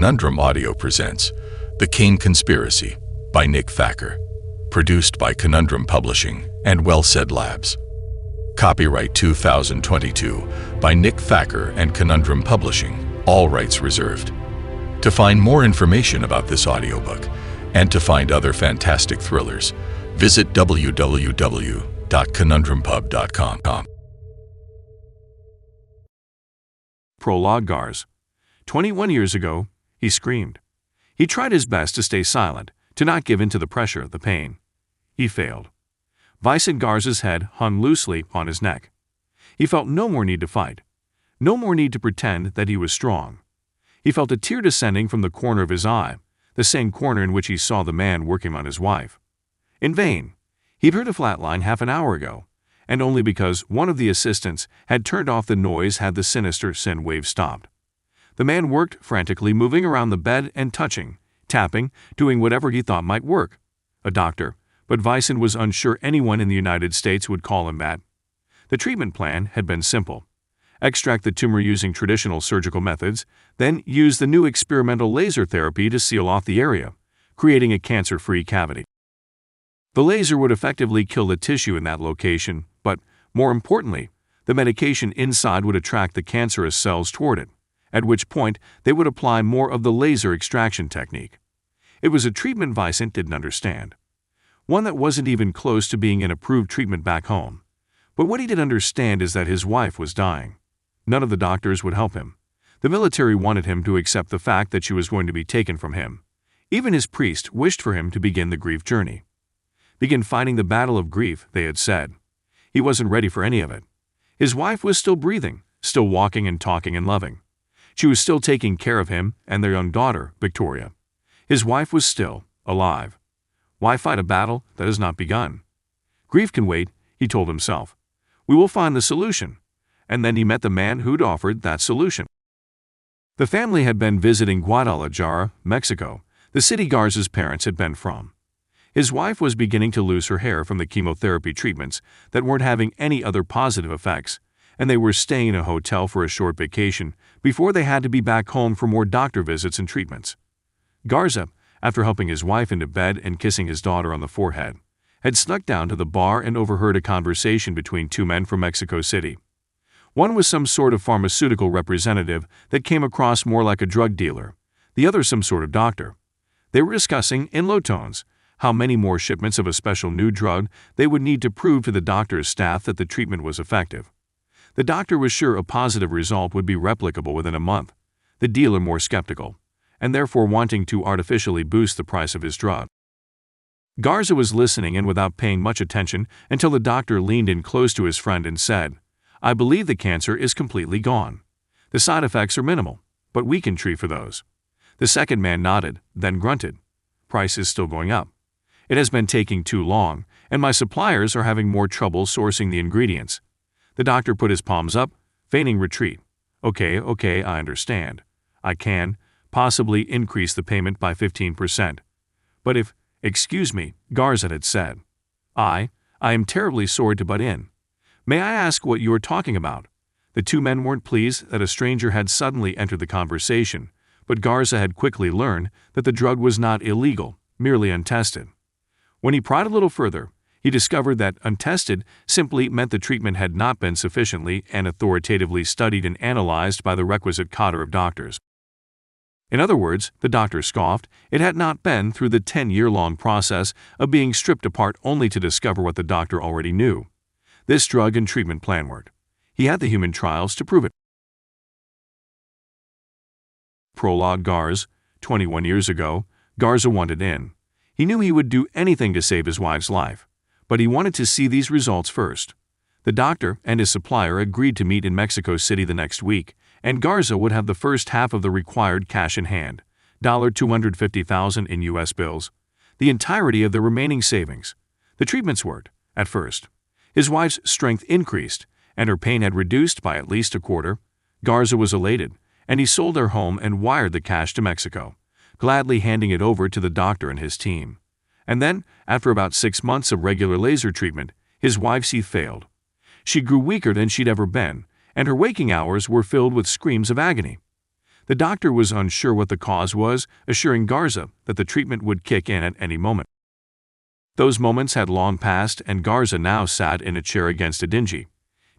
Conundrum Audio presents The Cain Conspiracy by Nick Thacker, produced by Conundrum Publishing and Well Said Labs. Copyright 2022 by Nick Thacker and Conundrum Publishing, all rights reserved. To find more information about this audiobook and to find other fantastic thrillers, visit www.conundrumpub.com. Prologue. Garza. 21 years ago, he screamed. He tried his best to stay silent, to not give in to the pressure of the pain. He failed. Vicente Garza's head hung loosely on his neck. He felt no more need to fight, no more need to pretend that he was strong. He felt a tear descending from the corner of his eye, the same corner in which he saw the man working on his wife. In vain. He'd heard a flatline half an hour ago, and only because one of the assistants had turned off the noise had the sinister sin wave stopped. The man worked frantically, moving around the bed and touching, tapping, doing whatever he thought might work. A doctor, but Vicente was unsure anyone in the United States would call him that. The treatment plan had been simple. Extract the tumor using traditional surgical methods, then use the new experimental laser therapy to seal off the area, creating a cancer-free cavity. The laser would effectively kill the tissue in that location, but, more importantly, the medication inside would attract the cancerous cells toward it, at which point they would apply more of the laser extraction technique. It was a treatment Vicente didn't understand, one that wasn't even close to being an approved treatment back home. But what he did understand is that his wife was dying. None of the doctors would help him. The military wanted him to accept the fact that she was going to be taken from him. Even his priest wished for him to begin the grief journey. Begin fighting the battle of grief, they had said. He wasn't ready for any of it. His wife was still breathing, still walking and talking and loving. She was still taking care of him and their young daughter, Victoria. His wife was still alive. Why fight a battle that has not begun? Grief can wait, he told himself. We will find the solution. And then he met the man who'd offered that solution. The family had been visiting Guadalajara, Mexico, the city Garza's parents had been from. His wife was beginning to lose her hair from the chemotherapy treatments that weren't having any other positive effects, and they were staying in a hotel for a short vacation before they had to be back home for more doctor visits and treatments. Garza, after helping his wife into bed and kissing his daughter on the forehead, had snuck down to the bar and overheard a conversation between two men from Mexico City. One was some sort of pharmaceutical representative that came across more like a drug dealer, the other some sort of doctor. They were discussing, in low tones, how many more shipments of a special new drug they would need to prove to the doctor's staff that the treatment was effective. The doctor was sure a positive result would be replicable within a month, the dealer more skeptical, and therefore wanting to artificially boost the price of his drug. Garza was listening and without paying much attention until the doctor leaned in close to his friend and said, I believe the cancer is completely gone. The side effects are minimal, but we can treat for those. The second man nodded, then grunted. Price is still going up. It has been taking too long, and my suppliers are having more trouble sourcing the ingredients. The doctor put his palms up, feigning retreat. Okay, I understand. I can, possibly increase the payment by 15%. But if, excuse me, Garza had said. I am terribly sorry to butt in. May I ask what you are talking about? The two men weren't pleased that a stranger had suddenly entered the conversation, but Garza had quickly learned that the drug was not illegal, merely untested. When he pried a little further, he discovered that untested simply meant the treatment had not been sufficiently and authoritatively studied and analyzed by the requisite cadre of doctors. In other words, the doctor scoffed, it had not been through the 10-year-long process of being stripped apart only to discover what the doctor already knew. This drug and treatment plan worked. He had the human trials to prove it. Prologue. Garza. 21 years ago, Garza wanted in. He knew he would do anything to save his wife's life, but he wanted to see these results first. The doctor and his supplier agreed to meet in Mexico City the next week, and Garza would have the first half of the required cash in hand, $250,000 in U.S. bills, the entirety of the remaining savings. The treatments worked, at first. His wife's strength increased, and her pain had reduced by at least a quarter. Garza was elated, and he sold their home and wired the cash to Mexico, gladly handing it over to the doctor and his team. And then, after about 6 months of regular laser treatment, his wife's health failed. She grew weaker than she'd ever been, and her waking hours were filled with screams of agony. The doctor was unsure what the cause was, assuring Garza that the treatment would kick in at any moment. Those moments had long passed, and Garza now sat in a chair against a dingy,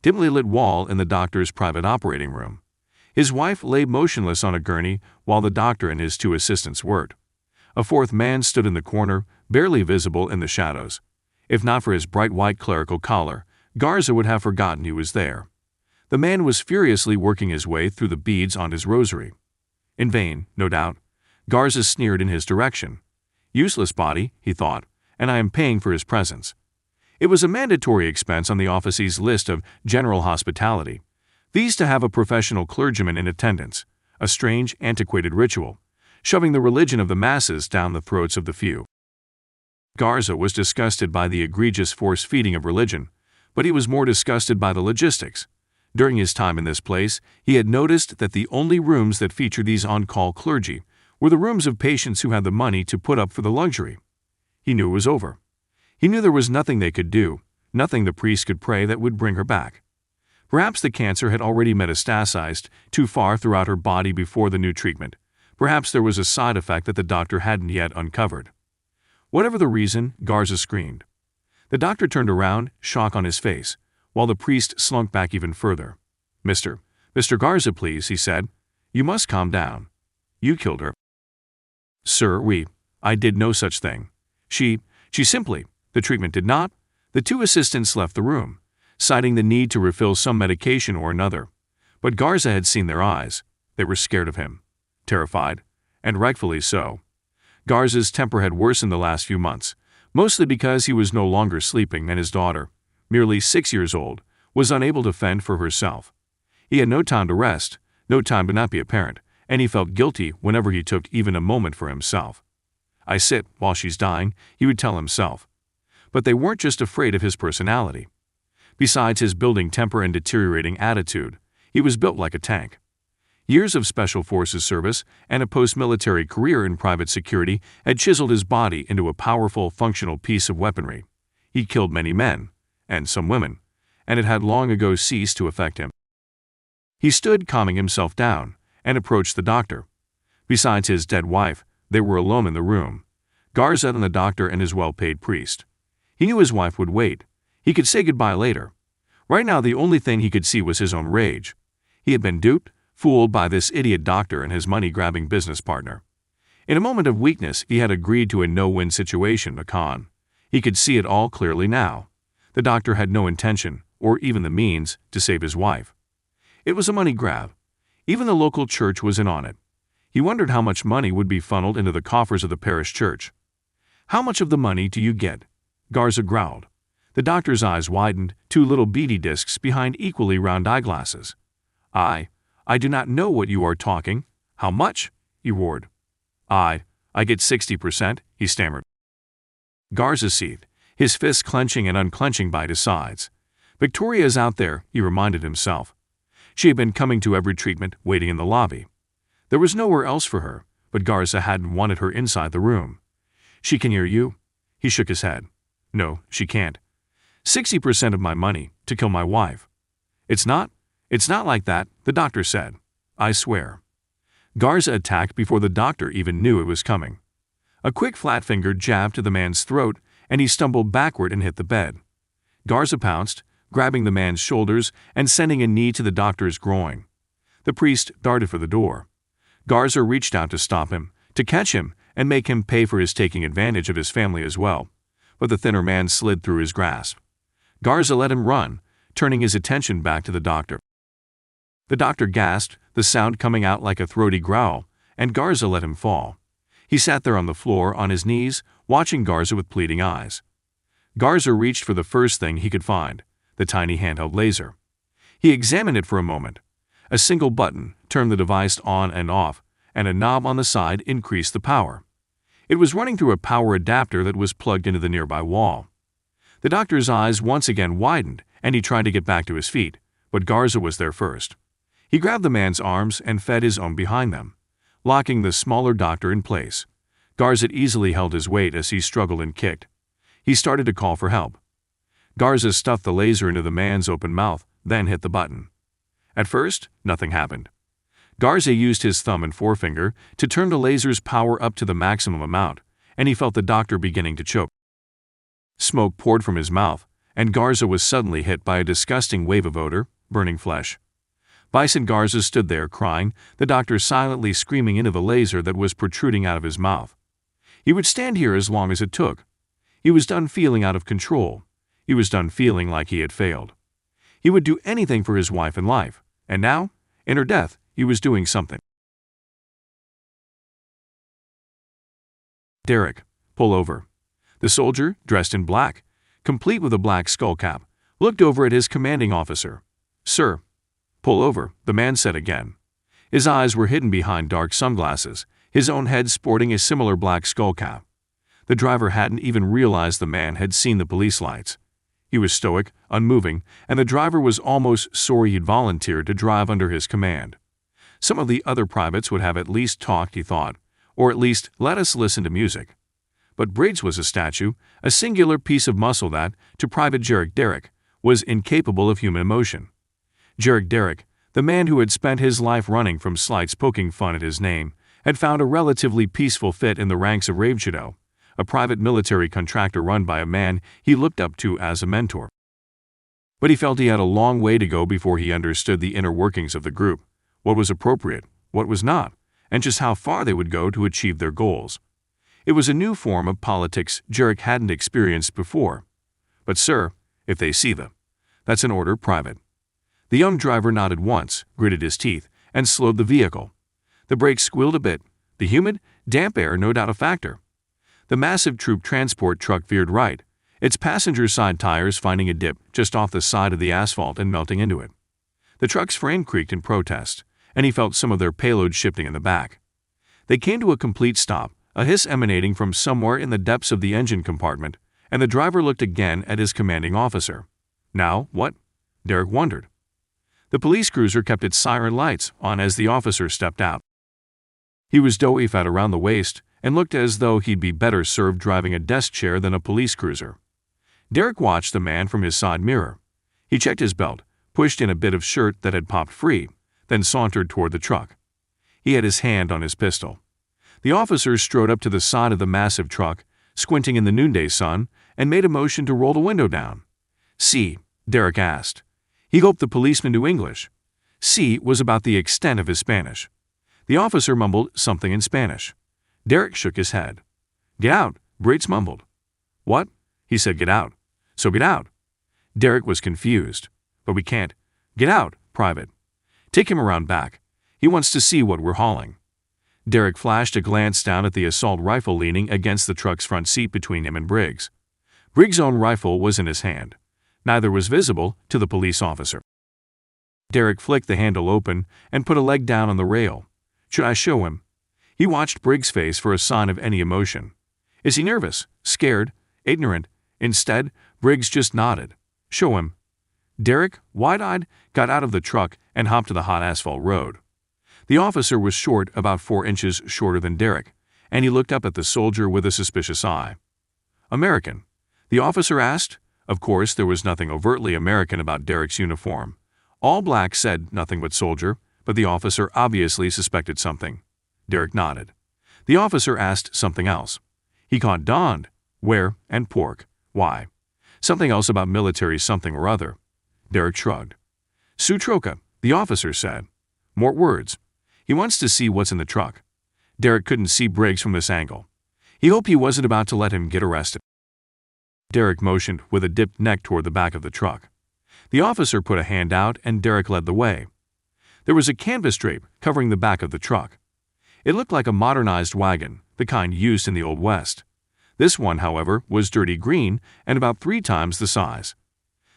dimly lit wall in the doctor's private operating room. His wife lay motionless on a gurney while the doctor and his 2 assistants worked. A 4th man stood in the corner, barely visible in the shadows. If not for his bright white clerical collar, Garza would have forgotten he was there. The man was furiously working his way through the beads on his rosary. In vain, no doubt. Garza sneered in his direction. Useless body, he thought, and I am paying for his presence. It was a mandatory expense on the office's list of general hospitality. These to have a professional clergyman in attendance, a strange, antiquated ritual, shoving the religion of the masses down the throats of the few. Garza was disgusted by the egregious force-feeding of religion, but he was more disgusted by the logistics. During his time in this place, he had noticed that the only rooms that featured these on-call clergy were the rooms of patients who had the money to put up for the luxury. He knew it was over. He knew there was nothing they could do, nothing the priest could pray that would bring her back. Perhaps the cancer had already metastasized too far throughout her body before the new treatment. Perhaps there was a side effect that the doctor hadn't yet uncovered. Whatever the reason, Garza screamed. The doctor turned around, shock on his face, while the priest slunk back even further. Mr. Garza, please, he said. You must calm down. You killed her. Sir, I did no such thing. She simply, the treatment did not. The 2 assistants left the room, citing the need to refill some medication or another. But Garza had seen their eyes. They were scared of him, terrified, and rightfully so. Garza's temper had worsened the last few months, mostly because he was no longer sleeping and his daughter, merely 6 years old, was unable to fend for herself. He had no time to rest, no time to not be a parent, and he felt guilty whenever he took even a moment for himself. I sit while she's dying, he would tell himself. But they weren't just afraid of his personality. Besides his building temper and deteriorating attitude, he was built like a tank. Years of Special Forces service and a post-military career in private security had chiseled his body into a powerful, functional piece of weaponry. He killed many men, and some women, and it had long ago ceased to affect him. He stood calming himself down and approached the doctor. Besides his dead wife, they were alone in the room, Garza and the doctor and his well-paid priest. He knew his wife would wait. He could say goodbye later. Right now the only thing he could see was his own rage. He had been duped, fooled by this idiot doctor and his money-grabbing business partner. In a moment of weakness, he had agreed to a no-win situation, a con. He could see it all clearly now. The doctor had no intention, or even the means, to save his wife. It was a money grab. Even the local church was in on it. He wondered how much money would be funneled into the coffers of the parish church. How much of the money do you get? Garza growled. The doctor's eyes widened, 2 little beady discs behind equally round eyeglasses. I do not know what you are talking. How much? He roared. I get 60%, he stammered. Garza seethed, his fists clenching and unclenching by his sides. Victoria's out there, he reminded himself. She had been coming to every treatment, waiting in the lobby. There was nowhere else for her, but Garza hadn't wanted her inside the room. She can hear you? He shook his head. No, she can't. 60% of my money, to kill my wife. It's not like that, the doctor said. I swear. Garza attacked before the doctor even knew it was coming. A quick flat finger jabbed to the man's throat, and he stumbled backward and hit the bed. Garza pounced, grabbing the man's shoulders and sending a knee to the doctor's groin. The priest darted for the door. Garza reached out to stop him, to catch him and make him pay for his taking advantage of his family as well, but the thinner man slid through his grasp. Garza let him run, turning his attention back to the doctor. The doctor gasped, the sound coming out like a throaty growl, and Garza let him fall. He sat there on the floor on his knees, watching Garza with pleading eyes. Garza reached for the first thing he could find, the tiny handheld laser. He examined it for a moment. A single button turned the device on and off, and a knob on the side increased the power. It was running through a power adapter that was plugged into the nearby wall. The doctor's eyes once again widened, and he tried to get back to his feet, but Garza was there first. He grabbed the man's arms and fed his own behind them, locking the smaller doctor in place. Garza easily held his weight as he struggled and kicked. He started to call for help. Garza stuffed the laser into the man's open mouth, then hit the button. At first, nothing happened. Garza used his thumb and forefinger to turn the laser's power up to the maximum amount, and he felt the doctor beginning to choke. Smoke poured from his mouth, and Garza was suddenly hit by a disgusting wave of odor, burning flesh. Vicente Garza stood there crying, the doctor silently screaming into the laser that was protruding out of his mouth. He would stand here as long as it took. He was done feeling out of control. He was done feeling like he had failed. He would do anything for his wife and life, and now, in her death, he was doing something. Derek, pull over. The soldier, dressed in black, complete with a black skull cap, looked over at his commanding officer. Sir, pull over, the man said again. His eyes were hidden behind dark sunglasses, his own head sporting a similar black skull cap. The driver hadn't even realized the man had seen the police lights. He was stoic, unmoving, and the driver was almost sorry he'd volunteered to drive under his command. Some of the other privates would have at least talked, he thought, or at least let us listen to music. But Briggs was a statue, a singular piece of muscle that, to Private Derek, was incapable of human emotion. Derek, the man who had spent his life running from slights poking fun at his name, had found a relatively peaceful fit in the ranks of Ravenshadow, a private military contractor run by a man he looked up to as a mentor. But he felt he had a long way to go before he understood the inner workings of the group, what was appropriate, what was not, and just how far they would go to achieve their goals. It was a new form of politics Derek hadn't experienced before. But sir, if they see that's an order, Private. The young driver nodded once, gritted his teeth, and slowed the vehicle. The brakes squealed a bit, the humid, damp air no doubt a factor. The massive troop transport truck veered right, its passenger side tires finding a dip just off the side of the asphalt and melting into it. The truck's frame creaked in protest, and he felt some of their payload shifting in the back. They came to a complete stop, a hiss emanating from somewhere in the depths of the engine compartment, and the driver looked again at his commanding officer. Now, what? Derek wondered. The police cruiser kept its siren lights on as the officer stepped out. He was doughy fat around the waist and looked as though he'd be better served driving a desk chair than a police cruiser. Derek watched the man from his side mirror. He checked his belt, pushed in a bit of shirt that had popped free, then sauntered toward the truck. He had his hand on his pistol. The officer strode up to the side of the massive truck, squinting in the noonday sun, and made a motion to roll the window down. See, Derek asked. He hoped the policeman knew English. See was about the extent of his Spanish. The officer mumbled something in Spanish. Derek shook his head. Get out, Briggs mumbled. What? He said get out. So get out. Derek was confused. But we can't. Get out, Private. Take him around back. He wants to see what we're hauling. Derek flashed a glance down at the assault rifle leaning against the truck's front seat between him and Briggs. Briggs' own rifle was in his hand. Neither was visible to the police officer. Derek flicked the handle open and put a leg down on the rail. Should I show him? He watched Briggs' face for a sign of any emotion. Is he nervous, scared, ignorant? Instead, Briggs just nodded. Show him. Derek, wide-eyed, got out of the truck and hopped to the hot asphalt road. The officer was short, about 4 inches shorter than Derek, and he looked up at the soldier with a suspicious eye. American? The officer asked. Of course, there was nothing overtly American about Derek's uniform. All black said nothing but soldier, but the officer obviously suspected something. Derek nodded. The officer asked something else. He caught donned, where, and pork, why. Something else about military something or other. Derek shrugged. Sutroka, the officer said. More words. He wants to see what's in the truck. Derek couldn't see Briggs from this angle. He hoped he wasn't about to let him get arrested. Derek motioned with a dipped neck toward the back of the truck. The officer put a hand out and Derek led the way. There was a canvas drape covering the back of the truck. It looked like a modernized wagon, the kind used in the Old West. This one, however, was dirty green and about 3 times the size.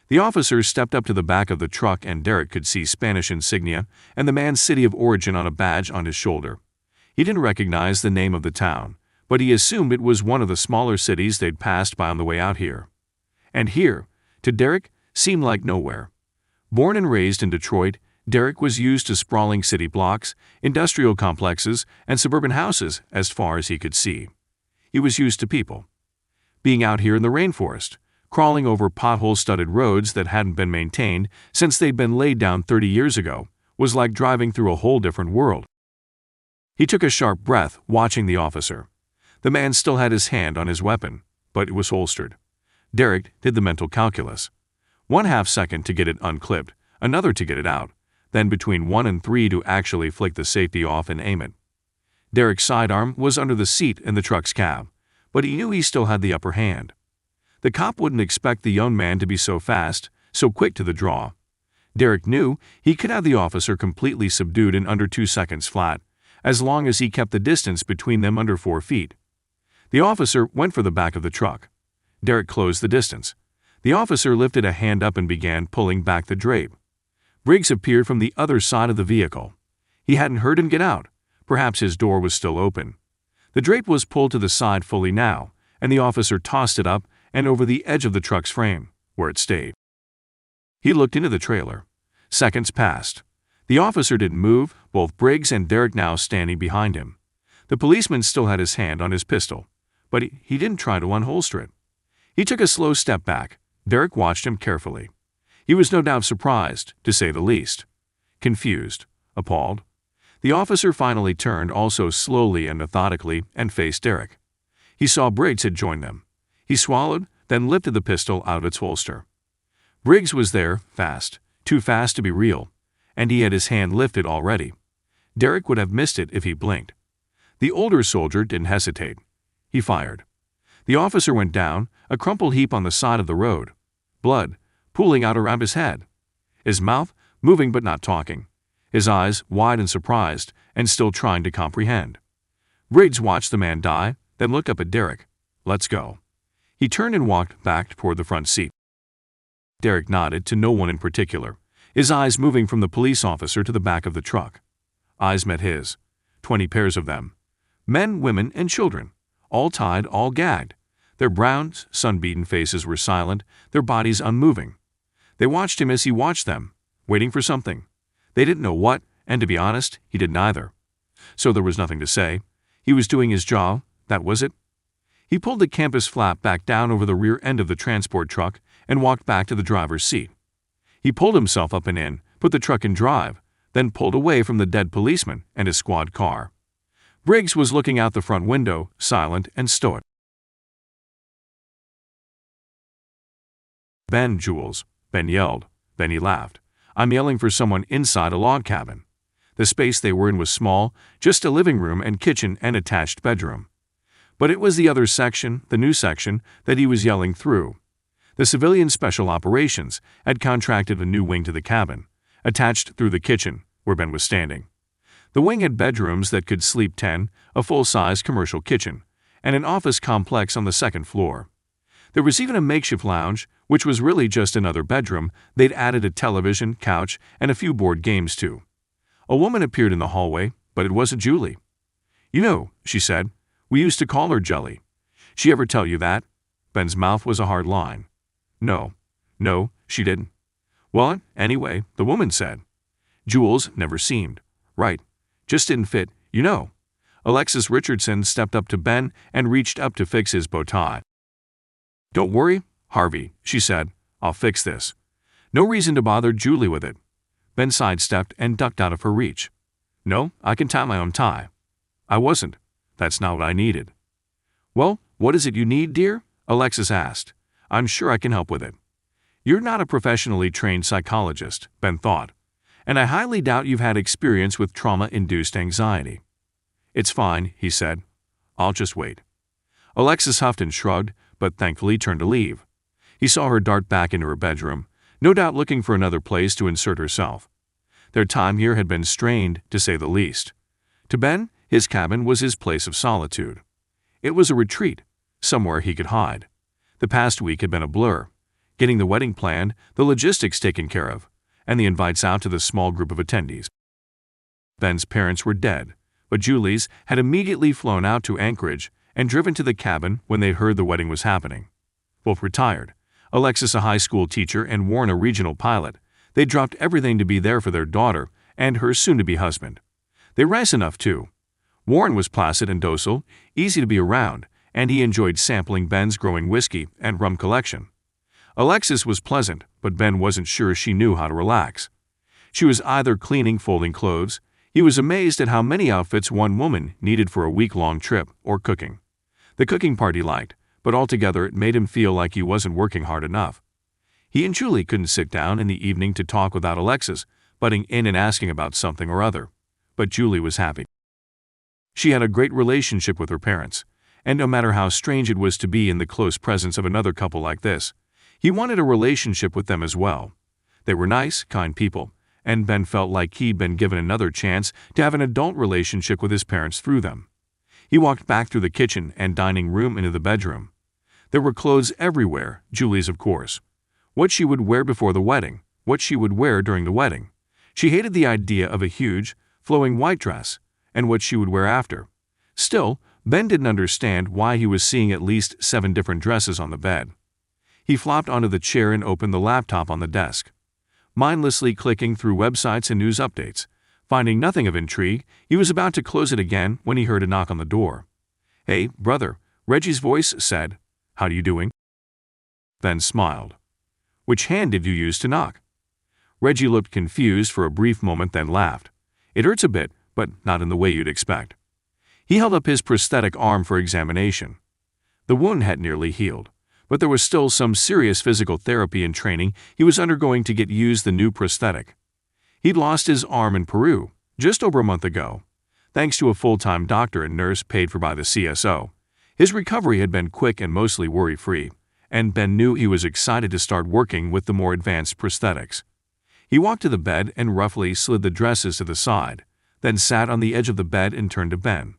The officer stepped up to the back of the truck and Derek could see Spanish insignia and the man's city of origin on a badge on his shoulder. He didn't recognize the name of the town, but he assumed it was one of the smaller cities they'd passed by on the way out here. And here, to Derek, seemed like nowhere. Born and raised in Detroit, Derek was used to sprawling city blocks, industrial complexes, and suburban houses as far as he could see. He was used to people. Being out here in the rainforest, crawling over pothole-studded roads that hadn't been maintained since they'd been laid down 30 years ago, was like driving through a whole different world. He took a sharp breath, watching the officer. The man still had his hand on his weapon, but it was holstered. Derek did the mental calculus. 1/2 second to get it unclipped, another to get it out, then between 1 and 3 to actually flick the safety off and aim it. Derek's sidearm was under the seat in the truck's cab, but he knew he still had the upper hand. The cop wouldn't expect the young man to be so fast, so quick to the draw. Derek knew he could have the officer completely subdued in under 2 seconds flat, as long as he kept the distance between them under 4 feet. The officer went for the back of the truck. Derek closed the distance. The officer lifted a hand up and began pulling back the drape. Briggs appeared from the other side of the vehicle. He hadn't heard him get out. Perhaps his door was still open. The drape was pulled to the side fully now, and the officer tossed it up and over the edge of the truck's frame, where it stayed. He looked into the trailer. Seconds passed. The officer didn't move, both Briggs and Derek now standing behind him. The policeman still had his hand on his pistol, but he didn't try to unholster it. He took a slow step back. Derek watched him carefully. He was no doubt surprised, to say the least. Confused, appalled. The officer finally turned, also slowly and methodically, and faced Derek. He saw Briggs had joined them. He swallowed, then lifted the pistol out of its holster. Briggs was there, fast, too fast to be real, and he had his hand lifted already. Derek would have missed it if he blinked. The older soldier didn't hesitate. He fired. The officer went down, a crumpled heap on the side of the road. Blood pooling out around his head. His mouth moving but not talking. His eyes wide and surprised, and still trying to comprehend. Briggs watched the man die, then looked up at Derek. "Let's go." He turned and walked back toward the front seat. Derek nodded to no one in particular, his eyes moving from the police officer to the back of the truck. Eyes met his. 20 pairs of them. Men, women, and children. All tied, all gagged. Their brown, sun-beaten faces were silent, their bodies unmoving. They watched him as he watched them, waiting for something. They didn't know what, and to be honest, he didn't either. So there was nothing to say. He was doing his job, that was it. He pulled the canvas flap back down over the rear end of the transport truck and walked back to the driver's seat. He pulled himself up and in, put the truck in drive, then pulled away from the dead policeman and his squad car. Briggs was looking out the front window, silent and stoic. "Ben, Jules," Ben yelled. Then he laughed. "I'm yelling for someone inside a log cabin." The space they were in was small, just a living room and kitchen and attached bedroom. But it was the other section, the new section, that he was yelling through. The civilian special operations had contracted a new wing to the cabin, attached through the kitchen, where Ben was standing. The wing had bedrooms that could sleep 10, a full-size commercial kitchen, and an office complex on the second floor. There was even a makeshift lounge, which was really just another bedroom they'd added a television, couch, and a few board games to. A woman appeared in the hallway, but it wasn't Julie. "You know," she said, "we used to call her Jelly. She ever tell you that?" Ben's mouth was a hard line. No, she didn't. "Well, anyway, the woman said." Jules never seemed. Right. Just didn't fit, you know. Alexis Richardson stepped up to Ben and reached up to fix his bow tie. "Don't worry, Harvey," she said. "I'll fix this." No reason to bother Julie with it. Ben sidestepped and ducked out of her reach. "No, I can tie my own tie." "I wasn't. That's not what I needed." "Well, what is it you need, dear?" Alexis asked. "I'm sure I can help with it." "You're not a professionally trained psychologist," Ben thought, "and I highly doubt you've had experience with trauma-induced anxiety." "It's fine," he said. "I'll just wait." Alexis huffed and shrugged, but thankfully turned to leave. He saw her dart back into her bedroom, no doubt looking for another place to insert herself. Their time here had been strained, to say the least. To Ben, his cabin was his place of solitude. It was a retreat, somewhere he could hide. The past week had been a blur. Getting the wedding planned, the logistics taken care of, and the invites out to the small group of attendees. Ben's parents were dead, but Julie's had immediately flown out to Anchorage and driven to the cabin when they heard the wedding was happening. Both retired, Alexis a high school teacher and Warren a regional pilot. They dropped everything to be there for their daughter and her soon-to-be husband. They raced enough, too. Warren was placid and docile, easy to be around, and he enjoyed sampling Ben's growing whiskey and rum collection. Alexis was pleasant, but Ben wasn't sure she knew how to relax. She was either cleaning, folding clothes. He was amazed at how many outfits one woman needed for a week-long trip, or cooking. The cooking part he liked, but altogether it made him feel like he wasn't working hard enough. He and Julie couldn't sit down in the evening to talk without Alexis butting in and asking about something or other. But Julie was happy. She had a great relationship with her parents, and no matter how strange it was to be in the close presence of another couple like this, he wanted a relationship with them as well. They were nice, kind people, and Ben felt like he'd been given another chance to have an adult relationship with his parents through them. He walked back through the kitchen and dining room into the bedroom. There were clothes everywhere, Julie's of course. What she would wear before the wedding, what she would wear during the wedding. She hated the idea of a huge, flowing white dress, and what she would wear after. Still, Ben didn't understand why he was seeing at least 7 different dresses on the bed. He flopped onto the chair and opened the laptop on the desk. Mindlessly clicking through websites and news updates, finding nothing of intrigue, he was about to close it again when he heard a knock on the door. "Hey, brother," Reggie's voice said. "How are you doing?" Ben smiled. "Which hand did you use to knock?" Reggie looked confused for a brief moment, then laughed. "It hurts a bit, but not in the way you'd expect." He held up his prosthetic arm for examination. The wound had nearly healed, but there was still some serious physical therapy and training he was undergoing to get used the new prosthetic. He'd lost his arm in Peru just over a month ago. Thanks to a full-time doctor and nurse paid for by the CSO, his recovery had been quick and mostly worry-free, and Ben knew he was excited to start working with the more advanced prosthetics. He walked to the bed and roughly slid the dresses to the side, then sat on the edge of the bed and turned to Ben.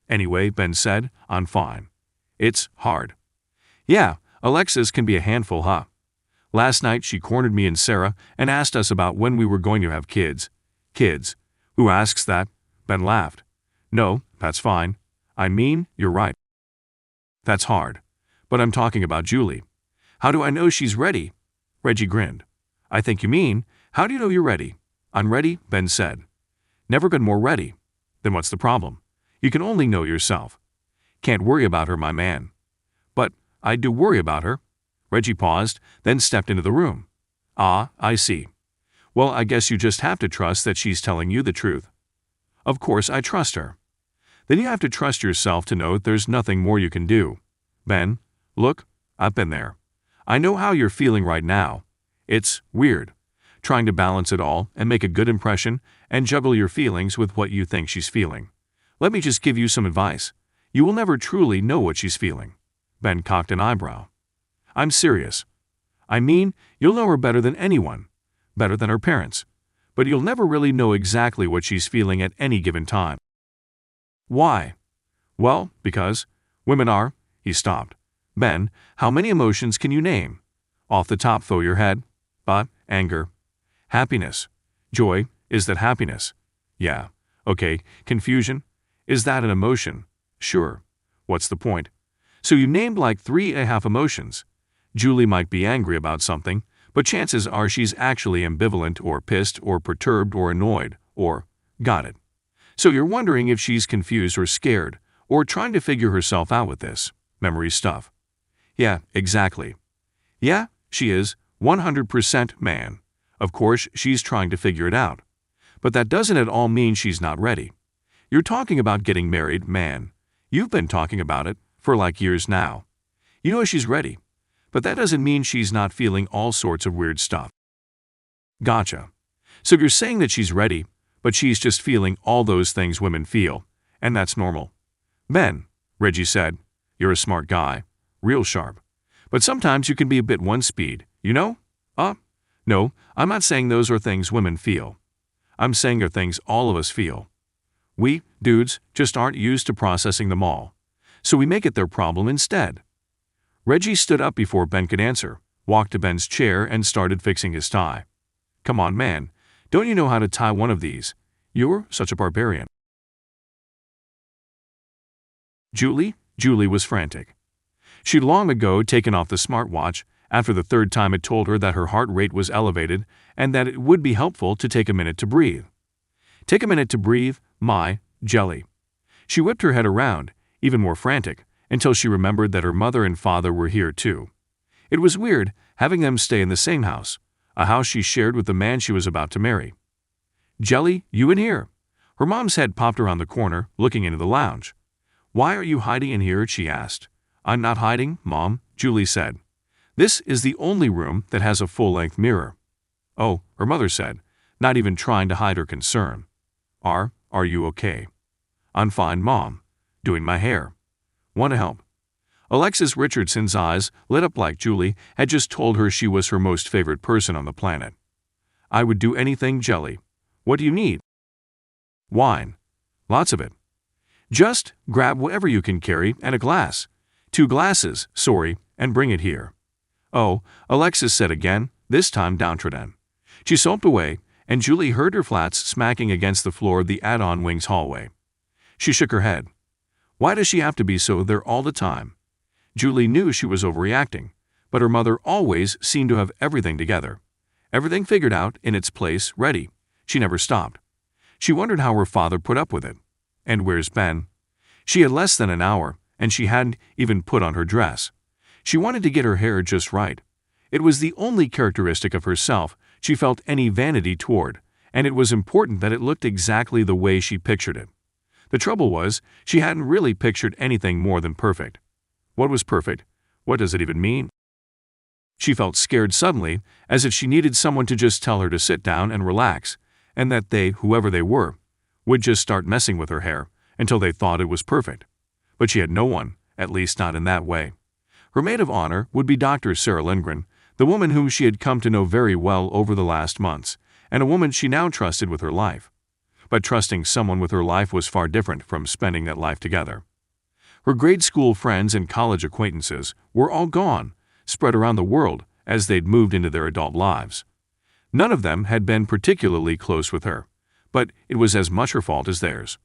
"Anyway," Ben said, "I'm fine. It's hard." "Yeah, Alexis can be a handful, huh? Last night she cornered me and Sarah and asked us about when we were going to have kids." "Kids? Who asks that?" Ben laughed. "No, that's fine. I mean, you're right. That's hard. But I'm talking about Julie. How do I know she's ready?" Reggie grinned. "I think you mean, how do you know you're ready?" "I'm ready," Ben said. "Never been more ready." "Then what's the problem? You can only know yourself." "Can't worry about her, my man." "But I do worry about her." Reggie paused, then stepped into the room. "Ah, I see. Well, I guess you just have to trust that she's telling you the truth." "Of course I trust her." "Then you have to trust yourself to know there's nothing more you can do." "Ben, look, I've been there. I know how you're feeling right now. It's weird, trying to balance it all and make a good impression and juggle your feelings with what you think she's feeling. Let me just give you some advice. You will never truly know what she's feeling." Ben cocked an eyebrow. "I'm serious. I mean, you'll know her better than anyone, better than her parents, but you'll never really know exactly what she's feeling at any given time." "Why?" "Well, because women are—" He stopped. "Ben, how many emotions can you name? Off the top, throw your head. Anger. Happiness. Joy. Is that happiness? Yeah. Okay. Confusion. Is that an emotion? Sure. What's the point? So you named like 3.5 emotions. Julie might be angry about something, but chances are she's actually ambivalent or pissed or perturbed or annoyed or, got it. So you're wondering if she's confused or scared or trying to figure herself out with this memory stuff. Yeah, exactly. Yeah, she is 100% man. Of course, she's trying to figure it out. But that doesn't at all mean she's not ready. You're talking about getting married, man. You've been talking about it for like years now. You know she's ready, but that doesn't mean she's not feeling all sorts of weird stuff." "Gotcha. So you're saying that she's ready, but she's just feeling all those things women feel, and that's normal." "Ben," Reggie said, "you're a smart guy, real sharp. But sometimes you can be a bit one-speed, you know? No, I'm not saying those are things women feel. I'm saying they're things all of us feel. We, dudes, just aren't used to processing them all. So we make it their problem instead." Reggie stood up before Ben could answer, walked to Ben's chair and started fixing his tie. "Come on, man. Don't you know how to tie one of these? You're such a barbarian." Julie was frantic. She'd long ago taken off the smartwatch after the 3rd time it told her that her heart rate was elevated and that it would be helpful to take a minute to breathe. Take a minute to breathe, my jelly. She whipped her head around, even more frantic, until she remembered that her mother and father were here too. It was weird having them stay in the same house, a house she shared with the man she was about to marry. Jelly, you in here?" Her mom's head popped around the corner, looking into the lounge. "Why are you hiding in here?" she asked. "I'm not hiding, Mom," Julie said. "This is the only room that has a full-length mirror." "Oh," her mother said, not even trying to hide her concern. Are you okay?" "I'm fine, Mom. Doing my hair. Want to help?" Alexis Richardson's eyes lit up like Julie had just told her she was her most favorite person on the planet. "I would do anything, Jelly. What do you need?" "Wine. Lots of it. Just grab whatever you can carry and a glass. 2 glasses, sorry, and bring it here." "Oh," Alexis said again, this time downtrodden. She sulked away, and Julie heard her flats smacking against the floor of the add-on wings hallway. She shook her head. Why does she have to be so there all the time? Julie knew she was overreacting, but her mother always seemed to have everything together. Everything figured out, in its place, ready. She never stopped. She wondered how her father put up with it. And where's Ben? She had less than an hour, and she hadn't even put on her dress. She wanted to get her hair just right. It was the only characteristic of herself she felt any vanity toward, and it was important that it looked exactly the way she pictured it. The trouble was, she hadn't really pictured anything more than perfect. What was perfect? What does it even mean? She felt scared suddenly, as if she needed someone to just tell her to sit down and relax, and that they, whoever they were, would just start messing with her hair until they thought it was perfect. But she had no one, at least not in that way. Her maid of honor would be Dr. Sarah Lindgren, the woman whom she had come to know very well over the last months, and a woman she now trusted with her life. But trusting someone with her life was far different from spending that life together. Her grade school friends and college acquaintances were all gone, spread around the world as they'd moved into their adult lives. None of them had been particularly close with her, but it was as much her fault as theirs.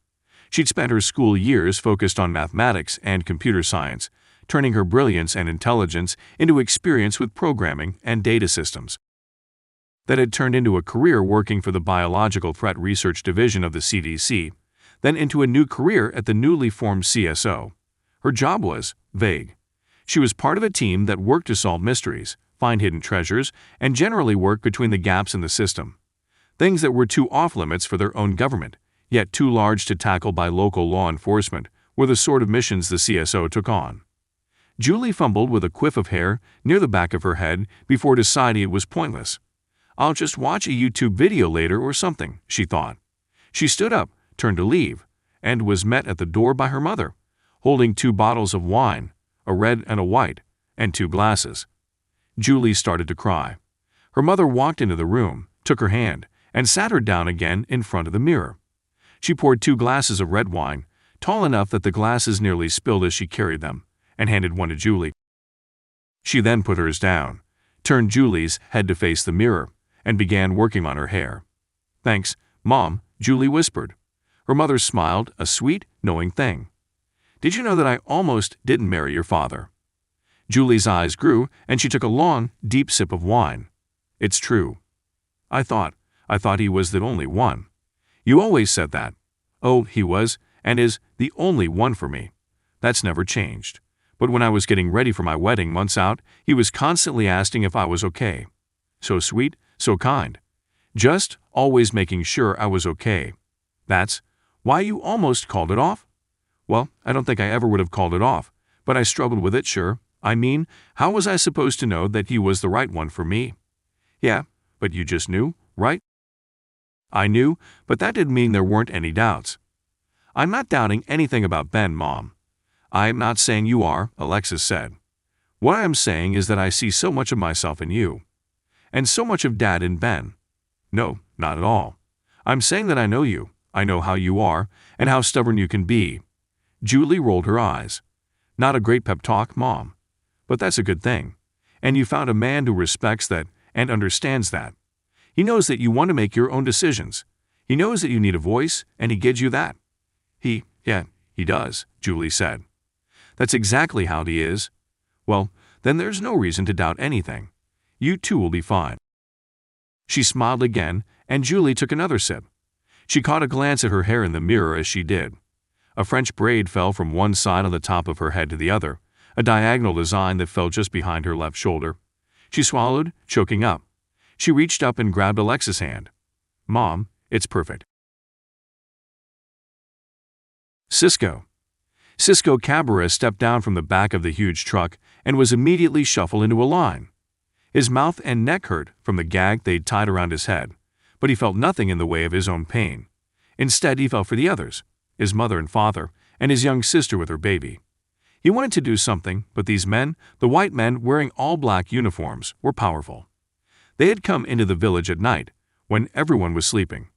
She'd spent her school years focused on mathematics and computer science, turning her brilliance and intelligence into experience with programming and data systems. That had turned into a career working for the Biological Threat Research Division of the CDC, then into a new career at the newly formed CSO. Her job was vague. She was part of a team that worked to solve mysteries, find hidden treasures, and generally work between the gaps in the system. Things that were too off-limits for their own government, yet too large to tackle by local law enforcement, were the sort of missions the CSO took on. Julie fumbled with a quiff of hair near the back of her head before deciding it was pointless. "I'll just watch a YouTube video later or something," she thought. She stood up, turned to leave, and was met at the door by her mother, holding 2 bottles of wine, a red and a white, and 2 glasses. Julie started to cry. Her mother walked into the room, took her hand, and sat her down again in front of the mirror. She poured 2 glasses of red wine, tall enough that the glasses nearly spilled as she carried them, and handed one to Julie. She then put hers down, turned Julie's head to face the mirror, and began working on her hair. "Thanks, Mom," Julie whispered. Her mother smiled, a sweet, knowing thing. "Did you know that I almost didn't marry your father?" Julie's eyes grew, and she took a long, deep sip of wine. "It's true. I thought he was the only one." "You always said that." "Oh, he was, and is, the only one for me. That's never changed. But when I was getting ready for my wedding months out, he was constantly asking if I was okay. So sweet, so kind. Just always making sure I was okay. That's why you almost called it off?" "Well, I don't think I ever would have called it off, but I struggled with it, sure. I mean, how was I supposed to know that he was the right one for me?" "Yeah, but you just knew, right?" "I knew, but that didn't mean there weren't any doubts." "I'm not doubting anything about Ben, Mom." "I'm not saying you are," Alexis said. "What I'm saying is that I see so much of myself in you. And so much of Dad in Ben." "No, not at all. I'm saying that I know you. I know how you are, and how stubborn you can be." Julie rolled her eyes. "Not a great pep talk, Mom. But that's a good thing. And you found a man who respects that and understands that. He knows that you want to make your own decisions. He knows that you need a voice, and he gives you that." He does," Julie said. "That's exactly how he is." "Well, then there's no reason to doubt anything. You two will be fine." She smiled again, and Julie took another sip. She caught a glance at her hair in the mirror as she did. A French braid fell from one side on the top of her head to the other, a diagonal design that fell just behind her left shoulder. She swallowed, choking up. She reached up and grabbed Alexis' hand. "Mom, It's perfect. Cisco. Cisco Cabrera stepped down from the back of the huge truck and was immediately shuffled into a line. His mouth and neck hurt from the gag they'd tied around his head, but he felt nothing in the way of his own pain. Instead, he felt for the others, his mother and father, and his young sister with her baby. He wanted to do something, but these men, the white men wearing all black uniforms, were powerful. They had come into the village at night, when everyone was sleeping.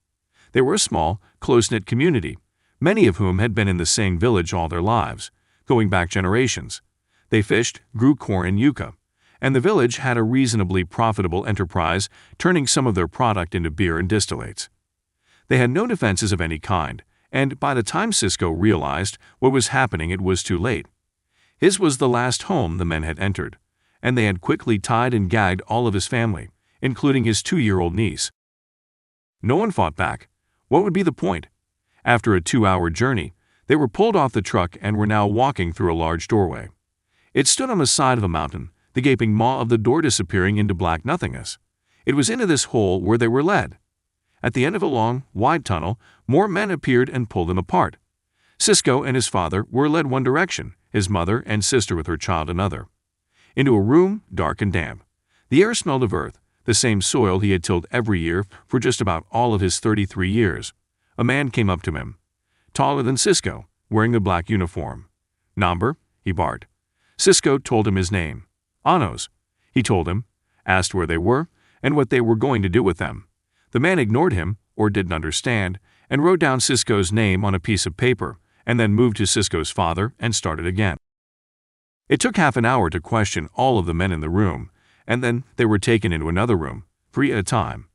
They were a small, close-knit community, many of whom had been in the same village all their lives, going back generations. They fished, grew corn and yucca, and the village had a reasonably profitable enterprise, turning some of their product into beer and distillates. They had no defenses of any kind, and by the time Cisco realized what was happening, it was too late. His was the last home the men had entered, and they had quickly tied and gagged all of his family, including his 2-year-old niece. No one fought back. What would be the point? After a 2-hour journey, they were pulled off the truck and were now walking through a large doorway. It stood on the side of a mountain, the gaping maw of the door disappearing into black nothingness. It was into this hole where they were led. At the end of a long, wide tunnel, more men appeared and pulled them apart. Cisco and his father were led one direction, his mother and sister with her child another. Into a room dark and damp. The air smelled of earth, the same soil he had tilled every year for just about all of his 33 years. A man came up to him, taller than Cisco, wearing the black uniform. "Number?" he barked. Cisco told him his name. "Anos," he told him, asked where they were, and what they were going to do with them. The man ignored him, or didn't understand, and wrote down Cisco's name on a piece of paper, and then moved to Cisco's father and started again. It took half an hour to question all of the men in the room, and then they were taken into another room, 3 at a time.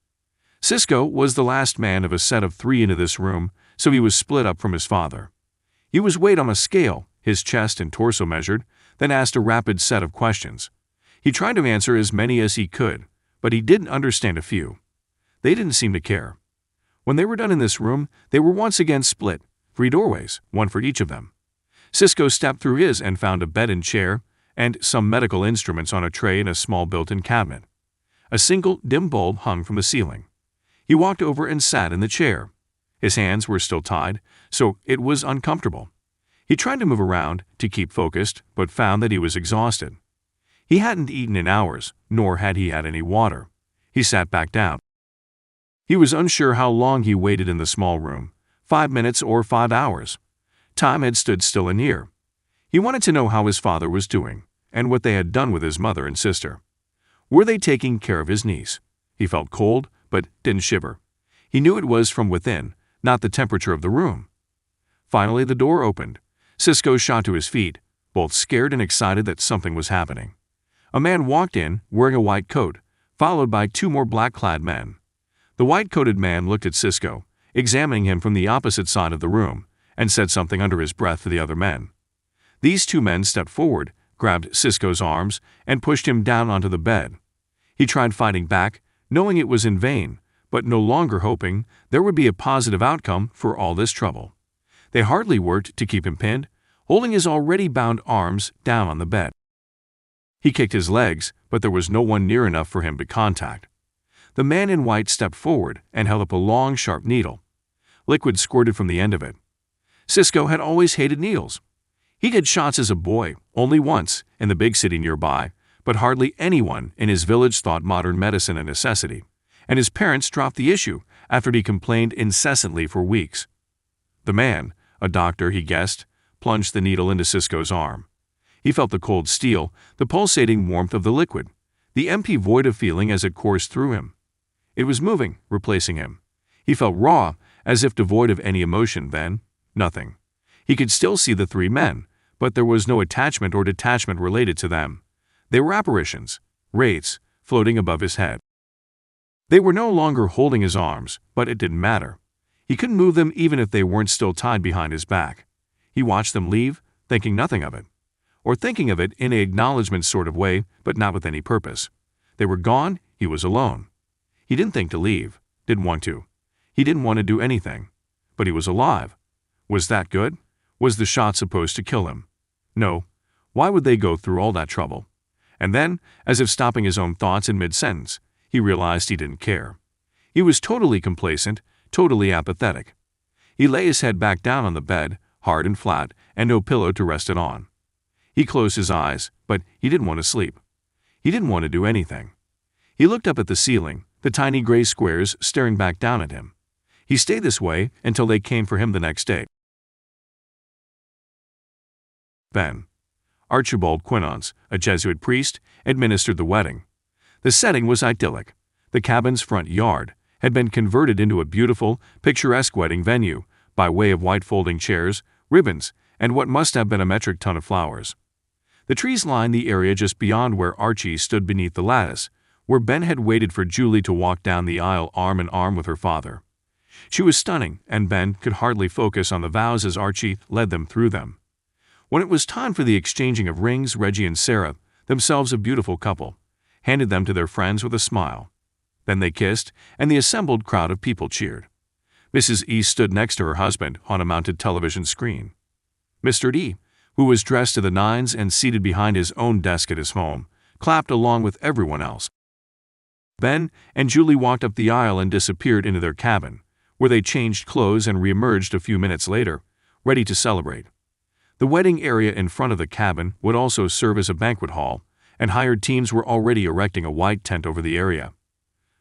Cisco was the last man of a set of 3 into this room, so he was split up from his father. He was weighed on a scale, his chest and torso measured, then asked a rapid set of questions. He tried to answer as many as he could, but he didn't understand a few. They didn't seem to care. When they were done in this room, they were once again split, 3 doorways, one for each of them. Cisco stepped through his and found a bed and chair, and some medical instruments on a tray in a small built-in cabinet. A single dim bulb hung from the ceiling. He walked over and sat in the chair. His hands were still tied, so it was uncomfortable. He tried to move around to keep focused, but found that he was exhausted. He hadn't eaten in hours, nor had he had any water. He sat back down. He was unsure how long he waited in the small room, 5 minutes or 5 hours. Time had stood still and near. He wanted to know how his father was doing, and what they had done with his mother and sister. Were they taking care of his niece? He felt cold, but didn't shiver. He knew it was from within, not the temperature of the room. Finally, the door opened. Cisco shot to his feet, both scared and excited that something was happening. A man walked in, wearing a white coat, followed by 2 more black-clad men. The white-coated man looked at Cisco, examining him from the opposite side of the room, and said something under his breath to the other men. These 2 men stepped forward, grabbed Cisco's arms, and pushed him down onto the bed. He tried fighting back, knowing it was in vain, but no longer hoping there would be a positive outcome for all this trouble. They hardly worked to keep him pinned, holding his already bound arms down on the bed. He kicked his legs, but there was no one near enough for him to contact. The man in white stepped forward and held up a long, sharp needle. Liquid squirted from the end of it. Cisco had always hated needles. He did shots as a boy, only once, in the big city nearby, but hardly anyone in his village thought modern medicine a necessity, and his parents dropped the issue after he complained incessantly for weeks. The man, a doctor he guessed, plunged the needle into Cisco's arm. He felt the cold steel, the pulsating warmth of the liquid, the empty void of feeling as it coursed through him. It was moving, replacing him. He felt raw, as if devoid of any emotion then, nothing. He could still see the 3 men, but there was no attachment or detachment related to them. They were apparitions, wraiths, floating above his head. They were no longer holding his arms, but it didn't matter. He couldn't move them even if they weren't still tied behind his back. He watched them leave, thinking nothing of it. Or thinking of it in an acknowledgement sort of way, but not with any purpose. They were gone, he was alone. He didn't think to leave, didn't want to. He didn't want to do anything. But he was alive. Was that good? Was the shot supposed to kill him? No. Why would they go through all that trouble? And then, as if stopping his own thoughts in mid-sentence, he realized he didn't care. He was totally complacent, totally apathetic. He lay his head back down on the bed, hard and flat, and no pillow to rest it on. He closed his eyes, but he didn't want to sleep. He didn't want to do anything. He looked up at the ceiling, the tiny gray squares staring back down at him. He stayed this way until they came for him the next day. Ben. Archibald Quinance, a Jesuit priest, administered the wedding. The setting was idyllic. The cabin's front yard had been converted into a beautiful, picturesque wedding venue by way of white folding chairs, ribbons, and what must have been a metric ton of flowers. The trees lined the area just beyond where Archie stood beneath the lattice, where Ben had waited for Julie to walk down the aisle arm in arm with her father. She was stunning, and Ben could hardly focus on the vows as Archie led them through them. When it was time for the exchanging of rings, Reggie and Sarah, themselves a beautiful couple, handed them to their friends with a smile. Then they kissed, and the assembled crowd of people cheered. Mrs. E stood next to her husband on a mounted television screen. Mr. D, who was dressed to the nines and seated behind his own desk at his home, clapped along with everyone else. Ben and Julie walked up the aisle and disappeared into their cabin, where they changed clothes and reemerged a few minutes later, ready to celebrate. The wedding area in front of the cabin would also serve as a banquet hall, and hired teams were already erecting a white tent over the area.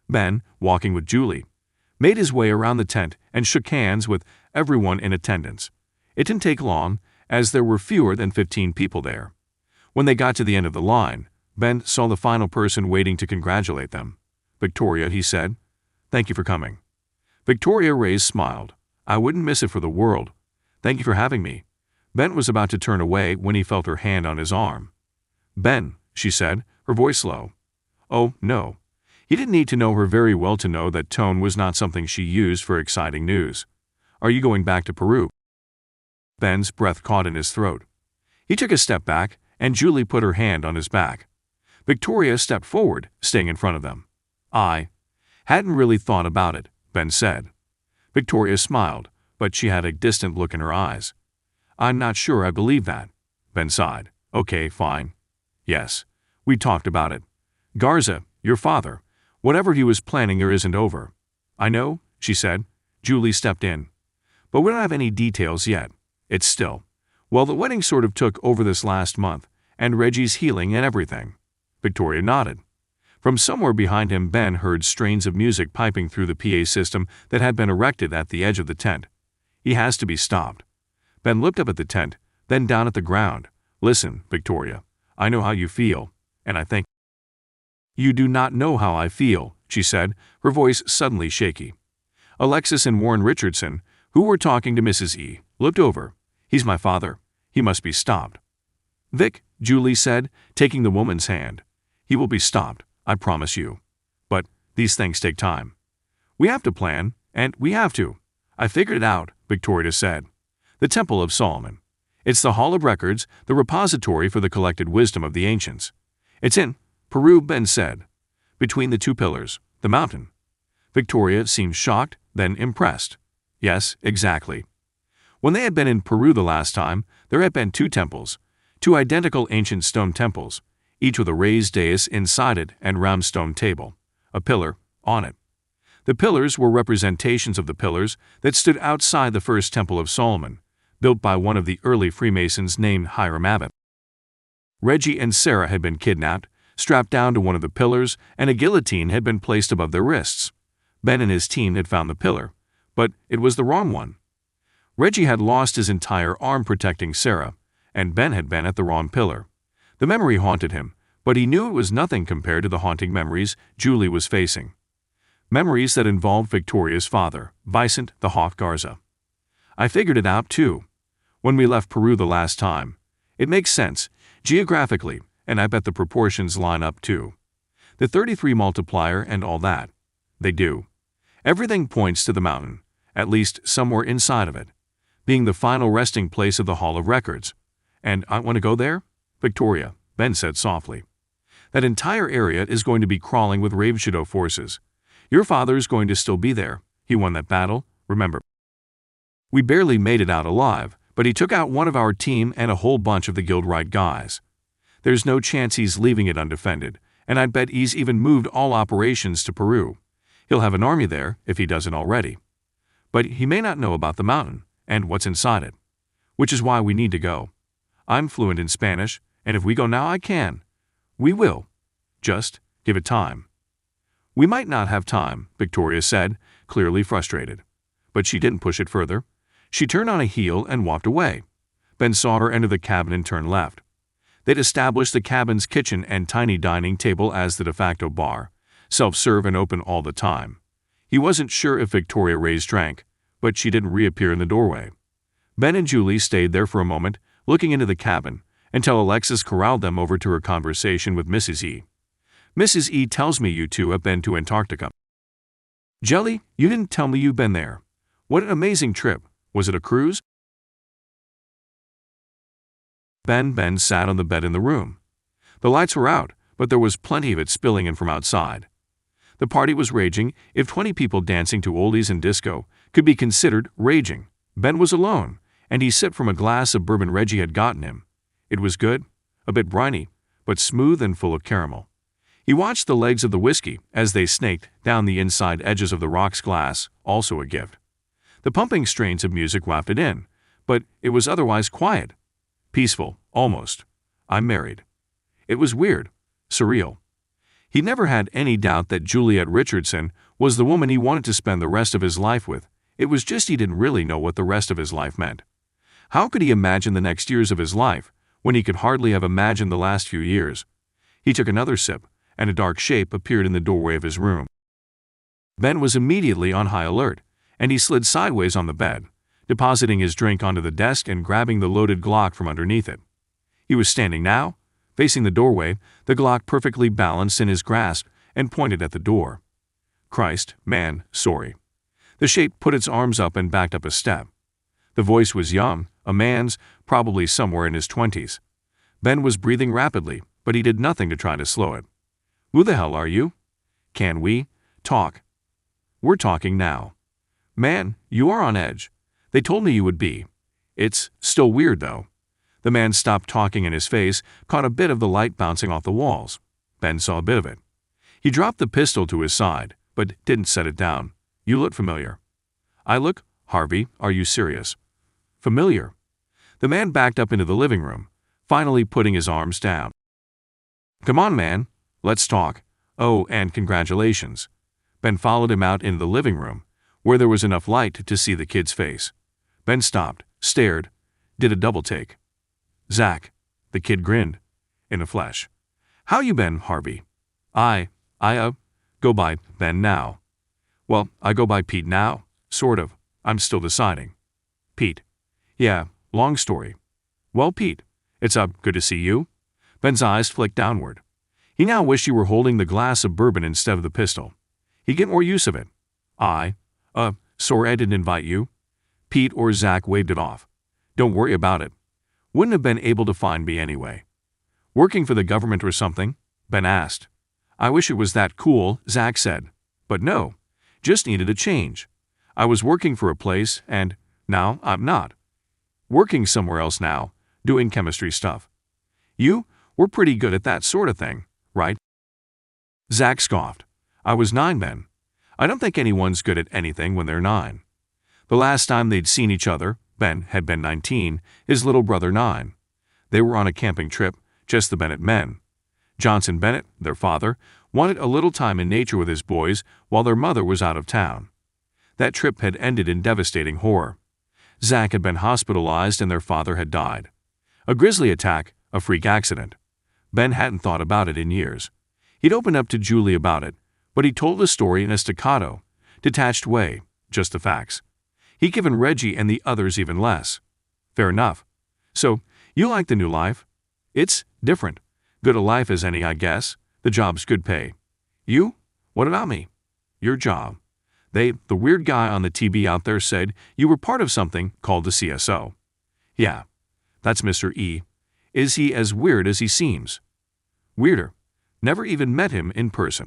Ben, walking with Julie, made his way around the tent and shook hands with everyone in attendance. It didn't take long, as there were fewer than 15 people there. When they got to the end of the line, Ben saw the final person waiting to congratulate them. "Victoria," he said, "thank you for coming." Victoria Reyes smiled. "I wouldn't miss it for the world. Thank you for having me." Ben was about to turn away when he felt her hand on his arm. "Ben," she said, her voice low. Oh, no. He didn't need to know her very well to know that tone was not something she used for exciting news. "Are you going back to Peru?" Ben's breath caught in his throat. He took a step back, and Julie put her hand on his back. Victoria stepped forward, staying in front of them. "I hadn't really thought about it," Ben said. Victoria smiled, but she had a distant look in her eyes. "I'm not sure I believe that." Ben sighed. "Okay, fine. Yes, we talked about it. Garza, your father, whatever he was planning there isn't over." "I know," she said. Julie stepped in. "But we don't have any details yet. It's still. Well, the wedding sort of took over this last month, and Reggie's healing and everything." Victoria nodded. From somewhere behind him, Ben heard strains of music piping through the PA system that had been erected at the edge of the tent. He has to be stopped. Ben looked up at the tent, then down at the ground. "Listen, Victoria, I know how you feel, and I think—" "You do not know how I feel," she said, her voice suddenly shaky. Alexis and Warren Richardson, who were talking to Mrs. E, looked over. "He's my father. He must be stopped." "Vic," Julie said, taking the woman's hand. "He will be stopped, I promise you. But these things take time. We have to plan, and we have to." "I figured it out," Victoria said. "The Temple of Solomon. It's the Hall of Records, the repository for the collected wisdom of the ancients. It's in Peru," Ben said. "Between the two pillars, the mountain." Victoria seemed shocked, then impressed. "Yes, exactly." When they had been in Peru the last time, there had been two temples, two identical ancient stone temples, each with a raised dais inside it and round stone table, a pillar on it. The pillars were representations of the pillars that stood outside the first Temple of Solomon, built by one of the early Freemasons named Hiram Abbott. Reggie and Sarah had been kidnapped, strapped down to one of the pillars, and a guillotine had been placed above their wrists. Ben and his team had found the pillar, but it was the wrong one. Reggie had lost his entire arm protecting Sarah, and Ben had been at the wrong pillar. The memory haunted him, but he knew it was nothing compared to the haunting memories Julie was facing. Memories that involved Victoria's father, Vicente the Hawk Garza. "I figured it out, too. When we left Peru the last time. It makes sense, geographically, and I bet the proportions line up, too. The 33 multiplier and all that. They do. Everything points to the mountain, at least somewhere inside of it, being the final resting place of the Hall of Records. And I want to go there?" "Victoria," Ben said softly. "That entire area is going to be crawling with Ravenshadow forces. Your father's going to still be there. He won that battle, remember. We barely made it out alive, but he took out one of our team and a whole bunch of the Guildright guys. There's no chance he's leaving it undefended, and I'd bet he's even moved all operations to Peru. He'll have an army there, if he doesn't already. but he may not know about the mountain and what's inside it, which is why we need to go. I'm fluent in Spanish, and if we go now I can. We will. Just give it time. We might not have time, Victoria said, clearly frustrated. But she didn't push it further. She turned on a heel and walked away. Ben saw her enter the cabin and turn left. They'd established the cabin's kitchen and tiny dining table as the de facto bar, self-serve and open all the time. He wasn't sure if Victoria Reyes drank, but she didn't reappear in the doorway. Ben and Julie stayed there for a moment, looking into the cabin, until Alexis corralled them over to her conversation with Mrs. E. Mrs. E tells me you two have been to Antarctica. Jelly, you didn't tell me you've been there. What an amazing trip. Was it a cruise? Ben sat on the bed in the room. The lights were out, but there was plenty of it spilling in from outside. The party was raging. If 20 people dancing to oldies and disco could be considered raging, Ben was alone, and he sipped from a glass of bourbon Reggie had gotten him. It was good, a bit briny, but smooth and full of caramel. He watched the legs of the whiskey as they snaked down the inside edges of the rocks glass, also a gift. The pumping strains of music wafted in, but it was otherwise quiet. Peaceful, almost. I'm married. It was weird, surreal. He never had any doubt that Juliet Richardson was the woman he wanted to spend the rest of his life with. It was just he didn't really know what the rest of his life meant. How could he imagine the next years of his life when he could hardly have imagined the last few years? He took another sip, and a dark shape appeared in the doorway of his room. Ben was immediately on high alert, and he slid sideways on the bed, depositing his drink onto the desk and grabbing the loaded Glock from underneath it. He was standing now, facing the doorway, the Glock perfectly balanced in his grasp and pointed at the door. Christ, man, sorry. The shape put its arms up and backed up a step. The voice was young, a man's, probably somewhere in his 20s. Ben was breathing rapidly, but he did nothing to try to slow it. Who the hell are you? Can we talk? We're talking now. Man, you are on edge. They told me you would be. It's still weird, though. The man stopped talking and his face caught a bit of the light bouncing off the walls. Ben saw a bit of it. He dropped the pistol to his side, but didn't set it down. You look familiar. I look? Harvey, are you serious? Familiar. The man backed up into the living room, finally putting his arms down. Come on, man. Let's talk. Oh, and congratulations. Ben followed him out into the living room, where there was enough light to see the kid's face. Ben stopped, stared, did a double take. Zach. The kid grinned. In the flesh. How you been, Harvey? I go by Ben now. Well, I go by Pete now. Sort of. I'm still deciding. Pete. Yeah, long story. Well, Pete, it's good to see you. Ben's eyes flicked downward. He now wished he were holding the glass of bourbon instead of the pistol. He'd get more use of it. Sorry I didn't invite you. Pete or Zach waved it off. Don't worry about it. Wouldn't have been able to find me anyway. Working for the government or something? Ben asked. I wish it was that cool, Zach said. But no, just needed a change. I was working for a place and now I'm not. Working somewhere else now, doing chemistry stuff. You were pretty good at that sort of thing, right? Zach scoffed. I was 9 then. I don't think anyone's good at anything when they're 9. The last time they'd seen each other, Ben had been 19, his little brother 9. They were on a camping trip, just the Bennett men. Johnson Bennett, their father, wanted a little time in nature with his boys while their mother was out of town. That trip had ended in devastating horror. Zach had been hospitalized and their father had died. A grisly attack, a freak accident. Ben hadn't thought about it in years. He'd opened up to Julie about it, but he told the story in a staccato, detached way, just the facts. He'd given Reggie and the others even less. Fair enough. So, you like the new life? It's different. Good a life as any, I guess. The job's good pay. You? What about me? Your job. The weird guy on the TV out there said you were part of something called the CSO. Yeah, that's Mr. E. Is he as weird as he seems? Weirder. Never even met him in person.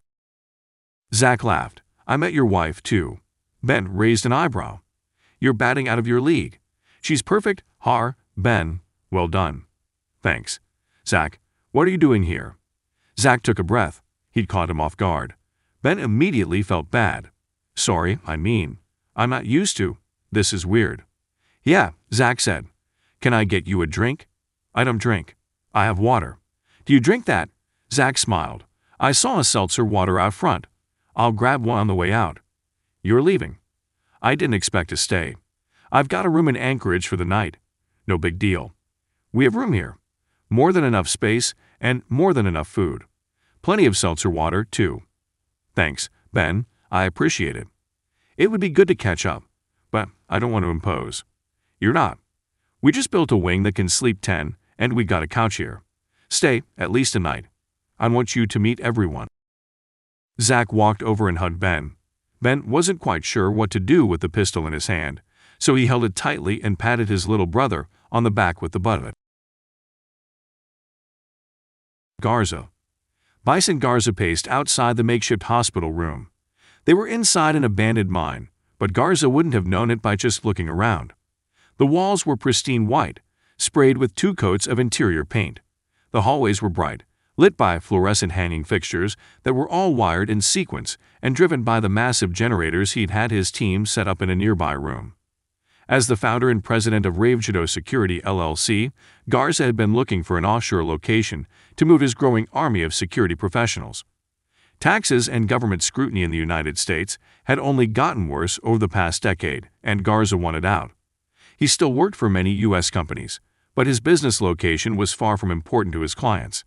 Zach laughed. I met your wife, too. Ben raised an eyebrow. You're batting out of your league. She's perfect, Ben. Well done. Thanks. Zach, what are you doing here? Zach took a breath. He'd caught him off guard. Ben immediately felt bad. Sorry, I'm not used to. This is weird. Yeah, Zach said. Can I get you a drink? I don't drink. I have water. Do you drink that? Zach smiled. I saw a seltzer water out front. I'll grab one on the way out. You're leaving. I didn't expect to stay. I've got a room in Anchorage for the night. No big deal. We have room here. More than enough space and more than enough food. Plenty of seltzer water, too. Thanks, Ben. I appreciate it. It would be good to catch up, but I don't want to impose. You're not. We just built a wing that can sleep 10, and we got a couch here. Stay at least a night. I want you to meet everyone. Zach walked over and hugged Ben. Ben wasn't quite sure what to do with the pistol in his hand, so he held it tightly and patted his little brother on the back with the butt of it. Garza. Vicente Garza paced outside the makeshift hospital room. They were inside an abandoned mine, but Garza wouldn't have known it by just looking around. The walls were pristine white, sprayed with 2 coats of interior paint. The hallways were bright, lit by fluorescent hanging fixtures that were all wired in sequence and driven by the massive generators he'd had his team set up in a nearby room. As the founder and president of Ravenshadow Security LLC, Garza had been looking for an offshore location to move his growing army of security professionals. Taxes and government scrutiny in the United States had only gotten worse over the past decade, and Garza wanted out. He still worked for many U.S. companies, but his business location was far from important to his clients.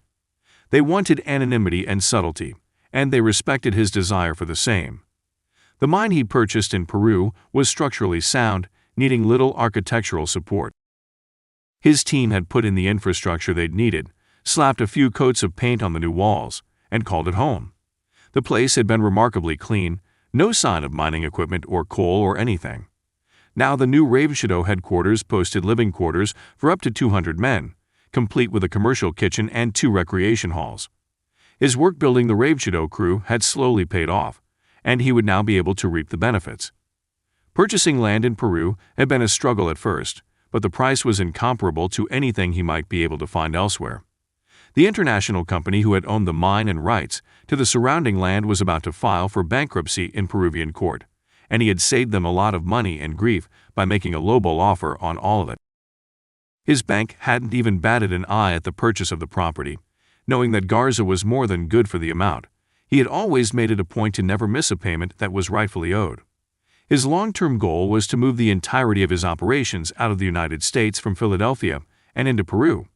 They wanted anonymity and subtlety, and they respected his desire for the same. The mine he purchased in Peru was structurally sound, needing little architectural support. His team had put in the infrastructure they'd needed, slapped a few coats of paint on the new walls, and called it home. The place had been remarkably clean, no sign of mining equipment or coal or anything. Now the new Ravenshadow headquarters posted living quarters for up to 200 men, complete with a commercial kitchen and 2 recreation halls. His work building the Ravenshadow crew had slowly paid off, and he would now be able to reap the benefits. Purchasing land in Peru had been a struggle at first, but the price was incomparable to anything he might be able to find elsewhere. The international company who had owned the mine and rights to the surrounding land was about to file for bankruptcy in Peruvian court, and he had saved them a lot of money and grief by making a lowball offer on all of it. His bank hadn't even batted an eye at the purchase of the property, knowing that Garza was more than good for the amount. He had always made it a point to never miss a payment that was rightfully owed. His long-term goal was to move the entirety of his operations out of the United States from Philadelphia and into Peru.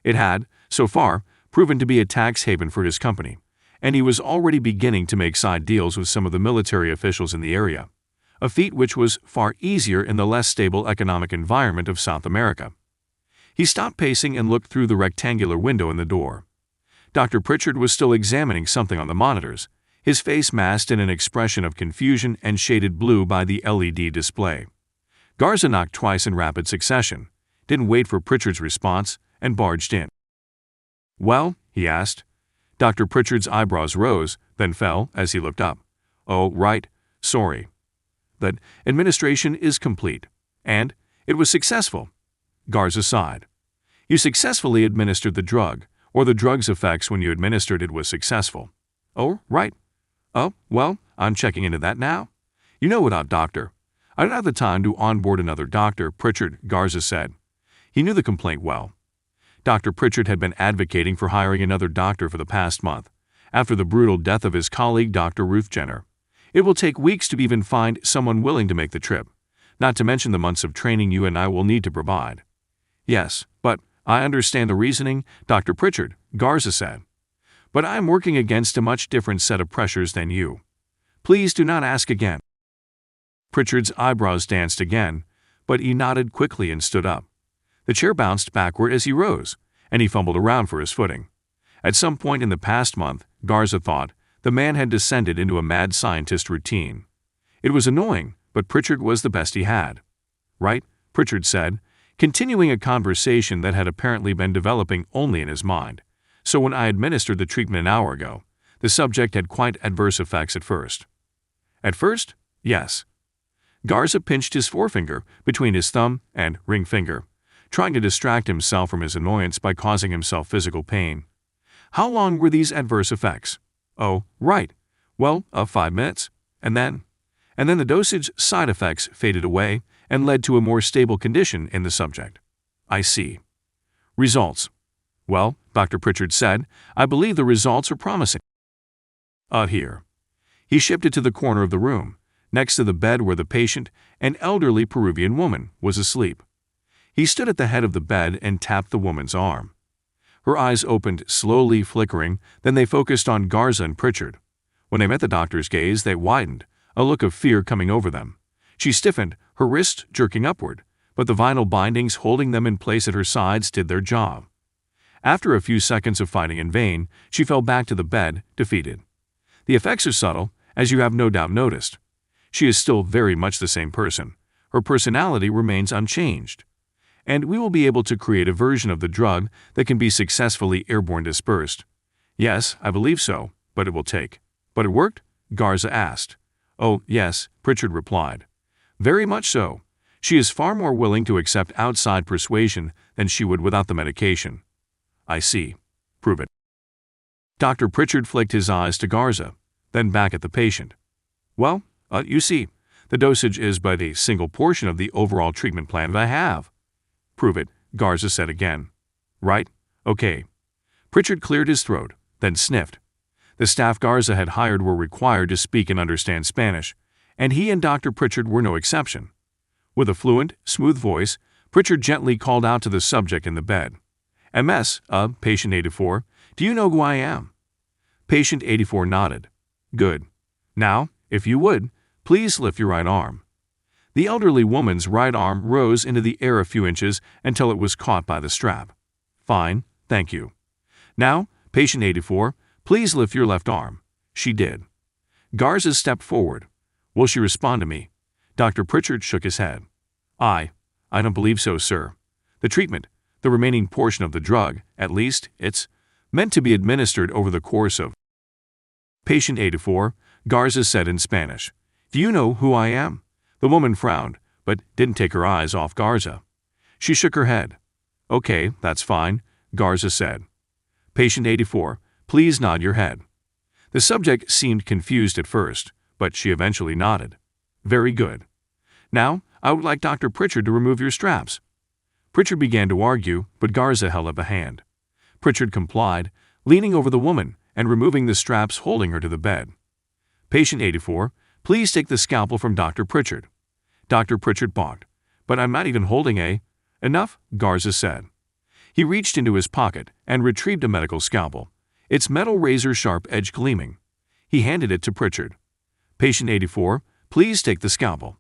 It had, so far, proven to be a tax haven for his company, and he was already beginning to make side deals with some of the military officials in the area, a feat which was far easier in the less stable economic environment of South America. He stopped pacing and looked through the rectangular window in the door. Dr. Pritchard was still examining something on the monitors, his face masked in an expression of confusion and shaded blue by the LED display. Garza knocked twice in rapid succession, didn't wait for Pritchard's response, and barged in. "Well?" he asked. Dr. Pritchard's eyebrows rose, then fell as he looked up. "Oh, right, sorry. The administration is complete, and it was successful." Garza sighed. "You successfully administered the drug, or the drug's effects when you administered it was successful." "Oh, right. Oh, well, I'm checking into that now. You know what, doctor? I don't have the time to onboard another doctor," Pritchard, Garza said. He knew the complaint well. Dr. Pritchard had been advocating for hiring another doctor for the past month, after the brutal death of his colleague Dr. Ruth Jenner. It will take weeks to even find someone willing to make the trip, not to mention the months of training you and I will need to provide. "Yes, but I understand the reasoning," Dr. Pritchard, Garza said. "But I am working against a much different set of pressures than you. Please do not ask again." Pritchard's eyebrows danced again, but he nodded quickly and stood up. The chair bounced backward as he rose, and he fumbled around for his footing. At some point in the past month, Garza thought, the man had descended into a mad scientist routine. It was annoying, but Pritchard was the best he had. "Right," Pritchard said, continuing a conversation that had apparently been developing only in his mind. "So when I administered the treatment an hour ago, the subject had quite adverse effects at first." "At first? Yes." Garza pinched his forefinger between his thumb and ring finger, trying to distract himself from his annoyance by causing himself physical pain. "How long were these adverse effects?" "Oh, right. Well, 5 minutes. And then?" and then the dosage side effects faded away and led to a more stable condition in the subject. I see. Results. Well, Dr. Pritchard said, I believe the results are promising. Here. He shifted to the corner of the room, next to the bed where the patient, an elderly Peruvian woman, was asleep. He stood at the head of the bed and tapped the woman's arm. Her eyes opened, slowly flickering, then they focused on Garza and Pritchard. When they met the doctor's gaze, they widened, a look of fear coming over them. She stiffened, her wrists jerking upward, but the vinyl bindings holding them in place at her sides did their job. After a few seconds of fighting in vain, she fell back to the bed, defeated. The effects are subtle, as you have no doubt noticed. She is still very much the same person. Her personality remains unchanged. And we will be able to create a version of the drug that can be successfully airborne dispersed. Yes, I believe so, but it will take. But it worked? Garza asked. Oh, yes, Pritchard replied. Very much so. She is far more willing to accept outside persuasion than she would without the medication. I see. Prove it. Dr. Pritchard flicked his eyes to Garza, then back at the patient. Well, you see, the dosage is but a single portion of the overall treatment plan that I have. Prove it, Garza said again. Right? Okay. Pritchard cleared his throat, then sniffed. The staff Garza had hired were required to speak and understand Spanish, and he and Dr. Pritchard were no exception. With a fluent, smooth voice, Pritchard gently called out to the subject in the bed. MS, patient 84, do you know who I am? Patient 84 nodded. Good. Now, if you would, please lift your right arm. The elderly woman's right arm rose into the air a few inches until it was caught by the strap. Fine, thank you. Now, patient 84, please lift your left arm. She did. Garza stepped forward. Will she respond to me? Dr. Pritchard shook his head. I don't believe so, sir. The treatment, the remaining portion of the drug, at least, it's meant to be administered over the course of. Patient 84, Garza said in Spanish. Do you know who I am? The woman frowned, but didn't take her eyes off Garza. She shook her head. Okay, that's fine, Garza said. Patient 84, please nod your head. The subject seemed confused at first, but she eventually nodded. Very good. Now, I would like Dr. Pritchard to remove your straps. Pritchard began to argue, but Garza held up a hand. Pritchard complied, leaning over the woman and removing the straps holding her to the bed. Patient 84, please take the scalpel from Dr. Pritchard. Dr. Pritchard balked. But I'm not even holding a. Enough, Garza said. He reached into his pocket and retrieved a medical scalpel, its metal razor-sharp edge gleaming. He handed it to Pritchard. Patient 84, please take the scalpel.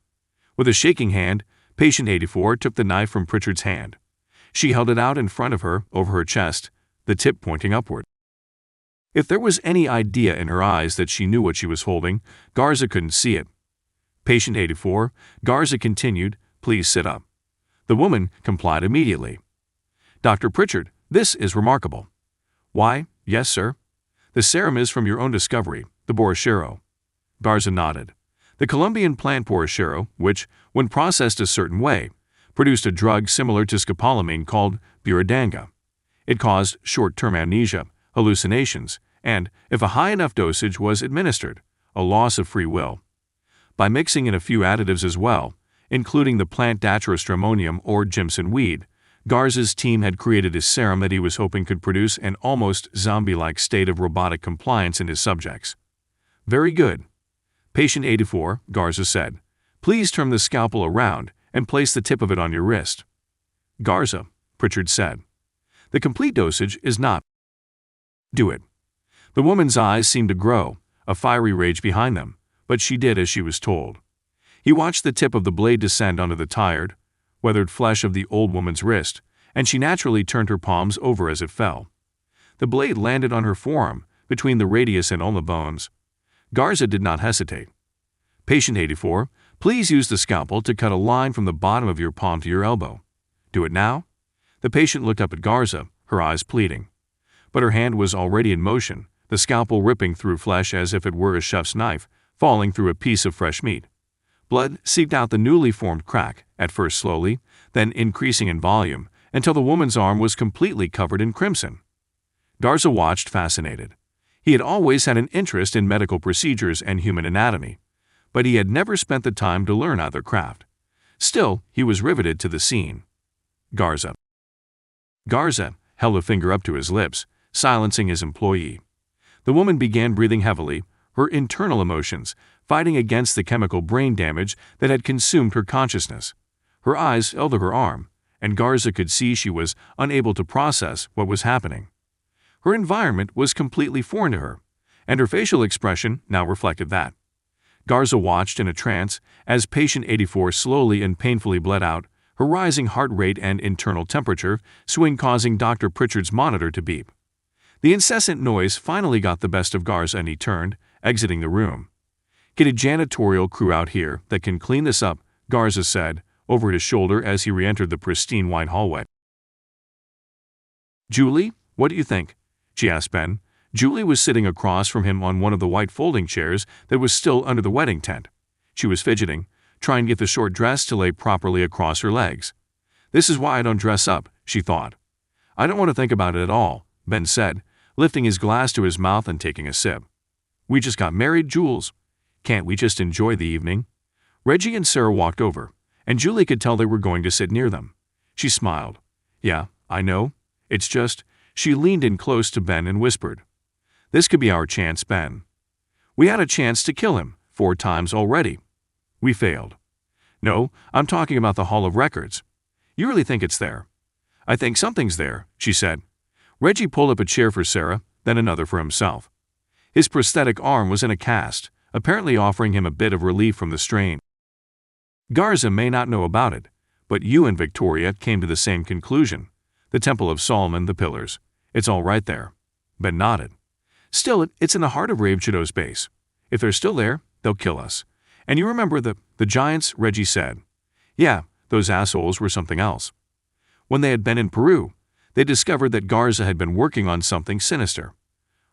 With a shaking hand, patient 84 took the knife from Pritchard's hand. She held it out in front of her, over her chest, the tip pointing upward. If there was any idea in her eyes that she knew what she was holding, Garza couldn't see it. Patient 84, Garza continued, please sit up. The woman complied immediately. Dr. Pritchard, this is remarkable. Why, yes, sir. The serum is from your own discovery, the borrachero. Garza nodded. The Colombian plant borrachero, which, when processed a certain way, produced a drug similar to scopolamine called burundanga. It caused short-term amnesia, hallucinations, and, if a high enough dosage was administered, a loss of free will. By mixing in a few additives as well, including the plant dachrostromonium or Jimson weed, Garza's team had created a serum that he was hoping could produce an almost zombie-like state of robotic compliance in his subjects. Very good. Patient 84, Garza said, please turn the scalpel around and place the tip of it on your wrist. Garza, Pritchard said. The complete dosage is not. Do it. The woman's eyes seemed to grow, a fiery rage behind them, but she did as she was told. He watched the tip of the blade descend onto the tired, weathered flesh of the old woman's wrist, and she naturally turned her palms over as it fell. The blade landed on her forearm, between the radius and ulna bones. Garza did not hesitate. Patient 84, please use the scalpel to cut a line from the bottom of your palm to your elbow. Do it now? The patient looked up at Garza, her eyes pleading. But her hand was already in motion, the scalpel ripping through flesh as if it were a chef's knife, falling through a piece of fresh meat. Blood seeped out the newly formed crack, at first slowly, then increasing in volume, until the woman's arm was completely covered in crimson. Garza watched, fascinated. He had always had an interest in medical procedures and human anatomy, but he had never spent the time to learn either craft. Still, he was riveted to the scene. Garza. Garza held a finger up to his lips, silencing his employee. The woman began breathing heavily, her internal emotions fighting against the chemical brain damage that had consumed her consciousness. Her eyes held to her arm, and Garza could see she was unable to process what was happening. Her environment was completely foreign to her, and her facial expression now reflected that. Garza watched in a trance as patient 84 slowly and painfully bled out, her rising heart rate and internal temperature swing causing Dr. Pritchard's monitor to beep. The incessant noise finally got the best of Garza and he turned, exiting the room. "Get a janitorial crew out here that can clean this up," Garza said, over his shoulder as he re-entered the pristine white hallway. "Julie, what do you think?" she asked Ben. Julie was sitting across from him on one of the white folding chairs that was still under the wedding tent. She was fidgeting, trying to get the short dress to lay properly across her legs. "This is why I don't dress up," she thought. "I don't want to think about it at all," Ben said, lifting his glass to his mouth and taking a sip. "We just got married, Jules. Can't we just enjoy the evening?" Reggie and Sarah walked over, and Julie could tell they were going to sit near them. She smiled. "Yeah, I know. It's just," she leaned in close to Ben and whispered, "This could be our chance, Ben. We had a chance to kill him 4 times already. We failed." "No, I'm talking about the Hall of Records. You really think it's there?" "I think something's there," she said. Reggie pulled up a chair for Sarah, then another for himself. His prosthetic arm was in a cast, apparently offering him a bit of relief from the strain. "Garza may not know about it, but you and Victoria came to the same conclusion. The Temple of Solomon, the pillars. It's all right there." Ben nodded. "Still, it's in the heart of Raveshadow's base. If they're still there, they'll kill us. And you remember the giants?" Reggie said. "Yeah, those assholes were something else. When they had been in Peru, they discovered that Garza had been working on something sinister,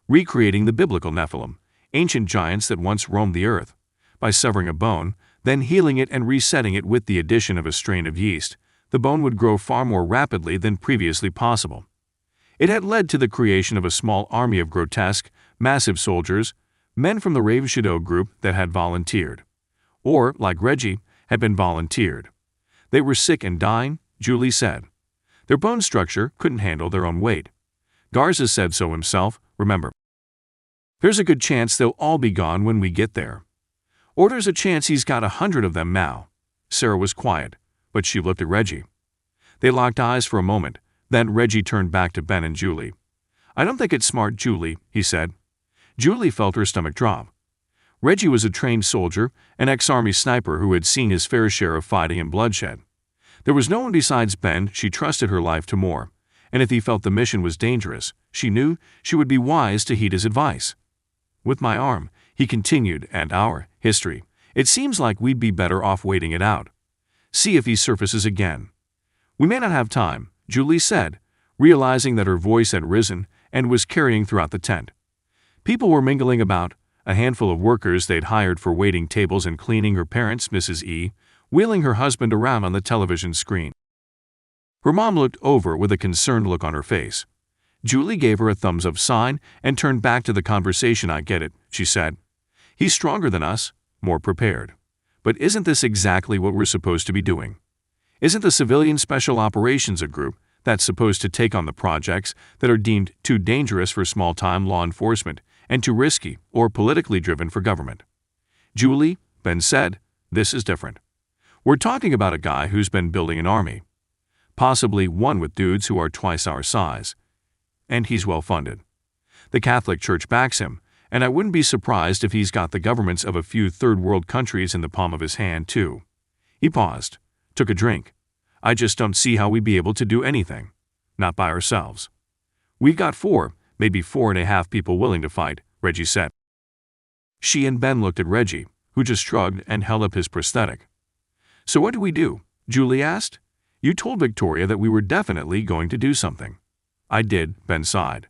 recreating the biblical Nephilim, ancient giants that once roamed the earth. By severing a bone, then healing it and resetting it with the addition of a strain of yeast, the bone would grow far more rapidly than previously possible. It had led to the creation of a small army of grotesque, massive soldiers, men from the Ravenshadow group that had volunteered. Or, like Reggie, had been volunteered. They were sick and dying, Julie said. Their bone structure couldn't handle their own weight. Garza said so himself, remember. "There's a good chance they'll all be gone when we get there. Or there's a chance he's got 100 of them now." Sarah was quiet, but she looked at Reggie. They locked eyes for a moment, then Reggie turned back to Ben and Julie. "I don't think it's smart, Julie," he said. Julie felt her stomach drop. Reggie was a trained soldier, an ex-army sniper who had seen his fair share of fighting and bloodshed. There was no one besides Ben she trusted her life to more, and if he felt the mission was dangerous, she knew she would be wise to heed his advice. "With my arm," he continued, "and our history, it seems like we'd be better off waiting it out. See if he surfaces again." "We may not have time," Julie said, realizing that her voice had risen and was carrying throughout the tent. People were mingling about, a handful of workers they'd hired for waiting tables and cleaning, her parents, Mrs. E., wheeling her husband around on the television screen. Her mom looked over with a concerned look on her face. Julie gave her a thumbs-up sign and turned back to the conversation. "I get it," she said. "He's stronger than us, more prepared. But isn't this exactly what we're supposed to be doing? Isn't the Civilian Special Operations a group that's supposed to take on the projects that are deemed too dangerous for small-time law enforcement and too risky or politically driven for government?" "Julie," Ben said, "this is different. We're talking about a guy who's been building an army. Possibly one with dudes who are twice our size. And he's well-funded. The Catholic Church backs him, and I wouldn't be surprised if he's got the governments of a few third-world countries in the palm of his hand, too." He paused, took a drink. "I just don't see how we'd be able to do anything. Not by ourselves." "We've got 4, maybe 4.5 people willing to fight," Reggie said. She and Ben looked at Reggie, who just shrugged and held up his prosthetic. "So what do we do?" Julie asked. "You told Victoria that we were definitely going to do something." "I did," Ben sighed.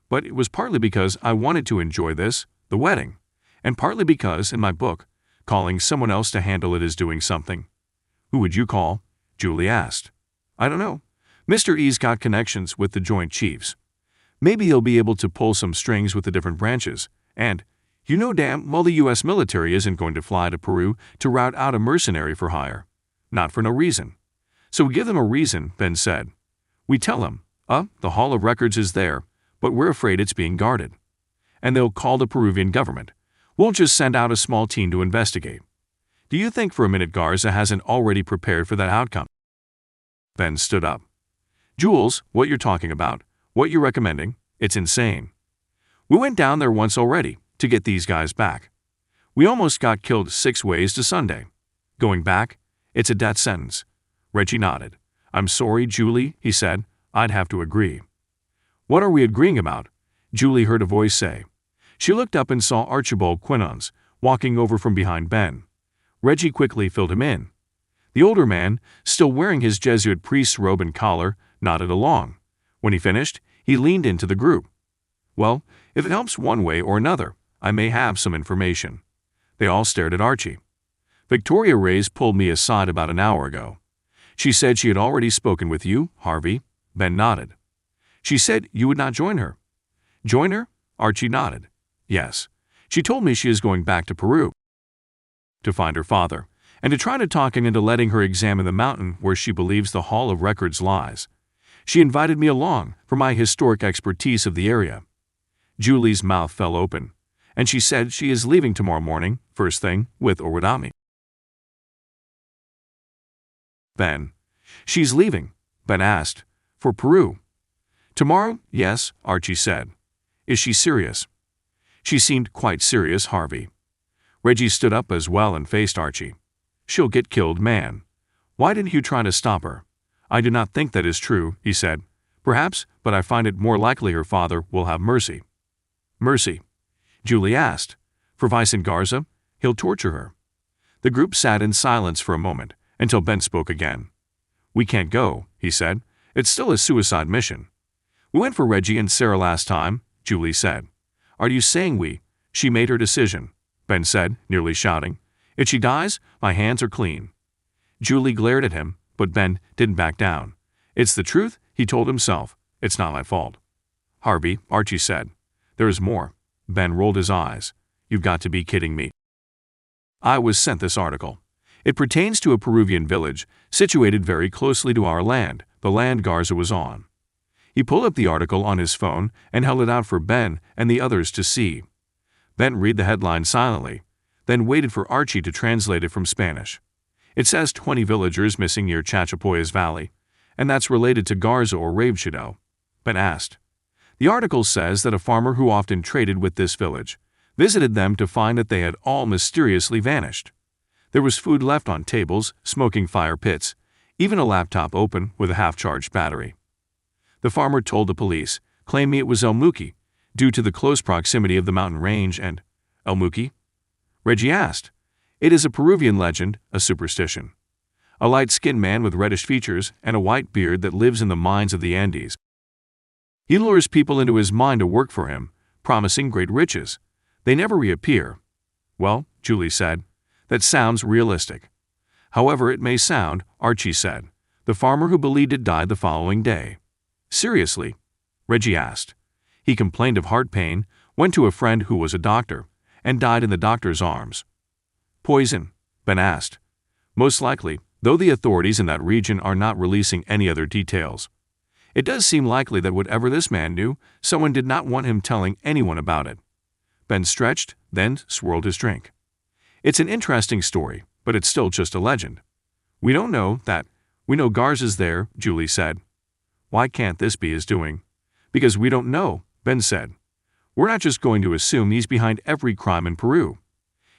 "But it was partly because I wanted to enjoy this, the wedding, and partly because, in my book, calling someone else to handle it is doing something." "Who would you call?" Julie asked. "I don't know. Mr. E's got connections with the Joint Chiefs. Maybe he'll be able to pull some strings with the different branches, and You know damn well the U.S. military isn't going to fly to Peru to rout out a mercenary for hire. Not for no reason. So we give them a reason, Ben said. We tell them, the Hall of Records is there, but we're afraid it's being guarded. And they'll call the Peruvian government. We'll just send out a small team to investigate. Do you think for a minute Garza hasn't already prepared for that outcome? Ben stood up. Jules, what you're talking about, what you're recommending, it's insane. We went down there once already to get these guys back. We almost got killed 6 ways to Sunday. Going back, it's a death sentence. Reggie nodded. I'm sorry, Julie, he said. I'd have to agree. What are we agreeing about? Julie heard a voice say. She looked up and saw Archibald Quinons walking over from behind Ben. Reggie quickly filled him in. The older man, still wearing his Jesuit priest's robe and collar, nodded along. When he finished, he leaned into the group. Well, if it helps one way or another, I may have some information. They all stared at Archie. Victoria Reyes pulled me aside about an hour ago. She said she had already spoken with you, Harvey. Ben nodded. She said you would not join her. Join her? Archie nodded. Yes. She told me she is going back to Peru to find her father, and to try to talk him into letting her examine the mountain where she believes the Hall of Records lies. She invited me along for my historic expertise of the area. Julie's mouth fell open, and she said she is leaving tomorrow morning, first thing, with or without me. Ben. She's leaving, Ben asked. For Peru. Tomorrow? Yes, Archie said. Is she serious? She seemed quite serious, Harvey. Reggie stood up as well and faced Archie. She'll get killed, man. Why didn't you try to stop her? I do not think that is true, he said. Perhaps, but I find it more likely her father will have mercy. Mercy? Julie asked. For Vicente Garza, he'll torture her. The group sat in silence for a moment, until Ben spoke again. We can't go, he said. It's still a suicide mission. We went for Reggie and Sarah last time, Julie said. Are you saying we? She made her decision, Ben said, nearly shouting. If she dies, my hands are clean. Julie glared at him, but Ben didn't back down. It's the truth, he told himself. It's not my fault. Harvey, Archie said. There is more. Ben rolled his eyes. You've got to be kidding me. I was sent this article. It pertains to a Peruvian village situated very closely to our land, the land Garza was on. He pulled up the article on his phone and held it out for Ben and the others to see. Ben read the headline silently, then waited for Archie to translate it from Spanish. It says 20 villagers missing near Chachapoyas Valley, and that's related to Garza or Ravenshadow. Ben asked. The article says that a farmer who often traded with this village visited them to find that they had all mysteriously vanished. There was food left on tables, smoking fire pits, even a laptop open with a half-charged battery. The farmer told the police, claiming it was El Muki, due to the close proximity of the mountain range and El Muki? Reggie asked. It is a Peruvian legend, a superstition. A light-skinned man with reddish features and a white beard that lives in the mines of the Andes. He lures people into his mine to work for him, promising great riches. They never reappear. Well, Julie said, that sounds realistic. However it may sound, Archie said. The farmer who believed it died the following day. Seriously? Reggie asked. He complained of heart pain, went to a friend who was a doctor, and died in the doctor's arms. Poison? Ben asked. Most likely, though the authorities in that region are not releasing any other details. It does seem likely that whatever this man knew, someone did not want him telling anyone about it. Ben stretched, then swirled his drink. It's an interesting story, but it's still just a legend. We don't know that. We know Garza's there, Julie said. Why can't this be his doing? Because we don't know, Ben said. We're not just going to assume he's behind every crime in Peru.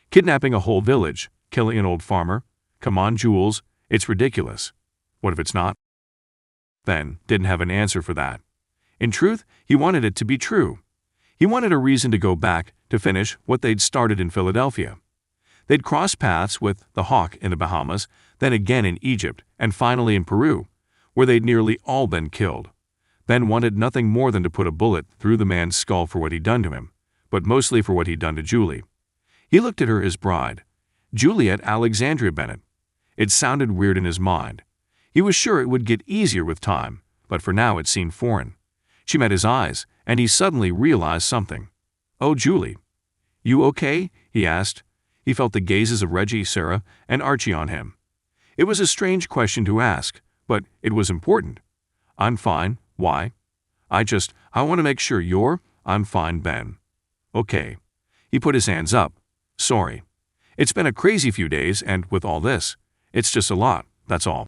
Kidnapping a whole village, killing an old farmer. Come on, Jules, it's ridiculous. What if it's not? Ben didn't have an answer for that. In truth, he wanted it to be true. He wanted a reason to go back to finish what they'd started in Philadelphia. They'd cross paths with the Hawk in the Bahamas, then again in Egypt, and finally in Peru, where they'd nearly all been killed. Ben wanted nothing more than to put a bullet through the man's skull for what he'd done to him, but mostly for what he'd done to Julie. He looked at her as bride, Juliet Alexandria Bennett. It sounded weird in his mind. He was sure it would get easier with time, but for now it seemed foreign. She met his eyes, and he suddenly realized something. Oh, Julie. "You okay?" he asked. He felt the gazes of Reggie, Sarah, and Archie on him. It was a strange question to ask, but it was important. "I'm fine. Why?" I want to make sure you're—" "I'm fine, Ben." "Okay." He put his hands up. "Sorry. It's been a crazy few days, and with all this, it's just a lot, that's all."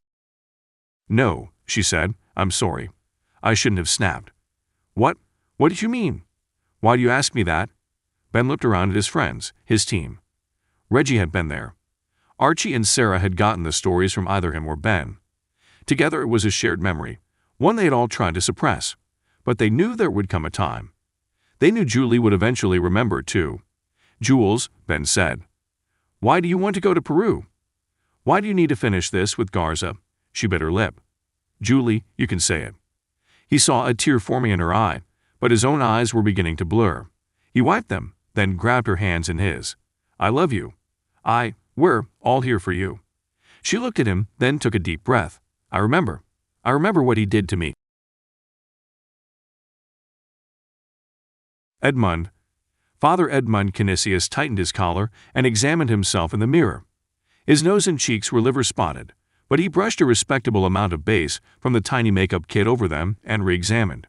"No," she said. "I'm sorry. I shouldn't have snapped." "What? What did you mean? Why do you ask me that?" Ben looked around at his friends, his team. Reggie had been there. Archie and Sarah had gotten the stories from either him or Ben. Together it was a shared memory, one they had all tried to suppress. But they knew there would come a time. They knew Julie would eventually remember, too. "Jules," Ben said, "why do you want to go to Peru? Why do you need to finish this with Garza?" She bit her lip. "Julie, you can say it." He saw a tear forming in her eye, but his own eyes were beginning to blur. He wiped them, then grabbed her hands in his. "I love you. We're all here for you." She looked at him, then took a deep breath. I remember what he did to me." Edmund. Father Edmund Canisius tightened his collar and examined himself in the mirror. His nose and cheeks were liver-spotted, but he brushed a respectable amount of base from the tiny makeup kit over them and re-examined.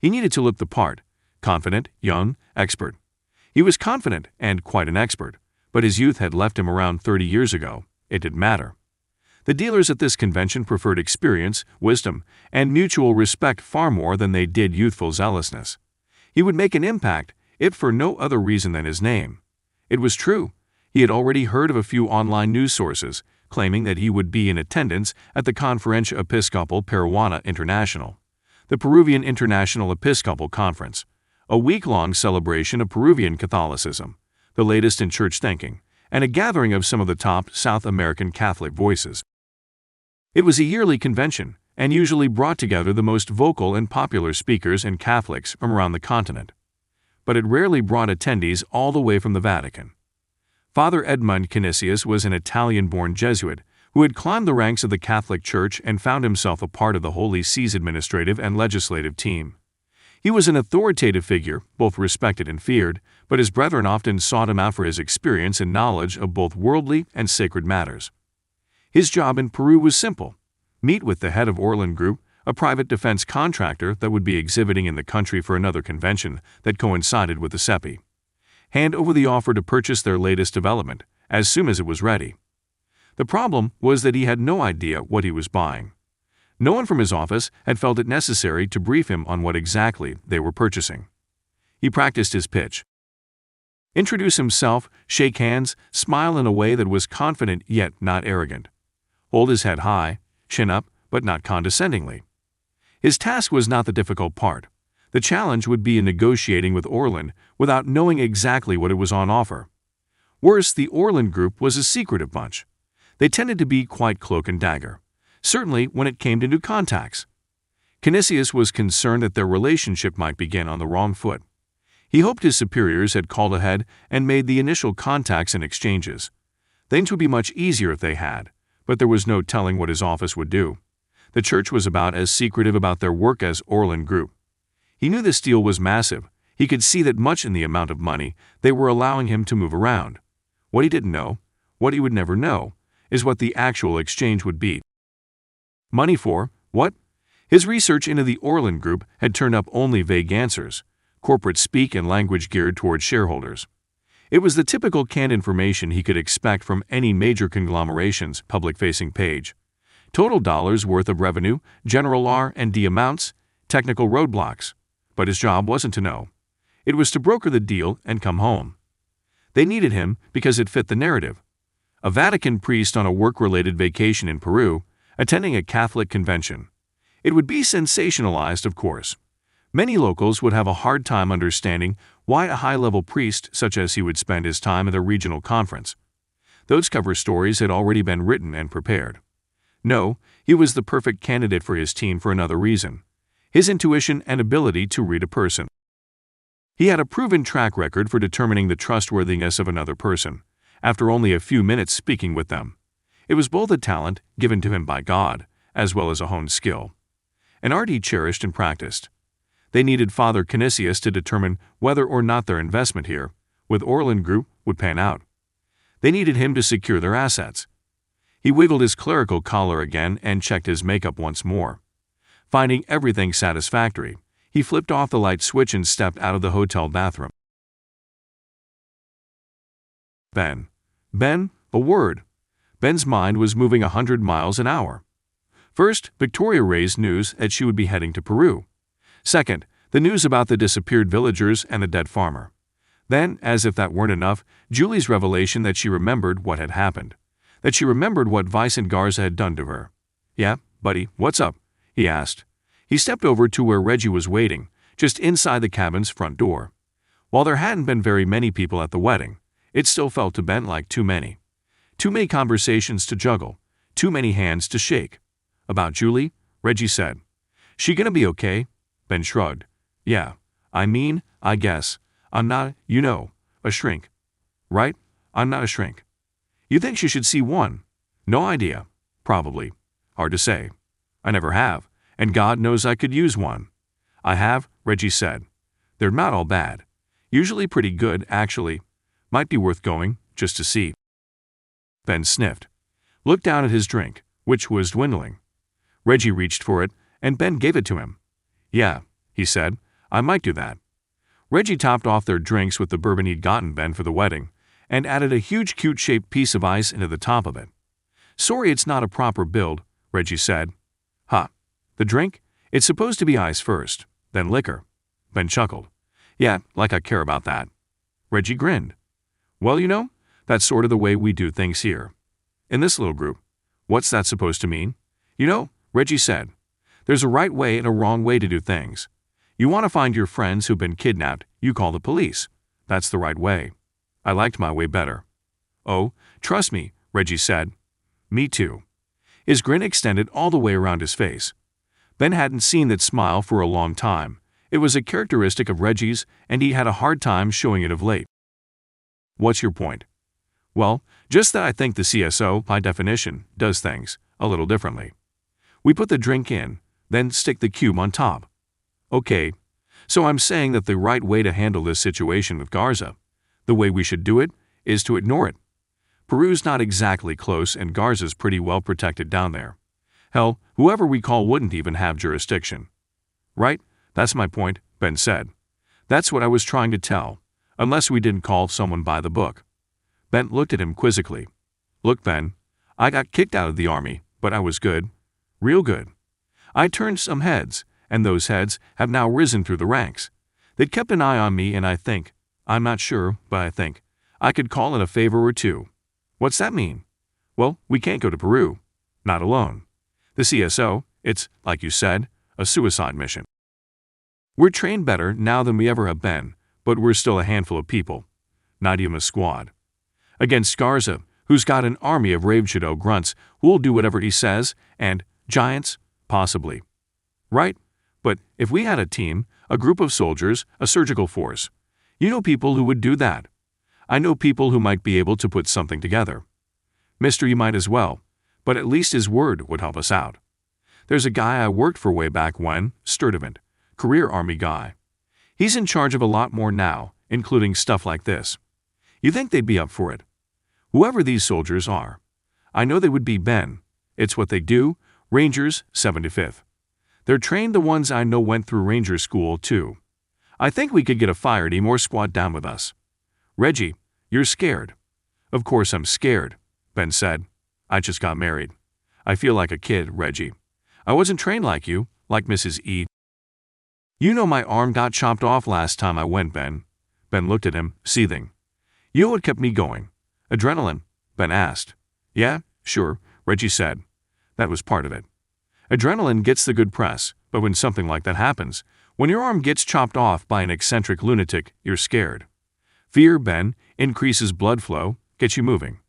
He needed to look the part, confident, young, expert. He was confident and quite an expert, but his youth had left him around 30 years ago. It didn't matter. The dealers at this convention preferred experience, wisdom, and mutual respect far more than they did youthful zealousness. He would make an impact, if for no other reason than his name. It was true. He had already heard of a few online news sources claiming that he would be in attendance at the Conferencia Episcopal Peruana International, the Peruvian International Episcopal Conference, a week-long celebration of Peruvian Catholicism, the latest in church thinking, and a gathering of some of the top South American Catholic voices. It was a yearly convention, and usually brought together the most vocal and popular speakers and Catholics from around the continent. But it rarely brought attendees all the way from the Vatican. Father Edmund Canisius was an Italian-born Jesuit who had climbed the ranks of the Catholic Church and found himself a part of the Holy See's administrative and legislative team. He was an authoritative figure, both respected and feared, but his brethren often sought him out for his experience and knowledge of both worldly and sacred matters. His job in Peru was simple: meet with the head of Orlan Group, a private defense contractor that would be exhibiting in the country for another convention that coincided with the CEPI. Hand over the offer to purchase their latest development as soon as it was ready. The problem was that he had no idea what he was buying. No one from his office had felt it necessary to brief him on what exactly they were purchasing. He practiced his pitch. Introduce himself, shake hands, smile in a way that was confident yet not arrogant. Hold his head high, chin up, but not condescendingly. His task was not the difficult part. The challenge would be in negotiating with Orlan without knowing exactly what it was on offer. Worse, the Orlan Group was a secretive bunch. They tended to be quite cloak and dagger, certainly when it came to new contacts. Canisius was concerned that their relationship might begin on the wrong foot. He hoped his superiors had called ahead and made the initial contacts and exchanges. Things would be much easier if they had, but there was no telling what his office would do. The church was about as secretive about their work as Orlan Group. He knew this deal was massive. He could see that much in the amount of money they were allowing him to move around. What he didn't know, what he would never know, is what the actual exchange would be. Money for what? His research into the Orlan Group had turned up only vague answers, corporate speak and language geared towards shareholders. It was the typical canned information he could expect from any major conglomeration's public-facing page. Total dollars worth of revenue, general R&D amounts, technical roadblocks. But his job wasn't to know. It was to broker the deal and come home. They needed him because it fit the narrative. A Vatican priest on a work-related vacation in Peru, attending a Catholic convention. It would be sensationalized, of course. Many locals would have a hard time understanding why a high-level priest such as he would spend his time at a regional conference. Those cover stories had already been written and prepared. No, he was the perfect candidate for his team for another reason: his intuition and ability to read a person. He had a proven track record for determining the trustworthiness of another person, after only a few minutes speaking with them. It was both a talent given to him by God, as well as a honed skill. An art he cherished and practiced. They needed Father Canisius to determine whether or not their investment here with Orland Group would pan out. They needed him to secure their assets. He wiggled his clerical collar again and checked his makeup once more. Finding everything satisfactory, he flipped off the light switch and stepped out of the hotel bathroom. Ben. Ben, a word. Ben's mind was moving 100 miles an hour. First, Victoria Ray's news that she would be heading to Peru. Second, the news about the disappeared villagers and the dead farmer. Then, as if that weren't enough, Julie's revelation that she remembered what had happened. That she remembered what Vicente Garza had done to her. "Yeah, buddy, what's up?" he asked. He stepped over to where Reggie was waiting, just inside the cabin's front door. While there hadn't been very many people at the wedding, it still felt to Ben like too many. Too many conversations to juggle, too many hands to shake. "About Julie?" Reggie said. "She gonna be okay?" Ben shrugged. "Yeah, I guess. I'm not, a shrink. Right? I'm not a shrink. You think she should see one?" "No idea. Probably. Hard to say. I never have, and God knows I could use one." "I have," Reggie said. "They're not all bad. Usually pretty good, actually. Might be worth going, just to see." Ben sniffed. Looked down at his drink, which was dwindling. Reggie reached for it, and Ben gave it to him. "Yeah," he said, "I might do that." Reggie topped off their drinks with the bourbon he'd gotten Ben for the wedding, and added a huge cute-shaped piece of ice into the top of it. "Sorry it's not a proper build," Reggie said. "Huh. The drink? It's supposed to be ice first, then liquor." Ben chuckled. "Yeah, like I care about that." Reggie grinned. "Well, that's sort of the way we do things here. In this little group." "What's that supposed to mean?" Reggie said, "there's a right way and a wrong way to do things. You want to find your friends who've been kidnapped, you call the police. That's the right way. I liked my way better." "Oh, trust me," Reggie said. "Me too." His grin extended all the way around his face. Ben hadn't seen that smile for a long time. It was a characteristic of Reggie's, and he had a hard time showing it of late. "What's your point?" "Well, just that I think the CSO, by definition, does things a little differently. We put the drink in, then stick the cube on top." "Okay, so I'm saying that the right way to handle this situation with Garza, the way we should do it, is to ignore it. Peru's not exactly close and Garza's pretty well protected down there. Hell, whoever we call wouldn't even have jurisdiction." "Right, that's my point," Ben said. "That's what I was trying to tell, unless we didn't call someone by the book." Ben looked at him quizzically. "Look, Ben, I got kicked out of the army, but I was good. Real good. I turned some heads, and those heads have now risen through the ranks. They'd kept an eye on me, and I'm not sure, but I think I could call in a favor or two." "What's that mean?" "Well, we can't go to Peru. Not alone. The CSO, it's, like you said, a suicide mission. We're trained better now than we ever have been, but we're still a handful of people. Not even a squad. Against Garza, who's got an army of Ravenshadow grunts who'll do whatever he says, and giants, possibly. Right? But if we had a team, a group of soldiers, a surgical force, you know people who would do that. I know people who might be able to put something together. Mister, you might as well, but at least his word would help us out. There's a guy I worked for way back when, Sturdivant, career army guy. He's in charge of a lot more now, including stuff like this. You think they'd be up for it? Whoever these soldiers are. I know they would be Ben. It's what they do, Rangers, 75th. They're trained, the ones I know went through Ranger school, too. I think we could get a fire team or squad down with us." "Reggie, you're scared." "Of course I'm scared," Ben said. "I just got married. I feel like a kid, Reggie. I wasn't trained like you, like Mrs. E. You know my arm got chopped off last time I went, Ben." Ben looked at him, seething. "You know what kept me going?" "Adrenaline?" Ben asked. "Yeah, sure," Reggie said. "That was part of it. Adrenaline gets the good press, but when something like that happens, when your arm gets chopped off by an eccentric lunatic, you're scared. Fear, Ben, increases blood flow, gets you moving.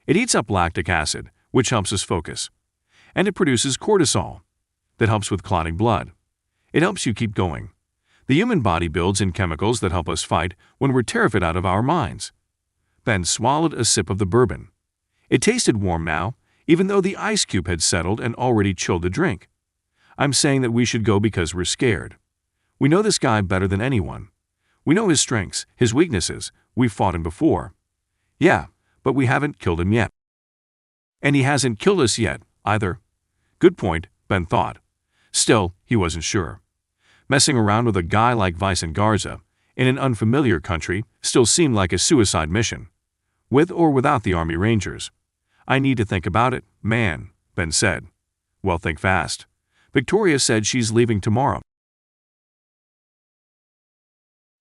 It eats up lactic acid, which helps us focus. And it produces cortisol. That helps with clotting blood. It helps you keep going. The human body builds in chemicals that help us fight when we're terrified out of our minds." Ben swallowed a sip of the bourbon. It tasted warm now, even though the ice cube had settled and already chilled the drink. "I'm saying that we should go because we're scared. We know this guy better than anyone. We know his strengths, his weaknesses, "We've fought him before." "Yeah, but we haven't killed him yet." "And he hasn't killed us yet, either." Good point, Ben thought. Still, he wasn't sure. Messing around with a guy like Vicente Garza, in an unfamiliar country, still seemed like a suicide mission. With or without the Army Rangers. "I need to think about it, man," Ben said. "Well, think fast. Victoria said she's leaving tomorrow."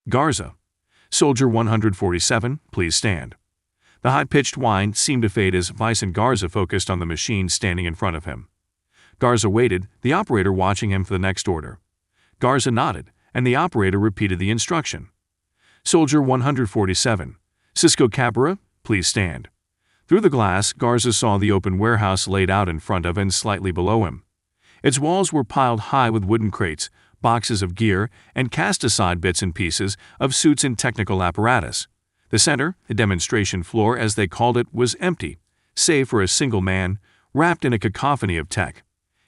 Garza. "Soldier 147, please stand." The high-pitched whine seemed to fade as Vicente Garza focused on the machine standing in front of him. Garza waited, the operator watching him for the next order. Garza nodded, and the operator repeated the instruction. "Soldier 147, Cisco Cabrera, please stand." Through the glass, Garza saw the open warehouse laid out in front of and slightly below him. Its walls were piled high with wooden crates, boxes of gear, and cast-aside bits and pieces of suits and technical apparatus. The center, the demonstration floor as they called it, was empty, save for a single man, wrapped in a cacophony of tech.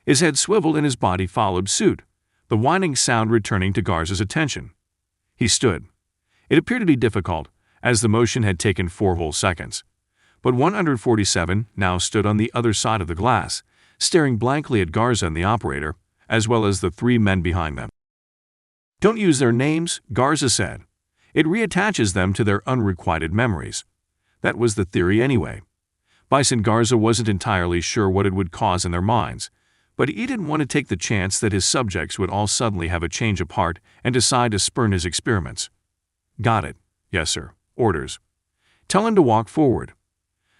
His head swiveled and his body followed suit, the whining sound returning to Garza's attention. He stood. It appeared to be difficult, as the motion had taken 4 whole seconds. But 147 now stood on the other side of the glass, staring blankly at Garza and the operator, as well as the 3 men behind them. "Don't use their names," Garza said. "It reattaches them to their unrequited memories." That was the theory anyway. Vicente Garza wasn't entirely sure what it would cause in their minds, but he didn't want to take the chance that his subjects would all suddenly have a change of heart and decide to spurn his experiments. "Got it. Yes, sir. Orders." "Tell him to walk forward."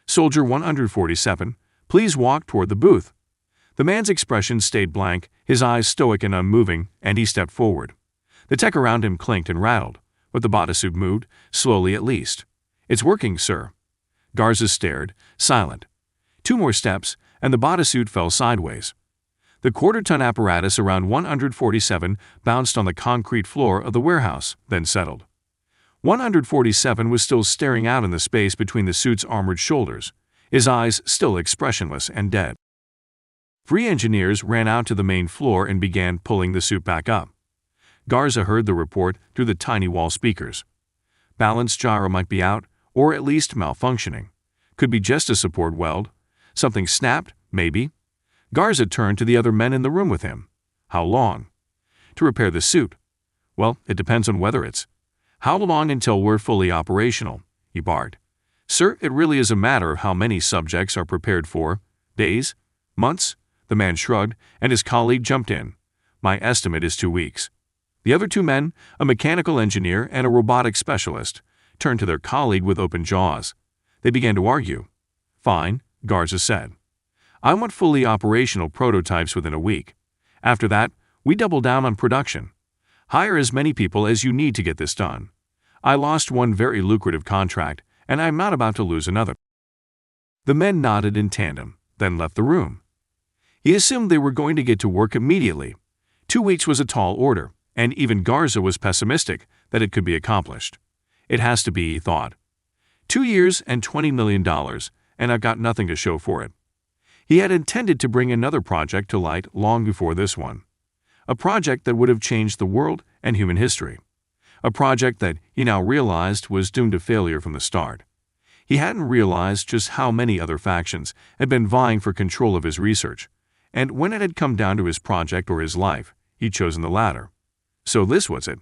"Soldier 147, please walk toward the booth." The man's expression stayed blank, his eyes stoic and unmoving, and he stepped forward. The tech around him clinked and rattled, but the bodysuit moved, slowly at least. "It's working, sir." Garza stared, silent. 2 more steps, and the bodysuit fell sideways. The quarter-ton apparatus around 147 bounced on the concrete floor of the warehouse, then settled. 147 was still staring out in the space between the suit's armored shoulders, his eyes still expressionless and dead. 3 engineers ran out to the main floor and began pulling the suit back up. Garza heard the report through the tiny wall speakers. Balance gyro might be out, or at least malfunctioning. Could be just a support weld. Something snapped, maybe. Garza turned to the other men in the room with him. "How long?" "To repair the suit." "Well, it depends on whether it's." "How long until we're fully operational?" he barked. "Sir, it really is a matter of how many subjects are prepared for. Days? Months?" The man shrugged, and his colleague jumped in. "My estimate is 2 weeks." The other 2 men, a mechanical engineer and a robotics specialist, turned to their colleague with open jaws. They began to argue. "Fine," Garza said. "I want fully operational prototypes within a week. After that, we double down on production. Hire as many people as you need to get this done. I lost one very lucrative contract, and I'm not about to lose another." The men nodded in tandem, then left the room. He assumed they were going to get to work immediately. 2 weeks was a tall order, and even Garza was pessimistic that it could be accomplished. It has to be, he thought. 2 years and $20 million, and I've got nothing to show for it. He had intended to bring another project to light long before this one. A project that would have changed the world and human history. A project that he now realized was doomed to failure from the start. He hadn't realized just how many other factions had been vying for control of his research, and when it had come down to his project or his life, he'd chosen the latter. So this was it.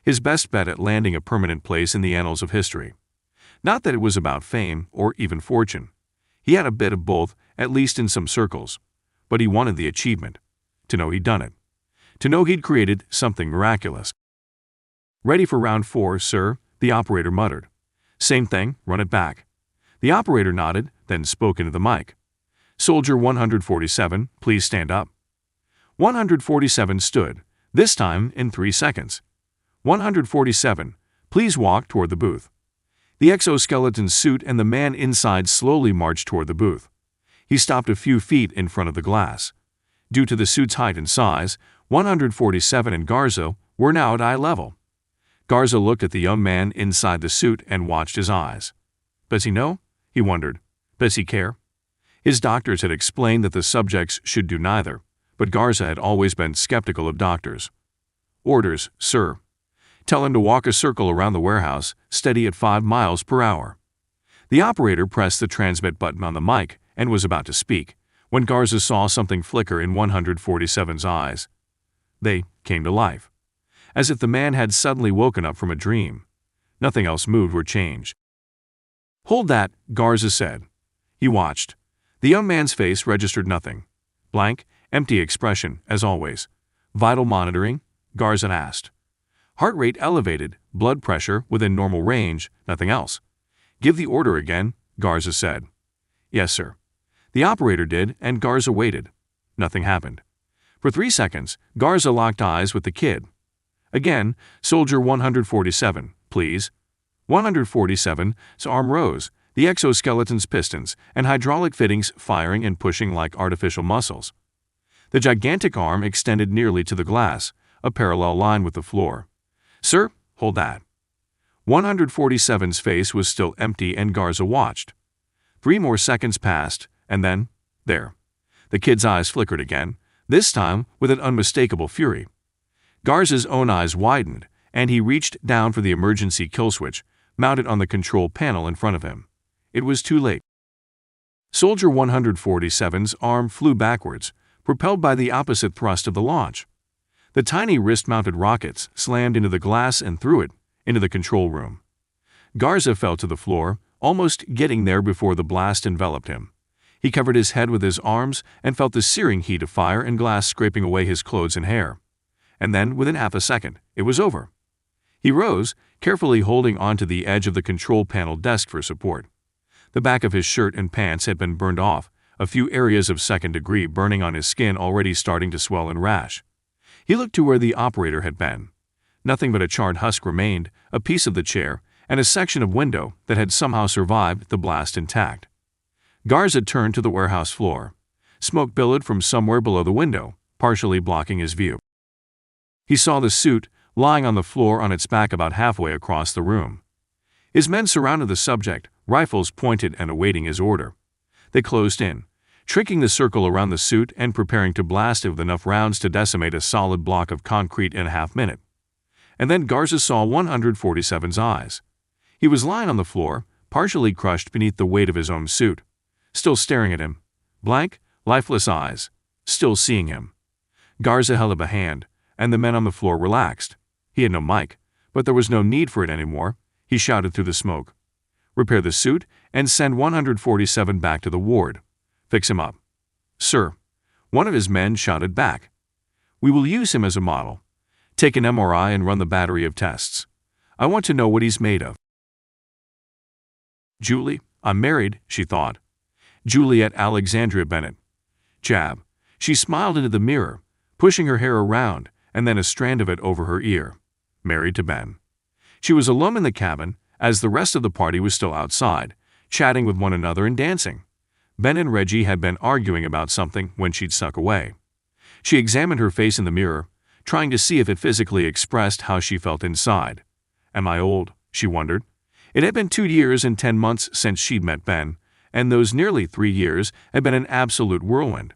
His best bet at landing a permanent place in the annals of history. Not that it was about fame or even fortune. He had a bit of both, at least in some circles. But he wanted the achievement. To know he'd done it. To know he'd created something miraculous. "Ready for round 4, sir," the operator muttered. "Same thing, run it back." The operator nodded, then spoke into the mic. "Soldier 147, please stand up." 147 stood, this time in 3 seconds. 147, please walk toward the booth. The exoskeleton suit and the man inside slowly marched toward the booth. He stopped a few feet in front of the glass. Due to the suit's height and size, 147 and Garza were now at eye level. Garza looked at the young man inside the suit and watched his eyes. Does he know? He wondered. Does he care? His doctors had explained that the subjects should do neither, but Garza had always been skeptical of doctors. "Orders, sir." Tell him to walk a circle around the warehouse, steady at 5 miles per hour. The operator pressed the transmit button on the mic and was about to speak, when Garza saw something flicker in 147's eyes. They came to life, as if the man had suddenly woken up from a dream. Nothing else moved or changed. "Hold that," Garza said. He watched. The young man's face registered nothing. Blank, empty expression, as always. "Vital monitoring?" Garza asked. "Heart rate elevated, blood pressure within normal range, nothing else." "Give the order again," Garza said. "Yes, sir." The operator did, and Garza waited. Nothing happened. For 3 seconds, Garza locked eyes with the kid. Again, "Soldier 147, please." 147's arm rose, the exoskeleton's pistons and hydraulic fittings firing and pushing like artificial muscles. The gigantic arm extended nearly to the glass, a parallel line with the floor. "Sir, hold that." 147's face was still empty and Garza watched. 3 more seconds passed, and then, there. The kid's eyes flickered again, this time with an unmistakable fury. Garza's own eyes widened, and he reached down for the emergency kill switch, mounted on the control panel in front of him. It was too late. Soldier 147's arm flew backwards, propelled by the opposite thrust of the launch. The tiny wrist-mounted rockets slammed into the glass and through it, into the control room. Garza fell to the floor, almost getting there before the blast enveloped him. He covered his head with his arms and felt the searing heat of fire and glass scraping away his clothes and hair. And then, within half a second, it was over. He rose, carefully holding onto the edge of the control panel desk for support. The back of his shirt and pants had been burned off, a few areas of second-degree burning on his skin already starting to swell and rash. He looked to where the operator had been. Nothing but a charred husk remained, a piece of the chair, and a section of window that had somehow survived the blast intact. Garza turned to the warehouse floor. Smoke billowed from somewhere below the window, partially blocking his view. He saw the suit, lying on the floor on its back about halfway across the room. His men surrounded the subject, rifles pointed and awaiting his order. They closed in, shrinking the circle around the suit and preparing to blast it with enough rounds to decimate a solid block of concrete in a half-minute. And then Garza saw 147's eyes. He was lying on the floor, partially crushed beneath the weight of his own suit, still staring at him. Blank, lifeless eyes, still seeing him. Garza held up a hand, and the men on the floor relaxed. He had no mic, but there was no need for it anymore. He shouted through the smoke. "Repair the suit and send 147 back to the ward. Fix him up." "Sir," one of his men shouted back. "We will use him as a model. Take an MRI and run the battery of tests. I want to know what he's made of." "Julie, I'm married," she thought. Juliet Alexandria Bennett. Jab. She smiled into the mirror, pushing her hair around, and then a strand of it over her ear. Married to Ben. She was alone in the cabin, as the rest of the party was still outside, chatting with one another and dancing. Ben and Reggie had been arguing about something when she'd snuck away. She examined her face in the mirror, trying to see if it physically expressed how she felt inside. Am I old? She wondered. It had been 2 years and 10 months since she'd met Ben, and those nearly 3 years had been an absolute whirlwind.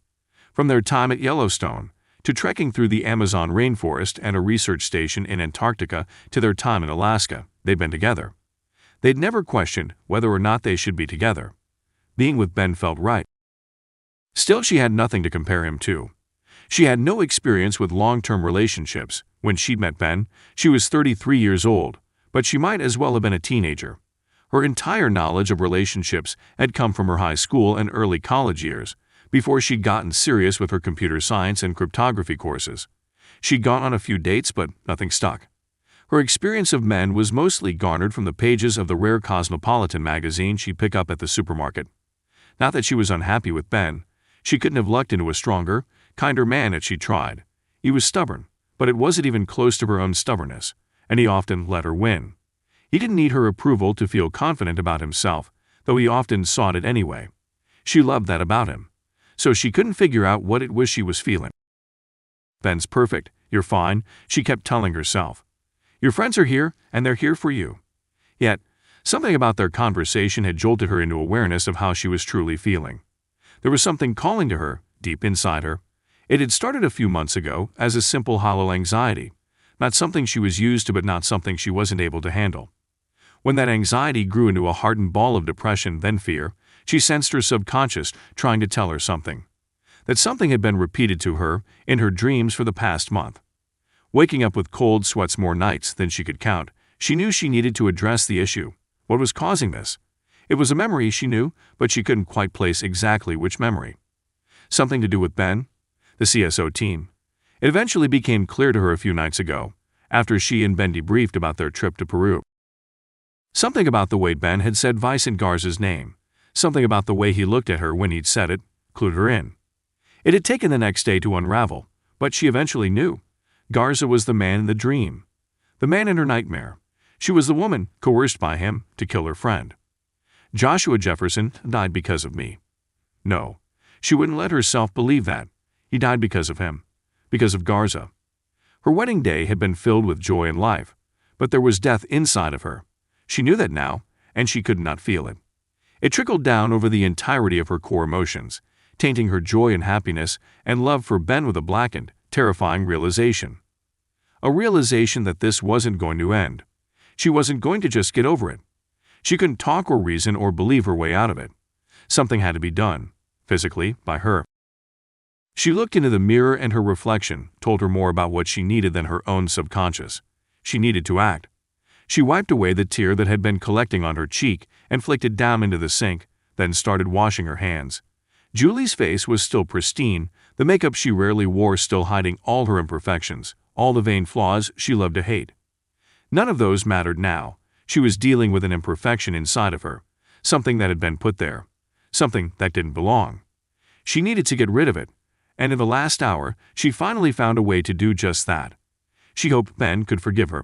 From their time at Yellowstone, to trekking through the Amazon rainforest and a research station in Antarctica to their time in Alaska, they'd been together. They'd never questioned whether or not they should be together. Being with Ben felt right. Still, she had nothing to compare him to. She had no experience with long-term relationships. When she'd met Ben, she was 33 years old, but she might as well have been a teenager. Her entire knowledge of relationships had come from her high school and early college years, before she'd gotten serious with her computer science and cryptography courses. She'd gone on a few dates, but nothing stuck. Her experience of men was mostly garnered from the pages of the rare Cosmopolitan magazine she'd pick up at the supermarket. Not that she was unhappy with Ben. She couldn't have lucked into a stronger, kinder man if she tried. He was stubborn, but it wasn't even close to her own stubbornness, and he often let her win. He didn't need her approval to feel confident about himself, though he often sought it anyway. She loved that about him, so she couldn't figure out what it was she was feeling. "Ben's perfect, you're fine," she kept telling herself. "Your friends are here, and they're here for you." Yet, something about their conversation had jolted her into awareness of how she was truly feeling. There was something calling to her, deep inside her. It had started a few months ago as a simple hollow anxiety, not something she was used to but not something she wasn't able to handle. When that anxiety grew into a hardened ball of depression, then fear, she sensed her subconscious trying to tell her something. That something had been repeated to her in her dreams for the past month. Waking up with cold sweats more nights than she could count, she knew she needed to address the issue. What was causing this? It was a memory, she knew, but she couldn't quite place exactly which memory. Something to do with Ben? The CSO team. It eventually became clear to her a few nights ago, after she and Ben debriefed about their trip to Peru. Something about the way Ben had said Vicente Garza's name, something about the way he looked at her when he'd said it, clued her in. It had taken the next day to unravel, but she eventually knew. Garza was the man in the dream, the man in her nightmare. She was the woman coerced by him to kill her friend. Joshua Jefferson died because of me. No, she wouldn't let herself believe that. He died because of him, because of Garza. Her wedding day had been filled with joy and life, but there was death inside of her. She knew that now, and she could not feel it. It trickled down over the entirety of her core emotions, tainting her joy and happiness and love for Ben with a blackened, terrifying realization. A realization that this wasn't going to end. She wasn't going to just get over it. She couldn't talk or reason or believe her way out of it. Something had to be done, physically, by her. She looked into the mirror and her reflection told her more about what she needed than her own subconscious. She needed to act. She wiped away the tear that had been collecting on her cheek and flicked it down into the sink, then started washing her hands. Julie's face was still pristine, the makeup she rarely wore still hiding all her imperfections, all the vain flaws she loved to hate. None of those mattered now. She was dealing with an imperfection inside of her, something that had been put there, something that didn't belong. She needed to get rid of it, and in the last hour, she finally found a way to do just that. She hoped Ben could forgive her.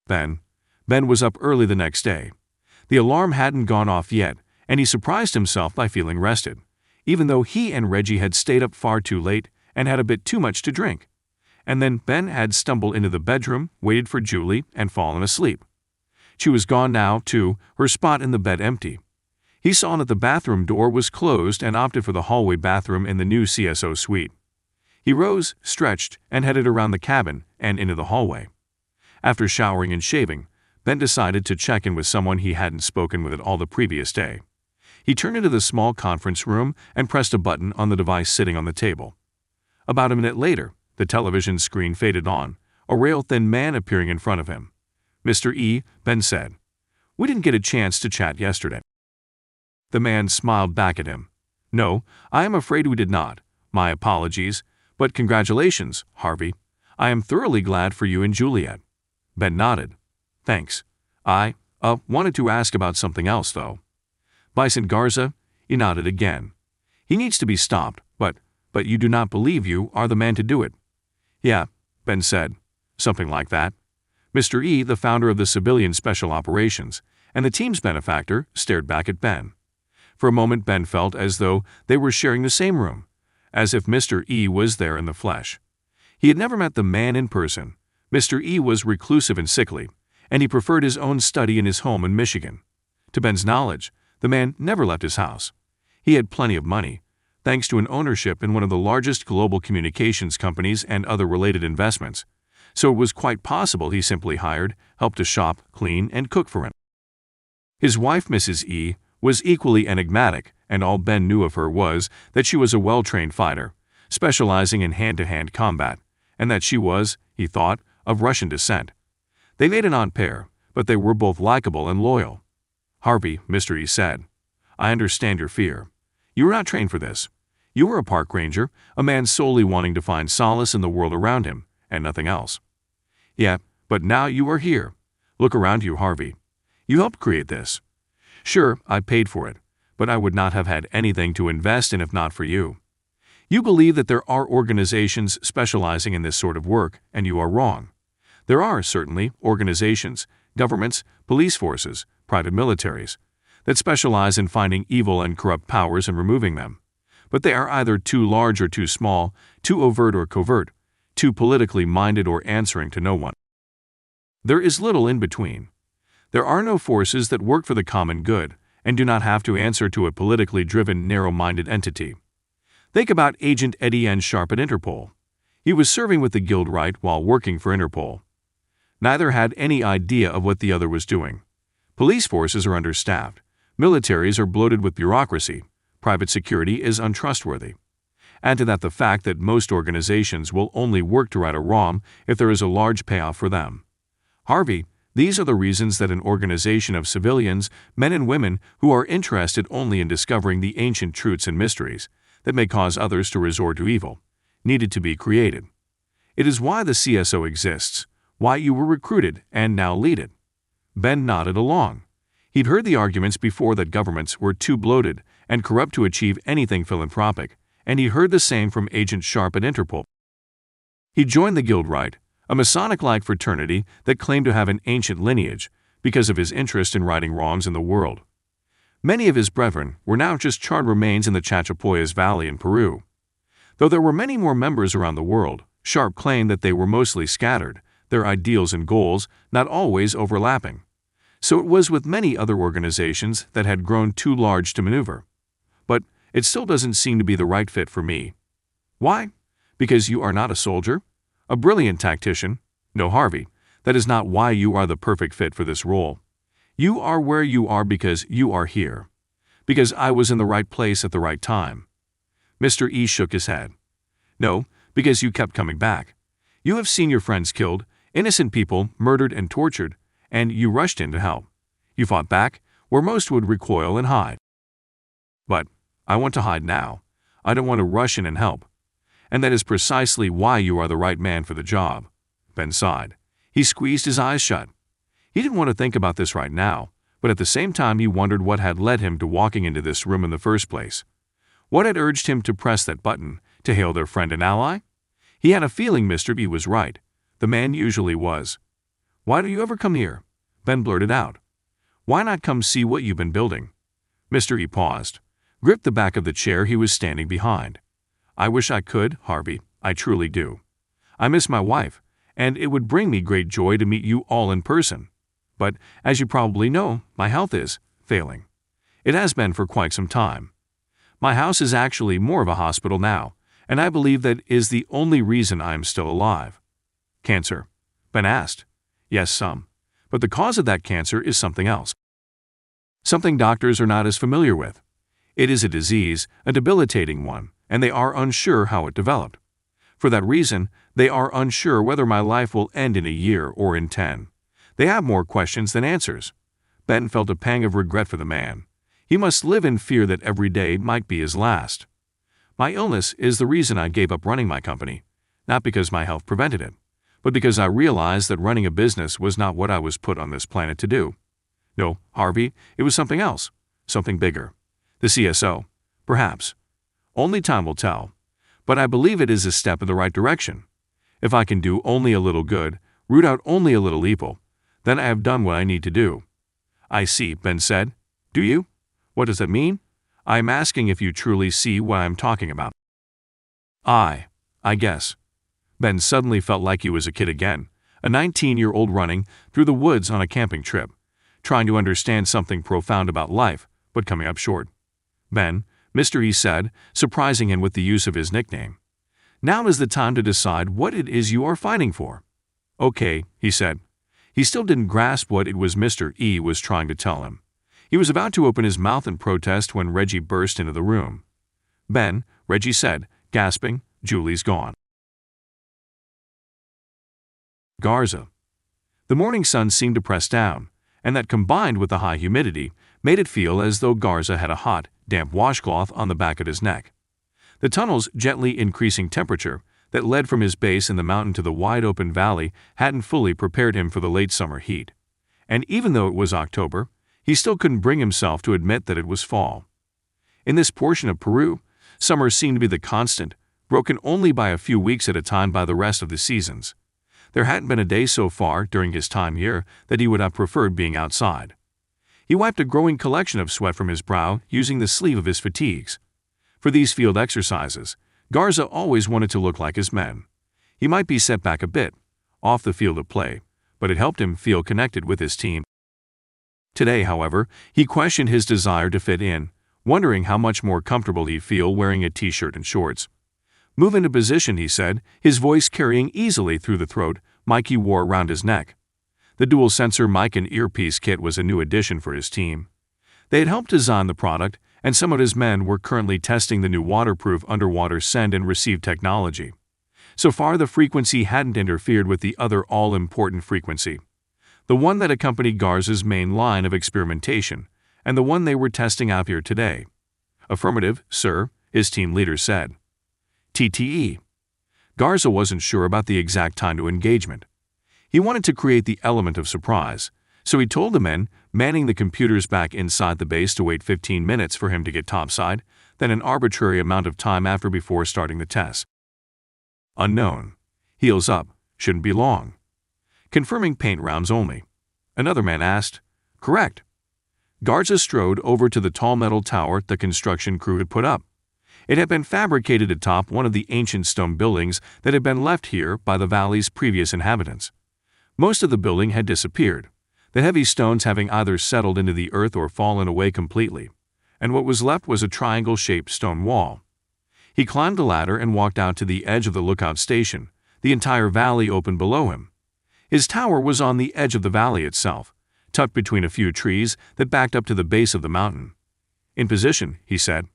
Ben was up early the next day. The alarm hadn't gone off yet, and he surprised himself by feeling rested, even though he and Reggie had stayed up far too late and had a bit too much to drink. And then Ben had stumbled into the bedroom, waited for Julie, and fallen asleep. She was gone now, too, her spot in the bed empty. He saw that the bathroom door was closed and opted for the hallway bathroom in the new CSO suite. He rose, stretched, and headed around the cabin and into the hallway. After showering and shaving, Ben decided to check in with someone he hadn't spoken with all the previous day. He turned into the small conference room and pressed a button on the device sitting on the table. About a minute later, the television screen faded on, a rail-thin man appearing in front of him. "Mr. E," Ben said. "We didn't get a chance to chat yesterday." The man smiled back at him. "No, I am afraid we did not. My apologies, but congratulations, Harvey. I am thoroughly glad for you and Juliet." Ben nodded. "Thanks. I wanted to ask about something else, though." "Vicente Garza?" He nodded again. "He needs to be stopped, but you do not believe you are the man to do it." "Yeah," Ben said. "Something like that." Mr. E, the founder of the Civilian Special Operations, and the team's benefactor, stared back at Ben. For a moment Ben felt as though they were sharing the same room, as if Mr. E was there in the flesh. He had never met the man in person. Mr. E was reclusive and sickly, and he preferred his own study in his home in Michigan. To Ben's knowledge, the man never left his house. He had plenty of money, thanks to an ownership in one of the largest global communications companies and other related investments, so it was quite possible he simply hired, helped to shop, clean, and cook for him. His wife, Mrs. E, was equally enigmatic, and all Ben knew of her was that she was a well-trained fighter, specializing in hand-to-hand combat, and that she was, he thought, of Russian descent. They made an odd pair, but they were both likable and loyal. "Harvey," Mr. E said, "I understand your fear. You were not trained for this. You were a park ranger, a man solely wanting to find solace in the world around him, and nothing else. Yeah, but now you are here. Look around you, Harvey. You helped create this. Sure, I paid for it, but I would not have had anything to invest in if not for you. You believe that there are organizations specializing in this sort of work, and you are wrong. There are, certainly, organizations, governments, police forces, private militaries, that specialize in finding evil and corrupt powers and removing them. But they are either too large or too small, too overt or covert, too politically minded or answering to no one. There is little in between. There are no forces that work for the common good and do not have to answer to a politically driven, narrow-minded entity. Think about Agent Etienne Sharp at Interpol. He was serving with the Guild Right while working for Interpol. Neither had any idea of what the other was doing. Police forces are understaffed. Militaries are bloated with bureaucracy. Private security is untrustworthy. Add to that the fact that most organizations will only work to right a wrong if there is a large payoff for them. Harvey, these are the reasons that an organization of civilians, men and women who are interested only in discovering the ancient truths and mysteries that may cause others to resort to evil, needed to be created. It is why the CSO exists, why you were recruited and now lead it. Ben nodded along. He'd heard the arguments before that governments were too bloated and corrupt to achieve anything philanthropic, and he heard the same from Agent Sharp at Interpol. He joined the Guild Right, a Masonic-like fraternity that claimed to have an ancient lineage because of his interest in righting wrongs in the world. Many of his brethren were now just charred remains in the Chachapoyas Valley in Peru. Though there were many more members around the world, Sharp claimed that they were mostly scattered, their ideals and goals not always overlapping. So it was with many other organizations that had grown too large to maneuver. But it still doesn't seem to be the right fit for me. Why? Because you are not a soldier? A brilliant tactician? No, Harvey, that is not why you are the perfect fit for this role. You are where you are because you are here. Because I was in the right place at the right time. Mr. E shook his head. No, because you kept coming back. You have seen your friends killed, innocent people murdered and tortured, and you rushed in to help. You fought back, where most would recoil and hide. But I want to hide now. I don't want to rush in and help. And that is precisely why you are the right man for the job. Ben sighed. He squeezed his eyes shut. He didn't want to think about this right now, but at the same time he wondered what had led him to walking into this room in the first place. What had urged him to press that button, to hail their friend and ally? He had a feeling Mr. B was right. The man usually was. Why do you ever come here? Ben blurted out. Why not come see what you've been building? Mr. E paused, gripped the back of the chair he was standing behind. I wish I could, Harvey. I truly do. I miss my wife, and it would bring me great joy to meet you all in person. But, as you probably know, my health is failing. It has been for quite some time. My house is actually more of a hospital now, and I believe that is the only reason I am still alive. Cancer? Ben asked. Yes, some. But the cause of that cancer is something else. Something doctors are not as familiar with. It is a disease, a debilitating one, and they are unsure how it developed. For that reason, they are unsure whether my life will end in a year or in 10. They have more questions than answers. Ben felt a pang of regret for the man. He must live in fear that every day might be his last. My illness is the reason I gave up running my company, not because my health prevented it, but because I realized that running a business was not what I was put on this planet to do. No, Harvey, it was something else, something bigger. The CSO, perhaps. Only time will tell, but I believe it is a step in the right direction. If I can do only a little good, root out only a little evil, then I have done what I need to do. I see, Ben said. Do you? What does that mean? I am asking if you truly see what I am talking about. I guess. Ben suddenly felt like he was a kid again, a 19-year-old running through the woods on a camping trip, trying to understand something profound about life, but coming up short. Ben, Mr. E said, surprising him with the use of his nickname. Now is the time to decide what it is you are fighting for. Okay, he said. He still didn't grasp what it was Mr. E was trying to tell him. He was about to open his mouth in protest when Reggie burst into the room. Ben, Reggie said, gasping, Julie's gone. Garza. The morning sun seemed to press down, and that combined with the high humidity made it feel as though Garza had a hot, damp washcloth on the back of his neck. The tunnel's gently increasing temperature that led from his base in the mountain to the wide-open valley hadn't fully prepared him for the late summer heat. And even though it was October, he still couldn't bring himself to admit that it was fall. In this portion of Peru, summer seemed to be the constant, broken only by a few weeks at a time by the rest of the seasons. There hadn't been a day so far during his time here that he would have preferred being outside. He wiped a growing collection of sweat from his brow using the sleeve of his fatigues. For these field exercises, Garza always wanted to look like his men. He might be set back a bit, off the field of play, but it helped him feel connected with his team. Today, however, he questioned his desire to fit in, wondering how much more comfortable he'd feel wearing a t-shirt and shorts. "Move into position," he said, his voice carrying easily through the throat mic he wore around his neck. The dual-sensor mic and earpiece kit was a new addition for his team. They had helped design the product, and some of his men were currently testing the new waterproof underwater send and receive technology. So far, the frequency hadn't interfered with the other all-important frequency, the one that accompanied Garza's main line of experimentation, and the one they were testing out here today. "Affirmative, sir," his team leader said. TTE. Garza wasn't sure about the exact time to engagement. He wanted to create the element of surprise, so he told the men manning the computers back inside the base to wait 15 minutes for him to get topside, then an arbitrary amount of time after before starting the test. Unknown. Heels up. Shouldn't be long. Confirming paint rounds only. Another man asked. Correct. Garza strode over to the tall metal tower the construction crew had put up. It had been fabricated atop one of the ancient stone buildings that had been left here by the valley's previous inhabitants. Most of the building had disappeared, the heavy stones having either settled into the earth or fallen away completely, and what was left was a triangle-shaped stone wall. He climbed the ladder and walked out to the edge of the lookout station, the entire valley open below him. His tower was on the edge of the valley itself, tucked between a few trees that backed up to the base of the mountain. "In position," he said.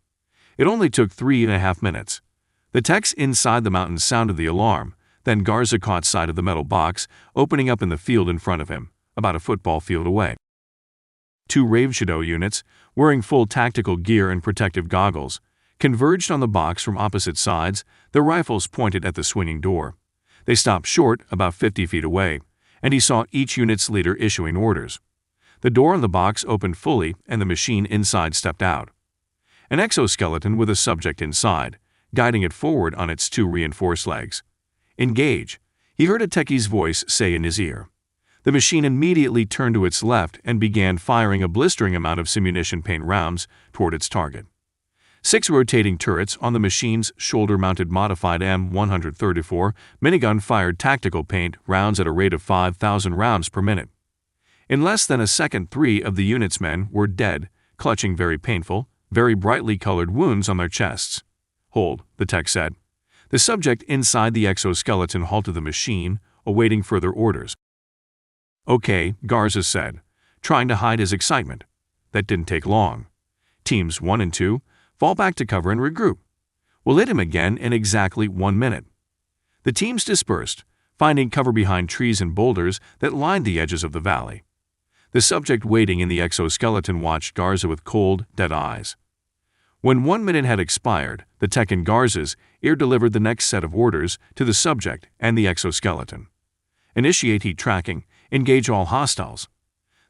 It only took 3.5 minutes. The techs inside the mountain sounded the alarm, then Garza caught sight of the metal box opening up in the field in front of him, about a football field away. 2 Ravenshadow units, wearing full tactical gear and protective goggles, converged on the box from opposite sides, their rifles pointed at the swinging door. They stopped short, about 50 feet away, and he saw each unit's leader issuing orders. The door on the box opened fully, and the machine inside stepped out. An exoskeleton with a subject inside, guiding it forward on its 2 reinforced legs. "Engage," he heard a techie's voice say in his ear. The machine immediately turned to its left and began firing a blistering amount of simunition paint rounds toward its target. 6 rotating turrets on the machine's shoulder-mounted modified M134 minigun fired tactical paint rounds at a rate of 5,000 rounds per minute. In less than a second, 3 of the unit's men were dead, clutching very painful, very brightly colored wounds on their chests. "Hold," the tech said. The subject inside the exoskeleton halted the machine, awaiting further orders. "Okay," Garza said, trying to hide his excitement. That didn't take long. "Teams 1 and 2, fall back to cover and regroup. We'll hit him again in exactly 1 minute." The teams dispersed, finding cover behind trees and boulders that lined the edges of the valley. The subject waiting in the exoskeleton watched Garza with cold, dead eyes. When 1 minute had expired, the tech in Garza's ear delivered the next set of orders to the subject and the exoskeleton. "Initiate heat tracking. Engage all hostiles."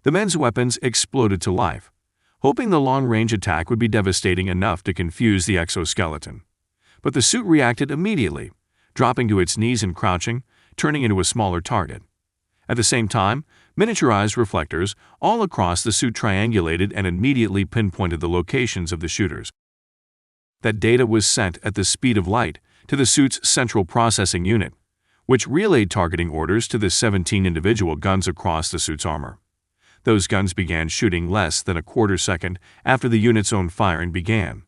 The men's weapons exploded to life, hoping the long-range attack would be devastating enough to confuse the exoskeleton. But the suit reacted immediately, dropping to its knees and crouching, turning into a smaller target. At the same time, miniaturized reflectors all across the suit triangulated and immediately pinpointed the locations of the shooters. That data was sent at the speed of light to the suit's central processing unit, which relayed targeting orders to the 17 individual guns across the suit's armor. Those guns began shooting less than a quarter second after the unit's own firing began.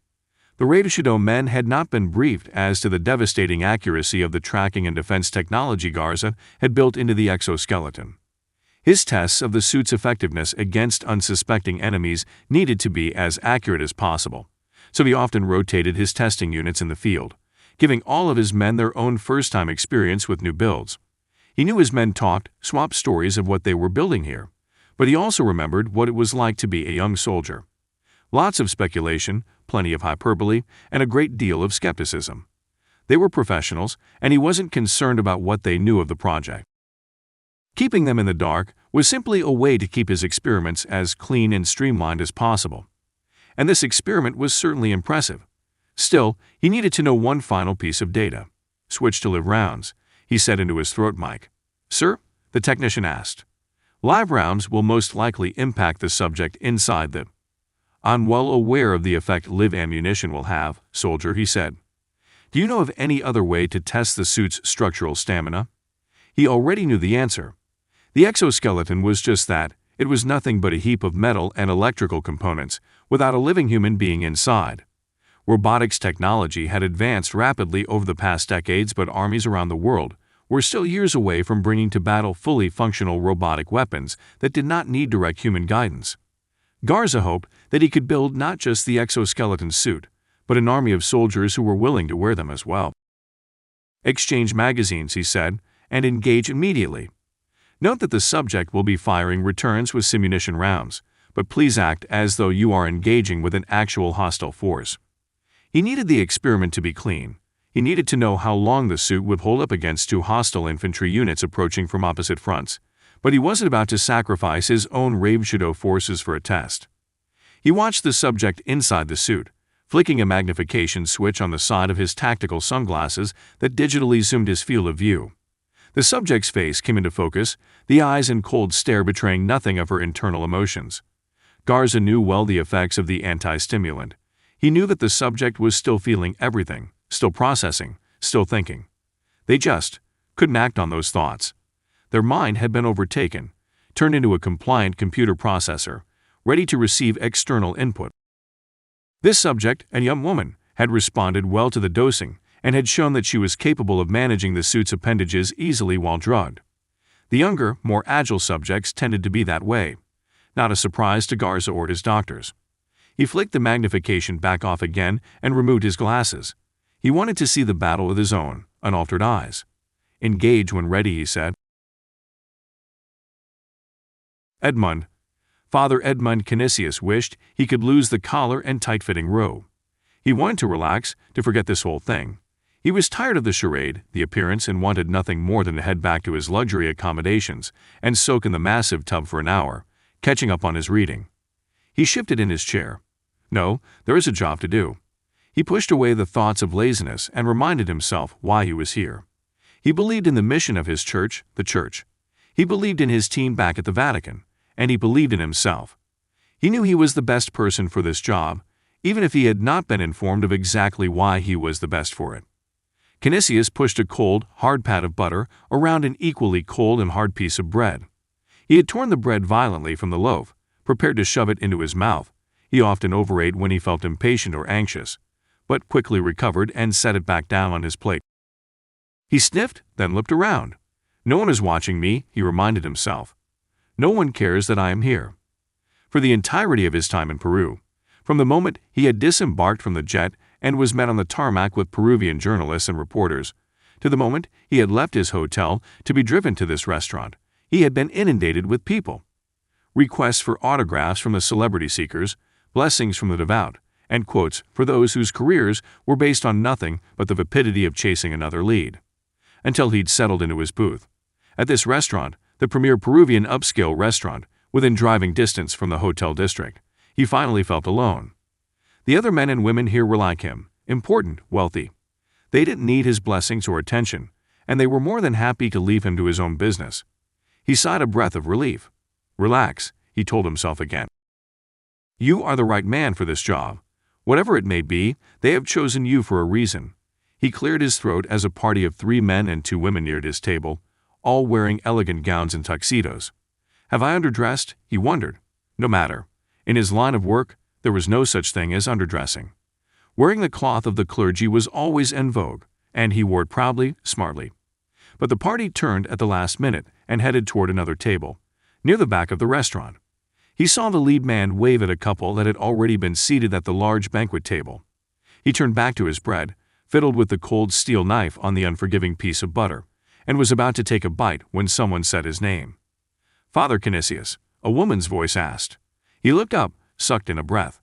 The Ravenshadow men had not been briefed as to the devastating accuracy of the tracking and defense technology Garza had built into the exoskeleton. His tests of the suit's effectiveness against unsuspecting enemies needed to be as accurate as possible, so he often rotated his testing units in the field, giving all of his men their own first-time experience with new builds. He knew his men talked, swapped stories of what they were building here, but he also remembered what it was like to be a young soldier. Lots of speculation, plenty of hyperbole, and a great deal of skepticism. They were professionals, and he wasn't concerned about what they knew of the project. Keeping them in the dark was simply a way to keep his experiments as clean and streamlined as possible. And this experiment was certainly impressive. Still, he needed to know one final piece of data. "Switch to live rounds," he said into his throat mic. "Sir?" the technician asked. "Live rounds will most likely impact the subject inside the—" "I'm well aware of the effect live ammunition will have, soldier," he said. "Do you know of any other way to test the suit's structural stamina?" He already knew the answer. The exoskeleton was just that. It was nothing but a heap of metal and electrical components, without a living human being inside. Robotics technology had advanced rapidly over the past decades, but armies around the world were still years away from bringing to battle fully functional robotic weapons that did not need direct human guidance. Garza hoped that he could build not just the exoskeleton suit, but an army of soldiers who were willing to wear them as well. Exchange magazines, he said, and engage immediately. Note that the subject will be firing returns with simunition rounds, but please act as though you are engaging with an actual hostile force. He needed the experiment to be clean. He needed to know how long the suit would hold up against two hostile infantry units approaching from opposite fronts, but he wasn't about to sacrifice his own Ravenshadow forces for a test. He watched the subject inside the suit, flicking a magnification switch on the side of his tactical sunglasses that digitally zoomed his field of view. The subject's face came into focus, the eyes in cold stare betraying nothing of her internal emotions. Garza knew well the effects of the anti-stimulant. He knew that the subject was still feeling everything, still processing, still thinking. They just couldn't act on those thoughts. Their mind had been overtaken, turned into a compliant computer processor, ready to receive external input. This subject, a young woman, had responded well to the dosing and had shown that she was capable of managing the suit's appendages easily while drugged. The younger, more agile subjects tended to be that way. Not a surprise to Garza or his doctors. He flicked the magnification back off again and removed his glasses. He wanted to see the battle with his own, unaltered eyes. Engage when ready, he said. Edmund. Father Edmund Canisius wished he could lose the collar and tight-fitting robe. He wanted to relax, to forget this whole thing. He was tired of the charade, the appearance, and wanted nothing more than to head back to his luxury accommodations and soak in the massive tub for an hour, catching up on his reading. He shifted in his chair. No, there is a job to do. He pushed away the thoughts of laziness and reminded himself why he was here. He believed in the mission of his church, the church. He believed in his team back at the Vatican, and he believed in himself. He knew he was the best person for this job, even if he had not been informed of exactly why he was the best for it. Canisius pushed a cold, hard pat of butter around an equally cold and hard piece of bread. He had torn the bread violently from the loaf, prepared to shove it into his mouth. He often overate when he felt impatient or anxious, but quickly recovered and set it back down on his plate. He sniffed, then looked around. No one is watching me, he reminded himself. No one cares that I am here. For the entirety of his time in Peru, from the moment he had disembarked from the jet and was met on the tarmac with Peruvian journalists and reporters, to the moment he had left his hotel to be driven to this restaurant, he had been inundated with people. Requests for autographs from the celebrity seekers, blessings from the devout, and quotes for those whose careers were based on nothing but the vapidity of chasing another lead. Until he'd settled into his booth. At this restaurant, the premier Peruvian upscale restaurant, within driving distance from the hotel district, he finally felt alone. The other men and women here were like him, important, wealthy. They didn't need his blessings or attention, and they were more than happy to leave him to his own business. He sighed a breath of relief. Relax, he told himself again. You are the right man for this job. Whatever it may be, they have chosen you for a reason. He cleared his throat as a party of 3 men and 2 women neared his table, all wearing elegant gowns and tuxedos. Have I underdressed? He wondered. No matter. In his line of work, there was no such thing as underdressing. Wearing the cloth of the clergy was always en vogue, and he wore it proudly, smartly. But the party turned at the last minute and headed toward another table, near the back of the restaurant. He saw the lead man wave at a couple that had already been seated at the large banquet table. He turned back to his bread, fiddled with the cold steel knife on the unforgiving piece of butter, and was about to take a bite when someone said his name. Father Canisius, a woman's voice asked. He looked up, sucked in a breath.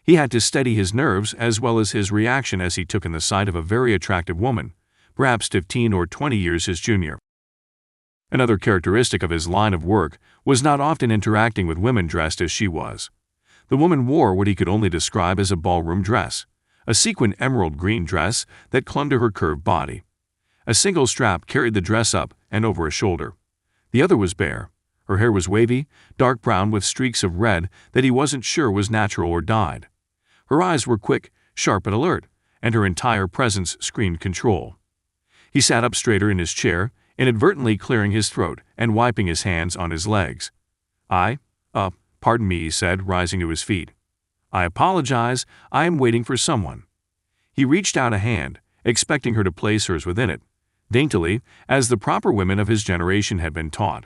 He had to steady his nerves as well as his reaction as he took in the sight of a very attractive woman, perhaps 15 or 20 years his junior. Another characteristic of his line of work was not often interacting with women dressed as she was. The woman wore what he could only describe as a ballroom dress, a sequined emerald green dress that clung to her curved body. A single strap carried the dress up and over a shoulder. The other was bare. Her hair was wavy, dark brown with streaks of red that he wasn't sure was natural or dyed. Her eyes were quick, sharp and alert, and her entire presence screamed control. He sat up straighter in his chair, inadvertently clearing his throat and wiping his hands on his legs. I Pardon me," he said, rising to his feet. "I apologize. I am waiting for someone." He reached out a hand, expecting her to place hers within it, daintily, as the proper women of his generation had been taught.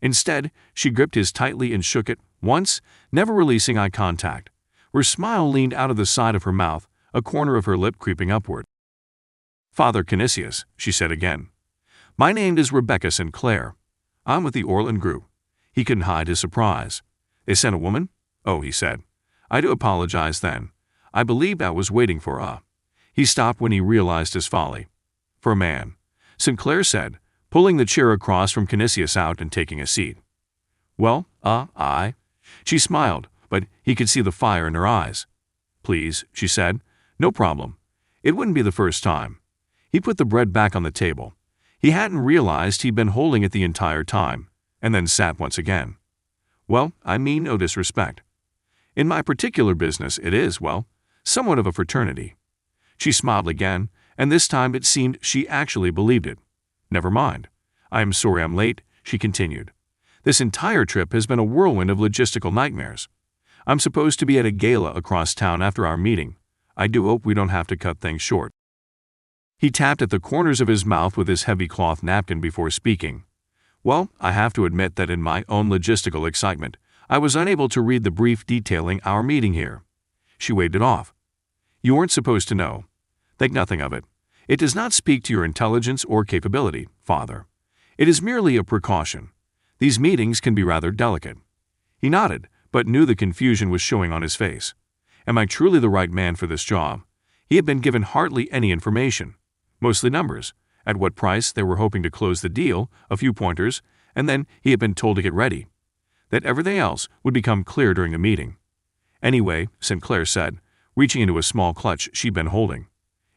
Instead, she gripped his tightly and shook it, once, never releasing eye contact. Her smile leaned out of the side of her mouth, a corner of her lip creeping upward. "Father Canisius," she said again. "My name is Rebecca Sinclair. I'm with the Orland Group." He couldn't hide his surprise. "They sent a woman?" "Oh," he said. "I do apologize then. I believed I was waiting for a—" He stopped when he realized his folly. "For a man," Sinclair said, pulling the chair across from Canisius out and taking a seat. "Well, I—" She smiled, but he could see the fire in her eyes. "Please," she said. "No problem. It wouldn't be the first time." He put the bread back on the table. He hadn't realized he'd been holding it the entire time, and then sat once again. "Well, I mean no disrespect. In my particular business it is, well, somewhat of a fraternity." She smiled again, and this time it seemed she actually believed it. "Never mind. I am sorry I'm late," she continued. "This entire trip has been a whirlwind of logistical nightmares. I'm supposed to be at a gala across town after our meeting. I do hope we don't have to cut things short." He tapped at the corners of his mouth with his heavy cloth napkin before speaking. "Well, I have to admit that in my own logistical excitement, I was unable to read the brief detailing our meeting here." She waved it off. "You weren't supposed to know. Think nothing of it. It does not speak to your intelligence or capability, Father. It is merely a precaution. These meetings can be rather delicate." He nodded, but knew the confusion was showing on his face. Am I truly the right man for this job? He had been given hardly any information. Mostly numbers, at what price they were hoping to close the deal, a few pointers, and then he had been told to get ready. That everything else would become clear during the meeting. "Anyway," Sinclair said, reaching into a small clutch she'd been holding.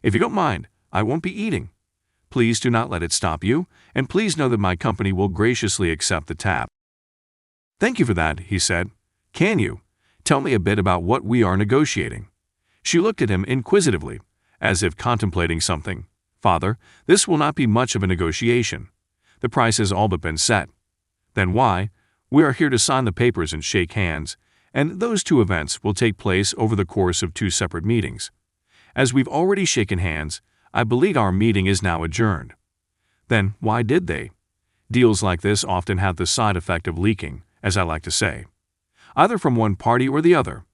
"If you don't mind, I won't be eating. Please do not let it stop you, and please know that my company will graciously accept the tab." "Thank you for that," he said. "Can you tell me a bit about what we are negotiating?" She looked at him inquisitively, as if contemplating something. "Father, this will not be much of a negotiation. The price has all but been set." "Then why? We are here to sign the papers and shake hands, and those two events will take place over the course of 2 separate meetings. As we've already shaken hands, I believe our meeting is now adjourned." "Then why did they?" Deals like this often have the side effect of leaking, as I like to say. Either from one party or the other.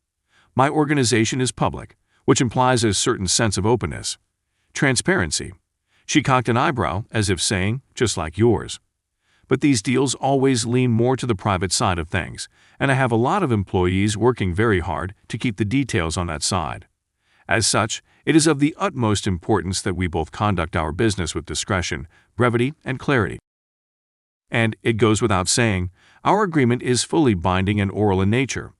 My organization is public, which implies a certain sense of openness. Transparency. She cocked an eyebrow, as if saying, just like yours. But these deals always lean more to the private side of things, and I have a lot of employees working very hard to keep the details on that side. As such, it is of the utmost importance that we both conduct our business with discretion, brevity, and clarity. And, it goes without saying, our agreement is fully binding and oral in nature.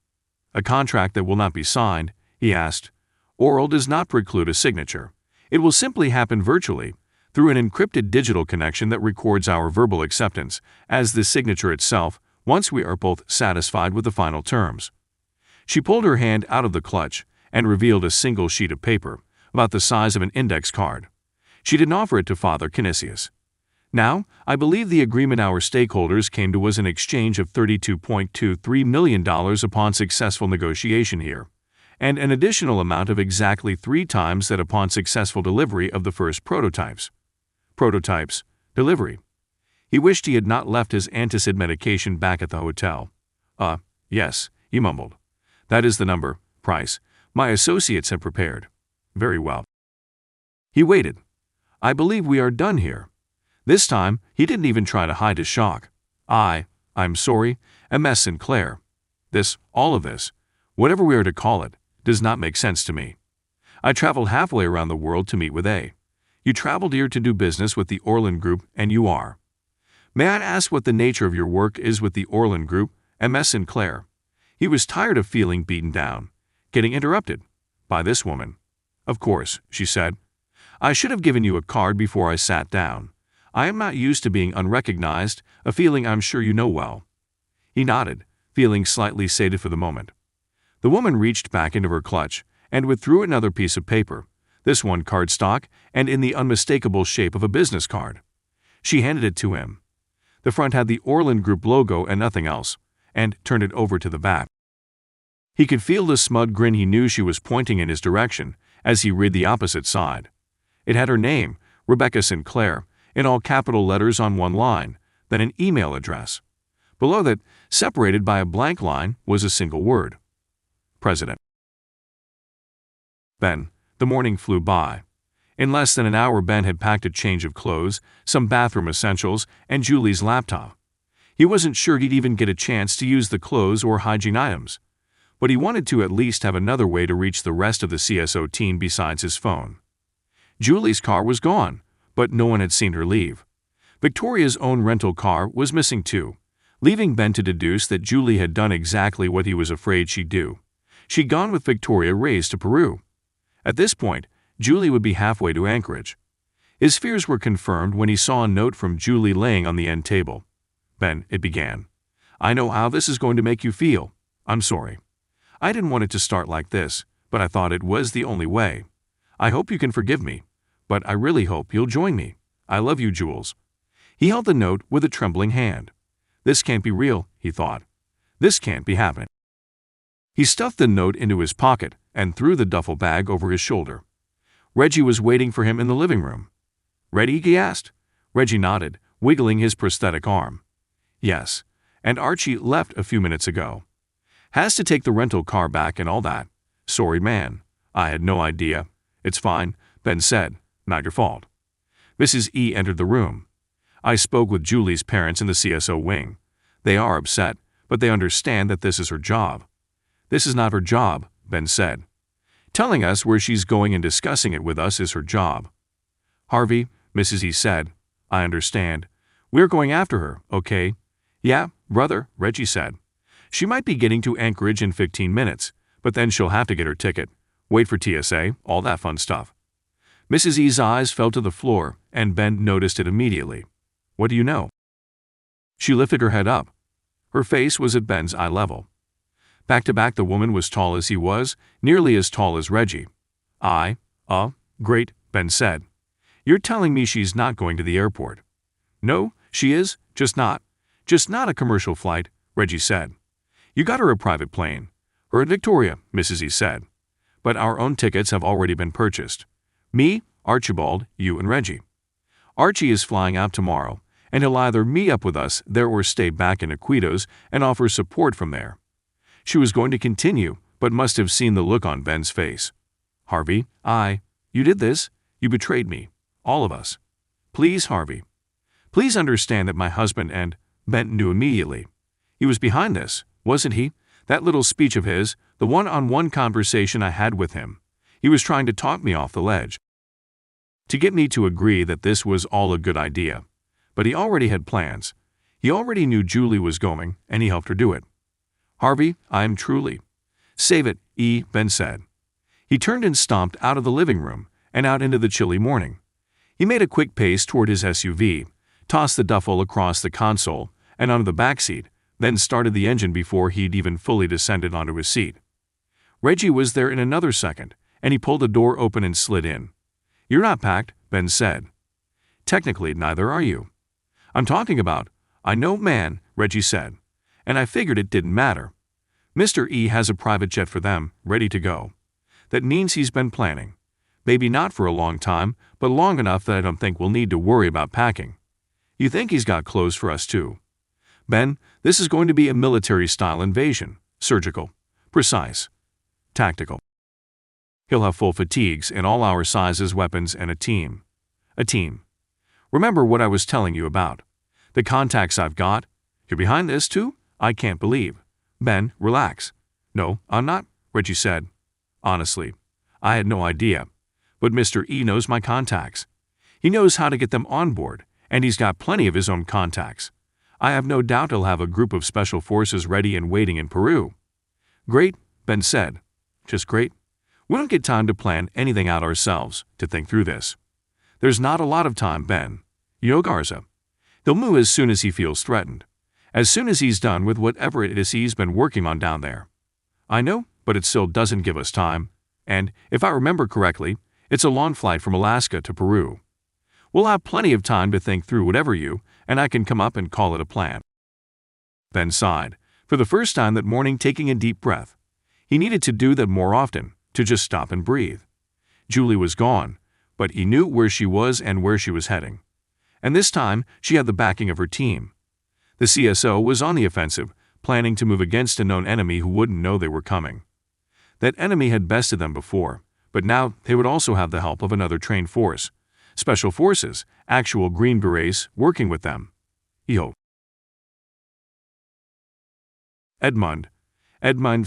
"A contract that will not be signed," he asked. "Oral does not preclude a signature. It will simply happen virtually, through an encrypted digital connection that records our verbal acceptance, as the signature itself, once we are both satisfied with the final terms." She pulled her hand out of the clutch and revealed a single sheet of paper, about the size of an index card. She didn't offer it to Father Canisius. "Now, I believe the agreement our stakeholders came to was an exchange of $32.23 million upon successful negotiation here, and an additional amount of exactly 3 times that upon successful delivery of the first prototypes." Prototypes. Delivery. He wished he had not left his antacid medication back at the hotel. Yes," he mumbled. "That is the number, price, my associates have prepared." "Very well." He waited. "I believe we are done here." This time, he didn't even try to hide his shock. I'm sorry, M.S. Sinclair. All of this, whatever we are to call it, does not make sense to me. I traveled halfway around the world to meet with A. You traveled here to do business with the Orland Group, and you are. May I ask what the nature of your work is with the Orland Group, M.S. Sinclair?" He was tired of feeling beaten down, getting interrupted by this woman. "Of course," she said. "I should have given you a card before I sat down. I am not used to being unrecognized, a feeling I'm sure you know well." He nodded, feeling slightly sated for the moment. The woman reached back into her clutch and withdrew another piece of paper, this one cardstock and in the unmistakable shape of a business card. She handed it to him. The front had the Orland Group logo and nothing else, and turned it over to the back. He could feel the smug grin he knew she was pointing in his direction as he read the opposite side. It had her name, Rebecca Sinclair, in all capital letters on one line, then an email address. Below that, separated by a blank line, was a single word: President. Ben. The morning flew by. In less than an hour, Ben had packed a change of clothes, some bathroom essentials, and Julie's laptop. He wasn't sure he'd even get a chance to use the clothes or hygiene items, but he wanted to at least have another way to reach the rest of the CSO team besides his phone. Julie's car was gone, but no one had seen her leave. Victoria's own rental car was missing too, leaving Ben to deduce that Julie had done exactly what he was afraid she'd do. She'd gone with Victoria Reyes to Peru. At this point, Julie would be halfway to Anchorage. His fears were confirmed when he saw a note from Julie laying on the end table. Ben, it began. I know how this is going to make you feel. I'm sorry. I didn't want it to start like this, but I thought it was the only way. I hope you can forgive me, but I really hope you'll join me. I love you, Jules. He held the note with a trembling hand. This can't be real, he thought. This can't be happening. He stuffed the note into his pocket and threw the duffel bag over his shoulder. Reggie was waiting for him in the living room. Ready? He asked. Reggie nodded, wiggling his prosthetic arm. Yes, and Archie left a few minutes ago. Has to take the rental car back and all that. Sorry, man. I had no idea. It's fine, Ben said. Not your fault. Mrs. E entered the room. I spoke with Julie's parents in the CSO wing. They are upset, but they understand that this is her job. This is not her job, Ben said. Telling us where she's going and discussing it with us is her job. Harvey, Mrs. E said, I understand. We're going after her, okay? Yeah, brother, Reggie said. She might be getting to Anchorage in 15 minutes, but then she'll have to get her ticket, wait for TSA, all that fun stuff. Mrs. E's eyes fell to the floor, and Ben noticed it immediately. What do you know? She lifted her head up. Her face was at Ben's eye level. Back to back, the woman was tall as he was, nearly as tall as Reggie. Great, Ben said. You're telling me she's not going to the airport? No, she is, just not. Just not a commercial flight, Reggie said. You got her a private plane. Her at Victoria, Mrs. E said. But our own tickets have already been purchased. Me, Archibald, you and Reggie. Archie is flying out tomorrow, and he'll either meet up with us there or stay back in Iquitos and offer support from there. She was going to continue, but must have seen the look on Ben's face. Harvey, you did this. You betrayed me. All of us. Please, Harvey. Please understand that my husband and Ben knew immediately. He was behind this, wasn't he? That little speech of his, the one-on-one conversation I had with him. He was trying to talk me off the ledge. To get me to agree that this was all a good idea. But he already had plans. He already knew Julie was going, and he helped her do it. Harvey, I am truly. Save it, Ben said. He turned and stomped out of the living room and out into the chilly morning. He made a quick pace toward his SUV, tossed the duffel across the console and onto the back seat, then started the engine before he'd even fully descended onto his seat. Reggie was there in another second, and he pulled the door open and slid in. You're not packed, Ben said. Technically, neither are you. I'm talking about, I know, man, Reggie said. And I figured it didn't matter. Mr. E has a private jet for them, ready to go. That means he's been planning. Maybe not for a long time, but long enough that I don't think we'll need to worry about packing. You think he's got clothes for us too? Ben, this is going to be a military-style invasion. Surgical. Precise. Tactical. He'll have full fatigues in all our sizes, weapons, and a team. A team. Remember what I was telling you about. The contacts I've got. You're behind this too? I can't believe. Ben, relax. No, I'm not, Reggie said. Honestly, I had no idea. But Mr. E knows my contacts. He knows how to get them on board, and he's got plenty of his own contacts. I have no doubt he'll have a group of special forces ready and waiting in Peru. Great, Ben said. Just great. We don't get time to plan anything out ourselves, to think through this. There's not a lot of time, Ben. You know Garza. He'll move as soon as he feels threatened. As soon as he's done with whatever it is he's been working on down there. I know, but it still doesn't give us time. And, if I remember correctly, it's a long flight from Alaska to Peru. We'll have plenty of time to think through whatever and I can come up and call it a plan. Ben sighed, for the first time that morning taking a deep breath. He needed to do that more often, to just stop and breathe. Julie was gone, but he knew where she was and where she was heading. And this time, she had the backing of her team. The CSO was on the offensive, planning to move against a known enemy who wouldn't know they were coming. That enemy had bested them before, but now they would also have the help of another trained force. Special forces, actual Green Berets, working with them. He hoped. Edmund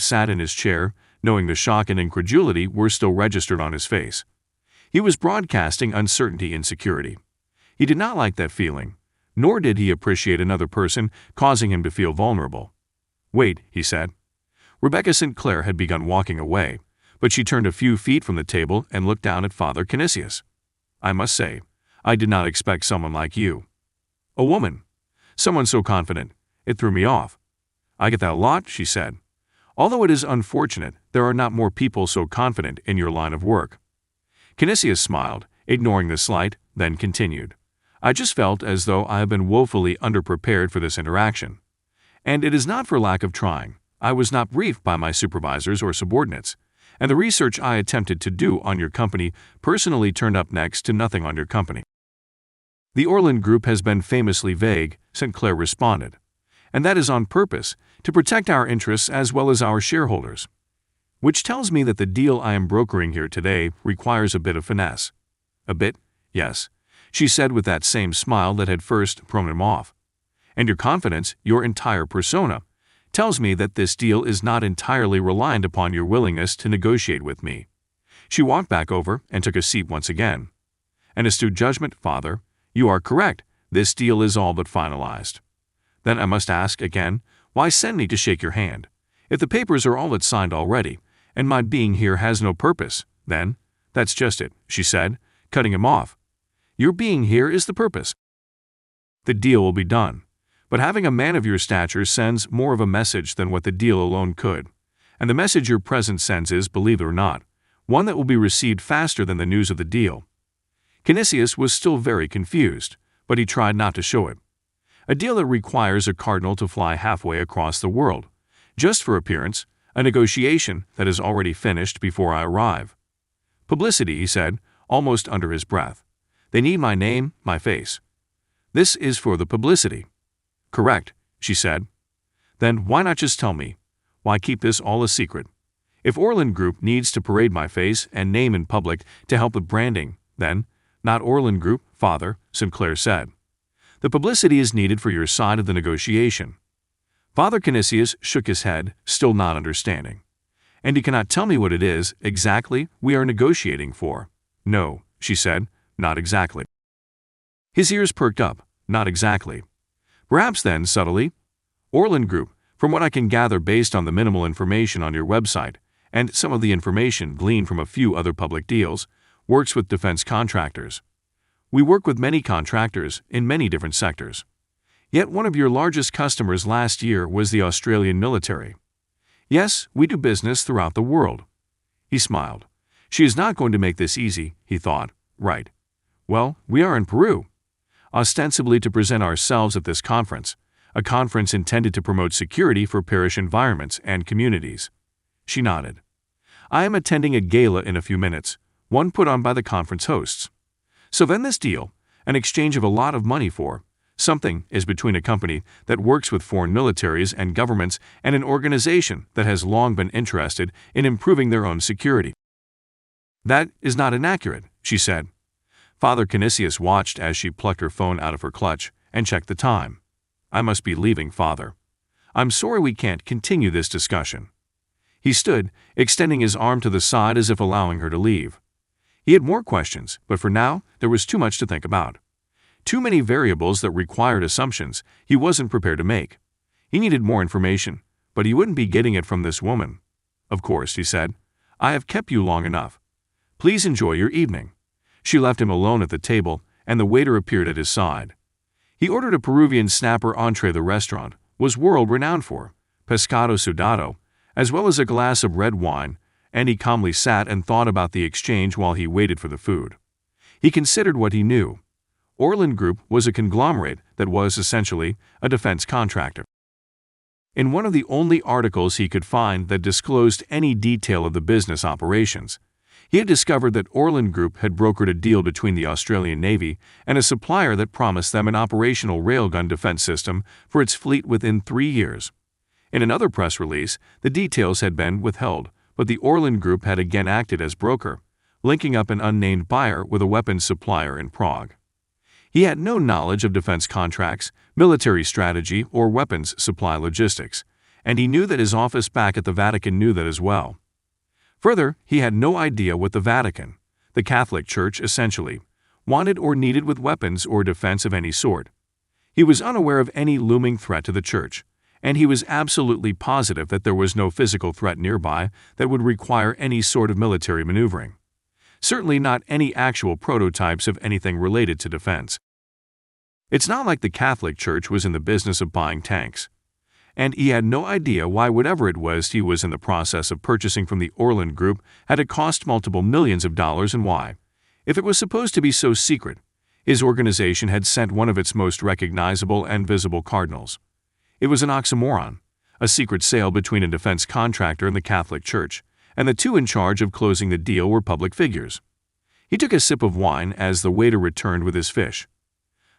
sat in his chair, knowing the shock and incredulity were still registered on his face. He was broadcasting uncertainty and insecurity. He did not like that feeling, nor did he appreciate another person causing him to feel vulnerable. "Wait," he said. Rebecca St. Clair had begun walking away, but she turned a few feet from the table and looked down at Father Canisius. "I must say, I did not expect someone like you. A woman. Someone so confident. It threw me off." "I get that a lot," she said. "Although it is unfortunate, there are not more people so confident in your line of work." Canisius smiled, ignoring the slight, then continued. "I just felt as though I have been woefully underprepared for this interaction. And it is not for lack of trying. I was not briefed by my supervisors or subordinates, and the research I attempted to do on your company personally turned up next to nothing on your company." "The Orland Group has been famously vague," St. Clair responded, "and that is on purpose, to protect our interests as well as our shareholders. Which tells me that the deal I am brokering here today requires a bit of finesse." "A bit, yes," she said with that same smile that had first thrown him off. "And your confidence, your entire persona, tells me that this deal is not entirely reliant upon your willingness to negotiate with me." She walked back over and took a seat once again. "An astute judgment, Father. You are correct. This deal is all but finalized." "Then I must ask again, why send me to shake your hand? If the papers are all but signed already, and my being here has no purpose, then—" "That's just it," she said, cutting him off. "Your being here is the purpose. The deal will be done, but having a man of your stature sends more of a message than what the deal alone could. And the message your presence sends is, believe it or not, one that will be received faster than the news of the deal." Canisius was still very confused, but he tried not to show it. A deal that requires a cardinal to fly halfway across the world, just for appearance, a negotiation that is already finished before I arrive. "Publicity," he said, almost under his breath. "They need my name, my face. This is for the publicity." "Correct," she said. "Then why not just tell me? Why keep this all a secret? If Orland Group needs to parade my face and name in public to help with branding, then, not Orland Group, Father," St. Clair said. "The publicity is needed for your side of the negotiation." Father Canisius shook his head, still not understanding. "And you cannot tell me what it is, exactly, we are negotiating for?" "No," she said, "not exactly." His ears perked up. "Not exactly." "Perhaps then, subtly, Orland Group, from what I can gather based on the minimal information on your website, and some of the information gleaned from a few other public deals, works with defense contractors. We work with many contractors in many different sectors. Yet one of your largest customers last year was the Australian military. Yes, we do business throughout the world." He smiled. "She is not going to make this easy," he thought. "Right. Well, we are in Peru, ostensibly to present ourselves at this conference, a conference intended to promote security for parish environments and communities." She nodded. "I am attending a gala in a few minutes, one put on by the conference hosts. So then this deal, an exchange of a lot of money for something, is between a company that works with foreign militaries and governments and an organization that has long been interested in improving their own security." "That is not inaccurate," she said. Father Canisius watched as she plucked her phone out of her clutch and checked the time. "I must be leaving, Father. I'm sorry we can't continue this discussion." He stood, extending his arm to the side as if allowing her to leave. He had more questions, but for now there was too much to think about. Too many variables that required assumptions he wasn't prepared to make. He needed more information, but he wouldn't be getting it from this woman. "Of course," he said. "I have kept you long enough. Please enjoy your evening." She left him alone at the table, and the waiter appeared at his side. He ordered a Peruvian snapper entree the restaurant was world-renowned for, pescado sudado, as well as a glass of red wine, and he calmly sat and thought about the exchange while he waited for the food. He considered what he knew. Orland Group was a conglomerate that was essentially a defense contractor. in one of the only articles he could find that disclosed any detail of the business operations. He had discovered that Orland Group had brokered a deal between the Australian Navy and a supplier that promised them an operational railgun defense system for its fleet within 3 years. In another press release, the details had been withheld, but the Orland Group had again acted as broker, linking up an unnamed buyer with a weapons supplier in Prague. He had no knowledge of defense contracts, military strategy, or weapons supply logistics, and he knew that his office back at the Vatican knew that as well. Further, he had no idea what the Vatican, the Catholic Church essentially, wanted or needed with weapons or defense of any sort. He was unaware of any looming threat to the Church, and he was absolutely positive that there was no physical threat nearby that would require any sort of military maneuvering. Certainly not any actual prototypes of anything related to defense. It's not like the Catholic Church was in the business of buying tanks. And he had no idea why whatever it was he was in the process of purchasing from the Orland Group had to cost multiple millions of dollars and why, if it was supposed to be so secret, his organization had sent one of its most recognizable and visible cardinals. It was an oxymoron, a secret sale between a defense contractor and the Catholic Church, and the two in charge of closing the deal were public figures. He took a sip of wine as the waiter returned with his fish.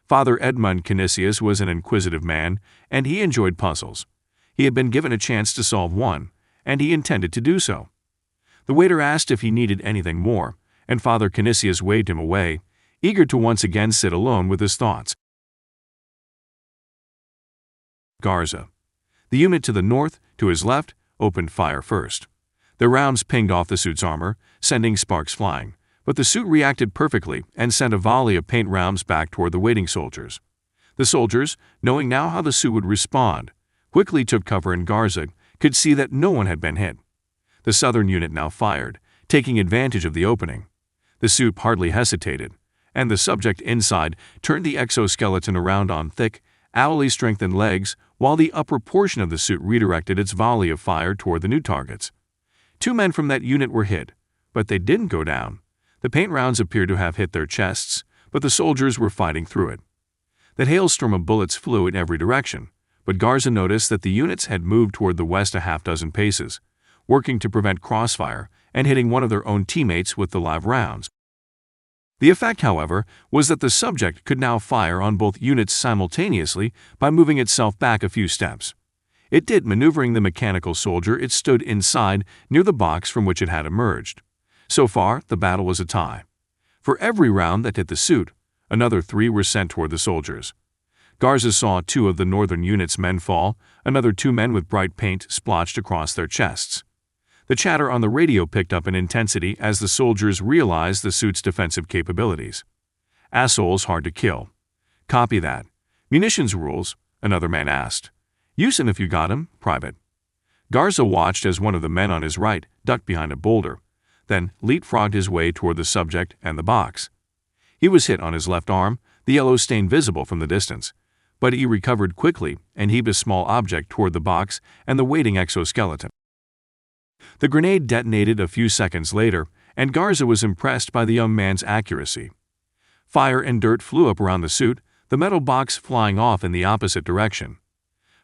Father Edmund Canisius was an inquisitive man, and he enjoyed puzzles. He had been given a chance to solve one, and he intended to do so. The waiter asked if he needed anything more, and Father Canisius waved him away, eager to once again sit alone with his thoughts. Garza. The unit to the north, to his left, opened fire first. The rounds pinged off the suit's armor, sending sparks flying, but the suit reacted perfectly and sent a volley of paint rounds back toward the waiting soldiers. The soldiers, knowing now how the suit would respond, quickly took cover, and Garza could see that no one had been hit. The southern unit now fired, taking advantage of the opening. The suit hardly hesitated, and the subject inside turned the exoskeleton around on thick, owlily strengthened legs while the upper portion of the suit redirected its volley of fire toward the new targets. 2 men from that unit were hit, but they didn't go down. The paint rounds appeared to have hit their chests, but the soldiers were fighting through it. That hailstorm of bullets flew in every direction, but Garza noticed that the units had moved toward the west a half-dozen paces, working to prevent crossfire and hitting one of their own teammates with the live rounds. The effect, however, was that the subject could now fire on both units simultaneously by moving itself back a few steps. It did, maneuvering the mechanical soldier it stood inside near the box from which it had emerged. So far, the battle was a tie. For every round that hit the suit, another 3 were sent toward the soldiers. Garza saw 2 of the northern unit's men fall, another 2 men with bright paint splotched across their chests. The chatter on the radio picked up in intensity as the soldiers realized the suit's defensive capabilities. "Assholes hard to kill." "Copy that." "Munitions rules?" another man asked. "Use 'em if you got 'em, Private." Garza watched as one of the men on his right ducked behind a boulder, then leapfrogged his way toward the subject and the box. He was hit on his left arm, the yellow stain visible from the distance, but he recovered quickly and heaved a small object toward the box and the waiting exoskeleton. The grenade detonated a few seconds later, and Garza was impressed by the young man's accuracy. Fire and dirt flew up around the suit, the metal box flying off in the opposite direction.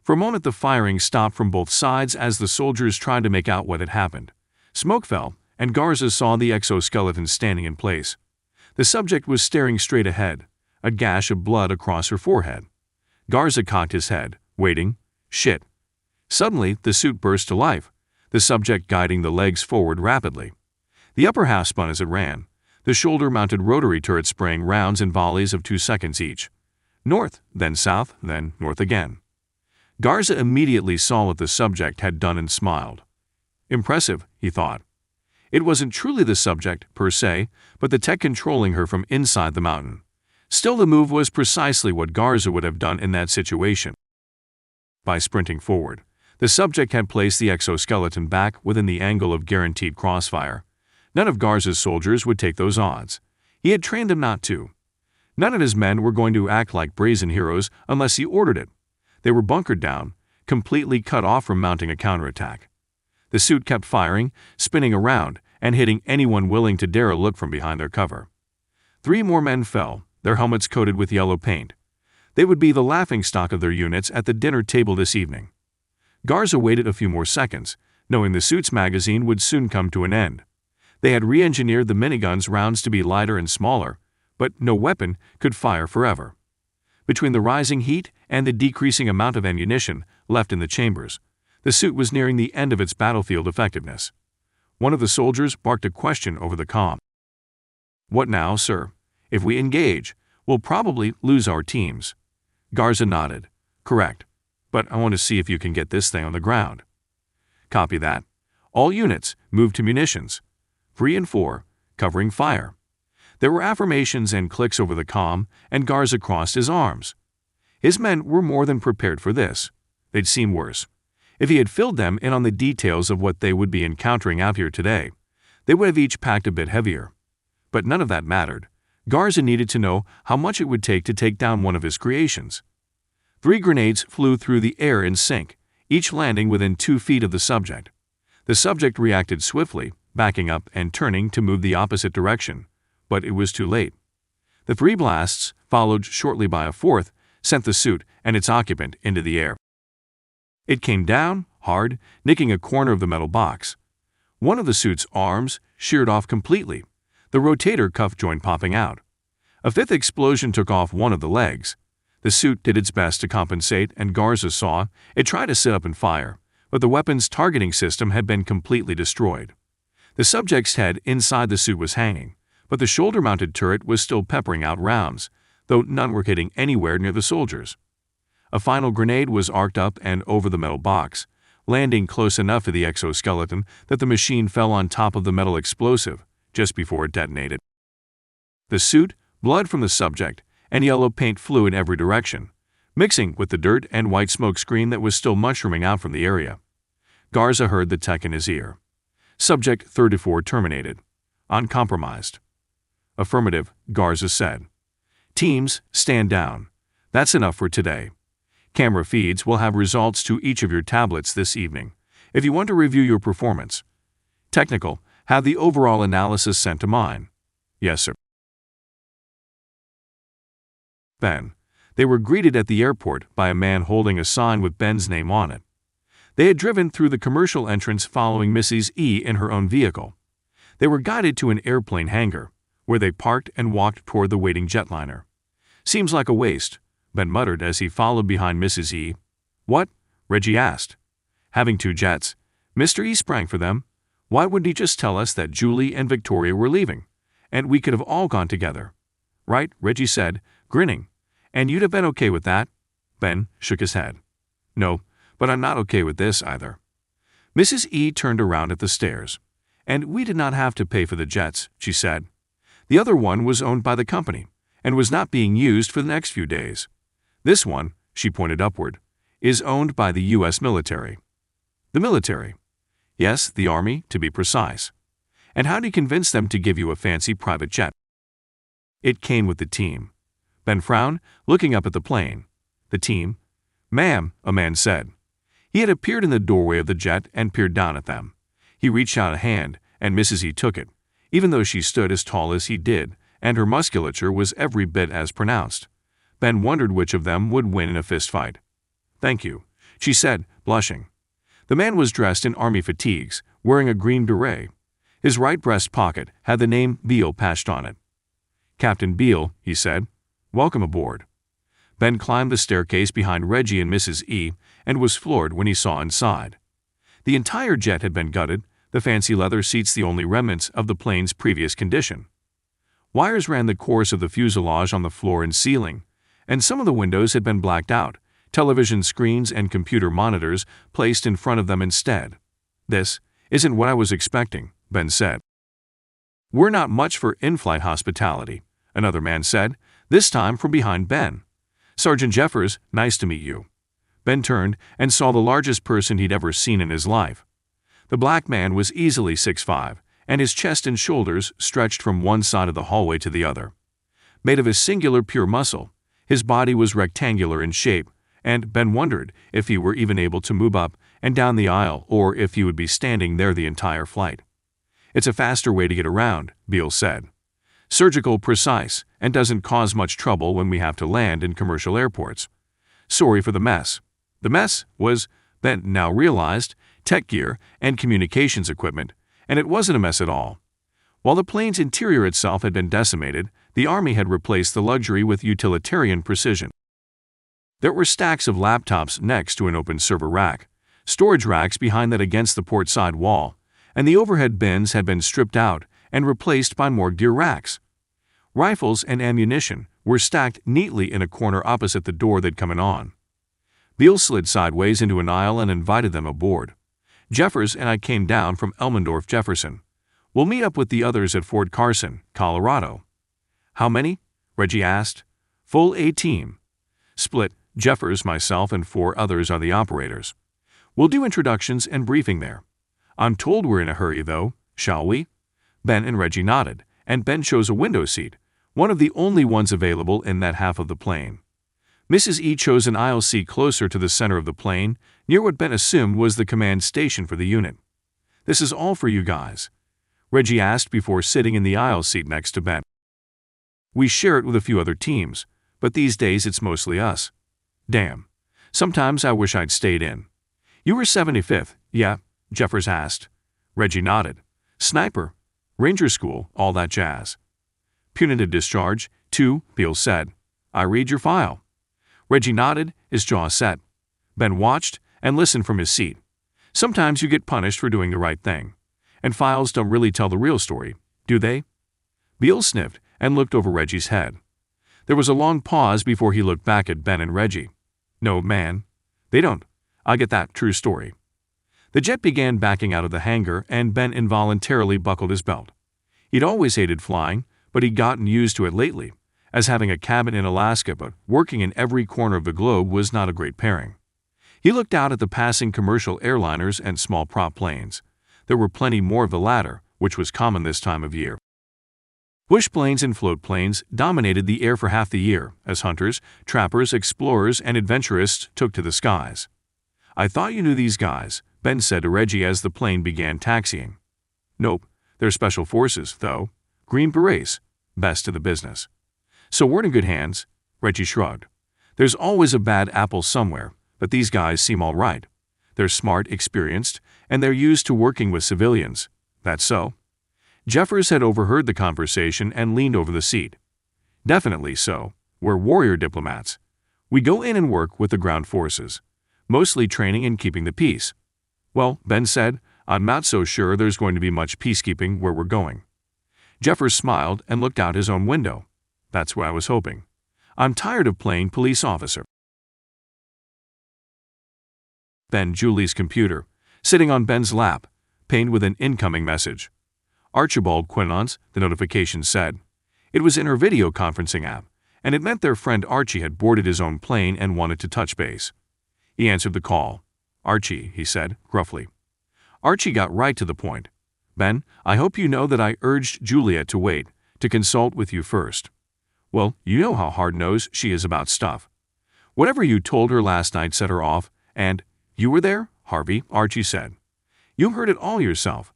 For a moment the firing stopped from both sides as the soldiers tried to make out what had happened. Smoke fell, and Garza saw the exoskeleton standing in place. The subject was staring straight ahead, a gash of blood across her forehead. Garza cocked his head, waiting. Shit. Suddenly, the suit burst to life, the subject guiding the legs forward rapidly. The upper half spun as it ran, the shoulder-mounted rotary turret spraying rounds in volleys of 2 seconds each. North, then south, then north again. Garza immediately saw what the subject had done and smiled. Impressive, he thought. It wasn't truly the subject, per se, but the tech controlling her from inside the mountain. Still, the move was precisely what Garza would have done in that situation. By sprinting forward, the subject had placed the exoskeleton back within the angle of guaranteed crossfire. None of Garza's soldiers would take those odds. He had trained them not to. None of his men were going to act like brazen heroes unless he ordered it. They were bunkered down, completely cut off from mounting a counterattack. The suit kept firing, spinning around, and hitting anyone willing to dare a look from behind their cover. 3 more men fell, their helmets coated with yellow paint. They would be the laughingstock of their units at the dinner table this evening. Garza waited a few more seconds, knowing the suit's magazine would soon come to an end. They had re-engineered the minigun's rounds to be lighter and smaller, but no weapon could fire forever. Between the rising heat and the decreasing amount of ammunition left in the chambers, the suit was nearing the end of its battlefield effectiveness. One of the soldiers barked a question over the comm. "What now, sir? If we engage, we'll probably lose our teams." Garza nodded. "Correct. But I want to see if you can get this thing on the ground." "Copy that. All units, move to munitions. 3 and 4, covering fire." There were affirmations and clicks over the comm, and Garza crossed his arms. His men were more than prepared for this. They'd seen worse. If he had filled them in on the details of what they would be encountering out here today, they would have each packed a bit heavier. But none of that mattered. Garza needed to know how much it would take to take down one of his creations. 3 grenades flew through the air in sync, each landing within 2 feet of the subject. The subject reacted swiftly, backing up and turning to move the opposite direction, but it was too late. The 3 blasts, followed shortly by a 4th, sent the suit and its occupant into the air. It came down, hard, nicking a corner of the metal box. One of the suit's arms sheared off completely, the rotator cuff joint popping out. A 5th explosion took off one of the legs. The suit did its best to compensate, and Garza saw it try to sit up and fire, but the weapon's targeting system had been completely destroyed. The subject's head inside the suit was hanging, but the shoulder-mounted turret was still peppering out rounds, though none were hitting anywhere near the soldiers. A final grenade was arced up and over the metal box, landing close enough to the exoskeleton that the machine fell on top of the metal explosive just before it detonated. The suit, blood from the subject, and yellow paint flew in every direction, mixing with the dirt and white smoke screen that was still mushrooming out from the area. Garza heard the tech in his ear. Subject 34 terminated. Uncompromised. "Affirmative," Garza said. "Teams, stand down. That's enough for today. Camera feeds will have results to each of your tablets this evening, if you want to review your performance. Technical, have the overall analysis sent to mine." "Yes, sir." Ben. They were greeted at the airport by a man holding a sign with Ben's name on it. They had driven through the commercial entrance following Mrs. E in her own vehicle. They were guided to an airplane hangar, where they parked and walked toward the waiting jetliner. "Seems like a waste," Ben muttered as he followed behind Mrs. E. "What?" Reggie asked. "Having 2 jets. Mr. E sprang for them. Why wouldn't he just tell us that Julie and Victoria were leaving, and we could have all gone together?" "Right," Reggie said, grinning. "And you'd have been okay with that?" Ben shook his head. "No, but I'm not okay with this either." Mrs. E turned around at the stairs. "And we did not have to pay for the jets," she said. "The other one was owned by the company and was not being used for the next few days. This one," she pointed upward, "is owned by the U.S. military." "The military?" "Yes, the Army, to be precise." "And how do you convince them to give you a fancy private jet?" "It came with the team." Ben frowned, looking up at the plane. "The team?" "Ma'am," a man said. He had appeared in the doorway of the jet and peered down at them. He reached out a hand, and Mrs. E took it, even though she stood as tall as he did, and her musculature was every bit as pronounced. Ben wondered which of them would win in a fistfight. "Thank you," she said, blushing. The man was dressed in army fatigues, wearing a green beret. His right breast pocket had the name Beale patched on it. "Captain Beale," he said. "Welcome aboard." Ben climbed the staircase behind Reggie and Mrs. E and was floored when he saw inside. The entire jet had been gutted, the fancy leather seats the only remnants of the plane's previous condition. Wires ran the course of the fuselage on the floor and ceiling, and some of the windows had been blacked out, television screens and computer monitors placed in front of them instead. "This isn't what I was expecting," Ben said. "We're not much for in-flight hospitality," another man said, this time from behind Ben. "Sergeant Jeffers, nice to meet you." Ben turned and saw the largest person he'd ever seen in his life. The black man was easily 6'5", and his chest and shoulders stretched from one side of the hallway to the other. Made of a singular pure muscle, his body was rectangular in shape, and Ben wondered if he were even able to move up and down the aisle or if he would be standing there the entire flight. "It's a faster way to get around," Beale said. "Surgical, precise, and doesn't cause much trouble when we have to land in commercial airports. Sorry for the mess." "The mess was," Ben now realized, tech gear and communications equipment, and it wasn't a mess at all. While the plane's interior itself had been decimated, the Army had replaced the luxury with utilitarian precision. There were stacks of laptops next to an open server rack, storage racks behind that against the port side wall, and the overhead bins had been stripped out and replaced by more gear racks. Rifles and ammunition were stacked neatly in a corner opposite the door they'd come in on. Beale slid sideways into an aisle and invited them aboard. Jeffers and I came down from Elmendorf, Jefferson. We'll meet up with the others at Fort Carson, Colorado. How many? Reggie asked. Full A team. Split, Jeffers, myself, and 4 others are the operators. We'll do introductions and briefing there. I'm told we're in a hurry, though. Shall we? Ben and Reggie nodded, and Ben chose a window seat, one of the only ones available in that half of the plane. Mrs. E chose an aisle seat closer to the center of the plane, near what Ben assumed was the command station for the unit. This is all for you guys, Reggie asked before sitting in the aisle seat next to Ben. We share it with a few other teams, but these days it's mostly us. Damn. Sometimes I wish I'd stayed in. You were 75th, yeah? Jeffers asked. Reggie nodded. Sniper, Ranger School, all that jazz. Punitive discharge, 2, Beale said. I read your file. Reggie nodded, his jaw set. Ben watched and listened from his seat. Sometimes you get punished for doing the right thing. And files don't really tell the real story, do they? Beale sniffed and looked over Reggie's head. There was a long pause before he looked back at Ben and Reggie. No, man. They don't. I get that, true story. The jet began backing out of the hangar, and Ben involuntarily buckled his belt. He'd always hated flying, but he'd gotten used to it lately, as having a cabin in Alaska but working in every corner of the globe was not a great pairing. He looked out at the passing commercial airliners and small prop planes. There were plenty more of the latter, which was common this time of year. Bush planes and float planes dominated the air for half the year, as hunters, trappers, explorers, and adventurists took to the skies. I thought you knew these guys, Ben said to Reggie as the plane began taxiing. Nope, they're special forces, though. Green Berets, best in the business. So we're in good hands, Reggie shrugged. There's always a bad apple somewhere, but these guys seem all right. They're smart, experienced, and they're used to working with civilians. That's so. Jeffers had overheard the conversation and leaned over the seat. Definitely so. We're warrior diplomats. We go in and work with the ground forces, mostly training and keeping the peace. Well, Ben said, I'm not so sure there's going to be much peacekeeping where we're going. Jeffers smiled and looked out his own window. That's what I was hoping. I'm tired of playing police officer. Ben Julie's computer, sitting on Ben's lap, pinged with an incoming message. Archibald Quinon's, the notification said. It was in her video conferencing app, and it meant their friend Archie had boarded his own plane and wanted to touch base. He answered the call. Archie, he said, gruffly. Archie got right to the point. Ben, I hope you know that I urged Julia to wait, to consult with you first. Well, you know how hard-nosed she is about stuff. Whatever you told her last night set her off, and, you were there, Harvey, Archie said. You heard it all yourself.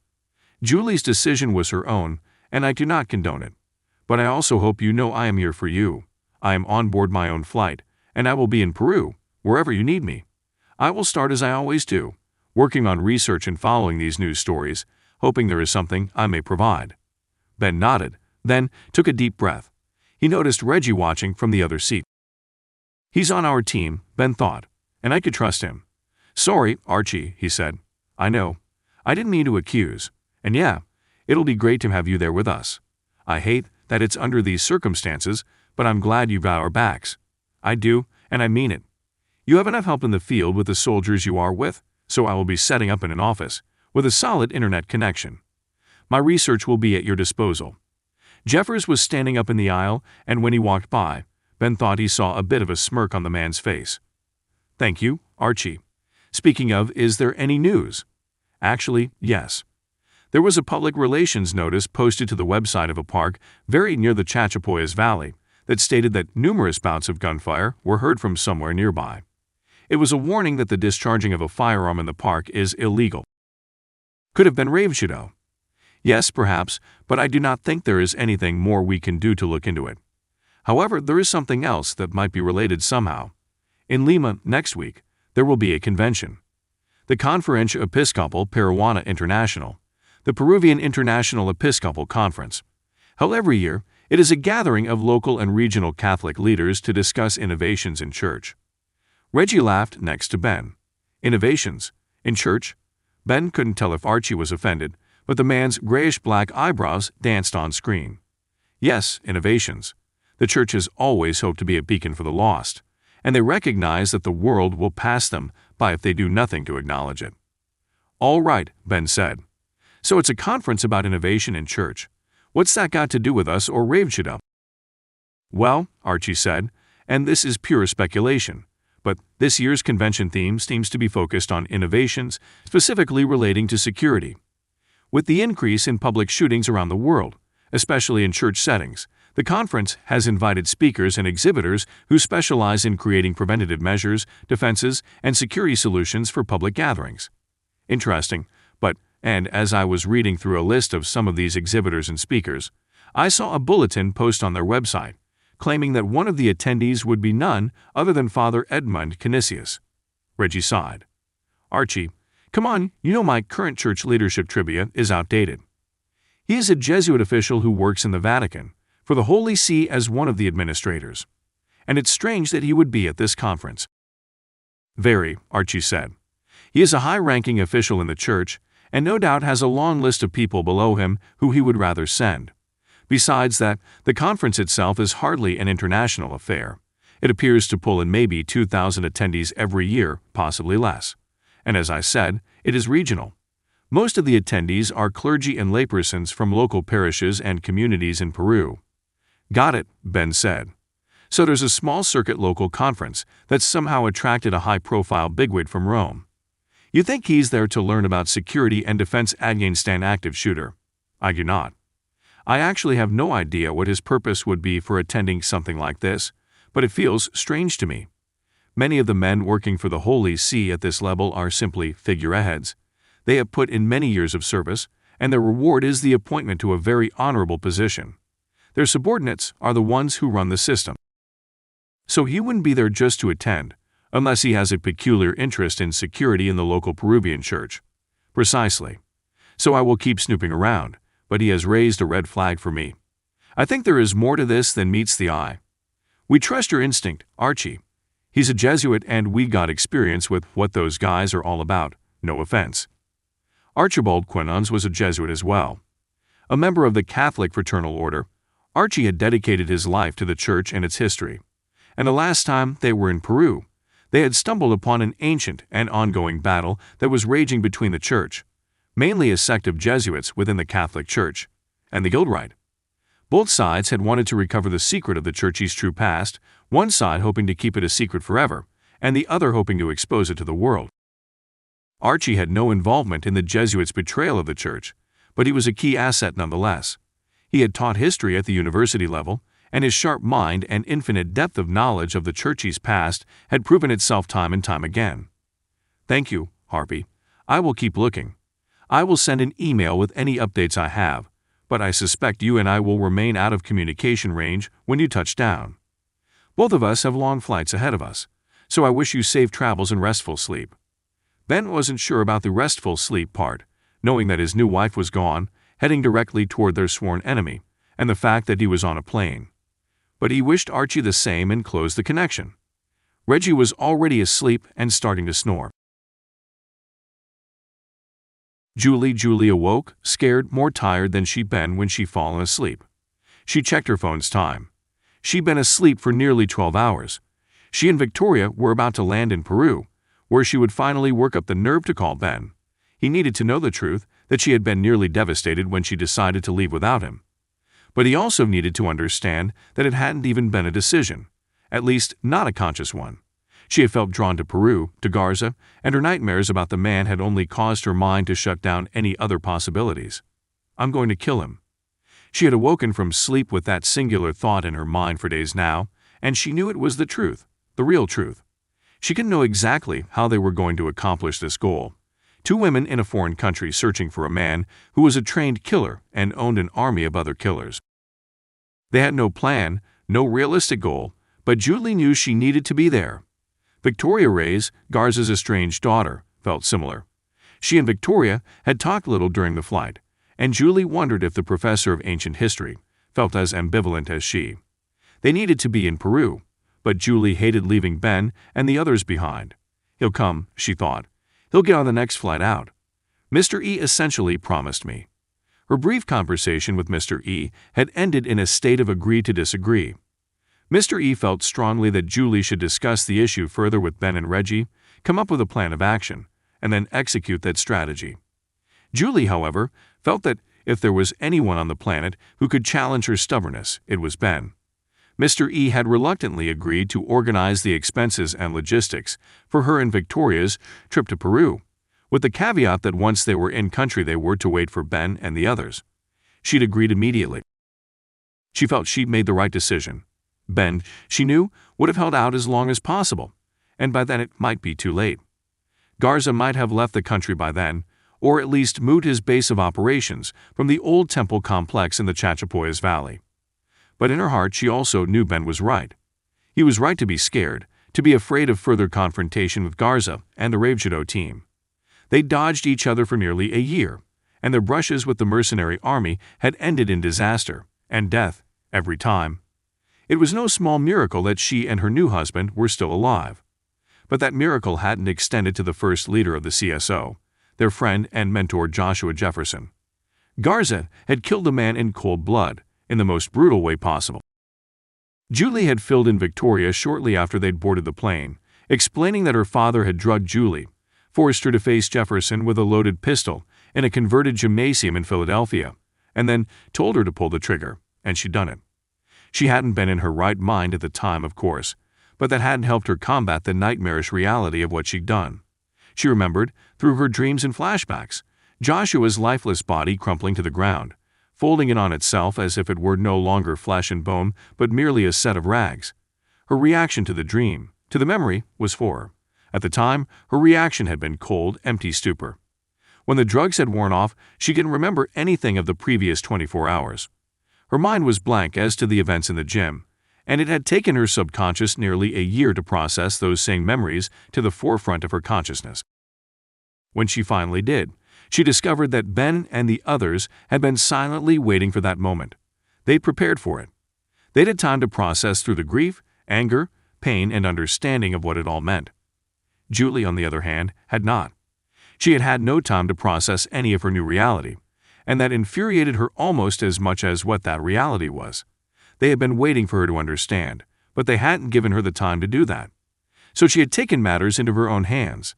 Julie's decision was her own, and I do not condone it. But I also hope you know I am here for you. I am on board my own flight, and I will be in Peru, wherever you need me. I will start as I always do, working on research and following these news stories, hoping there is something I may provide. Ben nodded, then took a deep breath. He noticed Reggie watching from the other seat. He's on our team, Ben thought, and I could trust him. Sorry, Archie, he said. I know. I didn't mean to accuse. And yeah, it'll be great to have you there with us. I hate that it's under these circumstances, but I'm glad you've got our backs. I do, and I mean it. You have enough help in the field with the soldiers you are with, so I will be setting up in an office with a solid internet connection. My research will be at your disposal. Jeffers was standing up in the aisle, and when he walked by, Ben thought he saw a bit of a smirk on the man's face. Thank you, Archie. Speaking of, is there any news? Actually, yes. There was a public relations notice posted to the website of a park very near the Chachapoyas Valley that stated that numerous bouts of gunfire were heard from somewhere nearby. It was a warning that the discharging of a firearm in the park is illegal. Could have been Ravenshadow. Yes, perhaps, but I do not think there is anything more we can do to look into it. However, there is something else that might be related somehow. In Lima, next week, there will be a convention. the Conferencia Episcopal Peruana International, the Peruvian International Episcopal Conference. Held every year, it is a gathering of local and regional Catholic leaders to discuss innovations in church. Reggie laughed next to Ben. Innovations? In church? Ben couldn't tell if Archie was offended, but the man's grayish-black eyebrows danced on screen. Yes, innovations. The church has always hoped to be a beacon for the lost, and they recognize that the world will pass them by if they do nothing to acknowledge it. All right, Ben said. So it's a conference about innovation in church. What's that got to do with us or Ravenshadow? Well, Archie said, and this is pure speculation, but this year's convention theme seems to be focused on innovations, specifically relating to security. With the increase in public shootings around the world, especially in church settings, the conference has invited speakers and exhibitors who specialize in creating preventative measures, defenses, and security solutions for public gatherings. Interesting, and as I was reading through a list of some of these exhibitors and speakers, I saw a bulletin post on their website claiming that one of the attendees would be none other than Father Edmund Canisius. Reggie sighed. Archie, come on, you know my current church leadership trivia is outdated. He is a Jesuit official who works in the Vatican, for the Holy See as one of the administrators. And it's strange that he would be at this conference. Very, Archie said. He is a high-ranking official in the church, and no doubt has a long list of people below him who he would rather send. Besides that, the conference itself is hardly an international affair. It appears to pull in maybe 2,000 attendees every year, possibly less. And as I said, it is regional. Most of the attendees are clergy and laypersons from local parishes and communities in Peru. Got it, Ben said. So there's a small circuit local conference that's somehow attracted a high-profile bigwig from Rome. You think he's there to learn about security and defense against an active shooter? I do not. I actually have no idea what his purpose would be for attending something like this, but it feels strange to me. Many of the men working for the Holy See at this level are simply figureheads. They have put in many years of service, and their reward is the appointment to a very honorable position. Their subordinates are the ones who run the system. So he wouldn't be there just to attend, unless he has a peculiar interest in security in the local Peruvian church. Precisely. So I will keep snooping around, but he has raised a red flag for me. I think there is more to this than meets the eye. We trust your instinct, Archie. He's a Jesuit and we got experience with what those guys are all about, no offense. Archibald Quinons was a Jesuit as well. A member of the Catholic Fraternal Order, Archie had dedicated his life to the church and its history. And the last time they were in Peru, they had stumbled upon an ancient and ongoing battle that was raging between the church, mainly a sect of Jesuits within the Catholic Church, and the Guildrite. Both sides had wanted to recover the secret of the church's true past, one side hoping to keep it a secret forever, and the other hoping to expose it to the world. Archie had no involvement in the Jesuits' betrayal of the church, but he was a key asset nonetheless. He had taught history at the university level, and his sharp mind and infinite depth of knowledge of the church's past had proven itself time and time again. Thank you, Harvey. I will keep looking. I will send an email with any updates I have, but I suspect you and I will remain out of communication range when you touch down. Both of us have long flights ahead of us, so I wish you safe travels and restful sleep. Ben wasn't sure about the restful sleep part, knowing that his new wife was gone, heading directly toward their sworn enemy, and the fact that he was on a plane. But he wished Archie the same and closed the connection. Reggie was already asleep and starting to snore. Julie awoke, scared, more tired than she'd been when she'd fallen asleep. She checked her phone's time. She'd been asleep for nearly 12 hours. She and Victoria were about to land in Peru, where she would finally work up the nerve to call Ben. He needed to know the truth, that she had been nearly devastated when she decided to leave without him. But he also needed to understand that it hadn't even been a decision, at least not a conscious one. She had felt drawn to Peru, to Garza, and her nightmares about the man had only caused her mind to shut down any other possibilities. I'm going to kill him. She had awoken from sleep with that singular thought in her mind for days now, and she knew it was the truth, the real truth. She didn't know exactly how they were going to accomplish this goal. Two women in a foreign country searching for a man who was a trained killer and owned an army of other killers. They had no plan, no realistic goal, but Julie knew she needed to be there. Victoria Reyes, Garza's estranged daughter, felt similar. She and Victoria had talked little during the flight, and Julie wondered if the professor of ancient history felt as ambivalent as she. They needed to be in Peru, but Julie hated leaving Ben and the others behind. He'll come, she thought. He'll get on the next flight out. Mr. E essentially promised me. Her brief conversation with Mr. E had ended in a state of agree to disagree. Mr. E felt strongly that Julie should discuss the issue further with Ben and Reggie, come up with a plan of action, and then execute that strategy. Julie, however, felt that if there was anyone on the planet who could challenge her stubbornness, it was Ben. Mr. E had reluctantly agreed to organize the expenses and logistics for her and Victoria's trip to Peru, with the caveat that once they were in country they were to wait for Ben and the others. She'd agreed immediately. She felt she'd made the right decision. Ben, she knew, would have held out as long as possible, and by then it might be too late. Garza might have left the country by then, or at least moved his base of operations from the old temple complex in the Chachapoyas Valley. But in her heart she also knew Ben was right. He was right to be scared, to be afraid of further confrontation with Garza and the Ravenshadow team. They dodged each other for nearly a year, and their brushes with the mercenary army had ended in disaster and death every time. It was no small miracle that she and her new husband were still alive. But that miracle hadn't extended to the first leader of the CSO, their friend and mentor Joshua Jefferson. Garza had killed a man in cold blood, in the most brutal way possible. Julie had filled in Victoria shortly after they'd boarded the plane, explaining that her father had drugged Julie, forced her to face Jefferson with a loaded pistol in a converted gymnasium in Philadelphia, and then told her to pull the trigger, and she'd done it. She hadn't been in her right mind at the time, of course, but that hadn't helped her combat the nightmarish reality of what she'd done. She remembered, through her dreams and flashbacks, Joshua's lifeless body crumpling to the ground, folding in on itself as if it were no longer flesh and bone but merely a set of rags. Her reaction to the dream, to the memory, was horror. At the time, her reaction had been cold, empty stupor. When the drugs had worn off, she couldn't remember anything of the previous 24 hours. Her mind was blank as to the events in the gym, and it had taken her subconscious nearly a year to process those same memories to the forefront of her consciousness. When she finally did, she discovered that Ben and the others had been silently waiting for that moment. They'd prepared for it. They'd had time to process through the grief, anger, pain, and understanding of what it all meant. Julie, on the other hand, had not. She had had no time to process any of her new reality, and that infuriated her almost as much as what that reality was. They had been waiting for her to understand, but they hadn't given her the time to do that. So she had taken matters into her own hands.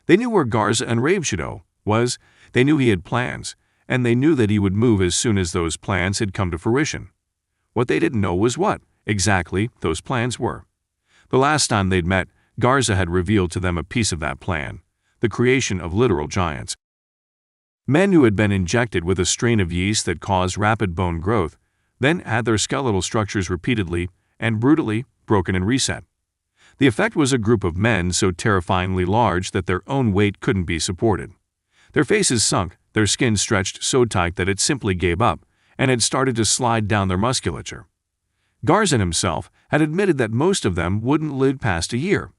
They knew where Garza and Ravenshadow was, they knew he had plans, and they knew that he would move as soon as those plans had come to fruition. What they didn't know was what, exactly, those plans were. The last time they'd met, Garza had revealed to them a piece of that plan, the creation of literal giants. Men who had been injected with a strain of yeast that caused rapid bone growth, then had their skeletal structures repeatedly and brutally broken and reset. The effect was a group of men so terrifyingly large that their own weight couldn't be supported. Their faces sunk, their skin stretched so tight that it simply gave up and had started to slide down their musculature. Garza himself had admitted that most of them wouldn't live past a year,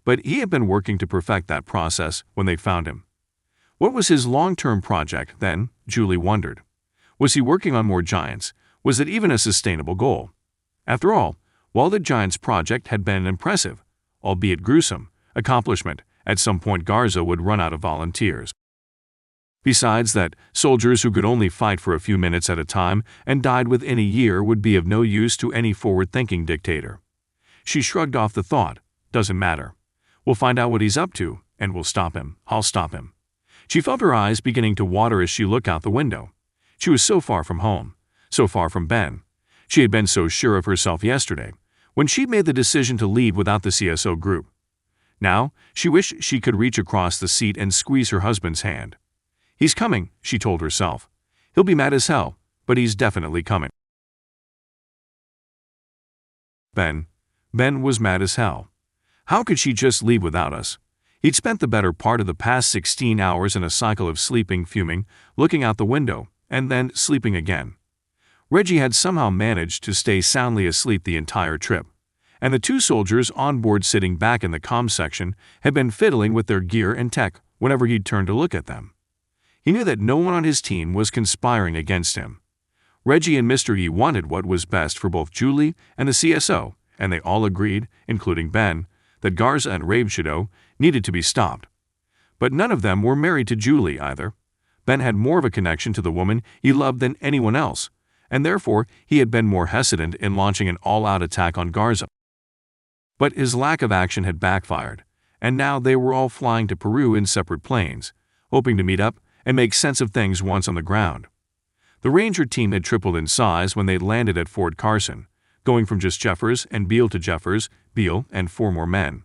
but he had been working to perfect that process when they found him. What was his long-term project, then, Julie wondered. Was he working on more giants? Was it even a sustainable goal? After all, while the Giants project had been an impressive, albeit gruesome, accomplishment, at some point Garza would run out of volunteers. Besides that, soldiers who could only fight for a few minutes at a time and died within a year would be of no use to any forward-thinking dictator. She shrugged off the thought. Doesn't matter. We'll find out what he's up to, and we'll stop him. I'll stop him. She felt her eyes beginning to water as she looked out the window. She was so far from home, so far from Ben. She had been so sure of herself yesterday, when she made the decision to leave without the CSO group. Now, she wished she could reach across the seat and squeeze her husband's hand. He's coming, she told herself. He'll be mad as hell, but he's definitely coming. Ben was mad as hell. How could she just leave without us? He'd spent the better part of the past 16 hours in a cycle of sleeping, fuming, looking out the window, and then sleeping again. Reggie had somehow managed to stay soundly asleep the entire trip, and the two soldiers on board sitting back in the comm section had been fiddling with their gear and tech whenever he'd turn to look at them. He knew that no one on his team was conspiring against him. Reggie and Mr. E wanted what was best for both Julie and the CSO, and they all agreed, including Ben, that Garza and Ravenshadow needed to be stopped. But none of them were married to Julie either. Ben had more of a connection to the woman he loved than anyone else, and therefore he had been more hesitant in launching an all-out attack on Garza. But his lack of action had backfired, and now they were all flying to Peru in separate planes, hoping to meet up and make sense of things once on the ground. The Ranger team had tripled in size when they landed at Fort Carson, going from just Jeffers and Beale to Jeffers, Beale, and 4 more men.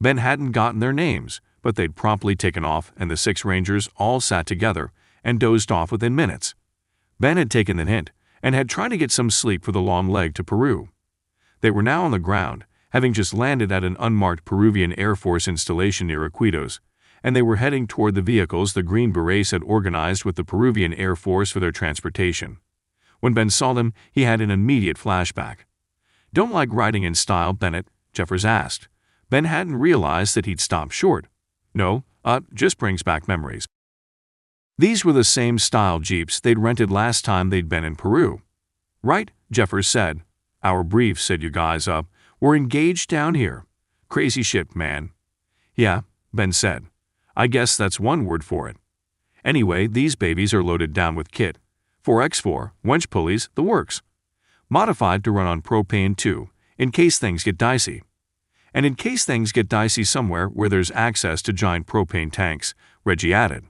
Ben hadn't gotten their names, but they'd promptly taken off, and the 6 Rangers all sat together and dozed off within minutes. Ben had taken the hint and had tried to get some sleep for the long leg to Peru. They were now on the ground, having just landed at an unmarked Peruvian Air Force installation near Iquitos, and they were heading toward the vehicles the Green Berets had organized with the Peruvian Air Force for their transportation. When Ben saw them, he had an immediate flashback. "Don't like riding in style, Bennett?" Jeffers asked. Ben hadn't realized that he'd stopped short. "No, just brings back memories." These were the same style Jeeps they'd rented last time they'd been in Peru. "Right," Jeffers said. "Our brief said you guys were engaged down here. Crazy shit, man." "Yeah," Ben said. "I guess that's one word for it. Anyway, these babies are loaded down with kit. 4x4, winch pulleys, the works. Modified to run on propane too, in case things get dicey. And in case things get dicey somewhere where there's access to giant propane tanks," Reggie added.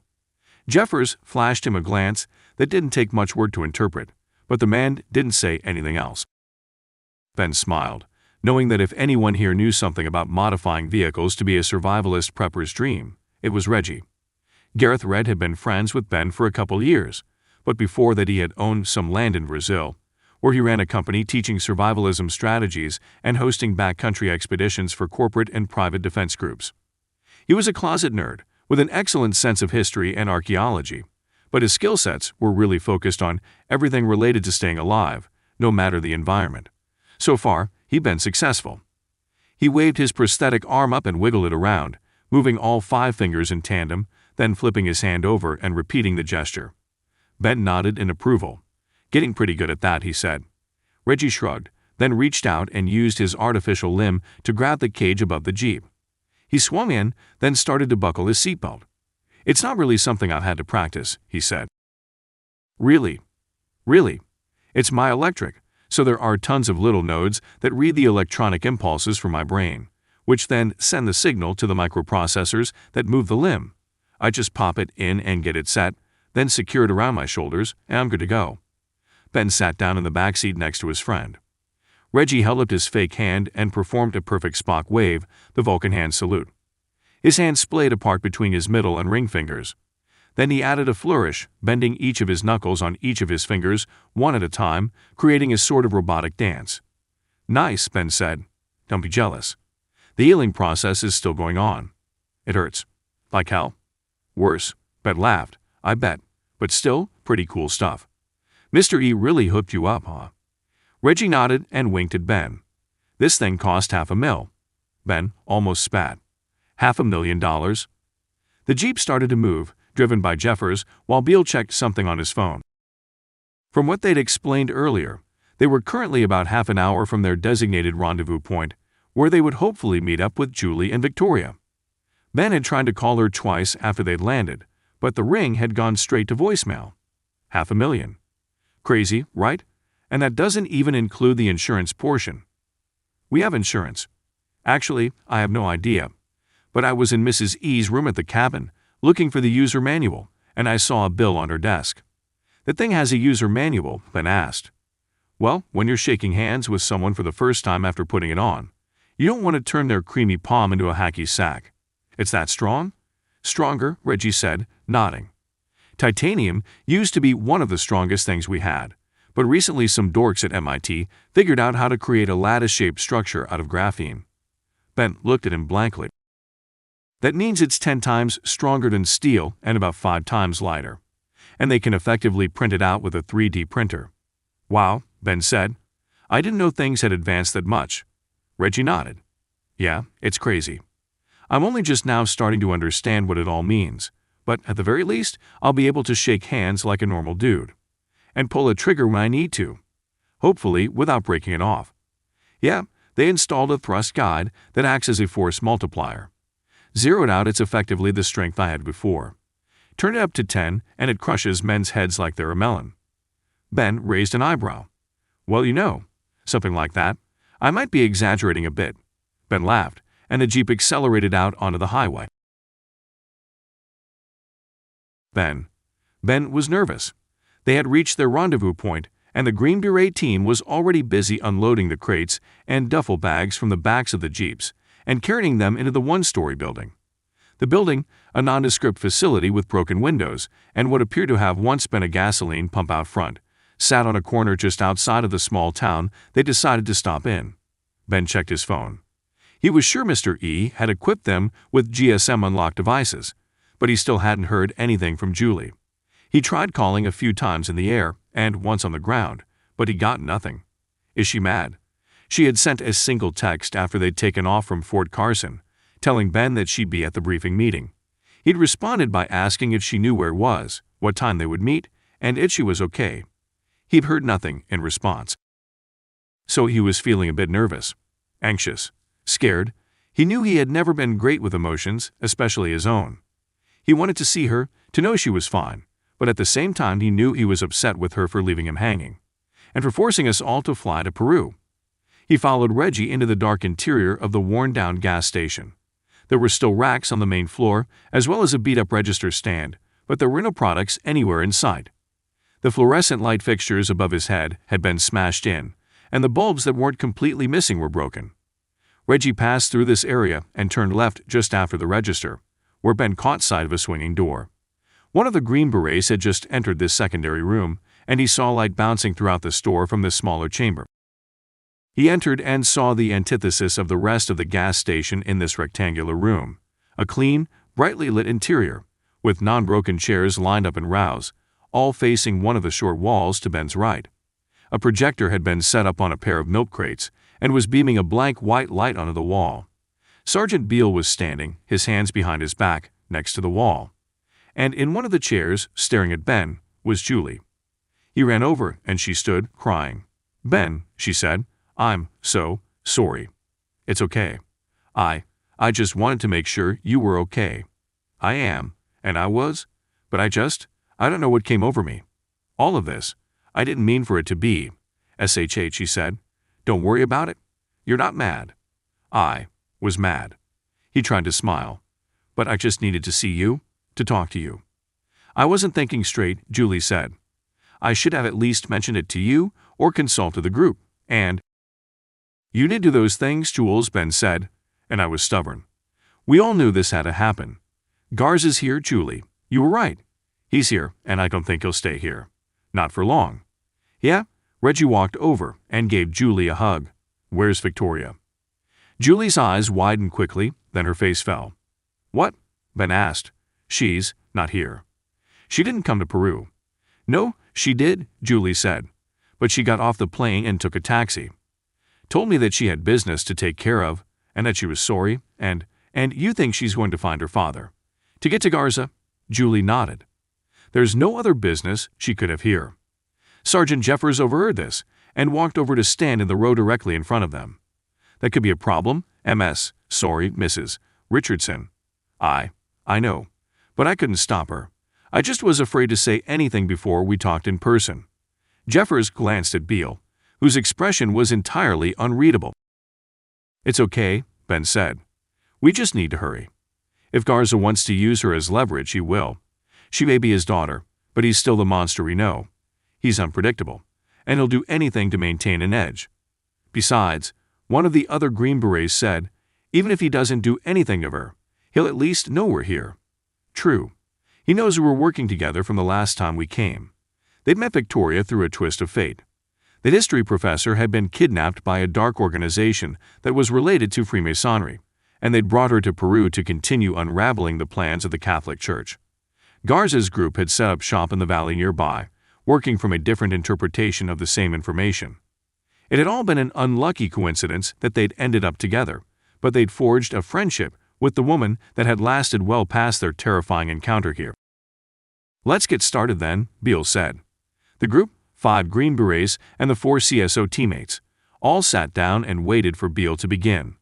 Jeffers flashed him a glance that didn't take much word to interpret, but the man didn't say anything else. Ben smiled, knowing that if anyone here knew something about modifying vehicles to be a survivalist prepper's dream, it was Reggie. Gareth Red had been friends with Ben for a couple years, but before that he had owned some land in Brazil, where he ran a company teaching survivalism strategies and hosting backcountry expeditions for corporate and private defense groups. He was a closet nerd with an excellent sense of history and archaeology, but his skill sets were really focused on everything related to staying alive, no matter the environment. So far, he'd been successful. He waved his prosthetic arm up and wiggled it around, moving all 5 fingers in tandem, then flipping his hand over and repeating the gesture. Ben nodded in approval. "Getting pretty good at that," he said. Reggie shrugged, then reached out and used his artificial limb to grab the cage above the Jeep. He swung in, then started to buckle his seatbelt. "It's not really something I've had to practice," he said. Really? It's my electric, so there are tons of little nodes that read the electronic impulses from my brain, which then send the signal to the microprocessors that move the limb. I just pop it in and get it set, then secure it around my shoulders, and I'm good to go." Ben sat down in the backseat next to his friend. Reggie held up his fake hand and performed a perfect Spock wave, the Vulcan hand salute. His hand splayed apart between his middle and ring fingers. Then he added a flourish, bending each of his knuckles on each of his fingers, one at a time, creating a sort of robotic dance. "Nice," Ben said. "Don't be jealous. The healing process is still going on. It hurts. Like hell." "Worse," Ben laughed. "I bet. But still, pretty cool stuff. Mr. E really hooked you up, huh?" Reggie nodded and winked at Ben. "This thing cost $500,000. Ben almost spat. $500,000? The Jeep started to move, driven by Jeffers, while Beale checked something on his phone. From what they'd explained earlier, they were currently about half an hour from their designated rendezvous point, where they would hopefully meet up with Julie and Victoria. Ben had tried to call her twice after they'd landed, but the ring had gone straight to voicemail. $500,000. Crazy, right? And that doesn't even include the insurance portion. "We have insurance. Actually, I have no idea. But I was in Mrs. E's room at the cabin, looking for the user manual, and I saw a bill on her desk." "The thing has a user manual?" Ben asked. "Well, when you're shaking hands with someone for the first time after putting it on, you don't want to turn their creamy palm into a hacky sack. It's that strong?" "Stronger," Reggie said, nodding. "Titanium used to be one of the strongest things we had, but recently some dorks at MIT figured out how to create a lattice-shaped structure out of graphene." Ben looked at him blankly. "That means it's 10 times stronger than steel and about 5 times lighter. And they can effectively print it out with a 3D printer." "Wow," Ben said. "I didn't know things had advanced that much." Reggie nodded. "Yeah, it's crazy. I'm only just now starting to understand what it all means, but at the very least, I'll be able to shake hands like a normal dude. And pull a trigger when I need to. Hopefully without breaking it off. Yeah, they installed a thrust guide that acts as a force multiplier. Zeroed out, it's effectively the strength I had before. Turn it up to 10 and it crushes men's heads like they're a melon. Ben raised an eyebrow. Well, something like that. I might be exaggerating a bit. Ben laughed, and the Jeep accelerated out onto the highway. Ben was nervous. They had reached their rendezvous point, and the Green Beret team was already busy unloading the crates and duffel bags from the backs of the Jeeps and carrying them into the one-story building. The building, a nondescript facility with broken windows and what appeared to have once been a gasoline pump out front, sat on a corner just outside of the small town they decided to stop in. Ben checked his phone. He was sure Mr. E had equipped them with GSM unlocked devices, but he still hadn't heard anything from Julie. He tried calling a few times in the air and once on the ground, but he got nothing. Is she mad? She had sent a single text after they'd taken off from Fort Carson, telling Ben that she'd be at the briefing meeting. He'd responded by asking if she knew where it was, what time they would meet, and if she was okay. He'd heard nothing in response. So he was feeling a bit nervous, anxious, scared. He knew he had never been great with emotions, especially his own. He wanted to see her, to know she was fine, but at the same time he knew he was upset with her for leaving him hanging, and for forcing us all to fly to Peru. He followed Reggie into the dark interior of the worn-down gas station. There were still racks on the main floor, as well as a beat-up register stand, but there were no products anywhere in sight. The fluorescent light fixtures above his head had been smashed in, and the bulbs that weren't completely missing were broken. Reggie passed through this area and turned left just after the register, where Ben caught sight of a swinging door. One of the Green Berets had just entered this secondary room, and he saw light bouncing throughout the store from this smaller chamber. He entered and saw the antithesis of the rest of the gas station in this rectangular room, a clean, brightly lit interior, with non-broken chairs lined up in rows, all facing one of the short walls to Ben's right. A projector had been set up on a pair of milk crates and was beaming a blank white light onto the wall. Sergeant Beale was standing, his hands behind his back, next to the wall. And in one of the chairs, staring at Ben, was Julie. He ran over and she stood, crying. "Ben," she said, "I'm so sorry. It's okay. I just wanted to make sure you were okay. I am, and I was, but I don't know what came over me. All of this, I didn't mean for it to be. SHH," she said. "Don't worry about it. You're not mad." I was mad. He tried to smile. "But I just needed to see you, to talk to you." "I wasn't thinking straight," Julie said. "I should have at least mentioned it to you or consulted the group, and—" "You did do those things, Jules," Ben said, and I was stubborn. "We all knew this had to happen. Garza's here, Julie. You were right. He's here, and I don't think he'll stay here. Not for long." "Yeah?" Reggie walked over and gave Julie a hug. "Where's Victoria?" Julie's eyes widened quickly, then her face fell. "What?" Ben asked. "She's not here. She didn't come to Peru." "No, she did," Julie said. "But she got off the plane and took a taxi. Told me that she had business to take care of, and that she was sorry, and you think she's going to find her father. To get to Garza?" Julie nodded. "There's no other business she could have here." Sergeant Jeffers overheard this and walked over to stand in the row directly in front of them. "That could be a problem, MS. Sorry, Mrs. Richardson." I know, but I couldn't stop her. I just was afraid to say anything before we talked in person." Jeffers glanced at Beale, whose expression was entirely unreadable. "It's okay," Ben said. "We just need to hurry. If Garza wants to use her as leverage, he will. She may be his daughter, but he's still the monster we know. He's unpredictable, and he'll do anything to maintain an edge. Besides, one of the other Green Berets said, even if he doesn't do anything to her, he'll at least know we're here. True. He knows we were working together from the last time we came. They'd met Victoria through a twist of fate. The history professor had been kidnapped by a dark organization that was related to Freemasonry, and they'd brought her to Peru to continue unraveling the plans of the Catholic Church. Garza's group had set up shop in the valley nearby, working from a different interpretation of the same information. It had all been an unlucky coincidence that they'd ended up together, but they'd forged a friendship with the woman that had lasted well past their terrifying encounter here. "Let's get started then," Beale said. The group, 5 Green Berets and the 4 CSO teammates, all sat down and waited for Beale to begin.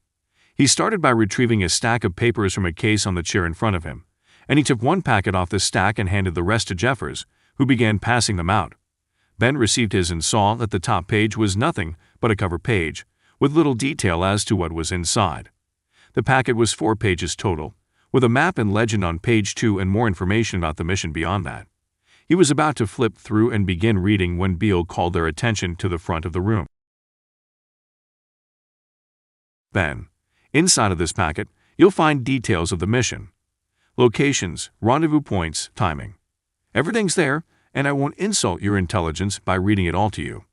He started by retrieving a stack of papers from a case on the chair in front of him, and he took one packet off the stack and handed the rest to Jeffers, who began passing them out. Ben received his and saw that the top page was nothing but a cover page, with little detail as to what was inside. The packet was 4 pages total, with a map and legend on page 2 and more information about the mission beyond that. He was about to flip through and begin reading when Beale called their attention to the front of the room. "Ben, inside of this packet, you'll find details of the mission. Locations, rendezvous points, timing. Everything's there, and I won't insult your intelligence by reading it all to you.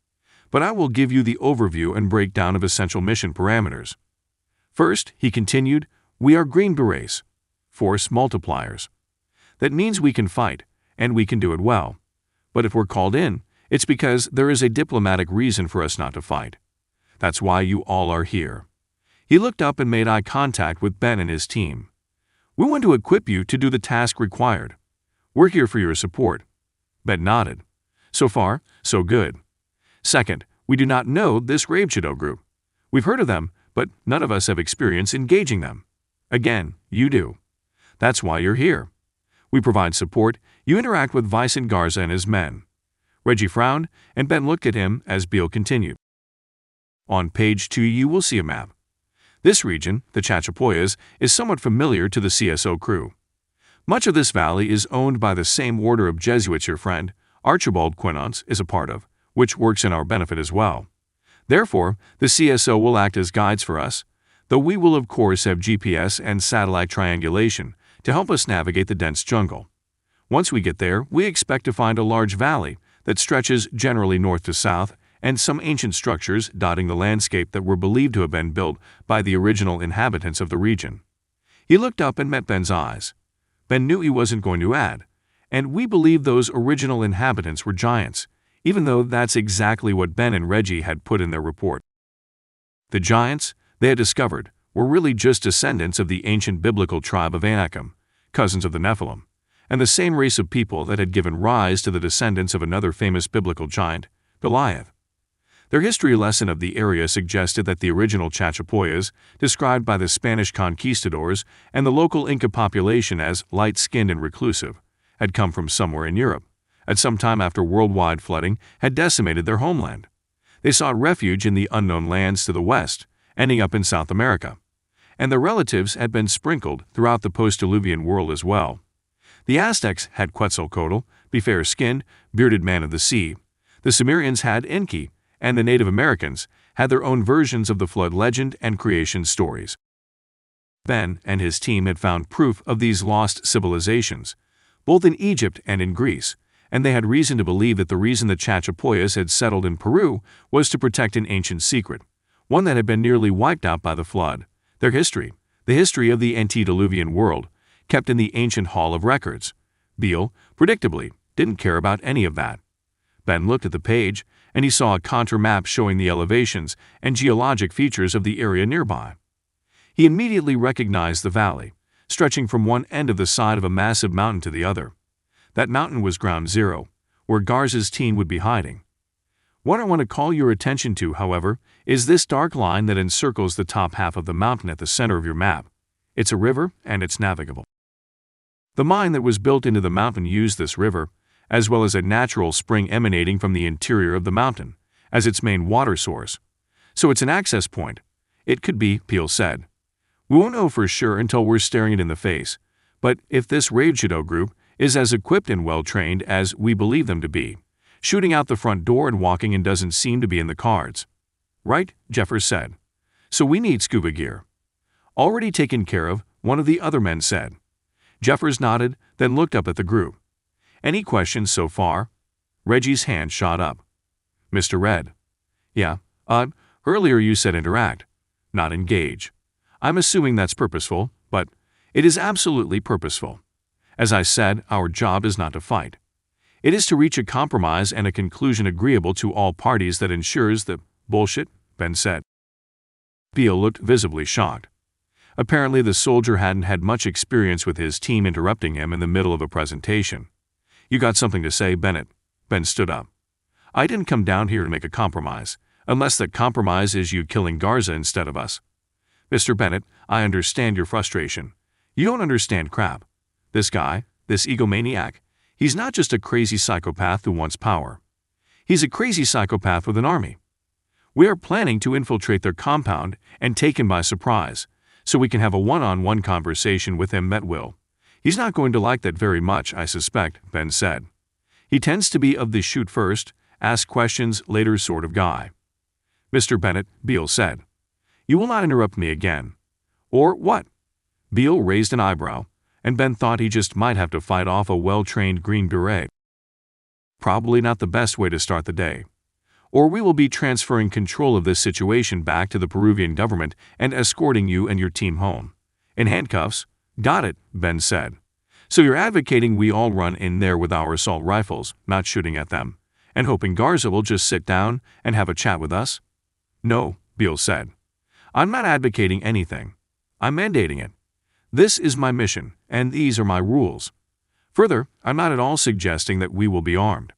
But I will give you the overview and breakdown of essential mission parameters. First," he continued, "we are Green Berets, force multipliers. That means we can fight, and we can do it well. But if we're called in, it's because there is a diplomatic reason for us not to fight. That's why you all are here." He looked up and made eye contact with Ben and his team. "We want to equip you to do the task required. We're here for your support." Ben nodded. "So far, so good. Second, we do not know this Ravenshadow group. We've heard of them, but none of us have experience engaging them. Again, you do. That's why you're here. We provide support. You interact with Vicente Garza and his men." Reggie frowned, and Ben looked at him as Beale continued. "On page 2 you will see a map. This region, the Chachapoyas, is somewhat familiar to the CSO crew. Much of this valley is owned by the same order of Jesuits your friend, Archibald Quinance, is a part of, which works in our benefit as well. Therefore, the CSO will act as guides for us, though we will of course have GPS and satellite triangulation to help us navigate the dense jungle. Once we get there, we expect to find a large valley that stretches generally north to south and some ancient structures dotting the landscape that were believed to have been built by the original inhabitants of the region." He looked up and met Ben's eyes. Ben knew he wasn't going to add, "And we believe those original inhabitants were giants," even though that's exactly what Ben and Reggie had put in their report. The giants, they had discovered, were really just descendants of the ancient biblical tribe of Anakim, cousins of the Nephilim, and the same race of people that had given rise to the descendants of another famous biblical giant, Goliath. Their history lesson of the area suggested that the original Chachapoyas, described by the Spanish conquistadors and the local Inca population as light-skinned and reclusive, had come from somewhere in Europe, at some time after worldwide flooding had decimated their homeland. They sought refuge in the unknown lands to the west, ending up in South America, and their relatives had been sprinkled throughout the post-Diluvian world as well. The Aztecs had Quetzalcoatl, the fair-skinned, bearded man of the sea. The Sumerians had Enki, and the Native Americans had their own versions of the flood legend and creation stories. Ben and his team had found proof of these lost civilizations, both in Egypt and in Greece, and they had reason to believe that the reason the Chachapoyas had settled in Peru was to protect an ancient secret, one that had been nearly wiped out by the flood. Their history, the history of the antediluvian world, kept in the ancient Hall of Records. Beale, predictably, didn't care about any of that. Ben looked at the page, and he saw a contour map showing the elevations and geologic features of the area nearby. He immediately recognized the valley, stretching from one end of the side of a massive mountain to the other. That mountain was Ground Zero, where Garza's team would be hiding. What I want to call your attention to, however, is this dark line that encircles the top half of the mountain at the center of your map. It's a river, and it's navigable. The mine that was built into the mountain used this river, as well as a natural spring emanating from the interior of the mountain, as its main water source. So it's an access point. It could be, Beale said. We won't know for sure until we're staring it in the face, but if this Ravenshadow group is as equipped and well-trained as we believe them to be, shooting out the front door and walking in doesn't seem to be in the cards. Right, Jeffers said. So we need scuba gear. Already taken care of, one of the other men said. Jeffers nodded, then looked up at the group. Any questions so far? Reggie's hand shot up. Mr. Red. Yeah, earlier you said interact, not engage. I'm assuming that's purposeful, but it is absolutely purposeful. As I said, our job is not to fight. It is to reach a compromise and a conclusion agreeable to all parties that ensures the bullshit, Ben said. Beale looked visibly shocked. Apparently, the soldier hadn't had much experience with his team interrupting him in the middle of a presentation. "You got something to say, Bennett?" Ben stood up. "I didn't come down here to make a compromise, unless that compromise is you killing Garza instead of us." "Mr. Bennett, I understand your frustration. You don't understand crap. This guy, this egomaniac, he's not just a crazy psychopath who wants power. He's a crazy psychopath with an army. We are planning to infiltrate their compound and take him by surprise, so we can have a one-on-one conversation with him at will. He's not going to like that very much, I suspect," Ben said. "He tends to be of the shoot first, ask questions later sort of guy." "Mr. Bennett," Beale said, "you will not interrupt me again." "Or what?" Beale raised an eyebrow, and Ben thought he just might have to fight off a well-trained Green Beret. "Probably not the best way to start the day. Or we will be transferring control of this situation back to the Peruvian government and escorting you and your team home. In handcuffs." "Got it," Ben said. "So you're advocating we all run in there with our assault rifles, not shooting at them, and hoping Garza will just sit down and have a chat with us?" "No," Beale said. "I'm not advocating anything. I'm mandating it. This is my mission, and these are my rules. Further, I'm not at all suggesting that we will be armed."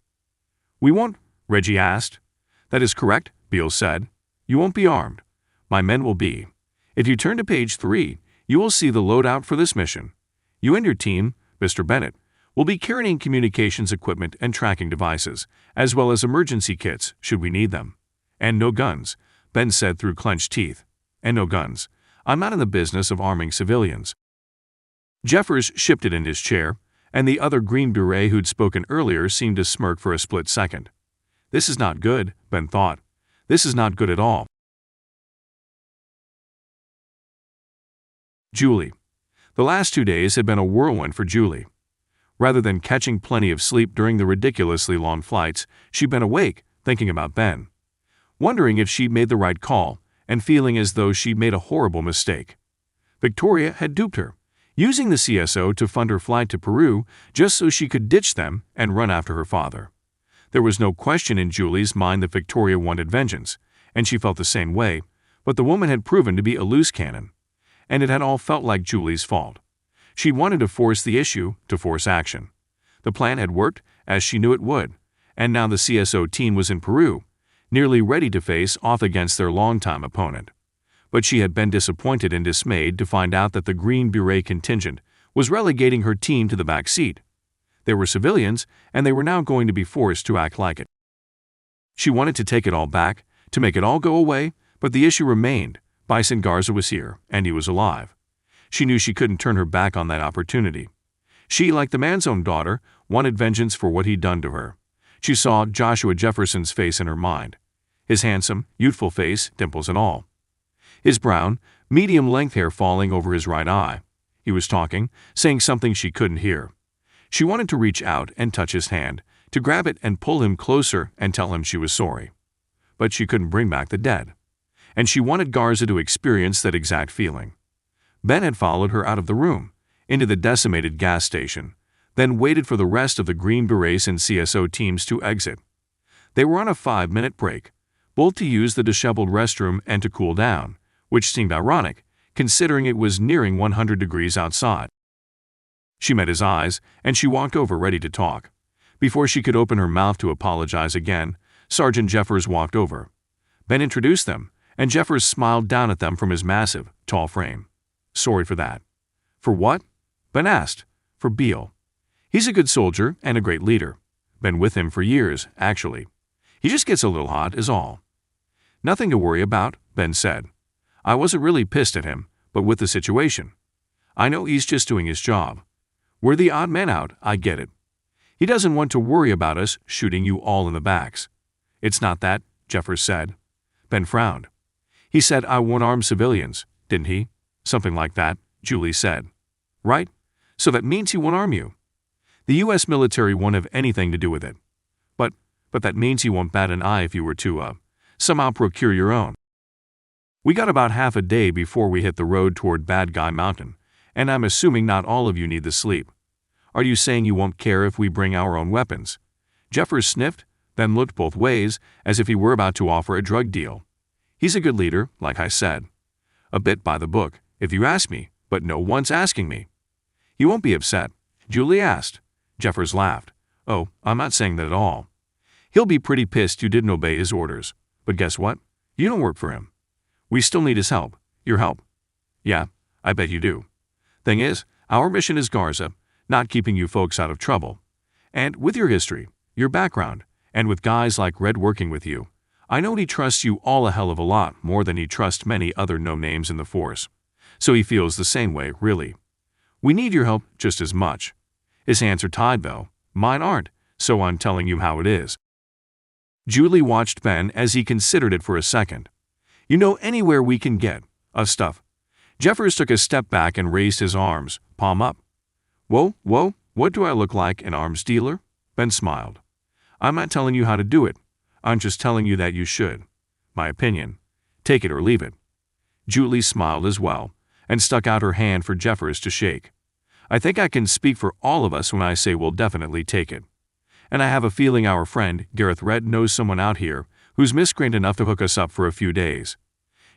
"We won't?" Reggie asked. "That is correct," Beale said. "You won't be armed. My men will be. If you turn to page 3, you will see the loadout for this mission. You and your team, Mr. Bennett, will be carrying communications equipment and tracking devices, as well as emergency kits, should we need them. And no guns," Ben said through clenched teeth. "And no guns. I'm not in the business of arming civilians." Jeffers shifted in his chair, and the other Green Beret who'd spoken earlier seemed to smirk for a split second. This is not good, Ben thought. This is not good at all. Julie. The last 2 days had been a whirlwind for Julie. Rather than catching plenty of sleep during the ridiculously long flights, she'd been awake, thinking about Ben. Wondering if she'd made the right call, and feeling as though she'd made a horrible mistake. Victoria had duped her, using the CSO to fund her flight to Peru just so she could ditch them and run after her father. There was no question in Julie's mind that Victoria wanted vengeance, and she felt the same way, but the woman had proven to be a loose cannon, and it had all felt like Julie's fault. She wanted to force the issue, to force action. The plan had worked, as she knew it would, and now the CSO team was in Peru, nearly ready to face off against their longtime opponent. But she had been disappointed and dismayed to find out that the Green Beret contingent was relegating her team to the back seat. They were civilians, and they were now going to be forced to act like it. She wanted to take it all back, to make it all go away, but the issue remained. Vicente Garza was here, and he was alive. She knew she couldn't turn her back on that opportunity. She, like the man's own daughter, wanted vengeance for what he'd done to her. She saw Joshua Jefferson's face in her mind. His handsome, youthful face, dimples and all. His brown, medium-length hair falling over his right eye. He was talking, saying something she couldn't hear. She wanted to reach out and touch his hand, to grab it and pull him closer and tell him she was sorry. But she couldn't bring back the dead. And she wanted Garza to experience that exact feeling. Ben had followed her out of the room, into the decimated gas station, then waited for the rest of the Green Berets and CSO teams to exit. They were on a 5-minute break, both to use the disheveled restroom and to cool down, which seemed ironic, considering it was nearing 100 degrees outside. She met his eyes, and she walked over ready to talk. Before she could open her mouth to apologize again, Sergeant Jeffers walked over. Ben introduced them, and Jeffers smiled down at them from his massive, tall frame. "Sorry for that." "For what?" Ben asked. "For Beale. He's a good soldier and a great leader. Been with him for years, actually. He just gets a little hot, is all." "Nothing to worry about," Ben said. "I wasn't really pissed at him, but with the situation. I know he's just doing his job. We're the odd men out, I get it. He doesn't want to worry about us shooting you all in the backs." "It's not that," Jeffers said. Ben frowned. "He said I won't arm civilians, didn't he?" "Something like that," Julie said. "Right? So that means he won't arm you. The U.S. military won't have anything to do with it. But that means he won't bat an eye if you were to, somehow procure your own. We got about half a day before we hit the road toward Bad Guy Mountain, and I'm assuming not all of you need the sleep. Are you saying you won't care if we bring our own weapons?" Jeffers sniffed, then looked both ways, as if he were about to offer a drug deal. "He's a good leader, like I said. A bit by the book," If you ask me, but no one's asking me. You won't be upset? Julie asked. Jeffers laughed. Oh, I'm not saying that at all. He'll be pretty pissed you didn't obey his orders. But guess what? You don't work for him. We still need his help. Your help. Yeah, I bet you do. Thing is, our mission is Garza, not keeping you folks out of trouble. And with your history, your background, and with guys like Red working with you, I know he trusts you all a hell of a lot more than he trusts many other no-names in the force. So he feels the same way, really. We need your help just as much. His hands are tied, though. Mine aren't, so I'm telling you how it is. Julie watched Ben as he considered it for a second. You know anywhere we can get us stuff. Jeffers took a step back and raised his arms, palm up. Whoa, what do I look like, an arms dealer? Ben smiled. I'm not telling you how to do it. I'm just telling you that you should. My opinion. Take it or leave it. Julie smiled as well, and stuck out her hand for Jeffers to shake. I think I can speak for all of us when I say we'll definitely take it. And I have a feeling our friend, Gareth Red, knows someone out here who's miscreant enough to hook us up for a few days.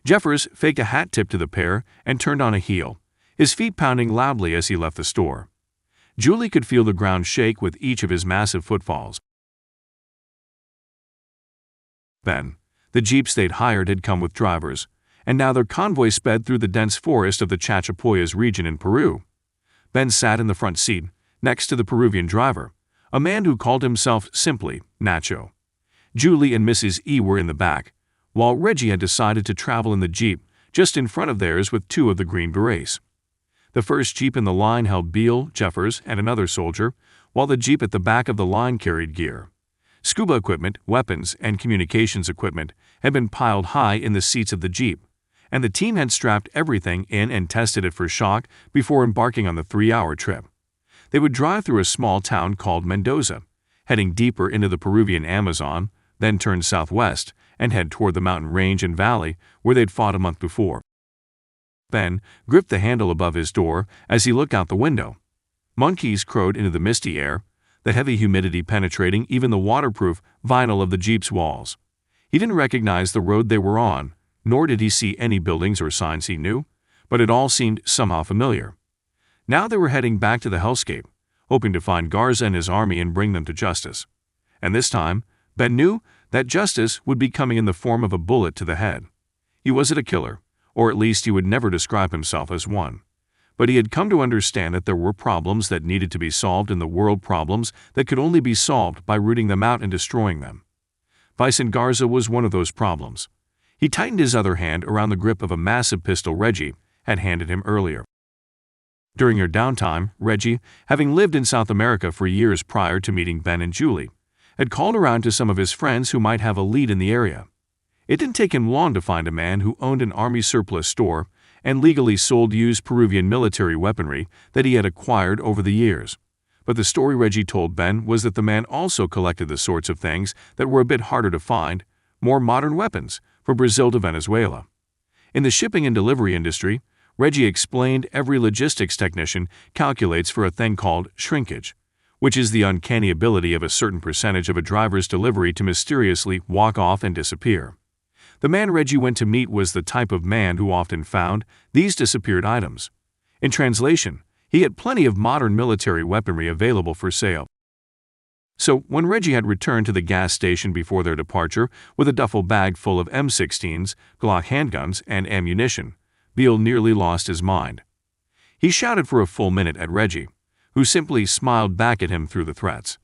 Jeffers faked a hat tip to the pair and turned on a heel, his feet pounding loudly as he left the store. Julie could feel the ground shake with each of his massive footfalls. Ben, the jeeps they'd hired had come with drivers, and now their convoy sped through the dense forest of the Chachapoyas region in Peru. Ben sat in the front seat, next to the Peruvian driver, a man who called himself simply Nacho. Julie and Mrs. E were in the back, while Reggie had decided to travel in the jeep just in front of theirs with two of the Green Berets. The first jeep in the line held Beale, Jeffers, and another soldier, while the jeep at the back of the line carried gear. Scuba equipment, weapons, and communications equipment had been piled high in the seats of the jeep, and the team had strapped everything in and tested it for shock before embarking on the 3-hour trip. They would drive through a small town called Mendoza, heading deeper into the Peruvian Amazon, then turn southwest and head toward the mountain range and valley where they'd fought a month before. Ben gripped the handle above his door as he looked out the window. Monkeys crowed into the misty air, the heavy humidity penetrating even the waterproof vinyl of the jeep's walls. He didn't recognize the road they were on, nor did he see any buildings or signs he knew, but it all seemed somehow familiar. Now they were heading back to the hellscape, hoping to find Garza and his army and bring them to justice. And this time, Ben knew that justice would be coming in the form of a bullet to the head. He wasn't a killer, or at least he would never describe himself as one. But he had come to understand that there were problems that needed to be solved in the world, problems that could only be solved by rooting them out and destroying them. Vicente Garza was one of those problems. He tightened his other hand around the grip of a massive pistol Reggie had handed him earlier. During her downtime, Reggie, having lived in South America for years prior to meeting Ben and Julie, had called around to some of his friends who might have a lead in the area. It didn't take him long to find a man who owned an army surplus store and legally sold used Peruvian military weaponry that he had acquired over the years. But the story Reggie told Ben was that the man also collected the sorts of things that were a bit harder to find, more modern weapons, from Brazil to Venezuela. In the shipping and delivery industry, Reggie explained every logistics technician calculates for a thing called shrinkage, which is the uncanny ability of a certain percentage of a driver's delivery to mysteriously walk off and disappear. The man Reggie went to meet was the type of man who often found these disappeared items. In translation, he had plenty of modern military weaponry available for sale. So when Reggie had returned to the gas station before their departure with a duffel bag full of M16s, Glock handguns, and ammunition, Beale nearly lost his mind. He shouted for a full minute at Reggie, who simply smiled back at him through the threats.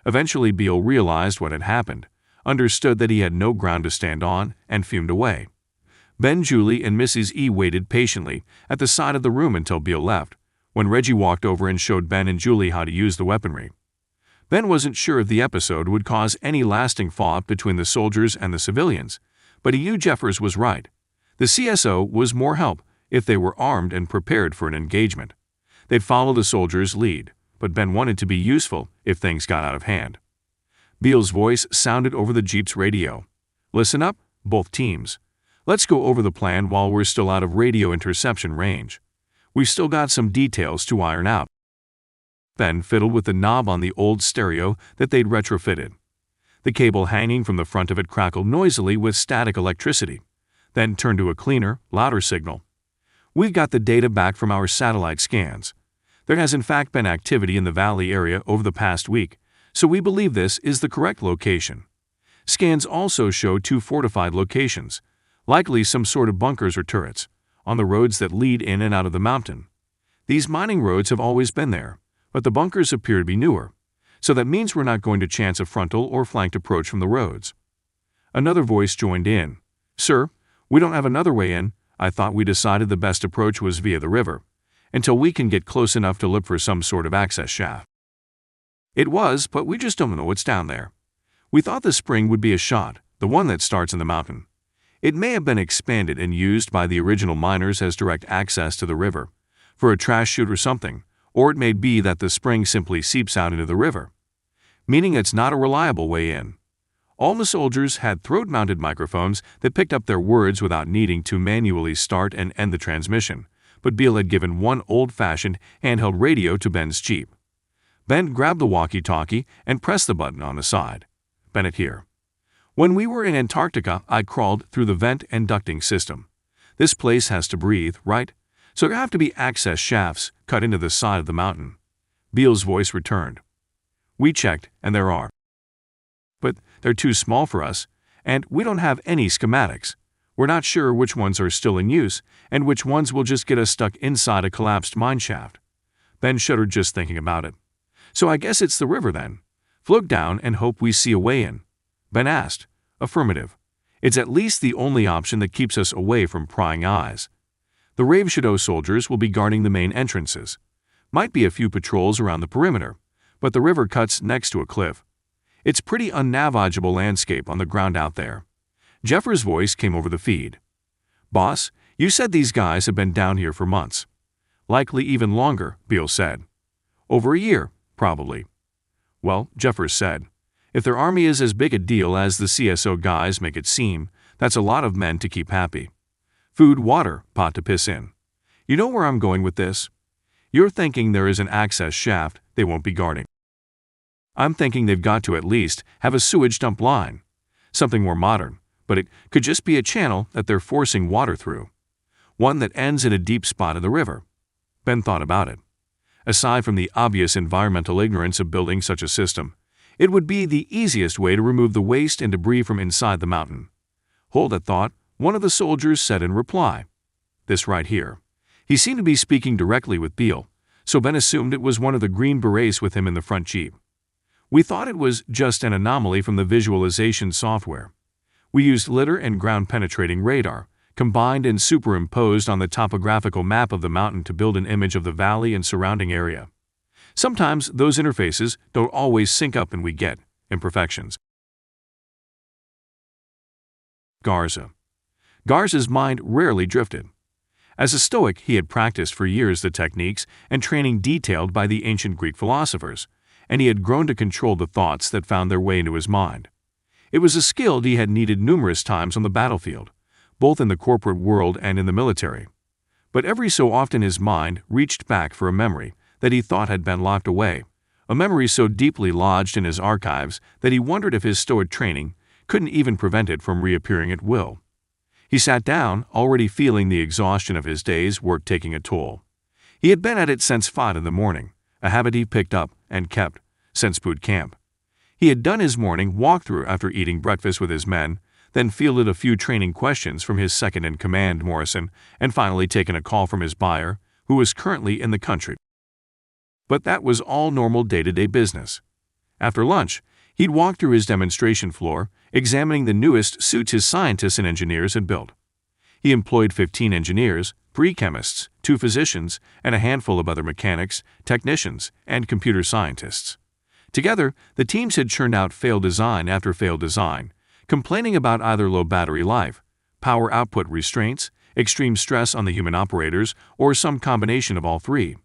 Eventually Beale realized what had happened, understood that he had no ground to stand on, and fumed away. Ben, Julie, and Mrs. E waited patiently at the side of the room until Beale left, when Reggie walked over and showed Ben and Julie how to use the weaponry. Ben wasn't sure if the episode would cause any lasting fallout between the soldiers and the civilians, but he knew Jeffers was right. The CSO was more help if they were armed and prepared for an engagement. They'd follow the soldiers' lead, but Ben wanted to be useful if things got out of hand. Beale's voice sounded over the jeep's radio. Listen up, both teams. Let's go over the plan while we're still out of radio interception range. We've still got some details to iron out. Ben fiddled with the knob on the old stereo that they'd retrofitted. The cable hanging from the front of it crackled noisily with static electricity, then turned to a cleaner, louder signal. We've got the data back from our satellite scans. There has in fact been activity in the valley area over the past week, so we believe this is the correct location. Scans also show 2 fortified locations, likely some sort of bunkers or turrets, on the roads that lead in and out of the mountain. These mining roads have always been there, but the bunkers appear to be newer, so that means we're not going to chance a frontal or flanked approach from the roads. Another voice joined in. Sir, we don't have another way in. I thought we decided the best approach was via the river, until we can get close enough to look for some sort of access shaft. It was, but we just don't know what's down there. We thought the spring would be a shot, the one that starts in the mountain. It may have been expanded and used by the original miners as direct access to the river, for a trash chute or something, or it may be that the spring simply seeps out into the river, meaning it's not a reliable way in. All the soldiers had throat-mounted microphones that picked up their words without needing to manually start and end the transmission, but Beale had given one old-fashioned handheld radio to Ben's Jeep. Ben grabbed the walkie-talkie and pressed the button on the side. Bennett here. When we were in Antarctica, I crawled through the vent and ducting system. This place has to breathe, right? So there have to be access shafts cut into the side of the mountain. Beale's voice returned. We checked, and there are. But they're too small for us, and we don't have any schematics. We're not sure which ones are still in use, and which ones will just get us stuck inside a collapsed mine shaft. Ben shuddered just thinking about it. So I guess it's the river then. Float down and hope we see a way in. Ben asked. Affirmative. It's at least the only option that keeps us away from prying eyes. The Ravenshadow soldiers will be guarding the main entrances. Might be a few patrols around the perimeter, but the river cuts next to a cliff. It's pretty unnavigable landscape on the ground out there. Jeffers' voice came over the feed. Boss, you said these guys have been down here for months. Likely even longer, Beale said. Over a year, probably. Well, Jeffers said, if their army is as big a deal as the CSO guys make it seem, that's a lot of men to keep happy. Food, water, pot to piss in. You know where I'm going with this? You're thinking there is an access shaft they won't be guarding. I'm thinking they've got to at least have a sewage dump line. Something more modern, but it could just be a channel that they're forcing water through. One that ends in a deep spot in the river. Ben thought about it. Aside from the obvious environmental ignorance of building such a system, it would be the easiest way to remove the waste and debris from inside the mountain. Hold that thought, one of the soldiers said in reply. This right here. He seemed to be speaking directly with Beale, so Ben assumed it was one of the Green Berets with him in the front Jeep. We thought it was just an anomaly from the visualization software. We used lidar and ground-penetrating radar, combined and superimposed on the topographical map of the mountain to build an image of the valley and surrounding area. Sometimes those interfaces don't always sync up and we get imperfections. Garza's mind rarely drifted. As a Stoic, he had practiced for years the techniques and training detailed by the ancient Greek philosophers, and he had grown to control the thoughts that found their way into his mind. It was a skill he had needed numerous times on the battlefield, both in the corporate world and in the military. But every so often his mind reached back for a memory that he thought had been locked away, a memory so deeply lodged in his archives that he wondered if his Stoic training couldn't even prevent it from reappearing at will. He sat down, already feeling the exhaustion of his day's work taking a toll. He had been at it since 5 in the morning, a habit he picked up and kept since boot camp. He had done his morning walkthrough after eating breakfast with his men, then fielded a few training questions from his second-in-command, Morrison, and finally taken a call from his buyer, who was currently in the country. But that was all normal day-to-day business. After lunch, he'd walk through his demonstration floor, examining the newest suits his scientists and engineers had built. He employed 15 engineers, 3 chemists, 2 physicians, and a handful of other mechanics, technicians, and computer scientists. Together, the teams had churned out failed design after failed design, complaining about either low battery life, power output restraints, extreme stress on the human operators, or some combination of all 3.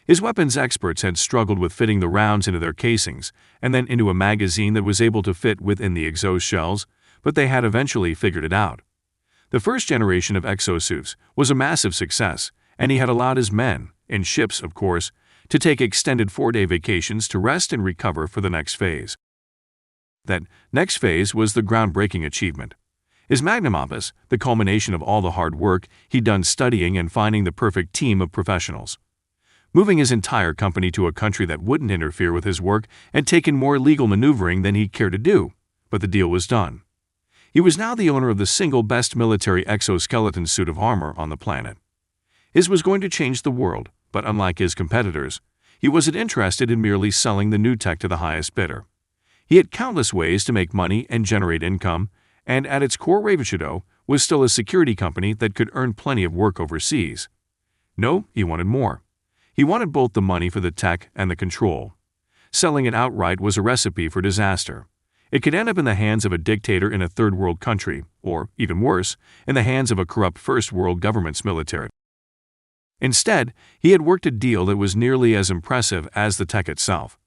His weapons experts had struggled with fitting the rounds into their casings and then into a magazine that was able to fit within the exhaust shells, but they had eventually figured it out. The first generation of exosuits was a massive success, and he had allowed his men, in ships of course, to take extended 4-day vacations to rest and recover for the next phase. That next phase was the groundbreaking achievement. His magnum opus, the culmination of all the hard work he'd done studying and finding the perfect team of professionals. Moving his entire company to a country that wouldn't interfere with his work had taken more legal maneuvering than he'd care to do, but the deal was done. He was now the owner of the single best military exoskeleton suit of armor on the planet. His was going to change the world, but unlike his competitors, he wasn't interested in merely selling the new tech to the highest bidder. He had countless ways to make money and generate income, and at its core Ravenshadow was still a security company that could earn plenty of work overseas. No, he wanted more. He wanted both the money for the tech and the control. Selling it outright was a recipe for disaster. It could end up in the hands of a dictator in a third-world country, or, even worse, in the hands of a corrupt first-world government's military. Instead, he had worked a deal that was nearly as impressive as the tech itself.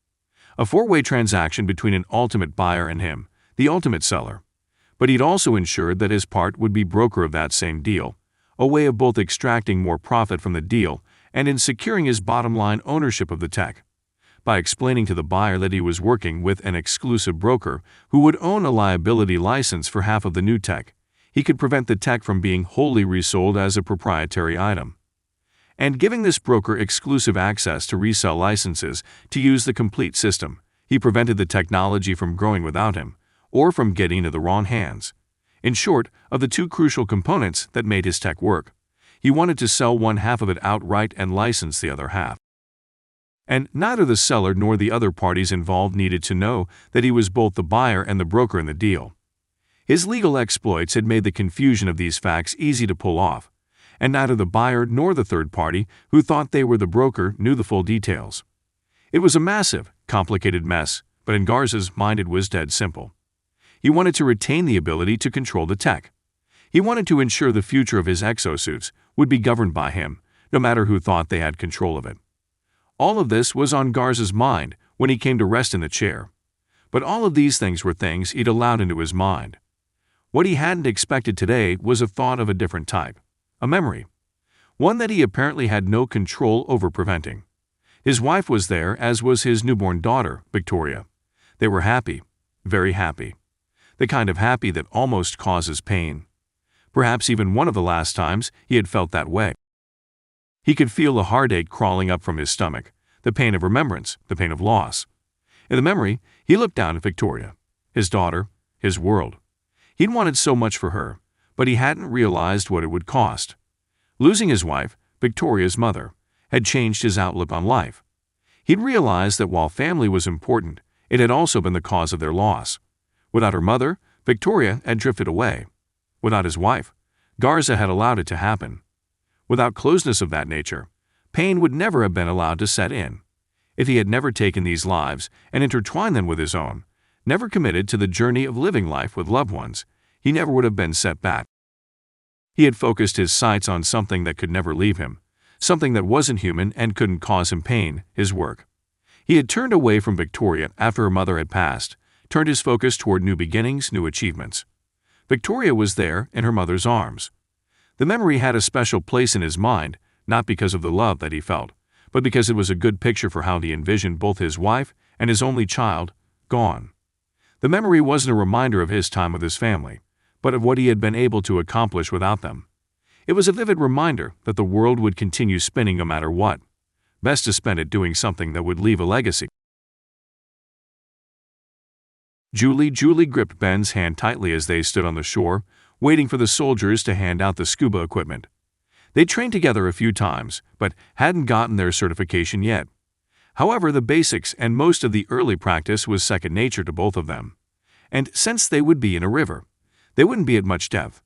A four-way transaction between an ultimate buyer and him, the ultimate seller. But he'd also ensured that his part would be broker of that same deal, a way of both extracting more profit from the deal and in securing his bottom-line ownership of the tech. By explaining to the buyer that he was working with an exclusive broker who would own a liability license for half of the new tech, he could prevent the tech from being wholly resold as a proprietary item. And giving this broker exclusive access to resell licenses to use the complete system, he prevented the technology from growing without him, or from getting into the wrong hands. In short, of the two crucial components that made his tech work, he wanted to sell one half of it outright and license the other half. And neither the seller nor the other parties involved needed to know that he was both the buyer and the broker in the deal. His legal exploits had made the confusion of these facts easy to pull off, and neither the buyer nor the third party who thought they were the broker knew the full details. It was a massive, complicated mess, but in Garza's mind it was dead simple. He wanted to retain the ability to control the tech. He wanted to ensure the future of his exosuits would be governed by him, no matter who thought they had control of it. All of this was on Garza's mind when he came to rest in the chair. But all of these things were things he'd allowed into his mind. What he hadn't expected today was a thought of a different type, a memory, one that he apparently had no control over preventing. His wife was there, as was his newborn daughter, Victoria. They were happy, very happy. The kind of happy that almost causes pain. Perhaps even one of the last times he had felt that way. He could feel a heartache crawling up from his stomach, the pain of remembrance, the pain of loss. In the memory, he looked down at Victoria, his daughter, his world. He'd wanted so much for her, but he hadn't realized what it would cost. Losing his wife, Victoria's mother, had changed his outlook on life. He'd realized that while family was important, it had also been the cause of their loss. Without her mother, Victoria had drifted away. Without his wife, Garza had allowed it to happen. Without closeness of that nature, pain would never have been allowed to set in. If he had never taken these lives and intertwined them with his own, never committed to the journey of living life with loved ones, he never would have been set back. He had focused his sights on something that could never leave him, something that wasn't human and couldn't cause him pain, his work. He had turned away from Victoria after her mother had passed, turned his focus toward new beginnings, new achievements. Victoria was there in her mother's arms. The memory had a special place in his mind, not because of the love that he felt, but because it was a good picture for how he envisioned both his wife and his only child gone. The memory wasn't a reminder of his time with his family, but of what he had been able to accomplish without them. It was a vivid reminder that the world would continue spinning no matter what. Best to spend it doing something that would leave a legacy. Julie gripped Ben's hand tightly as they stood on the shore, waiting for the soldiers to hand out the scuba equipment. They'd trained together a few times, but hadn't gotten their certification yet. However, the basics and most of the early practice was second nature to both of them. And since they would be in a river, they wouldn't be at much depth.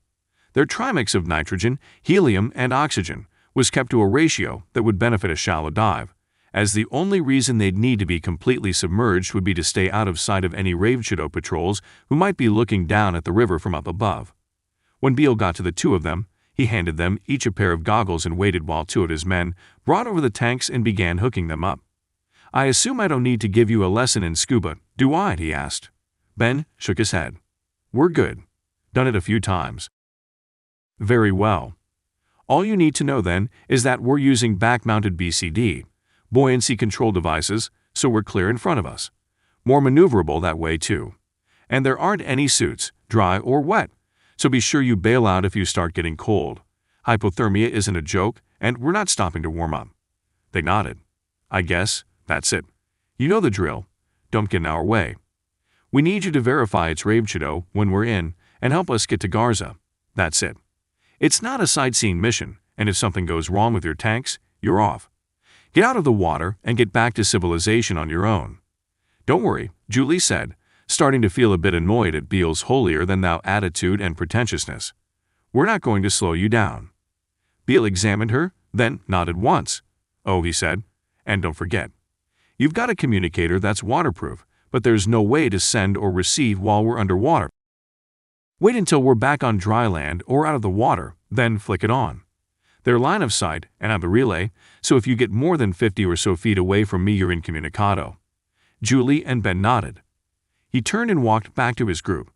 Their trimix of nitrogen, helium, and oxygen was kept to a ratio that would benefit a shallow dive, as the only reason they'd need to be completely submerged would be to stay out of sight of any Ravenshadow patrols who might be looking down at the river from up above. When Beale got to the two of them, he handed them each a pair of goggles and waited while two of his men brought over the tanks and began hooking them up. "I assume I don't need to give you a lesson in scuba, do I?" he asked. Ben shook his head. "We're good. Done it a few times." "Very well. All you need to know then is that we're using back-mounted BCD, buoyancy control devices, so we're clear in front of us. More maneuverable that way too. And there aren't any suits, dry or wet, So be sure you bail out if you start getting cold. Hypothermia isn't a joke, and we're not stopping to warm up." They nodded. "I guess that's it. You know the drill. Don't get in our way. We need you to verify it's Ravenshadow when we're in and help us get to Garza. That's it. It's not a sightseeing mission, and if something goes wrong with your tanks, you're off. Get out of the water and get back to civilization on your own." "Don't worry," Julie said, starting to feel a bit annoyed at Beale's holier-than-thou attitude and pretentiousness. "We're not going to slow you down." Beale examined her, then nodded once. "Oh," he said, "and don't forget. You've got a communicator that's waterproof, but there's no way to send or receive while we're underwater. Wait until we're back on dry land or out of the water, then flick it on. They're line of sight and have the relay, so if you get more than 50 or so feet away from me, you're incommunicado." Julie and Ben nodded. He turned and walked back to his group.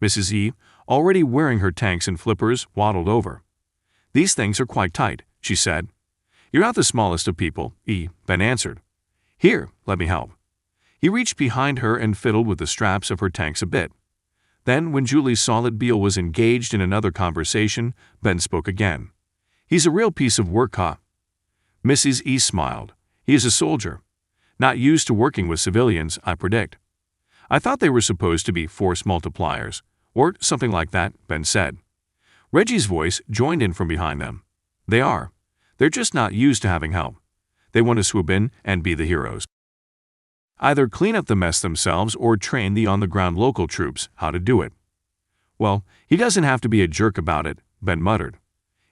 Mrs. E, already wearing her tanks and flippers, waddled over. "These things are quite tight," she said. "You're not the smallest of people," Ben answered. "Here, let me help." He reached behind her and fiddled with the straps of her tanks a bit. Then, when Julie saw that Beale was engaged in another conversation, Ben spoke again. "He's a real piece of work, huh?" Mrs. E smiled. "He is a soldier. Not used to working with civilians, I predict." "I thought they were supposed to be force multipliers, or something like that," Ben said. Reggie's voice joined in from behind them. "They are. They're just not used to having help. They want to swoop in and be the heroes. Either clean up the mess themselves or train the on-the-ground local troops how to do it." "Well, he doesn't have to be a jerk about it," Ben muttered.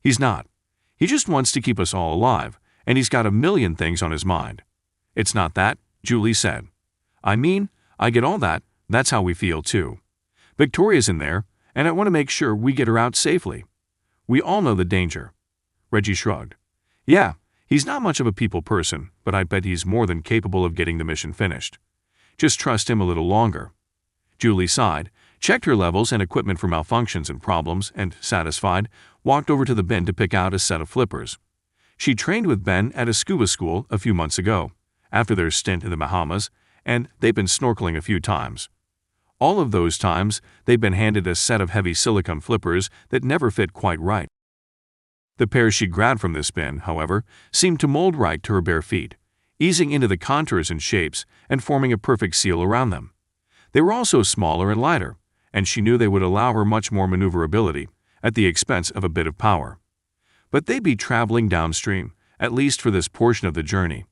"He's not. He just wants to keep us all alive, and he's got a million things on his mind." "It's not that," Julie said. "I mean, I get all that. That's how we feel, too. Victoria's in there, and I want to make sure we get her out safely. We all know the danger." Reggie shrugged. "Yeah, he's not much of a people person, but I bet he's more than capable of getting the mission finished. Just trust him a little longer." Julie sighed, checked her levels and equipment for malfunctions and problems, and, satisfied, walked over to the bin to pick out a set of flippers. She trained with Ben at a scuba school a few months ago, after their stint in the Bahamas, and they've been snorkeling a few times. All of those times, they've been handed a set of heavy silicone flippers that never fit quite right. The pairs she grabbed from this bin, however, seemed to mold right to her bare feet, easing into the contours and shapes and forming a perfect seal around them. They were also smaller and lighter, and she knew they would allow her much more maneuverability, at the expense of a bit of power. But they'd be traveling downstream, at least for this portion of the journey.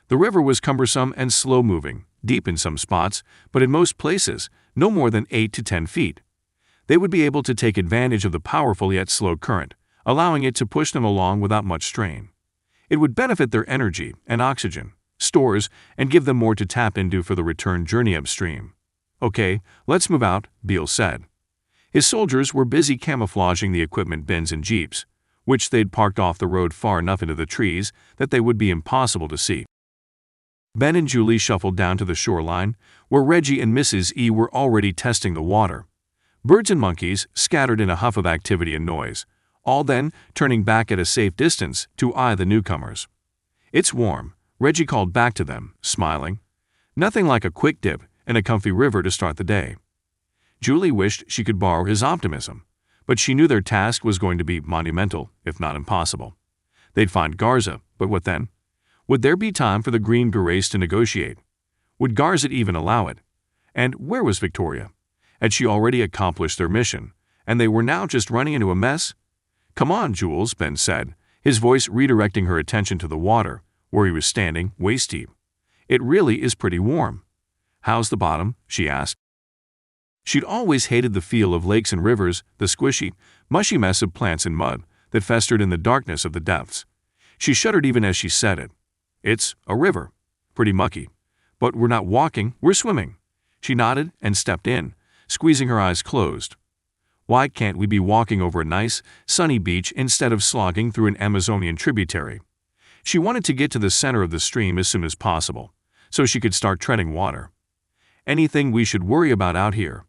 The river was cumbersome and slow-moving, deep in some spots, but in most places, no more than 8 to 10 feet. They would be able to take advantage of the powerful yet slow current, allowing it to push them along without much strain. It would benefit their energy and oxygen stores and give them more to tap into for the return journey upstream. "Okay, let's move out," Beale said. His soldiers were busy camouflaging the equipment bins and jeeps, which they'd parked off the road far enough into the trees that they would be impossible to see. Ben and Julie shuffled down to the shoreline, where Reggie and Mrs. E were already testing the water. Birds and monkeys scattered in a huff of activity and noise, all then turning back at a safe distance to eye the newcomers. "It's warm," Reggie called back to them, smiling. "Nothing like a quick dip and a comfy river to start the day." Julie wished she could borrow his optimism, but she knew their task was going to be monumental, if not impossible. They'd find Garza, but what then? Would there be time for the Green Berets to negotiate? Would Garza even allow it? And where was Victoria? Had she already accomplished their mission, and they were now just running into a mess? "Come on, Jules," Ben said, his voice redirecting her attention to the water, where he was standing, waist-deep. "It really is pretty warm." "How's the bottom?" she asked. She'd always hated the feel of lakes and rivers, the squishy, mushy mess of plants and mud that festered in the darkness of the depths. She shuddered even as she said it. "It's a river. Pretty mucky. But we're not walking, we're swimming." She nodded and stepped in, squeezing her eyes closed. Why can't we be walking over a nice, sunny beach instead of slogging through an Amazonian tributary? She wanted to get to the center of the stream as soon as possible, so she could start treading water. "Anything we should worry about out here?"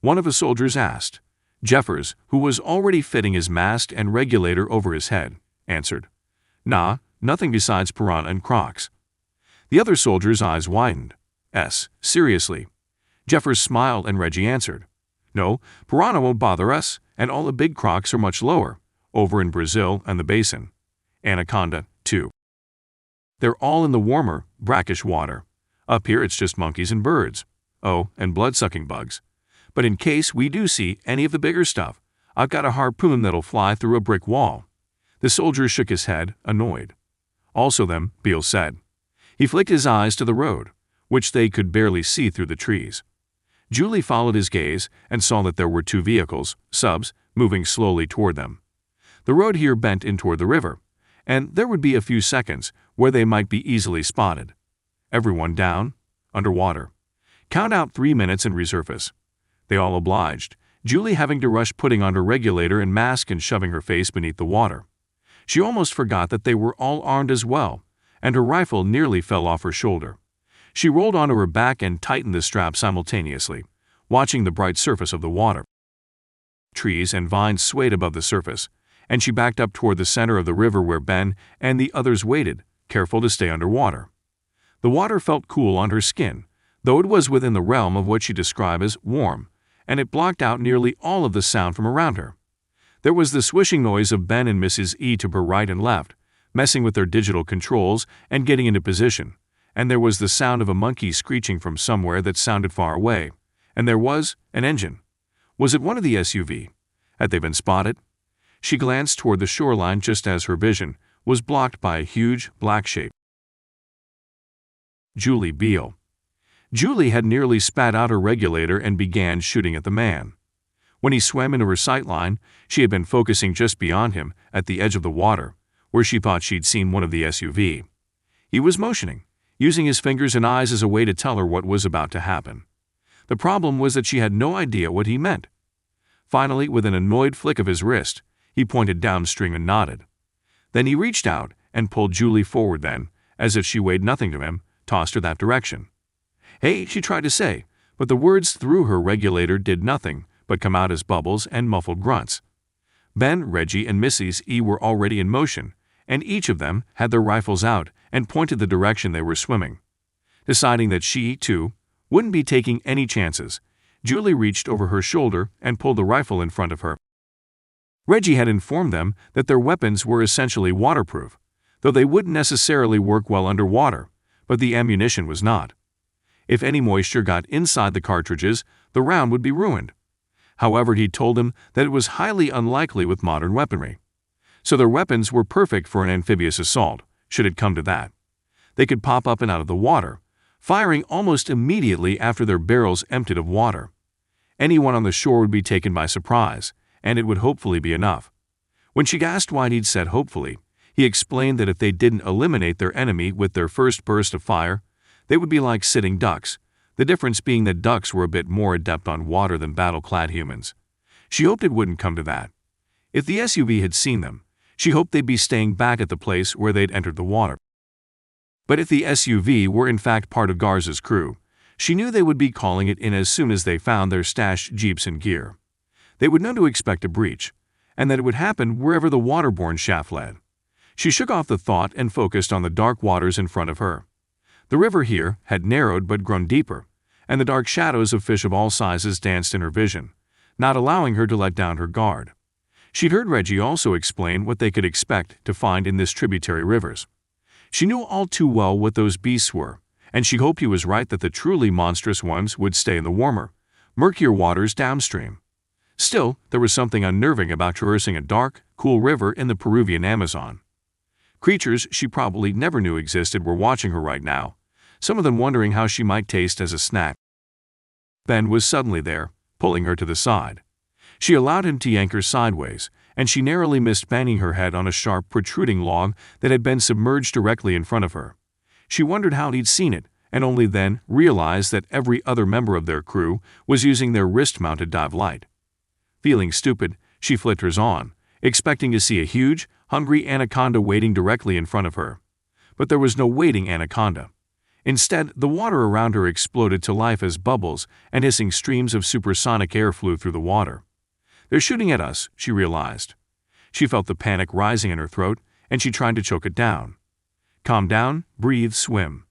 one of the soldiers asked. Jeffers, who was already fitting his mask and regulator over his head, answered. "Nah, nothing besides piranha and crocs." The other soldier's eyes widened. Seriously?" Jeffers smiled and Reggie answered. No, piranha won't bother us, and all the big crocs are much lower, over in Brazil and the basin. Anaconda, too. They're all in the warmer, brackish water. Up here it's just monkeys and birds. Oh, and blood-sucking bugs. But in case we do see any of the bigger stuff, I've got a harpoon that'll fly through a brick wall." The soldier shook his head, annoyed. "Also them," Beale said. He flicked his eyes to the road, which they could barely see through the trees. Julie followed his gaze and saw that there were two vehicles, subs, moving slowly toward them. The road here bent in toward the river, and there would be a few seconds where they might be easily spotted. Everyone down, underwater. Count out 3 minutes and resurface. They all obliged, Julie having to rush putting on her regulator and mask and shoving her face beneath the water. She almost forgot that they were all armed as well, and her rifle nearly fell off her shoulder. She rolled onto her back and tightened the strap simultaneously, watching the bright surface of the water. Trees and vines swayed above the surface, and she backed up toward the center of the river where Ben and the others waited, careful to stay underwater. The water felt cool on her skin, though it was within the realm of what she described as warm, and it blocked out nearly all of the sound from around her. There was the swishing noise of Ben and Mrs. E to her right and left, messing with their digital controls and getting into position, and there was the sound of a monkey screeching from somewhere that sounded far away, and there was an engine. Was it one of the SUV? Had they been spotted? She glanced toward the shoreline just as her vision was blocked by a huge, black shape. Julie Beale. Julie had nearly spat out her regulator and began shooting at the man. When he swam into her sightline, she had been focusing just beyond him, at the edge of the water, where she thought she'd seen one of the SUV. He was motioning, using his fingers and eyes as a way to tell her what was about to happen. The problem was that she had no idea what he meant. Finally, with an annoyed flick of his wrist, he pointed downstream and nodded. Then he reached out and pulled Julie forward then, as if she weighed nothing to him, tossed her that direction. "Hey," she tried to say, but the words through her regulator did nothing but come out as bubbles and muffled grunts. Ben, Reggie, and Mrs. E were already in motion, and each of them had their rifles out and pointed the direction they were swimming. Deciding that she, too, wouldn't be taking any chances, Julie reached over her shoulder and pulled the rifle in front of her. Reggie had informed them that their weapons were essentially waterproof, though they wouldn't necessarily work well underwater, but the ammunition was not. If any moisture got inside the cartridges, the round would be ruined. However, he told him that it was highly unlikely with modern weaponry. So their weapons were perfect for an amphibious assault, should it come to that. They could pop up and out of the water, firing almost immediately after their barrels emptied of water. Anyone on the shore would be taken by surprise, and it would hopefully be enough. When she asked why he'd said hopefully, he explained that if they didn't eliminate their enemy with their first burst of fire, they would be like sitting ducks, the difference being that ducks were a bit more adept on water than battle-clad humans. She hoped it wouldn't come to that. If the SUV had seen them, she hoped they'd be staying back at the place where they'd entered the water. But if the SUV were in fact part of Garza's crew, she knew they would be calling it in as soon as they found their stashed jeeps and gear. They would know to expect a breach, and that it would happen wherever the waterborne shaft led. She shook off the thought and focused on the dark waters in front of her. The river here had narrowed but grown deeper, and the dark shadows of fish of all sizes danced in her vision, not allowing her to let down her guard. She'd heard Reggie also explain what they could expect to find in this tributary rivers. She knew all too well what those beasts were, and she hoped he was right that the truly monstrous ones would stay in the warmer, murkier waters downstream. Still, there was something unnerving about traversing a dark, cool river in the Peruvian Amazon. Creatures she probably never knew existed were watching her right now, some of them wondering how she might taste as a snack. Ben was suddenly there, pulling her to the side. She allowed him to yank her sideways, and she narrowly missed banging her head on a sharp, protruding log that had been submerged directly in front of her. She wondered how he'd seen it, and only then realized that every other member of their crew was using their wrist-mounted dive light. Feeling stupid, she flipped hers on, expecting to see a huge, hungry anaconda waiting directly in front of her. But there was no waiting anaconda. Instead, the water around her exploded to life as bubbles and hissing streams of supersonic air flew through the water. "They're shooting at us," she realized. She felt the panic rising in her throat, and she tried to choke it down. Calm down, breathe, swim.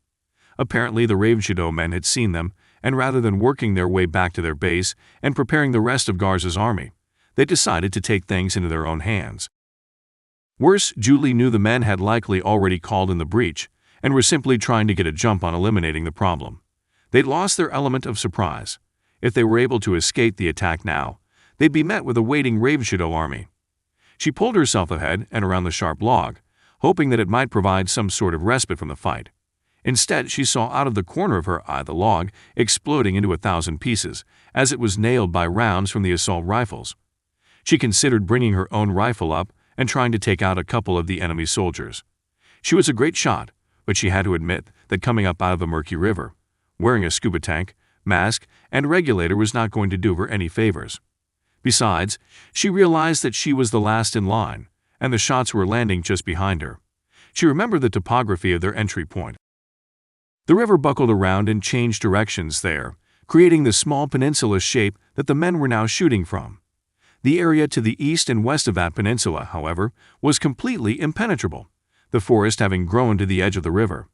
Apparently the Ravenshadow men had seen them, and rather than working their way back to their base and preparing the rest of Garza's army, they decided to take things into their own hands. Worse, Julie knew the men had likely already called in the breach and were simply trying to get a jump on eliminating the problem. They'd lost their element of surprise. If they were able to escape the attack now, they'd be met with a waiting Ravenshadow army. She pulled herself ahead and around the sharp log, hoping that it might provide some sort of respite from the fight. Instead, she saw out of the corner of her eye the log exploding into 1,000 pieces as it was nailed by rounds from the assault rifles. She considered bringing her own rifle up and trying to take out a couple of the enemy soldiers. She was a great shot, but she had to admit that coming up out of the murky river, wearing a scuba tank, mask, and regulator was not going to do her any favors. Besides, she realized that she was the last in line, and the shots were landing just behind her. She remembered the topography of their entry point. The river buckled around and changed directions there, creating the small peninsula shape that the men were now shooting from. The area to the east and west of that peninsula, however, was completely impenetrable, the forest having grown to the edge of the river.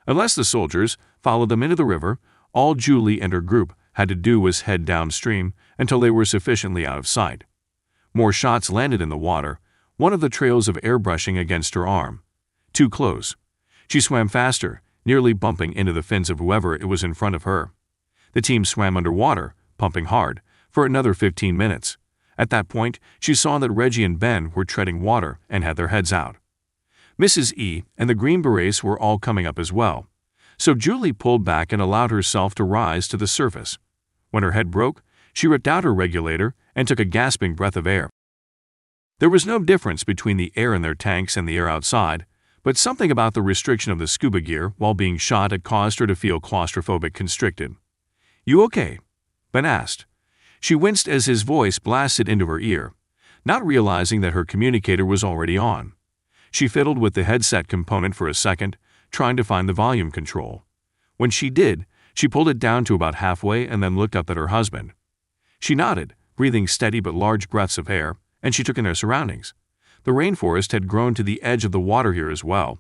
Unless the soldiers followed them into the river, all Julie and her group had to do was head downstream until they were sufficiently out of sight. More shots landed in the water, one of the trails of airbrushing against her arm. Too close. She swam faster, nearly bumping into the fins of whoever it was in front of her. The team swam underwater, pumping hard, for another 15 minutes. At that point, she saw that Reggie and Ben were treading water and had their heads out. Mrs. E and the Green Berets were all coming up as well, so Julie pulled back and allowed herself to rise to the surface. When her head broke, she ripped out her regulator and took a gasping breath of air. There was no difference between the air in their tanks and the air outside, but something about the restriction of the scuba gear while being shot had caused her to feel claustrophobic constricted. "You okay?" Ben asked. She winced as his voice blasted into her ear, not realizing that her communicator was already on. She fiddled with the headset component for a second, trying to find the volume control. When she did, she pulled it down to about halfway and then looked up at her husband. She nodded, breathing steady but large breaths of air, and she took in their surroundings. The rainforest had grown to the edge of the water here as well,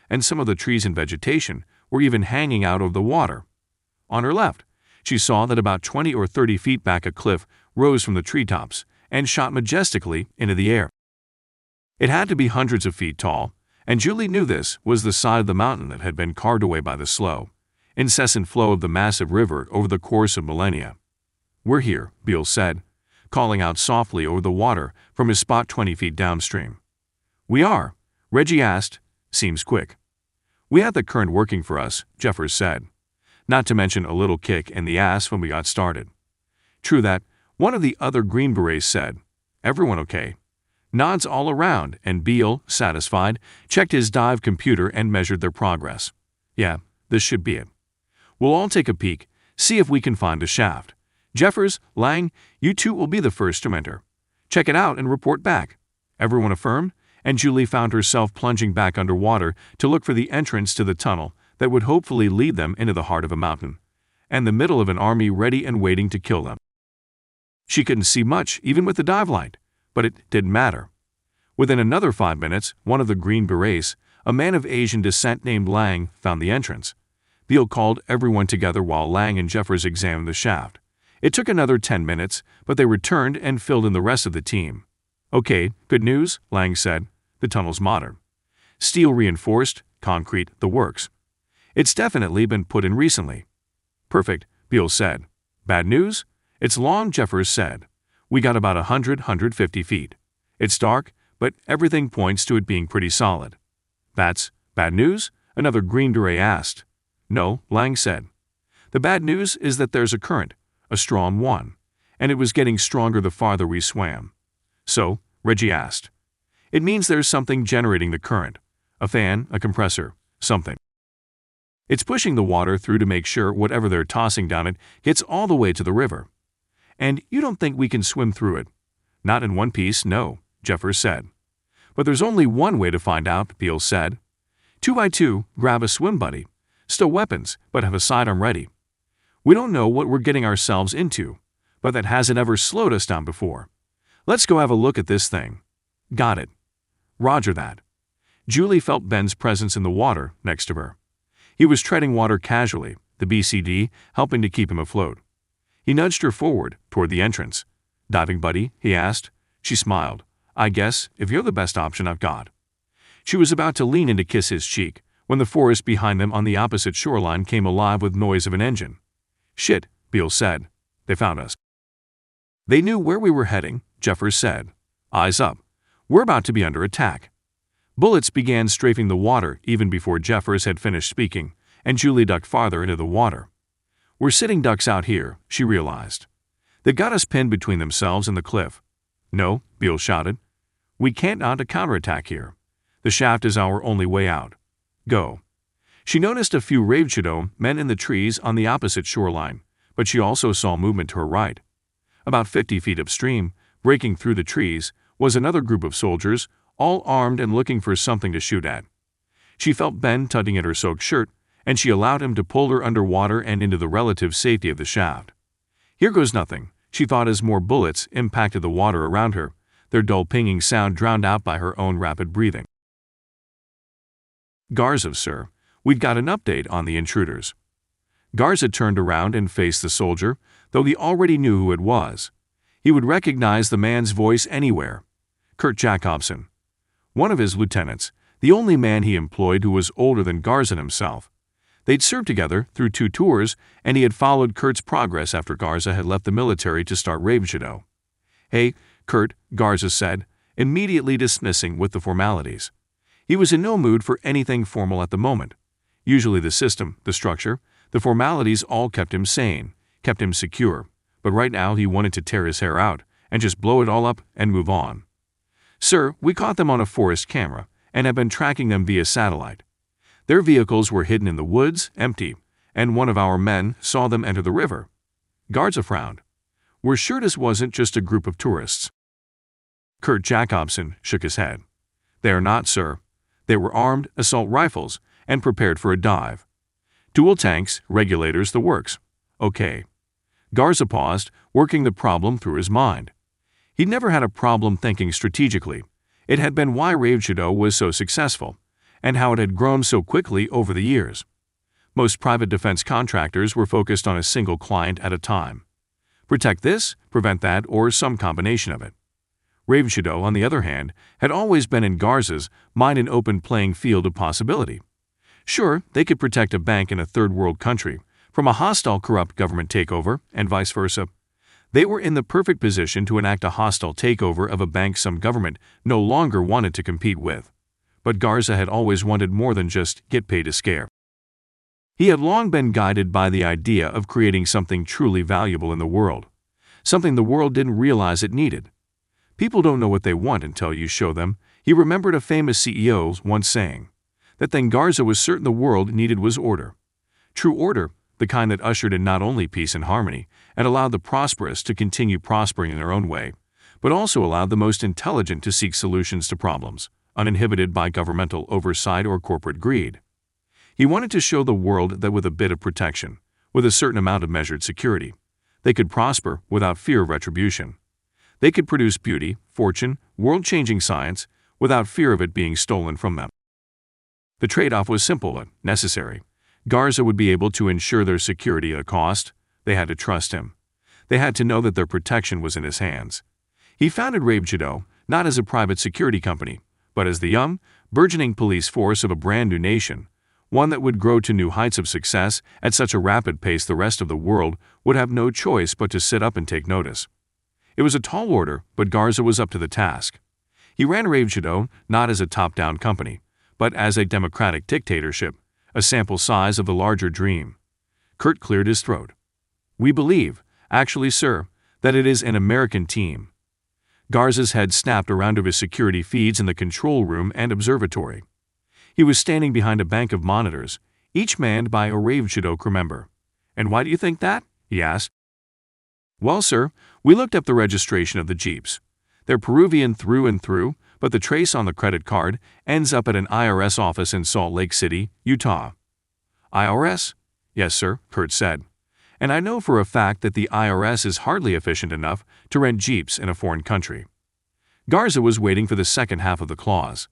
and some of the trees and vegetation were even hanging out of the water. On her left, she saw that about 20 or 30 feet back a cliff rose from the treetops and shot majestically into the air. It had to be hundreds of feet tall, and Julie knew this was the side of the mountain that had been carved away by the slow, incessant flow of the massive river over the course of millennia. "We're here," Beale said, calling out softly over the water from his spot 20 feet downstream. "We are?" Reggie asked. "Seems quick." "We had the current working for us," Jeffers said. "Not to mention a little kick in the ass when we got started." "True that," one of the other Green Berets said. "Everyone okay?" Nods all around, and Beale, satisfied, checked his dive computer and measured their progress. "Yeah, this should be it. We'll all take a peek, see if we can find a shaft. Jeffers, Lang, you two will be the first to enter. Check it out and report back." Everyone affirmed, and Julie found herself plunging back underwater to look for the entrance to the tunnel that would hopefully lead them into the heart of a mountain, and the middle of an army ready and waiting to kill them. She couldn't see much, even with the dive light, but it didn't matter. Within another 5 minutes, one of the Green Berets, a man of Asian descent named Lang, found the entrance. Beale called everyone together while Lang and Jeffers examined the shaft. It took another 10 minutes, but they returned and filled in the rest of the team. "Okay, good news," Lang said. "The tunnel's modern. Steel reinforced, concrete, the works. It's definitely been put in recently." "Perfect," Beale said. "Bad news?" "It's long," Jeffers said. "We got about 150 feet. It's dark, but everything points to it being pretty solid." "That's bad news?" another Green Beret asked. "No," Lang said. "The bad news is that there's a current, a strong one, and it was getting stronger the farther we swam." "So?" Reggie asked. "It means there's something generating the current. A fan, a compressor, something. It's pushing the water through to make sure whatever they're tossing down it gets all the way to the river. And you don't think we can swim through it?" "Not in one piece, no," Jeffers said. "But there's only one way to find out," Beale said. 2 by 2, grab a swim buddy. Stow weapons, but have a sidearm ready. We don't know what we're getting ourselves into, but that hasn't ever slowed us down before. Let's go have a look at this thing." "Got it." "Roger that." Julie felt Ben's presence in the water next to her. He was treading water casually, the BCD helping to keep him afloat. He nudged her forward, toward the entrance. "Diving buddy?" he asked. She smiled. "I guess, if you're the best option I've got." She was about to lean in to kiss his cheek when the forest behind them on the opposite shoreline came alive with noise of an engine. "Shit," Beale said. "They found us." "They knew where we were heading," Jeffers said. "Eyes up. We're about to be under attack." Bullets began strafing the water even before Jeffers had finished speaking, and Julie ducked farther into the water. "We're sitting ducks out here," she realized. "They've got us pinned between themselves and the cliff." "No," Beale shouted. "We can't mount a counterattack here. The shaft is our only way out. Go." She noticed a few Ravenshadow men in the trees on the opposite shoreline, but she also saw movement to her right. About 50 feet upstream, breaking through the trees, was another group of soldiers, all armed and looking for something to shoot at. She felt Ben tugging at her soaked shirt, and she allowed him to pull her underwater and into the relative safety of the shaft. Here goes nothing, she thought as more bullets impacted the water around her, their dull pinging sound drowned out by her own rapid breathing. "Garza, sir, we've got an update on the intruders." Garza turned around and faced the soldier, though he already knew who it was. He would recognize the man's voice anywhere. Kurt Jacobson. One of his lieutenants, the only man he employed who was older than Garza himself. They'd served together through 2 tours, and he had followed Kurt's progress after Garza had left the military to start Ravenshadow. "Hey, Kurt," Garza said, immediately dismissing with the formalities. He was in no mood for anything formal at the moment. Usually the system, the structure, the formalities all kept him sane, kept him secure, but right now he wanted to tear his hair out and just blow it all up and move on. "Sir, we caught them on a forest camera and have been tracking them via satellite. Their vehicles were hidden in the woods, empty, and one of our men saw them enter the river." Garza frowned. "We're sure this wasn't just a group of tourists." Kurt Jacobson shook his head. "They are not, sir. They were armed, assault rifles, and prepared for a dive. Dual tanks, regulators, the works. Okay." Garza paused, working the problem through his mind. He'd never had a problem thinking strategically. It had been why Ravenshadow was so successful, and how it had grown so quickly over the years. Most private defense contractors were focused on a single client at a time. Protect this, prevent that, or some combination of it. Ravenshadow, on the other hand, had always been in Garza's mind an open playing field of possibility. Sure, they could protect a bank in a third-world country from a hostile corrupt government takeover, and vice versa. They were in the perfect position to enact a hostile takeover of a bank some government no longer wanted to compete with. But Garza had always wanted more than just get paid to scare. He had long been guided by the idea of creating something truly valuable in the world, something the world didn't realize it needed. People don't know what they want until you show them, he remembered a famous CEO once saying. That thing Garza was certain the world needed was order. True order, the kind that ushered in not only peace and harmony and allowed the prosperous to continue prospering in their own way, but also allowed the most intelligent to seek solutions to problems, uninhibited by governmental oversight or corporate greed. He wanted to show the world that with a bit of protection, with a certain amount of measured security, they could prosper without fear of retribution. They could produce beauty, fortune, world-changing science without fear of it being stolen from them. The trade-off was simple but necessary. Garza would be able to ensure their security at a cost. They had to trust him. They had to know that their protection was in his hands. He founded Ravenshadow not as a private security company, but as the young, burgeoning police force of a brand new nation, one that would grow to new heights of success at such a rapid pace the rest of the world would have no choice but to sit up and take notice. It was a tall order, but Garza was up to the task. He ran Ravenshadow not as a top-down company, but as a democratic dictatorship, a sample size of the larger dream. Kurt cleared his throat. "We believe, actually, sir, that it is an American team." Garza's head snapped around to his security feeds in the control room and observatory. He was standing behind a bank of monitors, each manned by a Ravenshadow crew member. "And why do you think that?" he asked. "Well, sir, we looked up the registration of the Jeeps. They're Peruvian through and through, but the trace on the credit card ends up at an IRS office in Salt Lake City, Utah." "IRS?" "Yes, sir," Kurt said. "And I know for a fact that the IRS is hardly efficient enough to rent Jeeps in a foreign country." Garza was waiting for the second half of the clause.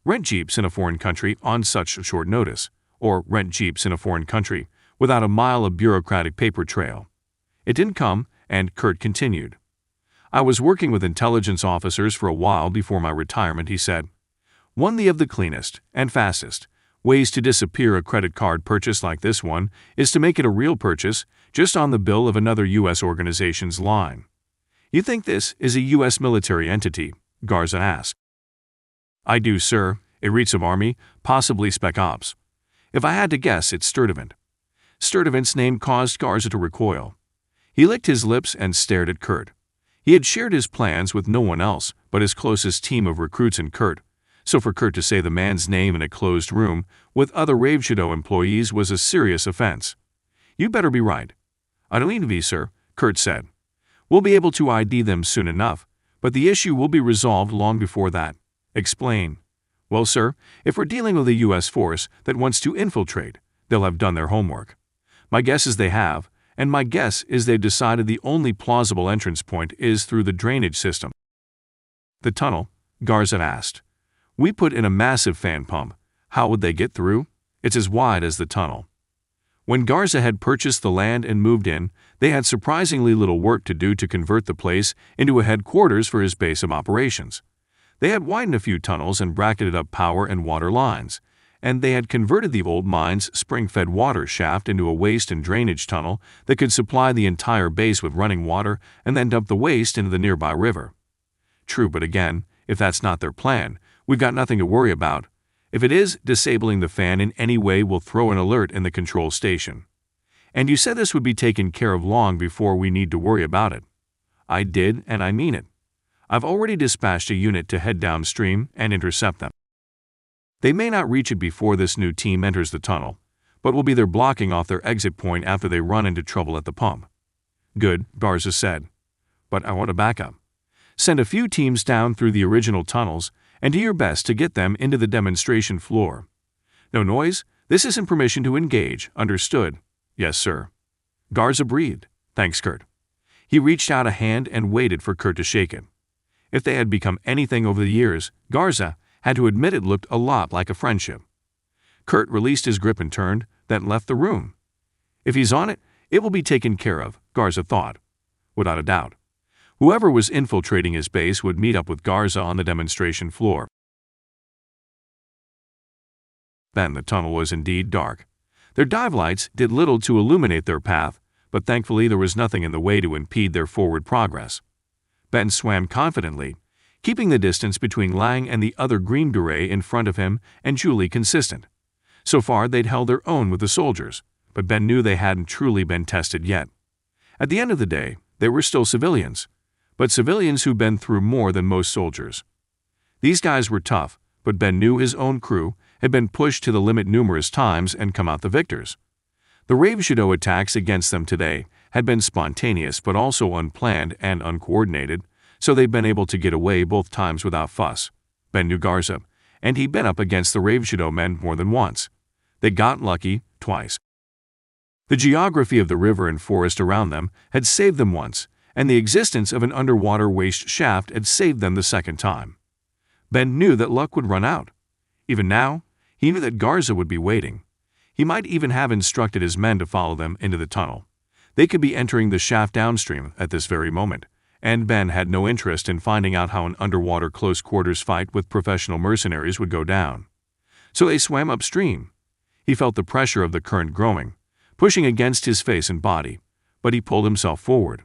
Rent Jeeps in a foreign country on such short notice, or rent Jeeps in a foreign country without a mile of bureaucratic paper trail. It didn't come, and Kurt continued. I was working with intelligence officers for a while before my retirement, he said. One of the cleanest and fastest ways to disappear a credit card purchase like this one is to make it a real purchase just on the bill of another U.S. organization's line. You think this is a U.S. military entity? Garza asked. I do, sir. It reads of Army, possibly Spec Ops. If I had to guess, it's Sturdivant. Sturdivant's name caused Garza to recoil. He licked his lips and stared at Kurt. He had shared his plans with no one else but his closest team of recruits and Kurt, so for Kurt to say the man's name in a closed room with other Ravenshadow employees was a serious offense. You better be right. I don't envy, sir, Kurt said. We'll be able to ID them soon enough, but the issue will be resolved long before that. Explain. Well, sir, if we're dealing with a U.S. force that wants to infiltrate, they'll have done their homework. My guess is they have, and my guess is they've decided the only plausible entrance point is through the drainage system. The tunnel? Garza asked. We put in a massive fan pump. How would they get through? It's as wide as the tunnel. When Garza had purchased the land and moved in, they had surprisingly little work to do to convert the place into a headquarters for his base of operations. They had widened a few tunnels and bracketed up power and water lines, and they had converted the old mine's spring-fed water shaft into a waste and drainage tunnel that could supply the entire base with running water and then dump the waste into the nearby river. True, but again, if that's not their plan, we've got nothing to worry about. If it is, disabling the fan in any way will throw an alert in the control station. And you said this would be taken care of long before we need to worry about it. I did, and I mean it. I've already dispatched a unit to head downstream and intercept them. They may not reach it before this new team enters the tunnel, but will be there blocking off their exit point after they run into trouble at the pump. Good, Garza said. But I want a backup. Send a few teams down through the original tunnels and do your best to get them into the demonstration floor. No noise? This isn't permission to engage, understood? Yes, sir. Garza breathed. Thanks, Kurt. He reached out a hand and waited for Kurt to shake it. If they had become anything over the years, Garza had to admit it looked a lot like a friendship. Kurt released his grip and turned, then left the room. If he's on it, it will be taken care of, Garza thought. Without a doubt. Whoever was infiltrating his base would meet up with Garza on the demonstration floor. Then the tunnel was indeed dark. Their dive lights did little to illuminate their path, but thankfully there was nothing in the way to impede their forward progress. Ben swam confidently, keeping the distance between Lang and the other green beret in front of him and Julie consistent. So far they'd held their own with the soldiers, but Ben knew they hadn't truly been tested yet. At the end of the day, they were still civilians, but civilians who'd been through more than most soldiers. These guys were tough, but Ben knew his own crew had been pushed to the limit numerous times and come out the victors. The Ravenshadow attacks against them today had been spontaneous but also unplanned and uncoordinated, so they'd been able to get away both times without fuss. Ben knew Garza, and he'd been up against the Ravenshadow men more than once. They got lucky twice. The geography of the river and forest around them had saved them once, and the existence of an underwater waste shaft had saved them the second time. Ben knew that luck would run out. Even now, he knew that Garza would be waiting. He might even have instructed his men to follow them into the tunnel. They could be entering the shaft downstream at this very moment, and Ben had no interest in finding out how an underwater close-quarters fight with professional mercenaries would go down. So they swam upstream. He felt the pressure of the current growing, pushing against his face and body, but he pulled himself forward.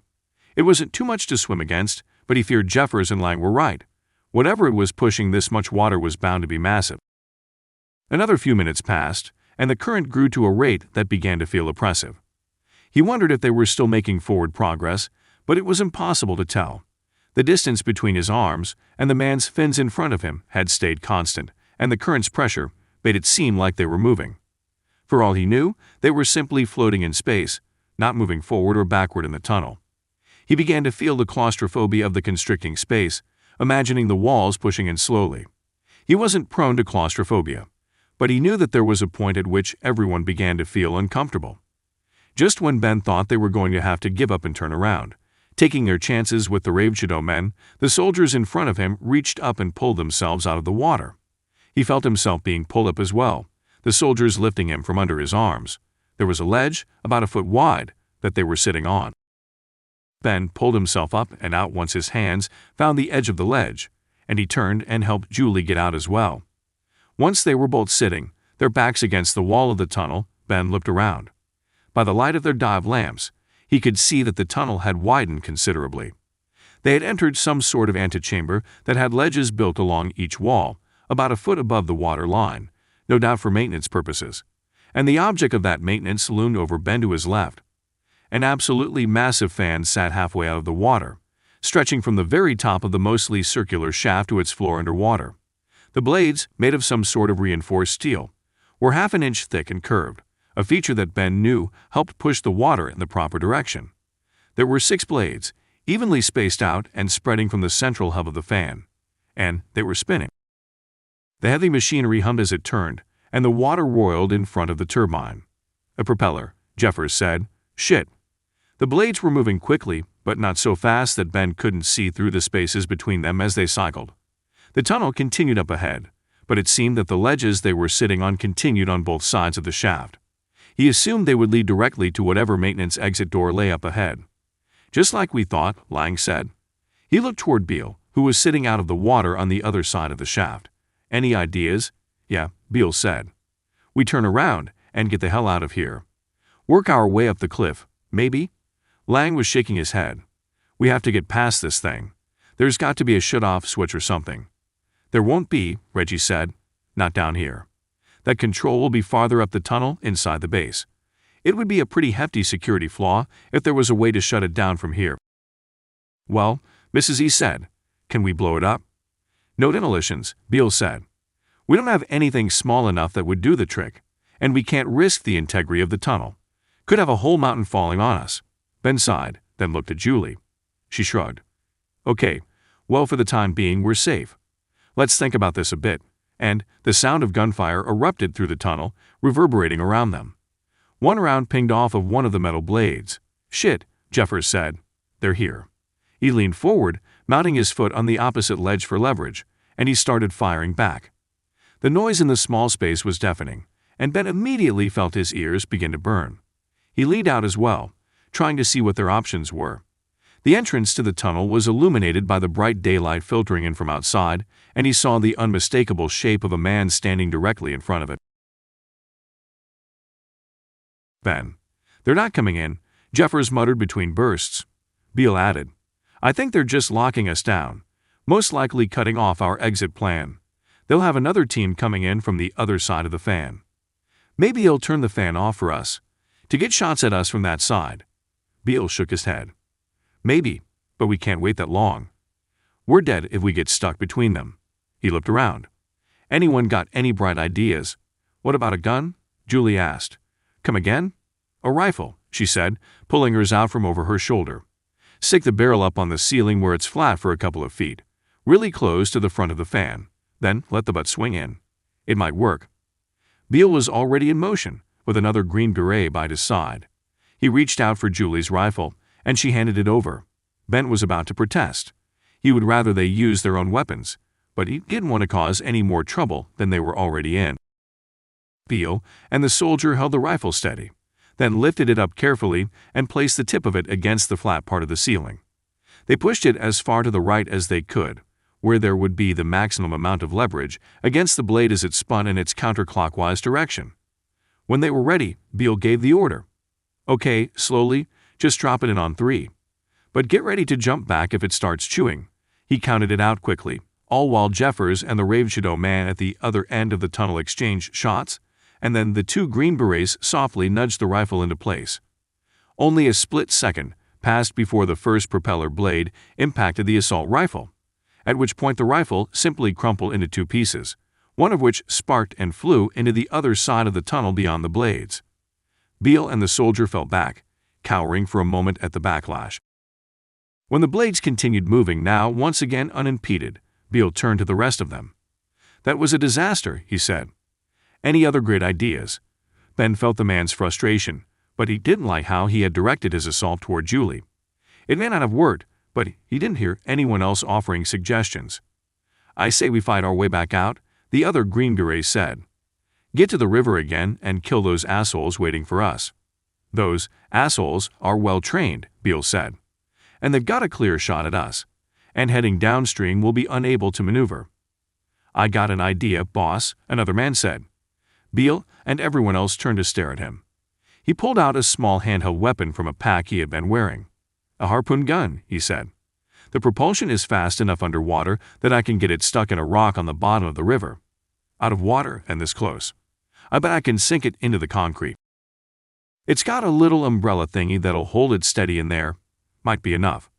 It wasn't too much to swim against, but he feared Jeffers and Lang were right. Whatever it was pushing this much water was bound to be massive. Another few minutes passed, and the current grew to a rate that began to feel oppressive. He wondered if they were still making forward progress, but it was impossible to tell. The distance between his arms and the man's fins in front of him had stayed constant, and the current's pressure made it seem like they were moving. For all he knew, they were simply floating in space, not moving forward or backward in the tunnel. He began to feel the claustrophobia of the constricting space, imagining the walls pushing in slowly. He wasn't prone to claustrophobia, but he knew that there was a point at which everyone began to feel uncomfortable. Just when Ben thought they were going to have to give up and turn around, taking their chances with the Ravenshadow men, the soldiers in front of him reached up and pulled themselves out of the water. He felt himself being pulled up as well, the soldiers lifting him from under his arms. There was a ledge, about a foot wide, that they were sitting on. Ben pulled himself up and out once his hands found the edge of the ledge, and he turned and helped Julie get out as well. Once they were both sitting, their backs against the wall of the tunnel, Ben looked around. By the light of their dive lamps, he could see that the tunnel had widened considerably. They had entered some sort of antechamber that had ledges built along each wall, about a foot above the water line, no doubt for maintenance purposes, and the object of that maintenance loomed over Ben to his left. An absolutely massive fan sat halfway out of the water, stretching from the very top of the mostly circular shaft to its floor underwater. The blades, made of some sort of reinforced steel, were half an inch thick and curved, a feature that Ben knew helped push the water in the proper direction. There were 6 blades, evenly spaced out and spreading from the central hub of the fan, and they were spinning. The heavy machinery hummed as it turned, and the water roiled in front of the turbine. A propeller, Jeffers said. Shit. The blades were moving quickly, but not so fast that Ben couldn't see through the spaces between them as they cycled. The tunnel continued up ahead, but it seemed that the ledges they were sitting on continued on both sides of the shaft. He assumed they would lead directly to whatever maintenance exit door lay up ahead. Just like we thought, Lang said. He looked toward Beale, who was sitting out of the water on the other side of the shaft. Any ideas? Yeah, Beale said. We turn around and get the hell out of here. Work our way up the cliff, maybe? Lang was shaking his head. We have to get past this thing. There's got to be a shut-off switch or something. There won't be, Reggie said. Not down here. That control will be farther up the tunnel inside the base. It would be a pretty hefty security flaw if there was a way to shut it down from here. Well, Mrs. E said, can we blow it up? No demolitions, Beale said. We don't have anything small enough that would do the trick, and we can't risk the integrity of the tunnel. Could have a whole mountain falling on us. Ben sighed, then looked at Julie. She shrugged. Okay, well, for the time being, we're safe. Let's think about this a bit, and the sound of gunfire erupted through the tunnel, reverberating around them. One round pinged off of one of the metal blades. Shit, Jeffers said. They're here. He leaned forward, mounting his foot on the opposite ledge for leverage, and he started firing back. The noise in the small space was deafening, and Ben immediately felt his ears begin to burn. He leaned out as well, trying to see what their options were. The entrance to the tunnel was illuminated by the bright daylight filtering in from outside, and he saw the unmistakable shape of a man standing directly in front of it. Ben. They're not coming in, Jeffers muttered between bursts. Beale added, I think they're just locking us down, most likely cutting off our exit plan. They'll have another team coming in from the other side of the fan. Maybe he'll turn the fan off for us, to get shots at us from that side. Beale shook his head. Maybe, but we can't wait that long. We're dead if we get stuck between them. He looked around. Anyone got any bright ideas? What about a gun? Julie asked. Come again? A rifle, she said, pulling hers out from over her shoulder. Stick the barrel up on the ceiling where it's flat for a couple of feet, really close to the front of the fan. Then let the butt swing in. It might work. Beale was already in motion, with another green beret by his side. He reached out for Julie's rifle, and she handed it over. Ben was about to protest. He would rather they use their own weapons, but he didn't want to cause any more trouble than they were already in. Beale and the soldier held the rifle steady, then lifted it up carefully and placed the tip of it against the flat part of the ceiling. They pushed it as far to the right as they could, where there would be the maximum amount of leverage against the blade as it spun in its counterclockwise direction. When they were ready, Beale gave the order. Okay, slowly, just drop it in on 3. But get ready to jump back if it starts chewing. He counted it out quickly, all while Jeffers and the Ravenshadow man at the other end of the tunnel exchanged shots, and then the 2 green berets softly nudged the rifle into place. Only a split second passed before the first propeller blade impacted the assault rifle, at which point the rifle simply crumpled into 2 pieces, one of which sparked and flew into the other side of the tunnel beyond the blades. Beale and the soldier fell back, cowering for a moment at the backlash. When the blades continued moving now once again unimpeded, Beale turned to the rest of them. That was a disaster, he said. Any other great ideas? Ben felt the man's frustration, but he didn't like how he had directed his assault toward Julie. It may not have worked, but he didn't hear anyone else offering suggestions. I say we fight our way back out, the other green beret said. Get to the river again and kill those assholes waiting for us. Those assholes are well trained, Beale said, and they've got a clear shot at us, and heading downstream will be unable to maneuver. I got an idea, boss, another man said. Beale and everyone else turned to stare at him. He pulled out a small handheld weapon from a pack he had been wearing. A harpoon gun, he said. The propulsion is fast enough underwater that I can get it stuck in a rock on the bottom of the river. Out of water and this close. I bet I can sink it into the concrete. It's got a little umbrella thingy that'll hold it steady in there. Might be enough.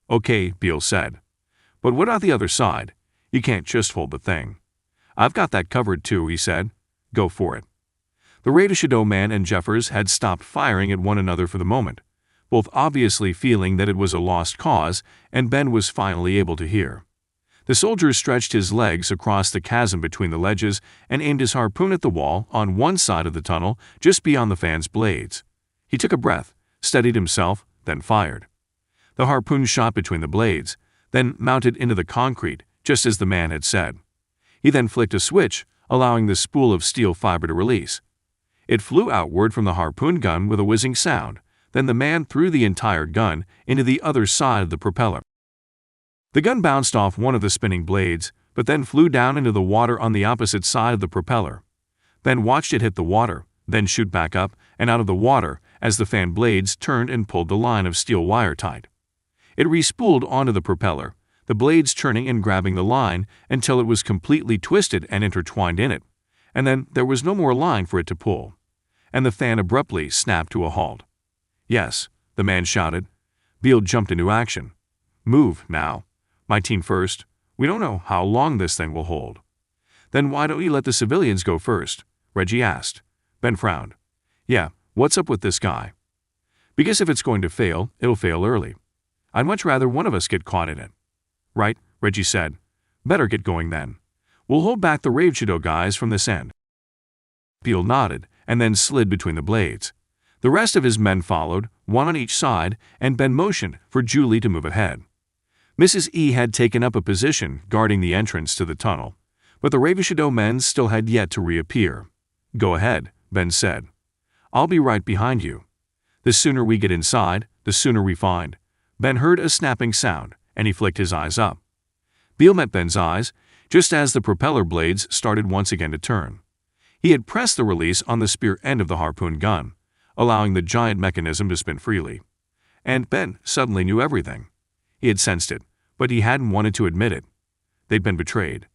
Okay, Beale said. But what about the other side? You can't just hold the thing. I've got that covered too, he said. Go for it. The Ravenshadow man and Jeffers had stopped firing at one another for the moment, both obviously feeling that it was a lost cause, and Ben was finally able to hear. The soldier stretched his legs across the chasm between the ledges and aimed his harpoon at the wall on one side of the tunnel just beyond the fan's blades. He took a breath, steadied himself, then fired. The harpoon shot between the blades, then mounted into the concrete, just as the man had said. He then flicked a switch, allowing the spool of steel fiber to release. It flew outward from the harpoon gun with a whizzing sound. Then the man threw the entire gun into the other side of the propeller. The gun bounced off one of the spinning blades, but then flew down into the water on the opposite side of the propeller. Ben watched it hit the water, then shoot back up and out of the water as the fan blades turned and pulled the line of steel wire tight. It re-spooled onto the propeller, the blades turning and grabbing the line until it was completely twisted and intertwined in it, and then there was no more line for it to pull, and the fan abruptly snapped to a halt. Yes, the man shouted. Beale jumped into action. Move, now. My team first. We don't know how long this thing will hold. Then why don't you let the civilians go first? Reggie asked. Ben frowned. Yeah, what's up with this guy? Because if it's going to fail, it'll fail early. I'd much rather one of us get caught in it. Right, Reggie said. Better get going then. We'll hold back the Ravenshadow guys from this end. Beale nodded and then slid between the blades. The rest of his men followed, one on each side, and Ben motioned for Julie to move ahead. Mrs. E had taken up a position guarding the entrance to the tunnel, but the Ravenshadow men still had yet to reappear. Go ahead, Ben said. I'll be right behind you. The sooner we get inside, the sooner we find. Ben heard a snapping sound, and he flicked his eyes up. Beale met Ben's eyes, just as the propeller blades started once again to turn. He had pressed the release on the spear end of the harpoon gun, allowing the giant mechanism to spin freely. And Ben suddenly knew everything. He had sensed it, but he hadn't wanted to admit it. They'd been betrayed.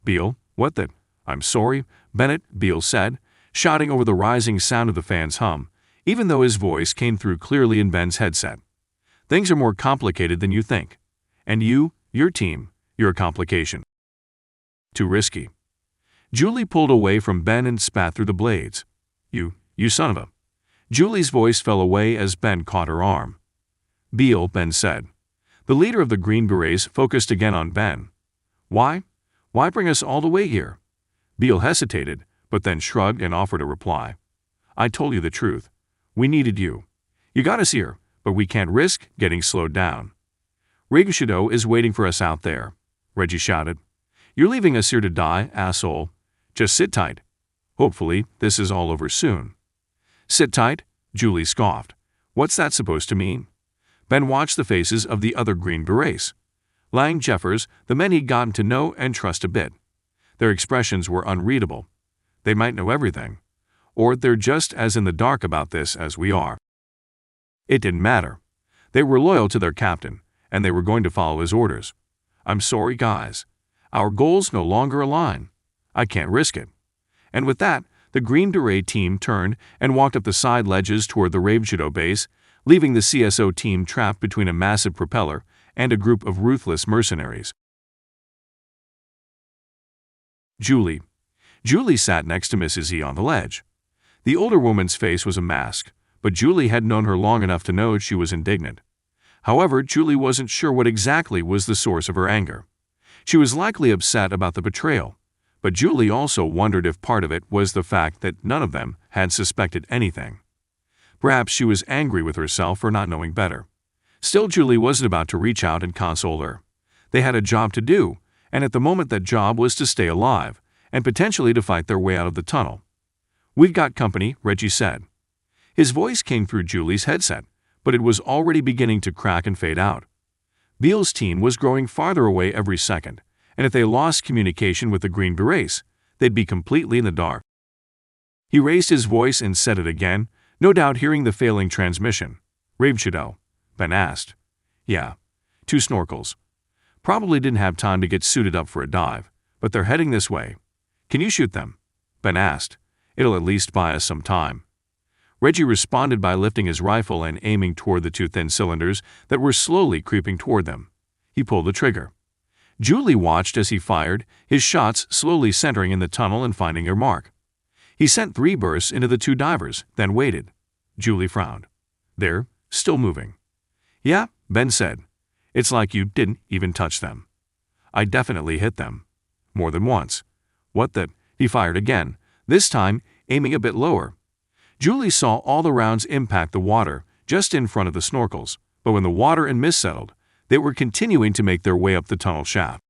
Beale, what the? I'm sorry, Bennett, Beale said, shouting over the rising sound of the fan's hum, even though his voice came through clearly in Ben's headset. Things are more complicated than you think. And you, your team, you're a complication. Too risky. Julie pulled away from Ben and spat through the blades. You son of a... Julie's voice fell away as Ben caught her arm. Beale, Ben said. The leader of the Green Berets focused again on Ben. Why? Why bring us all the way here? Beale hesitated, but then shrugged and offered a reply. I told you the truth. We needed you. You got us here, but we can't risk getting slowed down. Ravenshadow is waiting for us out there, Reggie shouted. You're leaving us here to die, asshole. Just sit tight. Hopefully, this is all over soon. Sit tight? Julie scoffed. What's that supposed to mean? Ben watched the faces of the other Green Berets. Lang, Jeffers, the men he'd gotten to know and trust a bit. Their expressions were unreadable. They might know everything. Or they're just as in the dark about this as we are. It didn't matter. They were loyal to their captain, and they were going to follow his orders. I'm sorry, guys. Our goals no longer align. I can't risk it. And with that, the Green Beret team turned and walked up the side ledges toward the Ravenshadow base, leaving the CSO team trapped between a massive propeller and a group of ruthless mercenaries. Julie sat next to Mrs. E on the ledge. The older woman's face was a mask, but Julie had known her long enough to know she was indignant. However, Julie wasn't sure what exactly was the source of her anger. She was likely upset about the betrayal, but Julie also wondered if part of it was the fact that none of them had suspected anything. Perhaps she was angry with herself for not knowing better. Still, Julie wasn't about to reach out and console her. They had a job to do, and at the moment that job was to stay alive, and potentially to fight their way out of the tunnel. "We've got company," Reggie said. His voice came through Julie's headset, but it was already beginning to crack and fade out. Beale's team was growing farther away every second, and if they lost communication with the Green Berets, they'd be completely in the dark. He raised his voice and said it again, no doubt hearing the failing transmission. "Ravenshadow?" Ben asked. "Yeah. 2 snorkels. Probably didn't have time to get suited up for a dive, but they're heading this way. Can you shoot them?" Ben asked. "It'll at least buy us some time." Reggie responded by lifting his rifle and aiming toward the 2 thin cylinders that were slowly creeping toward them. He pulled the trigger. Julie watched as he fired, his shots slowly centering in the tunnel and finding their mark. He sent 3 bursts into the 2 divers, then waited. Julie frowned. "They're still moving." "Yeah," Ben said. "It's like you didn't even touch them." "I definitely hit them. More than once." "What the—" He fired again, this time aiming a bit lower. Julie saw all the rounds impact the water just in front of the snorkels, but when the water and mist settled, they were continuing to make their way up the tunnel shaft.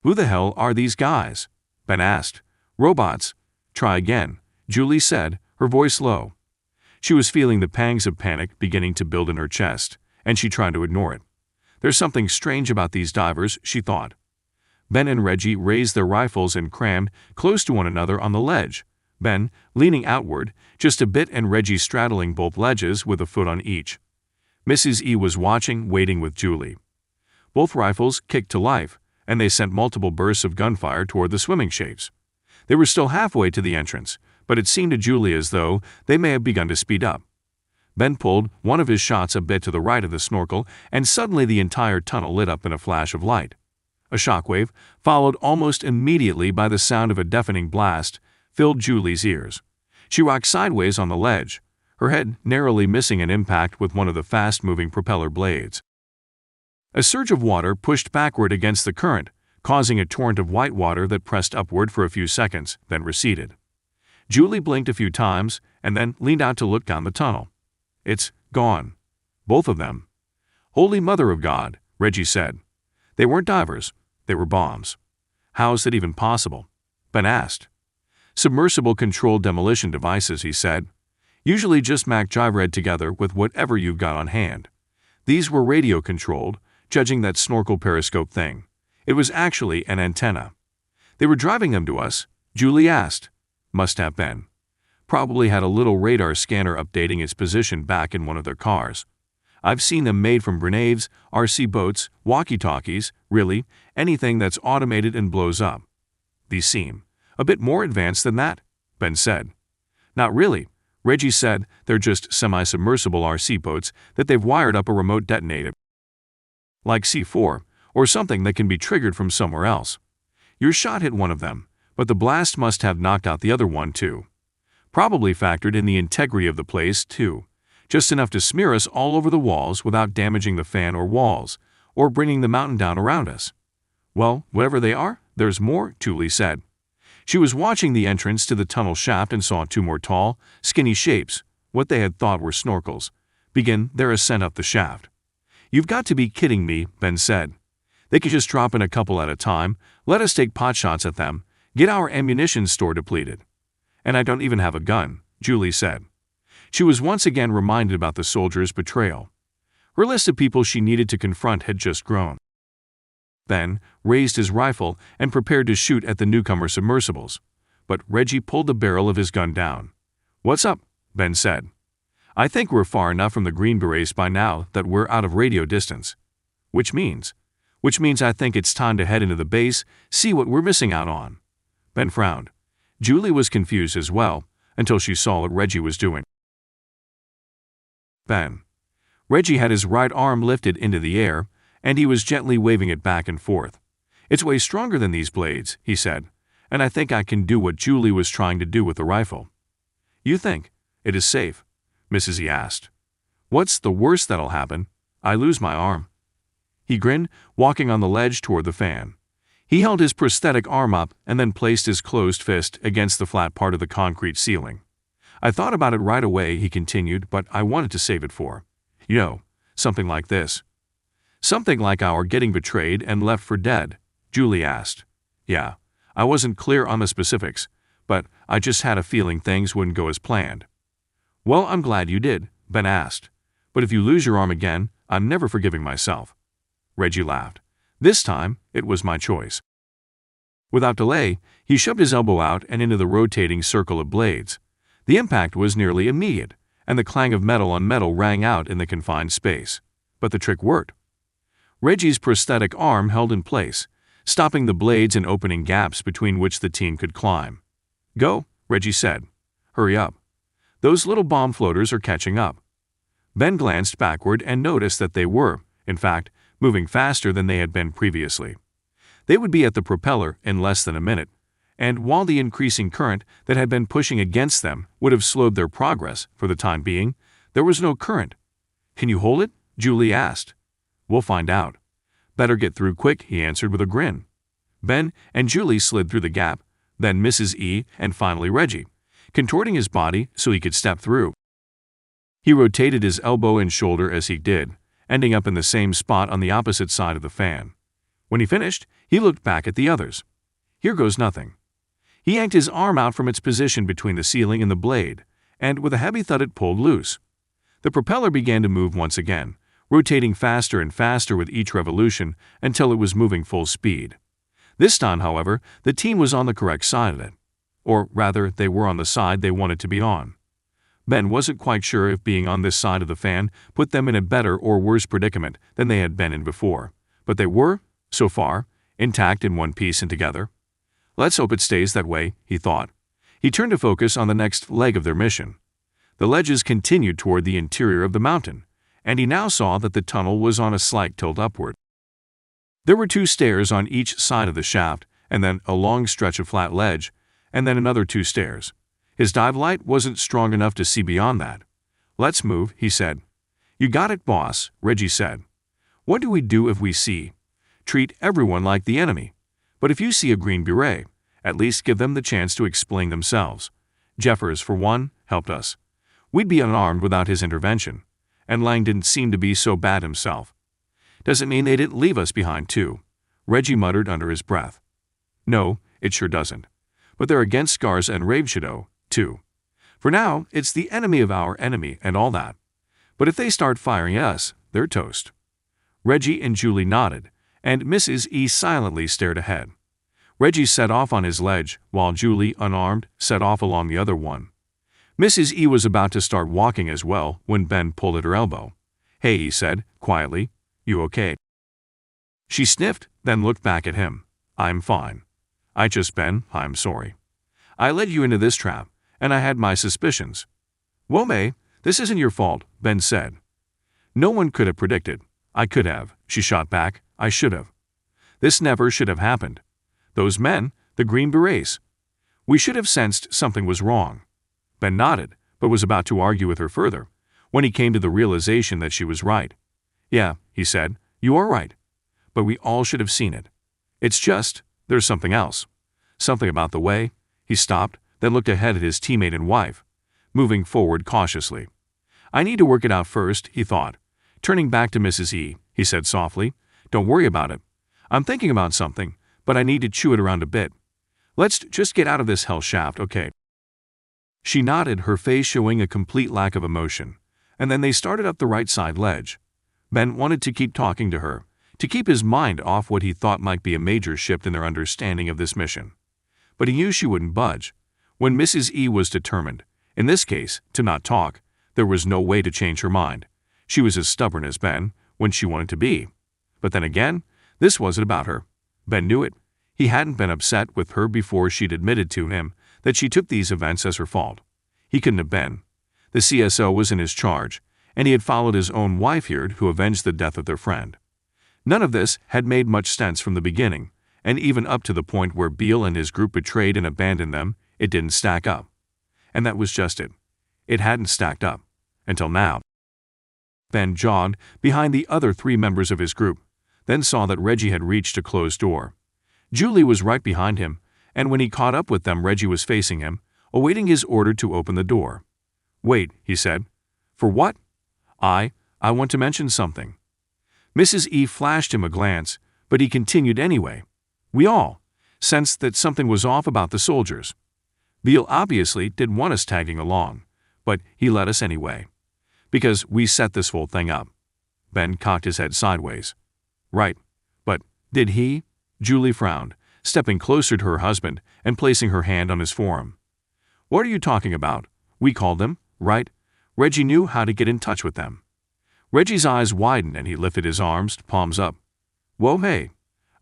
"Who the hell are these guys?" Ben asked. "Robots." "Try again," Julie said, her voice low. She was feeling the pangs of panic beginning to build in her chest, and she tried to ignore it. There's something strange about these divers, she thought. Ben and Reggie raised their rifles and crammed close to one another on the ledge, Ben leaning outward just a bit and Reggie straddling both ledges with a foot on each. Mrs. E was watching, waiting with Julie. Both rifles kicked to life, and they sent multiple bursts of gunfire toward the swimming shapes. They were still halfway to the entrance, but it seemed to Julie as though they may have begun to speed up. Ben pulled one of his shots a bit to the right of the snorkel, and suddenly the entire tunnel lit up in a flash of light. A shockwave, followed almost immediately by the sound of a deafening blast, filled Julie's ears. She rocked sideways on the ledge, her head narrowly missing an impact with one of the fast-moving propeller blades. A surge of water pushed backward against the current, causing a torrent of white water that pressed upward for a few seconds, then receded. Julie blinked a few times and then leaned out to look down the tunnel. "It's gone. Both of them." "Holy Mother of God," Reggie said. "They weren't divers. They were bombs." "How's that even possible?" Ben asked. "Submersible controlled demolition devices," he said. "Usually just MacGyvered together with whatever you've got on hand. These were radio-controlled, judging that snorkel periscope thing. It was actually an antenna." "They were driving them to us?" Julie asked. "Must have been. Probably had a little radar scanner updating its position back in one of their cars. I've seen them made from grenades, RC boats, walkie-talkies, really, anything that's automated and blows up." "These seem a bit more advanced than that," Ben said. "Not really," Reggie said. "They're just semi-submersible RC boats that they've wired up a remote detonator. Like C4, or something that can be triggered from somewhere else. Your shot hit one of them, but the blast must have knocked out the other one too. Probably factored in the integrity of the place too, just enough to smear us all over the walls without damaging the fan or walls, or bringing the mountain down around us." "Well, whatever they are, there's more," Julie said. She was watching the entrance to the tunnel shaft and saw 2 more tall, skinny shapes, what they had thought were snorkels, begin their ascent up the shaft. "You've got to be kidding me," Ben said. "They could just drop in a couple at a time, let us take potshots at them, get our ammunition store depleted." "And I don't even have a gun," Julie said. She was once again reminded about the soldier's betrayal. Her list of people she needed to confront had just grown. Ben raised his rifle and prepared to shoot at the newcomer submersibles, but Reggie pulled the barrel of his gun down. "What's up?" Ben said. "I think we're far enough from the Green Berets by now that we're out of radio distance." Which means I think it's time to head into the base, see what we're missing out on." Ben frowned. Julie was confused as well, until she saw what Reggie was doing. "Ben." Reggie had his right arm lifted into the air, and he was gently waving it back and forth. "It's way stronger than these blades," he said, "and I think I can do what Julie was trying to do with the rifle." "You think it is safe?" Mrs. E asked. "What's the worst that'll happen? I lose my arm." He grinned, walking on the ledge toward the fan. He held his prosthetic arm up and then placed his closed fist against the flat part of the concrete ceiling. "I thought about it right away," he continued, "but I wanted to save it for, something like this." "Something like our getting betrayed and left for dead?" Julie asked. "Yeah, I wasn't clear on the specifics, but I just had a feeling things wouldn't go as planned." "Well, I'm glad you did," Ben asked. "But if you lose your arm again, I'm never forgiving myself." Reggie laughed. "This time, it was my choice." Without delay, he shoved his elbow out and into the rotating circle of blades. The impact was nearly immediate, and the clang of metal on metal rang out in the confined space. But the trick worked. Reggie's prosthetic arm held in place, stopping the blades and opening gaps between which the team could climb. "Go," Reggie said. "Hurry up. Those little bomb floaters are catching up." Ben glanced backward and noticed that they were, in fact, moving faster than they had been previously. They would be at the propeller in less than a minute, and while the increasing current that had been pushing against them would have slowed their progress for the time being, there was no current. "Can you hold it?" Julie asked. "We'll find out." "Better get through quick," he answered with a grin. Ben and Julie slid through the gap, then Mrs. E, and finally Reggie, contorting his body so he could step through. He rotated his elbow and shoulder as he did, ending up in the same spot on the opposite side of the fan. When he finished, he looked back at the others. "Here goes nothing." He yanked his arm out from its position between the ceiling and the blade, and with a heavy thud it pulled loose. The propeller began to move once again, rotating faster and faster with each revolution until it was moving full speed. This time, however, the team was on the correct side of it. Or rather, they were on the side they wanted to be on. Ben wasn't quite sure if being on this side of the fan put them in a better or worse predicament than they had been in before, but they were, so far, intact in one piece and together. "Let's hope it stays that way," he thought. He turned to focus on the next leg of their mission. The ledges continued toward the interior of the mountain, and he now saw that the tunnel was on a slight tilt upward. There were 2 stairs on each side of the shaft, and then a long stretch of flat ledge, and then another 2 stairs. His dive light wasn't strong enough to see beyond that. "Let's move," he said. "You got it, boss," Reggie said. "What do we do if we see? Treat everyone like the enemy. But if you see a green beret, at least give them the chance to explain themselves. Jeffers, for one, helped us. We'd be unarmed without his intervention, and Lang didn't seem to be so bad himself. Doesn't mean they didn't leave us behind, too," Reggie muttered under his breath. "No, it sure doesn't. But they're against Garza and Ravenshadow, too. For now, it's the enemy of our enemy and all that. But if they start firing at us, they're toast." Reggie and Julie nodded, and Mrs. E silently stared ahead. Reggie set off on his ledge, while Julie, unarmed, set off along the other one. Mrs. E was about to start walking as well when Ben pulled at her elbow. "Hey," he said, quietly, "you okay?" She sniffed, then looked back at him. "I'm fine. Ben, I'm sorry. I led you into this trap, and I had my suspicions." "Wome, this isn't your fault," Ben said. "No one could have predicted. I could have," she shot back. "I should have. This never should have happened. Those men, the Green Berets. We should have sensed something was wrong." Ben nodded, but was about to argue with her further, when he came to the realization that she was right. "Yeah," he said, "you are right. But we all should have seen it. It's just, there's something else. Something about the way." He stopped, then looked ahead at his teammate and wife, moving forward cautiously. "I need to work it out first," he thought. Turning back to Mrs. E, he said softly, "Don't worry about it. I'm thinking about something, but I need to chew it around a bit. Let's just get out of this hell shaft, okay?" She nodded, her face showing a complete lack of emotion, and then they started up the right side ledge. Ben wanted to keep talking to her, to keep his mind off what he thought might be a major shift in their understanding of this mission. But he knew she wouldn't budge. When Mrs. E was determined, in this case, to not talk, there was no way to change her mind. She was as stubborn as Ben, when she wanted to be. But then again, this wasn't about her. Ben knew it. He hadn't been upset with her before she'd admitted to him that she took these events as her fault. He couldn't have been. The CSO was in his charge, and he had followed his own wife here who avenged the death of their friend. None of this had made much sense from the beginning, and even up to the point where Beale and his group betrayed and abandoned them, it didn't stack up. And that was just it. It hadn't stacked up. Until now. Ben jogged behind the other 3 members of his group, then saw that Reggie had reached a closed door. Julie was right behind him, and when he caught up with them, Reggie was facing him, awaiting his order to open the door. "Wait," he said. "For what?" I want to mention something." Mrs. E flashed him a glance, but he continued anyway. "We all sensed that something was off about the soldiers." Beale obviously didn't want us tagging along, but he let us anyway. Because we set this whole thing up. Ben cocked his head sideways. Right. But did he? Julie frowned, stepping closer to her husband and placing her hand on his forearm. What are you talking about? We called them, right? Reggie knew how to get in touch with them. Reggie's eyes widened and he lifted his arms, palms up. Whoa, hey.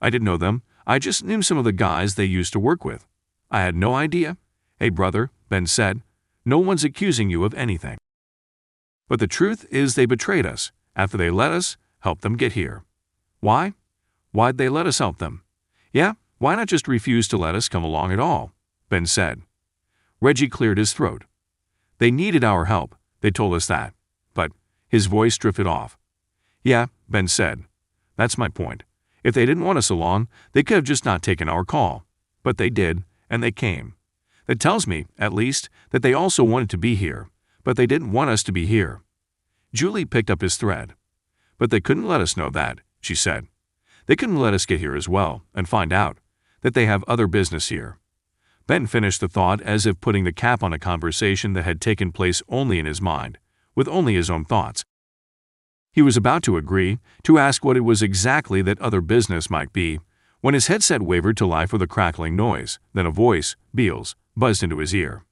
I didn't know them. I just knew some of the guys they used to work with. I had no idea. Hey, brother, Ben said. No one's accusing you of anything. But the truth is they betrayed us after they let us help them get here. Why? Why'd they let us help them? Yeah, why not just refuse to let us come along at all? Ben said. Reggie cleared his throat. They needed our help. They told us that. But his voice drifted off. Yeah, Ben said. That's my point. If they didn't want us along, they could have just not taken our call. But they did, and they came. That tells me, at least, that they also wanted to be here, but they didn't want us to be here. Julie picked up his thread. But they couldn't let us know that, she said. They couldn't let us get here as well and find out that they have other business here. Ben finished the thought as if putting the cap on a conversation that had taken place only in his mind, with only his own thoughts. He was about to agree, to ask what it was exactly that other business might be, when his headset wavered to life with a crackling noise, then a voice, Beale's, buzzed into his ear.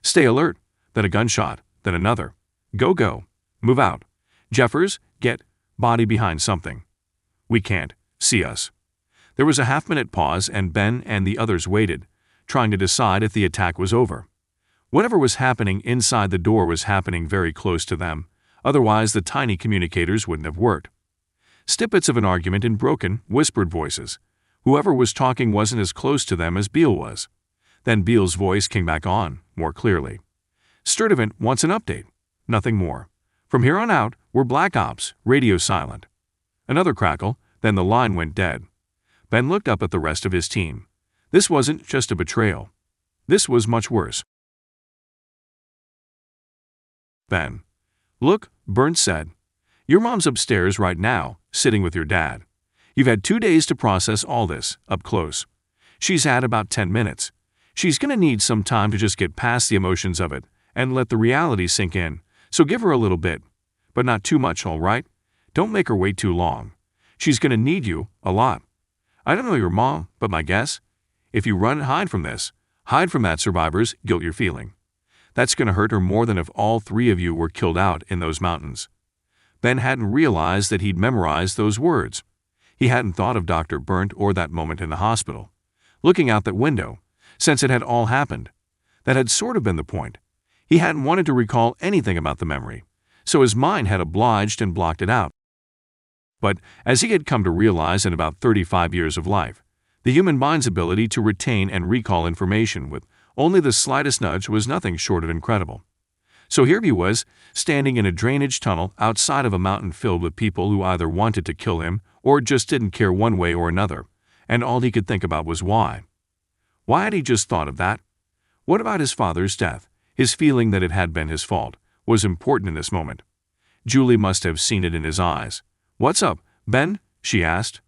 Stay alert, then a gunshot, then another. Go, go. Move out. Jeffers, get body behind something. We can't. See us. There was a half-minute pause and Ben and the others waited, trying to decide if the attack was over. Whatever was happening inside the door was happening very close to them, otherwise the tiny communicators wouldn't have worked. Snippets of an argument in broken, whispered voices. Whoever was talking wasn't as close to them as Beale was. Then Beale's voice came back on, more clearly. Sturdivant wants an update. Nothing more. From here on out, we're Black Ops, radio silent. Another crackle, then the line went dead. Ben looked up at the rest of his team. This wasn't just a betrayal. This was much worse. Ben. Look, Burns said. Your mom's upstairs right now, sitting with your dad. You've had 2 days to process all this, up close. She's had about 10 minutes. She's going to need some time to just get past the emotions of it and let the reality sink in, so give her a little bit. But not too much, all right? Don't make her wait too long. She's going to need you, a lot. I don't know your mom, but my guess? If you run and hide from this, hide from that survivor's guilt you're feeling. That's going to hurt her more than if all 3 of you were killed out in those mountains. Ben hadn't realized that he'd memorized those words. He hadn't thought of Dr. Burnt or that moment in the hospital. Looking out that window, since it had all happened. That had sort of been the point. He hadn't wanted to recall anything about the memory, so his mind had obliged and blocked it out. But as he had come to realize in about 35 years of life, the human mind's ability to retain and recall information with only the slightest nudge was nothing short of incredible. So here he was, standing in a drainage tunnel outside of a mountain filled with people who either wanted to kill him or just didn't care one way or another, and all he could think about was why. Why had he just thought of that? What about his father's death, his feeling that it had been his fault, was important in this moment? Julie must have seen it in his eyes. What's up, Ben? She asked.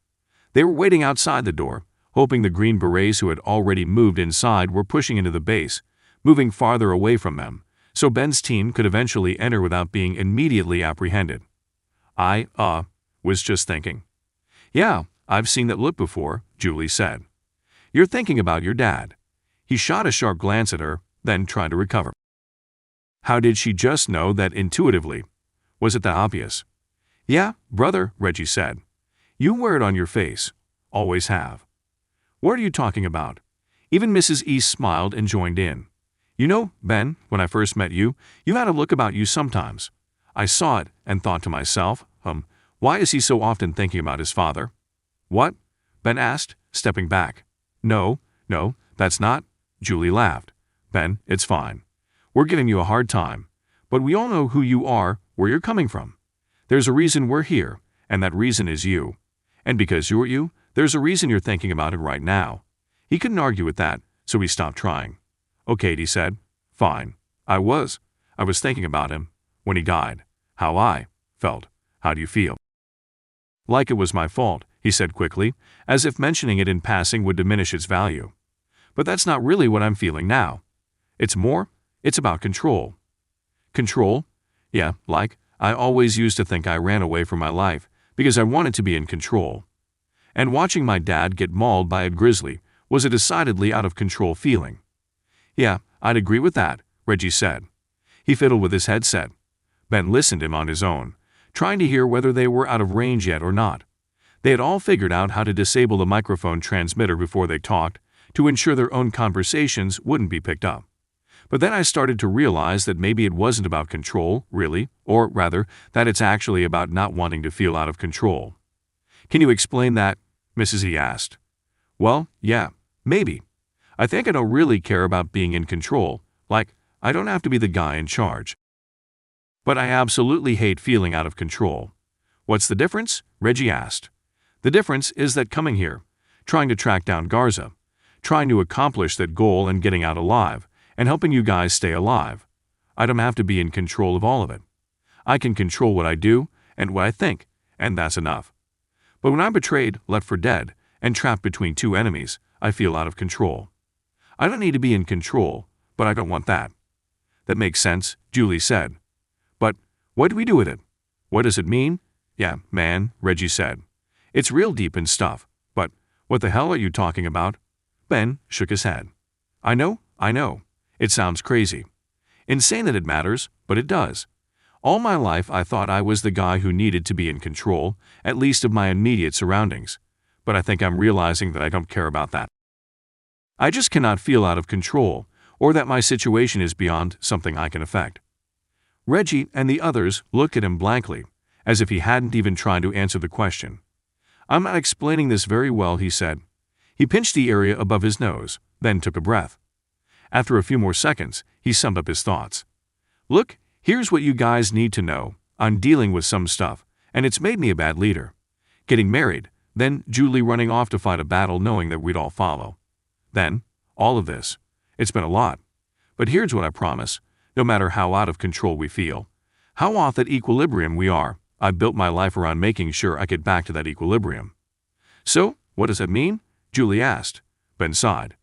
They were waiting outside the door, hoping the Green Berets who had already moved inside were pushing into the base, moving farther away from them, so Ben's team could eventually enter without being immediately apprehended. I was just thinking. Yeah, I've seen that look before, Julie said. You're thinking about your dad. He shot a sharp glance at her, then tried to recover. How did she just know that intuitively? Was it that obvious? Yeah, brother, Reggie said. You wear it on your face. Always have. What are you talking about? Even Mrs. East smiled and joined in. You know, Ben, when I first met you, you had a look about you sometimes. I saw it and thought to myself, why is he so often thinking about his father? What? Ben asked, stepping back. No, that's not. Julie laughed. Ben, it's fine. We're giving you a hard time, but we all know who you are, where you're coming from. There's a reason we're here, and that reason is you. And because you're you, there's a reason you're thinking about it right now. He couldn't argue with that, so he stopped trying. Okay, he said. Fine. I was thinking about him, when he died, how I felt. How do you feel? Like it was my fault, he said quickly, as if mentioning it in passing would diminish its value. But that's not really what I'm feeling now. It's about control. Control? Yeah, like, I always used to think I ran away from my life because I wanted to be in control. And watching my dad get mauled by a grizzly was a decidedly out-of-control feeling. Yeah, I'd agree with that, Reggie said. He fiddled with his headset. Ben listened to him on his own, trying to hear whether they were out of range yet or not. They had all figured out how to disable the microphone transmitter before they talked to ensure their own conversations wouldn't be picked up. But then I started to realize that maybe it wasn't about control, really, or rather, that it's actually about not wanting to feel out of control. Can you explain that? Mrs. E asked. Well, yeah, maybe. I think I don't really care about being in control, like, I don't have to be the guy in charge. But I absolutely hate feeling out of control. What's the difference? Reggie asked. The difference is that coming here, trying to track down Garza, trying to accomplish that goal and getting out alive, and helping you guys stay alive. I don't have to be in control of all of it. I can control what I do and what I think, and that's enough. But when I'm betrayed, left for dead, and trapped between two enemies, I feel out of control. I don't need to be in control, but I don't want that. That makes sense, Julie said. But what do we do with it? What does it mean? Yeah, man, Reggie said. It's real deep and stuff, but what the hell are you talking about? Ben shook his head. I know. It sounds crazy. Insane that it matters, but it does. All my life I thought I was the guy who needed to be in control, at least of my immediate surroundings, but I think I'm realizing that I don't care about that. I just cannot feel out of control, or that my situation is beyond something I can affect. Reggie and the others looked at him blankly, as if he hadn't even tried to answer the question. I'm not explaining this very well, he said. He pinched the area above his nose, then took a breath. After a few more seconds, he summed up his thoughts. Look, here's what you guys need to know. I'm dealing with some stuff, and it's made me a bad leader. Getting married, then Julie running off to fight a battle knowing that we'd all follow. Then, all of this. It's been a lot. But here's what I promise. No matter how out of control we feel, how off that equilibrium we are, I built my life around making sure I get back to that equilibrium. So, what does that mean? Julie asked. Ben sighed.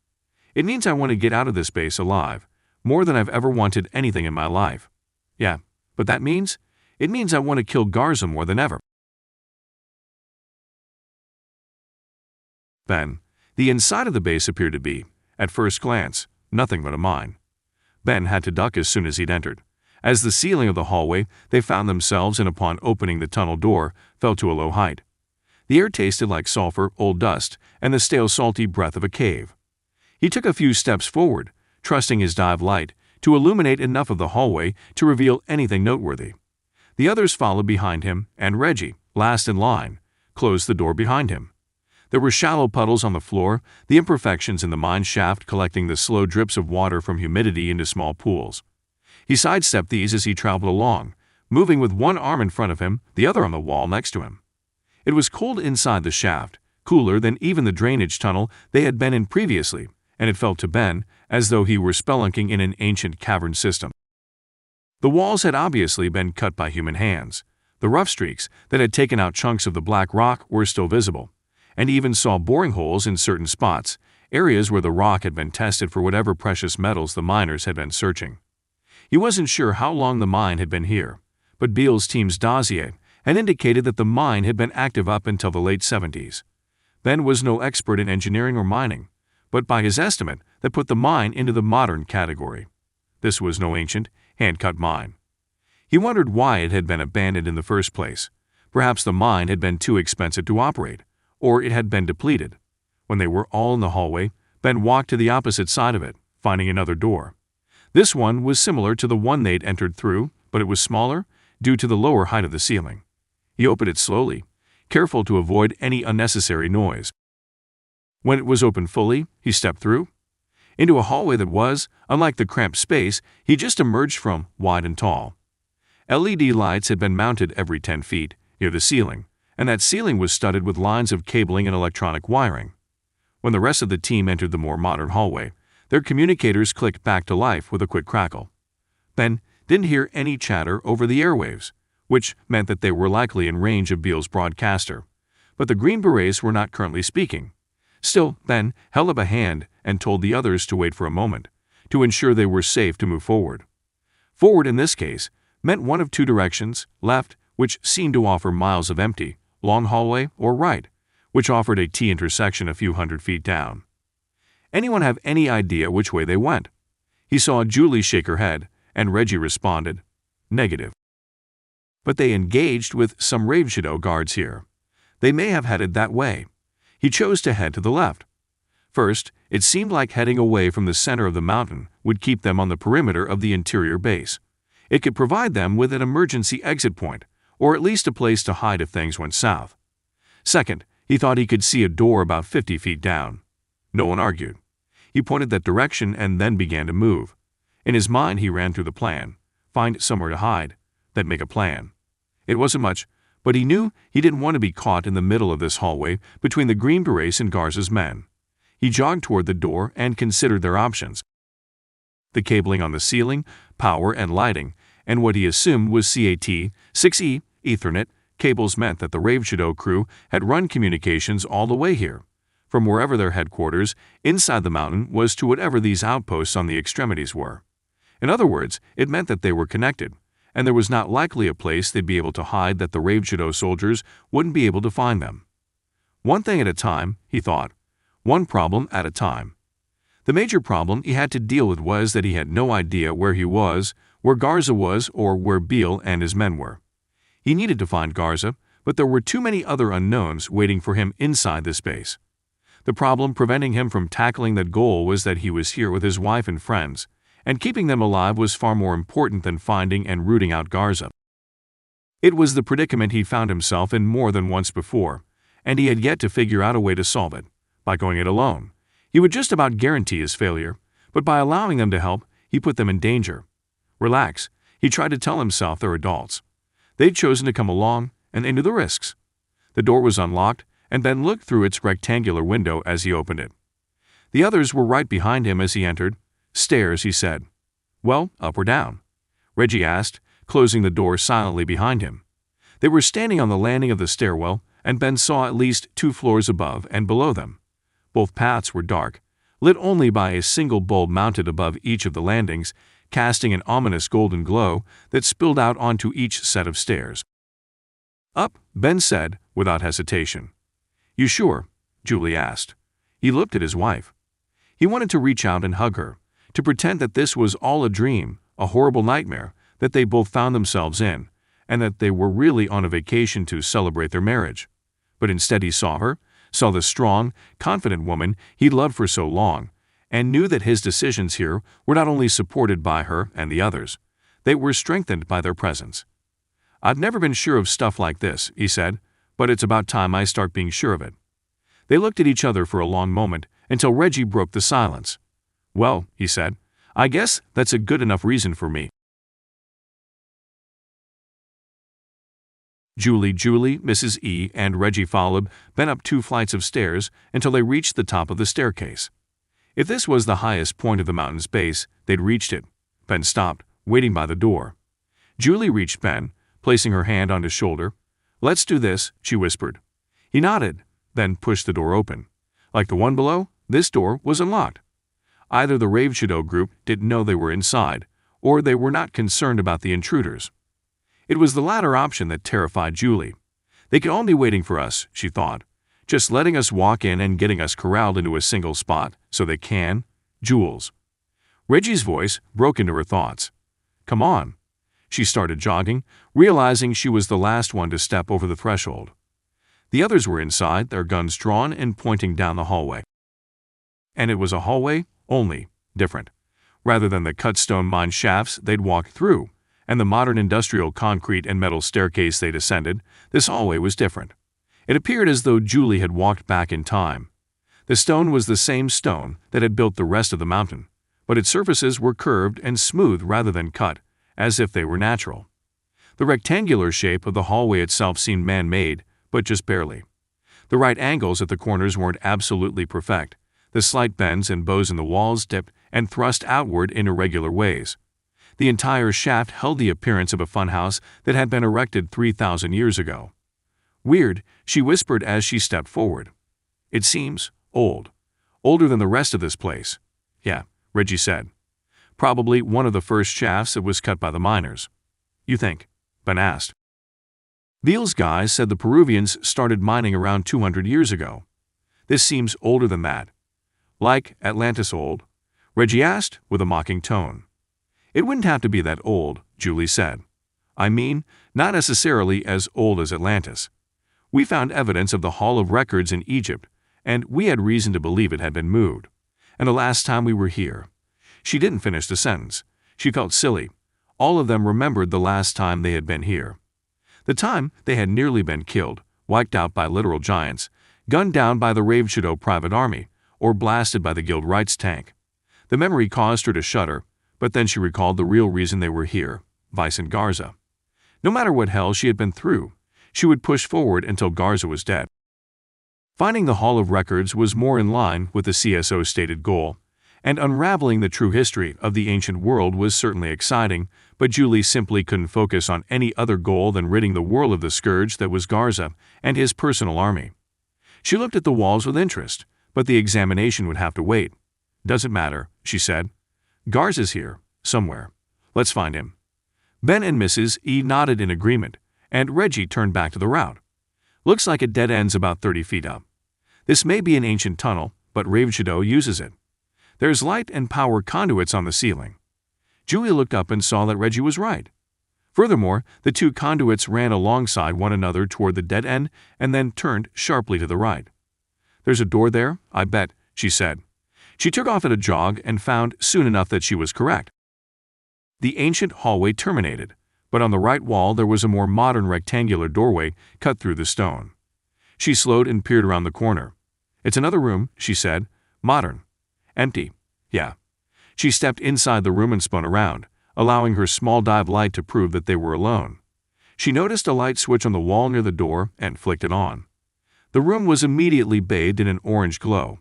It means I want to get out of this base alive, more than I've ever wanted anything in my life. Yeah, but that means? It means I want to kill Garza more than ever. Ben, the inside of the base appeared to be, at first glance, nothing but a mine. Ben had to duck as soon as he'd entered. As the ceiling of the hallway they found themselves in upon opening the tunnel door fell to a low height. The air tasted like sulfur, old dust, and the stale salty breath of a cave. He took a few steps forward, trusting his dive light to illuminate enough of the hallway to reveal anything noteworthy. The others followed behind him, and Reggie, last in line, closed the door behind him. There were shallow puddles on the floor, the imperfections in the mine shaft collecting the slow drips of water from humidity into small pools. He sidestepped these as he traveled along, moving with one arm in front of him, the other on the wall next to him. It was cold inside the shaft, cooler than even the drainage tunnel they had been in previously, and it felt to Ben as though he were spelunking in an ancient cavern system. The walls had obviously been cut by human hands. The rough streaks that had taken out chunks of the black rock were still visible, and he even saw boring holes in certain spots, areas where the rock had been tested for whatever precious metals the miners had been searching. He wasn't sure how long the mine had been here, but Beale's team's dossier had indicated that the mine had been active up until the late 70s. Ben was no expert in engineering or mining, but by his estimate, that put the mine into the modern category. This was no ancient, hand-cut mine. He wondered why it had been abandoned in the first place. Perhaps the mine had been too expensive to operate, or it had been depleted. When they were all in the hallway, Ben walked to the opposite side of it, finding another door. This one was similar to the one they'd entered through, but it was smaller due to the lower height of the ceiling. He opened it slowly, careful to avoid any unnecessary noise. When it was open fully, he stepped through, into a hallway that was, unlike the cramped space he just emerged from, wide and tall. LED lights had been mounted every 10 feet, near the ceiling, and that ceiling was studded with lines of cabling and electronic wiring. When the rest of the team entered the more modern hallway, their communicators clicked back to life with a quick crackle. Ben didn't hear any chatter over the airwaves, which meant that they were likely in range of Beale's broadcaster, but the Green Berets were not currently speaking. Still, Ben held up a hand and told the others to wait for a moment, to ensure they were safe to move forward. Forward in this case meant one of two directions: left, which seemed to offer miles of empty, long hallway, or right, which offered a T-intersection a few hundred feet down. Anyone have any idea which way they went? He saw Julie shake her head, and Reggie responded, negative. But they engaged with some Ravenshadow guards here. They may have headed that way. He chose to head to the left. First, it seemed like heading away from the center of the mountain would keep them on the perimeter of the interior base. It could provide them with an emergency exit point, or at least a place to hide if things went south. Second, he thought he could see a door about 50 feet down. No one argued. He pointed that direction and then began to move. In his mind, he ran through the plan: find somewhere to hide, then make a plan. It wasn't much, but he knew he didn't want to be caught in the middle of this hallway between the Green Berets and Garza's men. He jogged toward the door and considered their options. The cabling on the ceiling, power and lighting, and what he assumed was CAT, 6E, Ethernet, cables meant that the Ravenshadow crew had run communications all the way here, from wherever their headquarters inside the mountain was to whatever these outposts on the extremities were. In other words, it meant that they were connected, and there was not likely a place they'd be able to hide that the Ravenshadow soldiers wouldn't be able to find them. One thing at a time, he thought. One problem at a time. The major problem he had to deal with was that he had no idea where he was, where Garza was, or where Beale and his men were. He needed to find Garza, but there were too many other unknowns waiting for him inside this base. The problem preventing him from tackling that goal was that he was here with his wife and friends, and keeping them alive was far more important than finding and rooting out Garza. It was the predicament he found himself in more than once before, and he had yet to figure out a way to solve it. By going it alone, he would just about guarantee his failure, but by allowing them to help, he put them in danger. Relax, he tried to tell himself they're adults. They'd chosen to come along, and they knew the risks. The door was unlocked, and Ben looked through its rectangular window as he opened it. The others were right behind him as he entered. Stairs, he said. Well, up or down? Reggie asked, closing the door silently behind him. They were standing on the landing of the stairwell, and Ben saw at least 2 floors above and below them. Both paths were dark, lit only by a single bulb mounted above each of the landings, casting an ominous golden glow that spilled out onto each set of stairs. Up, Ben said, without hesitation. You sure? Julie asked. He looked at his wife. He wanted to reach out and hug her, to pretend that this was all a dream, a horrible nightmare that they both found themselves in, and that they were really on a vacation to celebrate their marriage. But instead he saw her, saw the strong, confident woman he'd loved for so long, and knew that his decisions here were not only supported by her and the others, they were strengthened by their presence. I've never been sure of stuff like this, he said, but it's about time I start being sure of it. They looked at each other for a long moment until Reggie broke the silence. Well, he said, I guess that's a good enough reason for me. Julie, Mrs. E, and Reggie followed Ben up 2 flights of stairs until they reached the top of the staircase. If this was the highest point of the mountain's base, they'd reached it. Ben stopped, waiting by the door. Julie reached Ben, placing her hand on his shoulder. Let's do this, she whispered. He nodded, then pushed the door open. Like the one below, this door was unlocked. Either the Ravenshadow group didn't know they were inside, or they were not concerned about the intruders. It was the latter option that terrified Julie. They could all be waiting for us, she thought, just letting us walk in and getting us corralled into a single spot so they can. Jules. Reggie's voice broke into her thoughts. Come on. She started jogging, realizing she was the last one to step over the threshold. The others were inside, their guns drawn and pointing down the hallway. And it was a hallway, only different. Rather than the cut stone mine shafts they'd walked through, and the modern industrial concrete and metal staircase they'd ascended, this hallway was different. It appeared as though Julie had walked back in time. The stone was the same stone that had built the rest of the mountain, but its surfaces were curved and smooth rather than cut, as if they were natural. The rectangular shape of the hallway itself seemed man-made, but just barely. The right angles at the corners weren't absolutely perfect. The slight bends and bows in the walls dipped and thrust outward in irregular ways. The entire shaft held the appearance of a funhouse that had been erected 3,000 years ago. Weird, she whispered as she stepped forward. It seems old. Older than the rest of this place. Yeah, Reggie said. Probably one of the first shafts that was cut by the miners. You think? Ben asked. Beale's guys said the Peruvians started mining around 200 years ago. This seems older than that. Like Atlantis old? Reggie asked with a mocking tone. It wouldn't have to be that old, Julie said. I mean, not necessarily as old as Atlantis. We found evidence of the Hall of Records in Egypt, and we had reason to believe it had been moved. And the last time we were here. She didn't finish the sentence. She felt silly. All of them remembered the last time they had been here. The time they had nearly been killed, wiped out by literal giants, gunned down by the Ravenshadow private army, or blasted by the Guild Rights tank. The memory caused her to shudder, but then she recalled the real reason they were here, Vicente Garza. No matter what hell she had been through, she would push forward until Garza was dead. Finding the Hall of Records was more in line with the CSO's stated goal, and unraveling the true history of the ancient world was certainly exciting, but Julie simply couldn't focus on any other goal than ridding the world of the scourge that was Garza and his personal army. She looked at the walls with interest, but the examination would have to wait. Doesn't matter, she said. Garza's here, somewhere. Let's find him. Ben and Mrs. E nodded in agreement, and Reggie turned back to the route. Looks like it dead ends about 30 feet up. This may be an ancient tunnel, but Ravenshadow uses it. There's light and power conduits on the ceiling. Julia looked up and saw that Reggie was right. Furthermore, the two conduits ran alongside one another toward the dead end and then turned sharply to the right. There's a door there, I bet, she said. She took off at a jog and found soon enough that she was correct. The ancient hallway terminated, but on the right wall there was a more modern rectangular doorway cut through the stone. She slowed and peered around the corner. It's another room, she said. Modern. Empty. Yeah. She stepped inside the room and spun around, allowing her small dive light to prove that they were alone. She noticed a light switch on the wall near the door and flicked it on. The room was immediately bathed in an orange glow.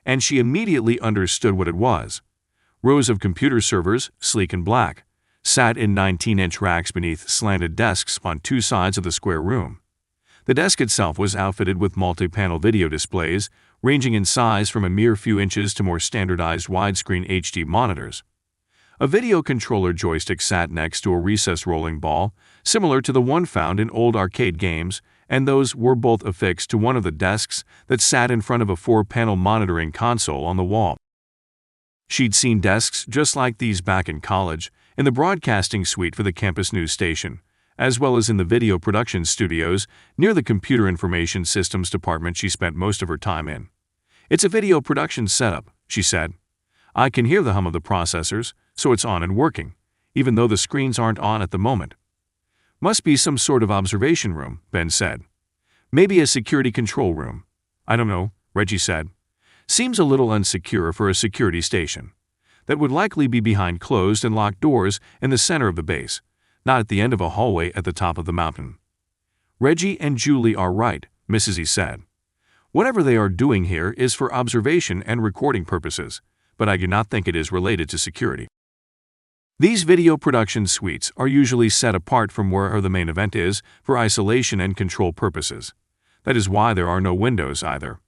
And she immediately understood what it was. Rows of computer servers, sleek and black, sat in 19-inch racks beneath slanted desks on two sides of the square room. The desk itself was outfitted with multi-panel video displays, ranging in size from a mere few inches to more standardized widescreen HD monitors. A video controller joystick sat next to a recessed rolling ball, similar to the one found in old arcade games, and those were both affixed to one of the desks that sat in front of a 4-panel monitoring console on the wall. She'd seen desks just like these back in college, in the broadcasting suite for the campus news station, as well as in the video production studios near the Computer Information Systems department she spent most of her time in. It's a video production setup, she said. I can hear the hum of the processors, so it's on and working, even though the screens aren't on at the moment. Must be some sort of observation room, Ben said. Maybe a security control room. I don't know, Reggie said. Seems a little unsecure for a security station. That would likely be behind closed and locked doors in the center of the base, not at the end of a hallway at the top of the mountain. Reggie and Julie are right, Mrs. E said. Whatever they are doing here is for observation and recording purposes, but I do not think it is related to security. These video production suites are usually set apart from where the main event is for isolation and control purposes. That is why there are no windows either.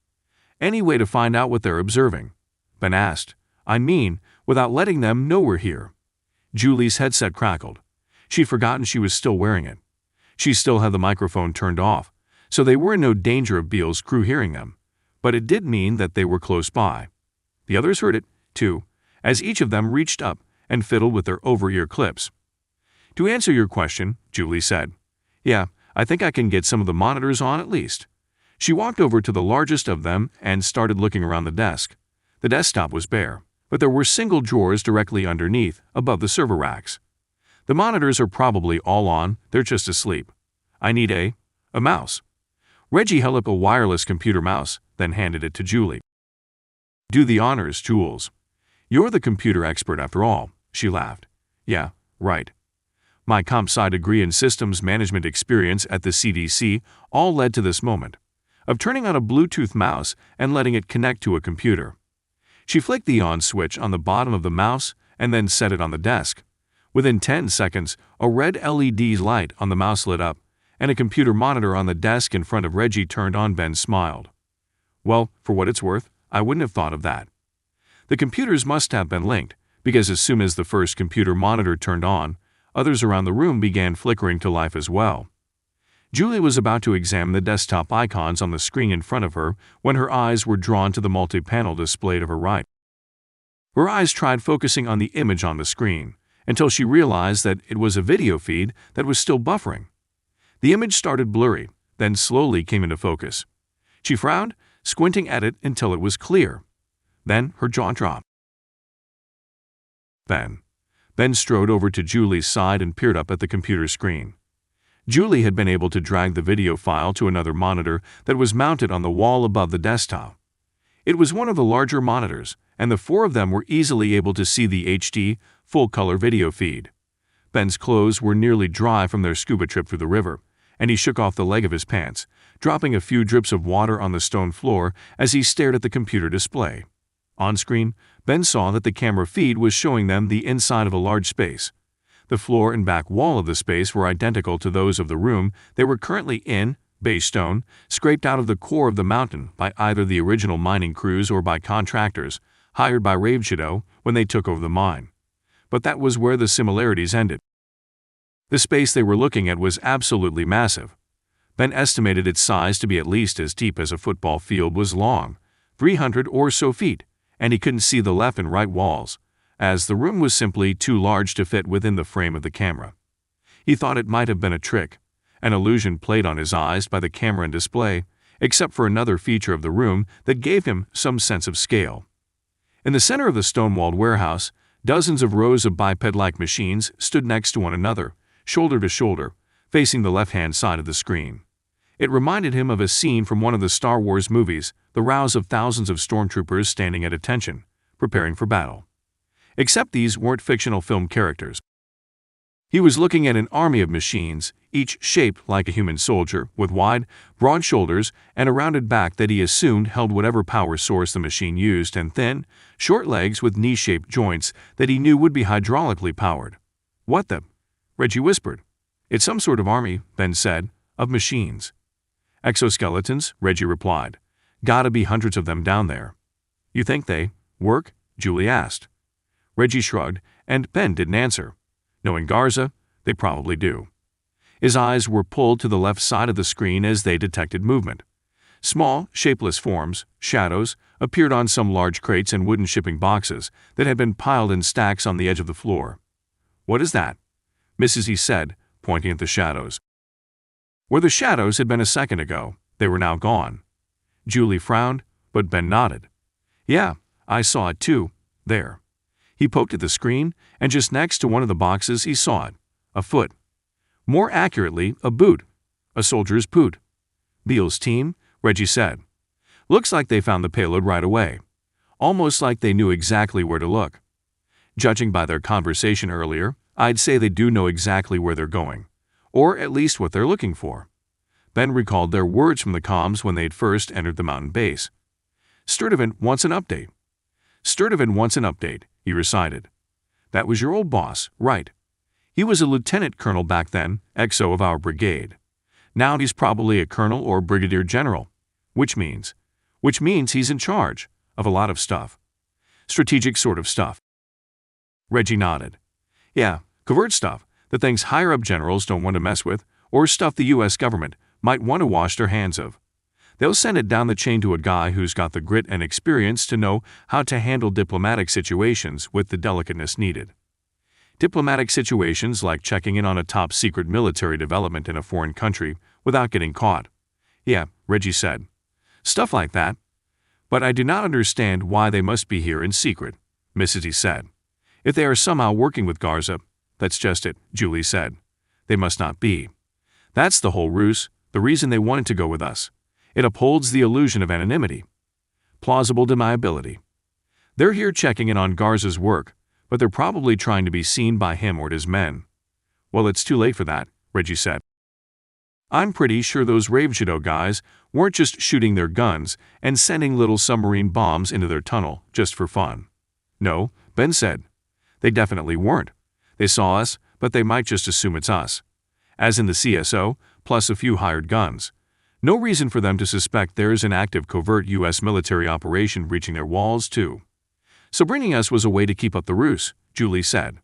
Any way to find out what they're observing? Ben asked. I mean, without letting them know we're here. Julie's headset crackled. She'd forgotten she was still wearing it. She still had the microphone turned off, so they were in no danger of Beale's crew hearing them. But it did mean that they were close by. The others heard it, too, as each of them reached up and fiddled with their over-ear clips. To answer your question, Julie said, yeah, I think I can get some of the monitors on at least. She walked over to the largest of them and started looking around the desk. The desktop was bare, but there were single drawers directly underneath, above the server racks. The monitors are probably all on, they're just asleep. I need a mouse. Reggie held up a wireless computer mouse, then handed it to Julie. Do the honors, Jules. You're the computer expert after all, she laughed. Yeah, right. My comp sci degree and systems management experience at the CDC all led to this moment, of turning on a Bluetooth mouse and letting it connect to a computer. She flicked the on switch on the bottom of the mouse and then set it on the desk. Within 10 seconds, a red LED light on the mouse lit up, and a computer monitor on the desk in front of Reggie turned on. Ben smiled. Well, for what it's worth, I wouldn't have thought of that. The computers must have been linked, because as soon as the first computer monitor turned on, others around the room began flickering to life as well. Julie was about to examine the desktop icons on the screen in front of her when her eyes were drawn to the multi-panel display to her right. Her eyes tried focusing on the image on the screen, until she realized that it was a video feed that was still buffering. The image started blurry, then slowly came into focus. She frowned, squinting at it until it was clear. Then her jaw dropped. Ben strode over to Julie's side and peered up at the computer screen. Julie had been able to drag the video file to another monitor that was mounted on the wall above the desktop. It was one of the larger monitors, and the four of them were easily able to see the HD, full-color video feed. Ben's clothes were nearly dry from their scuba trip through the river, and he shook off the leg of his pants, dropping a few drips of water on the stone floor as he stared at the computer display. On screen, Ben saw that the camera feed was showing them the inside of a large space. The floor and back wall of the space were identical to those of the room they were currently in, base stone, scraped out of the core of the mountain by either the original mining crews or by contractors hired by Ravenshadow when they took over the mine. But that was where the similarities ended. The space they were looking at was absolutely massive. Ben estimated its size to be at least as deep as a football field was long, 300 or so feet, and he couldn't see the left and right walls, as the room was simply too large to fit within the frame of the camera. He thought it might have been a trick, an illusion played on his eyes by the camera and display, except for another feature of the room that gave him some sense of scale. In the center of the stone-walled warehouse, dozens of rows of biped-like machines stood next to one another, shoulder to shoulder, facing the left-hand side of the screen. It reminded him of a scene from one of the Star Wars movies, the rows of thousands of stormtroopers standing at attention, preparing for battle. Except these weren't fictional film characters. He was looking at an army of machines, each shaped like a human soldier, with wide, broad shoulders and a rounded back that he assumed held whatever power source the machine used, and thin, short legs with knee-shaped joints that he knew would be hydraulically powered. "What the?" Reggie whispered. "It's some sort of army," Ben said, "of machines." "Exoskeletons," Reggie replied. "Gotta be hundreds of them down there." "You think they work?" Julie asked. Reggie shrugged, and Ben didn't answer. Knowing Garza, they probably do. His eyes were pulled to the left side of the screen as they detected movement. Small, shapeless forms, shadows, appeared on some large crates and wooden shipping boxes that had been piled in stacks on the edge of the floor. "What is that?" Mrs. E said, pointing at the shadows. Where the shadows had been a second ago, they were now gone. Julie frowned, but Ben nodded. "Yeah, I saw it too, there." He poked at the screen, and just next to one of the boxes he saw it, a foot. More accurately, a boot, a soldier's boot. "Beale's team," Reggie said. "Looks like they found the payload right away. Almost like they knew exactly where to look. Judging by their conversation earlier, I'd say they do know exactly where they're going, or at least what they're looking for." Ben recalled their words from the comms when they'd first entered the mountain base. "Sturdivant wants an update." "Sturdivant wants an update," he recited. "That was your old boss, right? He was a lieutenant colonel back then, XO of our brigade. Now he's probably a colonel or brigadier general, which means he's in charge of a lot of stuff. Strategic sort of stuff." Reggie nodded. "Yeah, covert stuff, the things higher-up generals don't want to mess with, or stuff the U.S. government might want to wash their hands of. They'll send it down the chain to a guy who's got the grit and experience to know how to handle diplomatic situations with the delicateness needed. Diplomatic situations like checking in on a top-secret military development in a foreign country without getting caught." "Yeah," Reggie said. "Stuff like that. But I do not understand why they must be here in secret," Mrs. E said. "If they are somehow working with Garza, that's just it," Julie said. "They must not be. That's the whole ruse, the reason they wanted to go with us. It upholds the illusion of anonymity. Plausible deniability. They're here checking in on Garza's work, but they're probably trying to be seen by him or his men." "Well, it's too late for that," Reggie said. "I'm pretty sure those Ravenshadow guys weren't just shooting their guns and sending little submarine bombs into their tunnel just for fun." "No," Ben said. "They definitely weren't. They saw us, but they might just assume it's us. As in the CSO, plus a few hired guns. No reason for them to suspect there's an active covert U.S. military operation breaching their walls, too. So bringing us was a way to keep up the ruse, Julie said.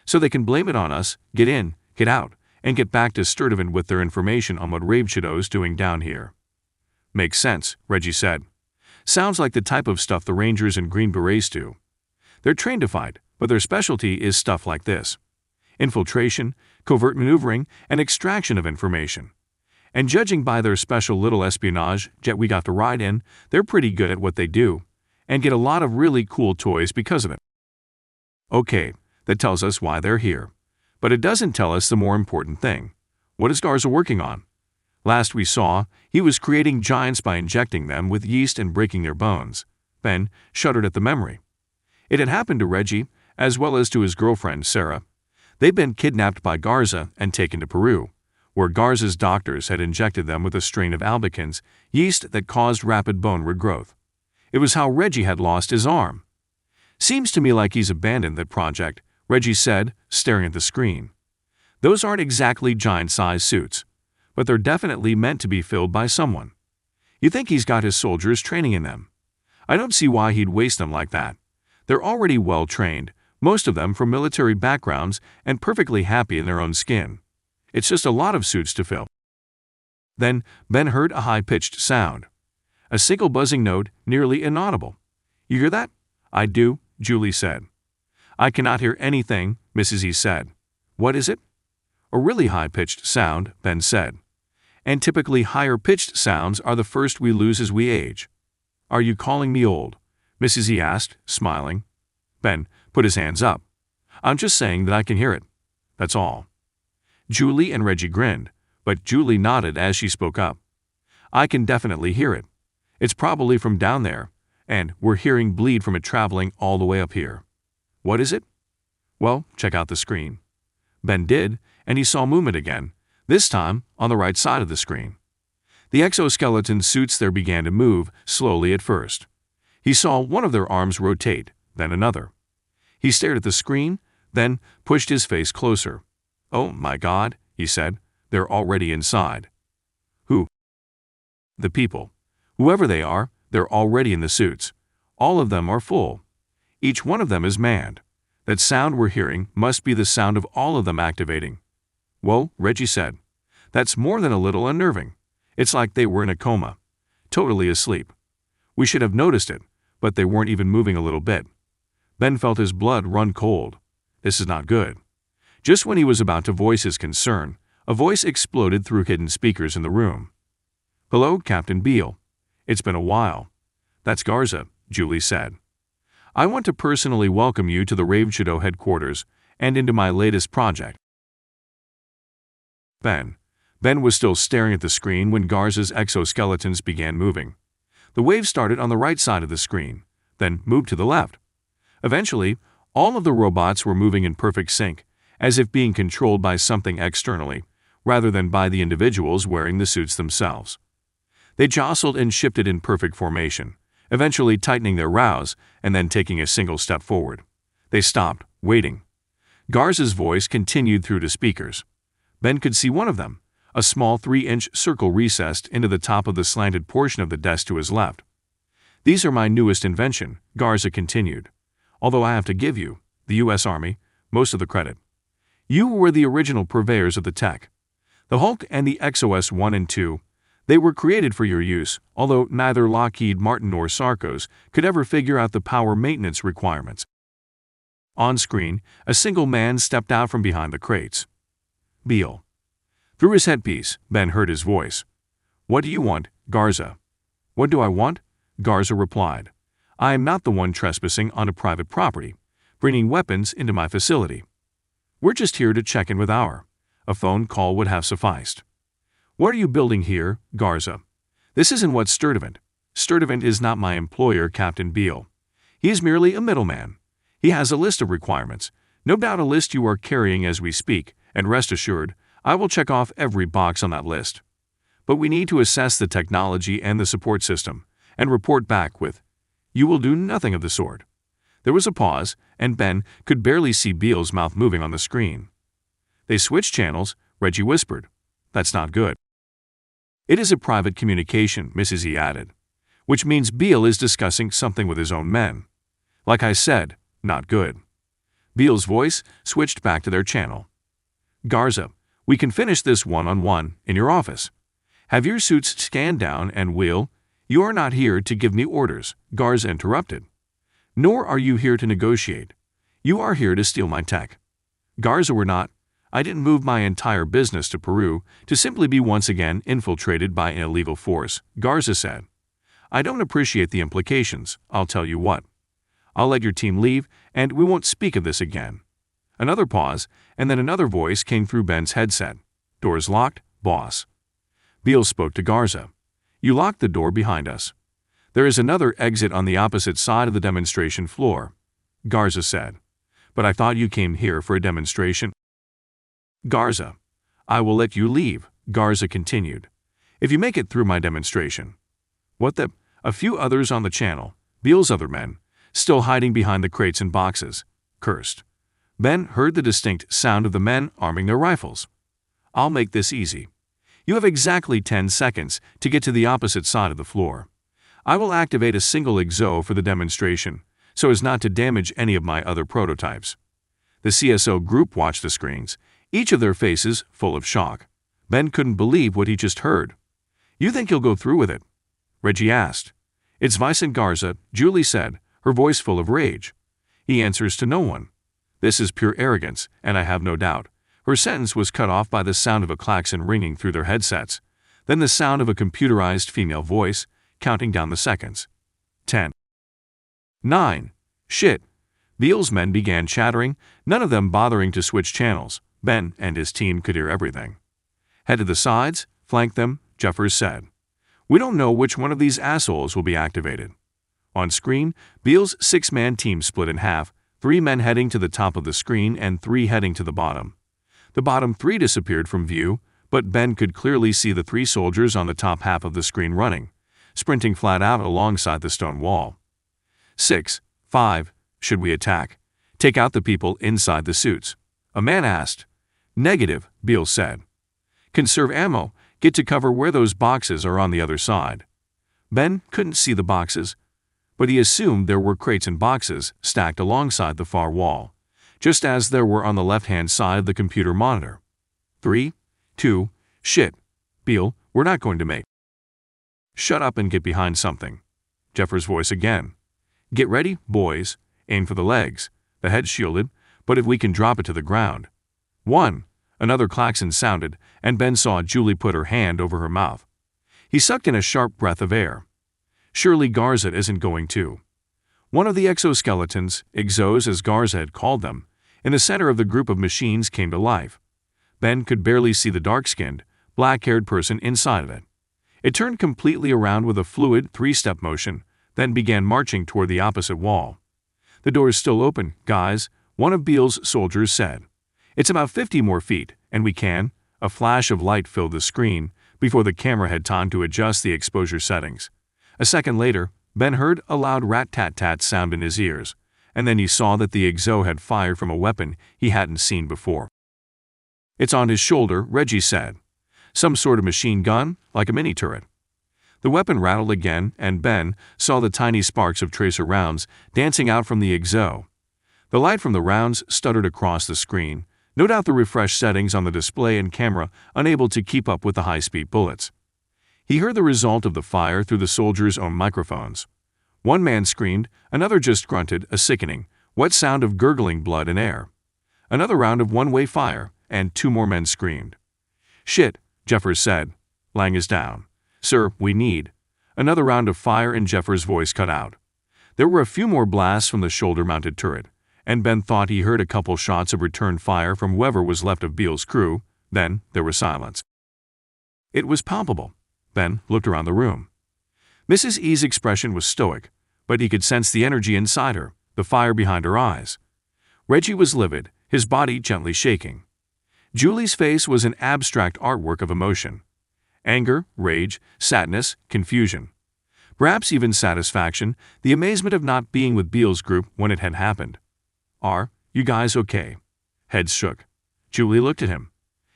So they can blame it on us, get in, get out, and get back to Sturtevant with their information on what Raveshadow's doing down here. Makes sense, Reggie said. Sounds like the type of stuff the Rangers and Green Berets do. They're trained to fight, but their specialty is stuff like this. Infiltration, covert maneuvering, and extraction of information. And judging by their special little espionage jet we got to ride in, they're pretty good at what they do, and get a lot of really cool toys because of it. Okay, that tells us why they're here. But it doesn't tell us the more important thing. What is Garza working on? Last we saw, he was creating giants by injecting them with yeast and breaking their bones. Ben shuddered at the memory. It had happened to Reggie, as well as to his girlfriend, Sarah. They'd been kidnapped by Garza and taken to Peru, where Garza's doctors had injected them with a strain of albicans, yeast that caused rapid bone regrowth. It was how Reggie had lost his arm. Seems to me like he's abandoned that project, Reggie said, staring at the screen. Those aren't exactly giant-sized suits, but they're definitely meant to be filled by someone. You think he's got his soldiers training in them? I don't see why he'd waste them like that. They're already well-trained, most of them from military backgrounds and perfectly happy in their own skin. It's just a lot of suits to fill. Then Ben heard a high-pitched sound. A single buzzing note, nearly inaudible. You hear that? I do, Julie said. I cannot hear anything, Mrs. E said. What is it? A really high-pitched sound, Ben said. And typically higher-pitched sounds are the first we lose as we age. Are you calling me old? Mrs. E asked, smiling. Ben put his hands up. I'm just saying that I can hear it. That's all. Julie and Reggie grinned, but Julie nodded as she spoke up. I can definitely hear it. It's probably from down there, and we're hearing bleed from it traveling all the way up here. What is it? Well, check out the screen. Ben did, and he saw movement again, this time on the right side of the screen. The exoskeleton suits there began to move, slowly at first. He saw one of their arms rotate, then another. He stared at the screen, then pushed his face closer. Oh my God, he said, they're already inside. Who? The people. Whoever they are, they're already in the suits. All of them are full. Each one of them is manned. That sound we're hearing must be the sound of all of them activating. Well, Reggie said, that's more than a little unnerving. It's like they were in a coma, totally asleep. We should have noticed it, but they weren't even moving a little bit. Ben felt his blood run cold. This is not good. Just when he was about to voice his concern, a voice exploded through hidden speakers in the room. Hello, Captain Beale. It's been a while. That's Garza, Julie said. I want to personally welcome you to the Ravenshadow headquarters and into my latest project. Ben was still staring at the screen when Garza's exoskeletons began moving. The wave started on the right side of the screen, then moved to the left. Eventually, all of the robots were moving in perfect sync, as if being controlled by something externally, rather than by the individuals wearing the suits themselves. They jostled and shifted in perfect formation, eventually tightening their rows and then taking a single step forward. They stopped, waiting. Garza's voice continued through to speakers. Ben could see one of them, a small 3-inch circle recessed into the top of the slanted portion of the desk to his left. These are my newest invention, Garza continued, although I have to give you, the U.S. Army, most of the credit. You were the original purveyors of the tech. The Hulk and the XOS-1 and 2, they were created for your use, although neither Lockheed Martin nor Sarcos could ever figure out the power maintenance requirements. On screen, a single man stepped out from behind the crates. Beale. Through his headpiece, Ben heard his voice. What do you want, Garza? What do I want? Garza replied. I am not the one trespassing onto private property, bringing weapons into my facility. We're just here to check in with a phone call would have sufficed. What are you building here, Garza? This isn't what Sturtevant. Sturtevant is not my employer, Captain Beale. He is merely a middleman. He has a list of requirements, no doubt a list you are carrying as we speak, and rest assured, I will check off every box on that list. But we need to assess the technology and the support system, and report back with, you will do nothing of the sort. There was a pause, and Ben could barely see Beale's mouth moving on the screen. They switched channels, Reggie whispered. That's not good. It is a private communication, Mrs. E added, which means Beale is discussing something with his own men. Like I said, not good. Beale's voice switched back to their channel. Garza, we can finish this one-on-one in your office. Have your suits scanned down and you are not here to give me orders, Garza interrupted. Nor are you here to negotiate. You are here to steal my tech. Garza, we're not. I didn't move my entire business to Peru to simply be once again infiltrated by an illegal force, Garza said. I don't appreciate the implications, I'll tell you what. I'll let your team leave, and we won't speak of this again. Another pause, and then another voice came through Ben's headset. Doors locked, boss. Beale spoke to Garza. You locked the door behind us. There is another exit on the opposite side of the demonstration floor, Garza said. But I thought you came here for a demonstration. Garza, I will let you leave, Garza continued, if you make it through my demonstration. What the? A few others on the channel, Beale's other men, still hiding behind the crates and boxes, cursed. Ben heard the distinct sound of the men arming their rifles. I'll make this easy. You have exactly 10 seconds to get to the opposite side of the floor. I will activate a single exo for the demonstration, so as not to damage any of my other prototypes. The CSO group watched the screens, each of their faces full of shock. Ben couldn't believe what he just heard. You think you'll go through with it? Reggie asked. It's Vicente Garza, Julie said, her voice full of rage. He answers to no one. This is pure arrogance, and I have no doubt. Her sentence was cut off by the sound of a klaxon ringing through their headsets, then the sound of a computerized female voice, counting down the seconds. 10. 9. Shit. Beale's men began chattering, none of them bothering to switch channels. Ben and his team could hear everything. Head to the sides, flank them, Jeffers said. We don't know which one of these assholes will be activated. On screen, Beale's 6-man team split in half, 3 men heading to the top of the screen and 3 heading to the bottom. The bottom 3 disappeared from view, but Ben could clearly see the 3 soldiers on the top half of the screen running, sprinting flat out alongside the stone wall. 6. 5. Should we attack? Take out the people inside the suits? A man asked. Negative, Beale said. Conserve ammo, get to cover where those boxes are on the other side. Ben couldn't see the boxes, but he assumed there were crates and boxes stacked alongside the far wall, just as there were on the left-hand side of the computer monitor. 3, 2, shit. Beale, we're not going to make. Shut up and get behind something. Jeffers' voice again. Get ready, boys. Aim for the legs. The head shielded, but if we can drop it to the ground. 1. Another klaxon sounded, and Ben saw Julie put her hand over her mouth. He sucked in a sharp breath of air. Surely Garza isn't going to. One of the exoskeletons, exos as Garza had called them, in the center of the group of machines came to life. Ben could barely see the dark-skinned, black-haired person inside of it. It turned completely around with a fluid 3-step motion, then began marching toward the opposite wall. The door is still open, guys, one of Beale's soldiers said. It's about 50 more feet, and we can. A flash of light filled the screen before the camera had time to adjust the exposure settings. A second later, Ben heard a loud rat-tat-tat sound in his ears, and then he saw that the exo had fired from a weapon he hadn't seen before. It's on his shoulder, Reggie said. Some sort of machine gun, like a mini-turret. The weapon rattled again, and Ben saw the tiny sparks of tracer rounds dancing out from the exo. The light from the rounds stuttered across the screen, no doubt the refreshed settings on the display and camera unable to keep up with the high-speed bullets. He heard the result of the fire through the soldiers' own microphones. One man screamed, another just grunted a sickening, wet sound of gurgling blood and air. Another round of one-way fire, and 2 more men screamed. Shit, Jeffers said. Lang is down. Sir, we need. Another round of fire and Jeffers' voice cut out. There were a few more blasts from the shoulder-mounted turret, and Ben thought he heard a couple shots of return fire from whoever was left of Beale's crew. Then there was silence. It was palpable. Ben looked around the room. Mrs. E's expression was stoic, but he could sense the energy inside her, the fire behind her eyes. Reggie was livid, his body gently shaking. Julie's face was an abstract artwork of emotion. Anger, rage, sadness, confusion. Perhaps even satisfaction, the amazement of not being with Beale's group when it had happened. Are you guys okay? Heads shook. Julie looked at him.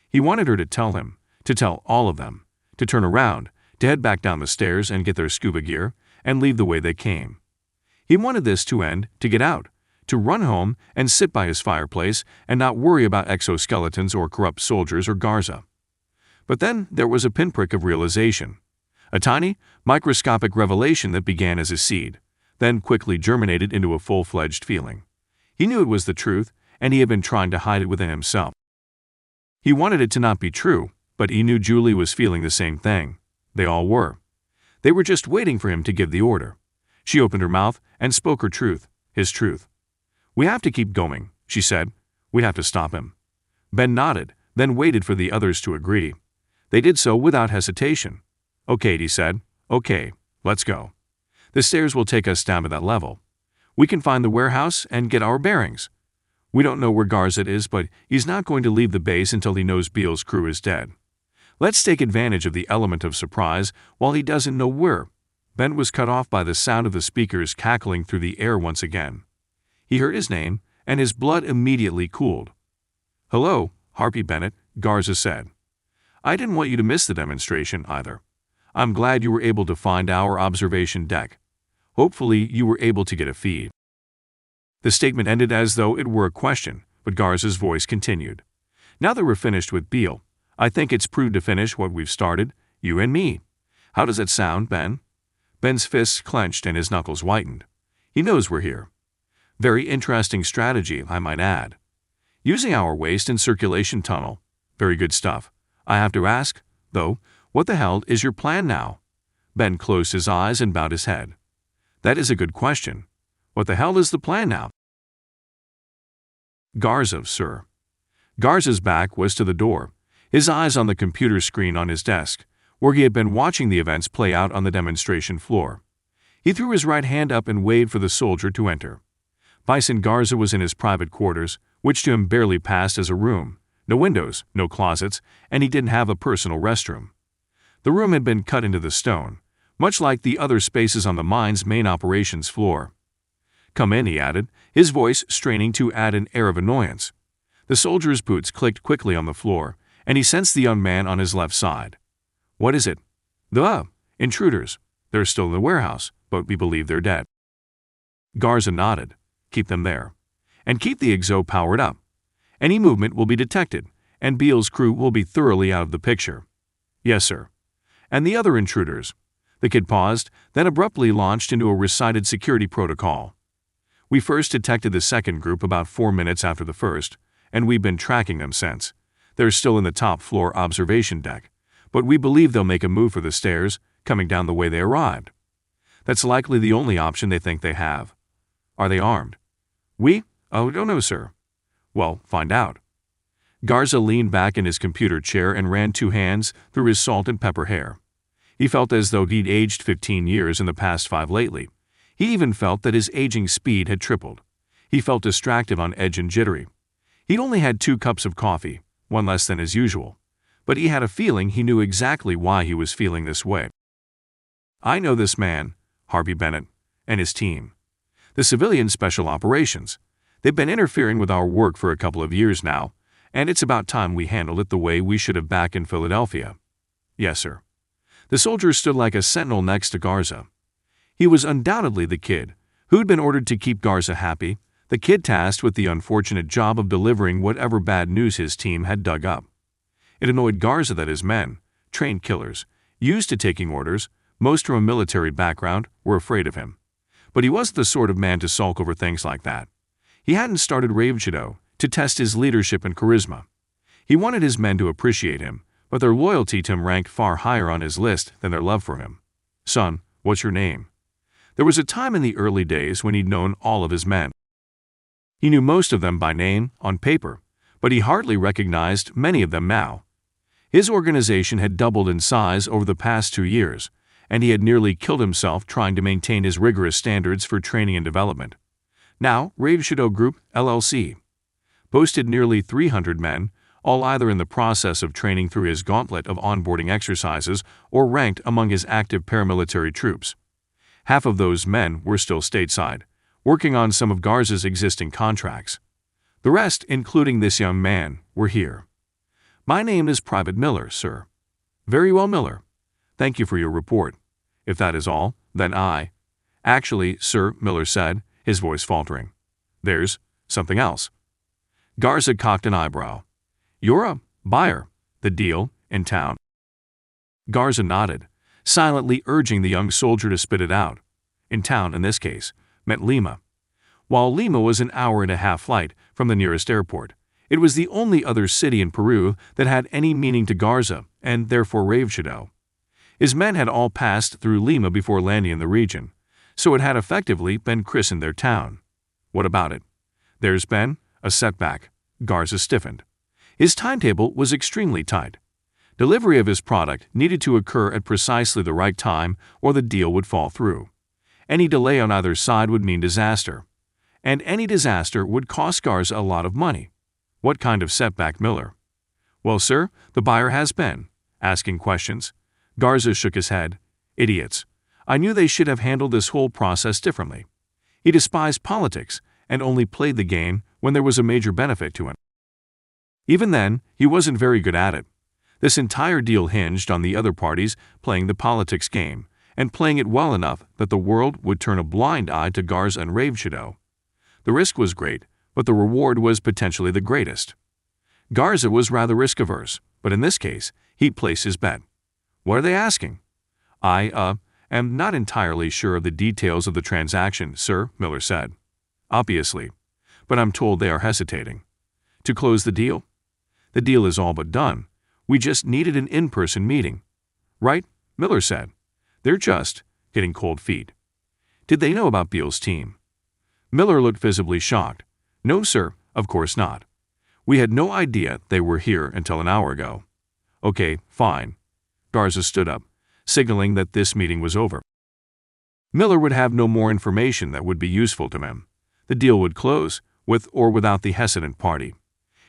He wanted her to tell him, to tell all of them, to turn around, to head back down the stairs and get their scuba gear, and leave the way they came. He wanted this to end, to get out, to run home and sit by his fireplace and not worry about exoskeletons or corrupt soldiers or Garza. But then there was a pinprick of realization, a tiny, microscopic revelation that began as a seed, then quickly germinated into a full-fledged feeling. He knew it was the truth, and he had been trying to hide it within himself. He wanted it to not be true, but he knew Julie was feeling the same thing. They all were. They were just waiting for him to give the order. She opened her mouth and spoke her truth, his truth. "We have to keep going," she said. "We have to stop him." Ben nodded, then waited for the others to agree. They did so without hesitation. "Okay," he said. "Okay, let's go. The stairs will take us down to that level. We can find the warehouse and get our bearings. We don't know where Garza is, but he's not going to leave the base until he knows Beale's crew is dead. Let's take advantage of the element of surprise while he doesn't know where." Ben was cut off by the sound of the speakers cackling through the air once again. He heard his name, and his blood immediately cooled. "Hello, Harvey Bennett," Garza said. "I didn't want you to miss the demonstration either. I'm glad you were able to find our observation deck. Hopefully you were able to get a feed." The statement ended as though it were a question, but Garza's voice continued. "Now that we're finished with Beale, I think it's proved to finish what we've started, you and me. How does that sound, Ben?" Ben's fists clenched and his knuckles whitened. "He knows we're here. Very interesting strategy, I might add. Using our waste and circulation tunnel. Very good stuff. I have to ask, though, what the hell is your plan now?" Ben closed his eyes and bowed his head. "That is a good question. What the hell is the plan now?" "Garza, sir." Garza's back was to the door, his eyes on the computer screen on his desk, where he had been watching the events play out on the demonstration floor. He threw his right hand up and waved for the soldier to enter. Vicente Garza was in his private quarters, which to him barely passed as a room. No windows, no closets, and he didn't have a personal restroom. The room had been cut into the stone, much like the other spaces on the mine's main operations floor. "Come in," he added, his voice straining to add an air of annoyance. The soldier's boots clicked quickly on the floor, and he sensed the young man on his left side. "What is it?" "The intruders. They're still in the warehouse, but we believe they're dead." Garza nodded. "Keep them there. And keep the exo powered up. Any movement will be detected, and Beale's crew will be thoroughly out of the picture." "Yes, sir." "And the other intruders?" The kid paused, then abruptly launched into a recited security protocol. "We first detected the second group about 4 minutes after the first, and we've been tracking them since. They're still in the top floor observation deck, but we believe they'll make a move for the stairs, coming down the way they arrived. That's likely the only option they think they have." "Are they armed?" "We? Oh, don't know, sir." "Well, find out." Garza leaned back in his computer chair and ran 2 hands through his salt and pepper hair. He felt as though he'd aged 15 years in the past 5 lately. He even felt that his aging speed had tripled. He felt distracted, on edge and jittery. He'd only had 2 cups of coffee, 1 less than as usual, but he had a feeling he knew exactly why he was feeling this way. "I know this man, Harvey Bennett, and his team. The civilian special operations. They've been interfering with our work for a couple of years now, and it's about time we handled it the way we should have back in Philadelphia." "Yes, sir." The soldier stood like a sentinel next to Garza. He was undoubtedly the kid who'd been ordered to keep Garza happy, the kid tasked with the unfortunate job of delivering whatever bad news his team had dug up. It annoyed Garza that his men, trained killers, used to taking orders, most from a military background, were afraid of him. But he wasn't the sort of man to sulk over things like that. He hadn't started Ravenshadow to test his leadership and charisma. He wanted his men to appreciate him, but their loyalty to him ranked far higher on his list than their love for him. "Son, what's your name?" There was a time in the early days when he'd known all of his men. He knew most of them by name, on paper, but he hardly recognized many of them now. His organization had doubled in size over the past 2 years, and he had nearly killed himself trying to maintain his rigorous standards for training and development. Now, Ravenshadow Group, LLC, boasted nearly 300 men, all either in the process of training through his gauntlet of onboarding exercises or ranked among his active paramilitary troops. Half of those men were still stateside, working on some of Garza's existing contracts. The rest, including this young man, were here. "My name is Private Miller, sir." "Very well, Miller. Thank you for your report. If that is all, then I..." Actually, sir, Miller said, his voice faltering. There's something else. Garza cocked an eyebrow. You're a buyer. The deal in town. Garza nodded, silently urging the young soldier to spit it out. In town, in this case, meant Lima. While Lima was an hour-and-a-half flight from the nearest airport, it was the only other city in Peru that had any meaning to Garza, and therefore Ravenshadow. His men had all passed through Lima before landing in the region, so it had effectively been christened their town. What about it? There's been a setback. Garza stiffened. His timetable was extremely tight. Delivery of his product needed to occur at precisely the right time or the deal would fall through. Any delay on either side would mean disaster. And any disaster would cost Garza a lot of money. What kind of setback, Miller? Well, sir, the buyer has been asking questions. Garza shook his head. Idiots. I knew they should have handled this whole process differently. He despised politics and only played the game when there was a major benefit to him. Even then, he wasn't very good at it. This entire deal hinged on the other parties playing the politics game and playing it well enough that the world would turn a blind eye to Garza and Ravenshadow. The risk was great, but the reward was potentially the greatest. Garza was rather risk-averse, but in this case, he placed his bet. What are they asking? I am not entirely sure of the details of the transaction, sir, Miller said. Obviously, but I'm told they are hesitating. To close the deal? The deal is all but done. We just needed an in-person meeting. Right? Miller said. They're just getting cold feet. Did they know about Beale's team? Miller looked visibly shocked. No, sir, of course not. We had no idea they were here until an hour ago. Okay, fine. Garza stood up, signaling that this meeting was over. Miller would have no more information that would be useful to him. The deal would close, with or without the hesitant party.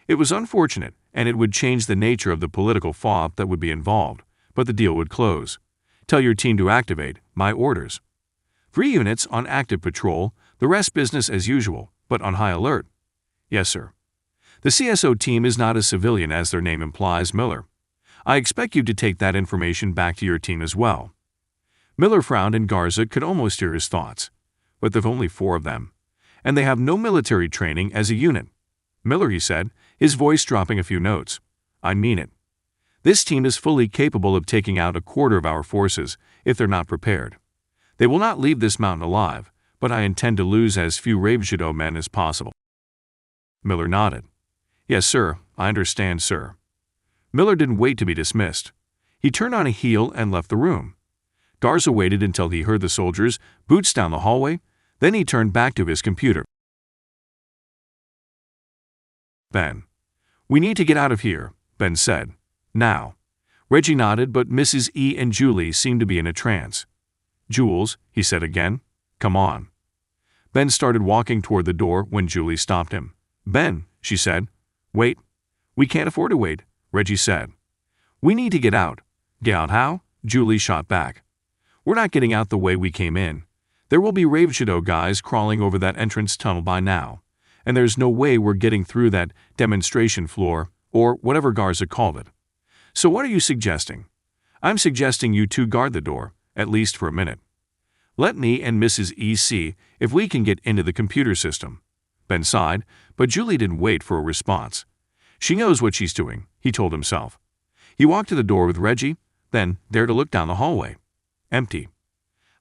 It was unfortunate, and it would change the nature of the political fob that would be involved, but the deal would close. Tell your team to activate my orders. 3 units on active patrol, the rest business as usual, but on high alert. Yes, sir. The CSO team is not as civilian as their name implies, Miller. I expect you to take that information back to your team as well. Miller frowned and Garza could almost hear his thoughts. But there've only 4 of them, and they have no military training as a unit. Miller, he said, his voice dropping a few notes. I mean it. This team is fully capable of taking out a quarter of our forces if they're not prepared. They will not leave this mountain alive, but I intend to lose as few Ravenshadow men as possible. Miller nodded. Yes, sir, I understand, sir. Miller didn't wait to be dismissed. He turned on a heel and left the room. Garza waited until he heard the soldiers' boots down the hallway, then he turned back to his computer. Ben. We need to get out of here, Ben said. Now. Reggie nodded, but Mrs. E and Julie seemed to be in a trance. Jules, he said again, come on. Ben started walking toward the door when Julie stopped him. Ben, she said. Wait. We can't afford to wait, Reggie said. We need to get out. Get out how? Julie shot back. We're not getting out the way we came in. There will be Ravenshadow guys crawling over that entrance tunnel by now, and there's no way we're getting through that demonstration floor, or whatever Garza called it. So what are you suggesting? I'm suggesting you 2 guard the door, at least for a minute. Let me and Mrs. E see if we can get into the computer system. Ben sighed, but Julie didn't wait for a response. She knows what she's doing, he told himself. He walked to the door with Reggie, then dared to look down the hallway. Empty.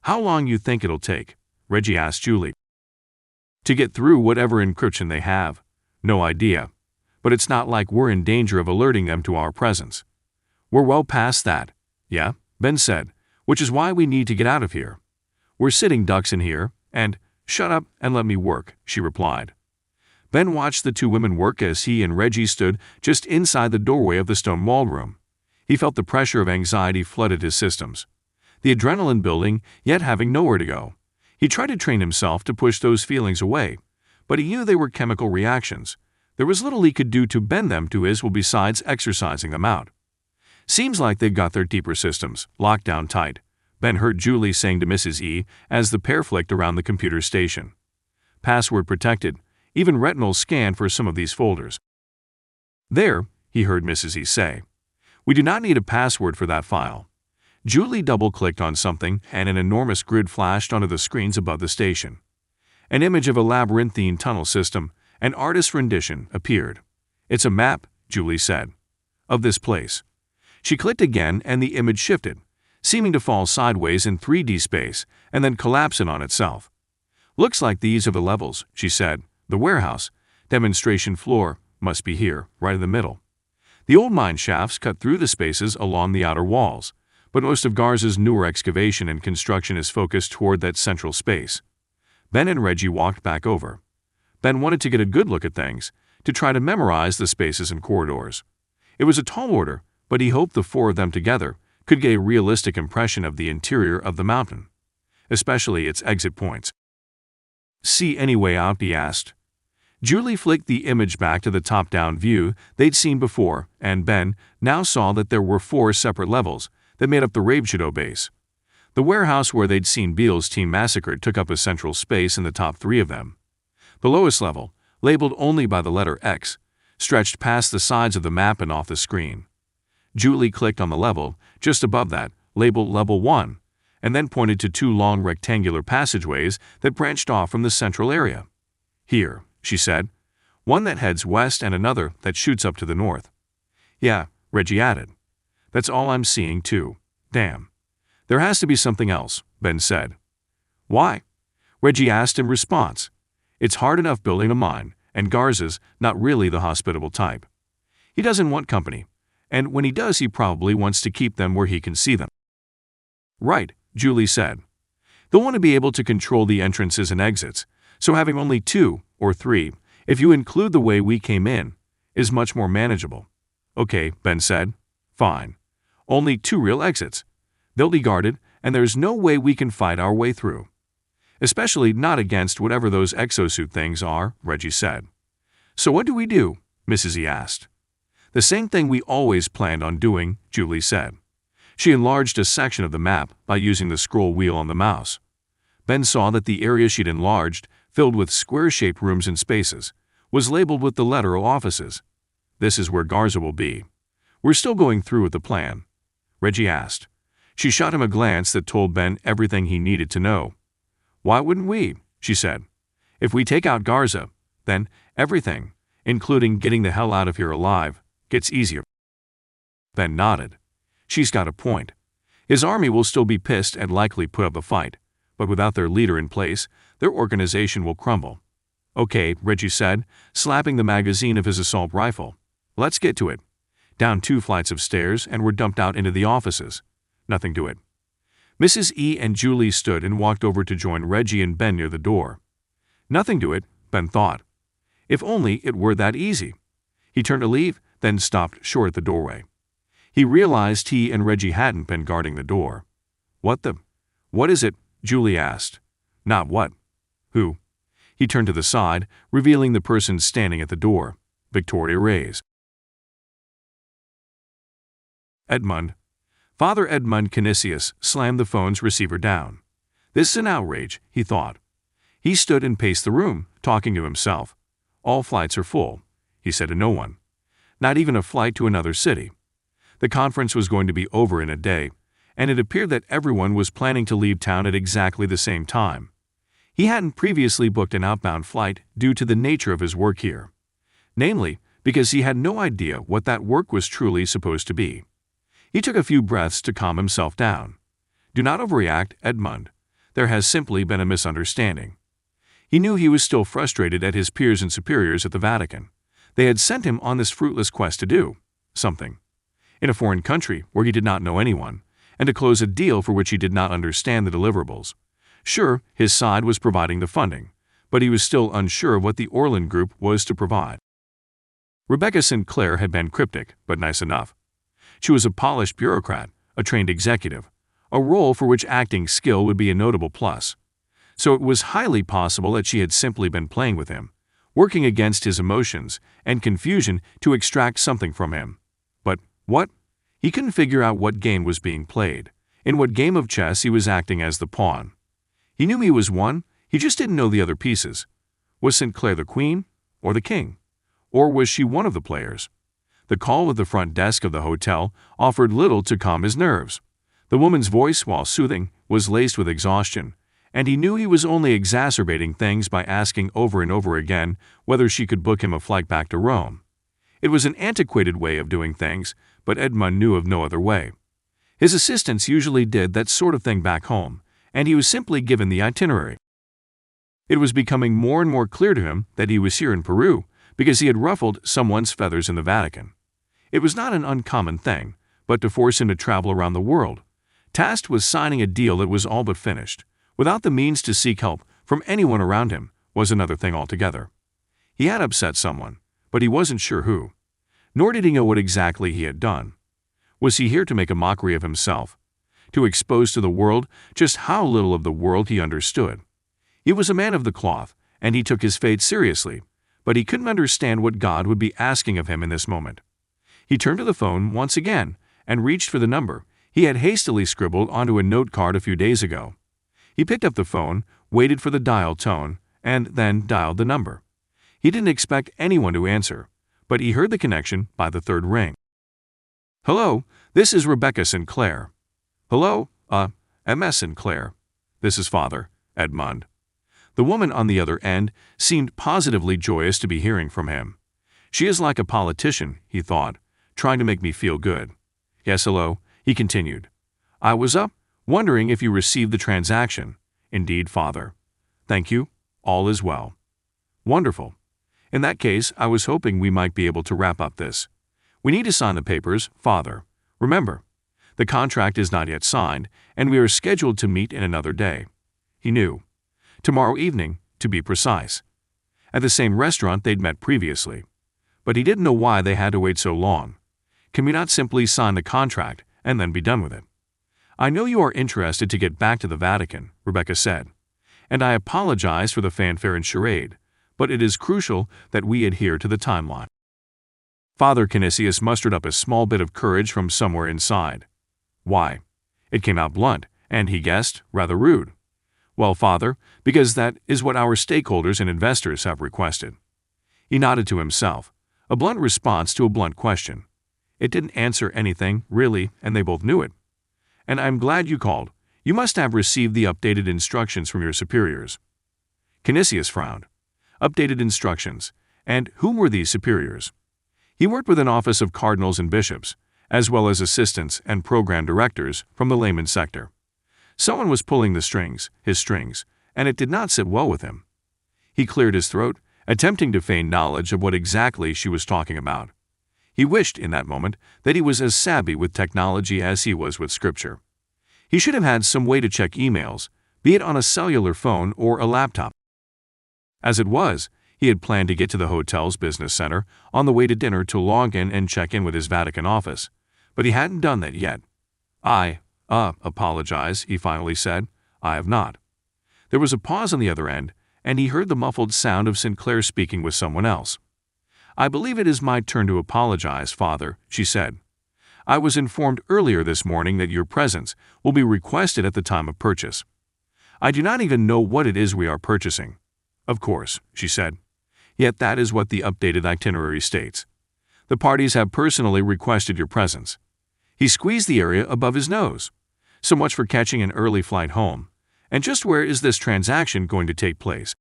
How long you think it'll take? Reggie asked Julie. To get through whatever encryption they have. No idea. But it's not like we're in danger of alerting them to our presence. We're well past that. Yeah, Ben said, which is why we need to get out of here. We're sitting ducks in here, and shut up and let me work, she replied. Ben watched the 2 women work as he and Reggie stood just inside the doorway of the stone-walled room. He felt the pressure of anxiety flooded his systems. The adrenaline building, yet having nowhere to go. He tried to train himself to push those feelings away, but he knew they were chemical reactions. There was little he could do to bend them to his will besides exercising them out. Seems like they've got their deeper systems locked down tight, Ben heard Julie saying to Mrs. E as the pair flicked around the computer station. Password protected, even retinal scan for some of these folders. There, he heard Mrs. E say. We do not need a password for that file. Julie double-clicked on something and an enormous grid flashed onto the screens above the station. An image of a labyrinthine tunnel system, an artist's rendition, appeared. "It's a map," Julie said, "of this place." She clicked again and the image shifted, seeming to fall sideways in 3D space and then collapse in on itself. "Looks like these are the levels," she said. "The warehouse, demonstration floor, must be here, right in the middle." The old mine shafts cut through the spaces along the outer walls, but most of Garza's newer excavation and construction is focused toward that central space. Ben and Reggie walked back over. Ben wanted to get a good look at things, to try to memorize the spaces and corridors. It was a tall order, but he hoped the four of them together could get a realistic impression of the interior of the mountain, especially its exit points. "See any way out?" he asked. Julie flicked the image back to the top-down view they'd seen before, and Ben now saw that there were 4 separate levels that made up the Ravenshadow base. The warehouse where they'd seen Beale's team massacred took up a central space in the top 3 of them. The lowest level, labeled only by the letter X, stretched past the sides of the map and off the screen. Julie clicked on the level just above that, labeled Level 1, and then pointed to 2 long rectangular passageways that branched off from the central area. "Here," she said, "one that heads west and another that shoots up to the north." "Yeah," Reggie added. "That's all I'm seeing, too. Damn. There has to be something else," Ben said. "Why?" Reggie asked in response. "It's hard enough building a mine, and Garza's not really the hospitable type. He doesn't want company, and when he does, he probably wants to keep them where he can see them." "Right," Julie said. "They'll want to be able to control the entrances and exits, so having only 2 or 3, if you include the way we came in, is much more manageable." "Okay," Ben said. "Fine. Only 2 real exits. They'll be guarded, and there's no way we can fight our way through. Especially not against whatever those exosuit things are," Reggie said. "So what do we do?" Mrs. E asked. "The same thing we always planned on doing," Julie said. She enlarged a section of the map by using the scroll wheel on the mouse. Ben saw that the area she'd enlarged, filled with square-shaped rooms and spaces, was labeled with the letter O offices. "This is where Garza will be. We're still going through with the plan?" Reggie asked. She shot him a glance that told Ben everything he needed to know. "Why wouldn't we?" she said. "If we take out Garza, then everything, including getting the hell out of here alive, gets easier." Ben nodded. "She's got a point. His army will still be pissed and likely put up a fight, but without their leader in place, their organization will crumble." "Okay," Reggie said, slapping the magazine of his assault rifle. "Let's get to it." Down 2 flights of stairs and were dumped out into the offices. Nothing to it. Mrs. E and Julie stood and walked over to join Reggie and Ben near the door. Nothing to it, Ben thought. If only it were that easy. He turned to leave, then stopped short at the doorway. He realized he and Reggie hadn't been guarding the door. What is it?" Julie asked. "Not what. Who?" He turned to the side, revealing the person standing at the door, Victoria Reyes. Edmund. Father Edmund Canisius slammed the phone's receiver down. "This is an outrage," he thought. He stood and paced the room, talking to himself. "All flights are full," he said to no one. Not even a flight to another city. The conference was going to be over in a day, and it appeared that everyone was planning to leave town at exactly the same time. He hadn't previously booked an outbound flight due to the nature of his work here. Namely, because he had no idea what that work was truly supposed to be. He took a few breaths to calm himself down. "Do not overreact, Edmund. There has simply been a misunderstanding." He knew he was still frustrated at his peers and superiors at the Vatican. They had sent him on this fruitless quest to do something in a foreign country where he did not know anyone, and to close a deal for which he did not understand the deliverables. Sure, his side was providing the funding, but he was still unsure of what the Orland Group was to provide. Rebecca Sinclair had been cryptic, but nice enough. She was a polished bureaucrat, a trained executive, a role for which acting skill would be a notable plus. So it was highly possible that she had simply been playing with him, working against his emotions and confusion to extract something from him. But what? He couldn't figure out what game was being played, in what game of chess he was acting as the pawn. He knew he was one, he just didn't know the other pieces. Was Sinclair the queen or the king? Or was she one of the players? The call at the front desk of the hotel offered little to calm his nerves. The woman's voice, while soothing, was laced with exhaustion, and he knew he was only exacerbating things by asking over and over again whether she could book him a flight back to Rome. It was an antiquated way of doing things, but Edmund knew of no other way. His assistants usually did that sort of thing back home, and he was simply given the itinerary. It was becoming more and more clear to him that he was here in Peru because he had ruffled someone's feathers in the Vatican. It was not an uncommon thing, but to force him to travel around the world, tasked with signing a deal that was all but finished, without the means to seek help from anyone around him, was another thing altogether. He had upset someone, but he wasn't sure who, nor did he know what exactly he had done. Was he here to make a mockery of himself, to expose to the world just how little of the world he understood? He was a man of the cloth, and he took his fate seriously, but he couldn't understand what God would be asking of him in this moment. He turned to the phone once again and reached for the number he had hastily scribbled onto a note card a few days ago. He picked up the phone, waited for the dial tone, and then dialed the number. He didn't expect anyone to answer, but he heard the connection by the third ring. "Hello, this is Rebecca Sinclair." "Hello, MS Sinclair. This is Father, Edmund." The woman on the other end seemed positively joyous to be hearing from him. She is like a politician, he thought, trying to make me feel good. "Yes, hello," he continued. "I was wondering if you received the transaction." "Indeed, Father." "Thank you. All is well." "Wonderful. In that case, I was hoping we might be able to wrap up this. We need to sign the papers, Father. Remember, the contract is not yet signed, and we are scheduled to meet in another day." He knew. Tomorrow evening, to be precise. At the same restaurant they'd met previously. But he didn't know why they had to wait so long. Can we not simply sign the contract and then be done with it? "I know you are interested to get back to the Vatican," Rebecca said, "and I apologize for the fanfare and charade, but it is crucial that we adhere to the timeline." Father Canisius mustered up a small bit of courage from somewhere inside. "Why?" It came out blunt, and he guessed, rather rude. "Well, Father, because that is what our stakeholders and investors have requested." He nodded to himself, a blunt response to a blunt question. It didn't answer anything, really, and they both knew it. "And I'm glad you called. You must have received the updated instructions from your superiors." Canisius frowned. Updated instructions. And whom were these superiors? He worked with an office of cardinals and bishops, as well as assistants and program directors from the layman sector. Someone was pulling the strings, his strings, and it did not sit well with him. He cleared his throat, attempting to feign knowledge of what exactly she was talking about. He wished, in that moment, that he was as savvy with technology as he was with Scripture. He should have had some way to check emails, be it on a cellular phone or a laptop. As it was, he had planned to get to the hotel's business center on the way to dinner to log in and check in with his Vatican office, but he hadn't done that yet. "I apologize," he finally said. "I have not." There was a pause on the other end, and he heard the muffled sound of Sinclair speaking with someone else. "I believe it is my turn to apologize, Father," she said. "I was informed earlier this morning that your presence will be requested at the time of purchase. I do not even know what it is we are purchasing." "Of course," she said. "Yet that is what the updated itinerary states. The parties have personally requested your presence." He squeezed the area above his nose. "So much for catching an early flight home. And just where is this transaction going to take place?"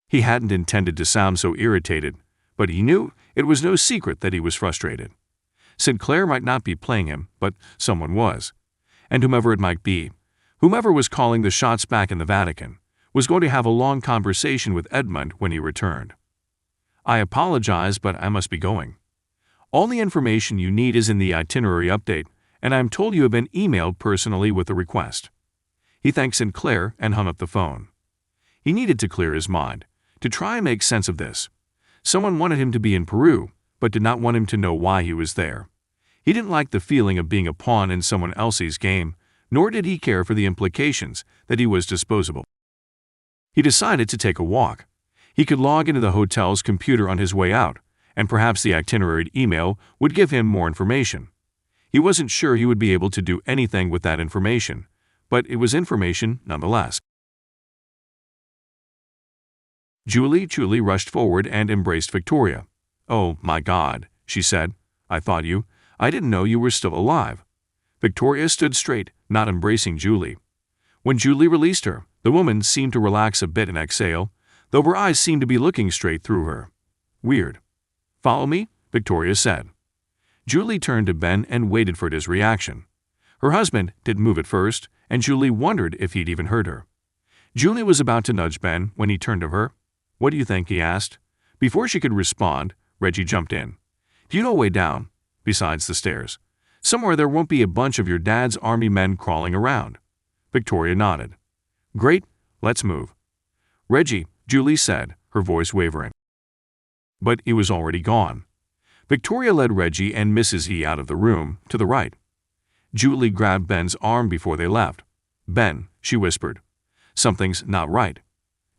He hadn't intended to sound so irritated, but he knew it was no secret that he was frustrated. Sinclair might not be playing him, but someone was. And whomever it might be, whomever was calling the shots back in the Vatican, was going to have a long conversation with Edmund when he returned. "I apologize, but I must be going. All the information you need is in the itinerary update, and I am told you have been emailed personally with the request." He thanked Sinclair and hung up the phone. He needed to clear his mind, to try and make sense of this. Someone wanted him to be in Peru, but did not want him to know why he was there. He didn't like the feeling of being a pawn in someone else's game, nor did he care for the implications that he was disposable. He decided to take a walk. He could log into the hotel's computer on his way out, and perhaps the itinerary email would give him more information. He wasn't sure he would be able to do anything with that information, but it was information nonetheless. Julie rushed forward and embraced Victoria. "Oh, my God," she said. I didn't know you were still alive." Victoria stood straight, not embracing Julie. When Julie released her, the woman seemed to relax a bit and exhale, though her eyes seemed to be looking straight through her. Weird. "Follow me?" Victoria said. Julie turned to Ben and waited for his reaction. Her husband didn't move at first, and Julie wondered if he'd even heard her. Julie was about to nudge Ben when he turned to her. "What do you think?" he asked. Before she could respond, Reggie jumped in. "Do you know a way down, besides the stairs? Somewhere there won't be a bunch of your dad's army men crawling around." Victoria nodded. "Great, let's move." "Reggie," Julie said, her voice wavering. But he was already gone. Victoria led Reggie and Mrs. E out of the room, to the right. Julie grabbed Ben's arm before they left. "Ben," she whispered, "something's not right."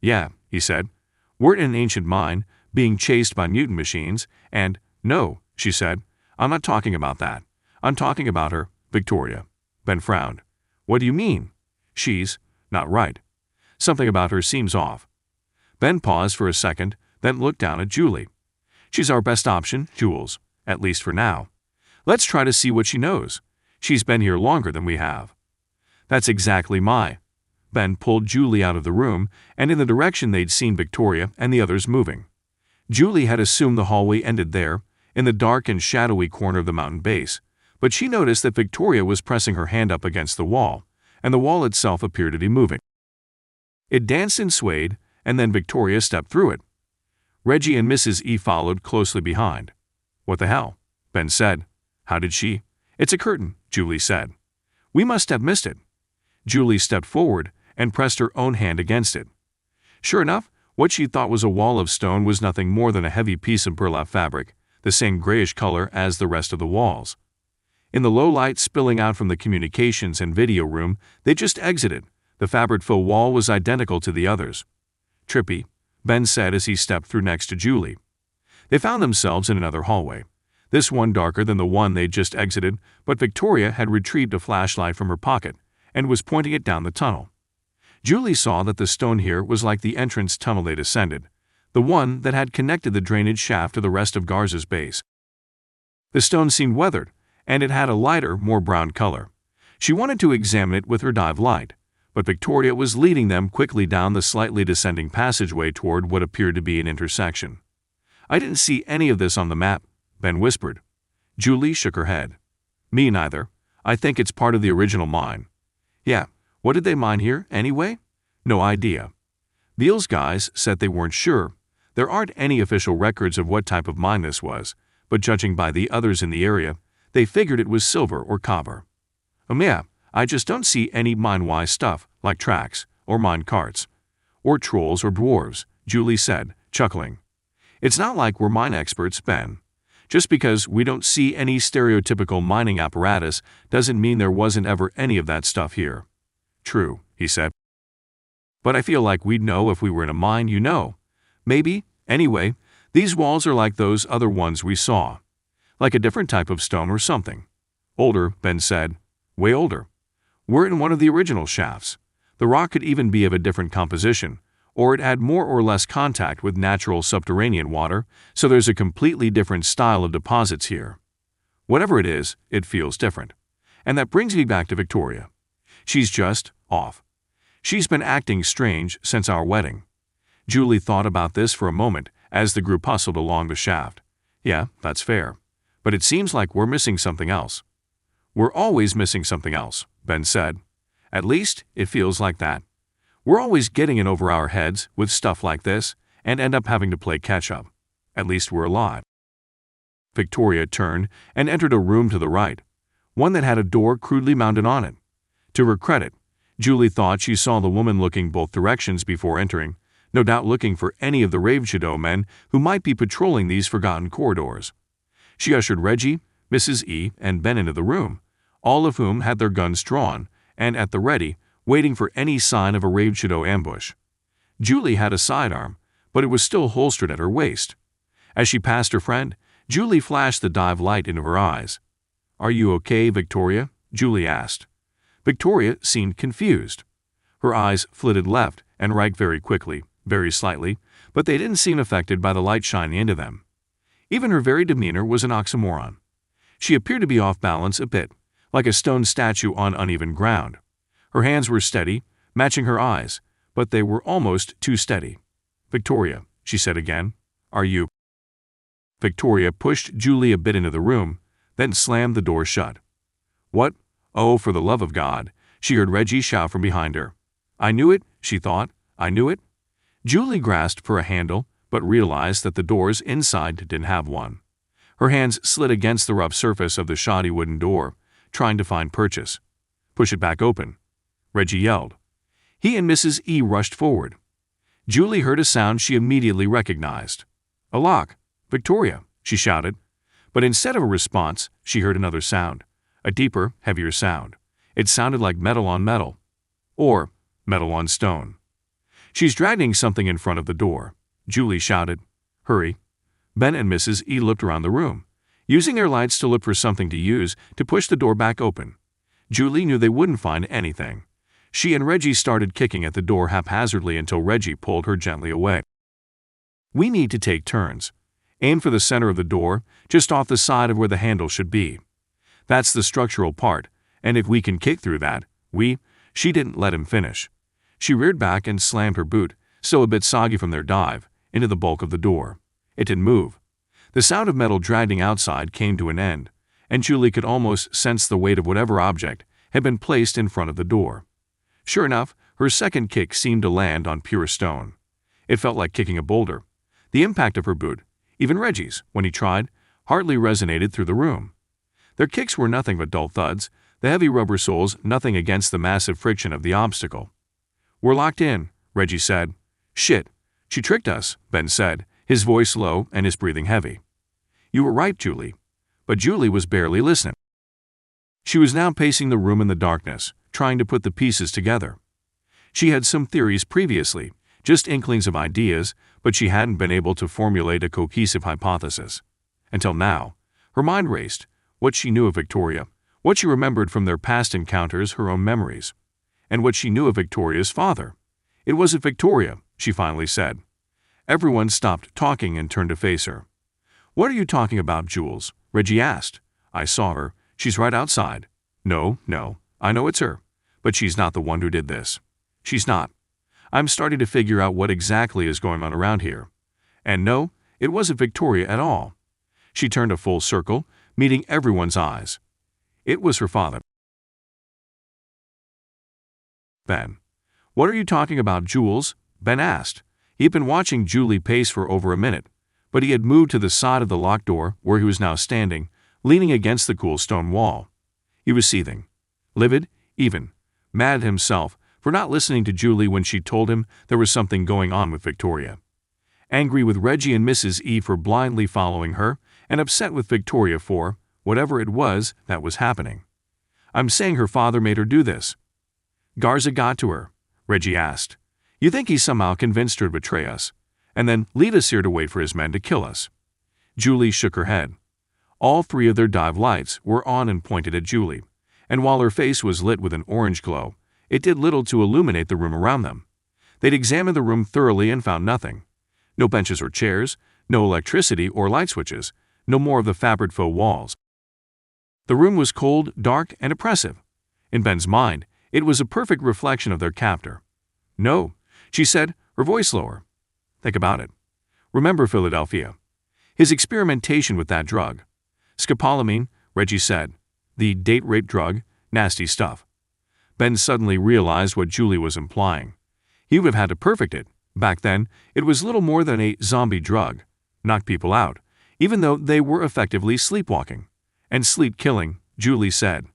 "Yeah," he said. "We're in an ancient mine, being chased by mutant machines, and—" "No," she said. "I'm not talking about that. I'm talking about her, Victoria." Ben frowned. "What do you mean?" "She's not right. Something about her seems off." Ben paused for a second, then looked down at Julie. "She's our best option, Jules, at least for now. Let's try to see what she knows. She's been here longer than we have." "That's exactly my—" Ben pulled Julie out of the room and in the direction they'd seen Victoria and the others moving. Julie had assumed the hallway ended there, in the dark and shadowy corner of the mountain base, but she noticed that Victoria was pressing her hand up against the wall, and the wall itself appeared to be moving. It danced and swayed, and then Victoria stepped through it. Reggie and Mrs. E followed closely behind. "What the hell?" Ben said. "How did she—" "It's a curtain," Julie said. "We must have missed it." Julie stepped forward and pressed her own hand against it. Sure enough, what she thought was a wall of stone was nothing more than a heavy piece of burlap fabric, the same grayish color as the rest of the walls. In the low light spilling out from the communications and video room they just exited, the fabric-filled wall was identical to the others. "Trippy," Ben said as he stepped through next to Julie. They found themselves in another hallway, this one darker than the one they'd just exited, but Victoria had retrieved a flashlight from her pocket and was pointing it down the tunnel. Julie saw that the stone here was like the entrance tunnel they'd ascended, the one that had connected the drainage shaft to the rest of Garza's base. The stone seemed weathered, and it had a lighter, more brown color. She wanted to examine it with her dive light, but Victoria was leading them quickly down the slightly descending passageway toward what appeared to be an intersection. "I didn't see any of this on the map," Ben whispered. Julie shook her head. "Me neither. I think it's part of the original mine." "Yeah, what did they mine here, anyway?" "No idea." Beale's guys said they weren't sure. There aren't any official records of what type of mine this was, but judging by the others in the area, they figured it was silver or copper. Yeah, I just don't see any mine-wise stuff, like tracks, or mine carts, or trolls or dwarves," Julie said, chuckling. "It's not like we're mine experts, Ben. Just because we don't see any stereotypical mining apparatus doesn't mean there wasn't ever any of that stuff here." "True," he said. "But I feel like we'd know if we were in a mine, you know. Maybe. Anyway, these walls are like those other ones we saw. Like a different type of stone or something." "Older," Ben said. "Way older. We're in one of the original shafts. The rock could even be of a different composition, or it had more or less contact with natural subterranean water, so there's a completely different style of deposits here. Whatever it is, it feels different. And that brings me back to Victoria. She's just off. She's been acting strange since our wedding." Julie thought about this for a moment as the group hustled along the shaft. "Yeah, that's fair. But it seems like we're missing something else." "We're always missing something else," Ben said. "At least, it feels like that. We're always getting in over our heads with stuff like this and end up having to play catch-up. At least we're alive." Victoria turned and entered a room to the right, one that had a door crudely mounted on it. To her credit, Julie thought she saw the woman looking both directions before entering, no doubt looking for any of the Ravenshadow men who might be patrolling these forgotten corridors. She ushered Reggie, Mrs. E, and Ben into the room, all of whom had their guns drawn and at the ready, waiting for any sign of a Ravenshadow ambush. Julie had a sidearm, but it was still holstered at her waist. As she passed her friend, Julie flashed the dive light into her eyes. "Are you okay, Victoria?" Julie asked. Victoria seemed confused. Her eyes flitted left and right very quickly, very slightly, but they didn't seem affected by the light shining into them. Even her very demeanor was an oxymoron. She appeared to be off balance a bit, like a stone statue on uneven ground. Her hands were steady, matching her eyes, but they were almost too steady. "Victoria," she said again, "are you—" Victoria pushed Julie a bit into the room, then slammed the door shut. "What? Oh, for the love of God," she heard Reggie shout from behind her. "I knew it," she thought. "I knew it." Julie grasped for a handle, but realized that the doors inside didn't have one. Her hands slid against the rough surface of the shoddy wooden door, trying to find purchase. "Push it back open," Reggie yelled. He and Mrs. E rushed forward. Julie heard a sound she immediately recognized. "A lock! Victoria!" she shouted. But instead of a response, she heard another sound, a deeper, heavier sound. It sounded like metal on metal, or metal on stone. "She's dragging something in front of the door," Julie shouted. "Hurry." Ben and Mrs. E looked around the room, using their lights to look for something to use to push the door back open. Julie knew they wouldn't find anything. She and Reggie started kicking at the door haphazardly until Reggie pulled her gently away. "We need to take turns. Aim for the center of the door, just off the side of where the handle should be. That's the structural part, and if we can kick through that, She didn't let him finish. She reared back and slammed her boot, still a bit soggy from their dive, into the bulk of the door. It didn't move. The sound of metal dragging outside came to an end, and Julie could almost sense the weight of whatever object had been placed in front of the door. Sure enough, her second kick seemed to land on pure stone. It felt like kicking a boulder. The impact of her boot, even Reggie's, when he tried, hardly resonated through the room. Their kicks were nothing but dull thuds, the heavy rubber soles nothing against the massive friction of the obstacle. "We're locked in," Reggie said. "Shit, she tricked us," Ben said, his voice low and his breathing heavy. "You were right, Julie." But Julie was barely listening. She was now pacing the room in the darkness, trying to put the pieces together. She had some theories previously, just inklings of ideas, but she hadn't been able to formulate a cohesive hypothesis. Until now, her mind raced, what she knew of Victoria, what she remembered from their past encounters, her own memories, and what she knew of Victoria's father. "It wasn't Victoria," she finally said. Everyone stopped talking and turned to face her. "What are you talking about, Jules?" Reggie asked. "I saw her. She's right outside." No, I know it's her. But she's not the one who did this. She's not. I'm starting to figure out what exactly is going on around here. And no, it wasn't Victoria at all." She turned a full circle, meeting everyone's eyes. It was her father. "Ben, what are you talking about, Jules?" Ben asked. He had been watching Julie pace for over a minute, but he had moved to the side of the locked door where he was now standing, leaning against the cool stone wall. He was seething, livid, even, mad at himself for not listening to Julie when she told him there was something going on with Victoria. Angry with Reggie and Mrs. E for blindly following her, and upset with Victoria for whatever it was that was happening. "I'm saying her father made her do this." "Garza got to her?" Reggie asked. "You think he somehow convinced her to betray us, and then lead us here to wait for his men to kill us?" Julie shook her head. All three of their dive lights were on and pointed at Julie, and while her face was lit with an orange glow, it did little to illuminate the room around them. They'd examined the room thoroughly and found nothing. No benches or chairs, no electricity or light switches, no more of the fabric faux walls. The room was cold, dark, and oppressive. In Ben's mind, it was a perfect reflection of their captor. "No," she said, her voice lower. "Think about it. Remember Philadelphia. His experimentation with that drug. Scopolamine," Reggie said. "The date-rape drug, nasty stuff." Ben suddenly realized what Julie was implying. He would have had to perfect it. Back then, it was little more than a zombie drug. Knocked people out, even though they were effectively sleepwalking. And sleep-killing, Julie said.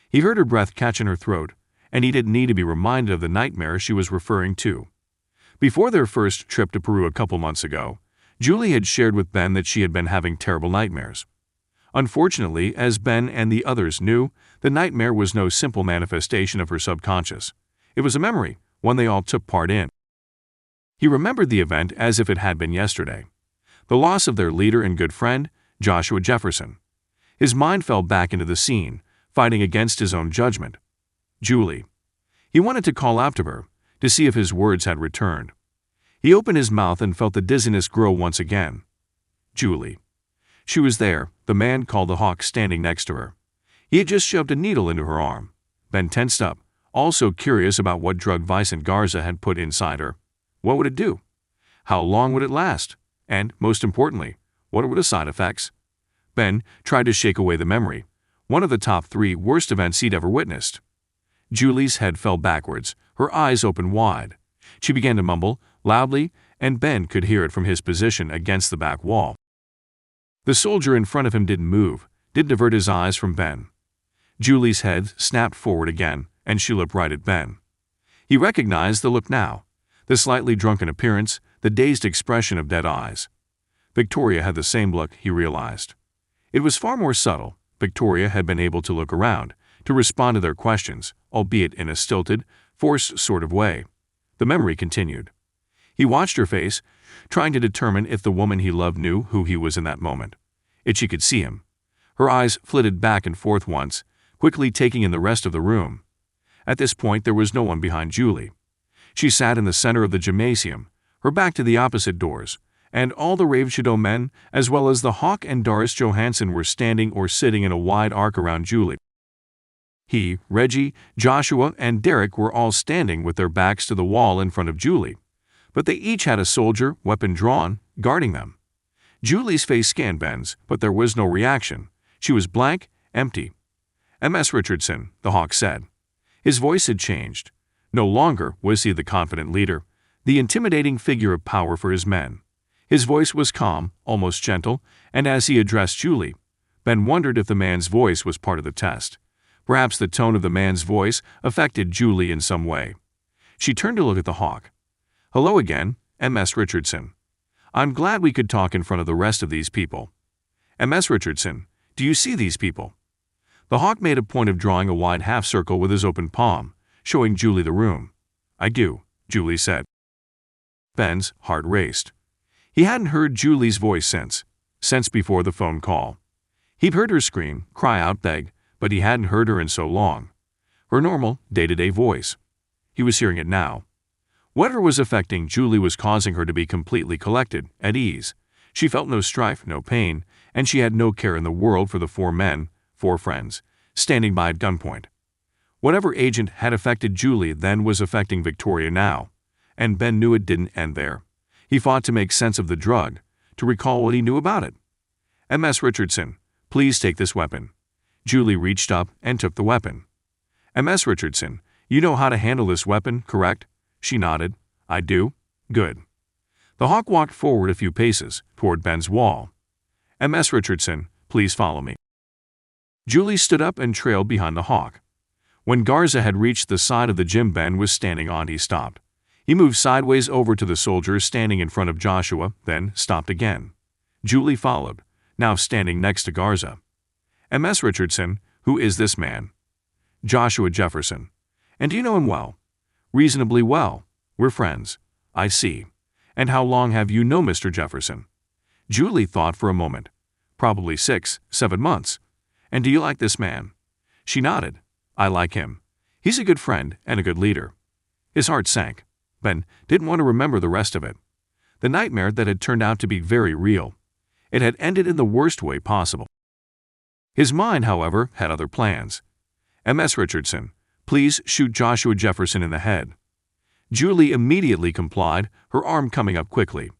He heard her breath catch in her throat, and he didn't need to be reminded of the nightmare she was referring to. Before their first trip to Peru a couple months ago, Julie had shared with Ben that she had been having terrible nightmares. Unfortunately, as Ben and the others knew, the nightmare was no simple manifestation of her subconscious. It was a memory, one they all took part in. He remembered the event as if it had been yesterday. The loss of their leader and good friend, Joshua Jefferson. His mind fell back into the scene, fighting against his own judgment. Julie. He wanted to call out to her, to see if his words had returned. He opened his mouth and felt the dizziness grow once again. Julie. She was there, the man called the Hawk standing next to her. He had just shoved a needle into her arm. Ben tensed up, also curious about what drug Vicente Garza had put inside her. What would it do? How long would it last? And, most importantly, what were the side effects? Ben tried to shake away the memory, one of the top 3 worst events he'd ever witnessed. Julie's head fell backwards, her eyes opened wide. She began to mumble, loudly, and Ben could hear it from his position against the back wall. The soldier in front of him didn't move, didn't avert his eyes from Ben. Julie's head snapped forward again, and she looked right at Ben. He recognized the look now, the slightly drunken appearance, the dazed expression of dead eyes. Victoria had the same look, he realized. It was far more subtle. Victoria had been able to look around, to respond to their questions, albeit in a stilted, forced sort of way. The memory continued. He watched her face, trying to determine if the woman he loved knew who he was in that moment. If she could see him. Her eyes flitted back and forth once, quickly taking in the rest of the room. At this point there was no one behind Julie. She sat in the center of the gymnasium, her back to the opposite doors, and all the Ravenshadow men, as well as the Hawk and Doris Johansson, were standing or sitting in a wide arc around Julie. He, Reggie, Joshua, and Derek were all standing with their backs to the wall in front of Julie, but they each had a soldier, weapon drawn, guarding them. Julie's face scanned Ben's, but there was no reaction. She was blank, empty. M.S. Richardson, the Hawk said. His voice had changed. No longer was he the confident leader, the intimidating figure of power for his men. His voice was calm, almost gentle, and as he addressed Julie, Ben wondered if the man's voice was part of the test. Perhaps the tone of the man's voice affected Julie in some way. She turned to look at the Hawk. Hello again, M.S. Richardson. I'm glad we could talk in front of the rest of these people. M.S. Richardson, do you see these people? The Hawk made a point of drawing a wide half circle with his open palm, showing Julie the room. I do, Julie said. Ben's heart raced. He hadn't heard Julie's voice since before the phone call. He'd heard her scream, cry out, beg, but he hadn't heard her in so long. Her normal, day-to-day voice. He was hearing it now. Whatever was affecting Julie was causing her to be completely collected, at ease. She felt no strife, no pain, and she had no care in the world for the 4 men, 4 friends, standing by at gunpoint. Whatever agent had affected Julie then was affecting Victoria now, and Ben knew it didn't end there. He fought to make sense of the drug, to recall what he knew about it. M.S. Richardson, please take this weapon. Julie reached up and took the weapon. M.S. Richardson, you know how to handle this weapon, correct? She nodded. I do. Good. The Hawk walked forward a few paces, toward Ben's wall. M.S. Richardson, please follow me. Julie stood up and trailed behind the Hawk. When Garza had reached the side of the gym Ben was standing on, he stopped. He moved sideways over to the soldier standing in front of Joshua, then stopped again. Julie followed, now standing next to Garza. M.S. Richardson, who is this man? Joshua Jefferson. And do you know him well? Reasonably well. We're friends. I see. And how long have you known Mr. Jefferson? Julie thought for a moment. Probably 6, 7 months. And do you like this man? She nodded. I like him. He's a good friend and a good leader. His heart sank. Ben didn't want to remember the rest of it. The nightmare that had turned out to be very real. It had ended in the worst way possible. His mind, however, had other plans. M.S. Richardson, please shoot Joshua Jefferson in the head. Julie immediately complied, her arm coming up quickly.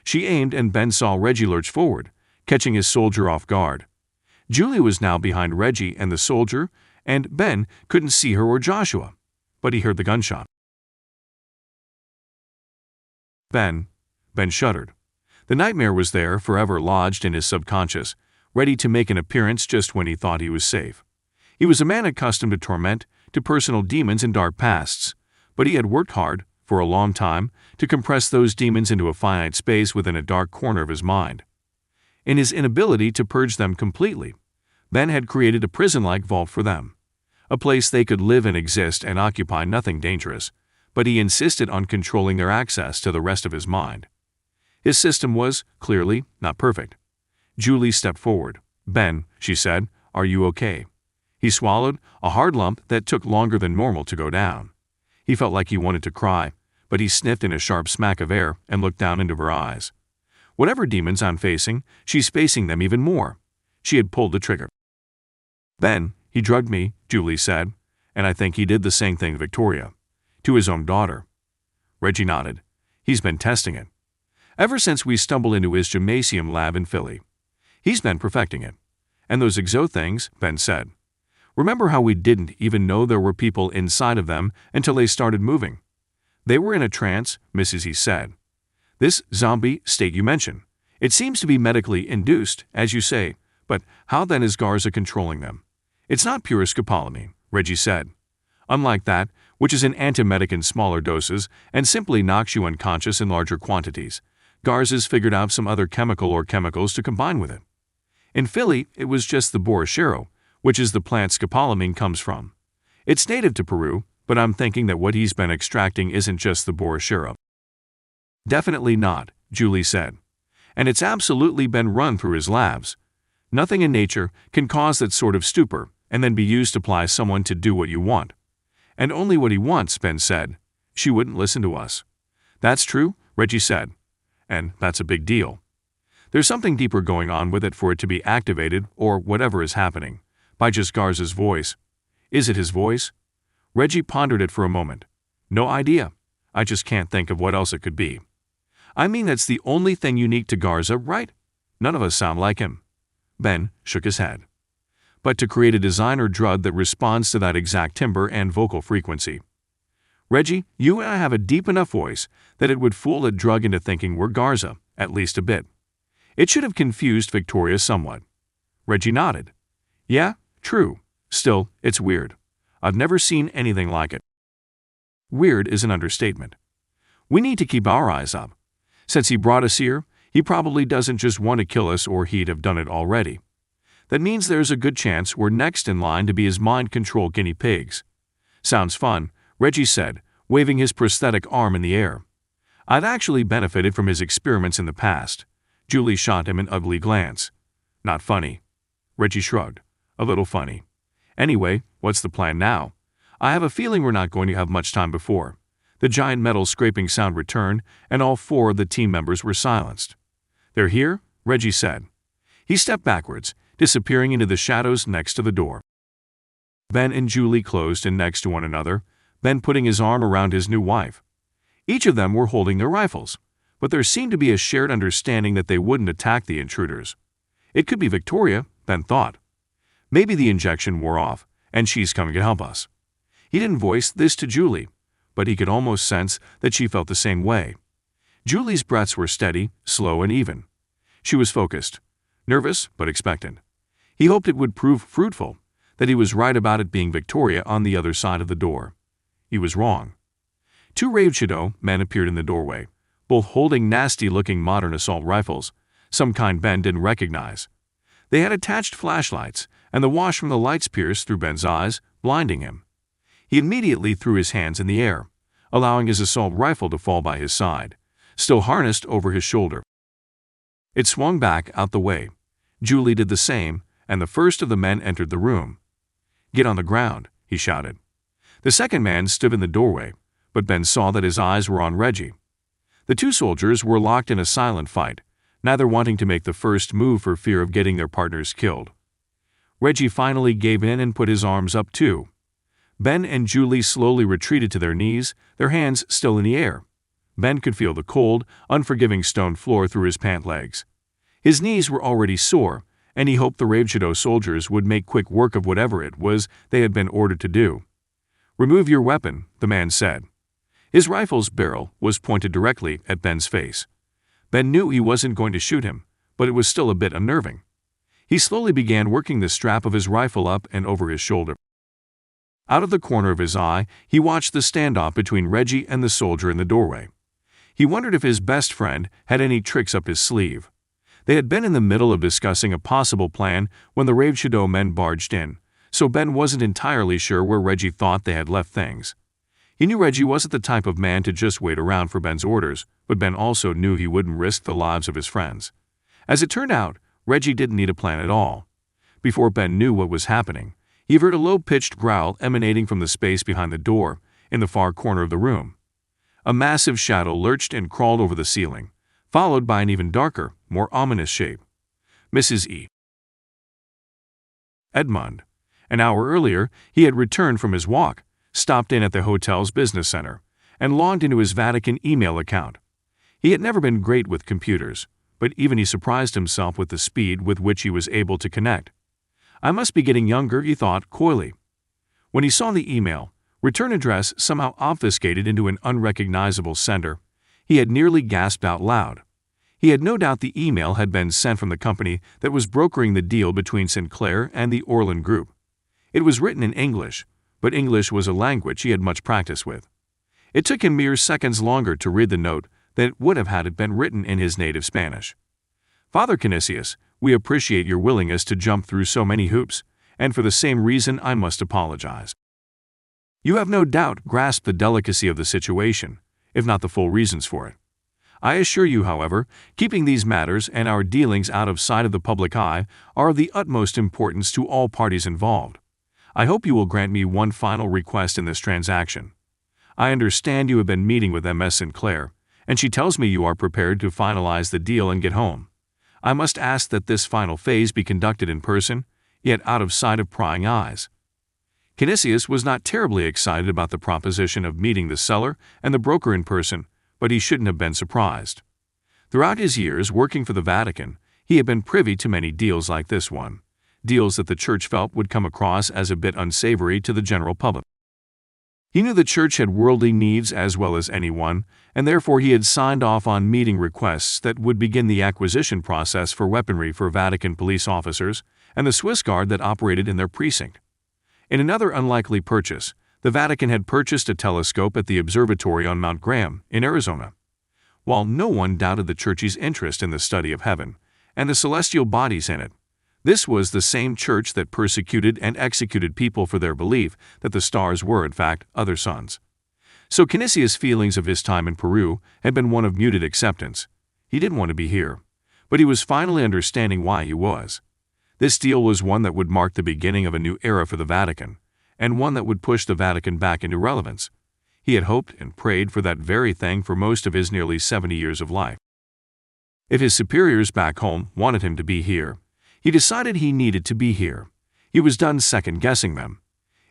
She aimed and Ben saw Reggie lurch forward, catching his soldier off guard. Julie was now behind Reggie and the soldier, and Ben couldn't see her or Joshua, but he heard the gunshot. Ben shuddered. The nightmare was there, forever lodged in his subconscious, ready to make an appearance just when he thought he was safe. He was a man accustomed to torment, to personal demons and dark pasts, but he had worked hard, for a long time, to compress those demons into a finite space within a dark corner of his mind. In his inability to purge them completely, Ben had created a prison-like vault for them, a place they could live and exist and occupy nothing dangerous, but he insisted on controlling their access to the rest of his mind. His system was, clearly, not perfect. Julie stepped forward. Ben, she said, are you okay? He swallowed, a hard lump that took longer than normal to go down. He felt like he wanted to cry, but he sniffed in a sharp smack of air and looked down into her eyes. Whatever demons I'm facing, she's facing them even more. She had pulled the trigger. Ben, He drugged me, Julie said, and I think he did the same thing to Victoria, to his own daughter. Reggie nodded. He's been testing it. Ever since we stumbled into his gymnasium lab in Philly. He's been perfecting it. And those exo things, Ben said. Remember how we didn't even know there were people inside of them until they started moving? They were in a trance, Mrs. E said. This zombie state you mention, it seems to be medically induced, as you say, but how then is Garza controlling them? It's not pure scopolamine, Reggie said. Unlike that, which is an antiemetic in smaller doses and simply knocks you unconscious in larger quantities, Garza's figured out some other chemical or chemicals to combine with it. In Philly, it was just the borrachero, which is the plant scopolamine comes from. It's native to Peru, but I'm thinking that what he's been extracting isn't just the borrachero. Definitely not, Julie said. And it's absolutely been run through his labs. Nothing in nature can cause that sort of stupor and then be used to apply someone to do what you want. And only what he wants, Ben said. She wouldn't listen to us. That's true, Reggie said. And that's a big deal. There's something deeper going on with it for it to be activated or whatever is happening, by just Garza's voice. Is it his voice? Reggie pondered it for a moment. No idea. I just can't think of what else it could be. I mean, that's the only thing unique to Garza, right? None of us sound like him. Ben shook his head. But to create a designer drug that responds to that exact timbre and vocal frequency. Reggie, you and I have a deep enough voice that it would fool a drug into thinking we're Garza, at least a bit. It should have confused Victoria somewhat. Reggie nodded. Yeah, true. Still, it's weird. I've never seen anything like it. Weird is an understatement. We need to keep our eyes up. Since he brought us here, he probably doesn't just want to kill us or he'd have done it already. That means there's a good chance we're next in line to be his mind control guinea pigs. Sounds fun, Reggie said, waving his prosthetic arm in the air. I've actually benefited from his experiments in the past. Julie shot him an ugly glance. Not funny. Reggie shrugged. A little funny. Anyway, what's the plan now? I have a feeling we're not going to have much time before. The giant metal scraping sound returned, and all four of the team members were silenced. They're here, Reggie said. He stepped backwards, disappearing into the shadows next to the door. Ben and Julie closed in next to one another, Ben putting his arm around his new wife. Each of them were holding their rifles, but there seemed to be a shared understanding that they wouldn't attack the intruders. It could be Victoria, Ben thought. Maybe the injection wore off, and she's coming to help us. He didn't voice this to Julie, but he could almost sense that she felt the same way. Julie's breaths were steady, slow, and even. She was focused, nervous but expectant. He hoped it would prove fruitful, that he was right about it being Victoria on the other side of the door. He was wrong. Two Ravenshadow men appeared in the doorway, both holding nasty-looking modern assault rifles, some kind Ben didn't recognize. They had attached flashlights, and the wash from the lights pierced through Ben's eyes, blinding him. He immediately threw his hands in the air, allowing his assault rifle to fall by his side, still harnessed over his shoulder. It swung back out the way. Julie did the same, and the first of the men entered the room. "Get on the ground," he shouted. The second man stood in the doorway, but Ben saw that his eyes were on Reggie. The two soldiers were locked in a silent fight, neither wanting to make the first move for fear of getting their partners killed. Reggie finally gave in and put his arms up too. Ben and Julie slowly retreated to their knees, their hands still in the air. Ben could feel the cold, unforgiving stone floor through his pant legs. His knees were already sore, and he hoped the Ravenshadow soldiers would make quick work of whatever it was they had been ordered to do. "Remove your weapon," the man said. His rifle's barrel was pointed directly at Ben's face. Ben knew he wasn't going to shoot him, but it was still a bit unnerving. He slowly began working the strap of his rifle up and over his shoulder. Out of the corner of his eye, he watched the standoff between Reggie and the soldier in the doorway. He wondered if his best friend had any tricks up his sleeve. They had been in the middle of discussing a possible plan when the Ravenshadow men barged in, so Ben wasn't entirely sure where Reggie thought they had left things. He knew Reggie wasn't the type of man to just wait around for Ben's orders, but Ben also knew he wouldn't risk the lives of his friends. As it turned out, Reggie didn't need a plan at all. Before Ben knew what was happening, he heard a low-pitched growl emanating from the space behind the door, in the far corner of the room. A massive shadow lurched and crawled over the ceiling, followed by an even darker, more ominous shape. Mrs. E. Edmund. An hour earlier, he had returned from his walk, stopped in at the hotel's business center, and logged into his Vatican email account. He had never been great with computers, but even he surprised himself with the speed with which he was able to connect. I must be getting younger, he thought coyly. When he saw the email, return address somehow obfuscated into an unrecognizable sender, he had nearly gasped out loud. He had no doubt the email had been sent from the company that was brokering the deal between Sinclair and the Orland Group. It was written in English, but English was a language he had much practice with. It took him mere seconds longer to read the note than it would have had it been written in his native Spanish. Father Canisius, we appreciate your willingness to jump through so many hoops, and for the same reason I must apologize. You have no doubt grasped the delicacy of the situation, if not the full reasons for it. I assure you, however, keeping these matters and our dealings out of sight of the public eye are of the utmost importance to all parties involved. I hope you will grant me one final request in this transaction. I understand you have been meeting with Ms. Sinclair, and she tells me you are prepared to finalize the deal and get home. I must ask that this final phase be conducted in person, yet out of sight of prying eyes. Canisius was not terribly excited about the proposition of meeting the seller and the broker in person, but he shouldn't have been surprised. Throughout his years working for the Vatican, he had been privy to many deals like this one, deals that the Church felt would come across as a bit unsavory to the general public. He knew the Church had worldly needs as well as anyone, and therefore he had signed off on meeting requests that would begin the acquisition process for weaponry for Vatican police officers and the Swiss Guard that operated in their precinct. In another unlikely purchase, the Vatican had purchased a telescope at the observatory on Mount Graham in Arizona. While no one doubted the Church's interest in the study of heaven and the celestial bodies in it, this was the same Church that persecuted and executed people for their belief that the stars were, in fact, other suns. So Canisius' feelings of his time in Peru had been one of muted acceptance. He didn't want to be here, but he was finally understanding why he was. This deal was one that would mark the beginning of a new era for the Vatican, and one that would push the Vatican back into relevance. He had hoped and prayed for that very thing for most of his nearly 70 years of life. If his superiors back home wanted him to be here, he decided he needed to be here. He was done second-guessing them.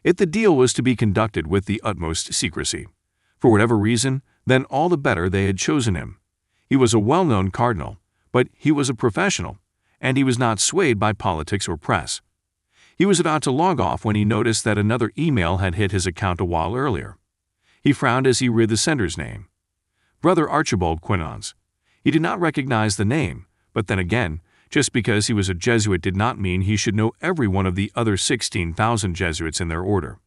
If the deal was to be conducted with the utmost secrecy, for whatever reason, then all the better they had chosen him. He was a well-known cardinal, but he was a professional, and he was not swayed by politics or press. He was about to log off when he noticed that another email had hit his account a while earlier. He frowned as he read the sender's name. Brother Archibald Quinons. He did not recognize the name, but then again, just because he was a Jesuit did not mean he should know every one of the other 16,000 Jesuits in their order.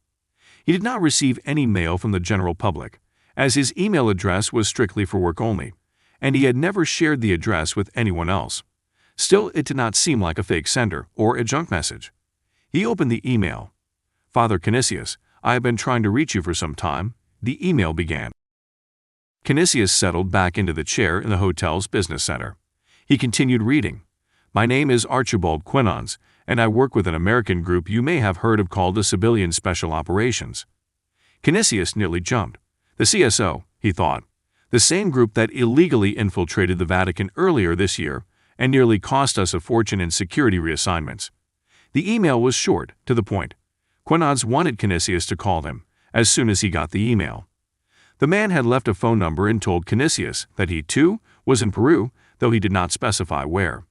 He did not receive any mail from the general public, as his email address was strictly for work only, and he had never shared the address with anyone else. Still, it did not seem like a fake sender or a junk message. He opened the email. Father Canisius, I have been trying to reach you for some time, the email began. Canisius settled back into the chair in the hotel's business center. He continued reading. My name is Archibald Quinons, and I work with an American group you may have heard of called the Civilian Special Operations. Canisius nearly jumped. The CSO, he thought. The same group that illegally infiltrated the Vatican earlier this year and nearly cost us a fortune in security reassignments. The email was short, to the point. Quinons wanted Canisius to call him as soon as he got the email. The man had left a phone number and told Canisius that he, too, was in Peru, though he did not specify where.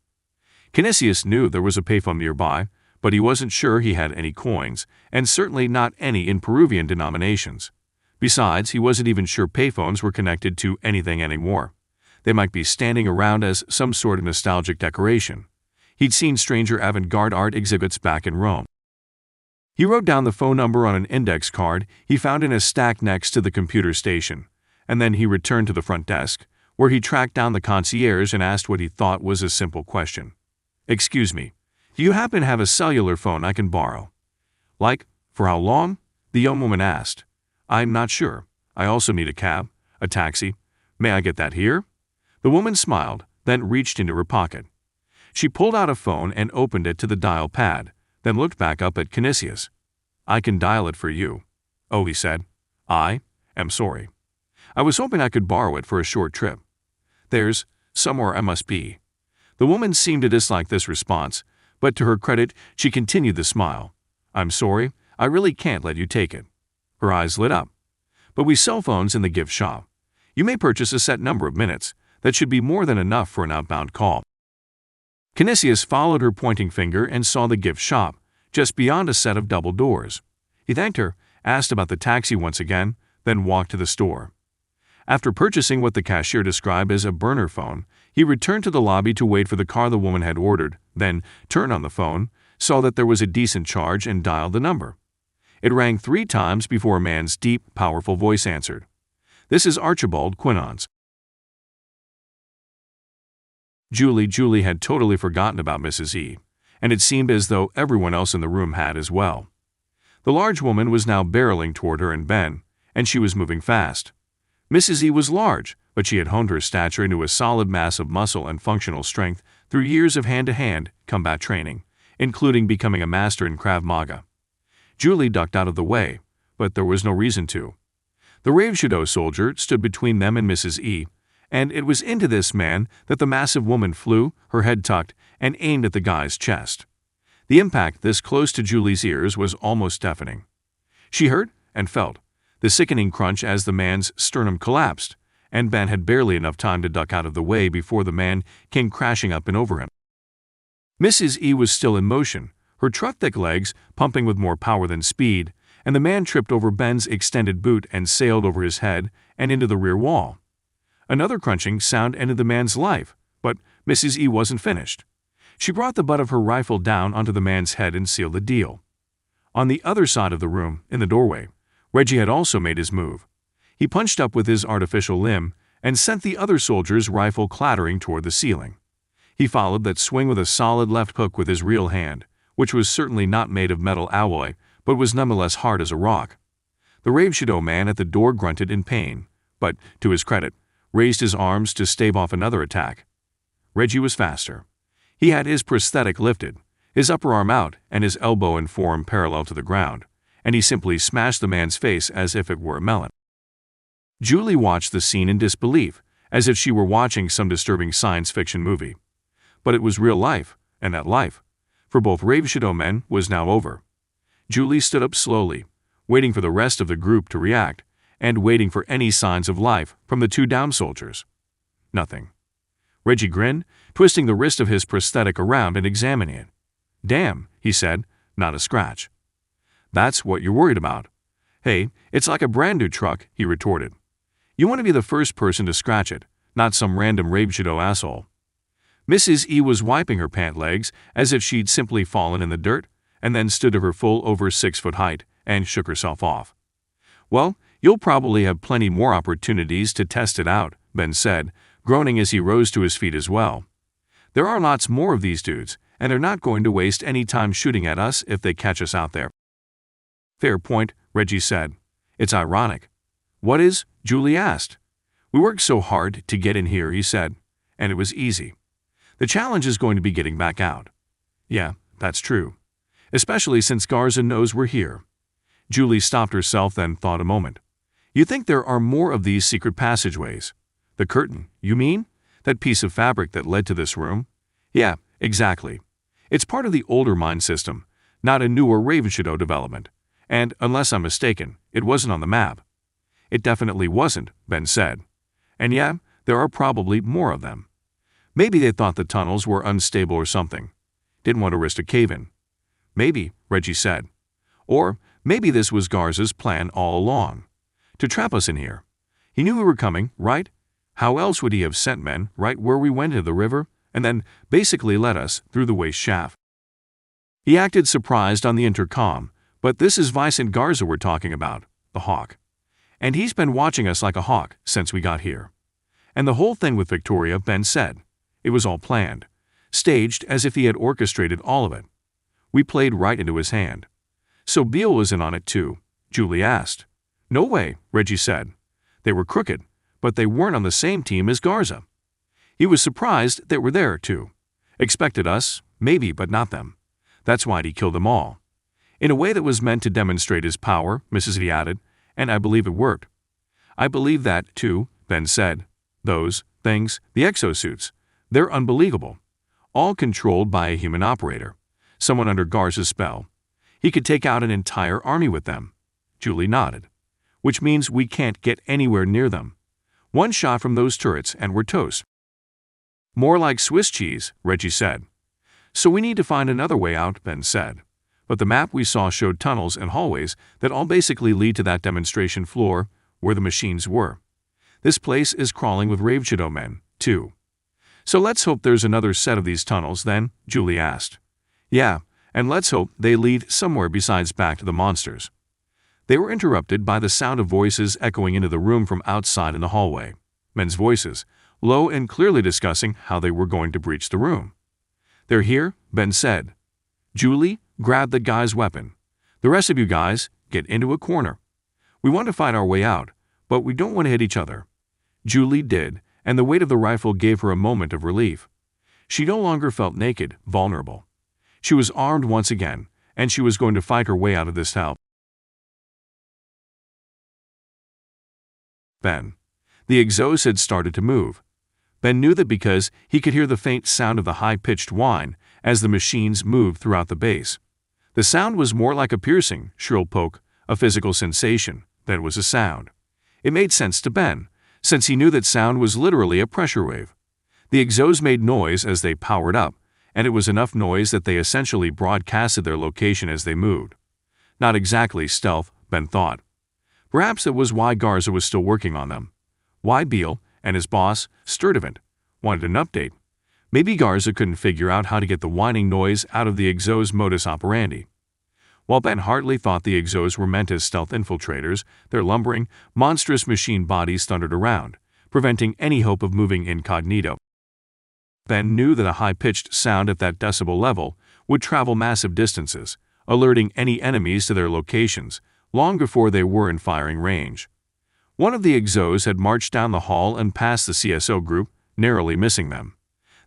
Canisius knew there was a payphone nearby, but he wasn't sure he had any coins, and certainly not any in Peruvian denominations. Besides, he wasn't even sure payphones were connected to anything anymore. They might be standing around as some sort of nostalgic decoration. He'd seen stranger avant-garde art exhibits back in Rome. He wrote down the phone number on an index card he found in a stack next to the computer station, and then he returned to the front desk, where he tracked down the concierge and asked what he thought was a simple question. Excuse me, do you happen to have a cellular phone I can borrow? Like, for how long? The young woman asked. I'm not sure. I also need a cab, a taxi. May I get that here? The woman smiled, then reached into her pocket. She pulled out a phone and opened it to the dial pad, then looked back up at Canisius. I can dial it for you. Oh, he said. I am sorry. I was hoping I could borrow it for a short trip. There's somewhere I must be. The woman seemed to dislike this response, but to her credit, she continued to smile. "I'm sorry, I really can't let you take it." Her eyes lit up. "But we sell phones in the gift shop. You may purchase a set number of minutes. That should be more than enough for an outbound call." Canisius followed her pointing finger and saw the gift shop, just beyond a set of double doors. He thanked her, asked about the taxi once again, then walked to the store. After purchasing what the cashier described as a burner phone, he returned to the lobby to wait for the car the woman had ordered, then turned on the phone, saw that there was a decent charge, and dialed the number. It rang 3 times before a man's deep, powerful voice answered. "This is Archibald Quinon's." Julie had totally forgotten about Mrs. E, and it seemed as though everyone else in the room had as well. The large woman was now barreling toward her and Ben, and she was moving fast. Mrs. E was large, but she had honed her stature into a solid mass of muscle and functional strength through years of hand-to-hand combat training, including becoming a master in Krav Maga. Julie ducked out of the way, but there was no reason to. The Ravenshadow soldier stood between them and Mrs. E, and it was into this man that the massive woman flew, her head tucked, and aimed at the guy's chest. The impact this close to Julie's ears was almost deafening. She heard and felt the sickening crunch as the man's sternum collapsed, and Ben had barely enough time to duck out of the way before the man came crashing up and over him. Mrs. E was still in motion, her truck-thick legs pumping with more power than speed, and the man tripped over Ben's extended boot and sailed over his head and into the rear wall. Another crunching sound ended the man's life, but Mrs. E wasn't finished. She brought the butt of her rifle down onto the man's head and sealed the deal. On the other side of the room, in the doorway, Reggie had also made his move. He punched up with his artificial limb and sent the other soldier's rifle clattering toward the ceiling. He followed that swing with a solid left hook with his real hand, which was certainly not made of metal alloy, but was nonetheless hard as a rock. The Ravenshadow man at the door grunted in pain, but, to his credit, raised his arms to stave off another attack. Reggie was faster. He had his prosthetic lifted, his upper arm out and his elbow and forearm parallel to the ground, and he simply smashed the man's face as if it were a melon. Julie watched the scene in disbelief, as if she were watching some disturbing science fiction movie. But it was real life, and that life, for both Ravenshadow men, was now over. Julie stood up slowly, waiting for the rest of the group to react, and waiting for any signs of life from the 2 down soldiers. Nothing. Reggie grinned, twisting the wrist of his prosthetic around and examining it. "Damn," he said, "not a scratch." "That's what you're worried about." "Hey, it's like a brand new truck," he retorted. "You want to be the first person to scratch it, not some random Ravenshadow asshole." Mrs. E was wiping her pant legs as if she'd simply fallen in the dirt, and then stood to her full over 6-foot height and shook herself off. "Well, you'll probably have plenty more opportunities to test it out," Ben said, groaning as he rose to his feet as well. "There are lots more of these dudes, and they're not going to waste any time shooting at us if they catch us out there." "Fair point," Reggie said. "It's ironic." "What is?" Julie asked. "We worked so hard to get in here," he said, "and it was easy. The challenge is going to be getting back out." "Yeah, that's true. Especially since Garza knows we're here." Julie stopped herself, then thought a moment. "You think there are more of these secret passageways? The curtain, you mean? That piece of fabric that led to this room?" "Yeah, exactly. It's part of the older mine system, not a newer Ravenshadow development. And, unless I'm mistaken, it wasn't on the map." "It definitely wasn't," Ben said. "And yeah, there are probably more of them. Maybe they thought the tunnels were unstable or something. Didn't want to risk a cave-in." "Maybe," Reggie said. "Or maybe this was Garza's plan all along. To trap us in here. He knew we were coming, right? How else would he have sent men right where we went into the river, and then basically led us through the waste shaft?" He acted surprised on the intercom, but this is Vicente Garza we're talking about, the hawk. And he's been watching us like a hawk since we got here. And the whole thing with Victoria, Ben said. It was all planned, staged as if he had orchestrated all of it. We played right into his hand. "So Beale was in on it too?" Julie asked. "No way," Reggie said. "They were crooked, but they weren't on the same team as Garza. He was surprised they were there too. Expected us, maybe, but not them. That's why he killed them all. In a way that was meant to demonstrate his power," Mrs. V added, "and I believe it worked." "I believe that, too," Ben said. "Those things, the exosuits, they're unbelievable. All controlled by a human operator, someone under Garza's spell. He could take out an entire army with them. Julie nodded. Which means we can't get anywhere near them. One shot from those turrets and we're toast. More like Swiss cheese, Reggie said. So we need to find another way out, Ben said. But the map we saw showed tunnels and hallways that all basically lead to that demonstration floor where the machines were. This place is crawling with Ravenshadow men, too. So let's hope there's another set of these tunnels then, Julie asked. Yeah, and let's hope they lead somewhere besides back to the monsters. They were interrupted by the sound of voices echoing into the room from outside in the hallway. Men's voices, low and clearly discussing how they were going to breach the room. They're here, Ben said. Julie, grab the guy's weapon. The rest of you guys, get into a corner. We want to fight our way out, but we don't want to hit each other. Julie did, and the weight of the rifle gave her a moment of relief. She no longer felt naked, vulnerable. She was armed once again, and she was going to fight her way out of this hell. Ben. The exhaust had started to move. Ben knew that because he could hear the faint sound of the high-pitched whine as the machines moved throughout the base. The sound was more like a piercing, shrill poke, a physical sensation, than it was a sound. It made sense to Ben, since he knew that sound was literally a pressure wave. The exhaust made noise as they powered up, and it was enough noise that they essentially broadcasted their location as they moved. Not exactly stealth, Ben thought. Perhaps that was why Garza was still working on them. Why Beale and his boss, Sturdivant, wanted an update. Maybe Garza couldn't figure out how to get the whining noise out of the exhaust modus operandi. While Ben hardly thought the exhaust were meant as stealth infiltrators, their lumbering, monstrous machine bodies thundered around, preventing any hope of moving incognito. Ben knew that a high-pitched sound at that decibel level would travel massive distances, alerting any enemies to their locations long before they were in firing range. One of the exos had marched down the hall and past the CSO group, narrowly missing them.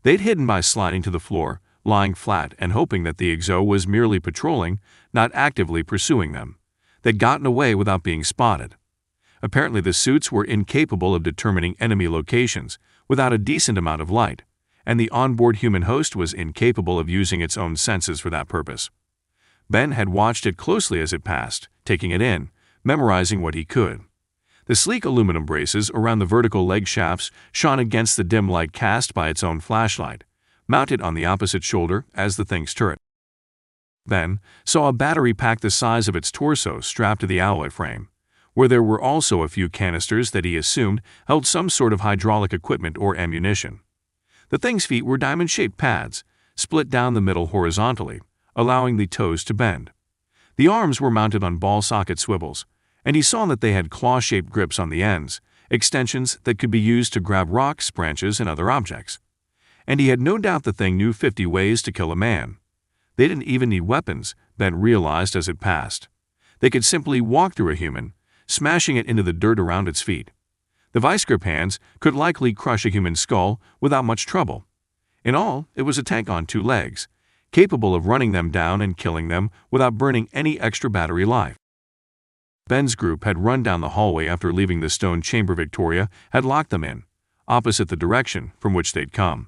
They'd hidden by sliding to the floor, lying flat and hoping that the exo was merely patrolling, not actively pursuing them. They'd gotten away without being spotted. Apparently the suits were incapable of determining enemy locations without a decent amount of light, and the onboard human host was incapable of using its own senses for that purpose. Ben had watched it closely as it passed, taking it in, memorizing what he could. The sleek aluminum braces around the vertical leg shafts shone against the dim light cast by its own flashlight, mounted on the opposite shoulder as the thing's turret. Ben saw a battery pack the size of its torso strapped to the alloy frame, where there were also a few canisters that he assumed held some sort of hydraulic equipment or ammunition. The thing's feet were diamond-shaped pads, split down the middle horizontally, allowing the toes to bend. The arms were mounted on ball-socket swivels, and he saw that they had claw-shaped grips on the ends, extensions that could be used to grab rocks, branches, and other objects. And he had no doubt the thing knew 50 ways to kill a man. They didn't even need weapons, Ben realized as it passed. They could simply walk through a human, smashing it into the dirt around its feet. The vice grip hands could likely crush a human skull without much trouble. In all, it was a tank on 2 legs, capable of running them down and killing them without burning any extra battery life. Ben's group had run down the hallway after leaving the stone chamber Victoria had locked them in, opposite the direction from which they'd come.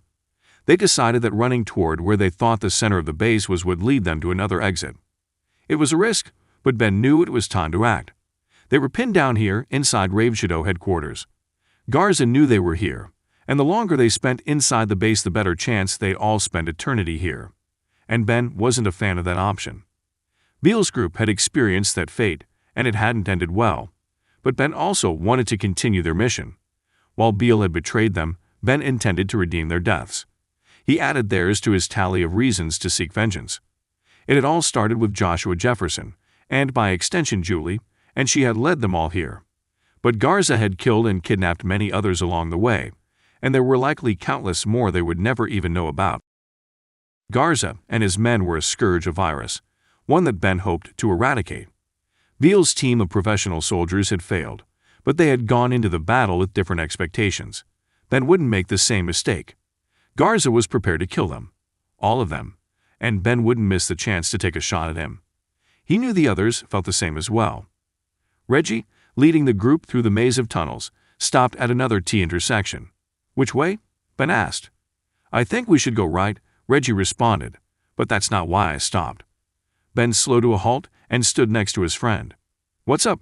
They decided that running toward where they thought the center of the base was would lead them to another exit. It was a risk, but Ben knew it was time to act. They were pinned down here inside Ravenshadow headquarters. Garza knew they were here, and the longer they spent inside the base the better chance they'd all spend eternity here. And Ben wasn't a fan of that option. Beale's group had experienced that fate, and it hadn't ended well. But Ben also wanted to continue their mission. While Beale had betrayed them, Ben intended to redeem their deaths. He added theirs to his tally of reasons to seek vengeance. It had all started with Joshua Jefferson, and by extension Julie, and she had led them all here. But Garza had killed and kidnapped many others along the way, and there were likely countless more they would never even know about. Garza and his men were a scourge of virus, one that Ben hoped to eradicate. Beale's team of professional soldiers had failed, but they had gone into the battle with different expectations. Ben wouldn't make the same mistake. Garza was prepared to kill them, all of them, and Ben wouldn't miss the chance to take a shot at him. He knew the others felt the same as well. Reggie, leading the group through the maze of tunnels, stopped at another T intersection. "Which way?" Ben asked. "I think we should go right," Reggie responded, "but that's not why I stopped." Ben slowed to a halt and stood next to his friend. "What's up?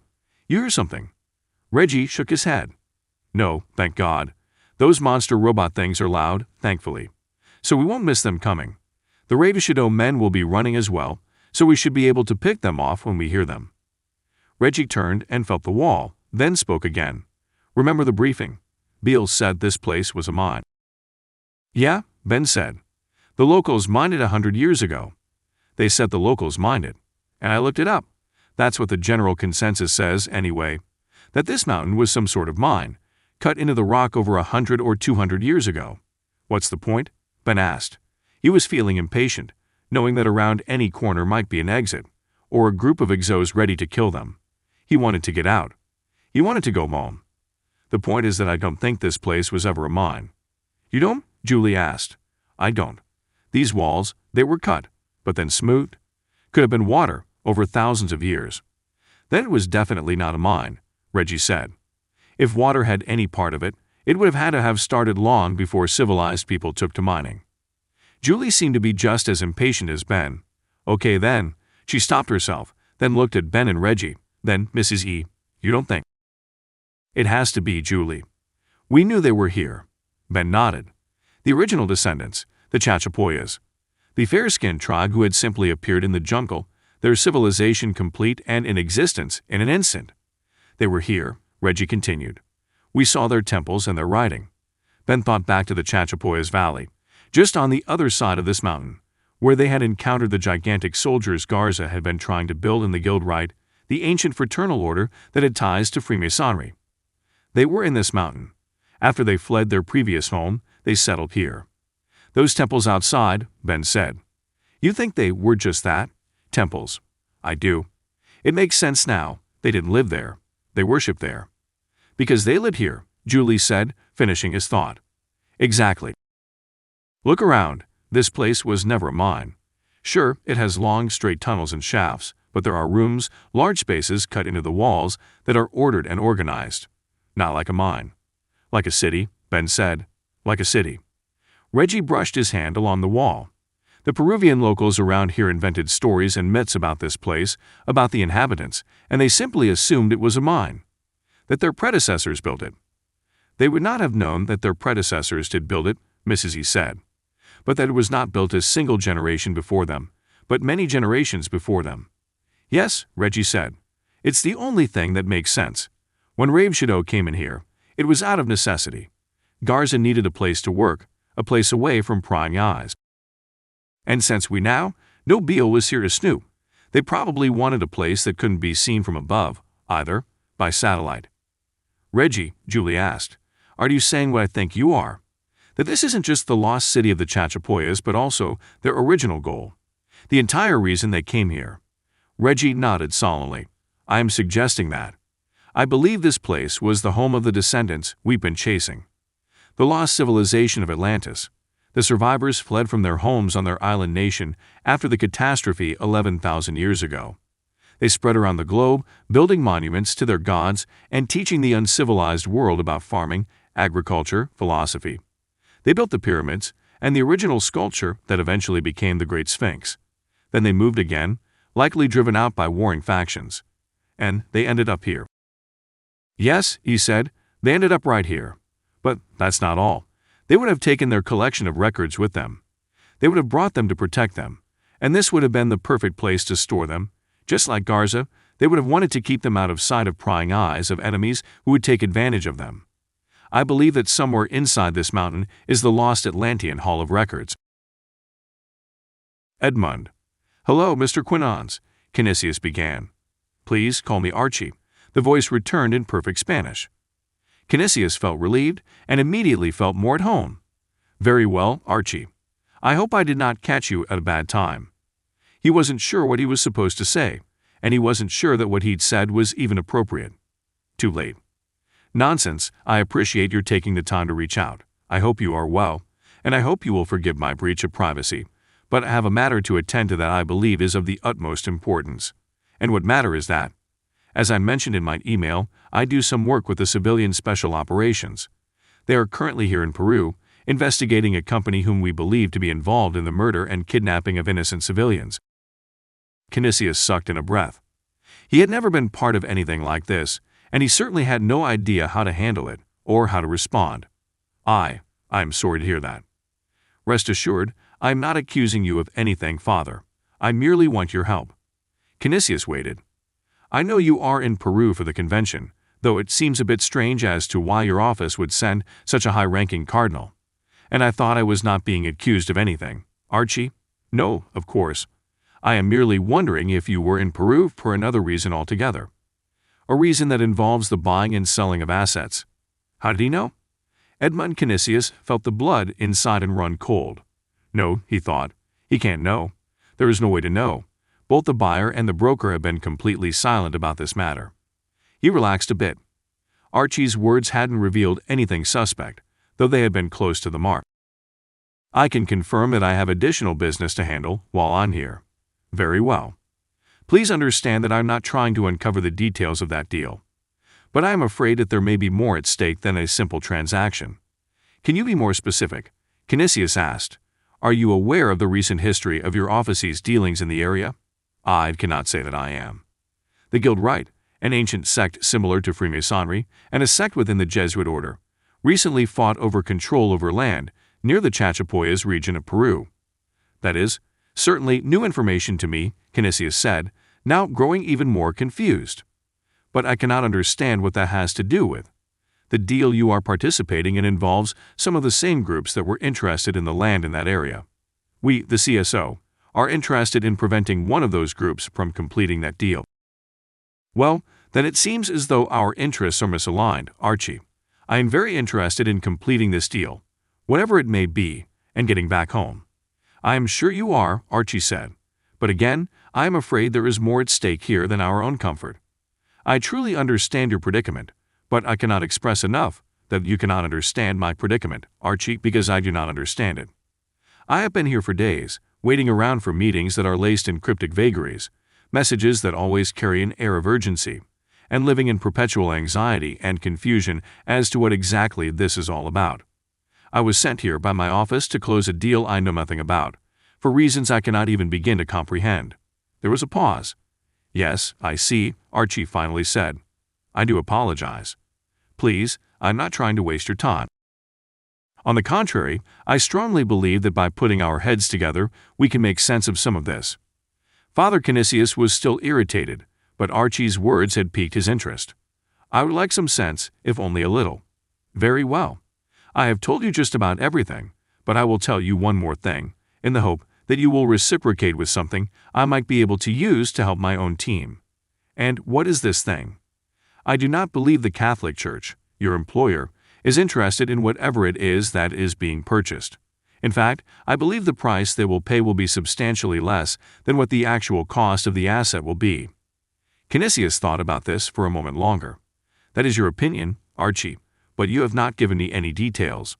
You hear something?" Reggie shook his head. "No, thank God. Those monster robot things are loud, thankfully. So we won't miss them coming. The Ravenshadow men will be running as well, so we should be able to pick them off when we hear them." Reggie turned and felt the wall, then spoke again. "Remember the briefing? Beale said this place was a mine." "Yeah," Ben said. "The locals mined it 100 years ago. They said the locals mined it, and I looked it up. That's what the general consensus says anyway, that this mountain was some sort of mine, cut into the rock over 100 or 200 years ago." "What's the point?" Ben asked. He was feeling impatient, knowing that around any corner might be an exit, or a group of exos ready to kill them. He wanted to get out. He wanted to go home. "The point is that I don't think this place was ever a mine." "You don't?" Julie asked. "I don't. These walls, they were cut, but then smoothed. Could have been water over thousands of years. Then it was definitely not a mine," Reggie said. "If water had any part of it, it would have had to have started long before civilized people took to mining." Julie seemed to be just as impatient as Ben. "Okay then." She stopped herself, then looked at Ben and Reggie, then Mrs. E. "You don't think?" "It has to be, Julie. We knew they were here." Ben nodded. "The original descendants, the Chachapoyas. The fair-skinned tribe who had simply appeared in the jungle, their civilization complete and in existence in an instant. They were here," Reggie continued. "We saw their temples and their writing." Ben thought back to the Chachapoyas Valley, just on the other side of this mountain, where they had encountered the gigantic soldiers Garza had been trying to build in the Guild Rite, the ancient fraternal order that had ties to Freemasonry. They were in this mountain. After they fled their previous home, they settled here. "Those temples outside," Ben said. "You think they were just that? Temples." "I do. It makes sense now. They didn't live there. They worshiped there." "Because they lived here," Julie said, finishing his thought. "Exactly. Look around. This place was never a mine. Sure, it has long, straight tunnels and shafts, but there are rooms, large spaces cut into the walls that are ordered and organized. Not like a mine." "Like a city," Ben said. "Like a city." Reggie brushed his hand along the wall. "The Peruvian locals around here invented stories and myths about this place, about the inhabitants, and they simply assumed it was a mine. That their predecessors built it. They would not have known that their predecessors did build it," Mrs. E said. "But that it was not built a single generation before them, but many generations before them." "Yes," Reggie said. "It's the only thing that makes sense. When Ravenshadow came in here, it was out of necessity. Garza needed a place to work, a place away from prying eyes. And since we now know Beale was here to snoop, they probably wanted a place that couldn't be seen from above, either, by satellite." "Reggie," Julie asked, "are you saying what I think you are? That this isn't just the lost city of the Chachapoyas, but also their original goal? The entire reason they came here?" Reggie nodded solemnly. "I am suggesting that. I believe this place was the home of the descendants we've been chasing. The lost civilization of Atlantis. The survivors fled from their homes on their island nation after the catastrophe 11,000 years ago. They spread around the globe, building monuments to their gods and teaching the uncivilized world about farming, agriculture, philosophy. They built the pyramids and the original sculpture that eventually became the Great Sphinx. Then they moved again, likely driven out by warring factions. And they ended up here." "Yes," he said, "they ended up right here. But that's not all. They would have taken their collection of records with them. They would have brought them to protect them, and this would have been the perfect place to store them. Just like Garza, they would have wanted to keep them out of sight of prying eyes of enemies who would take advantage of them. I believe that somewhere inside this mountain is the lost Atlantean Hall of Records." "Edmund." "Hello, Mr. Quinons," Canisius began. "Please call me Archie." The voice returned in perfect Spanish. Canisius felt relieved and immediately felt more at home. "Very well, Archie. I hope I did not catch you at a bad time." He wasn't sure what he was supposed to say, and he wasn't sure that what he'd said was even appropriate. Too late. "Nonsense, I appreciate your taking the time to reach out. I hope you are well, and I hope you will forgive my breach of privacy, but I have a matter to attend to that I believe is of the utmost importance. And what matter is that? As I mentioned in my email, I do some work with the Civilian Special Operations. They are currently here in Peru, investigating a company whom we believe to be involved in the murder and kidnapping of innocent civilians. Canisius sucked in a breath. He had never been part of anything like this, and he certainly had no idea how to handle it or how to respond. I'm sorry to hear that. Rest assured, I am not accusing you of anything, Father. I merely want your help. Canisius waited. I know you are in Peru for the convention, though it seems a bit strange as to why your office would send such a high-ranking cardinal. And I thought I was not being accused of anything. Archie? No, of course. I am merely wondering if you were in Peru for another reason altogether. A reason that involves the buying and selling of assets. How did he know? Edmund Canisius felt the blood inside and run cold. No, he thought. He can't know. There is no way to know. Both the buyer and the broker have been completely silent about this matter. He relaxed a bit. Archie's words hadn't revealed anything suspect, though they had been close to the mark. I can confirm that I have additional business to handle while I'm here. Very well. Please understand that I'm not trying to uncover the details of that deal. But I am afraid that there may be more at stake than a simple transaction. Can you be more specific? Canisius asked. Are you aware of the recent history of your office's dealings in the area? I cannot say that I am. The Guild Rite, an ancient sect similar to Freemasonry and a sect within the Jesuit order, recently fought over control over land near the Chachapoyas region of Peru. That is certainly new information to me, Canisius said, now growing even more confused. But I cannot understand what that has to do with. The deal you are participating in involves some of the same groups that were interested in the land in that area. We, the CSO, are interested in preventing one of those groups from completing that deal. Well, then it seems as though our interests are misaligned, Archie. I am very interested in completing this deal, whatever it may be, and getting back home. I am sure you are, Archie said. But again, I am afraid there is more at stake here than our own comfort. I truly understand your predicament, but I cannot express enough that you cannot understand my predicament, Archie, because I do not understand it. I have been here for days, waiting around for meetings that are laced in cryptic vagaries, messages that always carry an air of urgency, and living in perpetual anxiety and confusion as to what exactly this is all about. I was sent here by my office to close a deal I know nothing about, for reasons I cannot even begin to comprehend. There was a pause. Yes, I see, Archie finally said. I do apologize. Please, I'm not trying to waste your time. On the contrary, I strongly believe that by putting our heads together, we can make sense of some of this. Father Canisius was still irritated, but Archie's words had piqued his interest. I would like some sense, if only a little. Very well. I have told you just about everything, but I will tell you one more thing, in the hope that you will reciprocate with something I might be able to use to help my own team. And what is this thing? I do not believe the Catholic Church, your employer, is interested in whatever it is that is being purchased. In fact, I believe the price they will pay will be substantially less than what the actual cost of the asset will be. Canisius thought about this for a moment longer. That is your opinion, Archie, but you have not given me any details.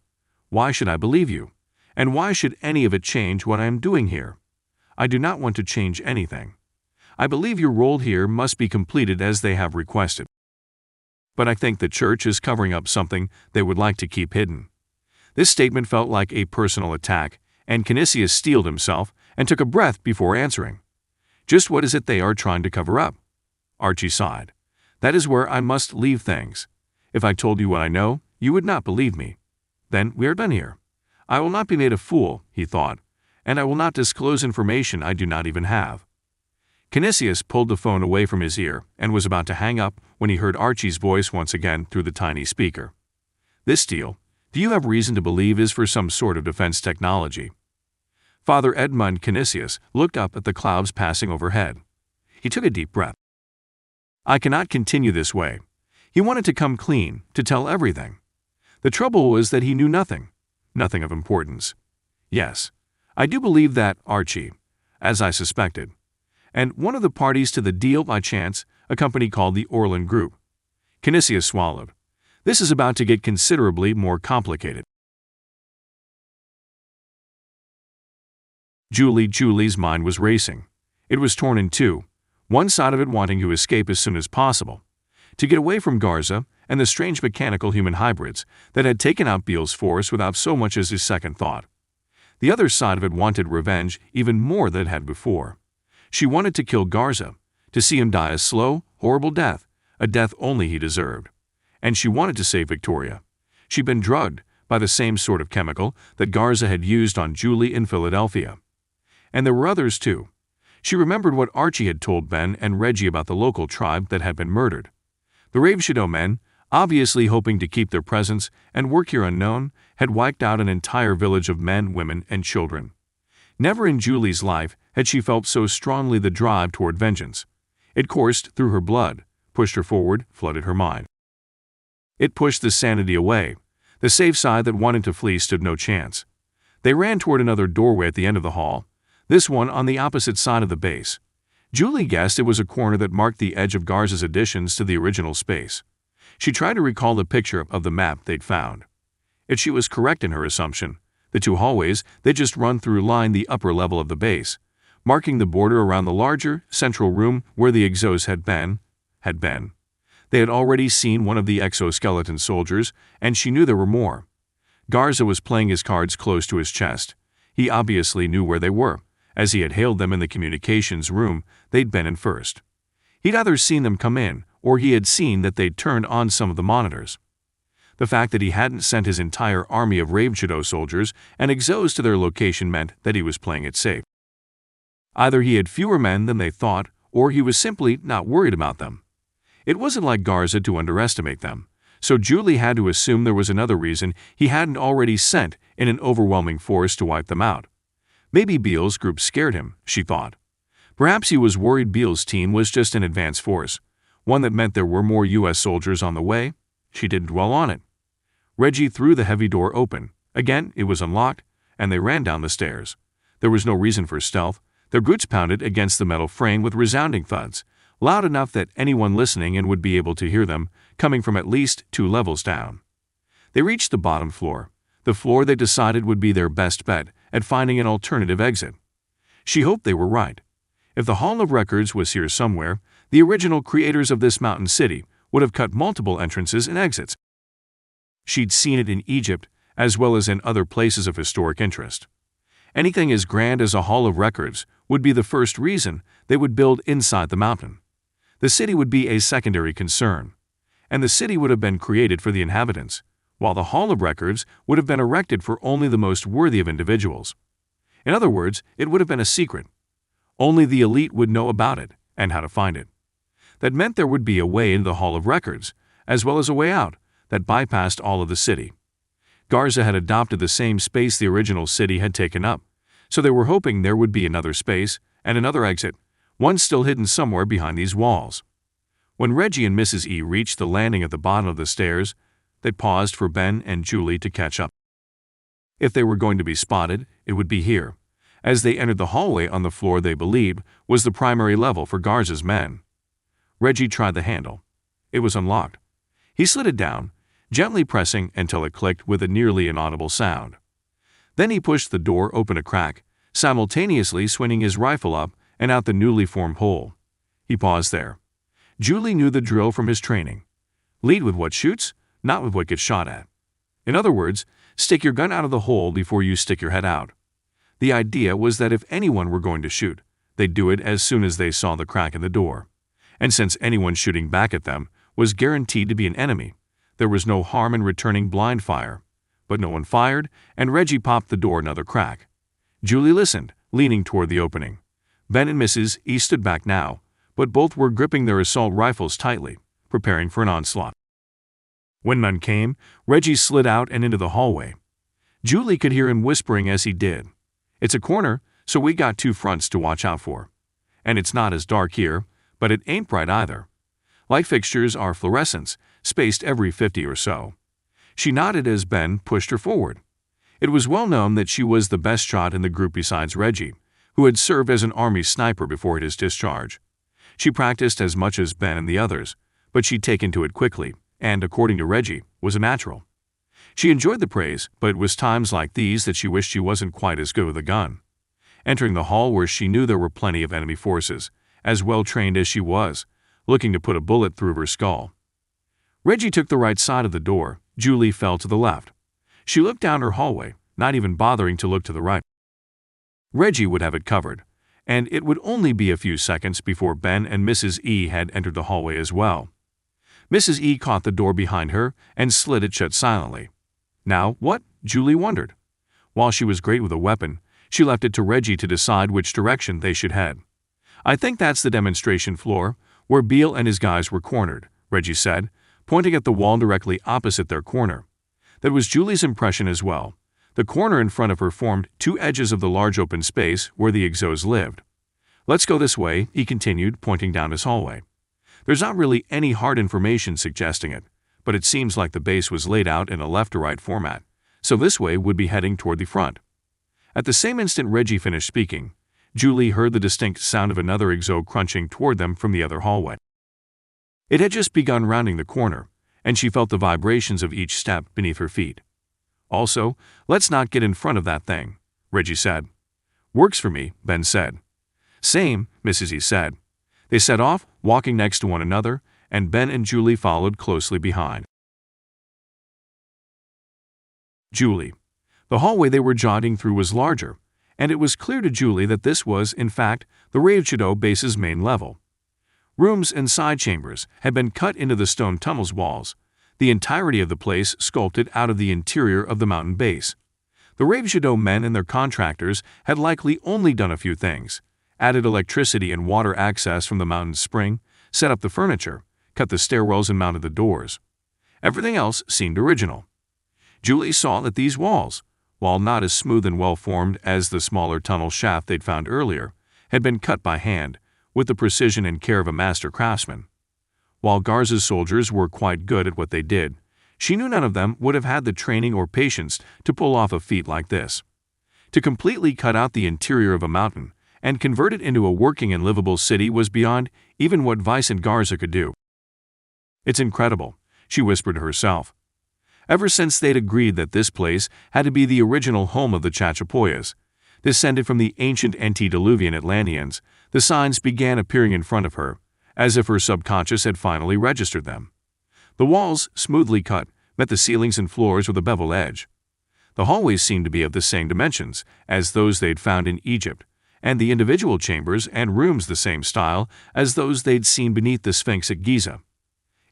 Why should I believe you? And why should any of it change what I am doing here? I do not want to change anything. I believe your role here must be completed as they have requested. But I think the church is covering up something they would like to keep hidden. This statement felt like a personal attack, and Canisius steeled himself and took a breath before answering. Just what is it they are trying to cover up? Archie sighed. That is where I must leave things. If I told you what I know, you would not believe me. Then we are done here. I will not be made a fool, he thought, and I will not disclose information I do not even have. Canisius pulled the phone away from his ear and was about to hang up when he heard Archie's voice once again through the tiny speaker. This deal, do you have reason to believe, is for some sort of defense technology? Father Edmund Canisius looked up at the clouds passing overhead. He took a deep breath. I cannot continue this way. He wanted to come clean, to tell everything. The trouble was that he knew nothing of importance. Yes, I do believe that, Archie, as I suspected. And one of the parties to the deal, by chance, a company called the Orland Group. Canisius swallowed. This is about to get considerably more complicated. Julie's mind was racing. It was torn in two, one side of it wanting to escape as soon as possible, to get away from Garza and the strange mechanical human hybrids that had taken out Beale's force without so much as his second thought. The other side of it wanted revenge even more than it had before. She wanted to kill Garza, to see him die a slow, horrible death, a death only he deserved. And she wanted to save Victoria. She'd been drugged by the same sort of chemical that Garza had used on Julie in Philadelphia. And there were others too. She remembered what Archie had told Ben and Reggie about the local tribe that had been murdered. The Ravenshadow men, obviously hoping to keep their presence and work here unknown, had wiped out an entire village of men, women, and children. Never in Julie's life had she felt so strongly the drive toward vengeance. It coursed through her blood, pushed her forward, flooded her mind. It pushed the sanity away. The safe side that wanted to flee stood no chance. They ran toward another doorway at the end of the hall, this one on the opposite side of the base. Julie guessed it was a corner that marked the edge of Garza's additions to the original space. She tried to recall the picture of the map they'd found. If she was correct in her assumption, the two hallways they'd just run through lined the upper level of the base, marking the border around the larger, central room where the exos had been. They had already seen one of the exoskeleton soldiers, and she knew there were more. Garza was playing his cards close to his chest. He obviously knew where they were, as he had hailed them in the communications room they'd been in first. He'd either seen them come in, or he had seen that they'd turned on some of the monitors. The fact that he hadn't sent his entire army of Ravenshadow soldiers and exos to their location meant that he was playing it safe. Either he had fewer men than they thought, or he was simply not worried about them. It wasn't like Garza to underestimate them, so Julie had to assume there was another reason he hadn't already sent in an overwhelming force to wipe them out. Maybe Beale's group scared him, she thought. Perhaps he was worried Beale's team was just an advance force, one that meant there were more U.S. soldiers on the way. She didn't dwell on it. Reggie threw the heavy door open. Again, it was unlocked, and they ran down the stairs. There was no reason for stealth. Their boots pounded against the metal frame with resounding thuds, loud enough that anyone listening in would be able to hear them, coming from at least 2 levels down. They reached the bottom floor, the floor they decided would be their best bet at finding an alternative exit. She hoped they were right. If the Hall of Records was here somewhere, the original creators of this mountain city would have cut multiple entrances and exits. She'd seen it in Egypt, as well as in other places of historic interest. Anything as grand as a Hall of Records would be the first reason they would build inside the mountain. The city would be a secondary concern, and the city would have been created for the inhabitants, while the Hall of Records would have been erected for only the most worthy of individuals. In other words, it would have been a secret. Only the elite would know about it and how to find it. That meant there would be a way into the Hall of Records, as well as a way out, that bypassed all of the city. Garza had adopted the same space the original city had taken up, so they were hoping there would be another space and another exit, one still hidden somewhere behind these walls. When Reggie and Mrs. E reached the landing at the bottom of the stairs, they paused for Ben and Julie to catch up. If they were going to be spotted, it would be here, as they entered the hallway on the floor they believed was the primary level for Garza's men. Reggie tried the handle. It was unlocked. He slid it down, gently pressing until it clicked with a nearly inaudible sound. Then he pushed the door open a crack, simultaneously swinging his rifle up and out the newly formed hole. He paused there. Julie knew the drill from his training. Lead with what shoots, not with what gets shot at. In other words, stick your gun out of the hole before you stick your head out. The idea was that if anyone were going to shoot, they'd do it as soon as they saw the crack in the door. And since anyone shooting back at them was guaranteed to be an enemy, there was no harm in returning blind fire. But no one fired, and Reggie popped the door another crack. Julie listened, leaning toward the opening. Ben and Mrs. E stood back now, but both were gripping their assault rifles tightly, preparing for an onslaught. When none came, Reggie slid out and into the hallway. Julie could hear him whispering as he did. "It's a corner, so we got 2 fronts to watch out for. And it's not as dark here, but it ain't bright either. Light fixtures are fluorescents, spaced every 50 or so." She nodded as Ben pushed her forward. It was well known that she was the best shot in the group besides Reggie, who had served as an army sniper before his discharge. She practiced as much as Ben and the others, but she'd taken to it quickly, and, according to Reggie, was a natural. She enjoyed the praise, but it was times like these that she wished she wasn't quite as good with a gun. Entering the hall where she knew there were plenty of enemy forces, as well trained as she was, looking to put a bullet through her skull. Reggie took the right side of the door. Julie fell to the left. She looked down her hallway, not even bothering to look to the right. Reggie would have it covered, and it would only be a few seconds before Ben and Mrs. E had entered the hallway as well. Mrs. E caught the door behind her and slid it shut silently. Now what? Julie wondered. While she was great with a weapon, she left it to Reggie to decide which direction they should head. "I think that's the demonstration floor, where Beale and his guys were cornered," Reggie said, pointing at the wall directly opposite their corner. That was Julie's impression as well. The corner in front of her formed two edges of the large open space where the Exos lived. "Let's go this way," he continued, pointing down his hallway. "There's not really any hard information suggesting it, but it seems like the base was laid out in a left-to-right format, so this way would be heading toward the front." At the same instant Reggie finished speaking, Julie heard the distinct sound of another Exo crunching toward them from the other hallway. It had just begun rounding the corner, and she felt the vibrations of each step beneath her feet. "Also, let's not get in front of that thing," Reggie said. "Works for me," Ben said. "Same," Mrs. E said. They set off, walking next to one another, and Ben and Julie followed closely behind. Julie. The hallway they were jogging through was larger, and it was clear to Julie that this was, in fact, the Ravenshadow base's main level. Rooms and side chambers had been cut into the stone tunnel's walls, the entirety of the place sculpted out of the interior of the mountain base. The Ravenshadow men and their contractors had likely only done a few things: added electricity and water access from the mountain's spring, set up the furniture, cut the stairwells and mounted the doors. Everything else seemed original. Julie saw that these walls, while not as smooth and well-formed as the smaller tunnel shaft they'd found earlier, had been cut by hand, with the precision and care of a master craftsman. While Garza's soldiers were quite good at what they did, she knew none of them would have had the training or patience to pull off a feat like this. To completely cut out the interior of a mountain and convert it into a working and livable city was beyond even what Vicente Garza could do. "It's incredible," she whispered to herself. Ever since they'd agreed that this place had to be the original home of the Chachapoyas, descended from the ancient antediluvian Atlanteans, the signs began appearing in front of her, as if her subconscious had finally registered them. The walls, smoothly cut, met the ceilings and floors with a beveled edge. The hallways seemed to be of the same dimensions as those they'd found in Egypt, and the individual chambers and rooms the same style as those they'd seen beneath the Sphinx at Giza.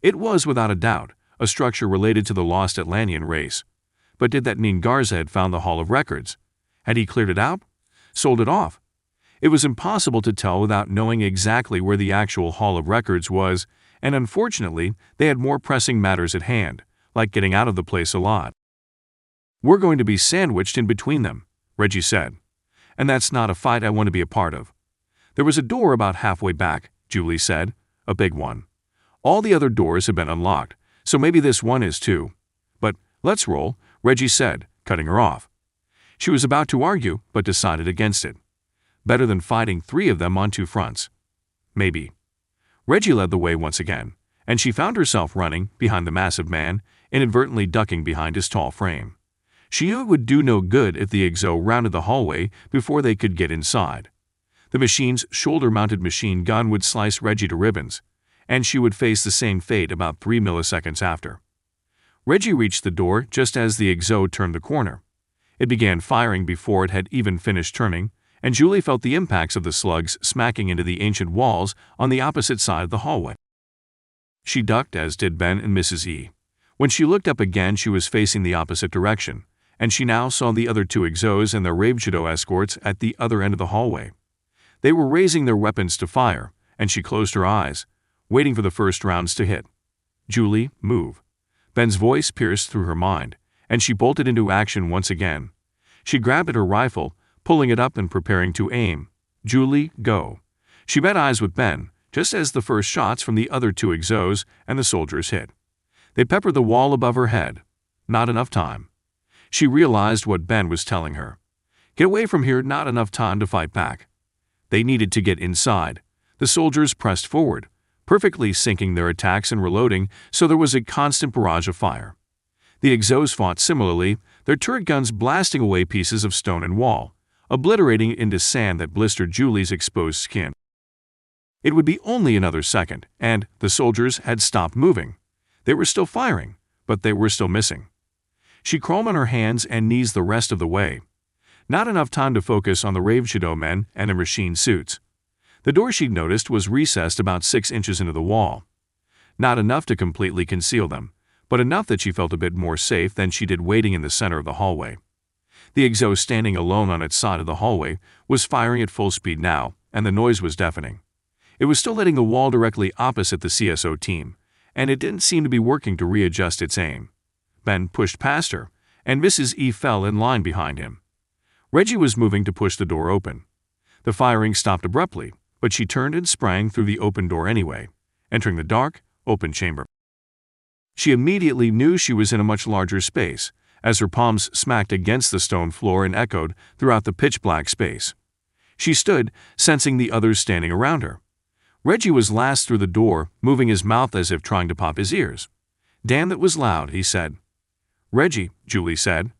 It was, without a doubt, a structure related to the lost Atlantean race. But did that mean Garza had found the Hall of Records? Had he cleared it out? Sold it off? It was impossible to tell without knowing exactly where the actual Hall of Records was, and unfortunately, they had more pressing matters at hand, like getting out of the place alive. "We're going to be sandwiched in between them," Reggie said. "And that's not a fight I want to be a part of." "There was a door about halfway back," Julie said, "a big one. All the other doors have been unlocked, so maybe this one is too. But let's roll," Reggie said, cutting her off. She was about to argue, but decided against it. Better than fighting three of them on two fronts. Maybe. Reggie led the way once again, and she found herself running behind the massive man, inadvertently ducking behind his tall frame. She knew it would do no good if the Exo rounded the hallway before they could get inside. The machine's shoulder-mounted machine gun would slice Reggie to ribbons, and she would face the same fate about 3 milliseconds after. Reggie reached the door just as the Exo turned the corner. It began firing before it had even finished turning, and Julie felt the impacts of the slugs smacking into the ancient walls on the opposite side of the hallway. She ducked, as did Ben and Mrs. E. When she looked up again, she was facing the opposite direction, and she now saw the other two Exos and their Ravenshadow escorts at the other end of the hallway. They were raising their weapons to fire, and she closed her eyes, waiting for the first rounds to hit. "Julie, move." Ben's voice pierced through her mind, and she bolted into action once again. She grabbed at her rifle, pulling it up and preparing to aim. "Julie, go." She met eyes with Ben, just as the first shots from the other two Exos and the soldiers hit. They peppered the wall above her head. Not enough time. She realized what Ben was telling her. Get away from here, not enough time to fight back. They needed to get inside. The soldiers pressed forward, perfectly syncing their attacks and reloading, so there was a constant barrage of fire. The Exos fought similarly, their turret guns blasting away pieces of stone and wall, obliterating it into sand that blistered Julie's exposed skin. It would be only another second, and the soldiers had stopped moving. They were still firing, but they were still missing. She crawled on her hands and knees the rest of the way. Not enough time to focus on the Ravenshadow men and their machine suits. The door she'd noticed was recessed about 6 inches into the wall. Not enough to completely conceal them, but enough that she felt a bit more safe than she did waiting in the center of the hallway. The exo standing alone on its side of the hallway was firing at full speed now, and the noise was deafening. It was still hitting the wall directly opposite the CSO team, and it didn't seem to be working to readjust its aim. Ben pushed past her, and Mrs. E fell in line behind him. Reggie was moving to push the door open. The firing stopped abruptly, but she turned and sprang through the open door anyway, entering the dark, open chamber. She immediately knew she was in a much larger space, as her palms smacked against the stone floor and echoed throughout the pitch-black space. She stood, sensing the others standing around her. Reggie was last through the door, moving his mouth as if trying to pop his ears. "Damn, that was loud," he said. "Reggie," Julie said.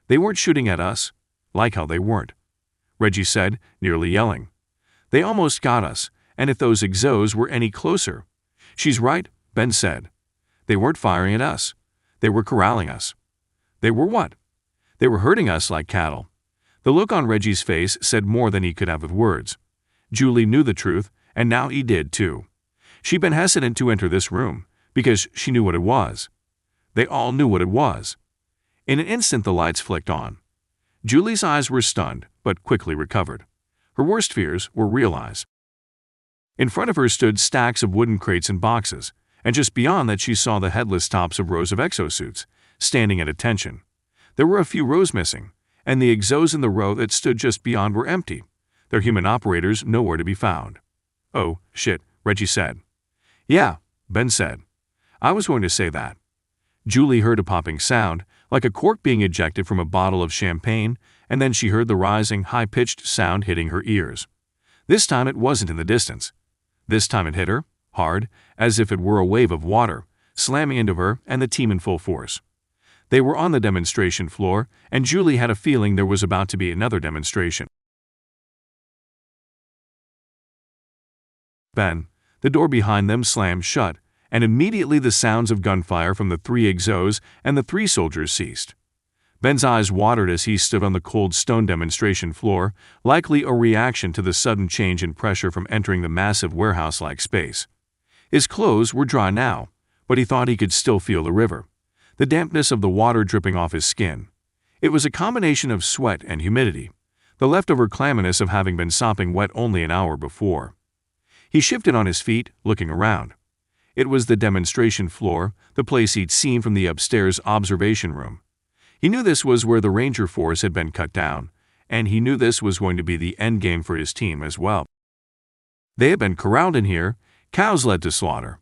"They weren't shooting at us." "Like how they weren't," Reggie said, nearly yelling. "They almost got us, and if those exos were any closer—" "She's right," Ben said. "They weren't firing at us. They were corralling us." "They were what?" "They were herding us like cattle." The look on Reggie's face said more than he could have with words. Julie knew the truth, and now he did too. She'd been hesitant to enter this room, because she knew what it was. They all knew what it was. In an instant the lights flicked on. Julie's eyes were stunned, but quickly recovered. Her worst fears were realized. In front of her stood stacks of wooden crates and boxes, and just beyond that she saw the headless tops of rows of exosuits, standing at attention. There were a few rows missing, and the exos in the row that stood just beyond were empty, their human operators nowhere to be found. "Oh, shit," Reggie said. "Yeah," Ben said. "I was going to say that." Julie heard a popping sound, like a cork being ejected from a bottle of champagne, and then she heard the rising, high-pitched sound hitting her ears. This time it wasn't in the distance. This time it hit her, hard, as if it were a wave of water, slamming into her and the team in full force. They were on the demonstration floor, and Julie had a feeling there was about to be another demonstration. Ben, the door behind them slammed shut, and immediately the sounds of gunfire from the 3 exos and the 3 soldiers ceased. Ben's eyes watered as he stood on the cold stone demonstration floor, likely a reaction to the sudden change in pressure from entering the massive warehouse-like space. His clothes were dry now, but he thought he could still feel the river, the dampness of the water dripping off his skin. It was a combination of sweat and humidity, the leftover clamminess of having been sopping wet only an hour before. He shifted on his feet, looking around. It was the demonstration floor, the place he'd seen from the upstairs observation room. He knew this was where the Ranger force had been cut down, and he knew this was going to be the endgame for his team as well. They had been corralled in here, cows led to slaughter.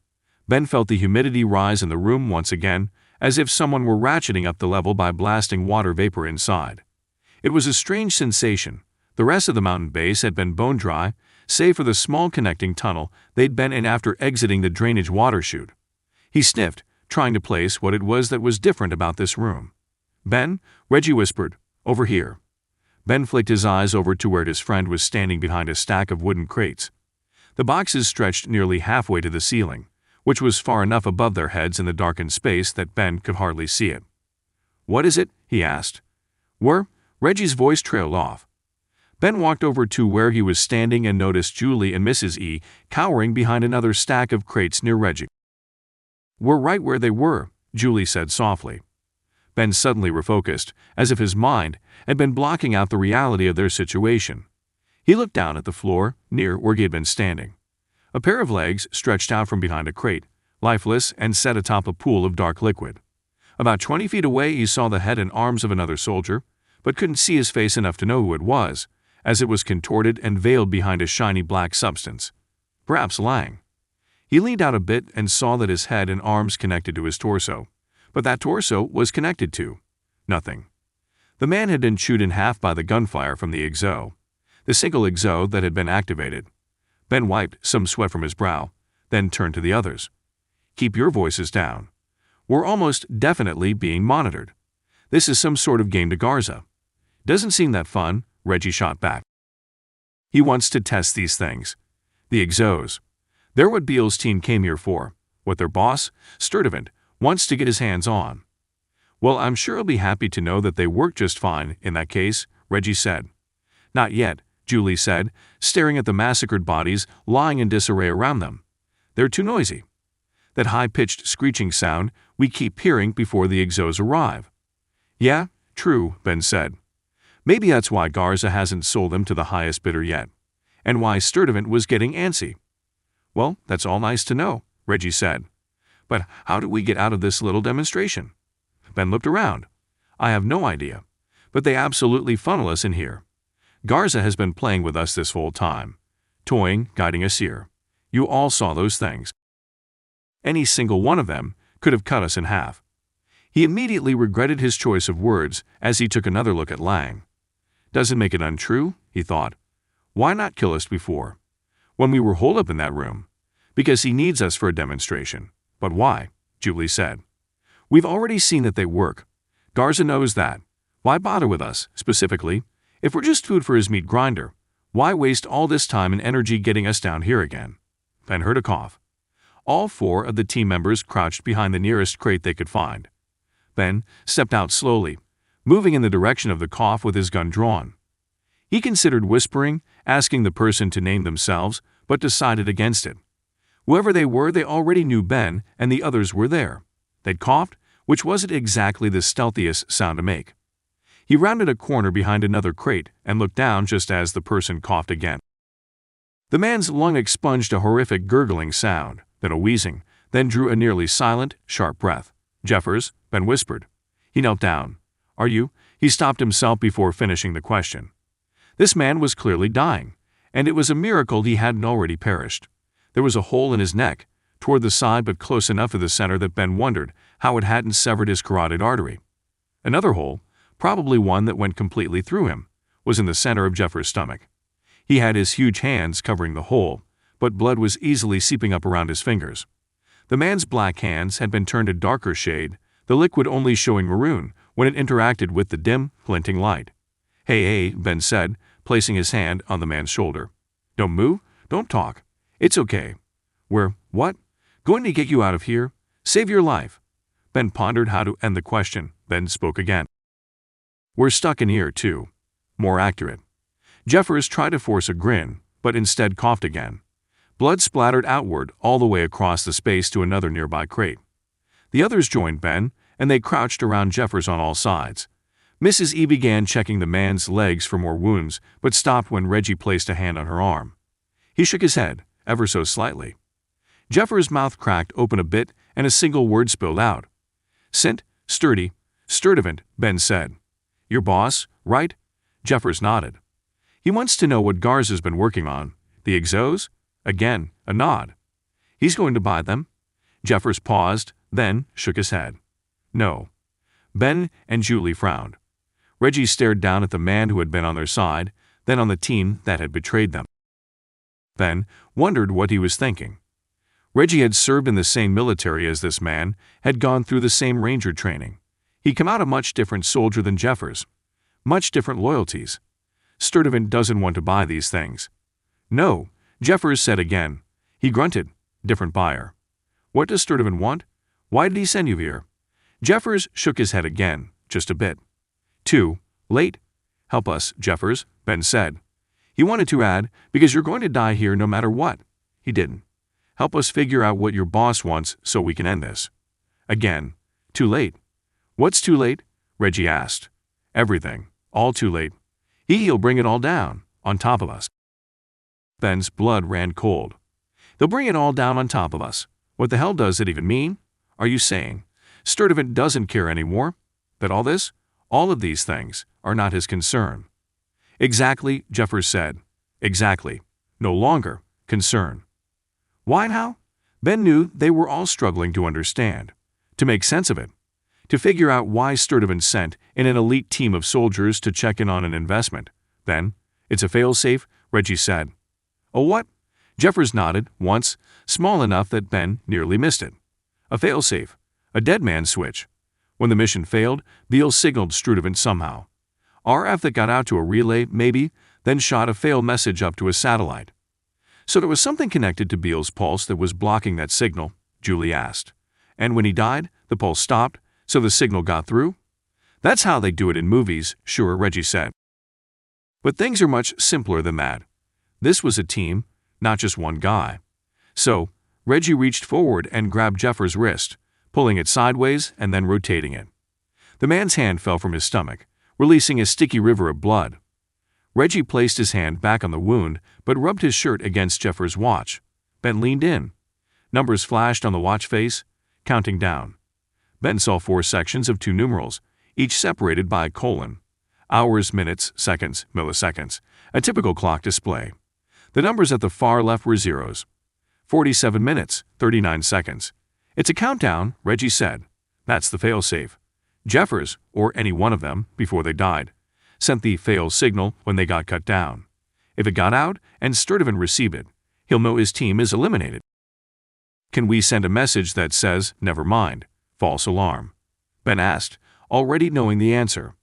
Ben felt the humidity rise in the room once again, as if someone were ratcheting up the level by blasting water vapor inside. It was a strange sensation. The rest of the mountain base had been bone dry, save for the small connecting tunnel they'd been in after exiting the drainage water chute. He sniffed, trying to place what it was that was different about this room. "Ben," Reggie whispered, "over here." Ben flicked his eyes over to where his friend was standing behind a stack of wooden crates. The boxes stretched nearly halfway to the ceiling, which was far enough above their heads in the darkened space that Ben could hardly see it. "What is it?" he asked. "Where?" Reggie's voice trailed off. Ben walked over to where he was standing and noticed Julie and Mrs. E cowering behind another stack of crates near Reggie. "We're right where they were," Julie said softly. Ben suddenly refocused, as if his mind had been blocking out the reality of their situation. He looked down at the floor, near where he had been standing. A pair of legs stretched out from behind a crate, lifeless and set atop a pool of dark liquid. About 20 feet away he saw the head and arms of another soldier, but couldn't see his face enough to know who it was, as it was contorted and veiled behind a shiny black substance. Perhaps Lang. He leaned out a bit and saw that his head and arms connected to his torso, but that torso was connected to nothing. The man had been chewed in half by the gunfire from the exo, the single exo that had been activated. Ben wiped some sweat from his brow, then turned to the others. "Keep your voices down. We're almost definitely being monitored. This is some sort of game to Garza." "Doesn't seem that fun," Reggie shot back. "He wants to test these things. The exos. They're what Beale's team came here for, what their boss, Sturdivant, wants to get his hands on." "Well, I'm sure he'll be happy to know that they work just fine in that case," Reggie said. Not yet, Julie said, staring at the massacred bodies lying in disarray around them. They're too noisy. That high-pitched screeching sound we keep hearing before the exos arrive. Yeah, true, Ben said. Maybe that's why Garza hasn't sold them to the highest bidder yet, and why Sturtevant was getting antsy. Well, that's all nice to know, Reggie said. But how do we get out of this little demonstration? Ben looked around. I have no idea, but they absolutely funnel us in here. Garza has been playing with us this whole time, toying, guiding us here. You all saw those things. Any single one of them could have cut us in half. He immediately regretted his choice of words as he took another look at Lang. Doesn't make it untrue, he thought. Why not kill us before? When we were holed up in that room? Because he needs us for a demonstration. But why? Julie said. We've already seen that they work. Garza knows that. Why bother with us, specifically? If we're just food for his meat grinder, why waste all this time and energy getting us down here again? Ben heard a cough. All 4 of the team members crouched behind the nearest crate they could find. Ben stepped out slowly, moving in the direction of the cough with his gun drawn. He considered whispering, asking the person to name themselves, but decided against it. Whoever they were, they already knew Ben and the others were there. They'd coughed, which wasn't exactly the stealthiest sound to make. He rounded a corner behind another crate and looked down just as the person coughed again. The man's lung expunged a horrific gurgling sound, then a wheezing, then drew a nearly silent, sharp breath. Jeffers, Ben whispered. He knelt down. Are you? He stopped himself before finishing the question. This man was clearly dying, and it was a miracle he hadn't already perished. There was a hole in his neck, toward the side but close enough to the center that Ben wondered how it hadn't severed his carotid artery. Another hole, probably one that went completely through him, was in the center of Jeffers' stomach. He had his huge hands covering the hole, but blood was easily seeping up around his fingers. The man's black hands had been turned a darker shade, the liquid only showing maroon when it interacted with the dim, glinting light. Hey, Ben said, placing his hand on the man's shoulder. Don't move, don't talk. It's okay. We're, what? Going to get you out of here? Save your life. Ben pondered how to end the question, then spoke again. We're stuck in here, too. More accurate. Jeffers tried to force a grin, but instead coughed again. Blood splattered outward all the way across the space to another nearby crate. The others joined Ben, and they crouched around Jeffers on all sides. Mrs. E began checking the man's legs for more wounds, but stopped when Reggie placed a hand on her arm. He shook his head, ever so slightly. Jeffers' mouth cracked open a bit, and a single word spilled out. Sturtevant, Ben said. Your boss, right? Jeffers nodded. He wants to know what Garza's been working on. The exos? Again, a nod. He's going to buy them? Jeffers paused, then shook his head. No. Ben and Julie frowned. Reggie stared down at the man who had been on their side, then on the team that had betrayed them. Ben wondered what he was thinking. Reggie had served in the same military as this man, had gone through the same ranger training. He'd come out a much different soldier than Jeffers. Much different loyalties. Sturtevant doesn't want to buy these things. No, Jeffers said again. He grunted. Different buyer. What does Sturtevant want? Why did he send you here? Jeffers shook his head again, just a bit. Too late. Help us, Jeffers, Ben said. He wanted to add, because you're going to die here no matter what. He didn't. Help us figure out what your boss wants so we can end this. Again. Too late. What's too late? Reggie asked. Everything. All too late. He'll bring it all down, on top of us. Ben's blood ran cold. They'll bring it all down on top of us. What the hell does it even mean? Are you saying Sturtevant doesn't care anymore? That all this, all of these things, are not his concern? Exactly, Jeffers said. Exactly. No longer concern. Why and how? Ben knew they were all struggling to understand, to make sense of it, to figure out why Sturtevant sent in an elite team of soldiers to check in on an investment. Then, it's a fail-safe, Reggie said. A what? Jeffers nodded, once, small enough that Ben nearly missed it. A fail-safe, a dead man's switch. When the mission failed, Beale signaled Sturtevant somehow. RF that got out to a relay, maybe, then shot a fail message up to a satellite. So there was something connected to Beale's pulse that was blocking that signal, Julie asked. And when he died, the pulse stopped, so the signal got through? That's how they do it in movies, sure, Reggie said. But things are much simpler than that. This was a team, not just one guy. So, Reggie reached forward and grabbed Jeffers' wrist, pulling it sideways and then rotating it. The man's hand fell from his stomach, releasing a sticky river of blood. Reggie placed his hand back on the wound but rubbed his shirt against Jeffers' watch. Ben leaned in. Numbers flashed on the watch face, counting down. Ben saw 4 sections of 2 numerals, each separated by a colon. Hours, minutes, seconds, milliseconds, a typical clock display. The numbers at the far left were zeros. 47 minutes, 39 seconds. It's a countdown, Reggie said. That's the failsafe. Jeffers, or any one of them, before they died, sent the fail signal when they got cut down. If it got out and Sturtevant received it, he'll know his team is eliminated. Can we send a message that says, "Never mind, false alarm"? Ben asked, already knowing the answer.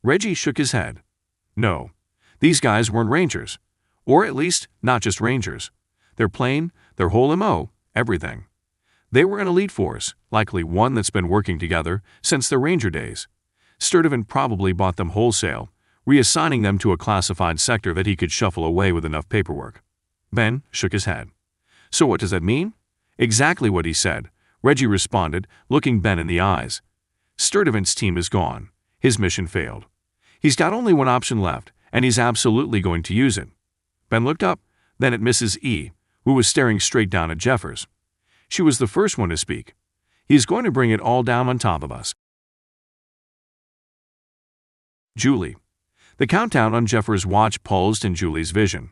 Reggie shook his head. No, these guys weren't Rangers. Or at least, not just Rangers. Their plane, their whole MO, everything. They were an elite force, likely one that's been working together since their Ranger days. Sturtevant probably bought them wholesale, reassigning them to a classified sector that he could shuffle away with enough paperwork. Ben shook his head. So what does that mean? Exactly what he said, Reggie responded, looking Ben in the eyes. Sturtevant's team is gone. His mission failed. He's got only one option left, and he's absolutely going to use it. Ben looked up, then at Mrs. E., who was staring straight down at Jeffers. She was the first one to speak. He's going to bring it all down on top of us. Julie. The countdown on Jeffers' watch pulsed in Julie's vision.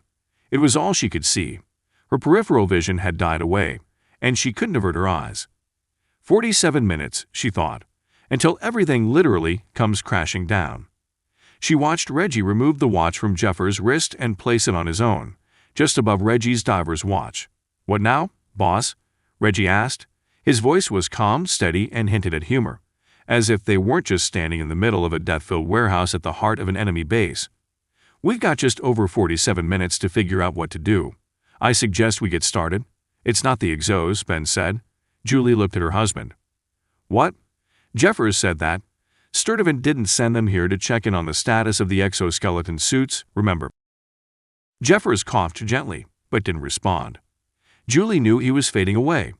It was all she could see. Her peripheral vision had died away, and she couldn't avert her eyes. 47 minutes, she thought, until everything literally comes crashing down. She watched Reggie remove the watch from Jeffers' wrist and place it on his own, just above Reggie's diver's watch. What now, boss? Reggie asked. His voice was calm, steady, and hinted at humor, as if they weren't just standing in the middle of a death-filled warehouse at the heart of an enemy base. We've got just over 47 minutes to figure out what to do. I suggest we get started. It's not the exos, Ben said. Julie looked at her husband. What? Jeffers said that. Sturtevant didn't send them here to check in on the status of the exoskeleton suits, remember. Jeffers coughed gently, but didn't respond. Julie knew he was fading away.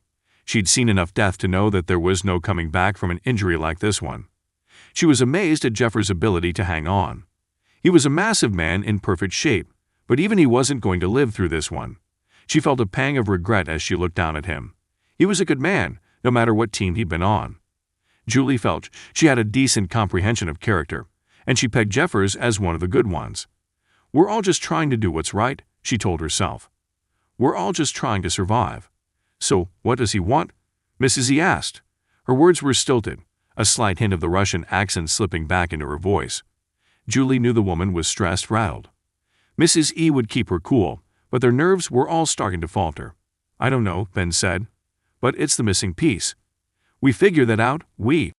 She'd seen enough death to know that there was no coming back from an injury like this one. She was amazed at Jeffers' ability to hang on. He was a massive man in perfect shape, but even he wasn't going to live through this one. She felt a pang of regret as she looked down at him. He was a good man, no matter what team he'd been on. Julie felt she had a decent comprehension of character, and she pegged Jeffers as one of the good ones. We're all just trying to do what's right, she told herself. We're all just trying to survive. So, what does he want? Mrs. E asked. Her words were stilted, a slight hint of the Russian accent slipping back into her voice. Julie knew the woman was stressed, rattled. Mrs. E would keep her cool, but their nerves were all starting to falter. I don't know, Ben said. But it's the missing piece. We figure that out, we.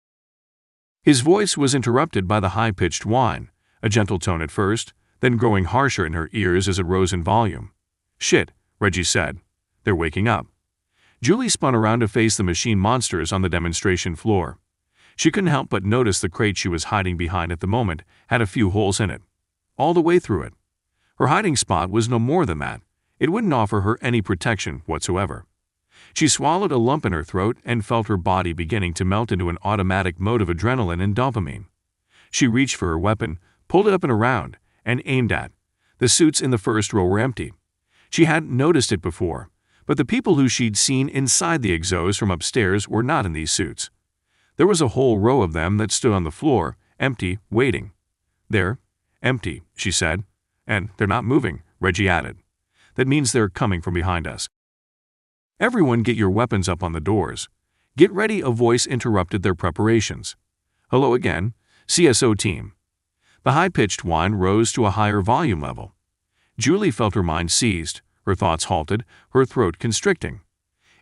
His voice was interrupted by the high-pitched whine, a gentle tone at first, then growing harsher in her ears as it rose in volume. Shit, Reggie said. They're waking up. Julie spun around to face the machine monsters on the demonstration floor. She couldn't help but notice the crate she was hiding behind at the moment had a few holes in it, all the way through it. Her hiding spot was no more than that. It wouldn't offer her any protection whatsoever. She swallowed a lump in her throat and felt her body beginning to melt into an automatic mode of adrenaline and dopamine. She reached for her weapon, pulled it up and around, and aimed at. The suits in the first row were empty. She hadn't noticed it before, but the people who she'd seen inside the exos from upstairs were not in these suits. There was a whole row of them that stood on the floor, empty, waiting. They're empty, she said. And they're not moving, Reggie added. That means they're coming from behind us. Everyone get your weapons up on the doors. Get ready, a voice interrupted their preparations. Hello again, CSO team. The high-pitched whine rose to a higher volume level. Julie felt her mind seized, her thoughts halted, her throat constricting.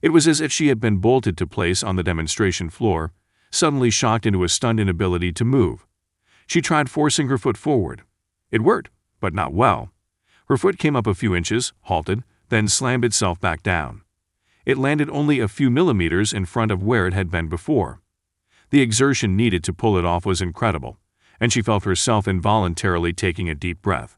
It was as if she had been bolted to place on the demonstration floor, suddenly shocked into a stunned inability to move. She tried forcing her foot forward. It worked, but not well. Her foot came up a few inches, halted, then slammed itself back down. It landed only a few millimeters in front of where it had been before. The exertion needed to pull it off was incredible, and she felt herself involuntarily taking a deep breath.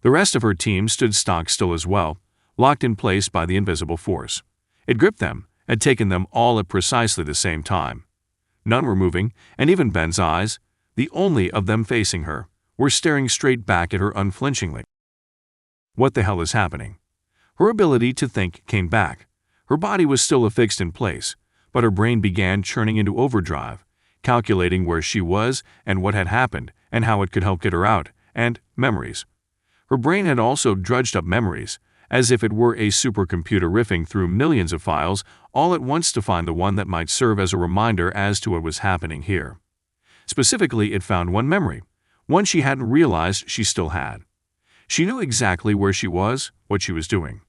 The rest of her team stood stock still as well, locked in place by the invisible force. It gripped them, had taken them all at precisely the same time. None were moving, and even Ben's eyes, the only of them facing her, were staring straight back at her unflinchingly. What the hell is happening? Her ability to think came back. Her body was still affixed in place, but her brain began churning into overdrive, calculating where she was and what had happened and how it could help get her out, and memories. Her brain had also drudged up memories, as if it were a supercomputer riffing through millions of files all at once to find the one that might serve as a reminder as to what was happening here. Specifically, it found one memory, one she hadn't realized she still had. She knew exactly where she was, what she was doing.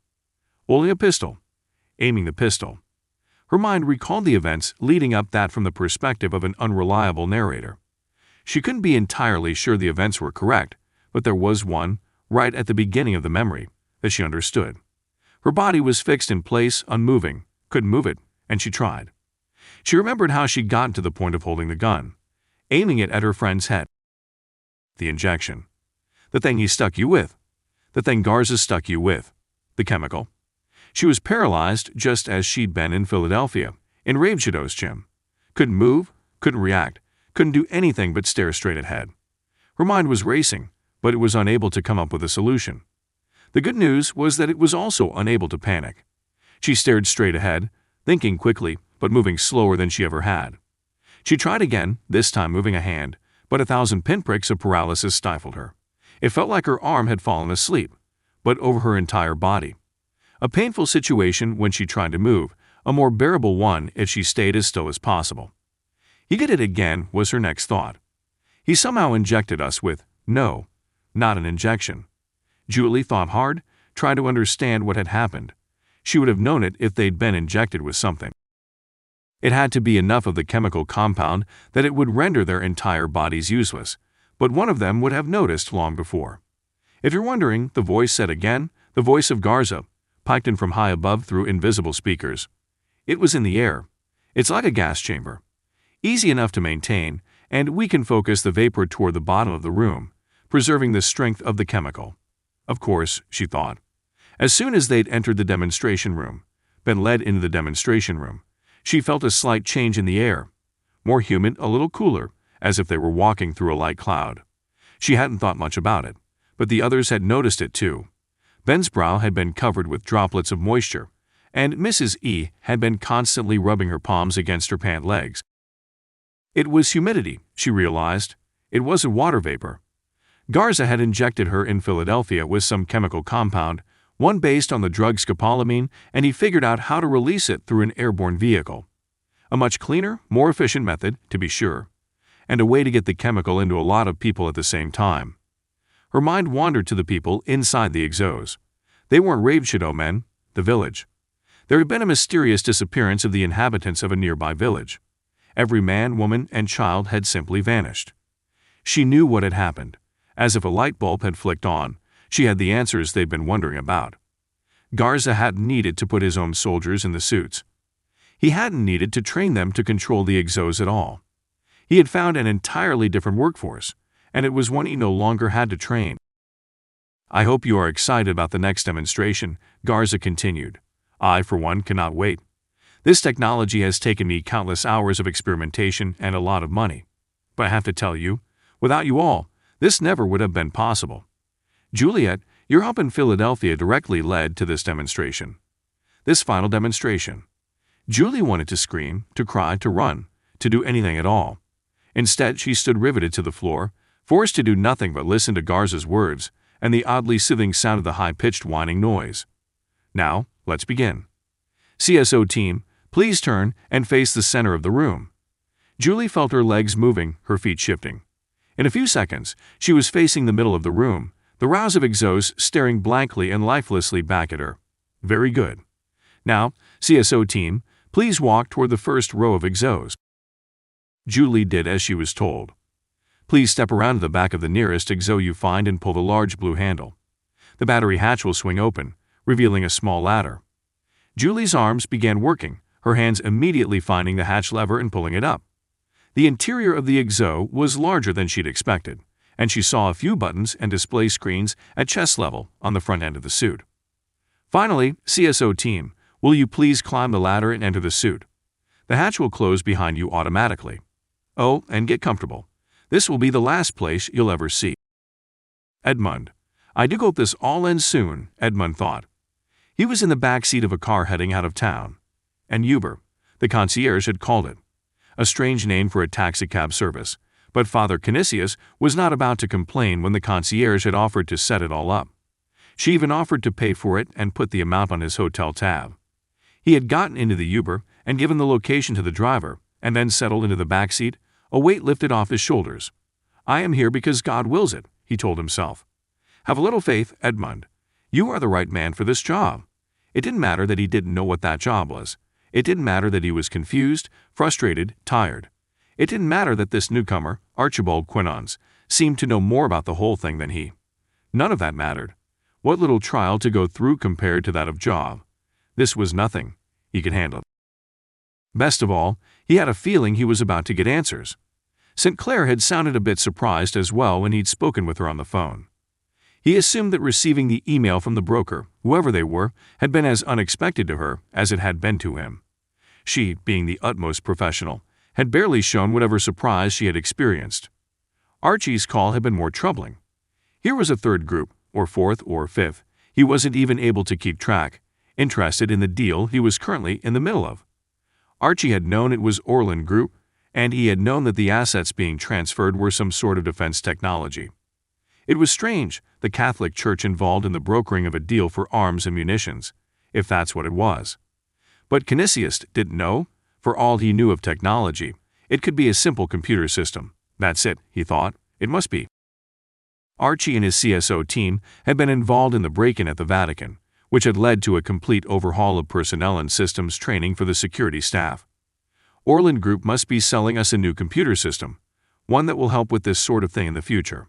Holding a pistol, aiming the pistol. Her mind recalled the events leading up that from the perspective of an unreliable narrator. She couldn't be entirely sure the events were correct, but there was one, right at the beginning of the memory, that she understood. Her body was fixed in place, unmoving, couldn't move it, and she tried. She remembered how she'd gotten to the point of holding the gun, aiming it at her friend's head. The injection. The thing he stuck you with. The thing Garza stuck you with. The chemical. She was paralyzed just as she'd been in Philadelphia, in Raveshadow's gym. Couldn't move, couldn't react, couldn't do anything but stare straight ahead. Her mind was racing, but it was unable to come up with a solution. The good news was that it was also unable to panic. She stared straight ahead, thinking quickly, but moving slower than she ever had. She tried again, this time moving a hand, but 1,000 pinpricks of paralysis stifled her. It felt like her arm had fallen asleep, but over her entire body. A painful situation when she tried to move, a more bearable one if she stayed as still as possible. He did it again was her next thought. He somehow injected us with, no, not an injection. Julie thought hard, tried to understand what had happened. She would have known it if they'd been injected with something. It had to be enough of the chemical compound that it would render their entire bodies useless, but one of them would have noticed long before. If you're wondering, the voice said again, the voice of Garza, piped in from high above through invisible speakers. It was in the air. It's like a gas chamber. Easy enough to maintain, and we can focus the vapor toward the bottom of the room, preserving the strength of the chemical. Of course, she thought. As soon as they'd entered the demonstration room, been led into the demonstration room, she felt a slight change in the air. More humid, a little cooler, as if they were walking through a light cloud. She hadn't thought much about it, but the others had noticed it too. Ben's brow had been covered with droplets of moisture, and Mrs. E had been constantly rubbing her palms against her pant legs. It was humidity, she realized. It wasn't water vapor. Garza had injected her in Philadelphia with some chemical compound, one based on the drug scopolamine, and he figured out how to release it through an airborne vehicle. A much cleaner, more efficient method, to be sure, and a way to get the chemical into a lot of people at the same time. Her mind wandered to the people inside the exos. They weren't Ravenshadow men, the village. There had been a mysterious disappearance of the inhabitants of a nearby village. Every man, woman, and child had simply vanished. She knew what had happened. As if a light bulb had flicked on, she had the answers they'd been wondering about. Garza hadn't needed to put his own soldiers in the suits. He hadn't needed to train them to control the exos at all. He had found an entirely different workforce, and it was one he no longer had to train. I hope you are excited about the next demonstration, Garza continued. I, for one, cannot wait. This technology has taken me countless hours of experimentation and a lot of money. But I have to tell you, without you all, this never would have been possible. Juliet, your help in Philadelphia directly led to this demonstration. This final demonstration. Julie wanted to scream, to cry, to run, to do anything at all. Instead, she stood riveted to the floor, forced to do nothing but listen to Garza's words and the oddly soothing sound of the high-pitched whining noise. Now, let's begin. CSO team, please turn and face the center of the room. Julie felt her legs moving, her feet shifting. In a few seconds, she was facing the middle of the room, the rows of exos staring blankly and lifelessly back at her. Very good. Now, CSO team, please walk toward the first row of exos. Julie did as she was told. Please step around to the back of the nearest exo you find and pull the large blue handle. The battery hatch will swing open, revealing a small ladder. Julie's arms began working, her hands immediately finding the hatch lever and pulling it up. The interior of the exo was larger than she'd expected, and she saw a few buttons and display screens at chest level on the front end of the suit. Finally, CSO team, will you please climb the ladder and enter the suit? The hatch will close behind you automatically. Oh, and get comfortable. This will be the last place you'll ever see. Edmund. I do hope this all ends soon, Edmund thought. He was in the back seat of a car heading out of town. And Uber, the concierge, had called it. A strange name for a taxicab service, but Father Canisius was not about to complain when the concierge had offered to set it all up. She even offered to pay for it and put the amount on his hotel tab. He had gotten into the Uber and given the location to the driver, and then settled into the back seat, a weight lifted off his shoulders. I am here because God wills it, he told himself. Have a little faith, Edmund. You are the right man for this job. It didn't matter that he didn't know what that job was. It didn't matter that he was confused, frustrated, tired. It didn't matter that this newcomer, Archibald Quinons, seemed to know more about the whole thing than he. None of that mattered. What little trial to go through compared to that of job. This was nothing. He could handle it. Best of all, he had a feeling he was about to get answers. St. Clair had sounded a bit surprised as well when he'd spoken with her on the phone. He assumed that receiving the email from the broker, whoever they were, had been as unexpected to her as it had been to him. She, being the utmost professional, had barely shown whatever surprise she had experienced. Archie's call had been more troubling. Here was a third group, or fourth or fifth, he wasn't even able to keep track, interested in the deal he was currently in the middle of. Archie had known it was Orland Group, and he had known that the assets being transferred were some sort of defense technology. It was strange, the Catholic Church involved in the brokering of a deal for arms and munitions, if that's what it was. But Canisius didn't know. For all he knew of technology, it could be a simple computer system. That's it, he thought. It must be. Archie and his CSO team had been involved in the break-in at the Vatican, which had led to a complete overhaul of personnel and systems training for the security staff. Orland Group must be selling us a new computer system, one that will help with this sort of thing in the future.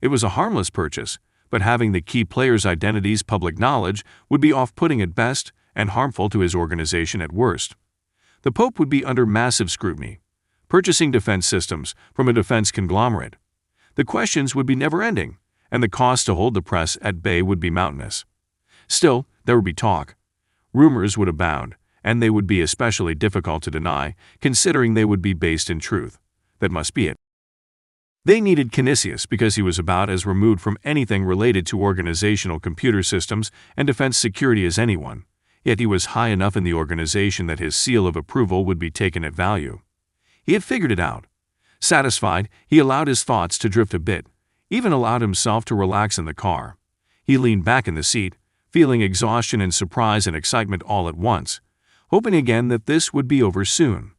It was a harmless purchase, but having the key players' identities public knowledge would be off-putting at best and harmful to his organization at worst. The Pope would be under massive scrutiny, purchasing defense systems from a defense conglomerate. The questions would be never-ending, and the cost to hold the press at bay would be mountainous. Still, there would be talk. Rumors would abound, and they would be especially difficult to deny, considering they would be based in truth. That must be it. They needed Canisius because he was about as removed from anything related to organizational computer systems and defense security as anyone, yet he was high enough in the organization that his seal of approval would be taken at value. He had figured it out. Satisfied, he allowed his thoughts to drift a bit, even allowed himself to relax in the car. He leaned back in the seat, feeling exhaustion and surprise and excitement all at once, hoping again that this would be over soon.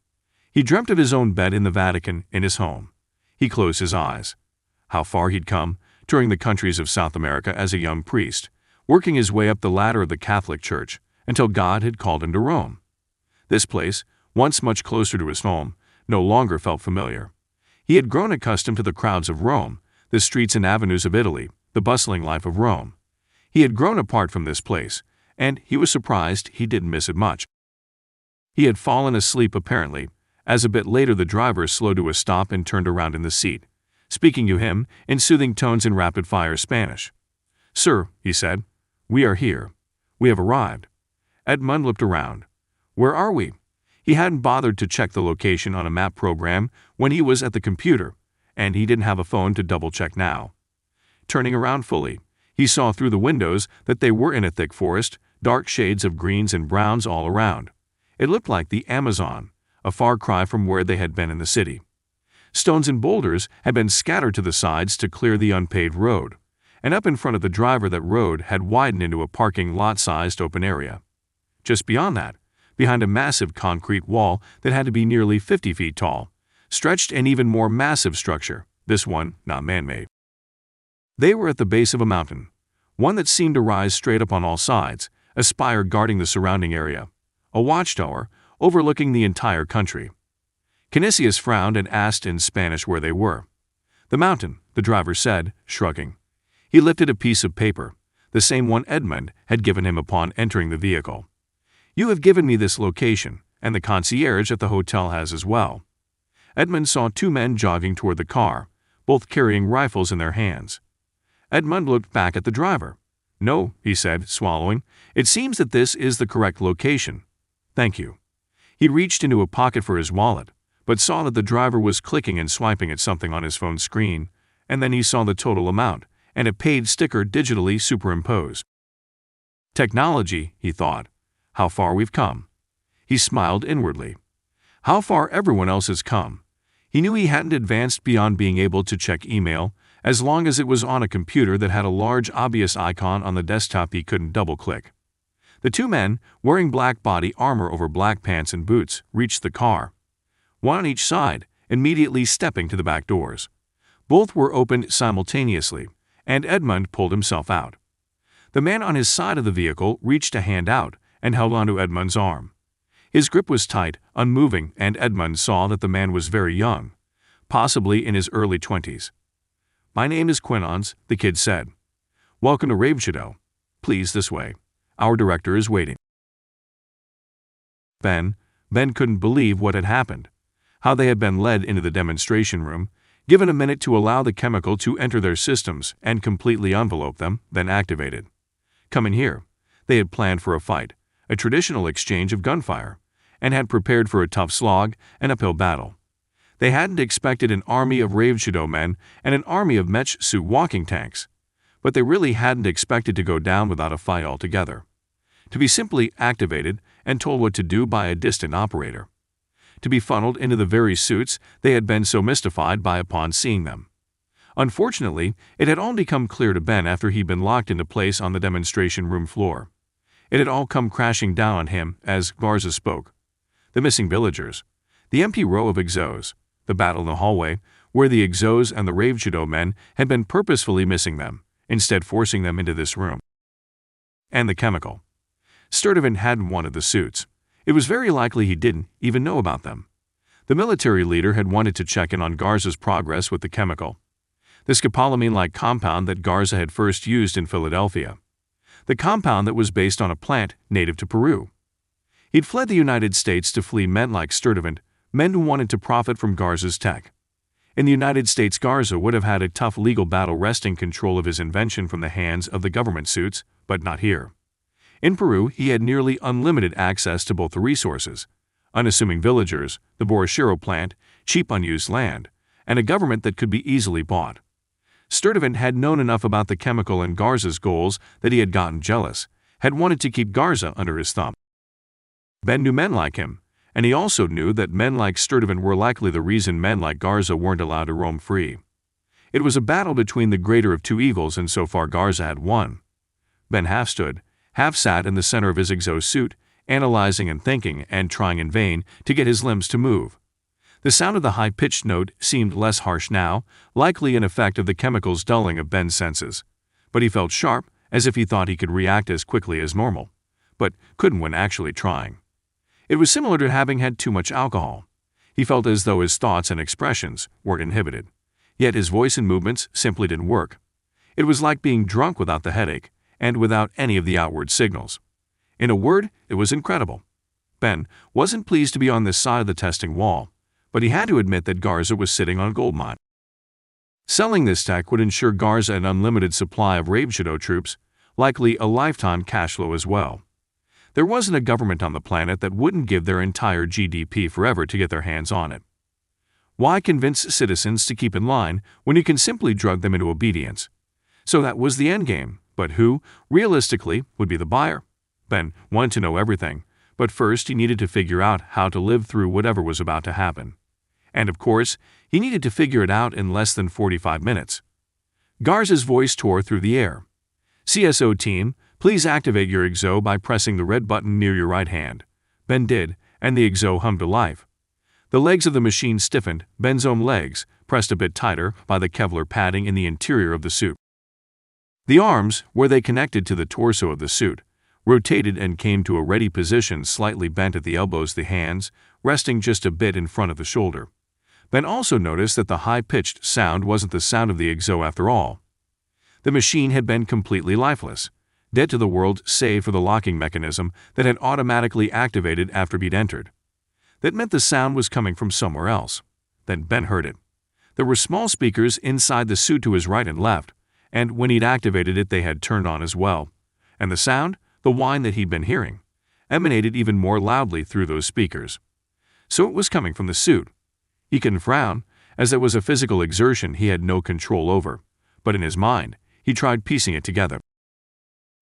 He dreamt of his own bed in the Vatican in his home. He closed his eyes. How far he'd come, touring the countries of South America as a young priest, working his way up the ladder of the Catholic Church until God had called him to Rome. This place, once much closer to his home, no longer felt familiar. He had grown accustomed to the crowds of Rome, the streets and avenues of Italy, the bustling life of Rome. He had grown apart from this place, and he was surprised he didn't miss it much. He had fallen asleep apparently, as a bit later the driver slowed to a stop and turned around in the seat, speaking to him in soothing tones in rapid-fire Spanish. "Sir," he said, "we are here. We have arrived." Edmund looked around. Where are we? He hadn't bothered to check the location on a map program when he was at the computer, and he didn't have a phone to double-check now. Turning around fully, he saw through the windows that they were in a thick forest, dark shades of greens and browns all around. It looked like the Amazon, a far cry from where they had been in the city. Stones and boulders had been scattered to the sides to clear the unpaved road, and up in front of the driver that road had widened into a parking lot-sized open area. Just beyond that, behind a massive concrete wall that had to be nearly 50 feet tall, stretched an even more massive structure, this one not man-made. They were at the base of a mountain, one that seemed to rise straight up on all sides, a spire guarding the surrounding area, a watchtower overlooking the entire country. Canisius frowned and asked in Spanish where they were. "The mountain," the driver said, shrugging. He lifted a piece of paper, the same one Edmund had given him upon entering the vehicle. "You have given me this location, and the concierge at the hotel has as well." Edmund saw two men jogging toward the car, both carrying rifles in their hands. Edmund looked back at the driver. "No," he said, swallowing. "It seems that this is the correct location. Thank you." He reached into a pocket for his wallet, but saw that the driver was clicking and swiping at something on his phone screen, and then he saw the total amount and a paid sticker digitally superimposed. Technology, he thought. How far we've come. He smiled inwardly. How far everyone else has come. He knew he hadn't advanced beyond being able to check email, as long as it was on a computer that had a large obvious icon on the desktop he couldn't double-click. The two men, wearing black body armor over black pants and boots, reached the car, one on each side, immediately stepping to the back doors. Both were opened simultaneously, and Edmund pulled himself out. The man on his side of the vehicle reached a hand out and held onto Edmund's arm. His grip was tight, unmoving, and Edmund saw that the man was very young, possibly in his early 20s. "My name is Quinons," the kid said. "Welcome to Ravenshadow. Please, this way. Our director is waiting." Ben couldn't believe what had happened, how they had been led into the demonstration room, given a minute to allow the chemical to enter their systems and completely envelope them, then activated. Come in here. They had planned for a fight, a traditional exchange of gunfire, and had prepared for a tough slog, an uphill battle. They hadn't expected an army of Ravenshadow men and an army of mesh-suit walking tanks, but they really hadn't expected to go down without a fight altogether. To be simply activated and told what to do by a distant operator. To be funneled into the very suits they had been so mystified by upon seeing them. Unfortunately, it had all become clear to Ben after he'd been locked into place on the demonstration room floor. It had all come crashing down on him as Garza spoke. The missing villagers, the empty row of exos, the battle in the hallway, where the exos and the Ravenshadow men had been purposefully missing them, instead forcing them into this room. And the chemical. Sturtevant hadn't wanted the suits. It was very likely he didn't even know about them. The military leader had wanted to check in on Garza's progress with the chemical. The scopolamine-like compound that Garza had first used in Philadelphia. The compound that was based on a plant native to Peru. He'd fled the United States to flee men like Sturtevant, men who wanted to profit from Garza's tech. In the United States, Garza would have had a tough legal battle wresting control of his invention from the hands of the government suits, but not here. In Peru, he had nearly unlimited access to both the resources, unassuming villagers, the Borrachero plant, cheap unused land, and a government that could be easily bought. Sturtevant had known enough about the chemical and Garza's goals that he had gotten jealous, had wanted to keep Garza under his thumb. Ben knew men like him, and he also knew that men like Sturtevant were likely the reason men like Garza weren't allowed to roam free. It was a battle between the greater of two evils, and so far Garza had won. Ben half stood, half sat in the center of his exo suit, analyzing and thinking and trying in vain to get his limbs to move. The sound of the high-pitched note seemed less harsh now, likely an effect of the chemical's dulling of Ben's senses. But he felt sharp, as if he thought he could react as quickly as normal, but couldn't when actually trying. It was similar to having had too much alcohol. He felt as though his thoughts and expressions weren't inhibited, yet his voice and movements simply didn't work. It was like being drunk without the headache, and without any of the outward signals. In a word, it was incredible. Ben wasn't pleased to be on this side of the testing wall, but he had to admit that Garza was sitting on a goldmine. Selling this tech would ensure Garza an unlimited supply of Ravenshadow troops, likely a lifetime cash flow as well. There wasn't a government on the planet that wouldn't give their entire GDP forever to get their hands on it. Why convince citizens to keep in line when you can simply drug them into obedience? So that was the endgame, but who, realistically, would be the buyer? Ben wanted to know everything, but first he needed to figure out how to live through whatever was about to happen. And of course, he needed to figure it out in less than 45 minutes. Garza's voice tore through the air. "CSO team, please activate your exo by pressing the red button near your right hand." Ben did, and the exo hummed to life. The legs of the machine stiffened, Ben's own legs, pressed a bit tighter by the Kevlar padding in the interior of the suit. The arms, where they connected to the torso of the suit, rotated and came to a ready position, slightly bent at the elbows, the hands resting just a bit in front of the shoulder. Ben also noticed that the high-pitched sound wasn't the sound of the exo after all. The machine had been completely lifeless, dead to the world save for the locking mechanism that had automatically activated after he'd entered. That meant the sound was coming from somewhere else. Then Ben heard it. There were small speakers inside the suit to his right and left, and when he'd activated it they had turned on as well. And the sound, the whine that he'd been hearing, emanated even more loudly through those speakers. So it was coming from the suit. He couldn't frown, as it was a physical exertion he had no control over, but in his mind, he tried piecing it together.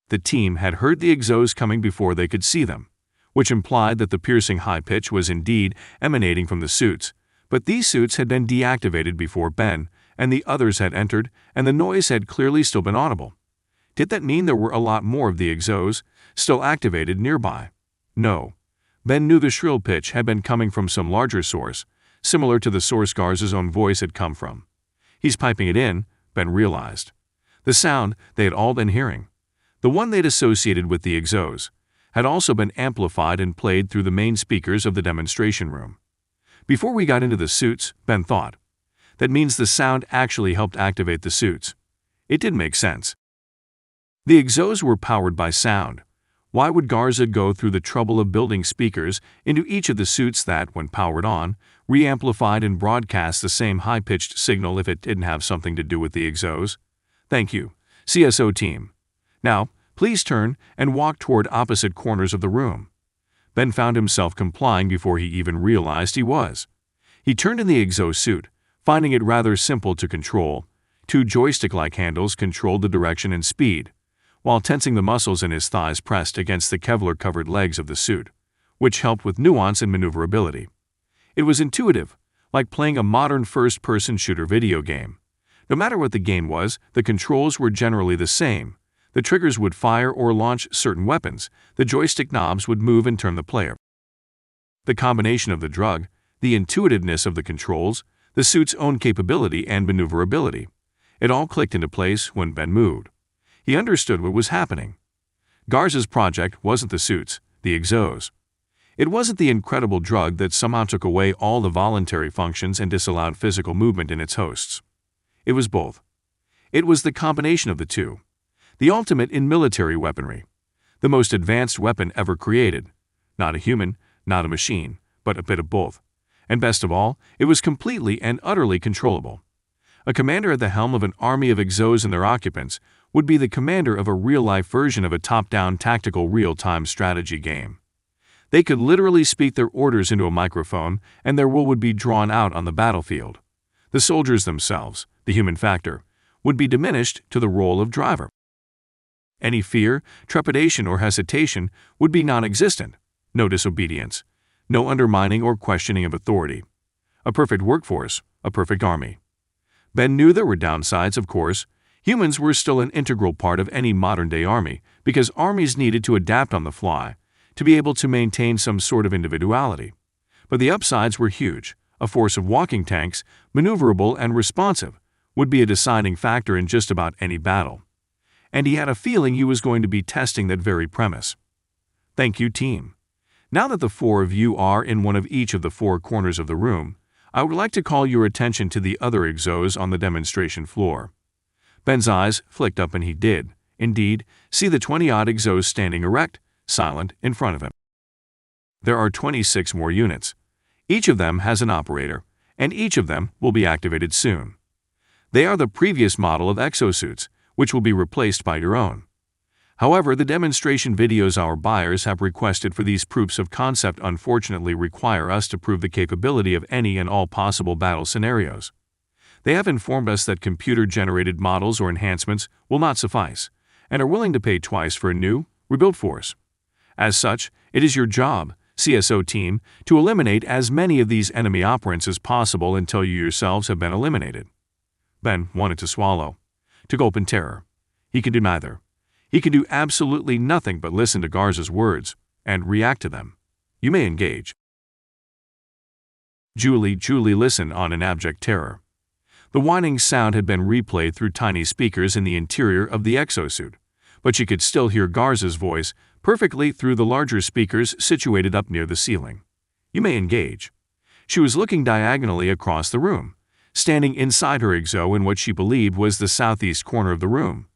The team had heard the exos coming before they could see them, which implied that the piercing high pitch was indeed emanating from the suits, but these suits had been deactivated before Ben and the others had entered, and the noise had clearly still been audible. Did that mean there were a lot more of the exos still activated nearby? No. Ben knew the shrill pitch had been coming from some larger source, similar to the source Garza's own voice had come from. He's piping it in, Ben realized. The sound they had all been hearing, the one they'd associated with the exos, had also been amplified and played through the main speakers of the demonstration room. Before we got into the suits, Ben thought, that means the sound actually helped activate the suits. It did make sense. The exos were powered by sound. Why would Garza go through the trouble of building speakers into each of the suits that, when powered on, re-amplified and broadcast the same high-pitched signal if it didn't have something to do with the exos? Thank you, CSO team. Now, please turn and walk toward opposite corners of the room. Ben found himself complying before he even realized he was. He turned in the exo suit, finding it rather simple to control. 2 joystick-like handles controlled the direction and speed, while tensing the muscles in his thighs pressed against the Kevlar-covered legs of the suit, which helped with nuance and maneuverability. It was intuitive, like playing a modern first-person shooter video game. No matter what the game was, the controls were generally the same. The triggers would fire or launch certain weapons, the joystick knobs would move and turn the player. The combination of the drug, the intuitiveness of the controls, the suit's own capability and maneuverability, it all clicked into place when Ben moved. He understood what was happening. Garza's project wasn't the suits, the exos. It wasn't the incredible drug that somehow took away all the voluntary functions and disallowed physical movement in its hosts. It was both. It was the combination of the two. The ultimate in military weaponry. The most advanced weapon ever created. Not a human, not a machine, but a bit of both. And best of all, it was completely and utterly controllable. A commander at the helm of an army of exos and their occupants would be the commander of a real-life version of a top-down tactical real-time strategy game. They could literally speak their orders into a microphone, and their will would be drawn out on the battlefield. The soldiers themselves, the human factor, would be diminished to the role of driver. Any fear, trepidation, or hesitation would be non-existent. No disobedience. No undermining or questioning of authority. A perfect workforce, a perfect army. Ben knew there were downsides, of course. Humans were still an integral part of any modern-day army because armies needed to adapt on the fly, to be able to maintain some sort of individuality. But the upsides were huge. A force of walking tanks, maneuverable and responsive, would be a deciding factor in just about any battle. And he had a feeling he was going to be testing that very premise. Thank you, team. Now that the 4 of you are in one of each of the 4 corners of the room, I would like to call your attention to the other exos on the demonstration floor. Ben's eyes flicked up and he did, indeed, see the 20-odd exos standing erect, silent, in front of him. There are 26 more units. Each of them has an operator, and each of them will be activated soon. They are the previous model of exosuits, which will be replaced by your own. However, the demonstration videos our buyers have requested for these proofs of concept unfortunately require us to prove the capability of any and all possible battle scenarios. They have informed us that computer-generated models or enhancements will not suffice, and are willing to pay twice for a new, rebuilt force. As such, it is your job, CSO team, to eliminate as many of these enemy operants as possible until you yourselves have been eliminated. Ben wanted to swallow, to gulp in terror. He can do neither. He can do absolutely nothing but listen to Garza's words and react to them. You may engage. Julie listened on in abject terror. The whining sound had been replayed through tiny speakers in the interior of the exosuit, but she could still hear Garza's voice perfectly through the larger speakers situated up near the ceiling. You may engage. She was looking diagonally across the room, standing inside her exo in what she believed was the southeast corner of the room.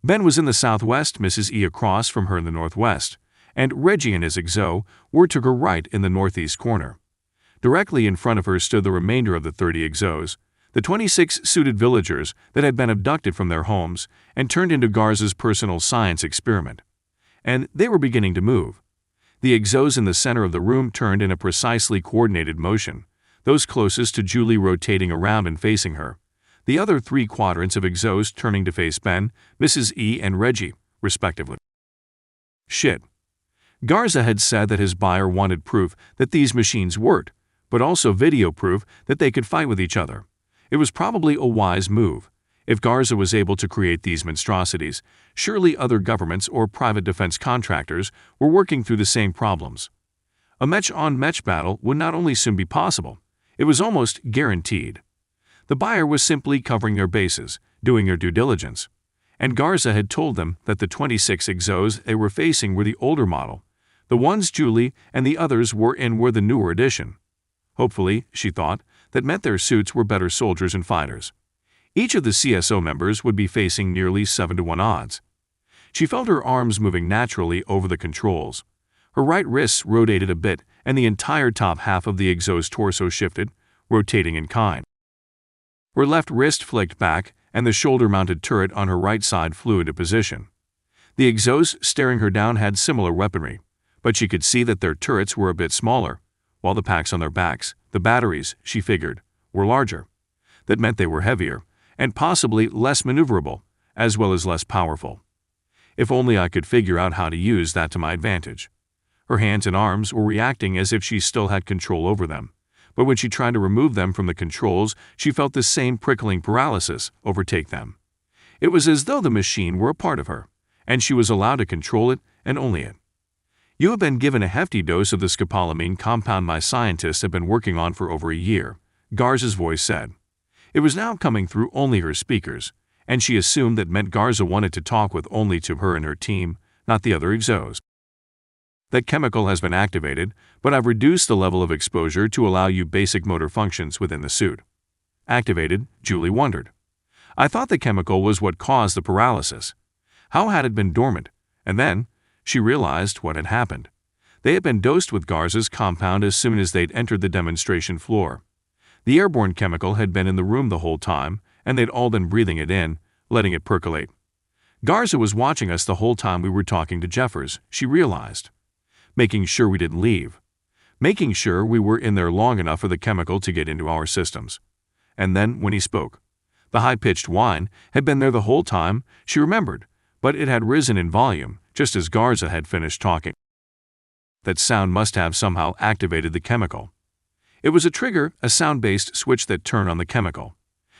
Ben was in the southwest, Mrs. E across from her in the northwest, and Reggie and his exo were to her right in the northeast corner. Directly in front of her stood the remainder of the 30 exos, the 26 suited villagers that had been abducted from their homes and turned into Garza's personal science experiment. And they were beginning to move. The exos in the center of the room turned in a precisely coordinated motion, those closest to Julie rotating around and facing her, the other 3 quadrants of exos turning to face Ben, Mrs. E, and Reggie, respectively. Shit. Garza had said that his buyer wanted proof that these machines worked, but also video proof that they could fight with each other. It was probably a wise move. If Garza was able to create these monstrosities, surely other governments or private defense contractors were working through the same problems. A match-on-match battle would not only soon be possible, it was almost guaranteed. The buyer was simply covering their bases, doing their due diligence. And Garza had told them that the 26 exos they were facing were the older model. The ones Julie and the others were in were the newer edition. Hopefully, she thought, that meant their suits were better soldiers and fighters. Each of the CSO members would be facing nearly 7-to-1 odds. She felt her arms moving naturally over the controls. Her right wrists rotated a bit, and the entire top half of the exo's torso shifted, rotating in kind. Her left wrist flicked back, and the shoulder-mounted turret on her right side flew into position. The exos staring her down had similar weaponry, but she could see that their turrets were a bit smaller, while the packs on their backs, the batteries, she figured, were larger. That meant they were heavier, and possibly less maneuverable, as well as less powerful. If only I could figure out how to use that to my advantage. Her hands and arms were reacting as if she still had control over them, but when she tried to remove them from the controls, she felt the same prickling paralysis overtake them. It was as though the machine were a part of her, and she was allowed to control it and only it. You have been given a hefty dose of the scopolamine compound my scientists have been working on for over a year, Garza's voice said. It was now coming through only her speakers, and she assumed that meant Garza wanted to talk with only to her and her team, not the other exos. That chemical has been activated, but I've reduced the level of exposure to allow you basic motor functions within the suit. Activated, Julie wondered. I thought the chemical was what caused the paralysis. How had it been dormant? And then, she realized what had happened. They had been dosed with Garza's compound as soon as they'd entered the demonstration floor. The airborne chemical had been in the room the whole time, and they'd all been breathing it in, letting it percolate. Garza was watching us the whole time we were talking to Jeffers, she realized. Making sure we didn't leave. Making sure we were in there long enough for the chemical to get into our systems. And then, when he spoke, the high-pitched whine had been there the whole time, she remembered, but it had risen in volume, just as Garza had finished talking. That sound must have somehow activated the chemical. It was a trigger, a sound-based switch that turned on the chemical.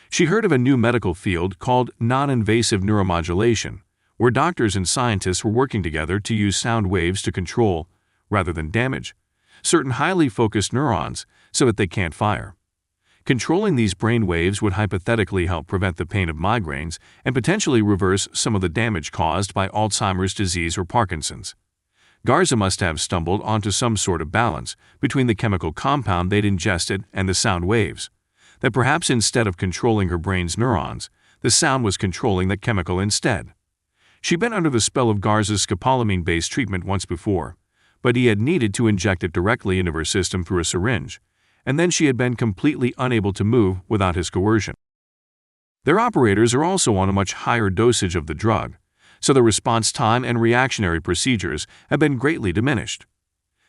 She heard of a new medical field called non-invasive neuromodulation, where doctors and scientists were working together to use sound waves to control, rather than damage, certain highly focused neurons so that they can't fire. Controlling these brain waves would hypothetically help prevent the pain of migraines and potentially reverse some of the damage caused by Alzheimer's disease or Parkinson's. Garza must have stumbled onto some sort of balance between the chemical compound they'd ingested and the sound waves, that perhaps instead of controlling her brain's neurons, the sound was controlling that chemical instead. She'd been under the spell of Garza's scopolamine-based treatment once before, but he had needed to inject it directly into her system through a syringe, and then she had been completely unable to move without his coercion. Their operators are also on a much higher dosage of the drug, so the response time and reactionary procedures have been greatly diminished.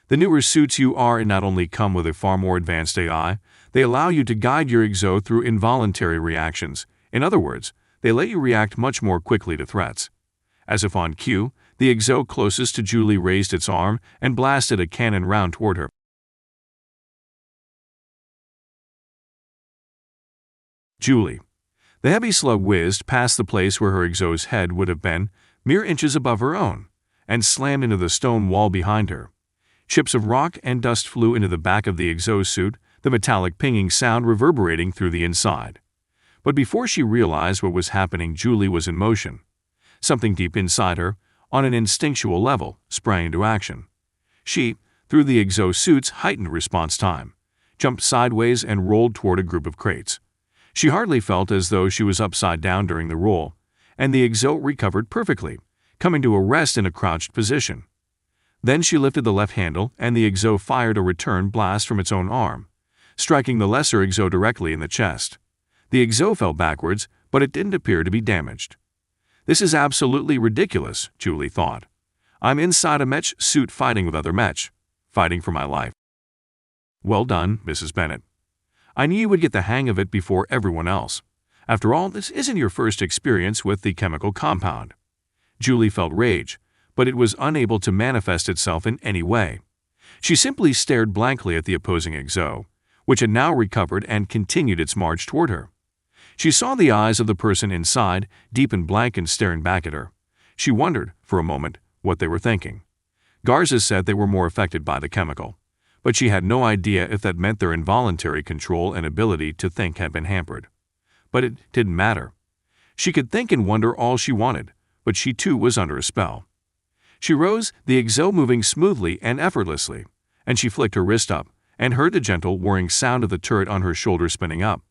The newer suits you are in not only come with a far more advanced AI, they allow you to guide your exo through involuntary reactions. In other words, they let you react much more quickly to threats. As if on cue, the exo closest to Julie raised its arm and blasted a cannon round toward her. Julie. The heavy slug whizzed past the place where her exo's head would have been, mere inches above her own, and slammed into the stone wall behind her. Chips of rock and dust flew into the back of the exosuit, the metallic pinging sound reverberating through the inside. But before she realized what was happening, Julie was in motion. Something deep inside her, on an instinctual level, sprang into action. She, through the exosuit's heightened response time, jumped sideways and rolled toward a group of crates. She hardly felt as though she was upside down during the roll, and the exo recovered perfectly, coming to a rest in a crouched position. Then she lifted the left handle and the exo fired a return blast from its own arm, striking the lesser exo directly in the chest. The exo fell backwards, but it didn't appear to be damaged. This is absolutely ridiculous, Julie thought. I'm inside a mech suit fighting with other mech, fighting for my life. Well done, Mrs. Bennett. I knew you would get the hang of it before everyone else. After all, this isn't your first experience with the chemical compound. Julie felt rage, but it was unable to manifest itself in any way. She simply stared blankly at the opposing exo, which had now recovered and continued its march toward her. She saw the eyes of the person inside, deep and blank and staring back at her. She wondered, for a moment, what they were thinking. Garza said they were more affected by the chemical, but she had no idea if that meant their involuntary control and ability to think had been hampered. But it didn't matter. She could think and wonder all she wanted, but she too was under a spell. She rose, the exo moving smoothly and effortlessly, and she flicked her wrist up and heard the gentle whirring sound of the turret on her shoulder spinning up.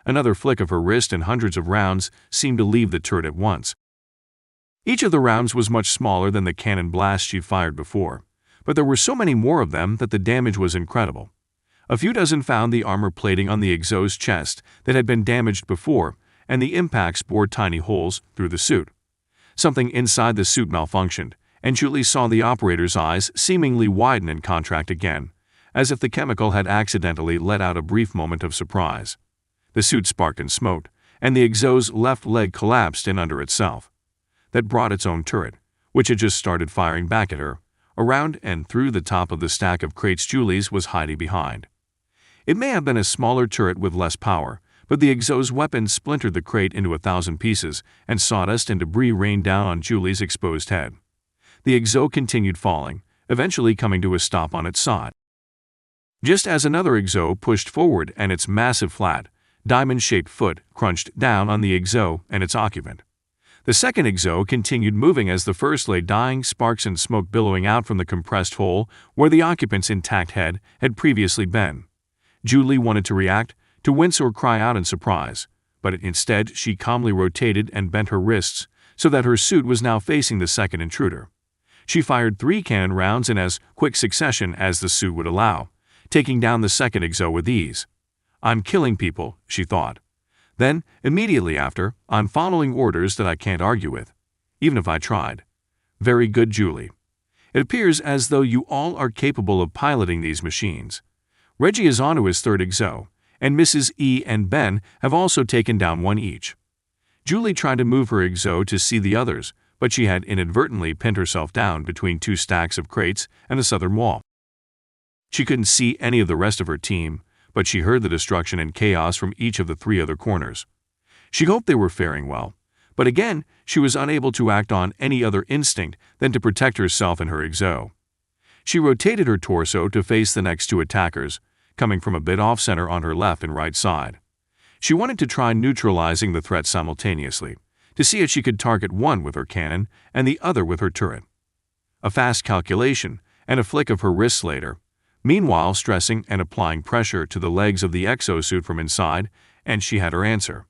Another flick of her wrist and hundreds of rounds seemed to leave the turret at once. Each of the rounds was much smaller than the cannon blast she fired before, but there were so many more of them that the damage was incredible. A few dozen found the armor plating on the exo's chest that had been damaged before, and the impacts bored tiny holes through the suit. Something inside the suit malfunctioned, and Julie saw the operator's eyes seemingly widen and contract again, as if the chemical had accidentally let out a brief moment of surprise. The suit sparked and smoked, and the exo's left leg collapsed in under itself. That brought its own turret, which had just started firing back at her, around and through the top of the stack of crates Julie's was hiding behind. It may have been a smaller turret with less power, but the exo's weapon splintered the crate into 1,000 pieces, and sawdust and debris rained down on Julie's exposed head. The exo continued falling, eventually coming to a stop on its side. Just as another exo pushed forward and its massive flat, diamond-shaped foot crunched down on the exo and its occupant. The second exo continued moving as the first lay dying, sparks and smoke billowing out from the compressed hole where the occupant's intact head had previously been. Julie wanted to react, to wince or cry out in surprise, but instead she calmly rotated and bent her wrists so that her suit was now facing the second intruder. She fired 3 cannon rounds in as quick succession as the suit would allow, taking down the second exo with ease. I'm killing people, she thought. Then, immediately after, I'm following orders that I can't argue with, even if I tried. Very good, Julie. It appears as though you all are capable of piloting these machines. Reggie is onto his third exo, and Mrs. E and Ben have also taken down 1 each. Julie tried to move her exo to see the others, but she had inadvertently pinned herself down between 2 stacks of crates and the southern wall. She couldn't see any of the rest of her team, but she heard the destruction and chaos from each of the 3 other corners. She hoped they were faring well, but again, she was unable to act on any other instinct than to protect herself and her exo. She rotated her torso to face the next 2 attackers, coming from a bit off-center on her left and right side. She wanted to try neutralizing the threat simultaneously, to see if she could target one with her cannon and the other with her turret. A fast calculation and a flick of her wrists later, meanwhile stressing and applying pressure to the legs of the exosuit from inside, and she had her answer.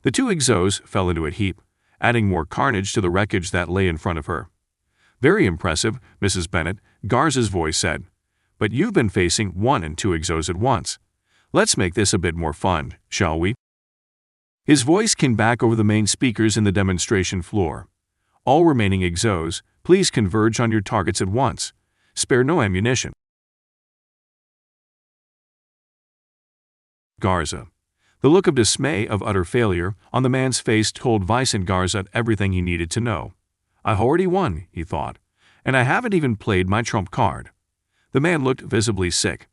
The 2 exos fell into a heap, adding more carnage to the wreckage that lay in front of her. Very impressive, Mrs. Bennett, Garza's voice said. But you've been facing 1 and 2 exos at once. Let's make this a bit more fun, shall we? His voice came back over the main speakers in the demonstration floor. All remaining exos, please converge on your targets at once. Spare no ammunition. Garza. The look of dismay of utter failure on the man's face told Vicente Garza everything he needed to know. I already won, he thought, and I haven't even played my trump card. The man looked visibly sick.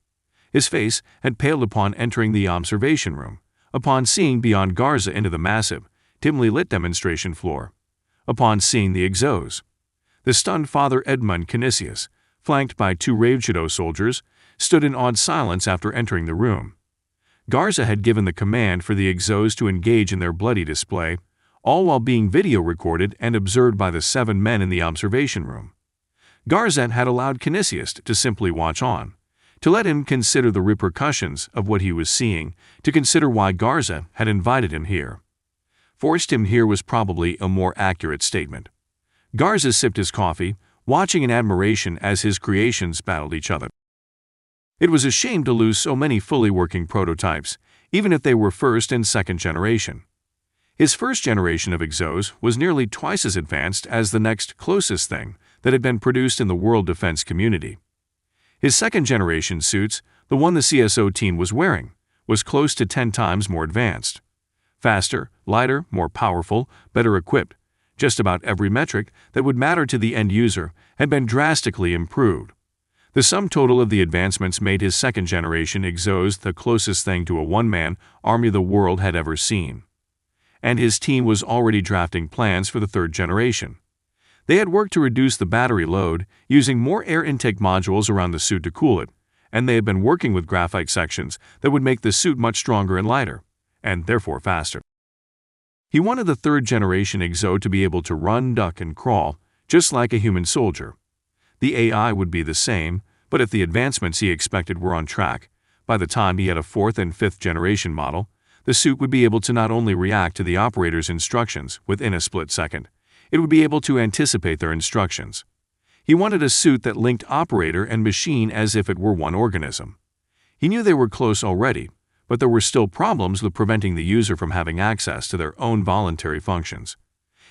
His face had paled upon entering the observation room, upon seeing beyond Garza into the massive, dimly lit demonstration floor, upon seeing the exos. The stunned Father Edmund Canisius, flanked by 2 Ravenshadow soldiers, stood in awed silence after entering the room. Garza had given the command for the exos to engage in their bloody display, all while being video recorded and observed by the 7 men in the observation room. Garza had allowed Canisius to simply watch on, to let him consider the repercussions of what he was seeing, to consider why Garza had invited him here. Forced him here was probably a more accurate statement. Garza sipped his coffee, watching in admiration as his creations battled each other. It was a shame to lose so many fully working prototypes, even if they were first and second generation. His first generation of exos was nearly twice as advanced as the next closest thing that had been produced in the world defense community. His second generation suits, the one the CSO team was wearing, was close to 10 times more advanced. Faster, lighter, more powerful, better equipped. Just about every metric that would matter to the end user had been drastically improved. The sum total of the advancements made his second generation exos the closest thing to a one-man army the world had ever seen. And his team was already drafting plans for the third generation. They had worked to reduce the battery load, using more air intake modules around the suit to cool it, and they had been working with graphite sections that would make the suit much stronger and lighter, and therefore faster. He wanted the third generation exo to be able to run, duck, and crawl, just like a human soldier. The AI would be the same, but if the advancements he expected were on track, by the time he had a fourth and fifth generation model, the suit would be able to not only react to the operator's instructions within a split second, it would be able to anticipate their instructions. He wanted a suit that linked operator and machine as if it were one organism. He knew they were close already, but there were still problems with preventing the user from having access to their own voluntary functions.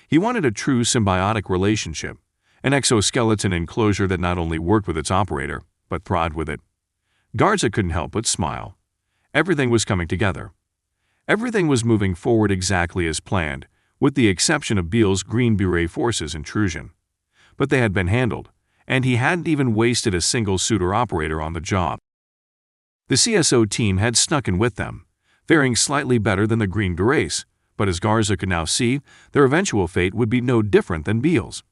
He wanted a true symbiotic relationship, an exoskeleton enclosure that not only worked with its operator, but thrived with it. Garza couldn't help but smile. Everything was coming together. Everything was moving forward exactly as planned, with the exception of Beale's Green Beret Force's intrusion. But they had been handled, and he hadn't even wasted a single suit or operator on the job. The CSO team had snuck in with them, faring slightly better than the Green Berets, but as Garza could now see, their eventual fate would be no different than Beale's.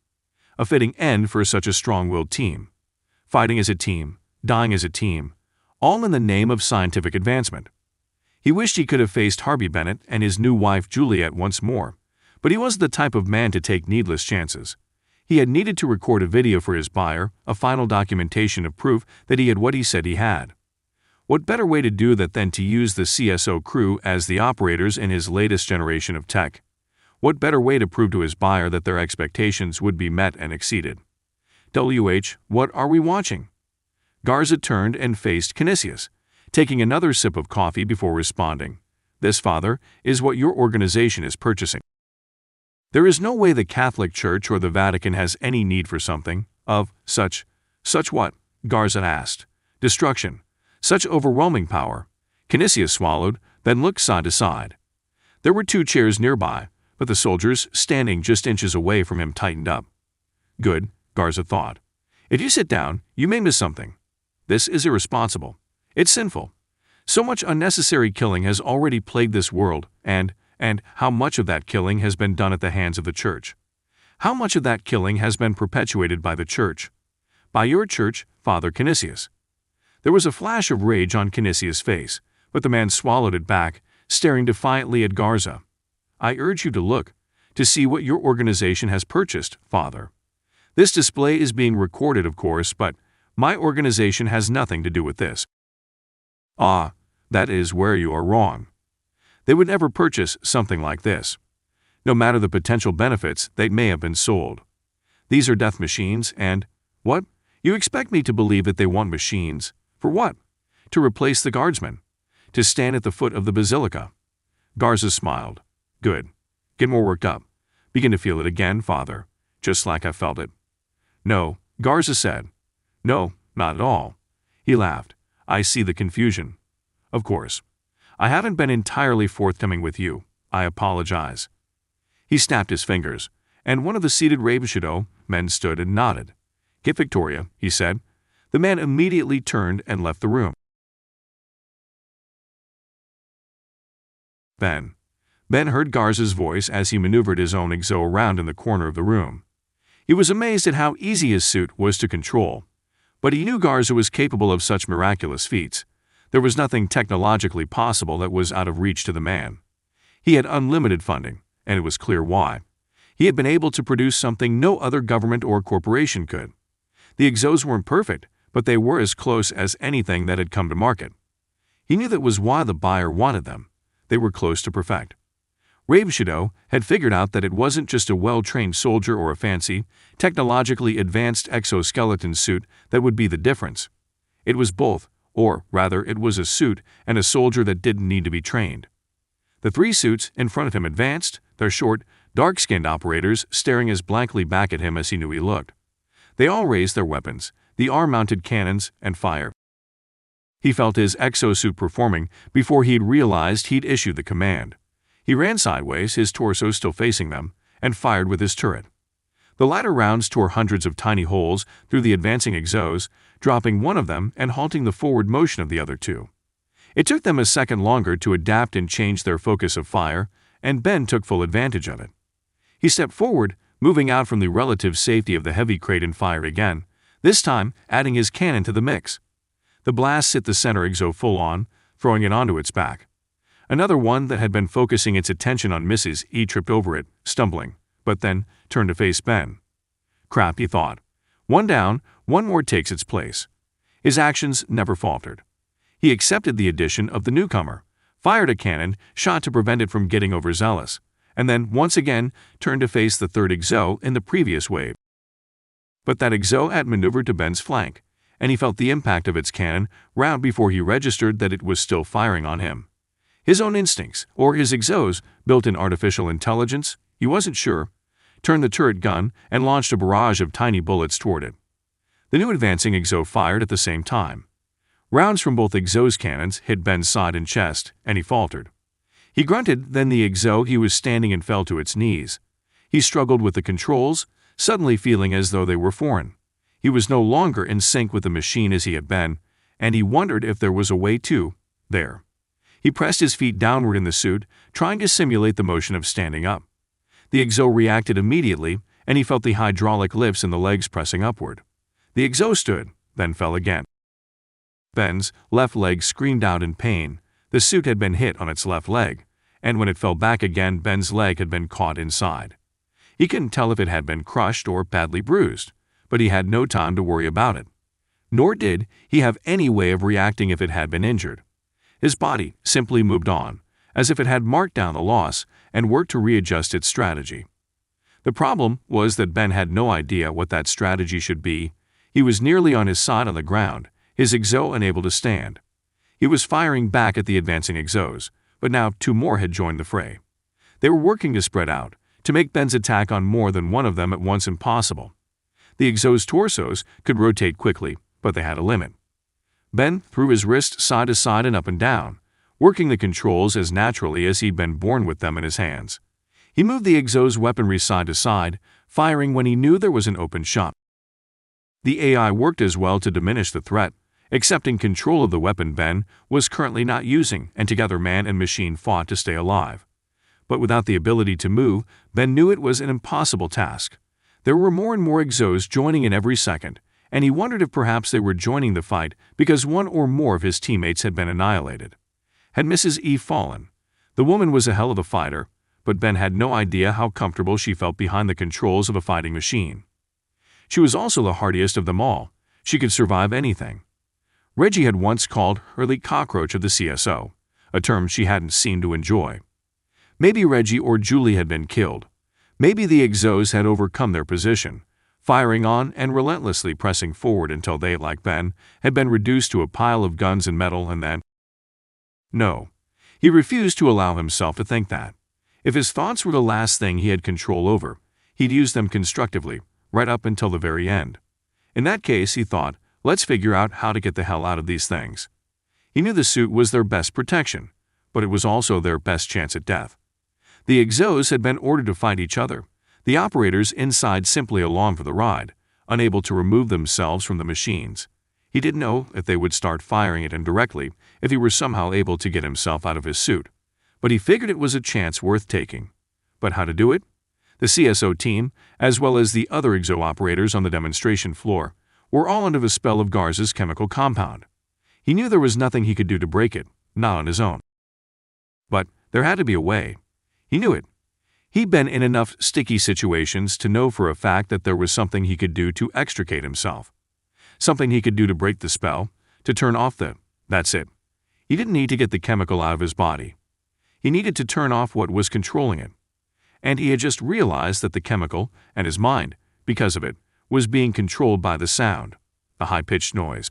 A fitting end for such a strong-willed team. Fighting as a team, dying as a team, all in the name of scientific advancement. He wished he could have faced Harvey Bennett and his new wife Juliet once more, but he wasn't the type of man to take needless chances. He had needed to record a video for his buyer, a final documentation of proof that he had what he said he had. What better way to do that than to use the CSO crew as the operators in his latest generation of tech? What better way to prove to his buyer that their expectations would be met and exceeded? What are we watching? Garza turned and faced Canisius, taking another sip of coffee before responding. This, Father, is what your organization is purchasing. There is no way the Catholic Church or the Vatican has any need for something of such what? Garza asked. Destruction. Such overwhelming power. Canisius swallowed, then looked side to side. There were 2 chairs nearby, but the soldiers, standing just inches away from him, tightened up. Good, Garza thought. If you sit down, you may miss something. This is irresponsible. It's sinful. So much unnecessary killing has already plagued this world, and how much of that killing has been done at the hands of the church? How much of that killing has been perpetuated by the church? By your church, Father Canisius. There was a flash of rage on Canisius' face, but the man swallowed it back, staring defiantly at Garza. I urge you to look, to see what your organization has purchased, Father. This display is being recorded, of course, but my organization has nothing to do with this. Ah, that is where you are wrong. They would never purchase something like this. No matter the potential benefits, they may have been sold. These are death machines, and what? You expect me to believe that they want machines? For what? To replace the guardsmen? To stand at the foot of the basilica? Garza smiled. Good. Get more worked up. Begin to feel it again, Father, just like I felt it. No, Garza said. No, not at all. He laughed. I see the confusion. Of course. I haven't been entirely forthcoming with you. I apologize. He snapped his fingers, and one of the seated Ravenshadow men stood and nodded. Get Victoria, he said. The man immediately turned and left the room. Ben heard Garza's voice as he maneuvered his own exo around in the corner of the room. He was amazed at how easy his suit was to control, but he knew Garza was capable of such miraculous feats. There was nothing technologically possible that was out of reach to the man. He had unlimited funding, and it was clear why. He had been able to produce something no other government or corporation could. The exos weren't perfect, but they were as close as anything that had come to market. He knew that was why the buyer wanted them. They were close to perfect. Ravenshadow had figured out that it wasn't just a well-trained soldier or a fancy, technologically advanced exoskeleton suit that would be the difference. It was both, or rather it was a suit and a soldier that didn't need to be trained. The three suits in front of him advanced, their short, dark-skinned operators staring as blankly back at him as he knew he looked. They all raised their weapons, the arm-mounted cannons, and fired. He felt his exosuit performing before he'd realized he'd issued the command. He ran sideways, his torso still facing them, and fired with his turret. The latter rounds tore hundreds of tiny holes through the advancing exos, dropping one of them and halting the forward motion of the other two. It took them a second longer to adapt and change their focus of fire, and Ben took full advantage of it. He stepped forward, moving out from the relative safety of the heavy crate and fired again, this time adding his cannon to the mix. The blast hit the center exo full on, throwing it onto its back. Another one that had been focusing its attention on Mrs. E tripped over it, stumbling, but then turned to face Ben. Crap, he thought. One down, one more takes its place. His actions never faltered. He accepted the addition of the newcomer, fired a cannon, shot to prevent it from getting overzealous, and then once again turned to face the third exo in the previous wave. But that exo had maneuvered to Ben's flank, and he felt the impact of its cannon round before he registered that it was still firing on him. His own instincts, or his exo's built-in artificial intelligence, he wasn't sure, turned the turret gun and launched a barrage of tiny bullets toward it. The new advancing exo fired at the same time. Rounds from both exo's cannons hit Ben's side and chest, and he faltered. He grunted, then the exo he was standing in fell to its knees. He struggled with the controls, suddenly feeling as though they were foreign. He was no longer in sync with the machine as he had been, and he wondered if there was a way to, there. He pressed his feet downward in the suit, trying to simulate the motion of standing up. The exo reacted immediately, and he felt the hydraulic lifts in the legs pressing upward. The exo stood, then fell again. Ben's left leg screamed out in pain. The suit had been hit on its left leg, and when it fell back again, Ben's leg had been caught inside. He couldn't tell if it had been crushed or badly bruised, but he had no time to worry about it. Nor did he have any way of reacting if it had been injured. His body simply moved on, as if it had marked down the loss and worked to readjust its strategy. The problem was that Ben had no idea what that strategy should be. He was nearly on his side on the ground, his exo unable to stand. He was firing back at the advancing exos, but now two more had joined the fray. They were working to spread out, to make Ben's attack on more than one of them at once impossible. The exo's torsos could rotate quickly, but they had a limit. Ben threw his wrist side to side and up and down, working the controls as naturally as he'd been born with them in his hands. He moved the exo's weaponry side to side, firing when he knew there was an open shot. The AI worked as well to diminish the threat, accepting control of the weapon Ben was currently not using, and together man and machine fought to stay alive. But without the ability to move, Ben knew it was an impossible task. There were more and more exos joining in every second, and he wondered if perhaps they were joining the fight because one or more of his teammates had been annihilated. Had Mrs. E fallen? The woman was a hell of a fighter, but Ben had no idea how comfortable she felt behind the controls of a fighting machine. She was also the hardiest of them all. She could survive anything. Reggie had once called her the cockroach of the CSO, a term she hadn't seemed to enjoy. Maybe Reggie or Julie had been killed. Maybe the exos had overcome their position, firing on and relentlessly pressing forward until they, like Ben, had been reduced to a pile of guns and metal and then… No. He refused to allow himself to think that. If his thoughts were the last thing he had control over, he'd use them constructively, right up until the very end. In that case, he thought, let's figure out how to get the hell out of these things. He knew the suit was their best protection, but it was also their best chance at death. The exos had been ordered to fight each other, the operators inside simply along for the ride, unable to remove themselves from the machines. He didn't know if they would start firing it indirectly if he were somehow able to get himself out of his suit, but he figured it was a chance worth taking. But how to do it? The CSO team, as well as the other exo operators on the demonstration floor, were all under the spell of Garza's chemical compound. He knew there was nothing he could do to break it, not on his own. But there had to be a way. He knew it. He'd been in enough sticky situations to know for a fact that there was something he could do to extricate himself. Something he could do to break the spell, to turn off that's it. He didn't need to get the chemical out of his body. He needed to turn off what was controlling it. And he had just realized that the chemical, and his mind, because of it, was being controlled by the sound, a high-pitched noise.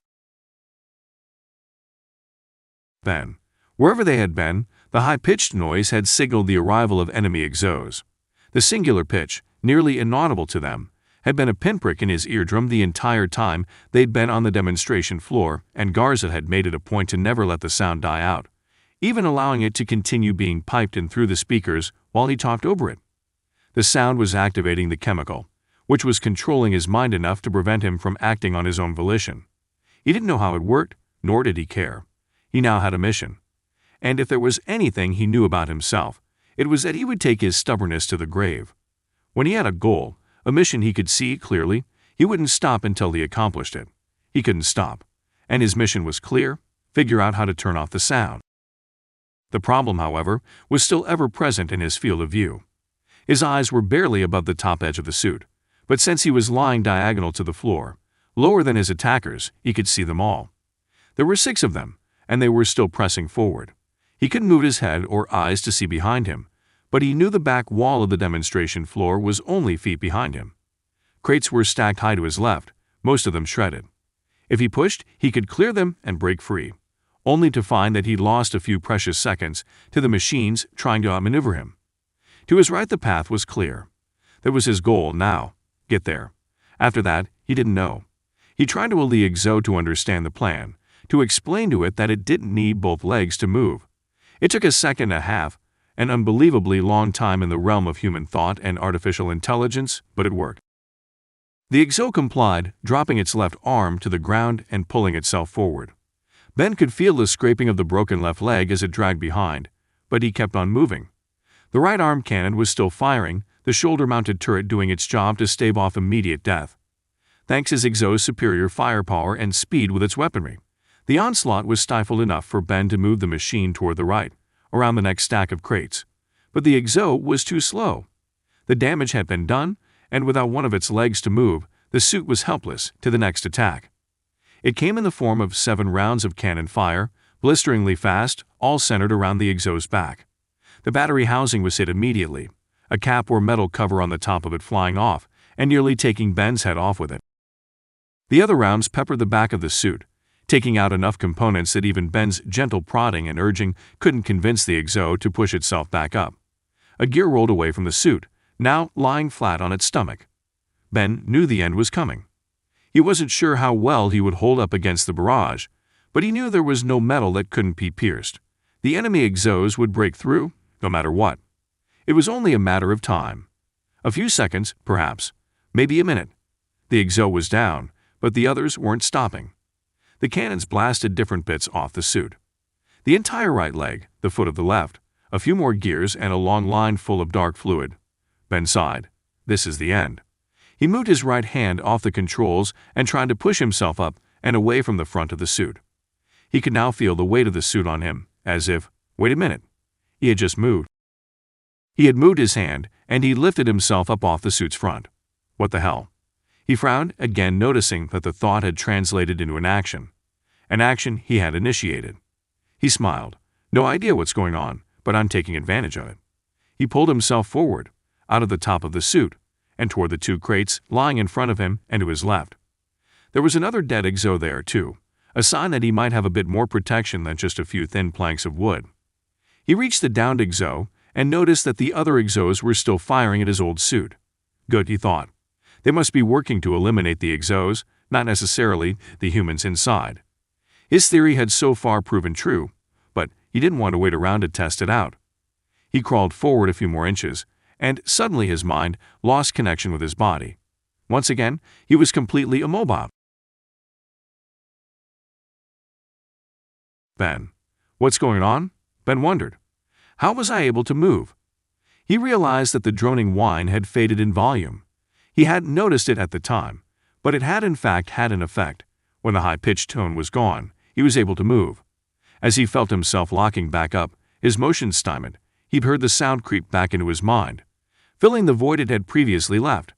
Ben. Wherever they had been, the high-pitched noise had signaled the arrival of enemy exos. The singular pitch, nearly inaudible to them, had been a pinprick in his eardrum the entire time they'd been on the demonstration floor, and Garza had made it a point to never let the sound die out, even allowing it to continue being piped in through the speakers while he talked over it. The sound was activating the chemical, which was controlling his mind enough to prevent him from acting on his own volition. He didn't know how it worked, nor did he care. He now had a mission. And if there was anything he knew about himself, it was that he would take his stubbornness to the grave. When he had a goal, a mission he could see clearly, he wouldn't stop until he accomplished it. He couldn't stop. And his mission was clear: figure out how to turn off the sound. The problem, however, was still ever present in his field of view. His eyes were barely above the top edge of the suit, but since he was lying diagonal to the floor, lower than his attackers, he could see them all. There were 6 of them, and they were still pressing forward. He couldn't move his head or eyes to see behind him, but he knew the back wall of the demonstration floor was only feet behind him. Crates were stacked high to his left, most of them shredded. If he pushed, he could clear them and break free, only to find that he'd lost a few precious seconds to the machines trying to outmaneuver him. To his right, the path was clear. That was his goal now: get there. After that, he didn't know. He tried to will the exo to understand the plan, to explain to it that it didn't need both legs to move. It took a second and a half, an unbelievably long time in the realm of human thought and artificial intelligence, but it worked. The exo complied, dropping its left arm to the ground and pulling itself forward. Ben could feel the scraping of the broken left leg as it dragged behind, but he kept on moving. The right arm cannon was still firing, the shoulder-mounted turret doing its job to stave off immediate death. Thanks to exo's superior firepower and speed with its weaponry, the onslaught was stifled enough for Ben to move the machine toward the right, around the next stack of crates. But the exo was too slow. The damage had been done, and without one of its legs to move, the suit was helpless to the next attack. It came in the form of 7 rounds of cannon fire, blisteringly fast, all centered around the exo's back. The battery housing was hit immediately, a cap or metal cover on the top of it flying off and nearly taking Ben's head off with it. The other rounds peppered the back of the suit, taking out enough components that even Ben's gentle prodding and urging couldn't convince the exo to push itself back up. A gear rolled away from the suit, now lying flat on its stomach. Ben knew the end was coming. He wasn't sure how well he would hold up against the barrage, but he knew there was no metal that couldn't be pierced. The enemy exos would break through, no matter what. It was only a matter of time. A few seconds, perhaps, maybe a minute. The exo was down, but the others weren't stopping. The cannons blasted different bits off the suit. The entire right leg, the foot of the left, a few more gears, and a long line full of dark fluid. Ben sighed. This is the end. He moved his right hand off the controls and tried to push himself up and away from the front of the suit. He could now feel the weight of the suit on him, as if, wait a minute, he had just moved. He had moved his hand, and he lifted himself up off the suit's front. What the hell? He frowned, again noticing that the thought had translated into an action he had initiated. He smiled. No idea what's going on, but I'm taking advantage of it. He pulled himself forward, out of the top of the suit, and toward the 2 crates lying in front of him and to his left. There was another dead exo there, too, a sign that he might have a bit more protection than just a few thin planks of wood. He reached the downed exo and noticed that the other exos were still firing at his old suit. Good, he thought. They must be working to eliminate the exos, not necessarily the humans inside. His theory had so far proven true, but he didn't want to wait around to test it out. He crawled forward a few more inches, and suddenly his mind lost connection with his body. Once again, he was completely immobile. Ben. What's going on? Ben wondered. How was I able to move? He realized that the droning whine had faded in volume. He hadn't noticed it at the time, but it had in fact had an effect. When the high-pitched tone was gone, he was able to move. As he felt himself locking back up, his motion stymied, he'd heard the sound creep back into his mind, filling the void it had previously left.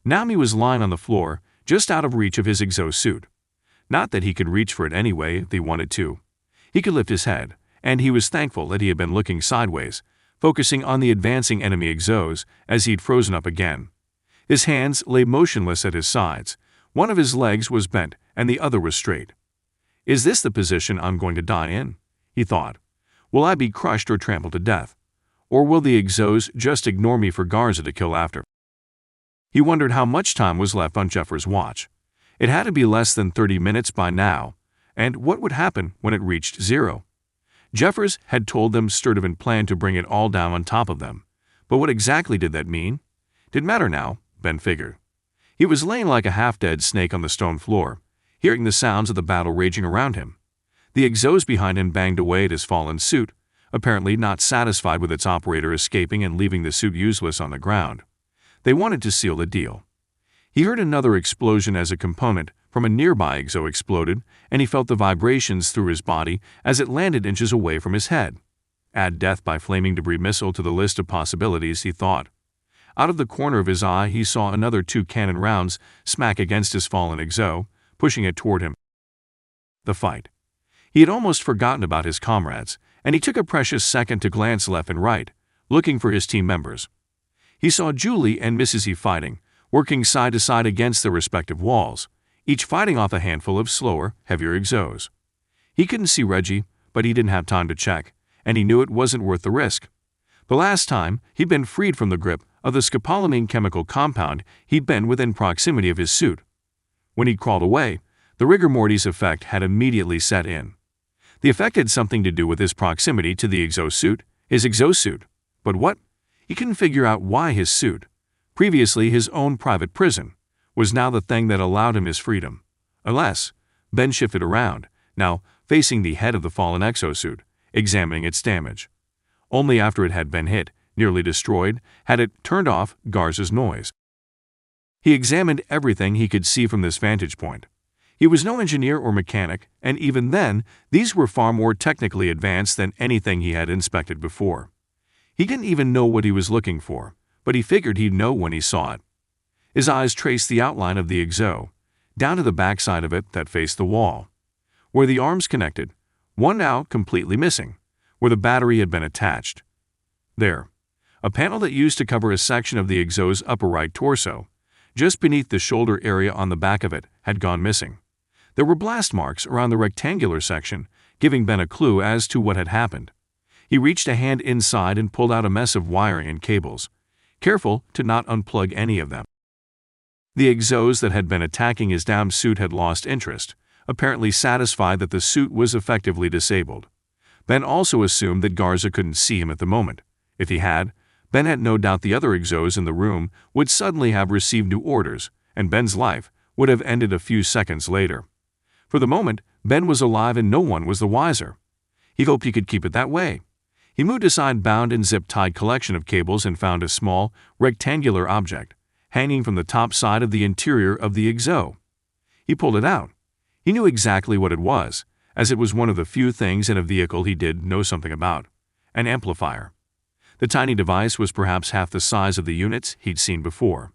Now he was lying on the floor, just out of reach of his exo suit. Not that he could reach for it anyway if he wanted to. He could lift his head, and he was thankful that he had been looking sideways, focusing on the advancing enemy exos as he'd frozen up again. His hands lay motionless at his sides. One of his legs was bent, and the other was straight. Is this the position I'm going to die in? he thought. Will I be crushed or trampled to death? Or will the exos just ignore me for Garza to kill after? He wondered how much time was left on Jeffers' watch. It had to be less than 30 minutes by now, and what would happen when it reached 0? Jeffers had told them Sturtevant planned to bring it all down on top of them. But what exactly did that mean? Didn't matter now, Ben figured. He was laying like a half-dead snake on the stone floor, hearing the sounds of the battle raging around him. The exos behind him banged away at his fallen suit, apparently not satisfied with its operator escaping and leaving the suit useless on the ground. They wanted to seal the deal. He heard another explosion as a component from a nearby exo exploded, and he felt the vibrations through his body as it landed inches away from his head. Add death by flaming debris missile to the list of possibilities, he thought. Out of the corner of his eye, he saw another 2 cannon rounds smack against his fallen exo, pushing it toward him. The fight. He had almost forgotten about his comrades, and he took a precious second to glance left and right, looking for his team members. He saw Julie and Mrs. E fighting, working side to side against their respective walls, each fighting off a handful of slower, heavier exos. He couldn't see Reggie, but he didn't have time to check, and he knew it wasn't worth the risk. The last time he'd been freed from the grip of the scopolamine chemical compound, he'd been within proximity of his suit. When he'd crawled away, the rigor mortis effect had immediately set in. The effect had something to do with his proximity to the exosuit, his exosuit. But what? He couldn't figure out why his suit, previously his own private prison, was now the thing that allowed him his freedom. Unless, Ben shifted around, now facing the head of the fallen exosuit, examining its damage. Only after it had been hit, nearly destroyed, had it turned off Garza's noise. He examined everything he could see from this vantage point. He was no engineer or mechanic, and even then, these were far more technically advanced than anything he had inspected before. He didn't even know what he was looking for, but he figured he'd know when he saw it. His eyes traced the outline of the exo, down to the backside of it that faced the wall. Where the arms connected, one now completely missing, where the battery had been attached. There, a panel that used to cover a section of the exo's upper right torso, just beneath the shoulder area on the back of it, had gone missing. There were blast marks around the rectangular section, giving Ben a clue as to what had happened. He reached a hand inside and pulled out a mess of wiring and cables, careful to not unplug any of them. The exos that had been attacking his downed suit had lost interest, apparently satisfied that the suit was effectively disabled. Ben also assumed that Garza couldn't see him at the moment. If he had, Ben had no doubt the other exos in the room would suddenly have received new orders, and Ben's life would have ended a few seconds later. For the moment, Ben was alive and no one was the wiser. He hoped he could keep it that way. He moved aside bound and zip-tied collection of cables and found a small, rectangular object, hanging from the top side of the interior of the exo. He pulled it out. He knew exactly what it was, as it was one of the few things in a vehicle he did know something about: an amplifier. The tiny device was perhaps half the size of the units he'd seen before.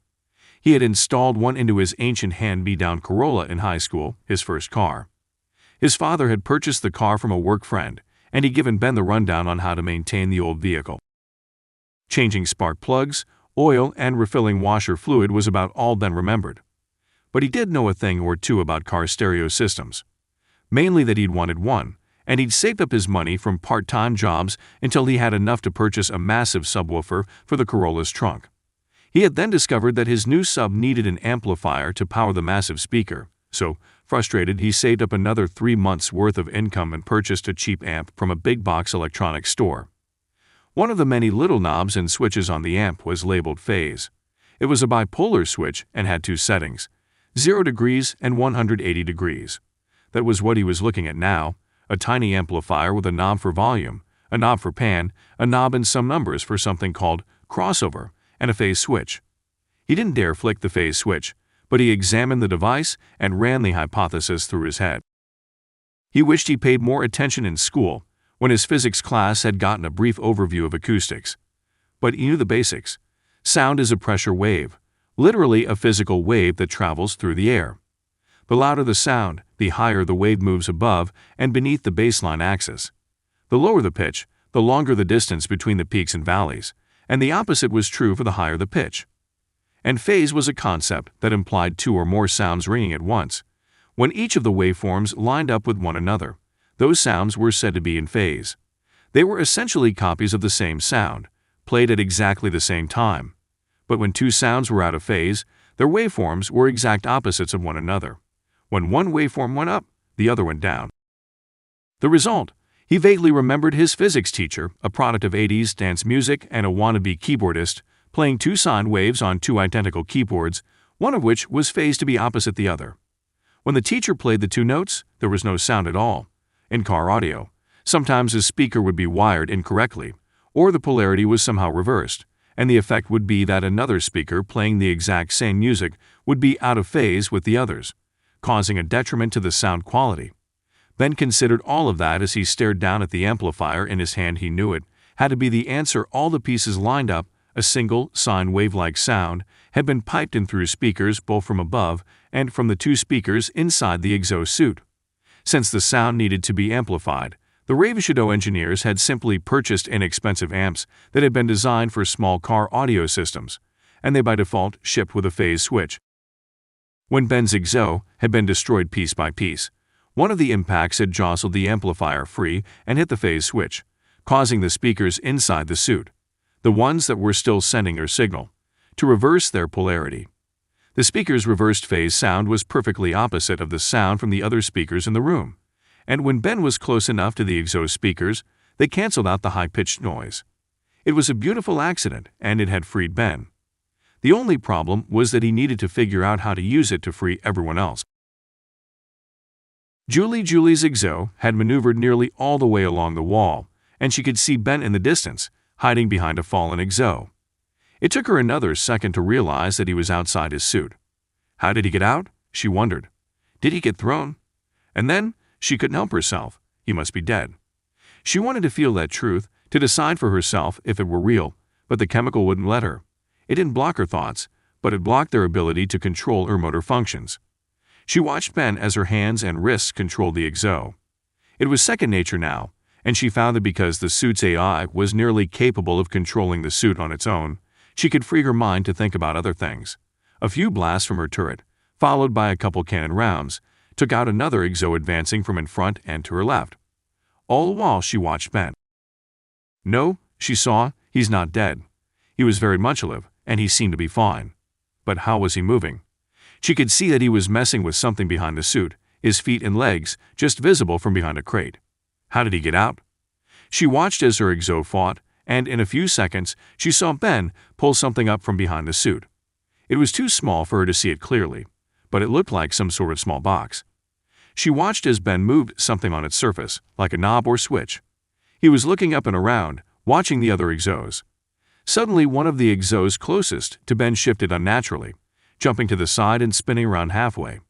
He had installed one into his ancient hand-me-down Corolla in high school, his first car. His father had purchased the car from a work friend, and he'd given Ben the rundown on how to maintain the old vehicle. Changing spark plugs, oil, and refilling washer fluid was about all Ben remembered. But he did know a thing or two about car stereo systems. Mainly that he'd wanted one, and he'd saved up his money from part-time jobs until he had enough to purchase a massive subwoofer for the Corolla's trunk. He had then discovered that his new sub needed an amplifier to power the massive speaker, so, frustrated, he saved up another 3 months' worth of income and purchased a cheap amp from a big-box electronics store. One of the many little knobs and switches on the amp was labeled phase. It was a bipolar switch and had 2 settings, 0 degrees and 180 degrees. That was what he was looking at now, a tiny amplifier with a knob for volume, a knob for pan, a knob and some numbers for something called crossover, and a phase switch. He didn't dare flick the phase switch, but he examined the device and ran the hypothesis through his head. He wished he paid more attention in school, when his physics class had gotten a brief overview of acoustics. But he knew the basics. Sound is a pressure wave, literally a physical wave that travels through the air. The louder the sound, the higher the wave moves above and beneath the baseline axis. The lower the pitch, the longer the distance between the peaks and valleys, and the opposite was true for the higher the pitch. And phase was a concept that implied 2 or more sounds ringing at once. When each of the waveforms lined up with one another, Those sounds were said to be in phase. They were essentially copies of the same sound, played at exactly the same time. But when two sounds were out of phase, their waveforms were exact opposites of one another. When one waveform went up, the other went down. The result? He vaguely remembered his physics teacher, a product of 80s dance music and a wannabe keyboardist, playing two sine waves on two identical keyboards, one of which was phased to be opposite the other. When the teacher played the two notes, there was no sound at all. In car audio, sometimes a speaker would be wired incorrectly, or the polarity was somehow reversed, and the effect would be that another speaker playing the exact same music would be out of phase with the others, causing a detriment to the sound quality. Ben considered all of that as he stared down at the amplifier in his hand. He knew it had to be the answer. All the pieces lined up, a single sine wave-like sound had been piped in through speakers both from above and from the two speakers inside the exhaust suit. Since the sound needed to be amplified, the Ravenshadow engineers had simply purchased inexpensive amps that had been designed for small car audio systems, and they by default shipped with a phase switch. When Ben's exhaust had been destroyed piece by piece, one of the impacts had jostled the amplifier free and hit the phase switch, causing the speakers inside the suit, the ones that were still sending their signal, to reverse their polarity. The speaker's reversed phase sound was perfectly opposite of the sound from the other speakers in the room, and when Ben was close enough to the exhaust speakers, they canceled out the high-pitched noise. It was a beautiful accident, and it had freed Ben. The only problem was that he needed to figure out how to use it to free everyone else. Julie's exhaust had maneuvered nearly all the way along the wall, and she could see Ben in the distance, hiding behind a fallen exhaust. It took her another second to realize that he was outside his suit. How did he get out? She wondered. Did he get thrown? And then she couldn't help herself. He must be dead. She wanted to feel that truth, to decide for herself if it were real, but the chemical wouldn't let her. It didn't block her thoughts, but it blocked their ability to control her motor functions. She watched Ben as her hands and wrists controlled the exhaust. It was second nature now, and she found that because the suit's AI was nearly capable of controlling the suit on its own, she could free her mind to think about other things. A few blasts from her turret, followed by a couple cannon rounds, took out another exhaust advancing from in front and to her left. All the while she watched Ben. No, she saw, he's not dead. He was very much alive, and he seemed to be fine. But how was he moving? She could see that he was messing with something behind the suit, his feet and legs just visible from behind a crate. How did he get out? She watched as her exhaust fought, and in a few seconds she saw Ben pull something up from behind the suit. It was too small for her to see it clearly, but it looked like some sort of small box. She watched as Ben moved something on its surface, like a knob or switch. He was looking up and around, watching the other exhausts. Suddenly one of the exhausts closest to Ben shifted unnaturally, jumping to the side and spinning around halfway.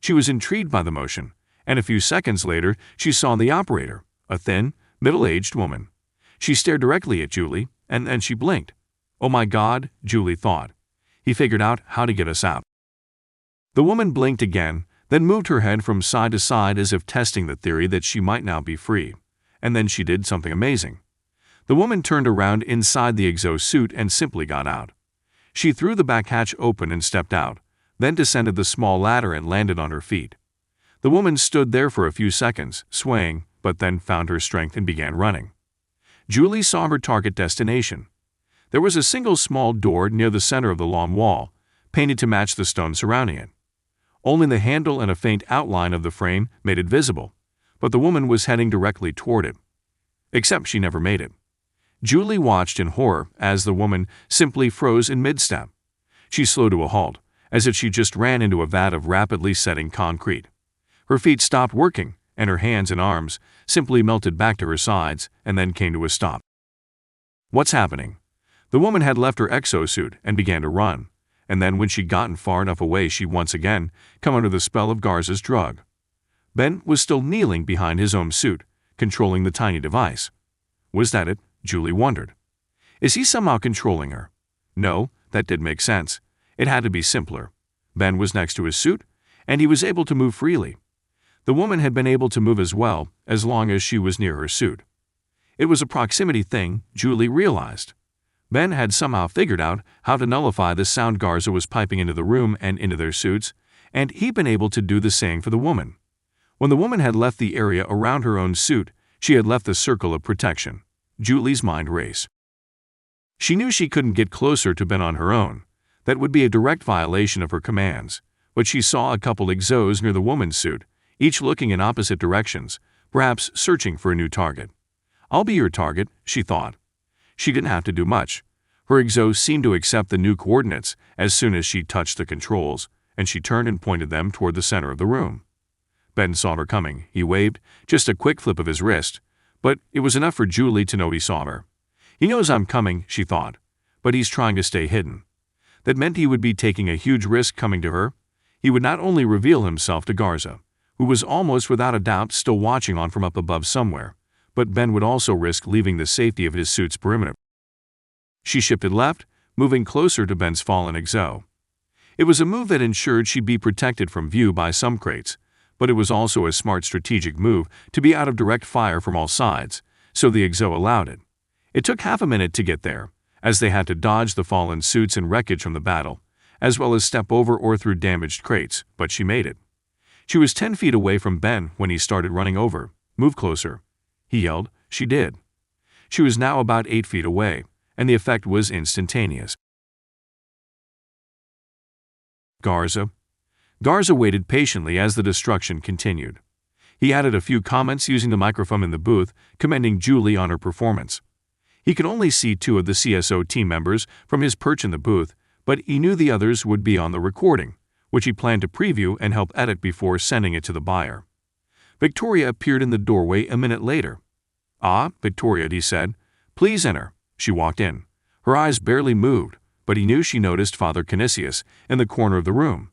She was intrigued by the motion, and a few seconds later she saw the operator, a thin, middle-aged woman. She stared directly at Julie, and then she blinked. Oh my God, Julie thought. He figured out how to get us out. The woman blinked again, then moved her head from side to side as if testing the theory that she might now be free, and then she did something amazing. The woman turned around inside the exhaust suit and simply got out. She threw the back hatch open and stepped out, then descended the small ladder and landed on her feet. The woman stood there for a few seconds, swaying, but then found her strength and began running. Julie saw her target destination. There was a single small door near the center of the long wall, painted to match the stone surrounding it. Only the handle and a faint outline of the frame made it visible, but the woman was heading directly toward it. Except she never made it. Julie watched in horror as the woman simply froze in mid-step. She slowed to a halt, as if she just ran into a vat of rapidly setting concrete. Her feet stopped working, and her hands and arms simply melted back to her sides and then came to a stop. What's happening? The woman had left her exosuit and began to run, and then when she'd gotten far enough away she'd once again come under the spell of Garza's drug. Ben was still kneeling behind his own suit, controlling the tiny device. Was that it? Julie wondered. Is he somehow controlling her? No, that did make sense. It had to be simpler. Ben was next to his suit, and he was able to move freely. The woman had been able to move as well, as long as she was near her suit. It was a proximity thing, Julie realized. Ben had somehow figured out how to nullify the sound Garza was piping into the room and into their suits, and he'd been able to do the same for the woman. When the woman had left the area around her own suit, she had left the circle of protection. Julie's mind raced. She knew she couldn't get closer to Ben on her own. That would be a direct violation of her commands. But she saw a couple exos near the woman's suit, each looking in opposite directions, perhaps searching for a new target. "I'll be your target," she thought. She didn't have to do much. Her exos seemed to accept the new coordinates as soon as she touched the controls, and she turned and pointed them toward the center of the room. Ben saw her coming. He waved, just a quick flip of his wrist, but it was enough for Julie to know he saw her. He knows I'm coming, she thought, but he's trying to stay hidden. That meant he would be taking a huge risk coming to her. He would not only reveal himself to Garza, who was almost without a doubt still watching on from up above somewhere, but Ben would also risk leaving the safety of his suit's perimeter. She shifted left, moving closer to Ben's fallen exo. It was a move that ensured she'd be protected from view by some crates, but it was also a smart strategic move to be out of direct fire from all sides, so the exo allowed it. It took half a minute to get there, as they had to dodge the fallen suits and wreckage from the battle, as well as step over or through damaged crates, but she made it. She was 10 feet away from Ben when he started running over. "Move closer," he yelled. She did. She was now about 8 feet away, and the effect was instantaneous. Garza waited patiently as the destruction continued. He added a few comments using the microphone in the booth, commending Julie on her performance. He could only see 2 of the CSO team members from his perch in the booth, but he knew the others would be on the recording, which he planned to preview and help edit before sending it to the buyer. Victoria appeared in the doorway a minute later. "Ah, Victoria," he said. "Please enter." She walked in. Her eyes barely moved, but he knew she noticed Father Canisius in the corner of the room.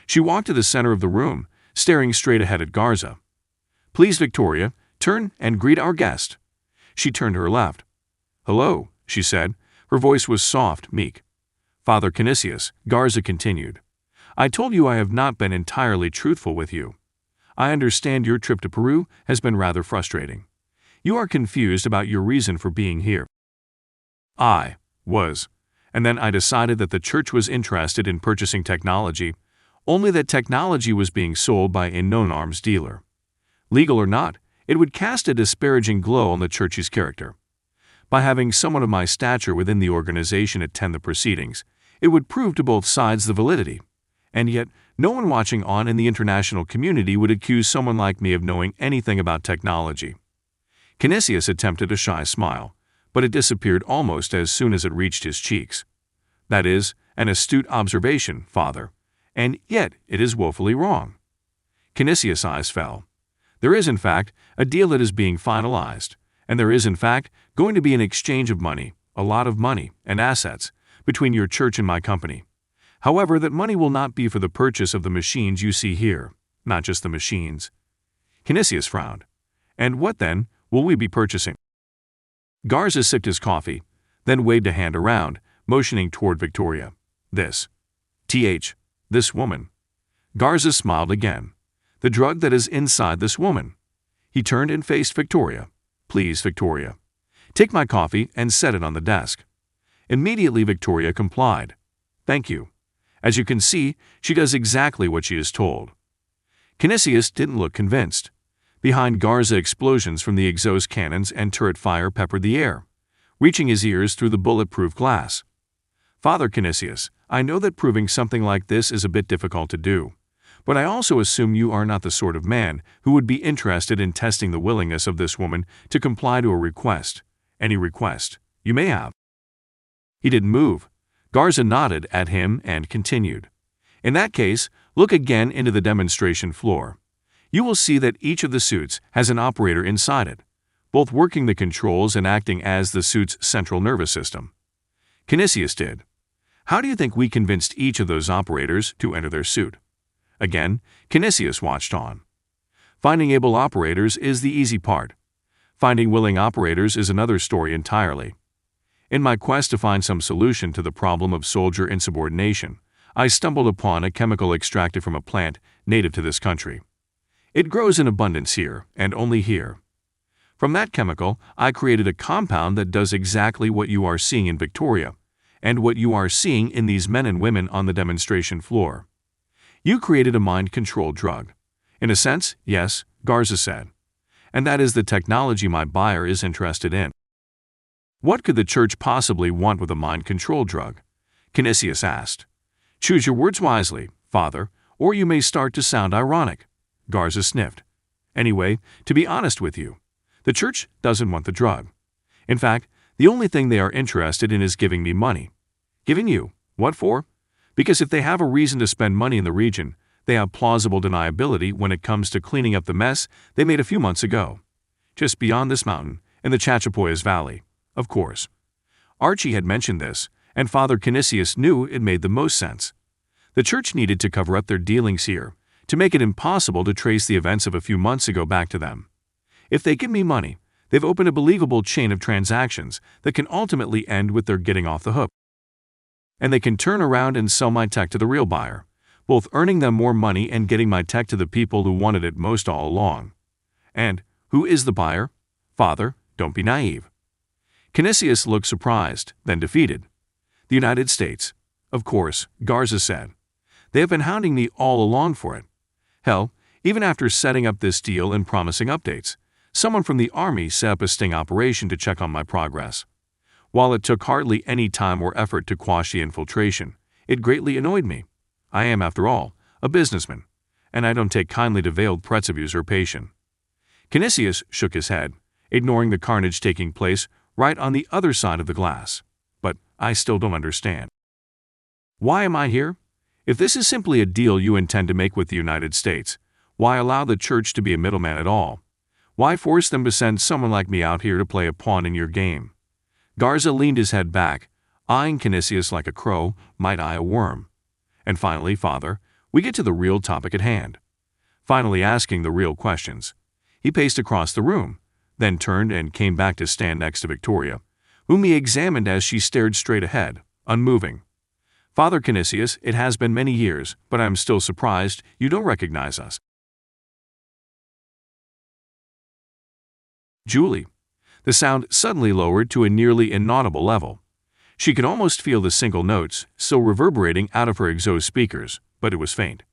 She walked to the center of the room, staring straight ahead at Garza. "Please, Victoria, turn and greet our guest." She turned to her left. "Hello," she said. Her voice was soft, meek. "Father Canisius," Garza continued. "I told you I have not been entirely truthful with you. I understand your trip to Peru has been rather frustrating. You are confused about your reason for being here. I was. And then I decided that the church was interested in purchasing technology, only that technology was being sold by a known arms dealer. Legal or not, it would cast a disparaging glow on the church's character. By having someone of my stature within the organization attend the proceedings, it would prove to both sides the validity. And yet, no one watching on in the international community would accuse someone like me of knowing anything about technology." Canisius attempted a shy smile, but it disappeared almost as soon as it reached his cheeks. "That is an astute observation, Father, and yet it is woefully wrong." Canisius' eyes fell. "There is, in fact, a deal that is being finalized, and there is, in fact, going to be an exchange of money, a lot of money, and assets, between your church and my company. However, that money will not be for the purchase of the machines you see here, not just the machines." Canisius frowned. "And what, then, will we be purchasing?" Garza sipped his coffee, then waved a hand around, motioning toward Victoria. "This woman." Garza smiled again. "The drug that is inside this woman." He turned and faced Victoria. "Please, Victoria, take my coffee and set it on the desk." Immediately Victoria complied. "Thank you." As you can see, she does exactly what she is told. Canisius didn't look convinced. Behind Garza, explosions from the exhaust cannons and turret fire peppered the air, reaching his ears through the bulletproof glass. "Father Canisius, I know that proving something like this is a bit difficult to do, but I also assume you are not the sort of man who would be interested in testing the willingness of this woman to comply to a request, any request you may have." He didn't move. Garza nodded at him and continued. "In that case, look again into the demonstration floor. You will see that each of the suits has an operator inside it, both working the controls and acting as the suit's central nervous system." Canisius did. "How do you think we convinced each of those operators to enter their suit?" Again, Canisius watched on. "Finding able operators is the easy part. Finding willing operators is another story entirely. In my quest to find some solution to the problem of soldier insubordination, I stumbled upon a chemical extracted from a plant native to this country. It grows in abundance here, and only here. From that chemical, I created a compound that does exactly what you are seeing in Victoria, and what you are seeing in these men and women on the demonstration floor. You created a mind-controlled drug. In a sense, yes, Garza said. And that is the technology my buyer is interested in. What could the church possibly want with a mind control drug? Canisius asked. Choose your words wisely, Father, or you may start to sound ironic. Garza sniffed. Anyway, to be honest with you, the church doesn't want the drug. In fact, the only thing they are interested in is giving me money. Giving you? What for? Because if they have a reason to spend money in the region, they have plausible deniability when it comes to cleaning up the mess they made a few months ago. Just beyond this mountain, in the Chachapoyas Valley, of course. Archie had mentioned this, and Father Canisius knew it made the most sense. The church needed to cover up their dealings here, to make it impossible to trace the events of a few months ago back to them. If they give me money, they've opened a believable chain of transactions that can ultimately end with their getting off the hook. And they can turn around and sell my tech to the real buyer, both earning them more money and getting my tech to the people who wanted it most all along. And who is the buyer? Father, don't be naive. Canisius looked surprised, then defeated. The United States. Of course, Garza said. They have been hounding me all along for it. Hell, even after setting up this deal and promising updates, someone from the Army set up a sting operation to check on my progress. While it took hardly any time or effort to quash the infiltration, it greatly annoyed me. I am, after all, a businessman, and I don't take kindly to veiled threats of usurpation. Canisius shook his head, ignoring the carnage taking place right on the other side of the glass. But I still don't understand. Why am I here? If this is simply a deal you intend to make with the United States, why allow the church to be a middleman at all? Why force them to send someone like me out here to play a pawn in your game? Garza leaned his head back, eyeing Canisius like a crow might eye a worm. And finally, Father, we get to the real topic at hand. Finally asking the real questions. He paced across the room, then turned and came back to stand next to Victoria, whom he examined as she stared straight ahead, unmoving. Father Canisius, it has been many years, but I am still surprised you don't recognize us. Julie. The sound suddenly lowered to a nearly inaudible level. She could almost feel the single notes still reverberating out of her exhaust speakers, but it was faint.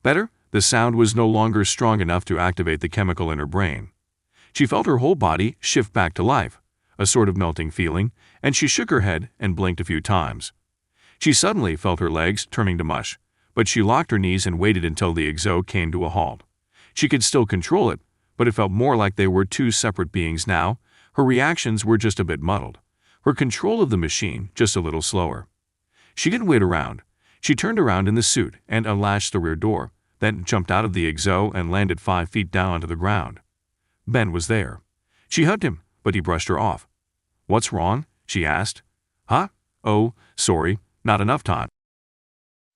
Better, the sound was no longer strong enough to activate the chemical in her brain. She felt her whole body shift back to life, a sort of melting feeling, and she shook her head and blinked a few times. She suddenly felt her legs turning to mush, but she locked her knees and waited until the exo came to a halt. She could still control it, but it felt more like they were two separate beings now. Her reactions were just a bit muddled. Her control of the machine just a little slower. She didn't wait around. She turned around in the suit and unlatched the rear door, then jumped out of the exo and landed 5 feet down onto the ground. Ben was there. She hugged him, but he brushed her off. "What's wrong?" she asked. "Huh? Oh, sorry, not enough time."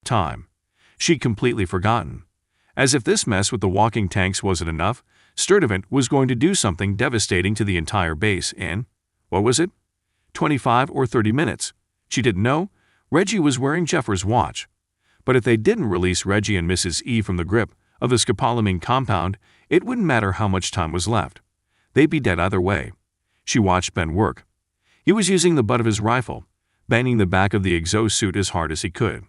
Time. She'd completely forgotten. As if this mess with the walking tanks wasn't enough, Sturdivant was going to do something devastating to the entire base in, what was it? 25 or 30 minutes. She didn't know. Reggie was wearing Jeffers' watch. But if they didn't release Reggie and Mrs. E from the grip of the scopolamine compound, it wouldn't matter how much time was left. They'd be dead either way. She watched Ben work. He was using the butt of his rifle, banging the back of the exosuit as hard as he could.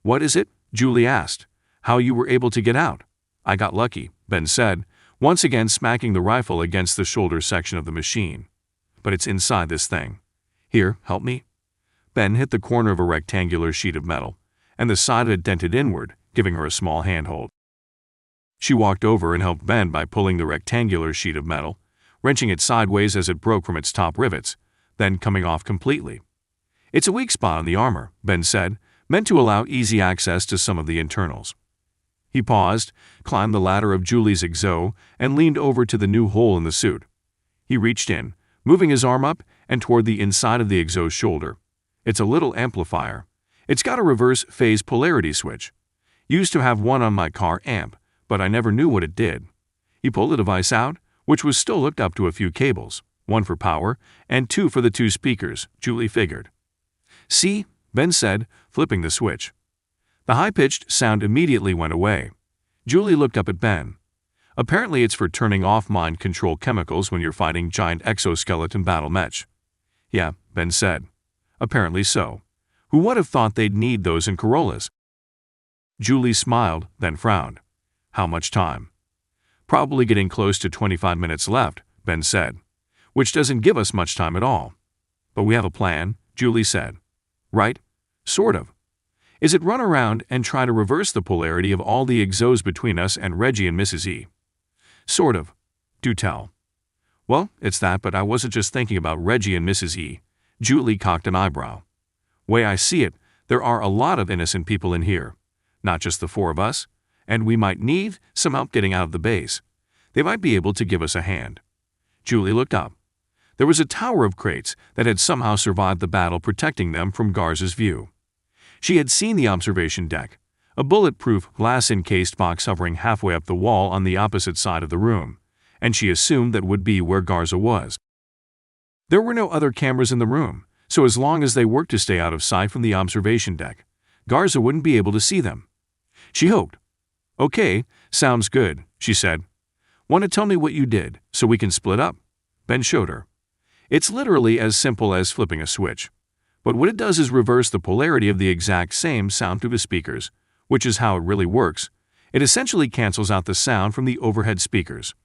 "What is it?" Julie asked. "How you were able to get out?" "I got lucky," Ben said, once again smacking the rifle against the shoulder section of the machine. "But it's inside this thing. Here, help me." Ben hit the corner of a rectangular sheet of metal, and the side of it dented inward, giving her a small handhold. She walked over and helped Ben by pulling the rectangular sheet of metal, wrenching it sideways as it broke from its top rivets, then coming off completely. "It's a weak spot on the armor," Ben said, meant to allow easy access to some of the internals. He paused, climbed the ladder of Julie's exo, and leaned over to the new hole in the suit. He reached in, moving his arm up and toward the inside of the exo's shoulder. "It's a little amplifier. It's got a reverse phase polarity switch. Used to have one on my car amp, but I never knew what it did." He pulled the device out, which was still hooked up to a few cables, one for power and 2 for the 2 speakers, Julie figured. "See?" Ben said, flipping the switch. The high-pitched sound immediately went away. Julie looked up at Ben. "Apparently it's for turning off mind control chemicals when you're fighting giant exoskeleton battle mech." "Yeah," Ben said. "Apparently so. Who would have thought they'd need those in Corollas?" Julie smiled, then frowned. How much time? Probably getting close to 25 minutes left, Ben said, which doesn't give us much time at all. But we have a plan, Julie said. Right? Sort of. Is it run around and try to reverse the polarity of all the exos between us and Reggie and Mrs. E? Sort of. Do tell. Well, it's that, but I wasn't just thinking about Reggie and Mrs. E. Julie cocked an eyebrow. Way I see it, there are a lot of innocent people in here. Not just the four of us, and we might need some help getting out of the base. They might be able to give us a hand. Julie looked up. There was a tower of crates that had somehow survived the battle, protecting them from Garza's view. She had seen the observation deck, a bulletproof glass-encased box hovering halfway up the wall on the opposite side of the room, and she assumed that would be where Garza was. There were no other cameras in the room, so as long as they worked to stay out of sight from the observation deck, Garza wouldn't be able to see them. She hoped. Okay, sounds good, she said. Want to tell me what you did, so we can split up? Ben showed her. It's literally as simple as flipping a switch. But what it does is reverse the polarity of the exact same sound through the speakers, which is how it really works. It essentially cancels out the sound from the overhead speakers.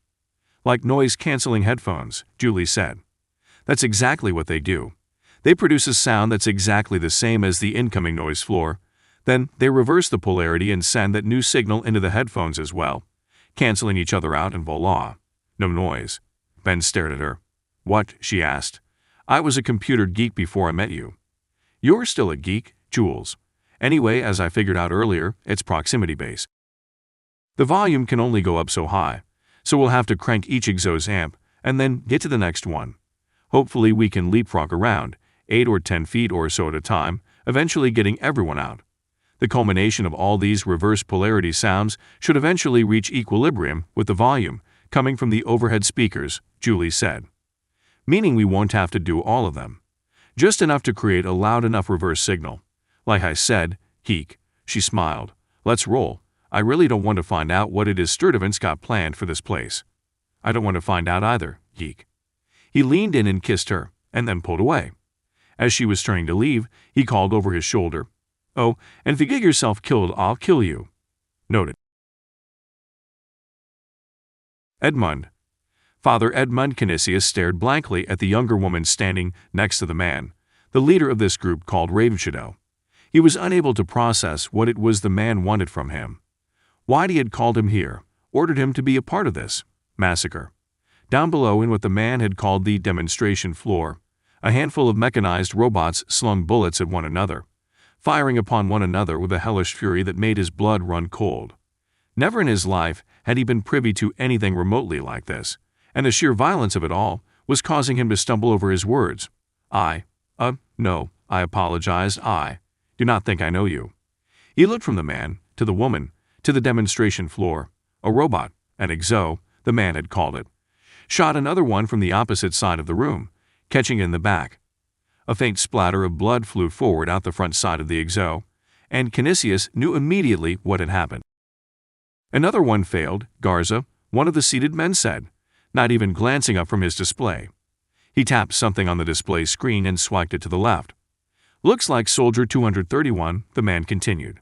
Like noise-canceling headphones, Julie said. That's exactly what they do. They produce a sound that's exactly the same as the incoming noise floor. Then they reverse the polarity and send that new signal into the headphones as well, canceling each other out, and voila, no noise. Ben stared at her. What? She asked. I was a computer geek before I met you. You're still a geek, Jules. Anyway, as I figured out earlier, it's proximity-based. The volume can only go up so high, so we'll have to crank each exos amp and then get to the next one. Hopefully we can leapfrog around, 8 or 10 feet or so at a time, eventually getting everyone out. The culmination of all these reverse polarity sounds should eventually reach equilibrium with the volume coming from the overhead speakers, Julie said. Meaning we won't have to do all of them. Just enough to create a loud enough reverse signal. Like I said, Heek, she smiled. Let's roll. I really don't want to find out what it is Sturdivant's got planned for this place. I don't want to find out either, Heek. He leaned in and kissed her, and then pulled away. As she was turning to leave, he called over his shoulder. Oh, and if you get yourself killed, I'll kill you. Noted. Edmund. Father Edmund Canisius stared blankly at the younger woman standing next to the man, the leader of this group called Ravenshadow. He was unable to process what it was the man wanted from him. Why he had called him here, ordered him to be a part of this massacre. Down below, in what the man had called the demonstration floor, a handful of mechanized robots slung bullets at one another, firing upon one another with a hellish fury that made his blood run cold. Never in his life had he been privy to anything remotely like this, and the sheer violence of it all was causing him to stumble over his words. No, I apologized, I do not think I know you. He looked from the man, to the woman, to the demonstration floor. A robot, an exo, the man had called it. Shot another one from the opposite side of the room, catching it in the back. A faint splatter of blood flew forward out the front side of the exo, and Canisius knew immediately what had happened. Another one failed, Garza, one of the seated men said, not even glancing up from his display. He tapped something on the display screen and swiped it to the left. Looks like Soldier 231, the man continued.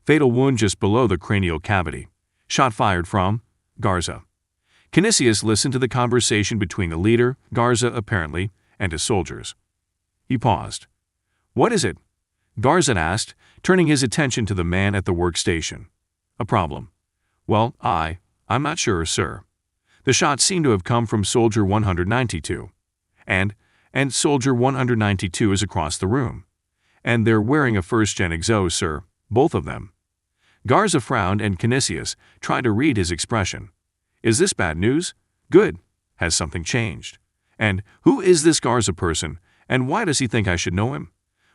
Fatal wound just below the cranial cavity. Shot fired from Garza. Canisius listened to the conversation between the leader, Garza apparently, and his soldiers. He paused. What is it? Garza asked, turning his attention to the man at the workstation. A problem. Well, I'm not sure, sir. The shot seemed to have come from Soldier 192. And Soldier 192 is across the room. And they're wearing a first-gen exo, sir, both of them. Garza frowned and Canisius tried to read his expression. Is this bad news? Good. Has something changed? And who is this Garza person, and why does he think I should know him?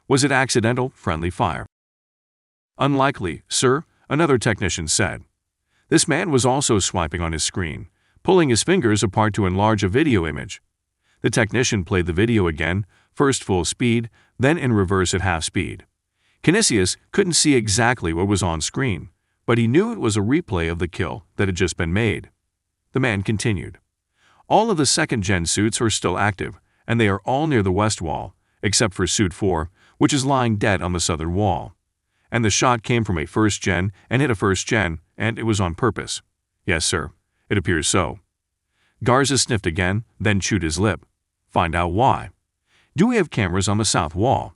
Was it accidental, friendly fire? Unlikely, sir, another technician said. This man was also swiping on his screen, pulling his fingers apart to enlarge a video image. The technician played the video again, first full speed, then in reverse at half speed. Canisius couldn't see exactly what was on screen, but he knew it was a replay of the kill that had just been made. The man continued. All of the second-gen suits are still active, and they are all near the west wall, except for Suit 4, which is lying dead on the southern wall. And the shot came from a first-gen and hit a first-gen, and it was on purpose. Yes, sir. It appears so. Garza sniffed again, then chewed his lip. Find out why. Do we have cameras on the south wall?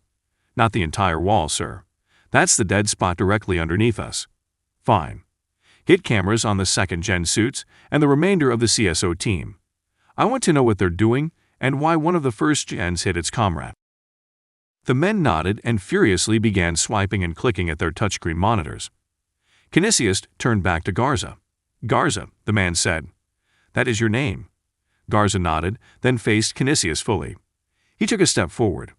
Not the entire wall, sir. That's the dead spot directly underneath us. Fine. Get cameras on the second-gen suits and the remainder of the CSO team. I want to know what they're doing and why one of the first gens hit its comrade. The men nodded and furiously began swiping and clicking at their touchscreen monitors. Kinesius turned back to Garza. Garza, the man said. That is your name. Garza nodded, then faced Kinesius fully. He took a step forward.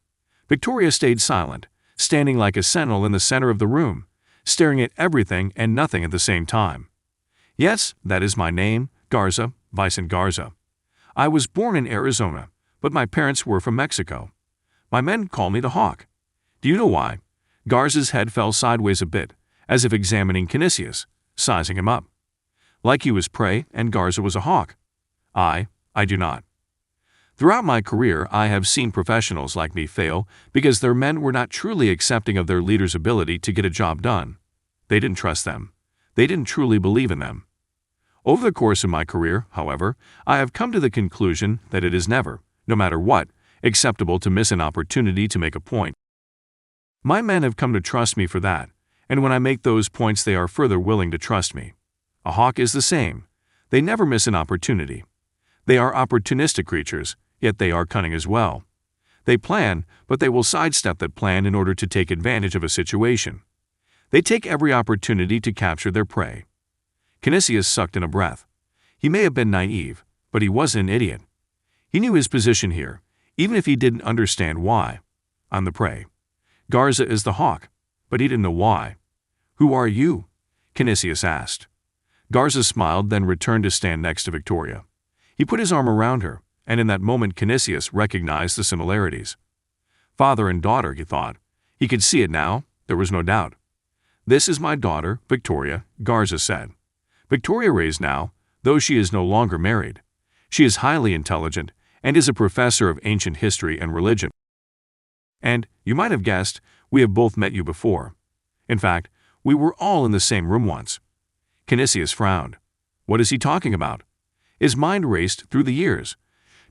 Victoria stayed silent, standing like a sentinel in the center of the room, staring at everything and nothing at the same time. Yes, that is my name, Garza, Vicente Garza. I was born in Arizona, but my parents were from Mexico. My men call me the Hawk. Do you know why? Garza's head fell sideways a bit, as if examining Kinesius, sizing him up. Like he was prey and Garza was a hawk. I do not. Throughout my career, I have seen professionals like me fail because their men were not truly accepting of their leader's ability to get a job done. They didn't trust them. They didn't truly believe in them. Over the course of my career, however, I have come to the conclusion that it is never, no matter what, acceptable to miss an opportunity to make a point. My men have come to trust me for that, and when I make those points they are further willing to trust me. A hawk is the same. They never miss an opportunity. They are opportunistic creatures, yet they are cunning as well. They plan, but they will sidestep that plan in order to take advantage of a situation. They take every opportunity to capture their prey. Kinesius sucked in a breath. He may have been naive, but he wasn't an idiot. He knew his position here, even if he didn't understand why. I'm the prey. Garza is the hawk, but he didn't know why. Who are you? Kinesius asked. Garza smiled, then returned to stand next to Victoria. He put his arm around her, and in that moment Kinesius recognized the similarities. Father and daughter, he thought. He could see it now, there was no doubt. This is my daughter, Victoria, Garza said. Victoria raised now, though she is no longer married. She is highly intelligent and is a professor of ancient history and religion. And, you might have guessed, we have both met you before. In fact, we were all in the same room once. Kinesius frowned. What is he talking about? His mind raced through the years,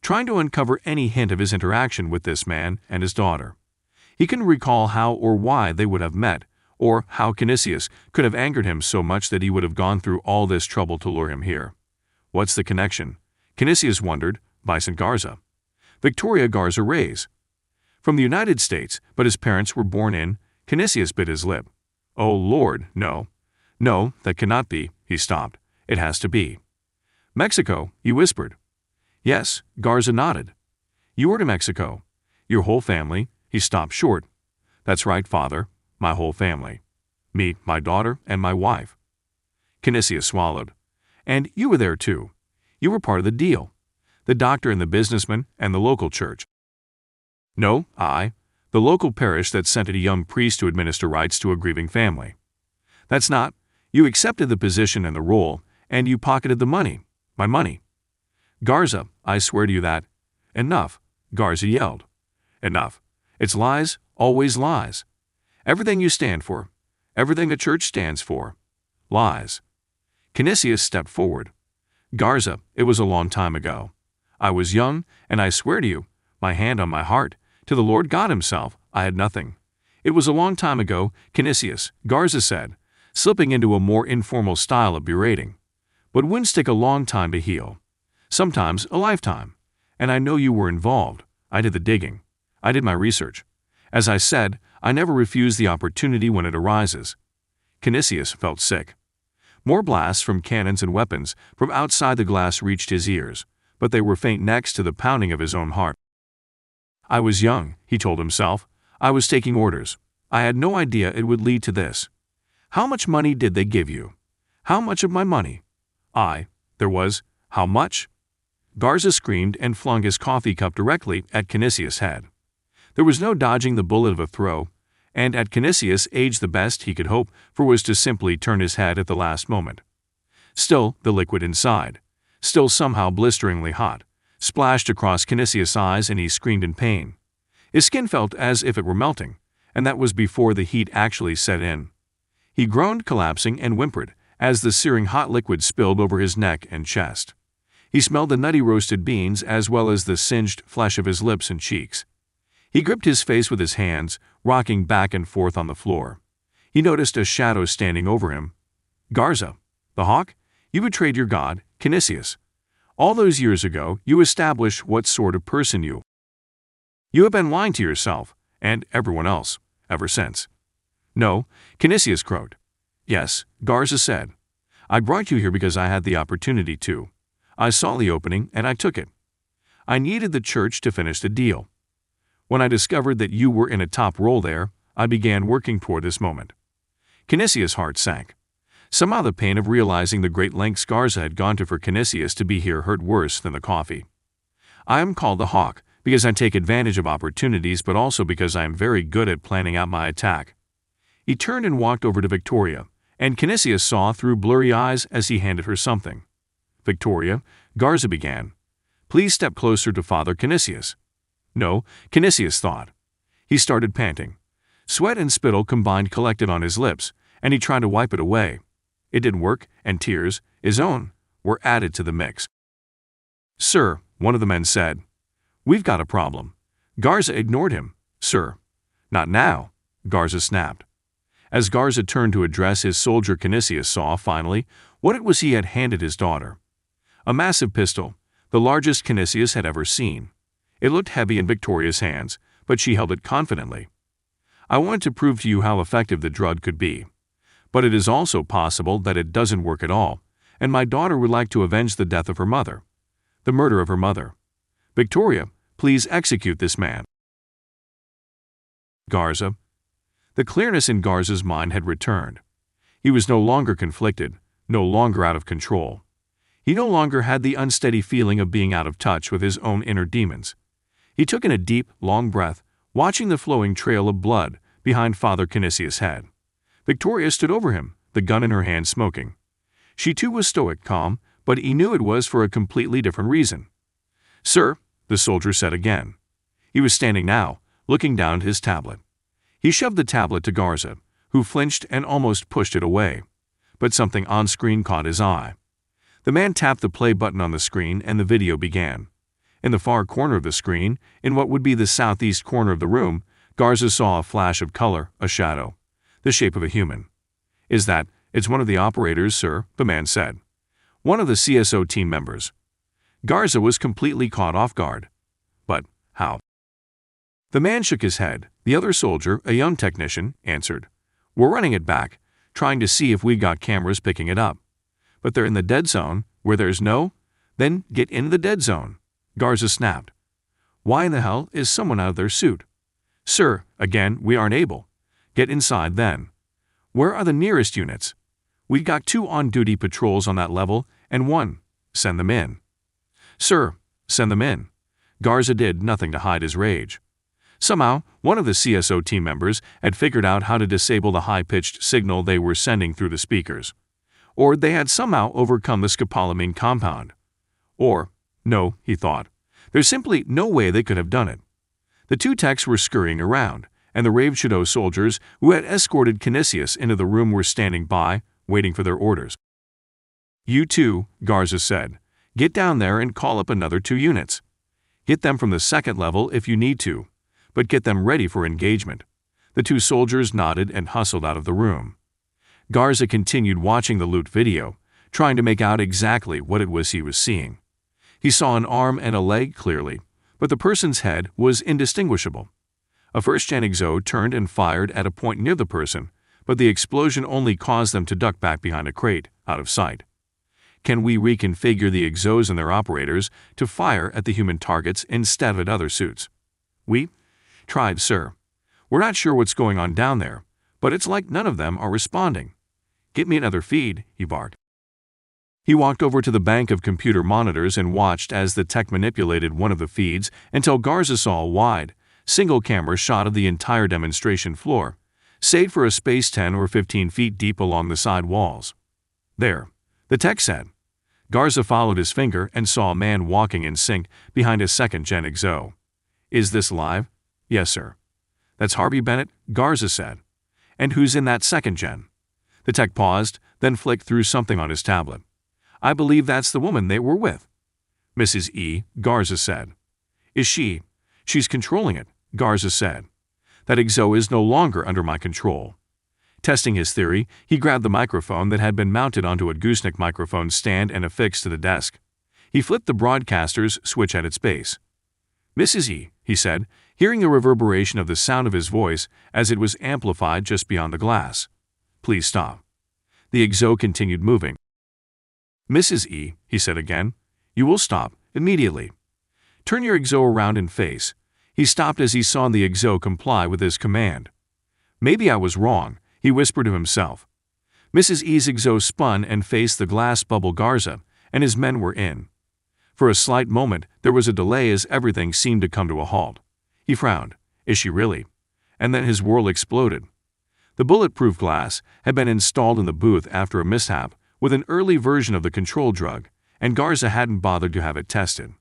trying to uncover any hint of his interaction with this man and his daughter. He couldn't recall how or why they would have met, or how Kinesius could have angered him so much that he would have gone through all this trouble to lure him here. What's the connection? Kinesius wondered. Vicente Garza. Victoria Garza Reyes. From the United States, but his parents were born in. Kinesius bit his lip. Oh, Lord, no. No, that cannot be. He stopped. It has to be. Mexico, he whispered. Yes, Garza nodded. You were to Mexico. Your whole family. He stopped short. That's right, Father. My whole family. Me, my daughter, and my wife. Kinesius swallowed. And you were there too. You were part of the deal. The doctor and the businessman and the local church. No, the local parish that sent a young priest to administer rites to a grieving family. That's not. You accepted the position and the role, and you pocketed the money. My money. Garza, I swear to you that. Enough, Garza yelled. Enough. It's lies, always lies. Everything you stand for, everything a church stands for. Lies. Kinesius stepped forward. Garza, it was a long time ago. I was young, and I swear to you, my hand on my heart, to the Lord God himself, I had nothing. It was a long time ago, Kinesius, Garza said, slipping into a more informal style of berating. But wounds take a long time to heal. Sometimes a lifetime. And I know you were involved. I did the digging. I did my research. As I said, I never refuse the opportunity when it arises. Kinesius felt sick. More blasts from cannons and weapons from outside the glass reached his ears, but they were faint next to the pounding of his own heart. I was young, he told himself. I was taking orders. I had no idea it would lead to this. How much money did they give you? How much of my money? There was, how much? Garza screamed and flung his coffee cup directly at Kinesius' head. There was no dodging the bullet of a throw, and at Kinesius' age the best he could hope for was to simply turn his head at the last moment. Still, the liquid inside, still somehow blisteringly hot, splashed across Kinesius' eyes and he screamed in pain. His skin felt as if it were melting, and that was before the heat actually set in. He groaned, collapsing, and whimpered, as the searing hot liquid spilled over his neck and chest. He smelled the nutty roasted beans as well as the singed flesh of his lips and cheeks. He gripped his face with his hands, rocking back and forth on the floor. He noticed a shadow standing over him. Garza, the hawk, you betrayed your god, Canisius. All those years ago, you established what sort of person you. You have been lying to yourself, and everyone else, ever since. No, Canisius crowed. Yes, Garza said. I brought you here because I had the opportunity to. I saw the opening, and I took it. I needed the church to finish the deal. When I discovered that you were in a top role there, I began working toward this moment. Canisius' heart sank. Somehow the pain of realizing the great lengths Garza had gone to for Canisius to be here hurt worse than the coffee. I am called the Hawk because I take advantage of opportunities, but also because I am very good at planning out my attack. He turned and walked over to Victoria, and Canisius saw through blurry eyes as he handed her something. Victoria, Garza began. Please step closer to Father Canisius. No, Canisius thought. He started panting. Sweat and spittle combined collected on his lips, and he tried to wipe it away. It didn't work, and tears, his own, were added to the mix. Sir, one of the men said. We've got a problem. Garza ignored him. Sir. Not now, Garza snapped. As Garza turned to address his soldier, Canisius saw, finally, what it was he had handed his daughter. A massive pistol, the largest Canisius had ever seen. It looked heavy in Victoria's hands, but she held it confidently. I wanted to prove to you how effective the drug could be. But it is also possible that it doesn't work at all, and my daughter would like to avenge the death of her mother. The murder of her mother. Victoria, please execute this man. Garza. The clearness in Garza's mind had returned. He was no longer conflicted, no longer out of control. He no longer had the unsteady feeling of being out of touch with his own inner demons. He took in a deep, long breath, watching the flowing trail of blood behind Father Canisius' head. Victoria stood over him, the gun in her hand smoking. She too was stoic, calm, but he knew it was for a completely different reason. Sir, the soldier said again. He was standing now, looking down at his tablet. He shoved the tablet to Garza, who flinched and almost pushed it away. But something on screen caught his eye. The man tapped the play button on the screen and the video began. In the far corner of the screen, in what would be the southeast corner of the room, Garza saw a flash of color, a shadow, the shape of a human. It's one of the operators, sir, the man said. One of the CSO team members. Garza was completely caught off guard. But how? The man shook his head. The other soldier, a young technician, answered. We're running it back, trying to see if we got cameras picking it up. But they're in the dead zone, where there's no. Then get into the dead zone. Garza snapped. Why in the hell is someone out of their suit? Sir, again, we aren't able. Get inside then. Where are the nearest units? We've got 2 on-duty patrols on that level, and 1. Send them in. Sir, send them in. Garza did nothing to hide his rage. Somehow, one of the CSO team members had figured out how to disable the high-pitched signal they were sending through the speakers. Or they had somehow overcome the scopolamine compound. Or, no, he thought, there's simply no way they could have done it. The 2 techs were scurrying around, and the Ravenshadow soldiers who had escorted Canisius into the room were standing by, waiting for their orders. You too, Garza said. Get down there and call up another 2 units. Get them from the 2nd level if you need to, but get them ready for engagement. The 2 soldiers nodded and hustled out of the room. Garza continued watching the loot video, trying to make out exactly what it was he was seeing. He saw an arm and a leg clearly, but the person's head was indistinguishable. A first-gen exo turned and fired at a point near the person, but the explosion only caused them to duck back behind a crate, out of sight. Can we reconfigure the exos and their operators to fire at the human targets instead of at other suits? We tried, sir. We're not sure what's going on down there, but it's like none of them are responding. Get me another feed, he barked. He walked over to the bank of computer monitors and watched as the tech manipulated one of the feeds until Garza saw a wide, single-camera shot of the entire demonstration floor, save for a space 10 or 15 feet deep along the side walls. There, the tech said. Garza followed his finger and saw a man walking in sync behind a 2nd-gen exo. Is this live? Yes, sir. That's Harvey Bennett, Garza said. And who's in that 2nd-gen? The tech paused, then flicked through something on his tablet. "I believe that's the woman they were with," Mrs. E. Garza said. "Is she? She's controlling it," Garza said. "That exo is no longer under my control." Testing his theory, he grabbed the microphone that had been mounted onto a gooseneck microphone stand and affixed to the desk. He flipped the broadcaster's switch at its base. "Mrs. E," he said, hearing the reverberation of the sound of his voice as it was amplified just beyond the glass. "Please stop." The exo continued moving. "Mrs. E," he said again, "you will stop immediately. Turn your exo around and face." He stopped as he saw the exo comply with his command. "Maybe I was wrong," he whispered to himself. Mrs. E's exo spun and faced the glass bubble Garza, and his men were in. For a slight moment, there was a delay as everything seemed to come to a halt. He frowned. Is she really? And then his world exploded. The bulletproof glass had been installed in the booth after a mishap with an early version of the control drug, and Garza hadn't bothered to have it tested.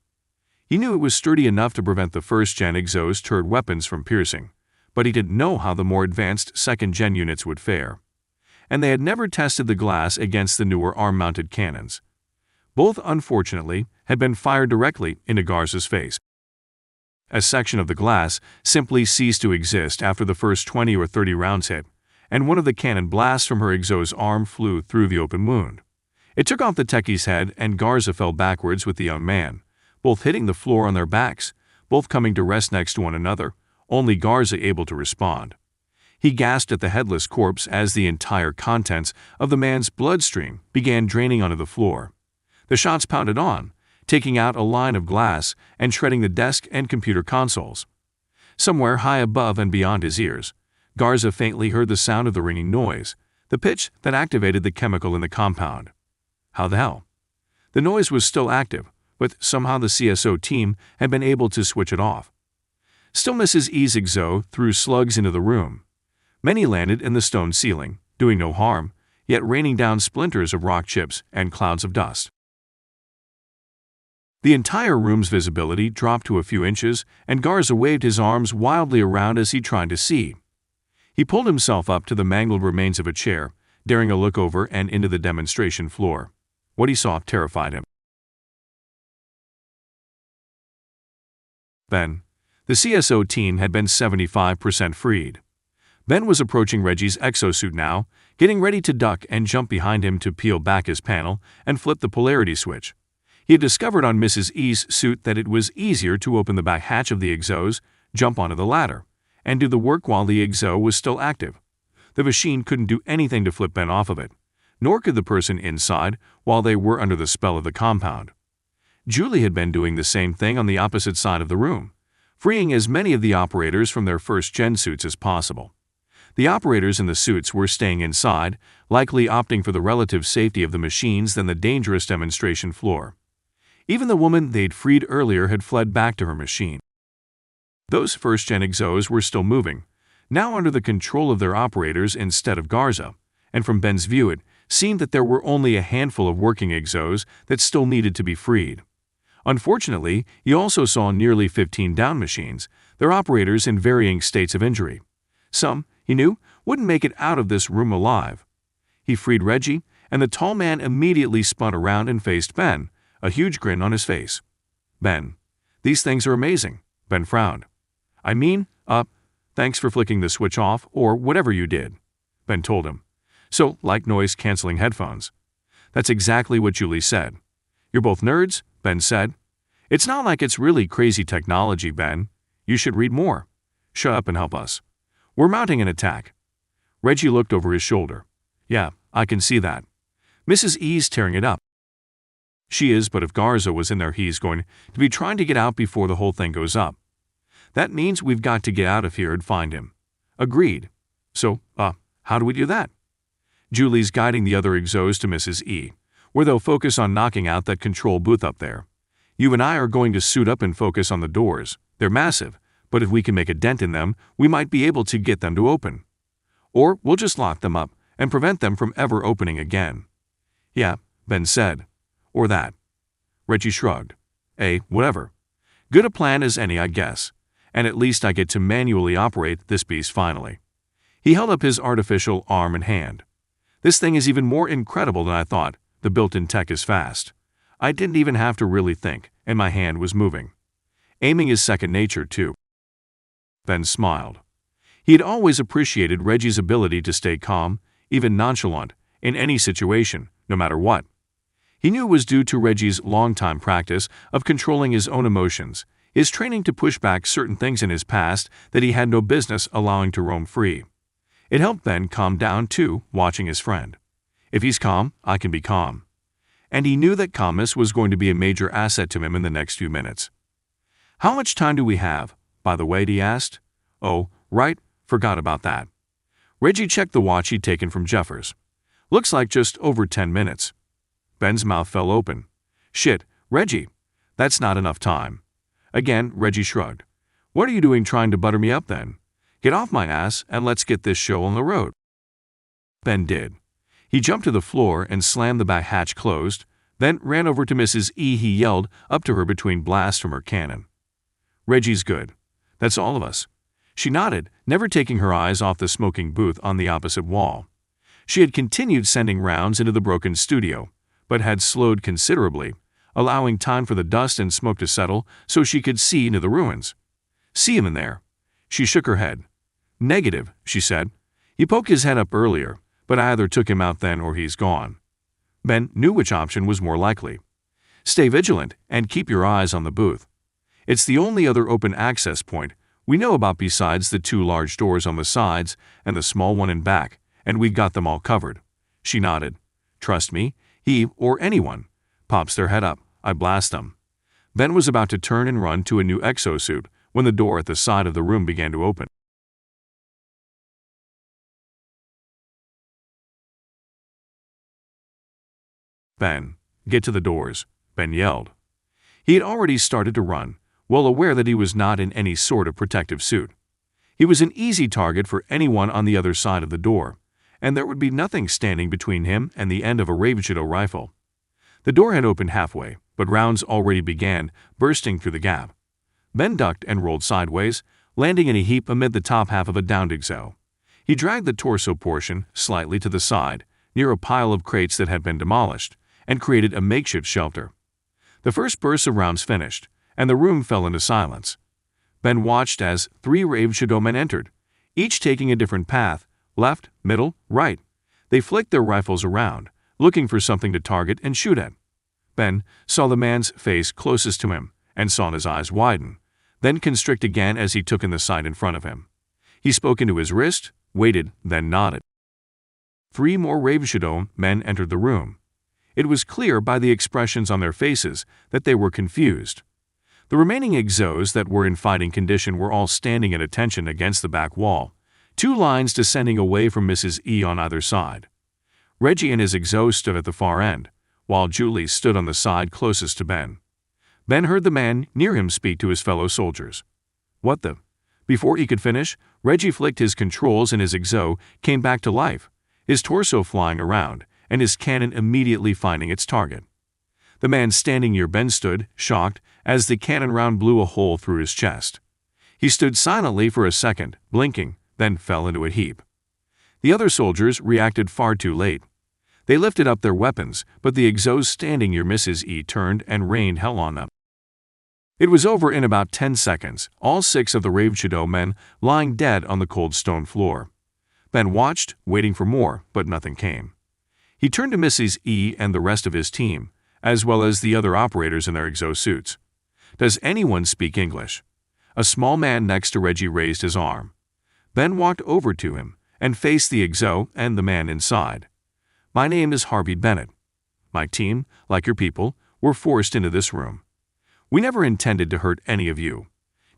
He knew it was sturdy enough to prevent the first-gen exo's turret weapons from piercing, but he didn't know how the more advanced second-gen units would fare. And they had never tested the glass against the newer arm-mounted cannons. Both, unfortunately, had been fired directly into Garza's face. A section of the glass simply ceased to exist after the first 20 or 30 rounds hit, and one of the cannon blasts from her exo's arm flew through the open wound. It took off the techie's head, and Garza fell backwards with the young man, both hitting the floor on their backs, both coming to rest next to one another, only Garza able to respond. He gasped at the headless corpse as the entire contents of the man's bloodstream began draining onto the floor. The shots pounded on, taking out a line of glass and shredding the desk and computer consoles. Somewhere high above and beyond his ears, Garza faintly heard the sound of the ringing noise, the pitch that activated the chemical in the compound. How the hell? The noise was still active, but somehow the CSO team had been able to switch it off. Still, Mrs. E's exo threw slugs into the room. Many landed in the stone ceiling, doing no harm, yet raining down splinters of rock chips and clouds of dust. The entire room's visibility dropped to a few inches, and Garza waved his arms wildly around as he tried to see. He pulled himself up to the mangled remains of a chair, daring a look over and into the demonstration floor. What he saw terrified him. Ben. The CSO team had been 75% freed. Ben was approaching Reggie's exosuit now, getting ready to duck and jump behind him to peel back his panel and flip the polarity switch. He had discovered on Mrs. E's suit that it was easier to open the back hatch of the exos, jump onto the ladder, and do the work while the exo was still active. The machine couldn't do anything to flip Ben off of it, nor could the person inside while they were under the spell of the compound. Julie had been doing the same thing on the opposite side of the room, freeing as many of the operators from their first-gen suits as possible. The operators in the suits were staying inside, likely opting for the relative safety of the machines than the dangerous demonstration floor. Even the woman they'd freed earlier had fled back to her machine. Those first-gen exos were still moving, now under the control of their operators instead of Garza, and from Ben's view it seemed that there were only a handful of working exos that still needed to be freed. Unfortunately, he also saw nearly 15 down machines, their operators in varying states of injury. Some, he knew, wouldn't make it out of this room alive. He freed Reggie, and the tall man immediately spun around and faced Ben, a huge grin on his face. "Ben, these things are amazing," Ben frowned. "I mean, thanks for flicking the switch off, or whatever you did," Ben told him. "So, like noise-canceling headphones." "That's exactly what Julie said." "You're both nerds," Ben said. "It's not like it's really crazy technology, Ben. You should read more. Shut up and help us. We're mounting an attack." Reggie looked over his shoulder. "Yeah, I can see that. Mrs. E's tearing it up." "She is, but if Garza was in there, he's going to be trying to get out before the whole thing goes up. That means we've got to get out of here and find him." "Agreed. So, how do we do that?" "Julie's guiding the other exos to Mrs. E, where they'll focus on knocking out that control booth up there. You and I are going to suit up and focus on the doors. They're massive, but if we can make a dent in them, we might be able to get them to open. Or we'll just lock them up and prevent them from ever opening again." "Yeah," Ben said. "Or that." Reggie shrugged. Whatever. Good a plan as any, I guess. And at least I get to manually operate this beast finally." He held up his artificial arm and hand. This thing is even more incredible than I thought. The built-in tech is fast. I didn't even have to really think, and my hand was moving. Aiming is second nature, too. Ben smiled. He had always appreciated Reggie's ability to stay calm, even nonchalant, in any situation, no matter what. He knew it was due to Reggie's long-time practice of controlling his own emotions, his training to push back certain things in his past that he had no business allowing to roam free. It helped Ben calm down, too, watching his friend. If he's calm, I can be calm. And he knew that calmness was going to be a major asset to him in the next few minutes. How much time do we have, by the way, he asked. Oh, right, forgot about that. Reggie checked the watch he'd taken from Jeffers. Looks like just over 10 minutes. Ben's mouth fell open. Shit, Reggie, that's not enough time. Again, Reggie shrugged. What are you doing trying to butter me up then? Get off my ass and let's get this show on the road. Ben did. He jumped to the floor and slammed the back hatch closed, then ran over to Mrs. E. He yelled up to her between blasts from her cannon. Reggie's good. That's all of us. She nodded, never taking her eyes off the smoking booth on the opposite wall. She had continued sending rounds into the broken studio, but had slowed considerably, allowing time for the dust and smoke to settle so she could see into the ruins. See him in there. She shook her head. Negative, she said. He poked his head up earlier, but I either took him out then or he's gone. Ben knew which option was more likely. Stay vigilant and keep your eyes on the booth. It's the only other open access point we know about besides the two large doors on the sides and the small one in back, and we got them all covered. She nodded. Trust me, he or anyone pops their head up, I blast them. Ben was about to turn and run to a new exosuit when the door at the side of the room began to open. Ben, get to the doors, Ben yelled. He had already started to run, well aware that he was not in any sort of protective suit. He was an easy target for anyone on the other side of the door, and there would be nothing standing between him and the end of a Ravenshadow rifle. The door had opened halfway, but rounds already began bursting through the gap. Ben ducked and rolled sideways, landing in a heap amid the top half of a downed exo. He dragged the torso portion slightly to the side, near a pile of crates that had been demolished, and created a makeshift shelter. The first burst of rounds finished, and the room fell into silence. Ben watched as 3 Ravenshadow men entered, each taking a different path, left, middle, right. They flicked their rifles around, looking for something to target and shoot at. Ben saw the man's face closest to him and saw his eyes widen, then constrict again as he took in the sight in front of him. He spoke into his wrist, waited, then nodded. 3 more Ravenshadow men entered the room. It was clear by the expressions on their faces that they were confused. The remaining exos that were in fighting condition were all standing at attention against the back wall, 2 lines descending away from Mrs. E on either side. Reggie and his exo stood at the far end, while Julie stood on the side closest to Ben. Ben heard the man near him speak to his fellow soldiers. What the? Before he could finish, Reggie flicked his controls and his exo came back to life, his torso flying around, and his cannon immediately finding its target. The man standing near Ben stood, shocked, as the cannon round blew a hole through his chest. He stood silently for a second, blinking, then fell into a heap. The other soldiers reacted far too late. They lifted up their weapons, but the exos standing near Mrs. E turned and rained hell on them. It was over in about 10 seconds, all 6 of the Ravenshadow men lying dead on the cold stone floor. Ben watched, waiting for more, but nothing came. He turned to Mrs. E and the rest of his team, as well as the other operators in their exosuits. Does anyone speak English? A small man next to Reggie raised his arm. Ben walked over to him and faced the exo and the man inside. My name is Harvey Bennett. My team, like your people, were forced into this room. We never intended to hurt any of you.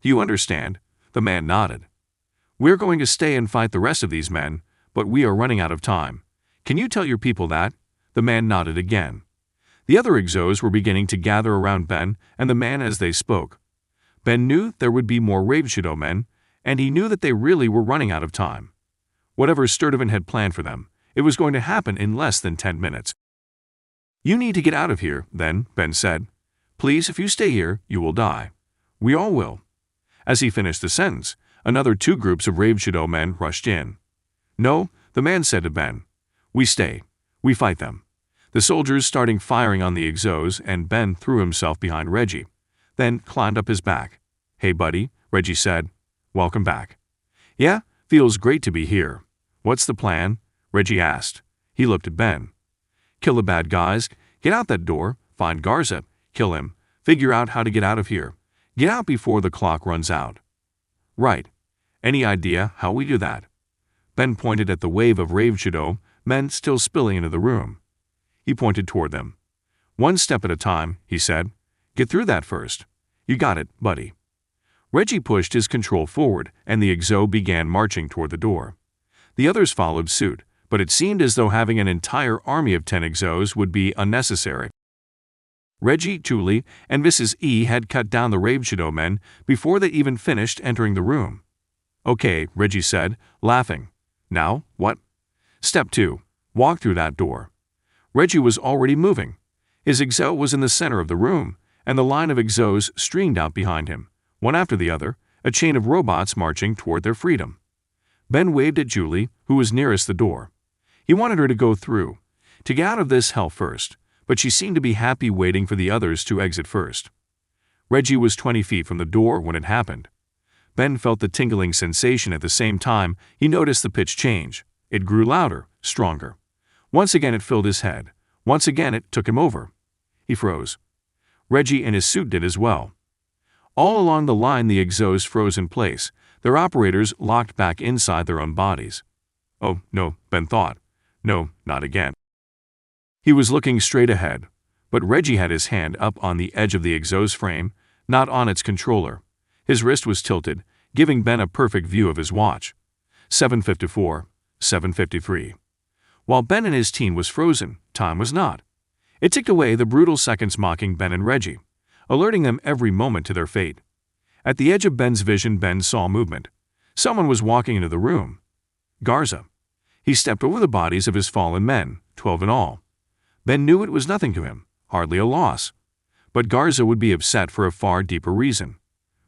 Do you understand? The man nodded. We're going to stay and fight the rest of these men, but we are running out of time. Can you tell your people that? The man nodded again. The other exos were beginning to gather around Ben and the man as they spoke. Ben knew there would be more Ravenshadow men, and he knew that they really were running out of time. Whatever Sturtevant had planned for them, it was going to happen in less than 10 minutes. You need to get out of here, then, Ben said. Please, if you stay here, you will die. We all will. As he finished the sentence, another 2 groups of Ravenshadow men rushed in. No, the man said to Ben. We stay. We fight them. The soldiers starting firing on the exos, and Ben threw himself behind Reggie, then climbed up his back. "Hey, buddy," Reggie said. "Welcome back." "Yeah, feels great to be here. What's the plan?" Reggie asked. He looked at Ben. "Kill the bad guys, get out that door, find Garza, kill him, figure out how to get out of here. Get out before the clock runs out." "Right. Any idea how we do that?" Ben pointed at the wave of Ravenshadow men still spilling into the room. He pointed toward them. "One step at a time," he said. "Get through that first." "You got it, buddy." Reggie pushed his control forward, and the exo began marching toward the door. The others followed suit, but it seemed as though having an entire army of 10 exos would be unnecessary. Reggie, Julie, and Mrs. E had cut down the Ravenshadow men before they even finished entering the room. "Okay," Reggie said, laughing. "Now, what?" "Step 2. Walk through that door." Reggie was already moving. His exo was in the center of the room, and the line of exos streamed out behind him, one after the other, a chain of robots marching toward their freedom. Ben waved at Julie, who was nearest the door. He wanted her to go through, to get out of this hell first, but she seemed to be happy waiting for the others to exit first. Reggie was 20 feet from the door when it happened. Ben felt the tingling sensation at the same time he noticed the pitch change. It grew louder, stronger. Once again it filled his head. Once again it took him over. He froze. Reggie and his suit did as well. All along the line the exos froze in place, their operators locked back inside their own bodies. "Oh, no," Ben thought. "No, not again." He was looking straight ahead, but Reggie had his hand up on the edge of the exo's frame, not on its controller. His wrist was tilted, giving Ben a perfect view of his watch. 7:54, 7:53. While Ben and his team was frozen, time was not. It ticked away the brutal seconds, mocking Ben and Reggie, alerting them every moment to their fate. At the edge of Ben's vision, Ben saw movement. Someone was walking into the room. Garza. He stepped over the bodies of his fallen men, 12 in all. Ben knew it was nothing to him, hardly a loss. But Garza would be upset for a far deeper reason.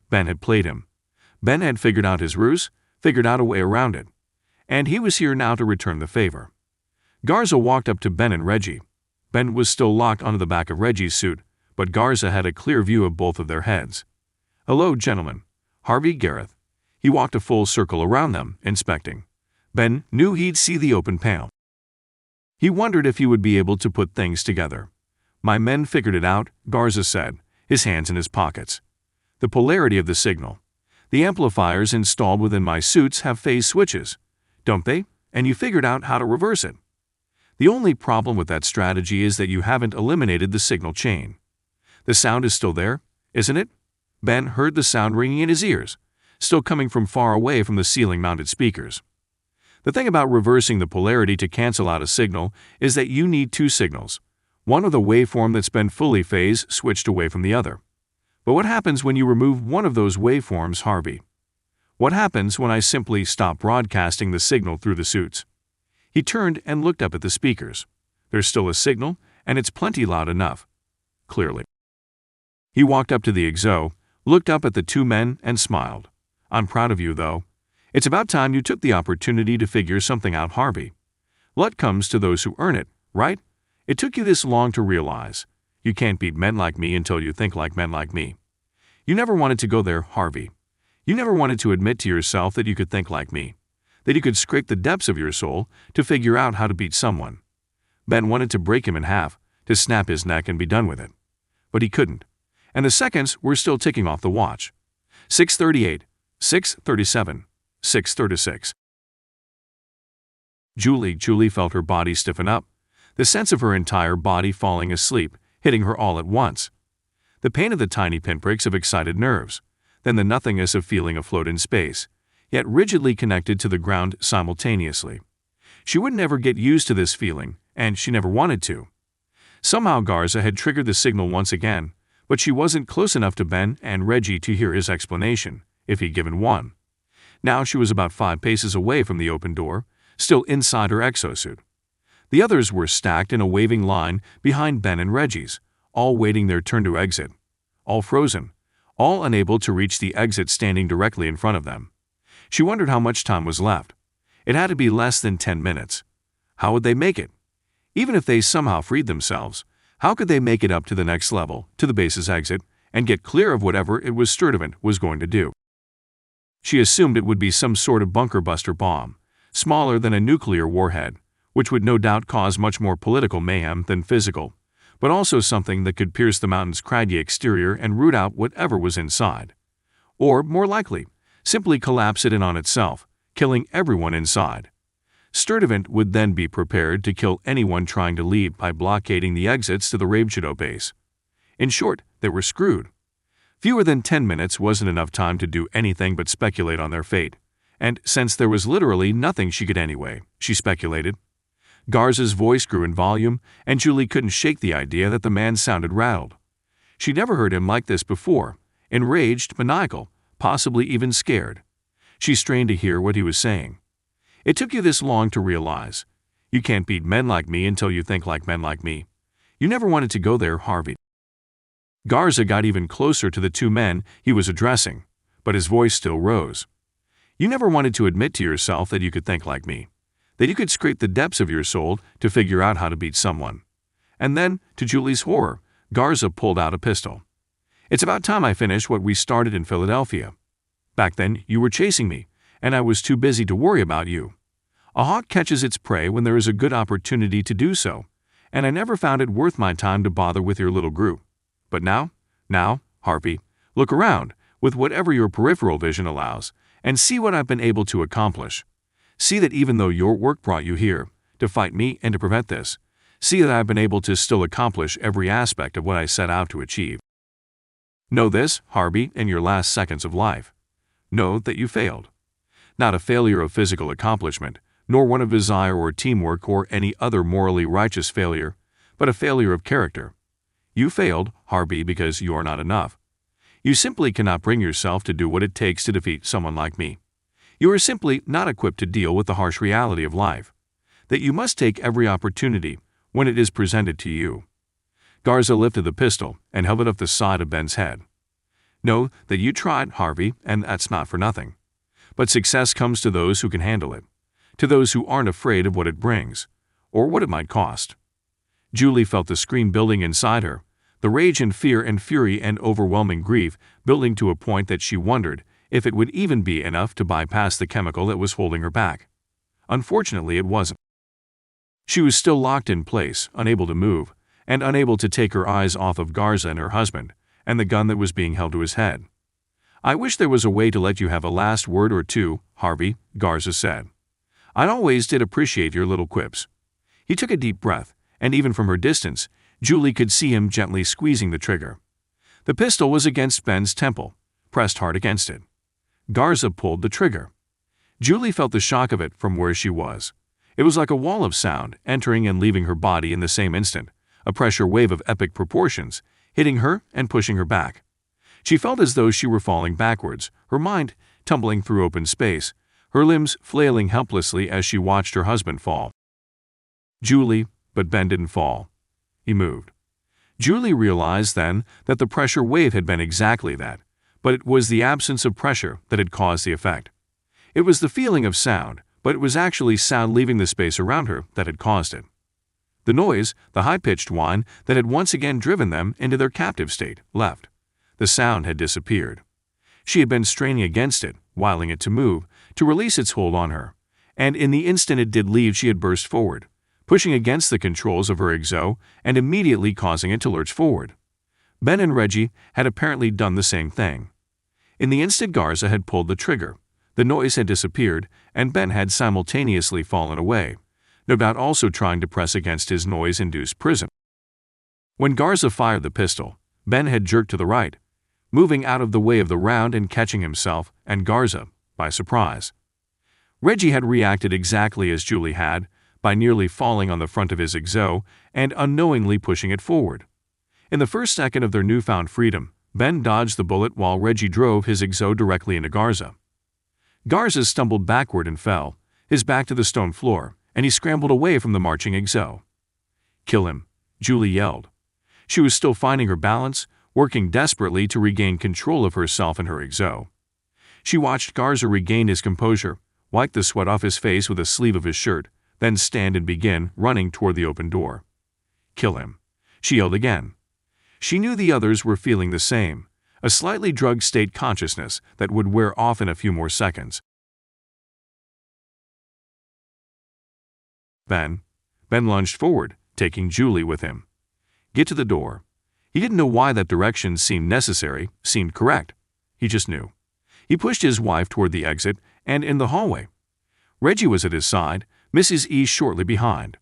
Ben had played him. Ben had figured out his ruse, figured out a way around it. And he was here now to return the favor. Garza walked up to Ben and Reggie. Ben was still locked onto the back of Reggie's suit, but Garza had a clear view of both of their heads. "Hello, gentlemen. Harvey, Gareth." He walked a full circle around them, inspecting. Ben knew he'd see the open panel. He wondered if he would be able to put things together. "My men figured it out," Garza said, his hands in his pockets. "The polarity of the signal. The amplifiers installed within my suits have phase switches, don't they? And you figured out how to reverse it. The only problem with that strategy is that you haven't eliminated the signal chain. The sound is still there, isn't it?" Ben heard the sound ringing in his ears, still coming from far away from the ceiling-mounted speakers. The thing about reversing the polarity to cancel out a signal is that you need two signals, one of the waveform that's been fully phase switched away from the other. But what happens when you remove one of those waveforms, Harvey? What happens when I simply stop broadcasting the signal through the suits? He turned and looked up at the speakers. There's still a signal, and it's plenty loud enough. Clearly. He walked up to the exo, looked up at the two men, and smiled. "I'm proud of you, though. It's about time you took the opportunity to figure something out, Harvey. Luck comes to those who earn it, right? It took you this long to realize. You can't beat men like me until you think like men like me. You never wanted to go there, Harvey. You never wanted to admit to yourself that you could think like me, that you could scrape the depths of your soul to figure out how to beat someone." Ben wanted to break him in half, to snap his neck and be done with it. But he couldn't, and the seconds were still ticking off the watch. 6:38, 6:37, 6:36. Julie felt her body stiffen up, the sense of her entire body falling asleep, hitting her all at once. The pain of the tiny pinpricks of excited nerves, then the nothingness of feeling afloat in space, yet rigidly connected to the ground simultaneously. She would never get used to this feeling, and she never wanted to. Somehow Garza had triggered the signal once again, but she wasn't close enough to Ben and Reggie to hear his explanation, if he'd given one. Now she was about 5 paces away from the open door, still inside her exosuit. The others were stacked in a waving line behind Ben and Reggie's, all waiting their turn to exit, all frozen, all unable to reach the exit standing directly in front of them. She wondered how much time was left. It had to be less than 10 minutes. How would they make it? Even if they somehow freed themselves, how could they make it up to the next level, to the base's exit, and get clear of whatever it was Sturtevant was going to do? She assumed it would be some sort of bunker-buster bomb, smaller than a nuclear warhead, which would no doubt cause much more political mayhem than physical, but also something that could pierce the mountain's craggy exterior and root out whatever was inside. Or, more likely, simply collapse it in on itself, killing everyone inside. Sturtevant would then be prepared to kill anyone trying to leave by blockading the exits to the Ravenshadow base. In short, they were screwed. Fewer than 10 minutes wasn't enough time to do anything but speculate on their fate, and since there was literally nothing she could anyway, she speculated. Garza's voice grew in volume, and Julie couldn't shake the idea that the man sounded rattled. She'd never heard him like this before, enraged, maniacal, possibly even scared. She strained to hear what he was saying. It took you this long to realize. You can't beat men like me until you think like men like me. You never wanted to go there, Harvey. Garza got even closer to the two men he was addressing, but his voice still rose. You never wanted to admit to yourself that you could think like me, that you could scrape the depths of your soul to figure out how to beat someone. And then, to Julie's horror, Garza pulled out a pistol. It's about time I finished what we started in Philadelphia. Back then, you were chasing me, and I was too busy to worry about you. A hawk catches its prey when there is a good opportunity to do so, and I never found it worth my time to bother with your little group. But now, Harvey, look around, with whatever your peripheral vision allows, and see what I've been able to accomplish. See that even though your work brought you here, to fight me and to prevent this, see that I've been able to still accomplish every aspect of what I set out to achieve. Know this, Harvey, in your last seconds of life. Know that you failed. Not a failure of physical accomplishment, nor one of desire or teamwork or any other morally righteous failure, but a failure of character. You failed, Harvey, because you are not enough. You simply cannot bring yourself to do what it takes to defeat someone like me. You are simply not equipped to deal with the harsh reality of life, that you must take every opportunity when it is presented to you. Garza lifted the pistol and held it up the side of Ben's head. Know that you tried, Harvey, and that's not for nothing. But success comes to those who can handle it, to those who aren't afraid of what it brings, or what it might cost. Julie felt the scream building inside her, the rage and fear and fury and overwhelming grief building to a point that she wondered if it would even be enough to bypass the chemical that was holding her back. Unfortunately, it wasn't. She was still locked in place, unable to move, and unable to take her eyes off of Garza and her husband, and the gun that was being held to his head. I wish there was a way to let you have a last word or two, Harvey, Garza said. I always did appreciate your little quips. He took a deep breath, and even from her distance, Julie could see him gently squeezing the trigger. The pistol was against Ben's temple, pressed hard against it. Garza pulled the trigger. Julie felt the shock of it from where she was. It was like a wall of sound entering and leaving her body in the same instant, a pressure wave of epic proportions, hitting her and pushing her back. She felt as though she were falling backwards, her mind tumbling through open space, her limbs flailing helplessly as she watched her husband fall. But Ben didn't fall. He moved. Julie realized then that the pressure wave had been exactly that, but it was the absence of pressure that had caused the effect. It was the feeling of sound, but it was actually sound leaving the space around her that had caused it. The noise, the high-pitched whine that had once again driven them into their captive state, left. The sound had disappeared. She had been straining against it, wiling it to move, to release its hold on her, and in the instant it did leave she had burst forward, pushing against the controls of her exo and immediately causing it to lurch forward. Ben and Reggie had apparently done the same thing. In the instant Garza had pulled the trigger, the noise had disappeared and Ben had simultaneously fallen away, no doubt also trying to press against his noise-induced prison. When Garza fired the pistol, Ben had jerked to the right, moving out of the way of the round and catching himself and Garza by surprise. Reggie had reacted exactly as Julie had, by nearly falling on the front of his exo and unknowingly pushing it forward. In the first second of their newfound freedom, Ben dodged the bullet while Reggie drove his exo directly into Garza. Garza stumbled backward and fell, his back to the stone floor, and he scrambled away from the marching exo. Kill him, Julie yelled. She was still finding her balance, working desperately to regain control of herself and her exo. She watched Garza regain his composure, wiped the sweat off his face with a sleeve of his shirt, then stand and begin running toward the open door. "Kill him," she yelled again. She knew the others were feeling the same, a slightly drugged state consciousness that would wear off in a few more seconds. Ben lunged forward, taking Julie with him. "Get to the door." He didn't know why that direction seemed necessary, seemed correct. He just knew. He pushed his wife toward the exit and in the hallway. Reggie was at his side, Mrs. E shortly behind.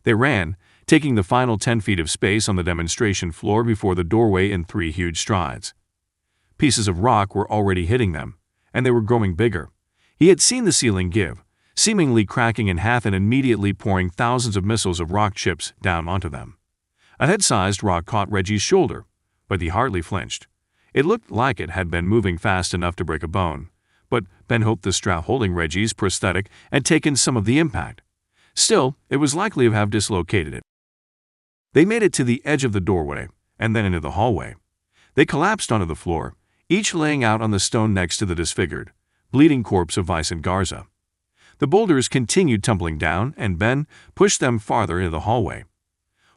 They ran, taking the final 10 feet of space on the demonstration floor before the doorway in 3 huge strides. Pieces of rock were already hitting them, and they were growing bigger. He had seen the ceiling give, seemingly cracking in half and immediately pouring thousands of missiles of rock chips down onto them. A head-sized rock caught Reggie's shoulder, but he hardly flinched. It looked like it had been moving fast enough to break a bone, but Ben hoped the strap holding Reggie's prosthetic had taken some of the impact. Still, it was likely to have dislocated it. They made it to the edge of the doorway, and then into the hallway. They collapsed onto the floor, each laying out on the stone next to the disfigured, bleeding corpse of Vicente Garza. The boulders continued tumbling down, and Ben pushed them farther into the hallway.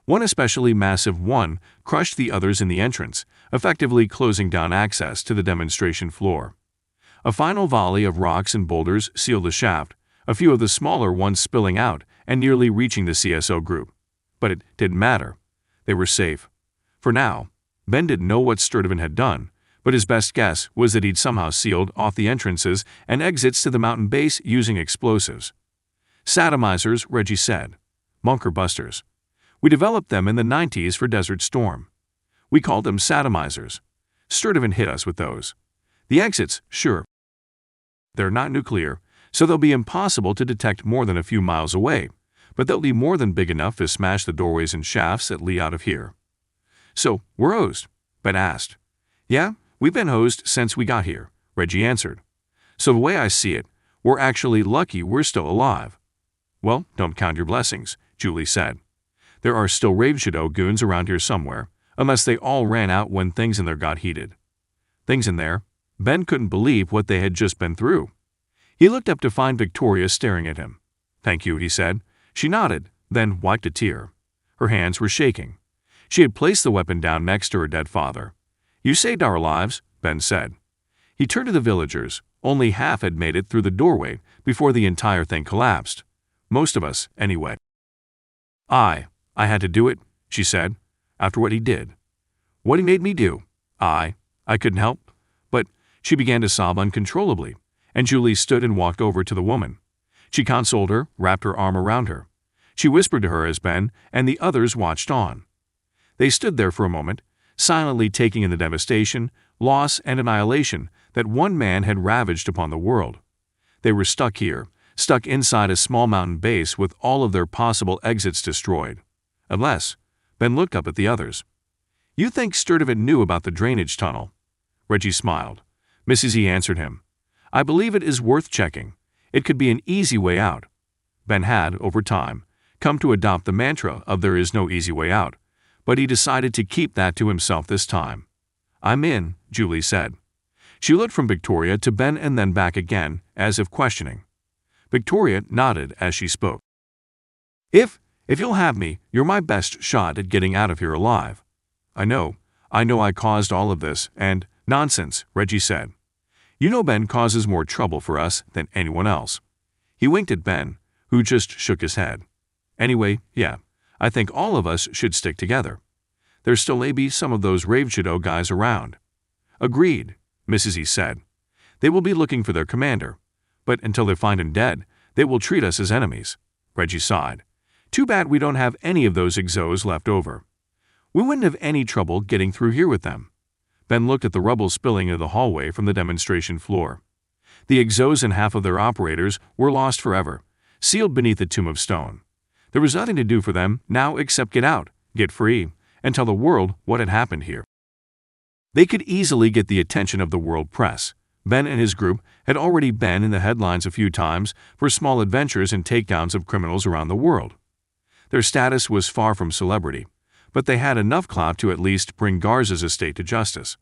One especially massive one crushed the others in the entrance, effectively closing down access to the demonstration floor. A final volley of rocks and boulders sealed the shaft, a few of the smaller ones spilling out and nearly reaching the CSO group. But it didn't matter. They were safe. For now, Ben didn't know what Sturtevant had done, but his best guess was that he'd somehow sealed off the entrances and exits to the mountain base using explosives. "Satomizers," Reggie said. "Bunker busters. We developed them in the 90s for Desert Storm. We called them Satomizers. Sturtevant hit us with those. The exits, sure. They're not nuclear, so they'll be impossible to detect more than a few miles away, but they'll be more than big enough to smash the doorways and shafts that lead out of here." "So, we're hosed?" Ben asked. "Yeah, we've been hosed since we got here," Reggie answered. "So the way I see it, we're actually lucky we're still alive." "Well, don't count your blessings," Julie said. "There are still Ravenshadow goons around here somewhere, unless they all ran out when things in there got heated." Things in there? Ben couldn't believe what they had just been through. He looked up to find Victoria staring at him. "Thank you," he said. She nodded, then wiped a tear. Her hands were shaking. She had placed the weapon down next to her dead father. "You saved our lives," Ben said. He turned to the villagers. Only half had made it through the doorway before the entire thing collapsed. Most of us, anyway. I had to do it," she said, "after what he did. What he made me do. I couldn't help." But she began to sob uncontrollably, and Julie stood and walked over to the woman. She consoled her, wrapped her arm around her. She whispered to her as Ben and the others watched on. They stood there for a moment, silently taking in the devastation, loss, and annihilation that one man had ravaged upon the world. They were stuck here, stuck inside a small mountain base with all of their possible exits destroyed. Unless, Ben looked up at the others. "You think Sturtevant knew about the drainage tunnel?" Reggie smiled. Mrs. E answered him. "I believe it is worth checking. It could be an easy way out." Ben had, over time, come to adopt the mantra of there is no easy way out, but he decided to keep that to himself this time. "I'm in," Julie said. She looked from Victoria to Ben and then back again, as if questioning. Victoria nodded as she spoke. If you'll have me, you're my best shot at getting out of here alive." I know I caused all of this, and—" "Nonsense," Reggie said. "You know Ben causes more trouble for us than anyone else." He winked at Ben, who just shook his head. "Anyway, yeah, I think all of us should stick together. There still may be some of those Ravenshadow guys around." "Agreed," Mrs. E said. "They will be looking for their commander, but until they find him dead, they will treat us as enemies." Reggie sighed. "Too bad we don't have any of those exos left over. We wouldn't have any trouble getting through here with them." Ben looked at the rubble spilling into the hallway from the demonstration floor. The exos and half of their operators were lost forever, sealed beneath a tomb of stone. There was nothing to do for them now except get out, get free, and tell the world what had happened here. They could easily get the attention of the world press. Ben and his group had already been in the headlines a few times for small adventures and takedowns of criminals around the world. Their status was far from celebrity, but they had enough clout to at least bring Garza's estate to justice.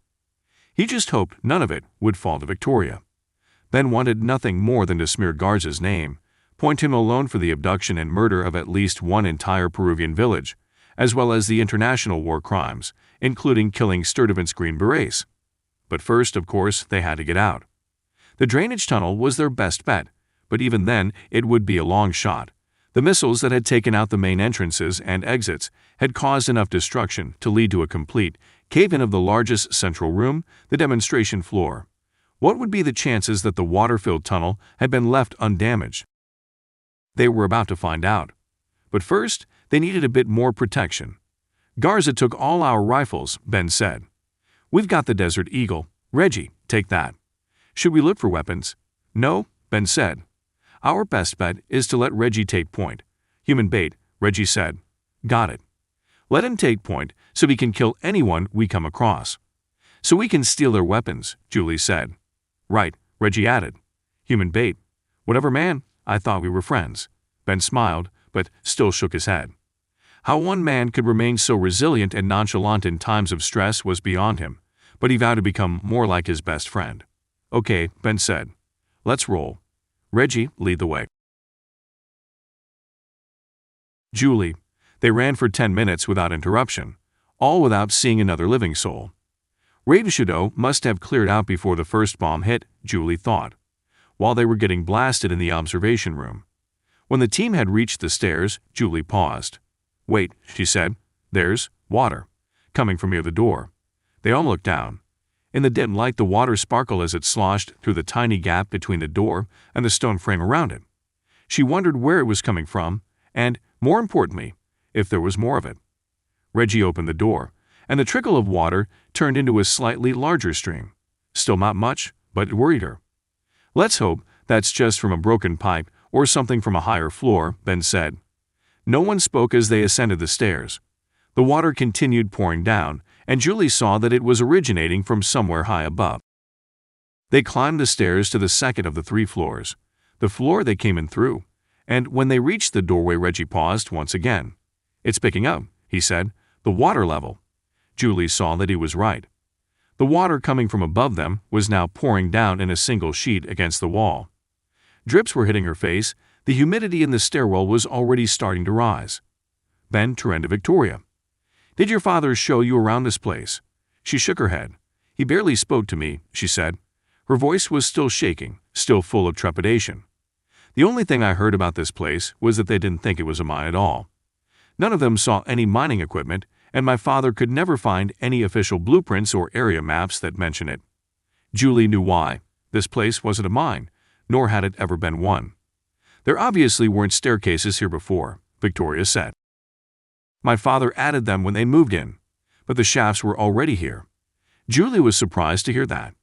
He just hoped none of it would fall to Victoria. Ben wanted nothing more than to smear Garza's name, point him alone for the abduction and murder of at least one entire Peruvian village, as well as the international war crimes, including killing Sturtevant's Green Berets. But first, of course, they had to get out. The drainage tunnel was their best bet, but even then it would be a long shot. The missiles that had taken out the main entrances and exits had caused enough destruction to lead to a complete cave-in of the largest central room, the demonstration floor. What would be the chances that the water-filled tunnel had been left undamaged? They were about to find out. But first, they needed a bit more protection. "Garza took all our rifles," Ben said. "We've got the Desert Eagle. Reggie, take that." "Should we look for weapons?" "No," Ben said. "Our best bet is to let Reggie take point." "Human bait," Reggie said. "Got it. Let him take point so we can kill anyone we come across." "So we can steal their weapons," Julie said. "Right," Reggie added. "Human bait. Whatever, man, I thought we were friends." Ben smiled, but still shook his head. How one man could remain so resilient and nonchalant in times of stress was beyond him, but he vowed to become more like his best friend. "Okay," Ben said. "Let's roll. Reggie, lead the way." Julie. They ran for 10 minutes without interruption, all without seeing another living soul. Ravenshadow must have cleared out before the first bomb hit, Julie thought, while they were getting blasted in the observation room. When the team had reached the stairs, Julie paused. "Wait," she said. "There's water coming from near the door." They all looked down. In the dim light, the water sparkled as it sloshed through the tiny gap between the door and the stone frame around it. She wondered where it was coming from, and, more importantly, if there was more of it. Reggie opened the door, and the trickle of water turned into a slightly larger stream. Still not much, but it worried her. "Let's hope that's just from a broken pipe or something from a higher floor," Ben said. No one spoke as they ascended the stairs. The water continued pouring down, and Julie saw that it was originating from somewhere high above. They climbed the stairs to the second of the 3 floors, the floor they came in through, and when they reached the doorway, Reggie paused once again. "It's picking up," he said, "the water level." Julie saw that he was right. The water coming from above them was now pouring down in a single sheet against the wall. Drips were hitting her face. The humidity in the stairwell was already starting to rise. Ben turned to Victoria. "Did your father show you around this place?" She shook her head. "He barely spoke to me," she said. Her voice was still shaking, still full of trepidation. "The only thing I heard about this place was that they didn't think it was a mine at all. None of them saw any mining equipment, and my father could never find any official blueprints or area maps that mention it." Julie knew why. This place wasn't a mine, nor had it ever been one. "There obviously weren't staircases here before," Victoria said. "My father added them when they moved in, but the shafts were already here." Julie was surprised to hear that.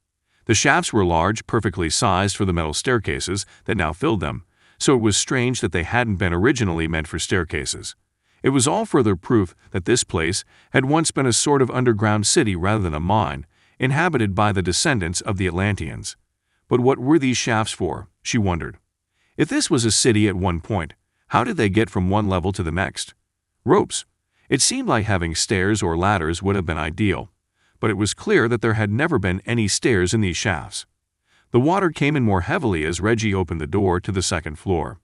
The shafts were large, perfectly sized for the metal staircases that now filled them, so it was strange that they hadn't been originally meant for staircases. It was all further proof that this place had once been a sort of underground city rather than a mine, inhabited by the descendants of the Atlanteans. But what were these shafts for, she wondered. If this was a city at one point, how did they get from one level to the next? Ropes. It seemed like having stairs or ladders would have been ideal, but it was clear that there had never been any stairs in these shafts. The water came in more heavily as Reggie opened the door to the second floor.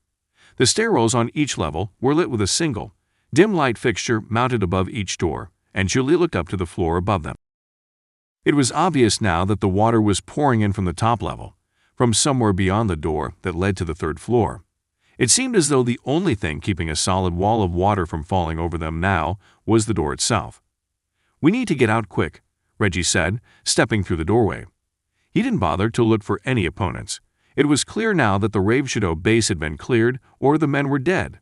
The stairwells on each level were lit with a single, dim light fixture mounted above each door, and Julie looked up to the floor above them. It was obvious now that the water was pouring in from the top level, from somewhere beyond the door that led to the 3rd floor. It seemed as though the only thing keeping a solid wall of water from falling over them now was the door itself. "We need to get out quick," Reggie said, stepping through the doorway. He didn't bother to look for any opponents. It was clear now that the Ravenshadow base had been cleared or the men were dead.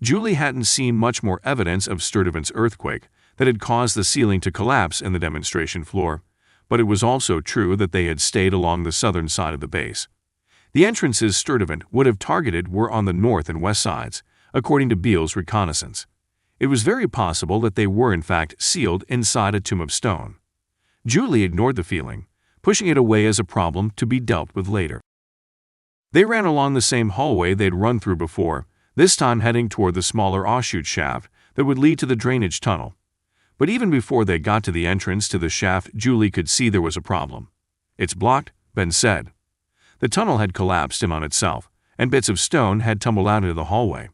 Julie hadn't seen much more evidence of Sturtevant's earthquake that had caused the ceiling to collapse in the demonstration floor, but it was also true that they had stayed along the southern side of the base. The entrances Sturtevant would have targeted were on the north and west sides, according to Beale's reconnaissance. It was very possible that they were in fact sealed inside a tomb of stone. Julie ignored the feeling, pushing it away as a problem to be dealt with later. They ran along the same hallway they'd run through before, this time heading toward the smaller offshoot shaft that would lead to the drainage tunnel. But even before they got to the entrance to the shaft, Julie could see there was a problem. "It's blocked," Ben said. The tunnel had collapsed in on itself, and bits of stone had tumbled out into the hallway.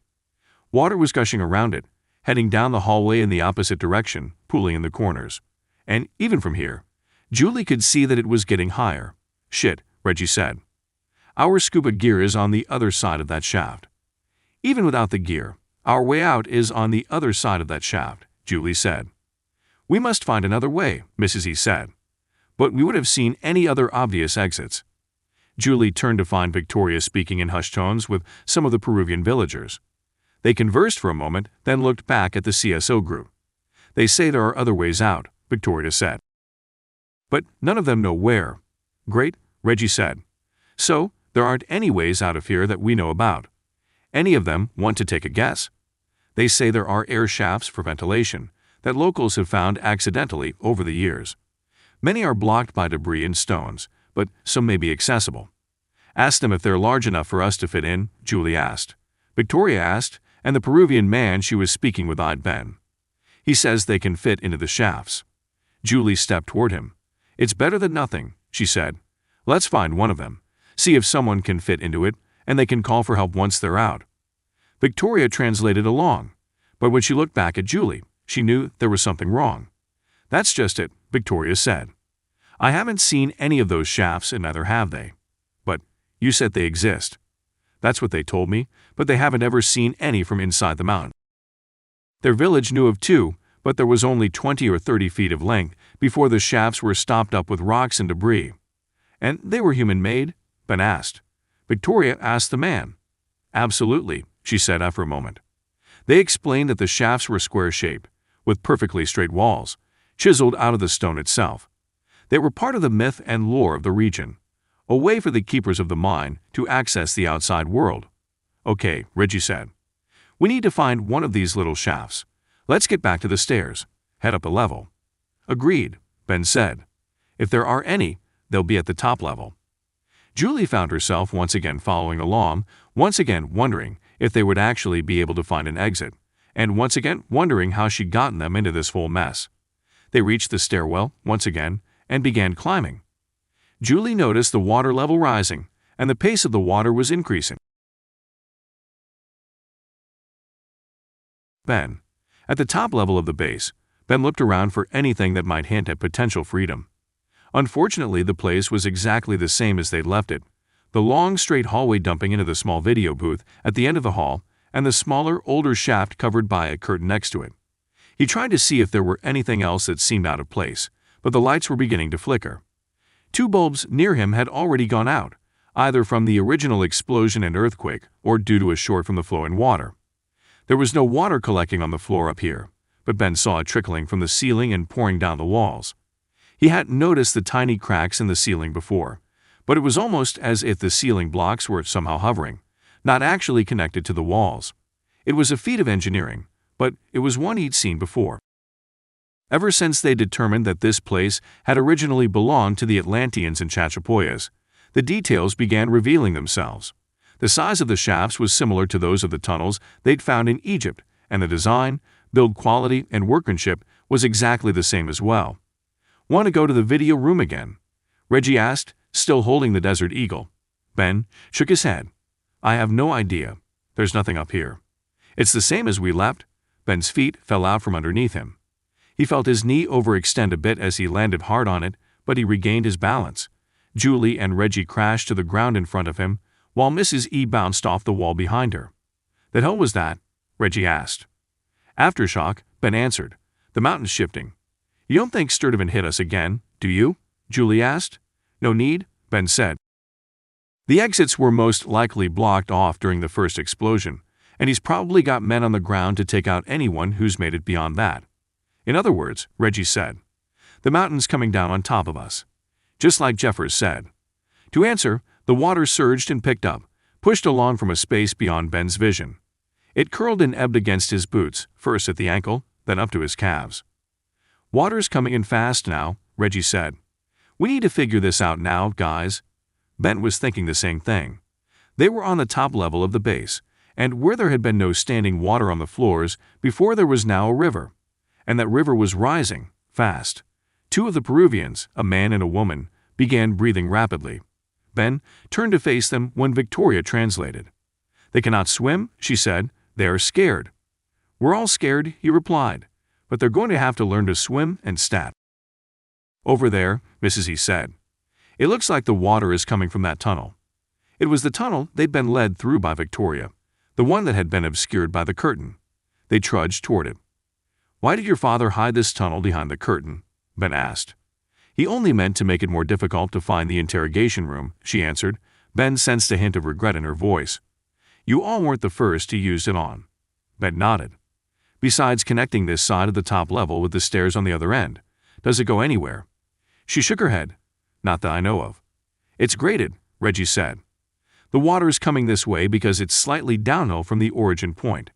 Water was gushing around it, heading down the hallway in the opposite direction, pooling in the corners. And even from here, Julie could see that it was getting higher. "Shit," Reggie said. "Our scuba gear is on the other side of that shaft." "Even without the gear, our way out is on the other side of that shaft," Julie said. "We must find another way," Mrs. E said. "But we would have seen any other obvious exits." Julie turned to find Victoria speaking in hushed tones with some of the Peruvian villagers. They conversed for a moment, then looked back at the CSO group. "They say there are other ways out," Victoria said. "But none of them know where." "Great," Reggie said. "So, there aren't any ways out of here that we know about. Any of them want to take a guess?" "They say there are air shafts for ventilation that locals have found accidentally over the years. Many are blocked by debris and stones, but some may be accessible." "Ask them if they're large enough for us to fit in," Julie asked. Victoria asked, and the Peruvian man she was speaking with eyed Ben. "He says they can fit into the shafts." Julie stepped toward him. "It's better than nothing," she said. "Let's find one of them, see if someone can fit into it, and they can call for help once they're out." Victoria translated along, but when she looked back at Julie, she knew there was something wrong. "That's just it," Victoria said. "I haven't seen any of those shafts, and neither have they." "But you said they exist." "That's what they told me, but they haven't ever seen any from inside the mountain." Their village knew of two, but there was only 20 or 30 feet of length before the shafts were stopped up with rocks and debris. "And they were human-made?" Ben asked. Victoria asked the man. "Absolutely," she said after a moment. They explained that the shafts were square-shaped, with perfectly straight walls, chiseled out of the stone itself. They were part of the myth and lore of the region, a way for the keepers of the mine to access the outside world. "Okay," Reggie said. "We need to find one of these little shafts. Let's get back to the stairs. Head up a level." "Agreed," Ben said. "If there are any, they'll be at the top level." Julie found herself once again following along, once again wondering if they would actually be able to find an exit, and once again wondering how she'd gotten them into this whole mess. They reached the stairwell once again and began climbing. Julie noticed the water level rising, and the pace of the water was increasing. Ben. At the top level of the base, Ben looked around for anything that might hint at potential freedom. Unfortunately, the place was exactly the same as they'd left it, the long, straight hallway dumping into the small video booth at the end of the hall, and the smaller, older shaft covered by a curtain next to it. He tried to see if there were anything else that seemed out of place, but the lights were beginning to flicker. 2 bulbs near him had already gone out, either from the original explosion and earthquake or due to a short from the flowing water. There was no water collecting on the floor up here, but Ben saw it trickling from the ceiling and pouring down the walls. He hadn't noticed the tiny cracks in the ceiling before, but it was almost as if the ceiling blocks were somehow hovering, not actually connected to the walls. It was a feat of engineering, but it was one he'd seen before. Ever since they determined that this place had originally belonged to the Atlanteans and Chachapoyas, the details began revealing themselves. The size of the shafts was similar to those of the tunnels they'd found in Egypt, and the design, build quality, and workmanship was exactly the same as well. "Want to go to the video room again?" Reggie asked, still holding the Desert Eagle. Ben shook his head. "I have no idea. There's nothing up here." "It's the same as we left." Ben's feet fell out from underneath him. He felt his knee overextend a bit as he landed hard on it, but he regained his balance. Julie and Reggie crashed to the ground in front of him, while Mrs. E bounced off the wall behind her. "The hell was that?" Reggie asked. "Aftershock," Ben answered. "The mountain's shifting." "You don't think Sturtevant hit us again, do you?" Julie asked. "No need," Ben said. "The exits were most likely blocked off during the first explosion, and he's probably got men on the ground to take out anyone who's made it beyond that." "In other words," Reggie said, "the mountain's coming down on top of us." Just like Jeffers said. To answer, the water surged and picked up, pushed along from a space beyond Ben's vision. It curled and ebbed against his boots, first at the ankle, then up to his calves. "Water's coming in fast now," Reggie said. "We need to figure this out now, guys." Ben was thinking the same thing. They were on the top level of the base, and where there had been no standing water on the floors, before there was now a river. And that river was rising, fast. 2 of the Peruvians, a man and a woman, began breathing rapidly. Ben turned to face them when Victoria translated. "They cannot swim," she said. "They are scared." "We're all scared," he replied, "but they're going to have to learn to swim and stat." "Over there," Mrs. E said. "It looks like the water is coming from that tunnel." It was the tunnel they'd been led through by Victoria, the one that had been obscured by the curtain. They trudged toward it. "Why did your father hide this tunnel behind the curtain?" Ben asked. "He only meant to make it more difficult to find the interrogation room," she answered. Ben sensed a hint of regret in her voice. "You all weren't the first he used it on." Ben nodded. "Besides connecting this side of the top level with the stairs on the other end, does it go anywhere?" She shook her head. "Not that I know of." "It's graded," Reggie said. "The water is coming this way because it's slightly downhill from the origin point."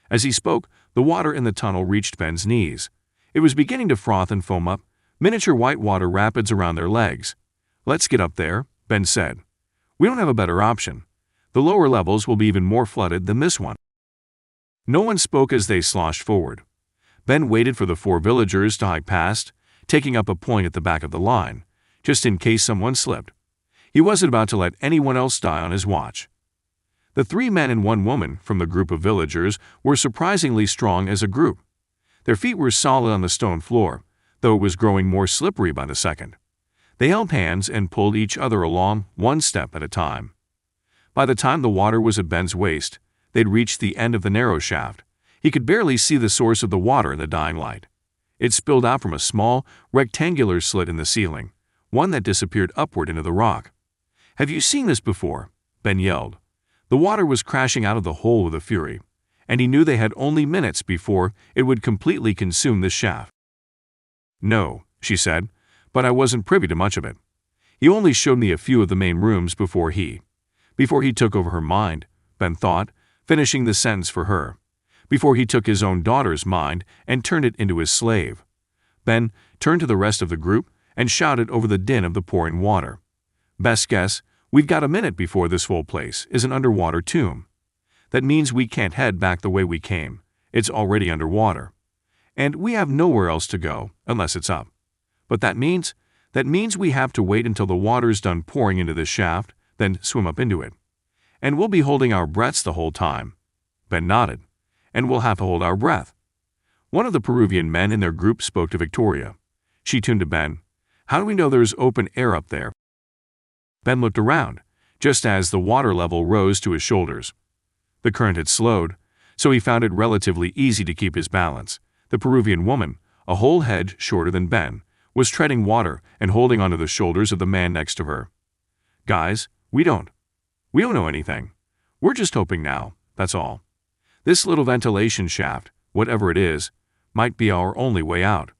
As he spoke, the water in the tunnel reached Ben's knees. It was beginning to froth and foam up, miniature whitewater rapids around their legs. "Let's get up there," Ben said. "We don't have a better option. The lower levels will be even more flooded than this one." No one spoke as they sloshed forward. Ben waited for the 4 villagers to hike past, taking up a point at the back of the line, just in case someone slipped. He wasn't about to let anyone else die on his watch. The 3 men and 1 woman from the group of villagers were surprisingly strong as a group. Their feet were solid on the stone floor, though it was growing more slippery by the second. They held hands and pulled each other along 1 step at a time. By the time the water was at Ben's waist, they'd reached the end of the narrow shaft. He could barely see the source of the water in the dying light. It spilled out from a small, rectangular slit in the ceiling, one that disappeared upward into the rock. "Have you seen this before?" Ben yelled. The water was crashing out of the hole with a fury, and he knew they had only minutes before it would completely consume the shaft. "No," she said, "but I wasn't privy to much of it. He only showed me a few of the main rooms before he took over her mind," Ben thought, finishing the sentence for her. "Before he took his own daughter's mind and turned it into his slave." Ben turned to the rest of the group and shouted over the din of the pouring water. "Best guess, we've got a minute before this whole place is an underwater tomb. That means we can't head back the way we came. It's already underwater. And we have nowhere else to go, unless it's up. But that means we have to wait until the water's done pouring into the shaft, then swim up into it. And we'll be holding our breaths the whole time." Ben nodded. "And we'll have to hold our breath." One of the Peruvian men in their group spoke to Victoria. She tuned to Ben. "How do we know there's open air up there?" Ben looked around, just as the water level rose to his shoulders. The current had slowed, so he found it relatively easy to keep his balance. The Peruvian woman, a whole head shorter than Ben, was treading water and holding onto the shoulders of the man next to her. "Guys, we don't know anything. We're just hoping now, that's all. This little ventilation shaft, whatever it is, might be our only way out."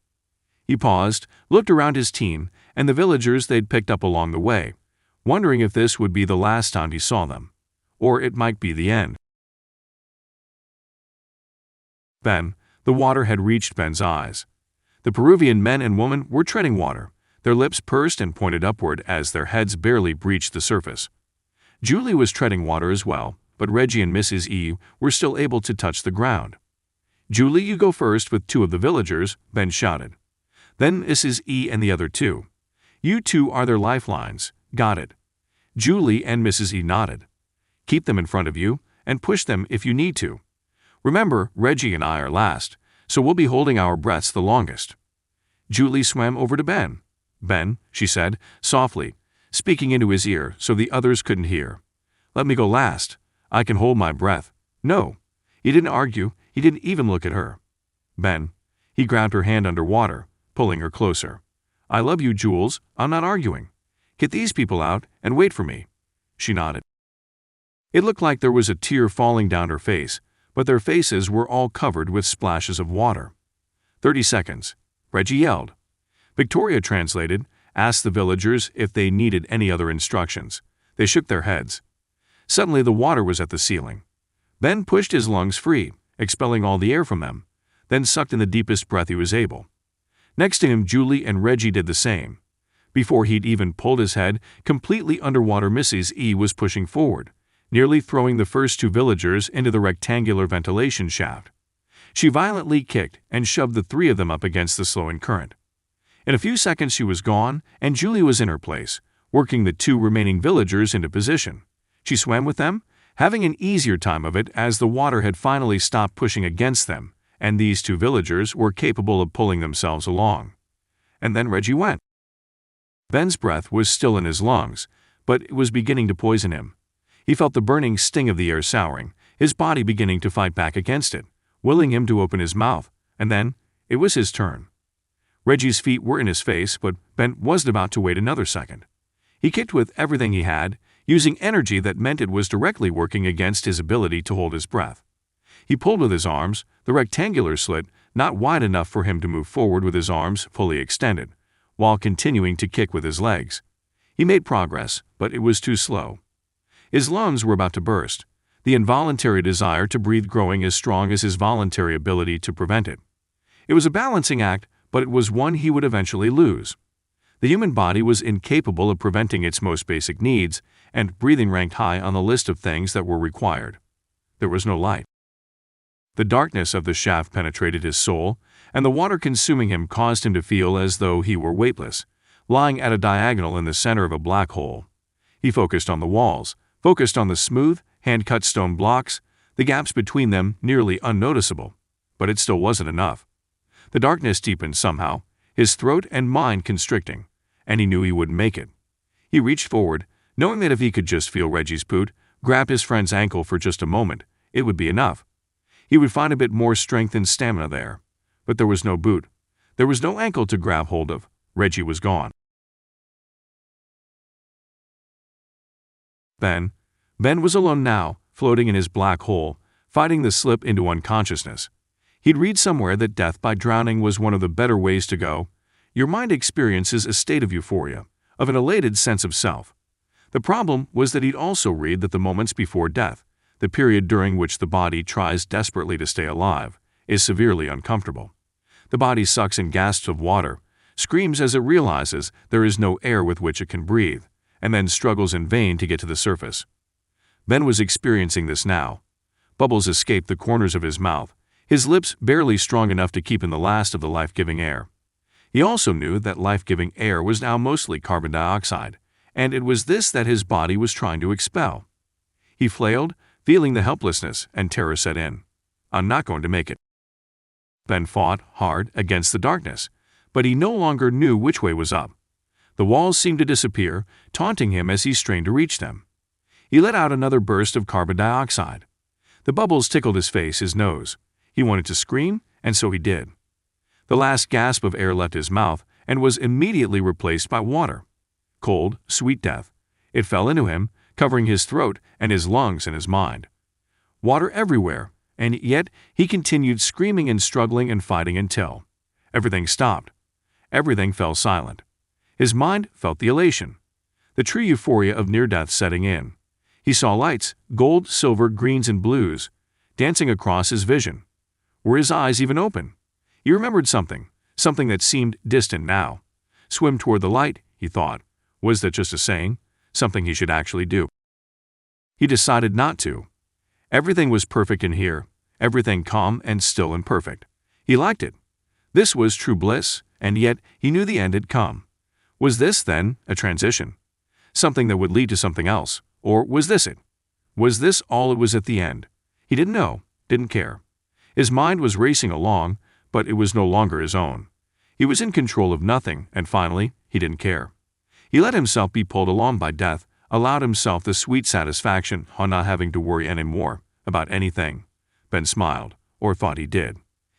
He paused, looked around his team and the villagers they'd picked up along the way, wondering if this would be the last time he saw them, or it might be the end. Ben, the water had reached Ben's eyes. The Peruvian men and woman were treading water, their lips pursed and pointed upward as their heads barely breached the surface. Julie was treading water as well, but Reggie and Mrs. E were still able to touch the ground. "Julie, you go first with 2 of the villagers," Ben shouted. Then Mrs. E and the other 2. "You 2 are their lifelines. Got it." Julie and Mrs. E nodded. "Keep them in front of you, and push them if you need to. Remember, Reggie and I are last, so we'll be holding our breaths the longest." Julie swam over to Ben. "Ben," she said, softly, speaking into his ear so the others couldn't hear. "Let me go last. I can hold my breath." "No." He didn't argue, he didn't even look at her. "Ben." He grabbed her hand underwater, pulling her closer. "I love you, Jules. I'm not arguing. Get these people out and wait for me." She nodded. It looked like there was a tear falling down her face, but their faces were all covered with splashes of water. 30 seconds. Reggie yelled. Victoria translated, asked the villagers if they needed any other instructions. They shook their heads. Suddenly the water was at the ceiling. Ben pushed his lungs free, expelling all the air from them, then sucked in the deepest breath he was able. Next to him, Julie and Reggie did the same. Before he'd even pulled his head, completely underwater Mrs. E was pushing forward, nearly throwing the first 2 villagers into the rectangular ventilation shaft. She violently kicked and shoved the 3 of them up against the slowing current. In a few seconds she was gone, and Julie was in her place, working the 2 remaining villagers into position. She swam with them, having an easier time of it as the water had finally stopped pushing against them, and these two villagers were capable of pulling themselves along. And then Reggie went. Ben's breath was still in his lungs, but it was beginning to poison him. He felt the burning sting of the air souring, his body beginning to fight back against it, willing him to open his mouth, and then it was his turn. Reggie's feet were in his face, but Ben wasn't about to wait another second. He kicked with everything he had, using energy that meant it was directly working against his ability to hold his breath. He pulled with his arms, the rectangular slit not wide enough for him to move forward with his arms fully extended, while continuing to kick with his legs. He made progress, but it was too slow. His lungs were about to burst, the involuntary desire to breathe growing as strong as his voluntary ability to prevent it. It was a balancing act, but it was one he would eventually lose. The human body was incapable of preventing its most basic needs, and breathing ranked high on the list of things that were required. There was no light. The darkness of the shaft penetrated his soul, and the water consuming him caused him to feel as though he were weightless, lying at a diagonal in the center of a black hole. He focused on the walls, focused on the smooth, hand-cut stone blocks, the gaps between them nearly unnoticeable, but it still wasn't enough. The darkness deepened somehow, his throat and mind constricting, and he knew he wouldn't make it. He reached forward, knowing that if he could just feel Reggie's boot, grab his friend's ankle for just a moment, it would be enough. He would find a bit more strength and stamina there. But there was no boot. There was no ankle to grab hold of. Reggie was gone. Ben was alone now, floating in his black hole, fighting the slip into unconsciousness. He'd read somewhere that death by drowning was one of the better ways to go. Your mind experiences a state of euphoria, of an elated sense of self. The problem was that he'd also read that the moments before death, the period during which the body tries desperately to stay alive, is severely uncomfortable. The body sucks in gasps of water, screams as it realizes there is no air with which it can breathe, and then struggles in vain to get to the surface. Ben was experiencing this now. Bubbles escaped the corners of his mouth, his lips barely strong enough to keep in the last of the life-giving air. He also knew that life-giving air was now mostly carbon dioxide, and it was this that his body was trying to expel. He flailed, feeling the helplessness, and terror set in. I'm not going to make it. Ben fought hard against the darkness, but he no longer knew which way was up. The walls seemed to disappear, taunting him as he strained to reach them. He let out another burst of carbon dioxide. The bubbles tickled his face, his nose. He wanted to scream, and so he did. The last gasp of air left his mouth and was immediately replaced by water. Cold, sweet death. It fell into him, covering his throat and his lungs and his mind. Water everywhere, and yet he continued screaming and struggling and fighting until everything stopped. Everything fell silent. His mind felt the elation, the true euphoria of near-death setting in. He saw lights, gold, silver, greens, and blues, dancing across his vision. Were his eyes even open? He remembered something that seemed distant now. Swim toward the light, he thought. Was that just a saying? Something he should actually do. He decided not to. Everything was perfect in here, everything calm and still and perfect. He liked it. This was true bliss, and yet he knew the end had come. Was this, then, a transition? Something that would lead to something else? Or was this it? Was this all it was at the end? He didn't know, didn't care. His mind was racing along, but it was no longer his own. He was in control of nothing, and finally, he didn't care. He let himself be pulled along by death, allowed himself the sweet satisfaction on not having to worry anymore about anything. Ben smiled, or thought he did.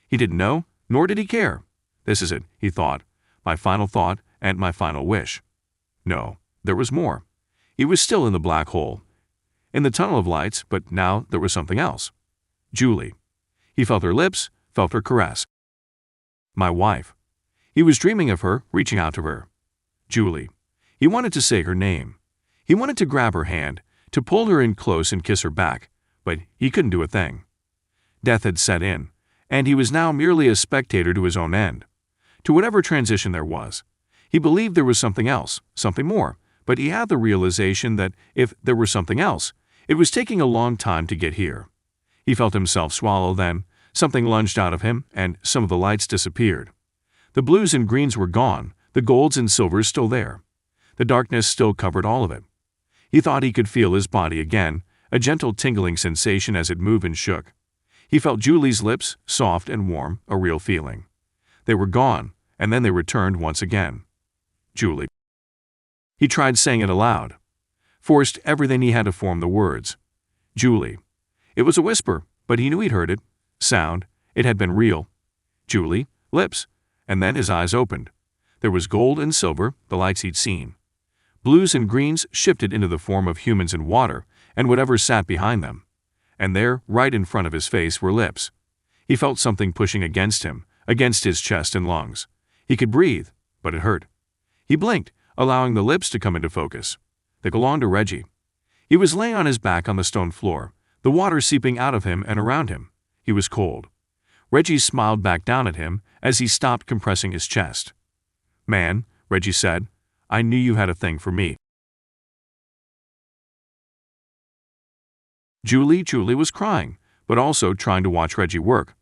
He didn't know, nor did he care. This is it, he thought, my final thought and my final wish. No, there was more. He was still in the black hole, in the tunnel of lights, but now there was something else. Julie. He felt her lips, felt her caress. My wife. He was dreaming of her, reaching out to her. Julie. He wanted to say her name. He wanted to grab her hand, to pull her in close and kiss her back, but he couldn't do a thing. Death had set in, and he was now merely a spectator to his own end. To whatever transition there was. He believed there was something else, something more, but he had the realization that if there were something else, it was taking a long time to get here. He felt himself swallow then, something lunged out of him, and some of the lights disappeared. The blues and greens were gone, the golds and silvers still there. The darkness still covered all of it. He thought he could feel his body again, a gentle tingling sensation as it moved and shook. He felt Julie's lips, soft and warm, a real feeling. They were gone, and then they returned once again. Julie. He tried saying it aloud. Forced everything he had to form the words. Julie. It was a whisper, but he knew he'd heard it. Sound. It had been real. Julie. Lips. And then his eyes opened. There was gold and silver, the lights he'd seen. Blues and greens shifted into the form of humans and water, and whatever sat behind them. And there, right in front of his face, were lips. He felt something pushing against him, against his chest and lungs. He could breathe, but it hurt. He blinked, allowing the lips to come into focus. They belonged to Reggie. He was laying on his back on the stone floor, the water seeping out of him and around him. He was cold. Reggie smiled back down at him as he stopped compressing his chest. Man, Reggie said, I knew you had a thing for me. Julie was crying, but also trying to watch Reggie work.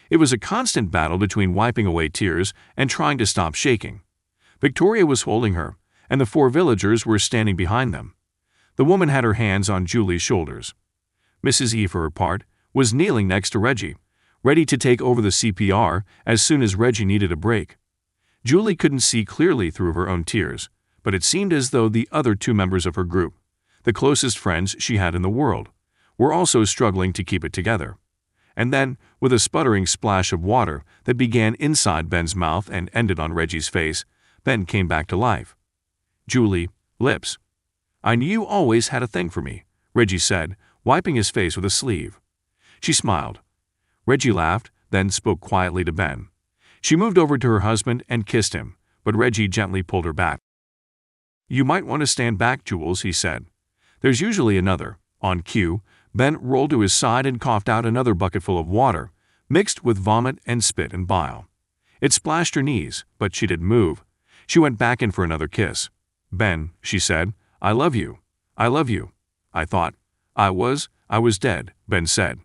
It was a constant battle between wiping away tears and trying to stop shaking. Victoria was holding her, and the 4 villagers were standing behind them. The woman had her hands on Julie's shoulders. Mrs. E, for her part, was kneeling next to Reggie, ready to take over the CPR as soon as Reggie needed a break. Julie couldn't see clearly through her own tears, but it seemed as though the other 2 members of her group, the closest friends she had in the world, were also struggling to keep it together. And then, with a sputtering splash of water that began inside Ben's mouth and ended on Reggie's face, Ben came back to life. Julie. Lips. I knew you always had a thing for me, Reggie said, wiping his face with a sleeve. She smiled. Reggie laughed, then spoke quietly to Ben. She moved over to her husband and kissed him, but Reggie gently pulled her back. You might want to stand back, Jules, he said. There's usually another. On cue, Ben rolled to his side and coughed out another bucketful of water, mixed with vomit and spit and bile. It splashed her knees, but she didn't move. She went back in for another kiss. Ben, she said, I love you. I love you. I thought. I was dead, Ben said.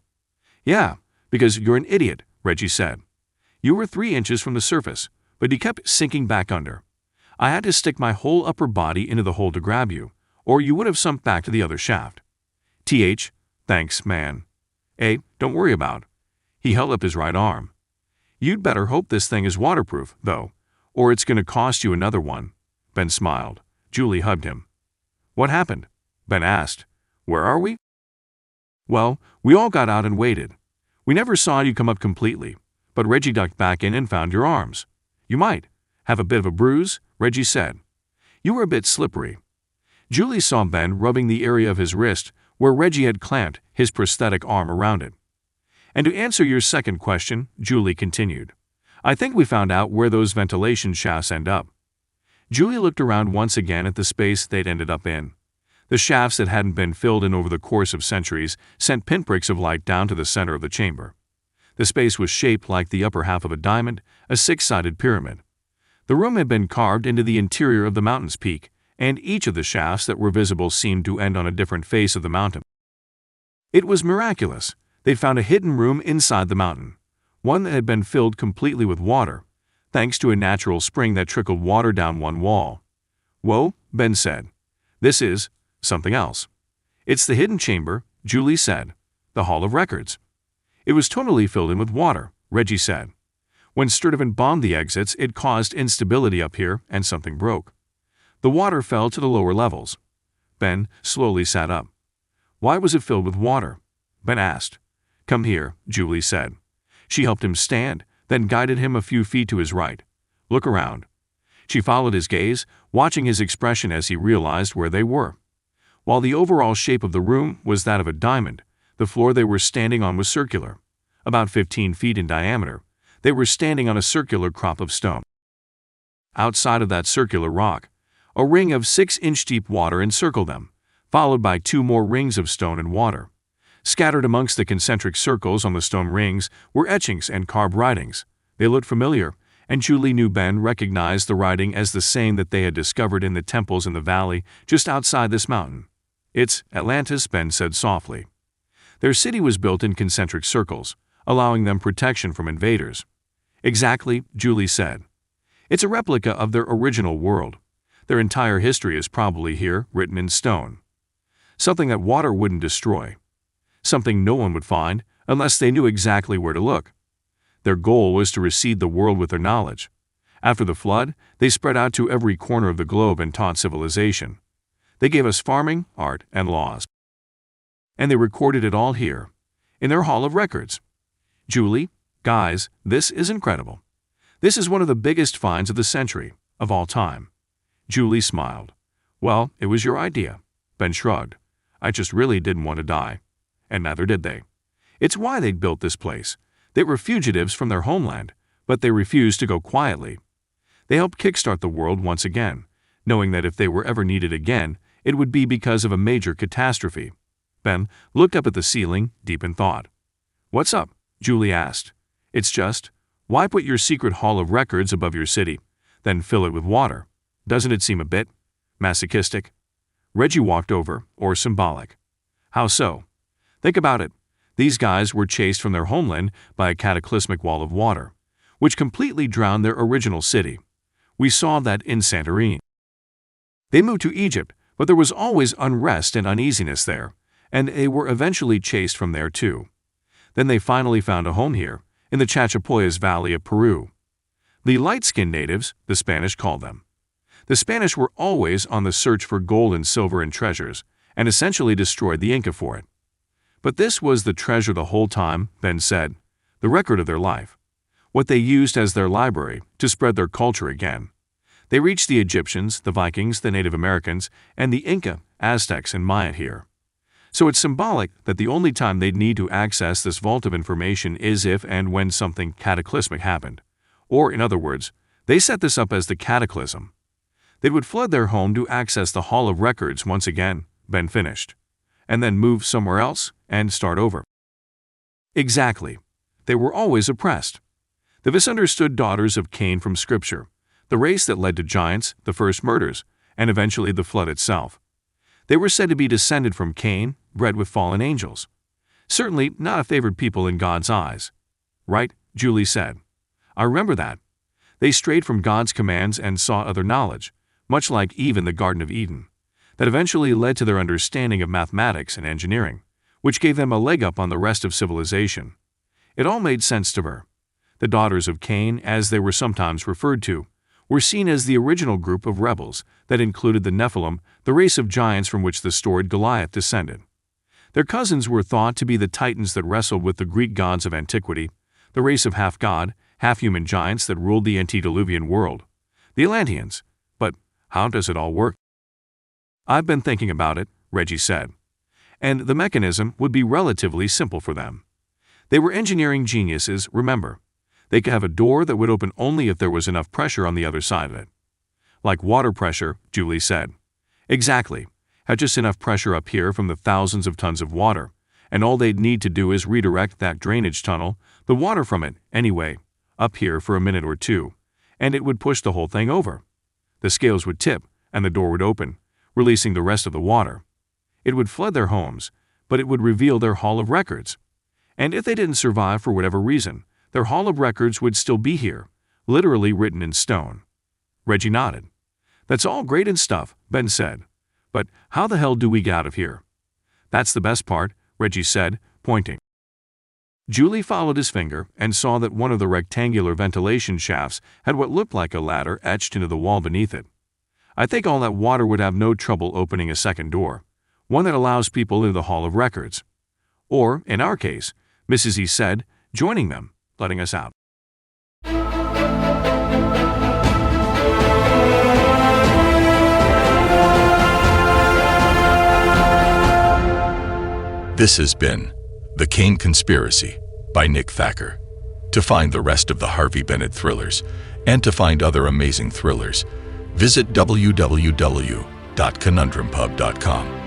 Yeah, because you're an idiot, Reggie said. You were 3 inches from the surface, but you kept sinking back under. I had to stick my whole upper body into the hole to grab you, or you would have sunk back to the other shaft. Thanks, man. Don't worry about. He held up his right arm. You'd better hope this thing is waterproof, though, or it's going to cost you another one. Ben smiled. Julie hugged him. What happened? Ben asked. Where are we? Well, we all got out and waited. We never saw you come up completely, but Reggie ducked back in and found your arms. You might have a bit of a bruise, Reggie said. You were a bit slippery. Julie saw Ben rubbing the area of his wrist where Reggie had clamped his prosthetic arm around it. And to answer your second question, Julie continued, I think we found out where those ventilation shafts end up. Julie looked around once again at the space they'd ended up in. The shafts that hadn't been filled in over the course of centuries sent pinpricks of light down to the center of the chamber. The space was shaped like the upper half of a diamond, a 6-sided pyramid. The room had been carved into the interior of the mountain's peak, and each of the shafts that were visible seemed to end on a different face of the mountain. It was miraculous. They'd found a hidden room inside the mountain, one that had been filled completely with water, thanks to a natural spring that trickled water down one wall. Whoa, Ben said. This is something else. It's the hidden chamber, Julie said. The Hall of Records. It was totally filled in with water, Reggie said. When Sturtevant bombed the exits, it caused instability up here and something broke. The water fell to the lower levels. Ben slowly sat up. Why was it filled with water? Ben asked. Come here, Julie said. She helped him stand, then guided him a few feet to his right. Look around. She followed his gaze, watching his expression as he realized where they were. While the overall shape of the room was that of a diamond, the floor they were standing on was circular. About 15 feet in diameter, they were standing on a circular crop of stone. Outside of that circular rock, a ring of 6-inch deep water encircled them, followed by 2 more rings of stone and water. Scattered amongst the concentric circles on the stone rings were etchings and carved writings. They looked familiar, and Julie knew Ben recognized the writing as the same that they had discovered in the temples in the valley just outside this mountain. It's Atlantis, Ben said softly. Their city was built in concentric circles, allowing them protection from invaders. Exactly, Julie said. It's a replica of their original world. Their entire history is probably here, written in stone. something that water wouldn't destroy, something no one would find unless they knew exactly where to look. Their goal was to reseed the world with their knowledge. After the flood, they spread out to every corner of the globe and taught civilization. They gave us farming, art, and laws. And they recorded it all here, in their Hall of Records. Julie, guys, this is incredible. This is one of the biggest finds of the century, of all time. Julie smiled. Well, it was your idea. Ben shrugged. I just really didn't want to die. And neither did they. It's why they'd built this place. They were fugitives from their homeland, but they refused to go quietly. They helped kickstart the world once again, knowing that if they were ever needed again, it would be because of a major catastrophe. Ben looked up at the ceiling, deep in thought. What's up? Julie asked. It's just, why put your secret Hall of Records above your city, then fill it with water? Doesn't it seem a bit masochistic? Reggie walked over, or symbolic. How so? Think about it. These guys were chased from their homeland by a cataclysmic wall of water, which completely drowned their original city. We saw that in Santorini. They moved to Egypt, but there was always unrest and uneasiness there, and they were eventually chased from there too. Then they finally found a home here, in the Chachapoyas Valley of Peru. The light-skinned natives, the Spanish called them. The Spanish were always on the search for gold and silver and treasures, and essentially destroyed the Inca for it. But this was the treasure the whole time, Ben said, the record of their life, what they used as their library to spread their culture again. They reached the Egyptians, the Vikings, the Native Americans, and the Inca, Aztecs, and Maya here. So it's symbolic that the only time they'd need to access this vault of information is if and when something cataclysmic happened. Or, in other words, they set this up as the cataclysm. They would flood their home to access the Hall of Records once again, Ben finished, and then move somewhere else and start over. Exactly. They were always oppressed. The misunderstood daughters of Cain from Scripture, the race that led to giants, the first murders, and eventually the flood itself. They were said to be descended from Cain, bred with fallen angels. Certainly not a favored people in God's eyes. Right, Julie said. I remember that. They strayed from God's commands and sought other knowledge, much like Eve in the Garden of Eden, that eventually led to their understanding of mathematics and engineering, which gave them a leg up on the rest of civilization. It all made sense to her. The daughters of Cain, as they were sometimes referred to, were seen as the original group of rebels that included the Nephilim, the race of giants from which the storied Goliath descended. Their cousins were thought to be the Titans that wrestled with the Greek gods of antiquity, the race of half-god, half-human giants that ruled the antediluvian world, the Atlanteans. But how does it all work? I've been thinking about it, Reggie said. And the mechanism would be relatively simple for them. They were engineering geniuses, remember. They could have a door that would open only if there was enough pressure on the other side of it. Like water pressure, Julie said. Exactly. Had just enough pressure up here from the thousands of tons of water, and all they'd need to do is redirect that drainage tunnel, the water from it, anyway, up here for a minute or two, and it would push the whole thing over. The scales would tip, and the door would open, releasing the rest of the water. It would flood their homes, but it would reveal their Hall of Records. And if they didn't survive for whatever reason, their Hall of Records would still be here, literally written in stone. Reggie nodded. That's all great and stuff, Ben said. But how the hell do we get out of here? That's the best part, Reggie said, pointing. Julie followed his finger and saw that one of the rectangular ventilation shafts had what looked like a ladder etched into the wall beneath it. I think all that water would have no trouble opening a second door, one that allows people into the Hall of Records. Or, in our case, Mrs. E said, joining them, letting us out. This has been The Cain Conspiracy by Nick Thacker. To find the rest of the Harvey Bennett thrillers and to find other amazing thrillers, visit www.conundrumpub.com.